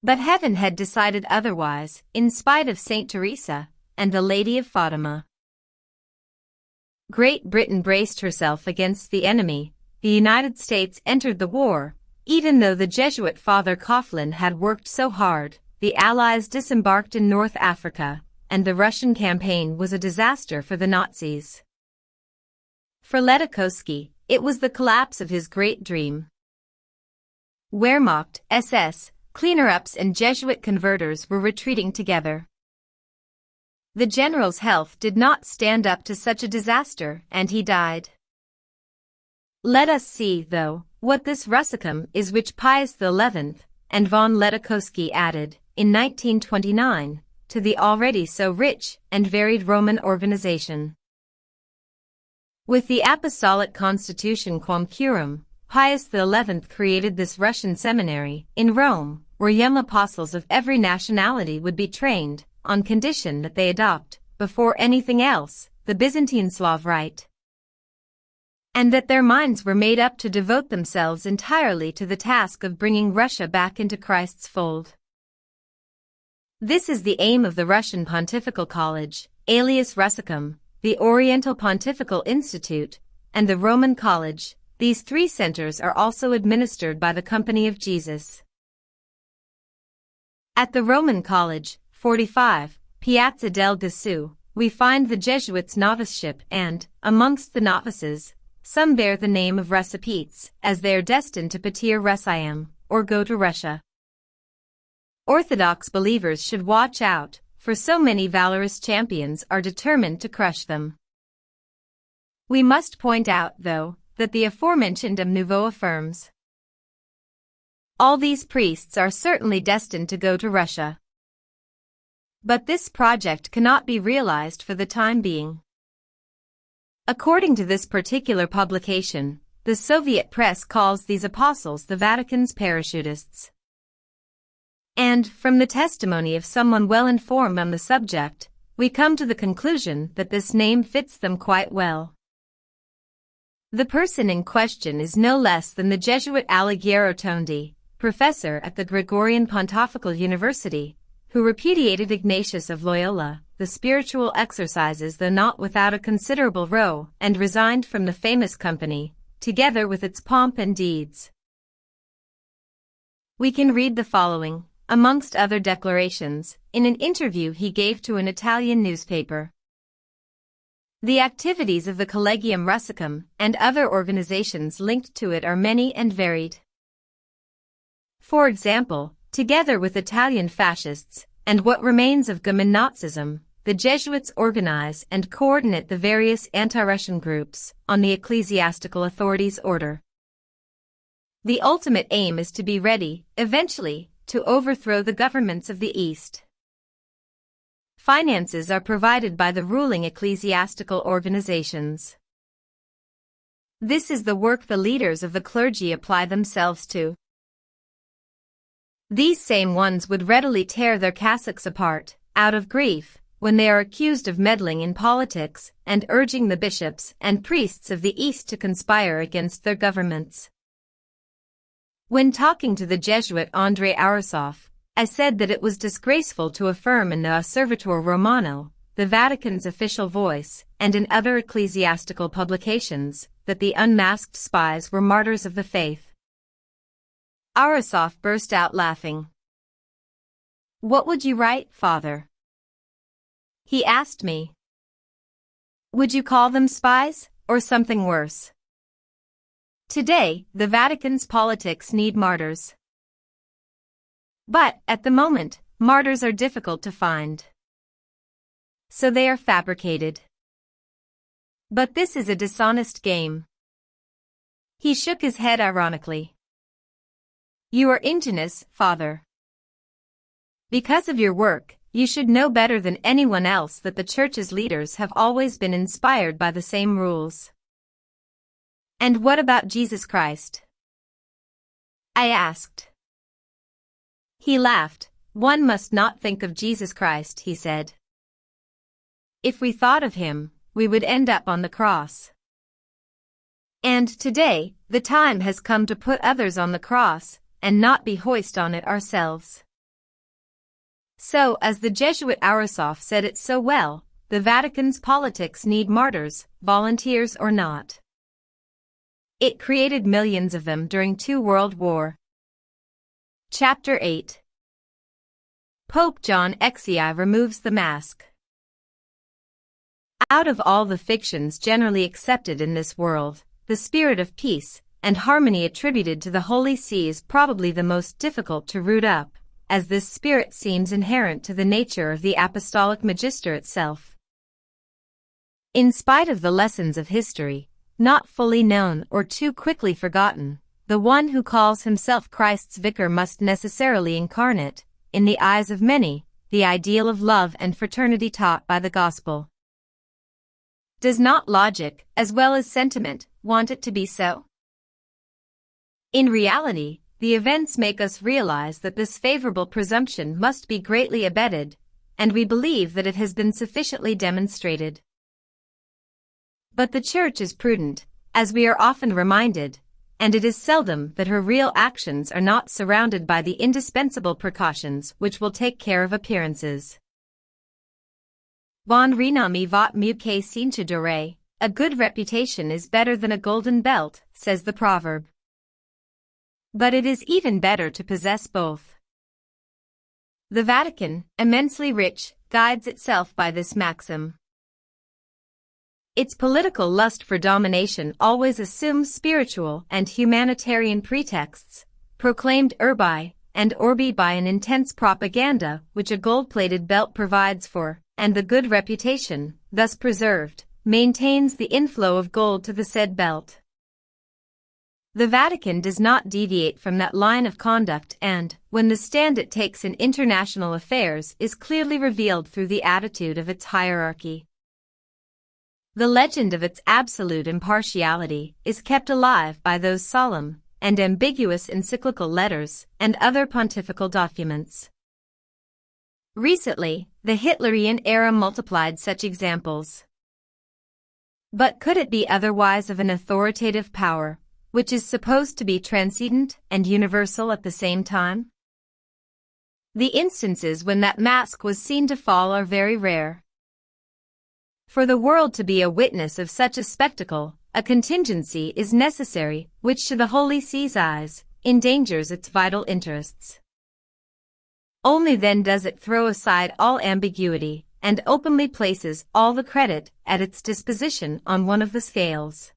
But heaven had decided otherwise, in spite of Saint Teresa and the Lady of Fatima. Great Britain braced herself against the enemy. The United States entered the war. Even though the Jesuit Father Coughlin had worked so hard, the Allies disembarked in North Africa, and the Russian campaign was a disaster for the Nazis. For Ledochowski, it was the collapse of his great dream. Wehrmacht, SS, cleaner-ups and Jesuit converters were retreating together. The general's health did not stand up to such a disaster, and he died. Let us see, though, what this Russicum is which Pius XI and von Ledochowski added, in 1929, to the already so rich and varied Roman organization. With the Apostolic Constitution Quam Curum, Pius XI created this Russian seminary in Rome, where young apostles of every nationality would be trained, on condition that they adopt, before anything else, the Byzantine Slav rite, and that their minds were made up to devote themselves entirely to the task of bringing Russia back into Christ's fold. This is the aim of the Russian Pontifical College, alias Russicum, the Oriental Pontifical Institute, and the Roman College. These three centers are also administered by the Company of Jesus. At the Roman College, 45, Piazza del Gesù, we find the Jesuits' noviceship and, amongst the novices, some bear the name of Russipetes, as they are destined to patir Russiam, or go to Russia. Orthodox believers should watch out, for so many valorous champions are determined to crush them. We must point out, though, that the aforementioned Homme Nouveau affirms all these priests are certainly destined to go to Russia. But this project cannot be realized for the time being. According to this particular publication, the Soviet press calls these apostles the Vatican's parachutists. And, from the testimony of someone well informed on the subject, we come to the conclusion that this name fits them quite well. The person in question is no less than the Jesuit Alighiero Tondi, professor at the Gregorian Pontifical University, who repudiated Ignatius of Loyola, the spiritual exercises though not without a considerable row, and resigned from the famous company, together with its pomp and deeds. We can read the following, amongst other declarations, in an interview he gave to an Italian newspaper. The activities of the Collegium Russicum and other organizations linked to it are many and varied. For example, together with Italian fascists and what remains of German Nazism, the Jesuits organize and coordinate the various anti-Russian groups on the ecclesiastical authorities' order. The ultimate aim is to be ready, eventually, to overthrow the governments of the East. Finances are provided by the ruling ecclesiastical organizations. This is the work the leaders of the clergy apply themselves to. These same ones would readily tear their cassocks apart, out of grief, when they are accused of meddling in politics and urging the bishops and priests of the East to conspire against their governments. When talking to the Jesuit Andrei Arasov, I said that it was disgraceful to affirm in the Osservatore Romano, the Vatican's official voice, and in other ecclesiastical publications, that the unmasked spies were martyrs of the faith. Arasov burst out laughing. "What would you write, Father?" he asked me. "Would you call them spies, or something worse?" Today, the Vatican's politics need martyrs. But, at the moment, martyrs are difficult to find. So they are fabricated. But this is a dishonest game. He shook his head ironically. "You are ingenious, Father. Because of your work, you should know better than anyone else that the Church's leaders have always been inspired by the same rules." "And what about Jesus Christ?" I asked. He laughed. "One must not think of Jesus Christ," he said. "If we thought of him, we would end up on the cross. And today, the time has come to put others on the cross, and not be hoist on it ourselves. So, as the Jesuit Aristotle said it so well, the Vatican's politics need martyrs, volunteers or not. It created millions of them during 2 World War. Chapter 8. Pope John XI removes the mask. Out of all the fictions generally accepted in this world, the spirit of peace and harmony attributed to the Holy See is probably the most difficult to root up, as this spirit seems inherent to the nature of the apostolic magister itself. In spite of the lessons of history, not fully known or too quickly forgotten, the one who calls himself Christ's vicar must necessarily incarnate, in the eyes of many, the ideal of love and fraternity taught by the gospel. Does not logic, as well as sentiment, want it to be so? In reality, the events make us realize that this favorable presumption must be greatly abetted, and we believe that it has been sufficiently demonstrated. But the Church is prudent, as we are often reminded, and it is seldom that her real actions are not surrounded by the indispensable precautions which will take care of appearances. Bon renommé vaut mieux que cintre d'or, a good reputation is better than a golden belt, says the proverb. But it is even better to possess both. The Vatican, immensely rich, guides itself by this maxim. Its political lust for domination always assumes spiritual and humanitarian pretexts, proclaimed urbi and orbi by an intense propaganda which a gold-plated belt provides for, and the good reputation, thus preserved, maintains the inflow of gold to the said belt. The Vatican does not deviate from that line of conduct and, when the stand it takes in international affairs is clearly revealed through the attitude of its hierarchy. The legend of its absolute impartiality is kept alive by those solemn and ambiguous encyclical letters and other pontifical documents. Recently, the Hitlerian era multiplied such examples. But could it be otherwise of an authoritative power, which is supposed to be transcendent and universal at the same time? The instances when that mask was seen to fall are very rare. For the world to be a witness of such a spectacle, a contingency is necessary which to the Holy See's eyes endangers its vital interests. Only then does it throw aside all ambiguity and openly places all the credit at its disposition on one of the scales.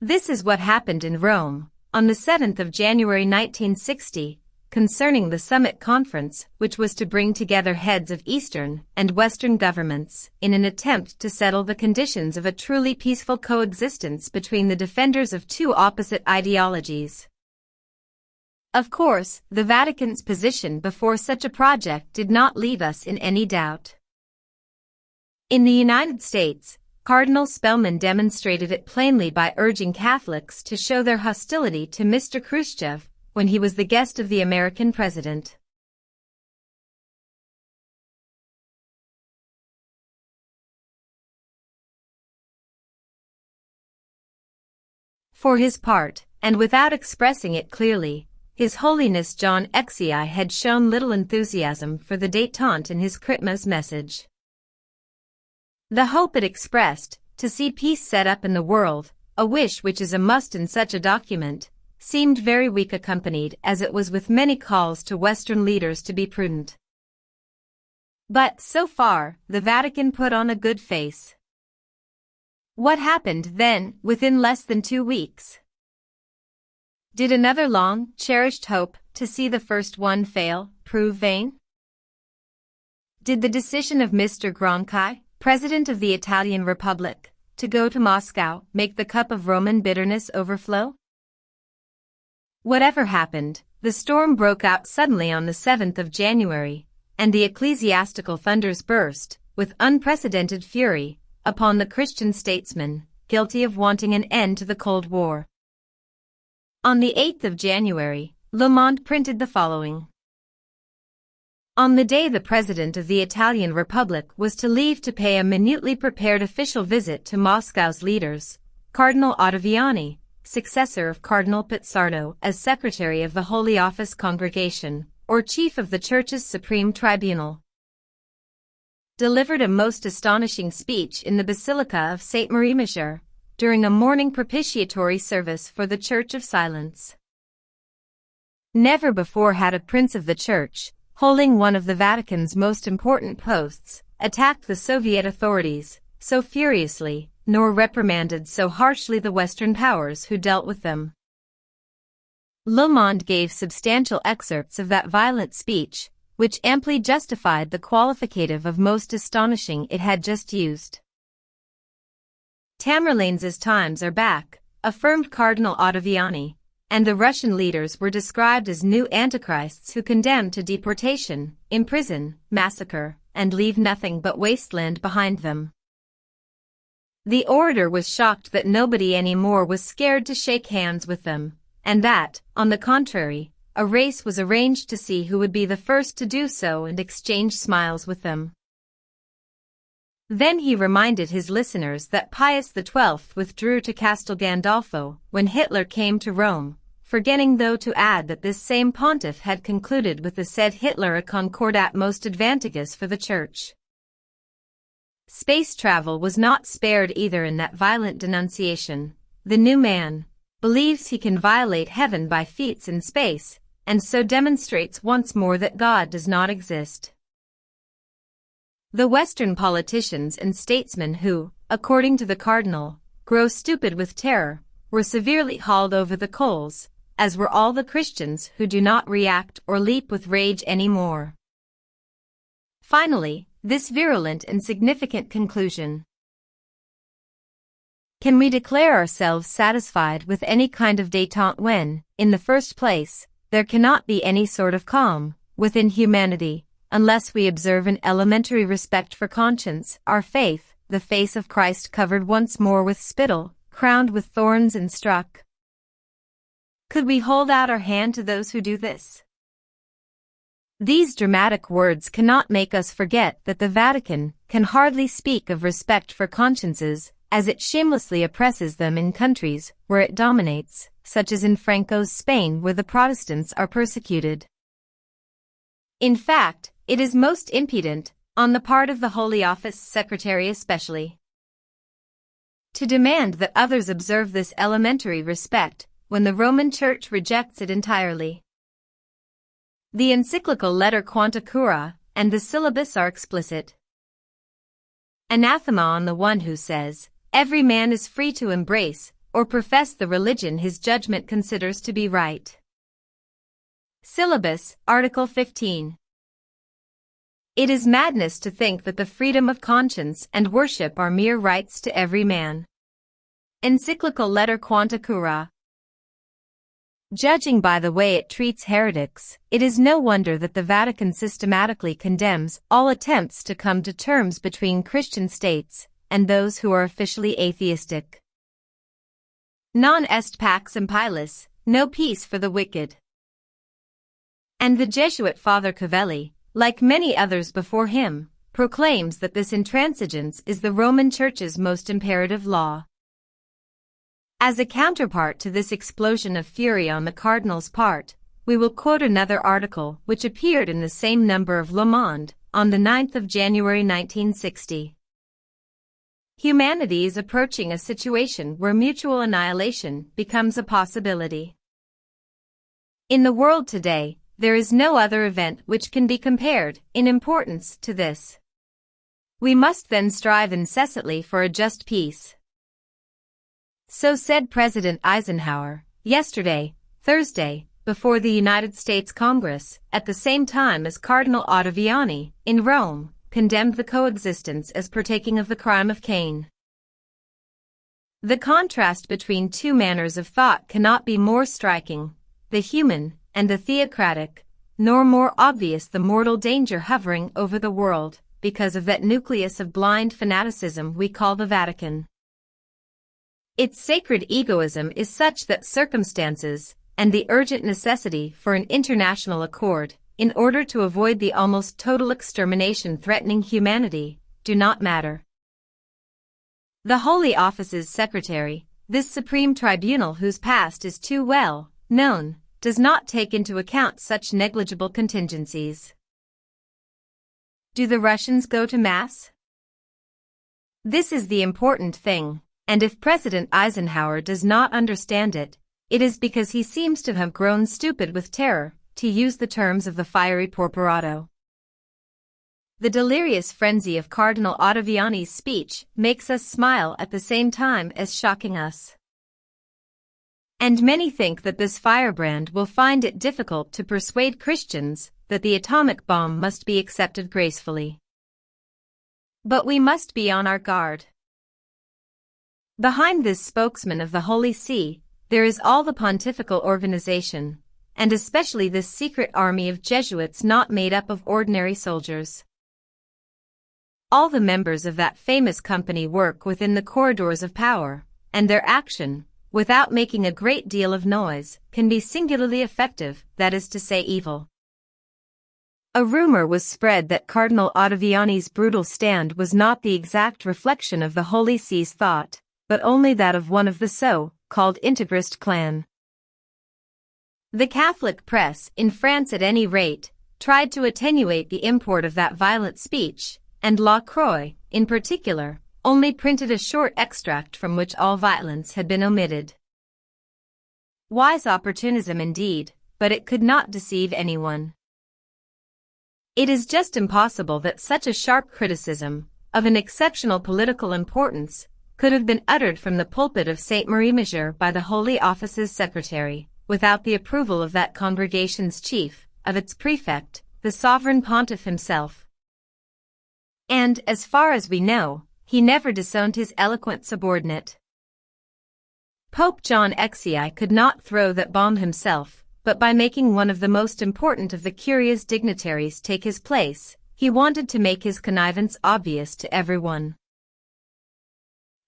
This is what happened in Rome, on the 7th of January 1960, concerning the Summit Conference which was to bring together heads of Eastern and Western governments in an attempt to settle the conditions of a truly peaceful coexistence between the defenders of 2 opposite ideologies. Of course, the Vatican's position before such a project did not leave us in any doubt. In the United States, Cardinal Spellman demonstrated it plainly by urging Catholics to show their hostility to Mr. Khrushchev when he was the guest of the American president. For his part, and without expressing it clearly, His Holiness John XI had shown little enthusiasm for the détente in his Christmas message. The hope it expressed, to see peace set up in the world, a wish which is a must in such a document, seemed very weak accompanied as it was with many calls to Western leaders to be prudent. But, so far, the Vatican put on a good face. What happened then, within less than 2 weeks? Did another long, cherished hope, to see the first one fail, prove vain? Did the decision of Mr. Gronchi, President of the Italian Republic, to go to Moscow, make the cup of Roman bitterness overflow? Whatever happened, the storm broke out suddenly on the 7th of January, and the ecclesiastical thunders burst, with unprecedented fury, upon the Christian statesmen, guilty of wanting an end to the Cold War. On the 8th of January, Le Monde printed the following. On the day the President of the Italian Republic was to leave to pay a minutely prepared official visit to Moscow's leaders, Cardinal Ottaviani, successor of Cardinal Pizzardo as Secretary of the Holy Office Congregation, or Chief of the Church's Supreme Tribunal, delivered a most astonishing speech in the Basilica of St. Marie Major, during a morning propitiatory service for the Church of Silence. Never before had a prince of the Church, holding one of the Vatican's most important posts, attacked the Soviet authorities so furiously, nor reprimanded so harshly the Western powers who dealt with them. Le Monde gave substantial excerpts of that violent speech, which amply justified the qualificative of most astonishing it had just used. Tamerlane's times are back, affirmed Cardinal Ottaviani, and the Russian leaders were described as new antichrists who condemn to deportation, imprison, massacre, and leave nothing but wasteland behind them. The orator was shocked that nobody anymore was scared to shake hands with them, and that, on the contrary, a race was arranged to see who would be the first to do so and exchange smiles with them. Then he reminded his listeners that Pius XII withdrew to Castel Gandolfo when Hitler came to Rome, forgetting though to add that this same pontiff had concluded with the said Hitler a concordat most advantageous for the Church. Space travel was not spared either in that violent denunciation. The new man believes he can violate heaven by feats in space, and so demonstrates once more that God does not exist. The Western politicians and statesmen who, according to the Cardinal, grow stupid with terror, were severely hauled over the coals, as were all the Christians who do not react or leap with rage any more. Finally, this virulent and significant conclusion. Can we declare ourselves satisfied with any kind of détente when, in the first place, there cannot be any sort of calm within humanity, unless we observe an elementary respect for conscience, our faith, the face of Christ covered once more with spittle, crowned with thorns and struck? Could we hold out our hand to those who do this? These dramatic words cannot make us forget that the Vatican can hardly speak of respect for consciences, as it shamelessly oppresses them in countries where it dominates, such as in Franco's Spain where the Protestants are persecuted. In fact, it is most impudent, on the part of the Holy Office Secretary especially, to demand that others observe this elementary respect when the Roman Church rejects it entirely. The encyclical letter Quanta Cura and the syllabus are explicit. Anathema on the one who says, every man is free to embrace or profess the religion his judgment considers to be right. Syllabus, Article 15. It is madness to think that the freedom of conscience and worship are mere rights to every man. Encyclical letter Quanta Cura. Judging by the way it treats heretics, it is no wonder that the Vatican systematically condemns all attempts to come to terms between Christian states and those who are officially atheistic. Non est pax impilis, no peace for the wicked. And the Jesuit Father Covelli, like many others before him, proclaims that this intransigence is the Roman Church's most imperative law. As a counterpart to this explosion of fury on the Cardinal's part, we will quote another article which appeared in the same number of Le Monde, on the 9th of January 1960. Humanity is approaching a situation where mutual annihilation becomes a possibility. In the world today, there is no other event which can be compared, in importance, to this. We must then strive incessantly for a just peace. So said President Eisenhower, yesterday, Thursday, before the United States Congress, at the same time as Cardinal Ottaviani, in Rome, condemned the coexistence as partaking of the crime of Cain. The contrast between two manners of thought cannot be more striking, the human and the theocratic, nor more obvious the mortal danger hovering over the world, because of that nucleus of blind fanaticism we call the Vatican. Its sacred egoism is such that circumstances, and the urgent necessity for an international accord, in order to avoid the almost total extermination threatening humanity, do not matter. The Holy Office's secretary, this supreme tribunal whose past is too well known, does not take into account such negligible contingencies. Do the Russians go to Mass? This is the important thing, and if President Eisenhower does not understand it, it is because he seems to have grown stupid with terror, to use the terms of the fiery Porperato. The delirious frenzy of Cardinal Ottaviani's speech makes us smile at the same time as shocking us. And many think that this firebrand will find it difficult to persuade Christians that the atomic bomb must be accepted gracefully. But we must be on our guard. Behind this spokesman of the Holy See, there is all the pontifical organization, and especially this secret army of Jesuits not made up of ordinary soldiers. All the members of that famous company work within the corridors of power, and their action, without making a great deal of noise, can be singularly effective, that is to say evil. A rumor was spread that Cardinal Ottaviani's brutal stand was not the exact reflection of the Holy See's thought, but only that of one of the so-called integrist clan. The Catholic press, in France at any rate, tried to attenuate the import of that violent speech, and La Croix, in particular, only printed a short extract from which all violence had been omitted. Wise opportunism indeed, but it could not deceive anyone. It is just impossible that such a sharp criticism, of an exceptional political importance, could have been uttered from the pulpit of St. Marie Major by the Holy Office's secretary, without the approval of that congregation's chief, of its prefect, the sovereign pontiff himself. And, as far as we know, he never disowned his eloquent subordinate. Pope John XI could not throw that bomb himself, but by making one of the most important of the curious dignitaries take his place, he wanted to make his connivance obvious to everyone.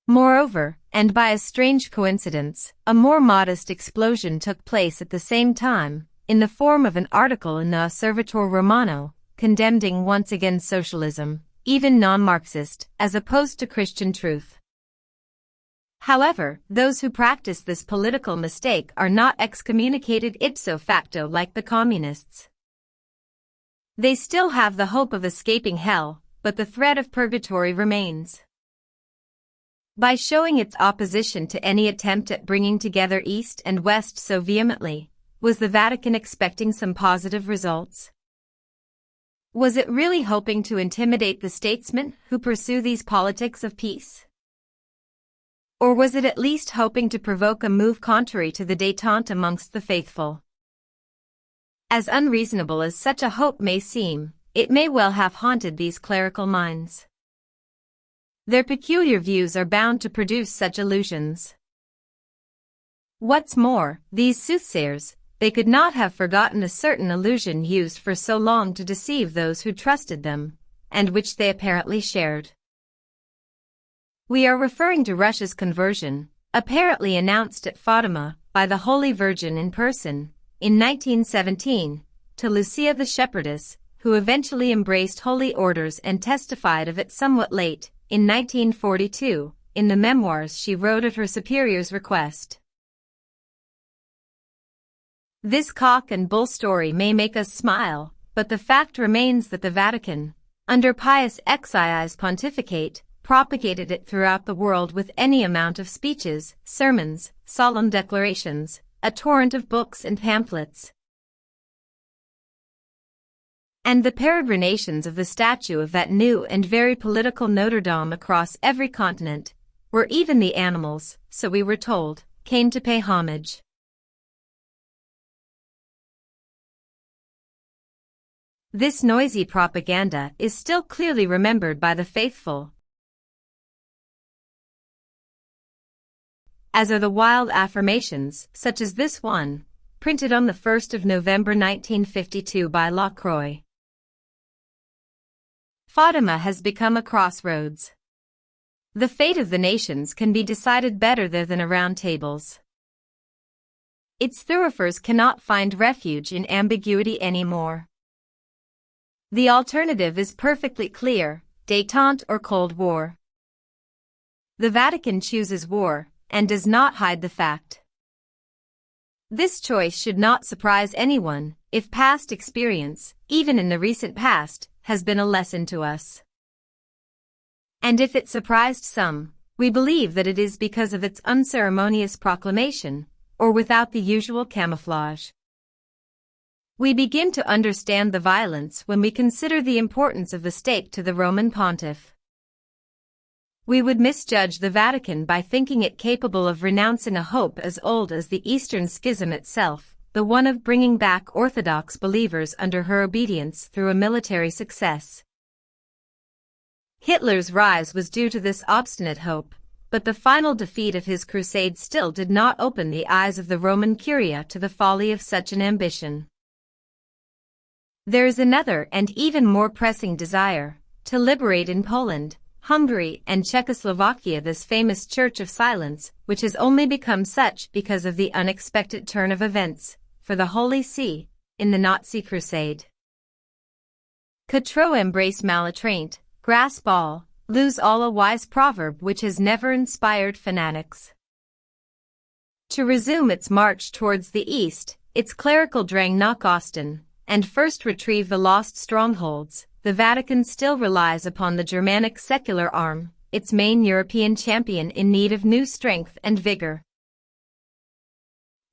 Moreover, and by a strange coincidence, a more modest explosion took place at the same time, in the form of an article in the Osservatore Romano, condemning once again socialism, even non-Marxist, as opposed to Christian truth. However, those who practice this political mistake are not excommunicated ipso facto like the communists. They still have the hope of escaping hell, but the threat of purgatory remains. By showing its opposition to any attempt at bringing together East and West so vehemently, was the Vatican expecting some positive results? Was it really hoping to intimidate the statesmen who pursue these politics of peace? Or was it at least hoping to provoke a move contrary to the détente amongst the faithful? As unreasonable as such a hope may seem, it may well have haunted these clerical minds. Their peculiar views are bound to produce such illusions. What's more, these soothsayers, they could not have forgotten a certain illusion used for so long to deceive those who trusted them, and which they apparently shared. We are referring to Russia's conversion, apparently announced at Fatima by the Holy Virgin in person, in 1917, to Lucia the shepherdess, who eventually embraced holy orders and testified of it somewhat late, in 1942, in the memoirs she wrote at her superior's request. This cock and bull story may make us smile, but the fact remains that the Vatican, under Pius XII's pontificate, propagated it throughout the world with any amount of speeches, sermons, solemn declarations, a torrent of books and pamphlets. And the peregrinations of the statue of that new and very political Notre Dame across every continent, where even the animals, so we were told, came to pay homage. This noisy propaganda is still clearly remembered by the faithful, as are the wild affirmations, such as this one, printed on the 1st of November 1952 by La Croix. Fatima has become a crossroads. The fate of the nations can be decided better there than around tables. Its thoroughfares cannot find refuge in ambiguity anymore. The alternative is perfectly clear: détente or Cold War. The Vatican chooses war, and does not hide the fact. This choice should not surprise anyone, if past experience, even in the recent past, has been a lesson to us. And if it surprised some, we believe that it is because of its unceremonious proclamation, or without the usual camouflage. We begin to understand the violence when we consider the importance of the stake to the Roman Pontiff. We would misjudge the Vatican by thinking it capable of renouncing a hope as old as the Eastern Schism itself, the one of bringing back Orthodox believers under her obedience through a military success. Hitler's rise was due to this obstinate hope, but the final defeat of his crusade still did not open the eyes of the Roman Curia to the folly of such an ambition. There is another and even more pressing desire: to liberate in Poland, Hungary, and Czechoslovakia this famous Church of Silence, which has only become such because of the unexpected turn of events, for the Holy See, in the Nazi crusade. Que trop embrace maltraite, grasp all, lose all, a wise proverb which has never inspired fanatics. To resume its march towards the east, its clerical drang knock Ostend, and first retrieve the lost strongholds, the Vatican still relies upon the Germanic secular arm, its main European champion in need of new strength and vigor.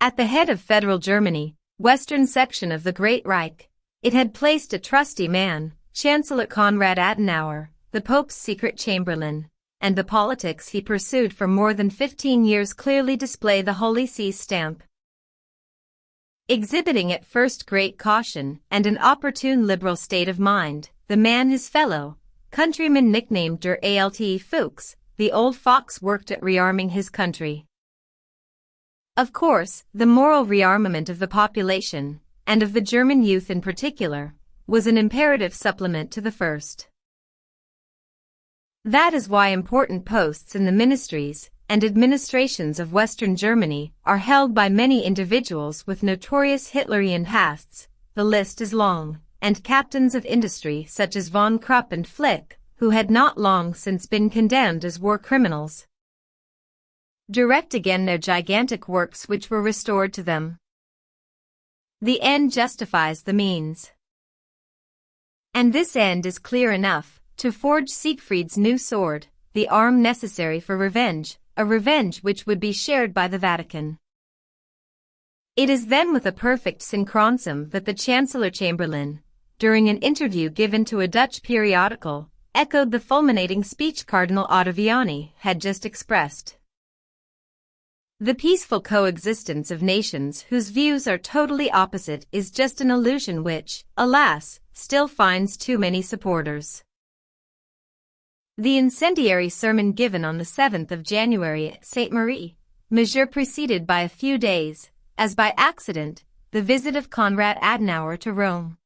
At the head of federal Germany, western section of the Great Reich, it had placed a trusty man, Chancellor Konrad Adenauer, the Pope's secret chamberlain, and the politics he pursued for more than 15 years clearly display the Holy See's stamp. Exhibiting at first great caution and an opportune liberal state of mind, the man, his fellow countryman nicknamed Der Alte Fuchs, the old fox, worked at rearming his country. Of course, the moral rearmament of the population, and of the German youth in particular, was an imperative supplement to the first. That is why important posts in the ministries and administrations of Western Germany are held by many individuals with notorious Hitlerian pasts. The list is long, and captains of industry such as von Krupp and Flick, who had not long since been condemned as war criminals, direct again their gigantic works which were restored to them. The end justifies the means. And this end is clear enough: to forge Siegfried's new sword, the arm necessary for revenge, a revenge which would be shared by the Vatican. It is then with a perfect synchronism that the Chancellor Chamberlain, during an interview given to a Dutch periodical, echoed the fulminating speech Cardinal Ottaviani had just expressed. The peaceful coexistence of nations whose views are totally opposite is just an illusion which, alas, still finds too many supporters. The incendiary sermon given on the 7th of January at St. Marie, Major, preceded by a few days, as by accident, the visit of Konrad Adenauer to Rome.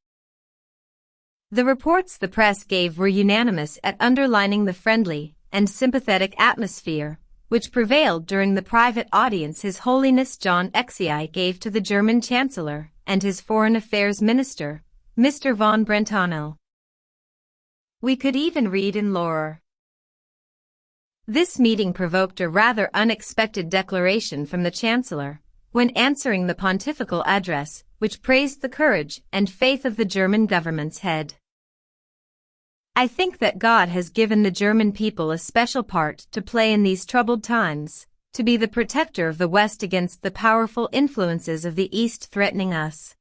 The reports the press gave were unanimous at underlining the friendly and sympathetic atmosphere which prevailed during the private audience His Holiness John XI gave to the German Chancellor and his Foreign Affairs Minister, Mr. von Brentano. We could even read in Laurer. This meeting provoked a rather unexpected declaration from the Chancellor, when answering the pontifical address, which praised the courage and faith of the German government's head. I think that God has given the German people a special part to play in these troubled times, to be the protector of the West against the powerful influences of the East threatening us.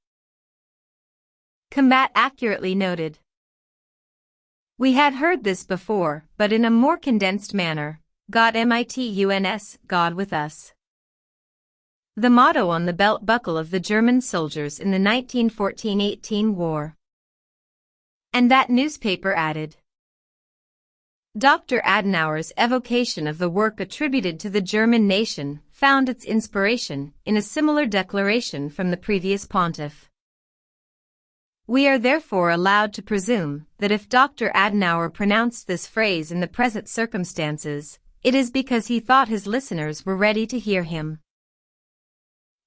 Combat accurately noted. We had heard this before, but in a more condensed manner: God mitus, God with us. The motto on the belt buckle of the German soldiers in the 1914-18 war. And that newspaper added. Dr. Adenauer's evocation of the work attributed to the German nation found its inspiration in a similar declaration from the previous pontiff. We are therefore allowed to presume that if Dr. Adenauer pronounced this phrase in the present circumstances, it is because he thought his listeners were ready to hear him.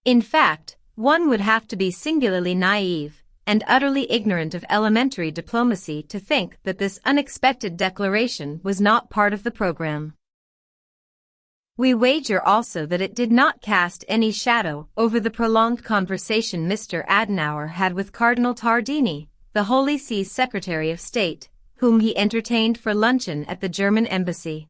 In fact, one would have to be singularly naive and utterly ignorant of elementary diplomacy to think that this unexpected declaration was not part of the program. We wager also that it did not cast any shadow over the prolonged conversation Mr. Adenauer had with Cardinal Tardini, the Holy See's Secretary of State, whom he entertained for luncheon at the German embassy.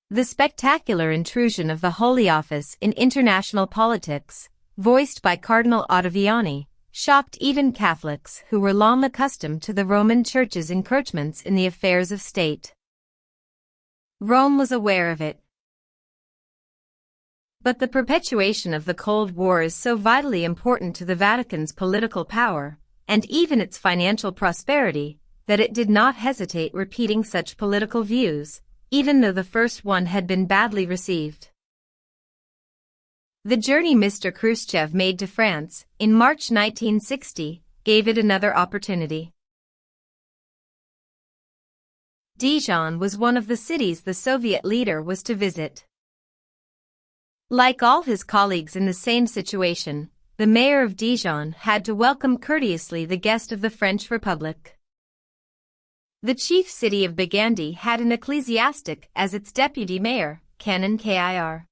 The spectacular intrusion of the Holy Office in international politics, voiced by Cardinal Ottaviani, shocked even Catholics who were long accustomed to the Roman Church's encroachments in the affairs of state. Rome was aware of it. But the perpetuation of the Cold War is so vitally important to the Vatican's political power, and even its financial prosperity, that it did not hesitate repeating such political views, even though the first one had been badly received. The journey Mr. Khrushchev made to France in March 1960 gave it another opportunity. Dijon was one of the cities the Soviet leader was to visit. Like all his colleagues in the same situation, the mayor of Dijon had to welcome courteously the guest of the French Republic. The chief city of Burgundy had an ecclesiastic as its deputy mayor, Canon Kir.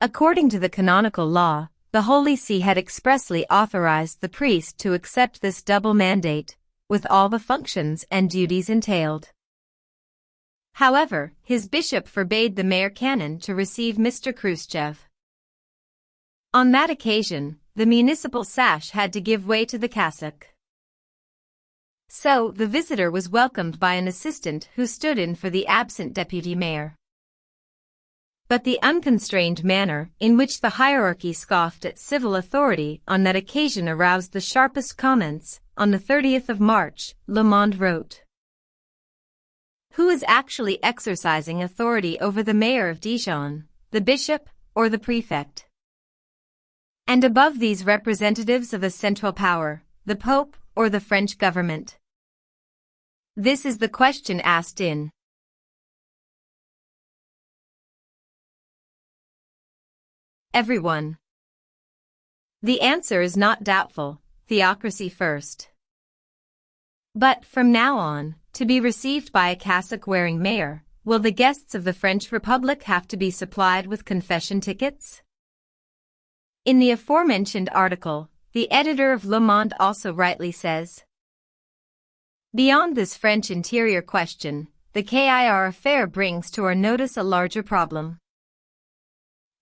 According to the canonical law, the Holy See had expressly authorized the priest to accept this double mandate, with all the functions and duties entailed. However, his bishop forbade the mayor canon to receive Mr. Khrushchev. On that occasion, the municipal sash had to give way to the cassock. So, the visitor was welcomed by an assistant who stood in for the absent deputy mayor. But the unconstrained manner in which the hierarchy scoffed at civil authority on that occasion aroused the sharpest comments. On the 30th of March, Le Monde wrote, "Who is actually exercising authority over the mayor of Dijon, the bishop, or the prefect? And above these representatives of the central power, the Pope, or the French government? This is the question asked in everyone. The answer is not doubtful. Theocracy first. But, from now on, to be received by a cassock-wearing mayor, will the guests of the French Republic have to be supplied with confession tickets?" In the aforementioned article, the editor of Le Monde also rightly says, "Beyond this French interior question, the Kir affair brings to our notice a larger problem.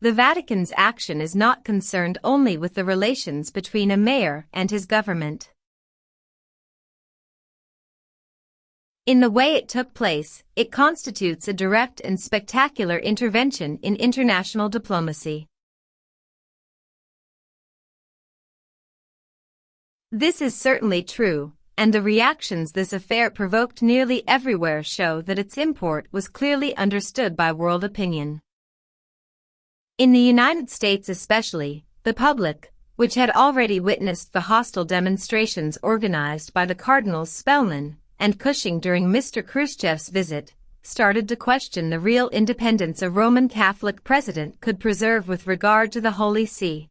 The Vatican's action is not concerned only with the relations between a mayor and his government. In the way it took place, it constitutes a direct and spectacular intervention in international diplomacy. This is certainly true, and the reactions this affair provoked nearly everywhere show that its import was clearly understood by world opinion. In the United States especially, the public, which had already witnessed the hostile demonstrations organized by the Cardinals Spellman and Cushing during Mr. Khrushchev's visit, started to question the real independence a Roman Catholic president could preserve with regard to the Holy See.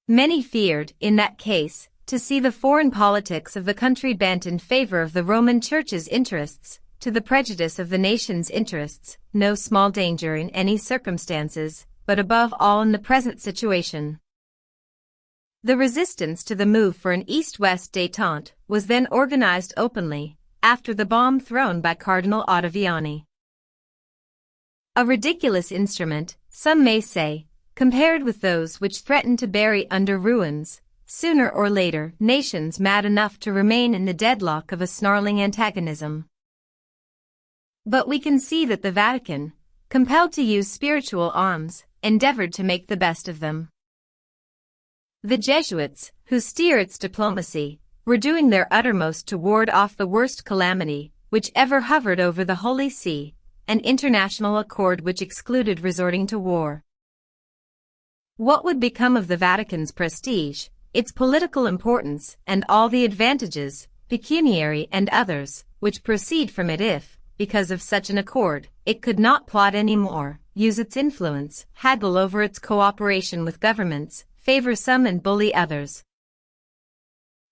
Many feared, in that case, to see the foreign politics of the country bent in favor of the Roman Church's interests, to the prejudice of the nation's interests, no small danger in any circumstances, but above all in the present situation. The resistance to the move for an East-West détente was then organized openly, after the bomb thrown by Cardinal Ottaviani. A ridiculous instrument, some may say, compared with those which threatened to bury under ruins, sooner or later, nations mad enough to remain in the deadlock of a snarling antagonism. But we can see that the Vatican, compelled to use spiritual arms, endeavored to make the best of them. The Jesuits, who steer its diplomacy, were doing their uttermost to ward off the worst calamity which ever hovered over the Holy See, an international accord which excluded resorting to war. What would become of the Vatican's prestige, its political importance, and all the advantages, pecuniary and others, which proceed from it if, because of such an accord, it could not plot any more, use its influence, haggle over its cooperation with governments, favor some and bully others,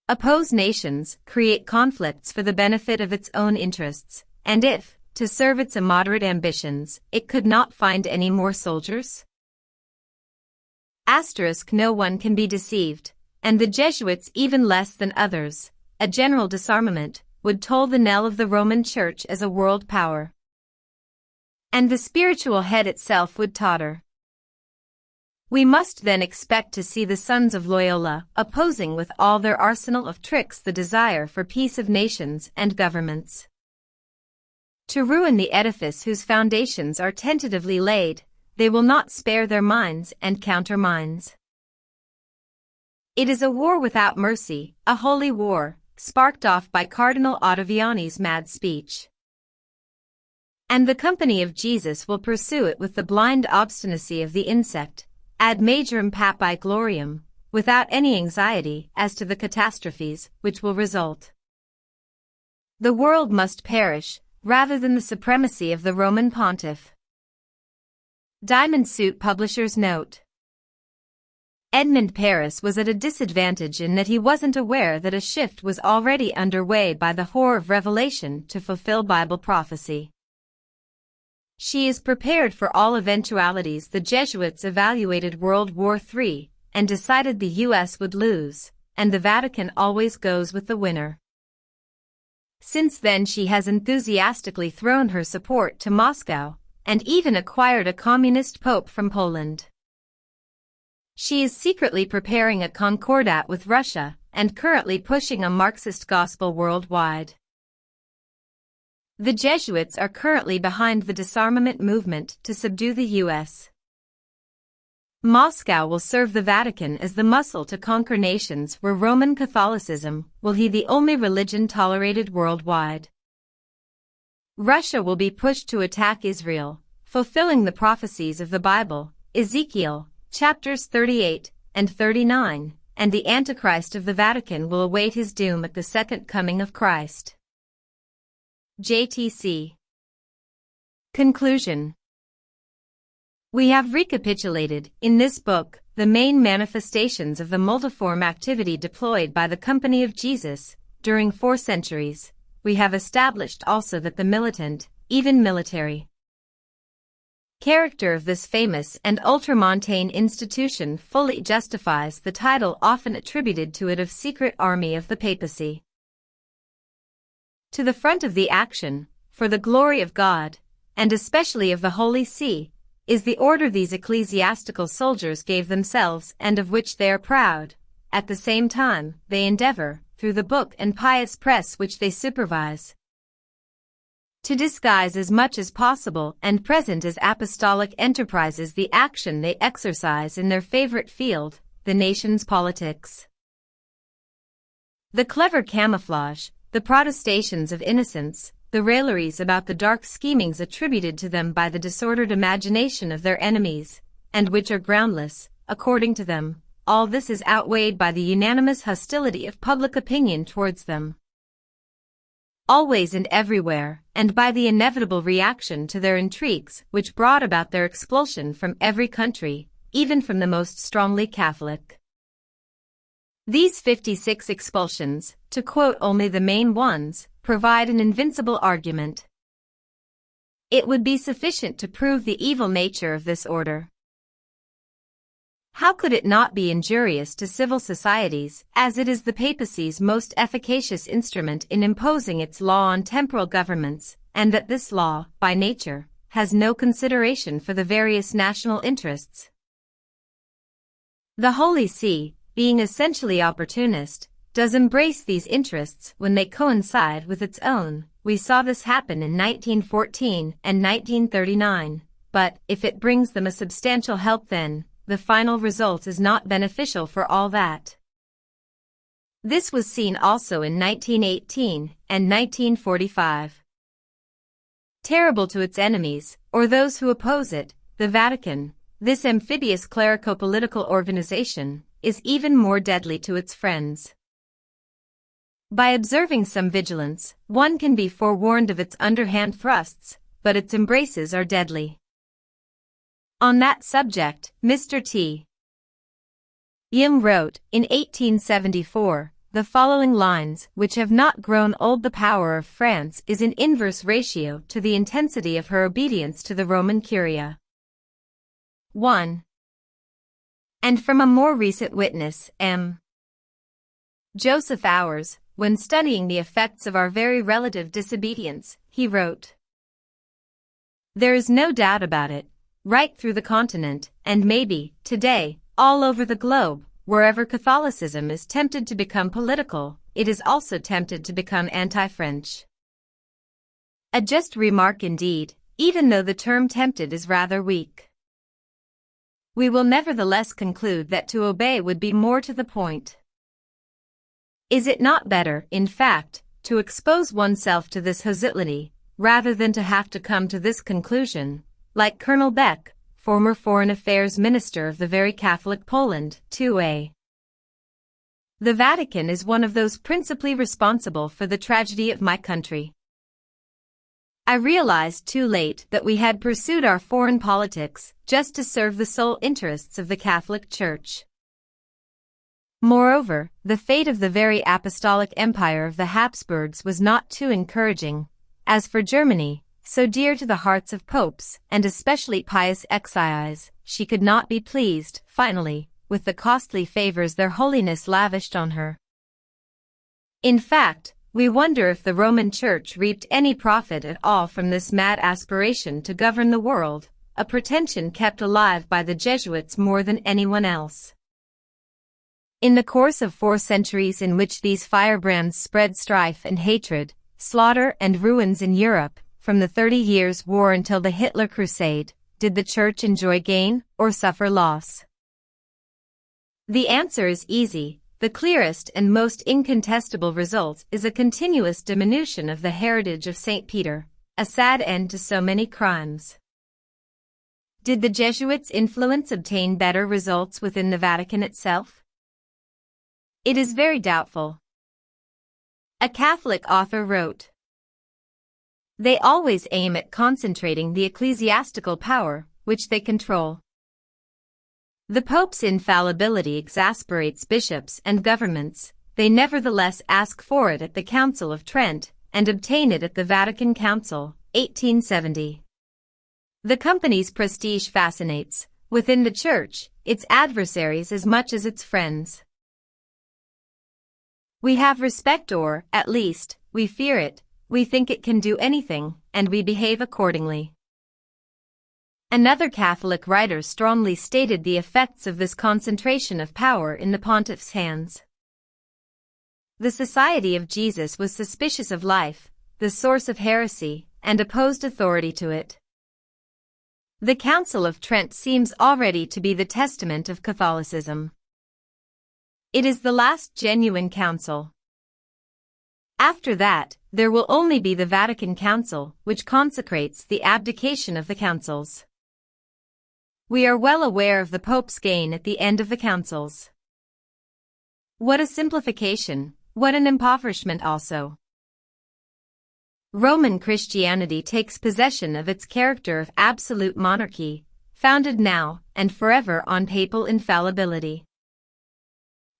oppose nations, create conflicts for the benefit of its own interests, and if, to serve its immoderate ambitions, it could not find any more soldiers? No one can be deceived, and the Jesuits even less than others. A general disarmament would toll the knell of the Roman Church as a world power, and the spiritual head itself would totter. We must then expect to see the sons of Loyola opposing with all their arsenal of tricks the desire for peace of nations and governments. To ruin the edifice whose foundations are tentatively laid, they will not spare their minds and counterminds. It is a war without mercy, a holy war, sparked off by Cardinal Ottaviani's mad speech. And the company of Jesus will pursue it with the blind obstinacy of the insect, ad majorem papae gloriam, without any anxiety as to the catastrophes which will result. The world must perish, rather than the supremacy of the Roman pontiff. Diamond Suit Publisher's Note: Edmond Paris was at a disadvantage in that he wasn't aware that a shift was already underway by the whore of Revelation to fulfill Bible prophecy. She is prepared for all eventualities. The Jesuits evaluated World War III and decided the U.S. would lose, and the Vatican always goes with the winner. Since then she has enthusiastically thrown her support to Moscow, and even acquired a communist pope from Poland. She is secretly preparing a concordat with Russia, and currently pushing a Marxist gospel worldwide. The Jesuits are currently behind the disarmament movement to subdue the U.S. Moscow will serve the Vatican as the muscle to conquer nations where Roman Catholicism will be the only religion tolerated worldwide. Russia will be pushed to attack Israel, fulfilling the prophecies of the Bible, Ezekiel, chapters 38 and 39, and the Antichrist of the Vatican will await his doom at the second coming of Christ. JTC. Conclusion. We have recapitulated, in this book, the main manifestations of the multiform activity deployed by the Company of Jesus during 4 centuries. We have established also that the militant, even military, character of this famous and ultramontane institution fully justifies the title often attributed to it of Secret Army of the Papacy. To the front of the action, for the glory of God, and especially of the Holy See, is the order these ecclesiastical soldiers gave themselves and of which they are proud. At the same time, they endeavor, through the book and pious press which they supervise, to disguise as much as possible and present as apostolic enterprises the action they exercise in their favorite field, the nation's politics. The clever camouflage, the protestations of innocence, the railleries about the dark schemings attributed to them by the disordered imagination of their enemies, and which are groundless, according to them, all this is outweighed by the unanimous hostility of public opinion towards them, always and everywhere, and by the inevitable reaction to their intrigues which brought about their expulsion from every country, even from the most strongly Catholic. These 56 expulsions, to quote only the main ones, provide an invincible argument. It would be sufficient to prove the evil nature of this order. How could it not be injurious to civil societies, as it is the papacy's most efficacious instrument in imposing its law on temporal governments, and that this law, by nature, has no consideration for the various national interests? The Holy See, being essentially opportunist, does embrace these interests when they coincide with its own. We saw this happen in 1914 and 1939, but if it brings them a substantial help, then the final result is not beneficial for all that. This was seen also in 1918 and 1945. Terrible to its enemies, or those who oppose it, the Vatican, this amphibious clerico-political organization, is even more deadly to its friends. By observing some vigilance, one can be forewarned of its underhand thrusts, but its embraces are deadly. On that subject, Mr. T. Yim wrote, in 1874, the following lines, which have not grown old: the power of France is in inverse ratio to the intensity of her obedience to the Roman Curia. 1. And from a more recent witness, M. Joseph Ours, when studying the effects of our very relative disobedience, he wrote, "There is no doubt about it, right through the continent, and maybe, today, all over the globe, wherever Catholicism is tempted to become political, it is also tempted to become anti-French." A just remark indeed, even though the term tempted is rather weak. We will nevertheless conclude that to obey would be more to the point. Is it not better, in fact, to expose oneself to this hostility, rather than to have to come to this conclusion, like Colonel Beck, former Foreign Affairs Minister of the very Catholic Poland, 2a. The Vatican is one of those principally responsible for the tragedy of my country. I realized too late that we had pursued our foreign politics just to serve the sole interests of the Catholic Church. Moreover, the fate of the very apostolic empire of the Habsburgs was not too encouraging. As for Germany, so dear to the hearts of popes, and especially pious exiles, she could not be pleased, finally, with the costly favors their holiness lavished on her. In fact, we wonder if the Roman Church reaped any profit at all from this mad aspiration to govern the world, a pretension kept alive by the Jesuits more than anyone else. In the course of 4 centuries in which these firebrands spread strife and hatred, slaughter and ruins in Europe, from the 30 Years' War until the Hitler Crusade, did the Church enjoy gain or suffer loss? The answer is easy. The clearest and most incontestable result is a continuous diminution of the heritage of St. Peter, a sad end to so many crimes. Did the Jesuits' influence obtain better results within the Vatican itself? It is very doubtful. A Catholic author wrote, "They always aim at concentrating the ecclesiastical power, which they control. The Pope's infallibility exasperates bishops and governments. They nevertheless ask for it at the Council of Trent, and obtain it at the Vatican Council, 1870. The Company's prestige fascinates, within the Church, its adversaries as much as its friends. We have respect, or, at least, we fear it, we think it can do anything, and we behave accordingly." Another Catholic writer strongly stated the effects of this concentration of power in the pontiff's hands. The Society of Jesus was suspicious of life, the source of heresy, and opposed authority to it. The Council of Trent seems already to be the testament of Catholicism. It is the last genuine council. After that, there will only be the Vatican Council, which consecrates the abdication of the councils. We are well aware of the Pope's gain at the end of the councils. What a simplification, what an impoverishment also. Roman Christianity takes possession of its character of absolute monarchy, founded now and forever on papal infallibility.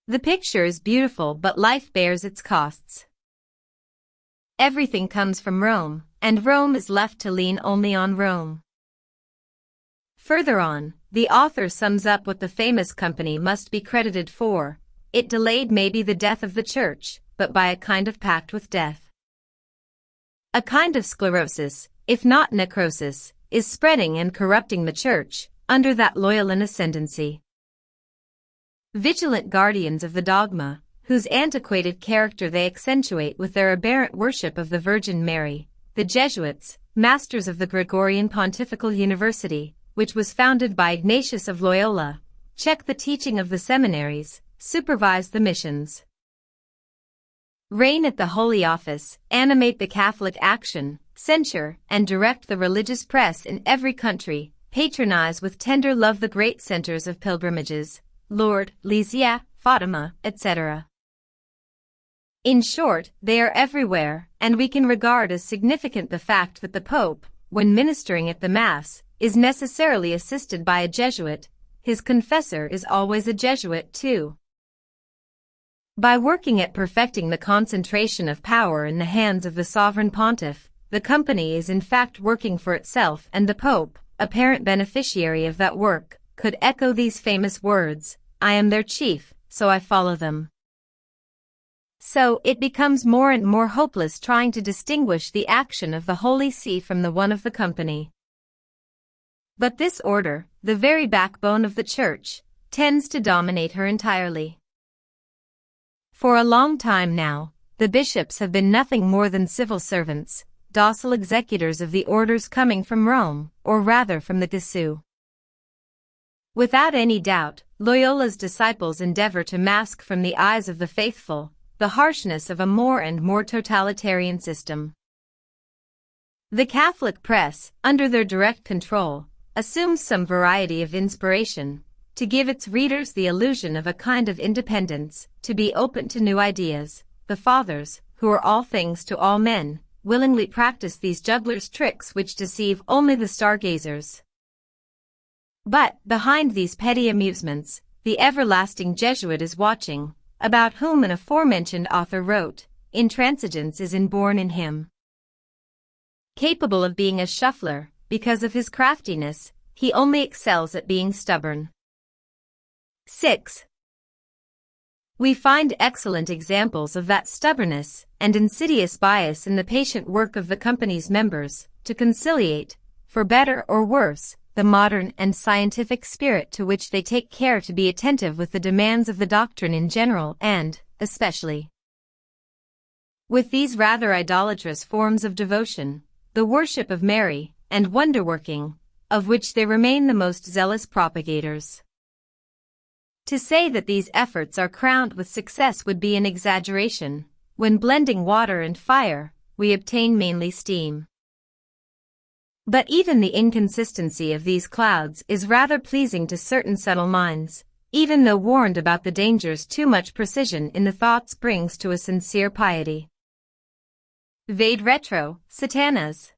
The picture is beautiful, but life bears its costs. Everything comes from Rome, and Rome is left to lean only on Rome. Further on, the author sums up what the famous company must be credited for. It delayed maybe the death of the Church, but by a kind of pact with death. A kind of sclerosis, if not necrosis, is spreading and corrupting the Church, under that loyal ascendancy. Vigilant guardians of the dogma, whose antiquated character they accentuate with their aberrant worship of the Virgin Mary, the Jesuits, masters of the Gregorian Pontifical University, which was founded by Ignatius of Loyola, check the teaching of the seminaries, supervise the missions, reign at the Holy Office, animate the Catholic action, censure and direct the religious press in every country, patronize with tender love the great centers of pilgrimages, Lourdes, Lisieux, Fatima, etc. In short, they are everywhere, and we can regard as significant the fact that the Pope, when ministering at the Mass, is necessarily assisted by a Jesuit, his confessor is always a Jesuit too. By working at perfecting the concentration of power in the hands of the sovereign pontiff, the company is in fact working for itself, and the Pope, apparent beneficiary of that work, could echo these famous words, "I am their chief, so I follow them." So it becomes more and more hopeless trying to distinguish the action of the Holy See from the one of the company. But this order, the very backbone of the Church, tends to dominate her entirely. For a long time now, the bishops have been nothing more than civil servants, docile executors of the orders coming from Rome, or rather from the Jesuits. Without any doubt, Loyola's disciples endeavor to mask from the eyes of the faithful the harshness of a more and more totalitarian system. The Catholic press, under their direct control, assumes some variety of inspiration, to give its readers the illusion of a kind of independence, to be open to new ideas. The fathers, who are all things to all men, willingly practice these jugglers' tricks which deceive only the stargazers. But, behind these petty amusements, the everlasting Jesuit is watching, about whom an aforementioned author wrote, "Intransigence is inborn in him." Capable of being a shuffler, because of his craftiness, he only excels at being stubborn. 6. We find excellent examples of that stubbornness and insidious bias in the patient work of the company's members, to conciliate, for better or worse, the modern and scientific spirit to which they take care to be attentive with the demands of the doctrine in general and, especially, with these rather idolatrous forms of devotion, the worship of Mary, and wonder-working, of which they remain the most zealous propagators. To say that these efforts are crowned with success would be an exaggeration. When blending water and fire, we obtain mainly steam. But even the inconsistency of these clouds is rather pleasing to certain subtle minds, even though warned about the dangers too much precision in the thoughts brings to a sincere piety. Vade retro, satanas.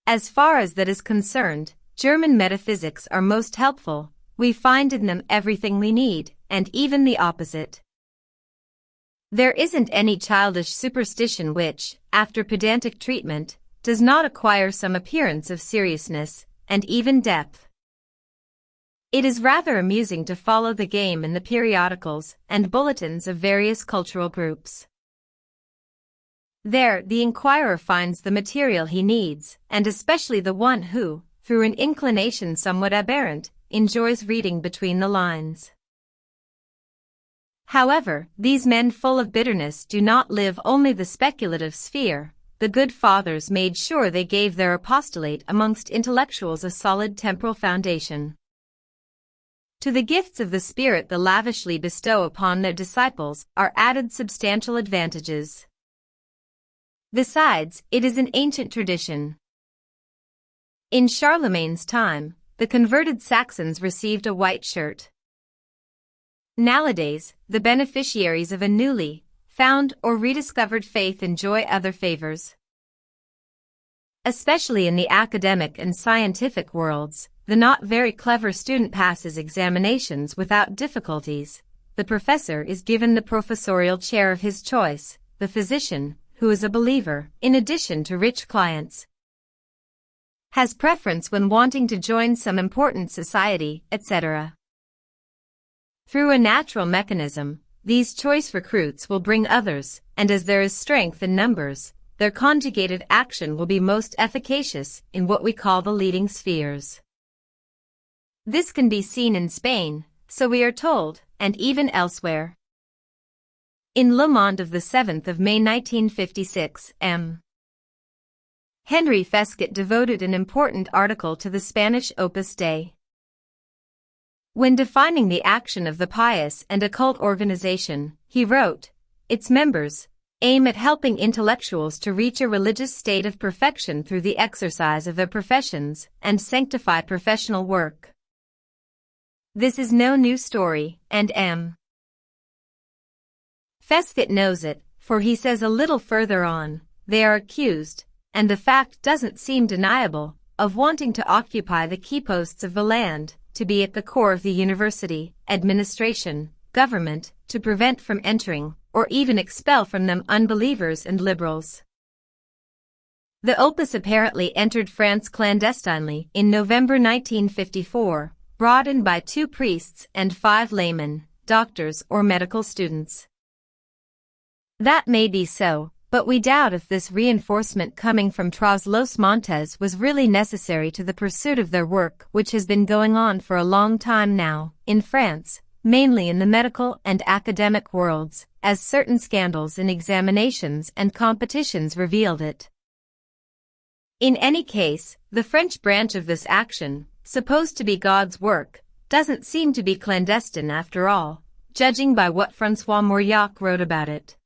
As far as that is concerned, German metaphysics are most helpful. We find in them everything we need, and even the opposite. There isn't any childish superstition which, after pedantic treatment, does not acquire some appearance of seriousness, and even depth. It is rather amusing to follow the game in the periodicals and bulletins of various cultural groups. There, the inquirer finds the material he needs, and especially the one who, through an inclination somewhat aberrant, enjoys reading between the lines. However, these men full of bitterness do not live only the speculative sphere. The good fathers made sure they gave their apostolate amongst intellectuals a solid temporal foundation. To the gifts of the Spirit they lavishly bestow upon their disciples are added substantial advantages. Besides, it is an ancient tradition. In Charlemagne's time, the converted Saxons received a white shirt. Nowadays, the beneficiaries of a newly found or rediscovered faith enjoy other favors. Especially in the academic and scientific worlds, the not very clever student passes examinations without difficulties. The professor is given the professorial chair of his choice. The physician, who is a believer, in addition to rich clients, has preference when wanting to join some important society, etc. Through a natural mechanism, these choice recruits will bring others, and as there is strength in numbers, their conjugated action will be most efficacious in what we call the leading spheres. This can be seen in Spain, so we are told, and even elsewhere. In Le Monde of the 7th of May 1956, M. Henry Fesquet devoted an important article to the Spanish Opus Dei. When defining the action of the pious and occult organization, he wrote, "Its members aim at helping intellectuals to reach a religious state of perfection through the exercise of their professions and sanctify professional work." This is no new story, and M. Fesquet knows it, for he says a little further on, "They are accused, and the fact doesn't seem deniable, of wanting to occupy the key posts of the land, to be at the core of the university, administration, government, to prevent from entering, or even expel from them unbelievers and liberals. The opus apparently entered France clandestinely in November 1954, brought in by 2 priests and 5 laymen, doctors or medical students. That may be so, but we doubt if this reinforcement coming from Tros los Montes was really necessary to the pursuit of their work, which has been going on for a long time now, in France, mainly in the medical and academic worlds, as certain scandals in examinations and competitions revealed it. In any case, the French branch of this action, supposed to be God's work, doesn't seem to be clandestine after all, judging by what François Mauriac wrote about it.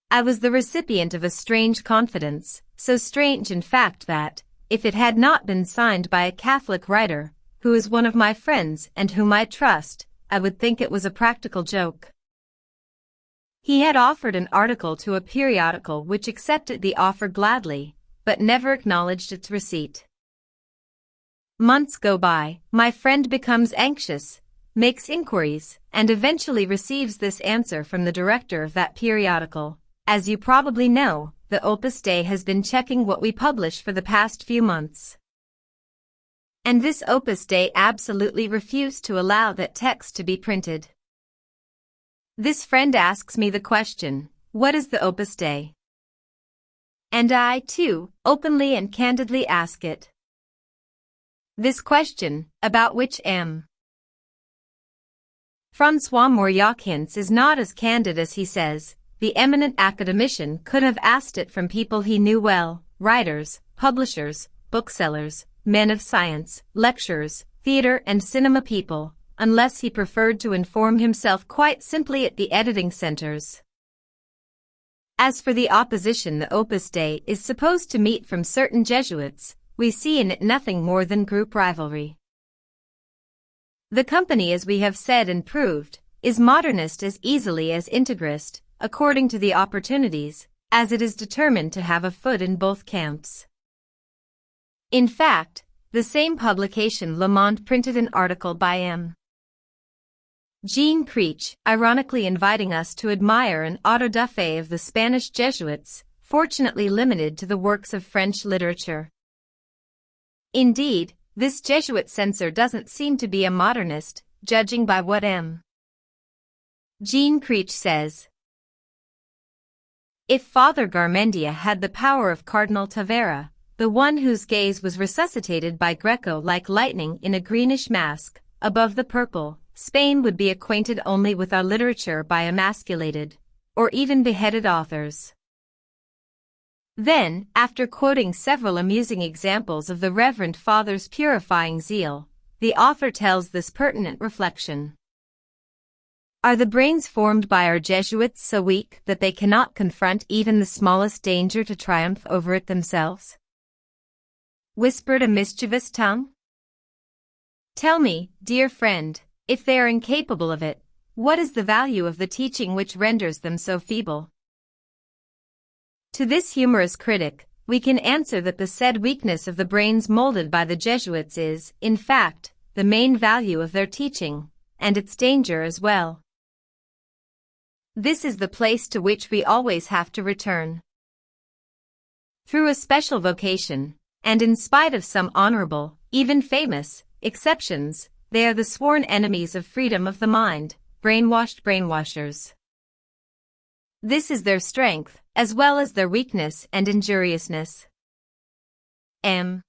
I was the recipient of a strange confidence, so strange in fact that, if it had not been signed by a Catholic writer, who is one of my friends and whom I trust, I would think it was a practical joke. He had offered an article to a periodical which accepted the offer gladly, but never acknowledged its receipt. Months go by, my friend becomes anxious, makes inquiries, and eventually receives this answer from the director of that periodical. As you probably know, the Opus Dei has been checking what we publish for the past few months. And this Opus Dei absolutely refused to allow that text to be printed. This friend asks me the question, what is the Opus Dei? And I, too, openly and candidly ask it. This question, about which M. François Mauriac hints is not as candid as he says. The eminent academician could have asked it from people he knew well, writers, publishers, booksellers, men of science, lecturers, theater and cinema people, unless he preferred to inform himself quite simply at the editing centers. As for the opposition the Opus Dei is supposed to meet from certain Jesuits, we see in it nothing more than group rivalry. The company, as we have said and proved, is modernist as easily as integrist, according to the opportunities, as it is determined to have a foot in both camps. In fact, the same publication Le Monde printed an article by M. Jean Preach, ironically inviting us to admire an auto-da-fe of the Spanish Jesuits, fortunately limited to the works of French literature. Indeed, this Jesuit censor doesn't seem to be a modernist, judging by what M. Jean Preach says. If Father Garmendia had the power of Cardinal Tavera, the one whose gaze was resuscitated by Greco like lightning in a greenish mask, above the purple, Spain would be acquainted only with our literature by emasculated, or even beheaded authors. Then, after quoting several amusing examples of the Reverend Father's purifying zeal, the author tells this pertinent reflection. Are the brains formed by our Jesuits so weak that they cannot confront even the smallest danger to triumph over it themselves? Whispered a mischievous tongue. Tell me, dear friend, if they are incapable of it, what is the value of the teaching which renders them so feeble? To this humorous critic, we can answer that the said weakness of the brains molded by the Jesuits is, in fact, the main value of their teaching, and its danger as well. This is the place to which we always have to return. Through a special vocation, and in spite of some honorable, even famous, exceptions, they are the sworn enemies of freedom of the mind, brainwashed brainwashers. This is their strength, as well as their weakness and injuriousness. M.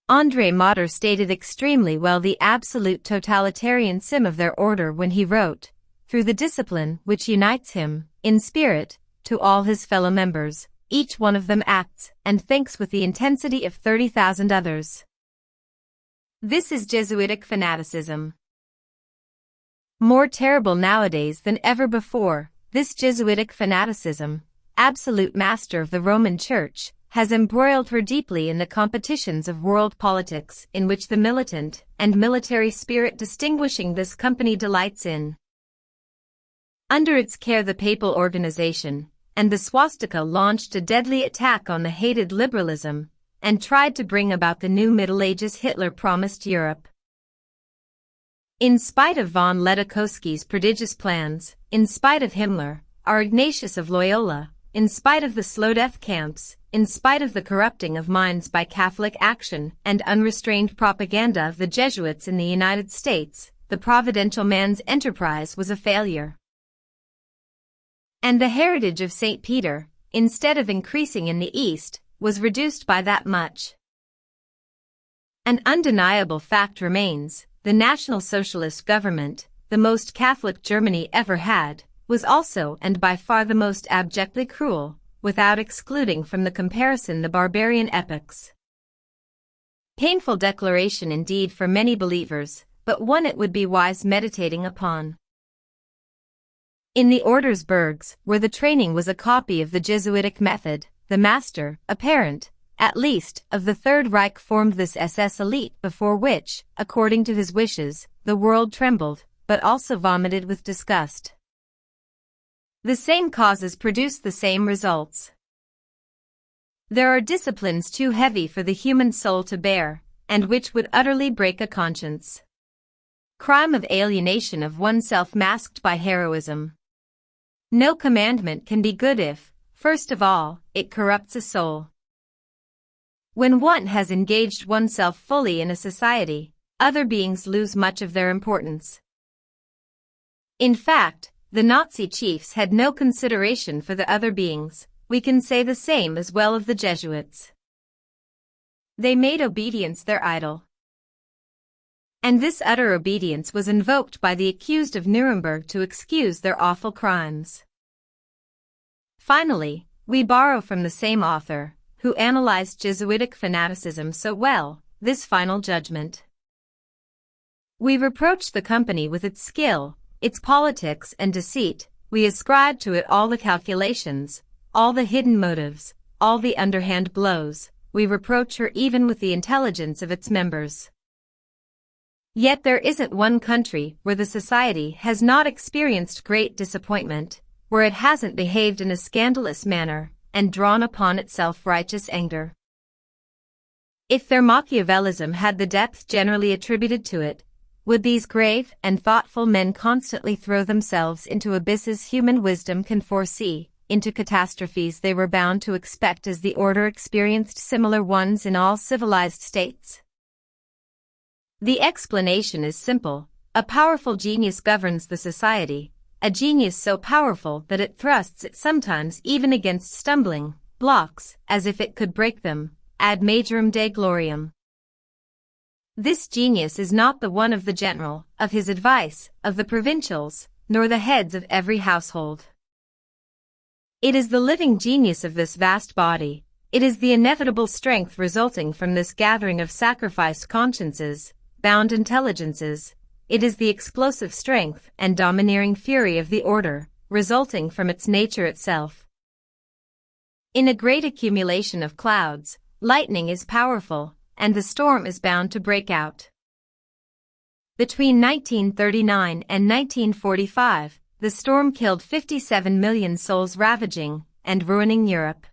André Mater stated extremely well the absolute totalitarianism of their order when he wrote, through the discipline which unites him, in spirit, to all his fellow members, each one of them acts and thinks with the intensity of 30,000 others. This is Jesuitic fanaticism. More terrible nowadays than ever before, this Jesuitic fanaticism, absolute master of the Roman Church, has embroiled her deeply in the competitions of world politics in which the militant and military spirit distinguishing this company delights in. Under its care the papal organization and the swastika launched a deadly attack on the hated liberalism, and tried to bring about the new Middle Ages Hitler promised Europe. In spite of von Ledochowski's prodigious plans, in spite of Himmler, or Ignatius of Loyola, in spite of the slow death camps, in spite of the corrupting of minds by Catholic action and unrestrained propaganda of the Jesuits in the United States, the providential man's enterprise was a failure. And the heritage of St. Peter, instead of increasing in the East, was reduced by that much. An undeniable fact remains: the National Socialist government, the most Catholic Germany ever had, was also and by far the most abjectly cruel, without excluding from the comparison the barbarian epochs. Painful declaration indeed for many believers, but one it would be wise meditating upon. In the Ordersburgs, where the training was a copy of the Jesuitic method, the master, apparent, at least, of the Third Reich formed this SS elite before which, according to his wishes, the world trembled, but also vomited with disgust. The same causes produce the same results. There are disciplines too heavy for the human soul to bear, and which would utterly break a conscience. Crime of alienation of oneself masked by heroism. No commandment can be good if, first of all, it corrupts a soul. When one has engaged oneself fully in a society, other beings lose much of their importance. In fact, the Nazi chiefs had no consideration for the other beings. We can say the same as well of the Jesuits. They made obedience their idol. And this utter obedience was invoked by the accused of Nuremberg to excuse their awful crimes. Finally, we borrow from the same author, who analyzed Jesuitic fanaticism so well, this final judgment. We reproach the company with its skill, its politics and deceit. We ascribe to it all the calculations, all the hidden motives, all the underhand blows. We reproach her even with the intelligence of its members. Yet there isn't one country where the society has not experienced great disappointment, where it hasn't behaved in a scandalous manner, and drawn upon itself righteous anger. If their Machiavellism had the depth generally attributed to it, would these grave and thoughtful men constantly throw themselves into abysses human wisdom can foresee, into catastrophes they were bound to expect as the order experienced similar ones in all civilized states? The explanation is simple. A powerful genius governs the society, a genius so powerful that it thrusts it sometimes even against stumbling blocks, as if it could break them, ad majorem Dei gloriam. This genius is not the one of the general, of his advice, of the provincials, nor the heads of every household. It is the living genius of this vast body. It is the inevitable strength resulting from this gathering of sacrificed consciences, bound intelligences. It is the explosive strength and domineering fury of the order, resulting from its nature itself. In a great accumulation of clouds, lightning is powerful, and the storm is bound to break out. Between 1939 and 1945, the storm killed 57 million souls, ravaging and ruining Europe.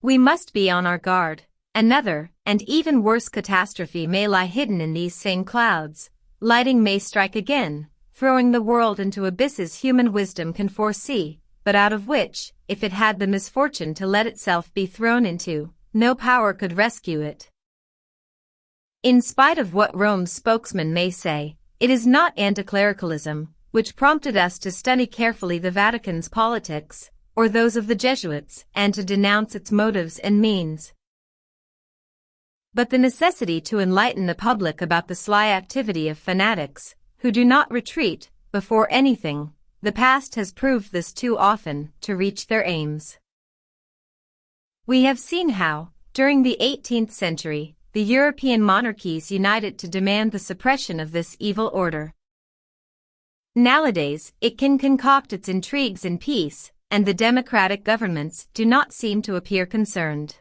We must be on our guard. Another, and even worse catastrophe may lie hidden in these same clouds. Lightning may strike again, throwing the world into abysses human wisdom can foresee, but out of which, if it had the misfortune to let itself be thrown into, no power could rescue it. In spite of what Rome's spokesman may say, it is not anticlericalism which prompted us to study carefully the Vatican's politics, or those of the Jesuits, and to denounce its motives and means, but the necessity to enlighten the public about the sly activity of fanatics, who do not retreat before anything. The past has proved this too often, to reach their aims. We have seen how, during the 18th century, the European monarchies united to demand the suppression of this evil order. Nowadays, it can concoct its intrigues in peace, and the democratic governments do not seem to appear concerned.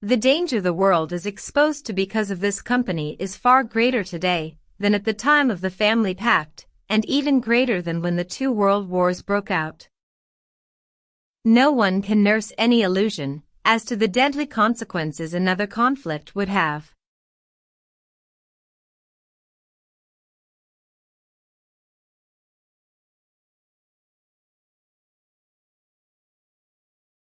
The danger the world is exposed to because of this company is far greater today than at the time of the Family Pact, and even greater than when the two world wars broke out. No one can nurse any illusion, as to the deadly consequences another conflict would have.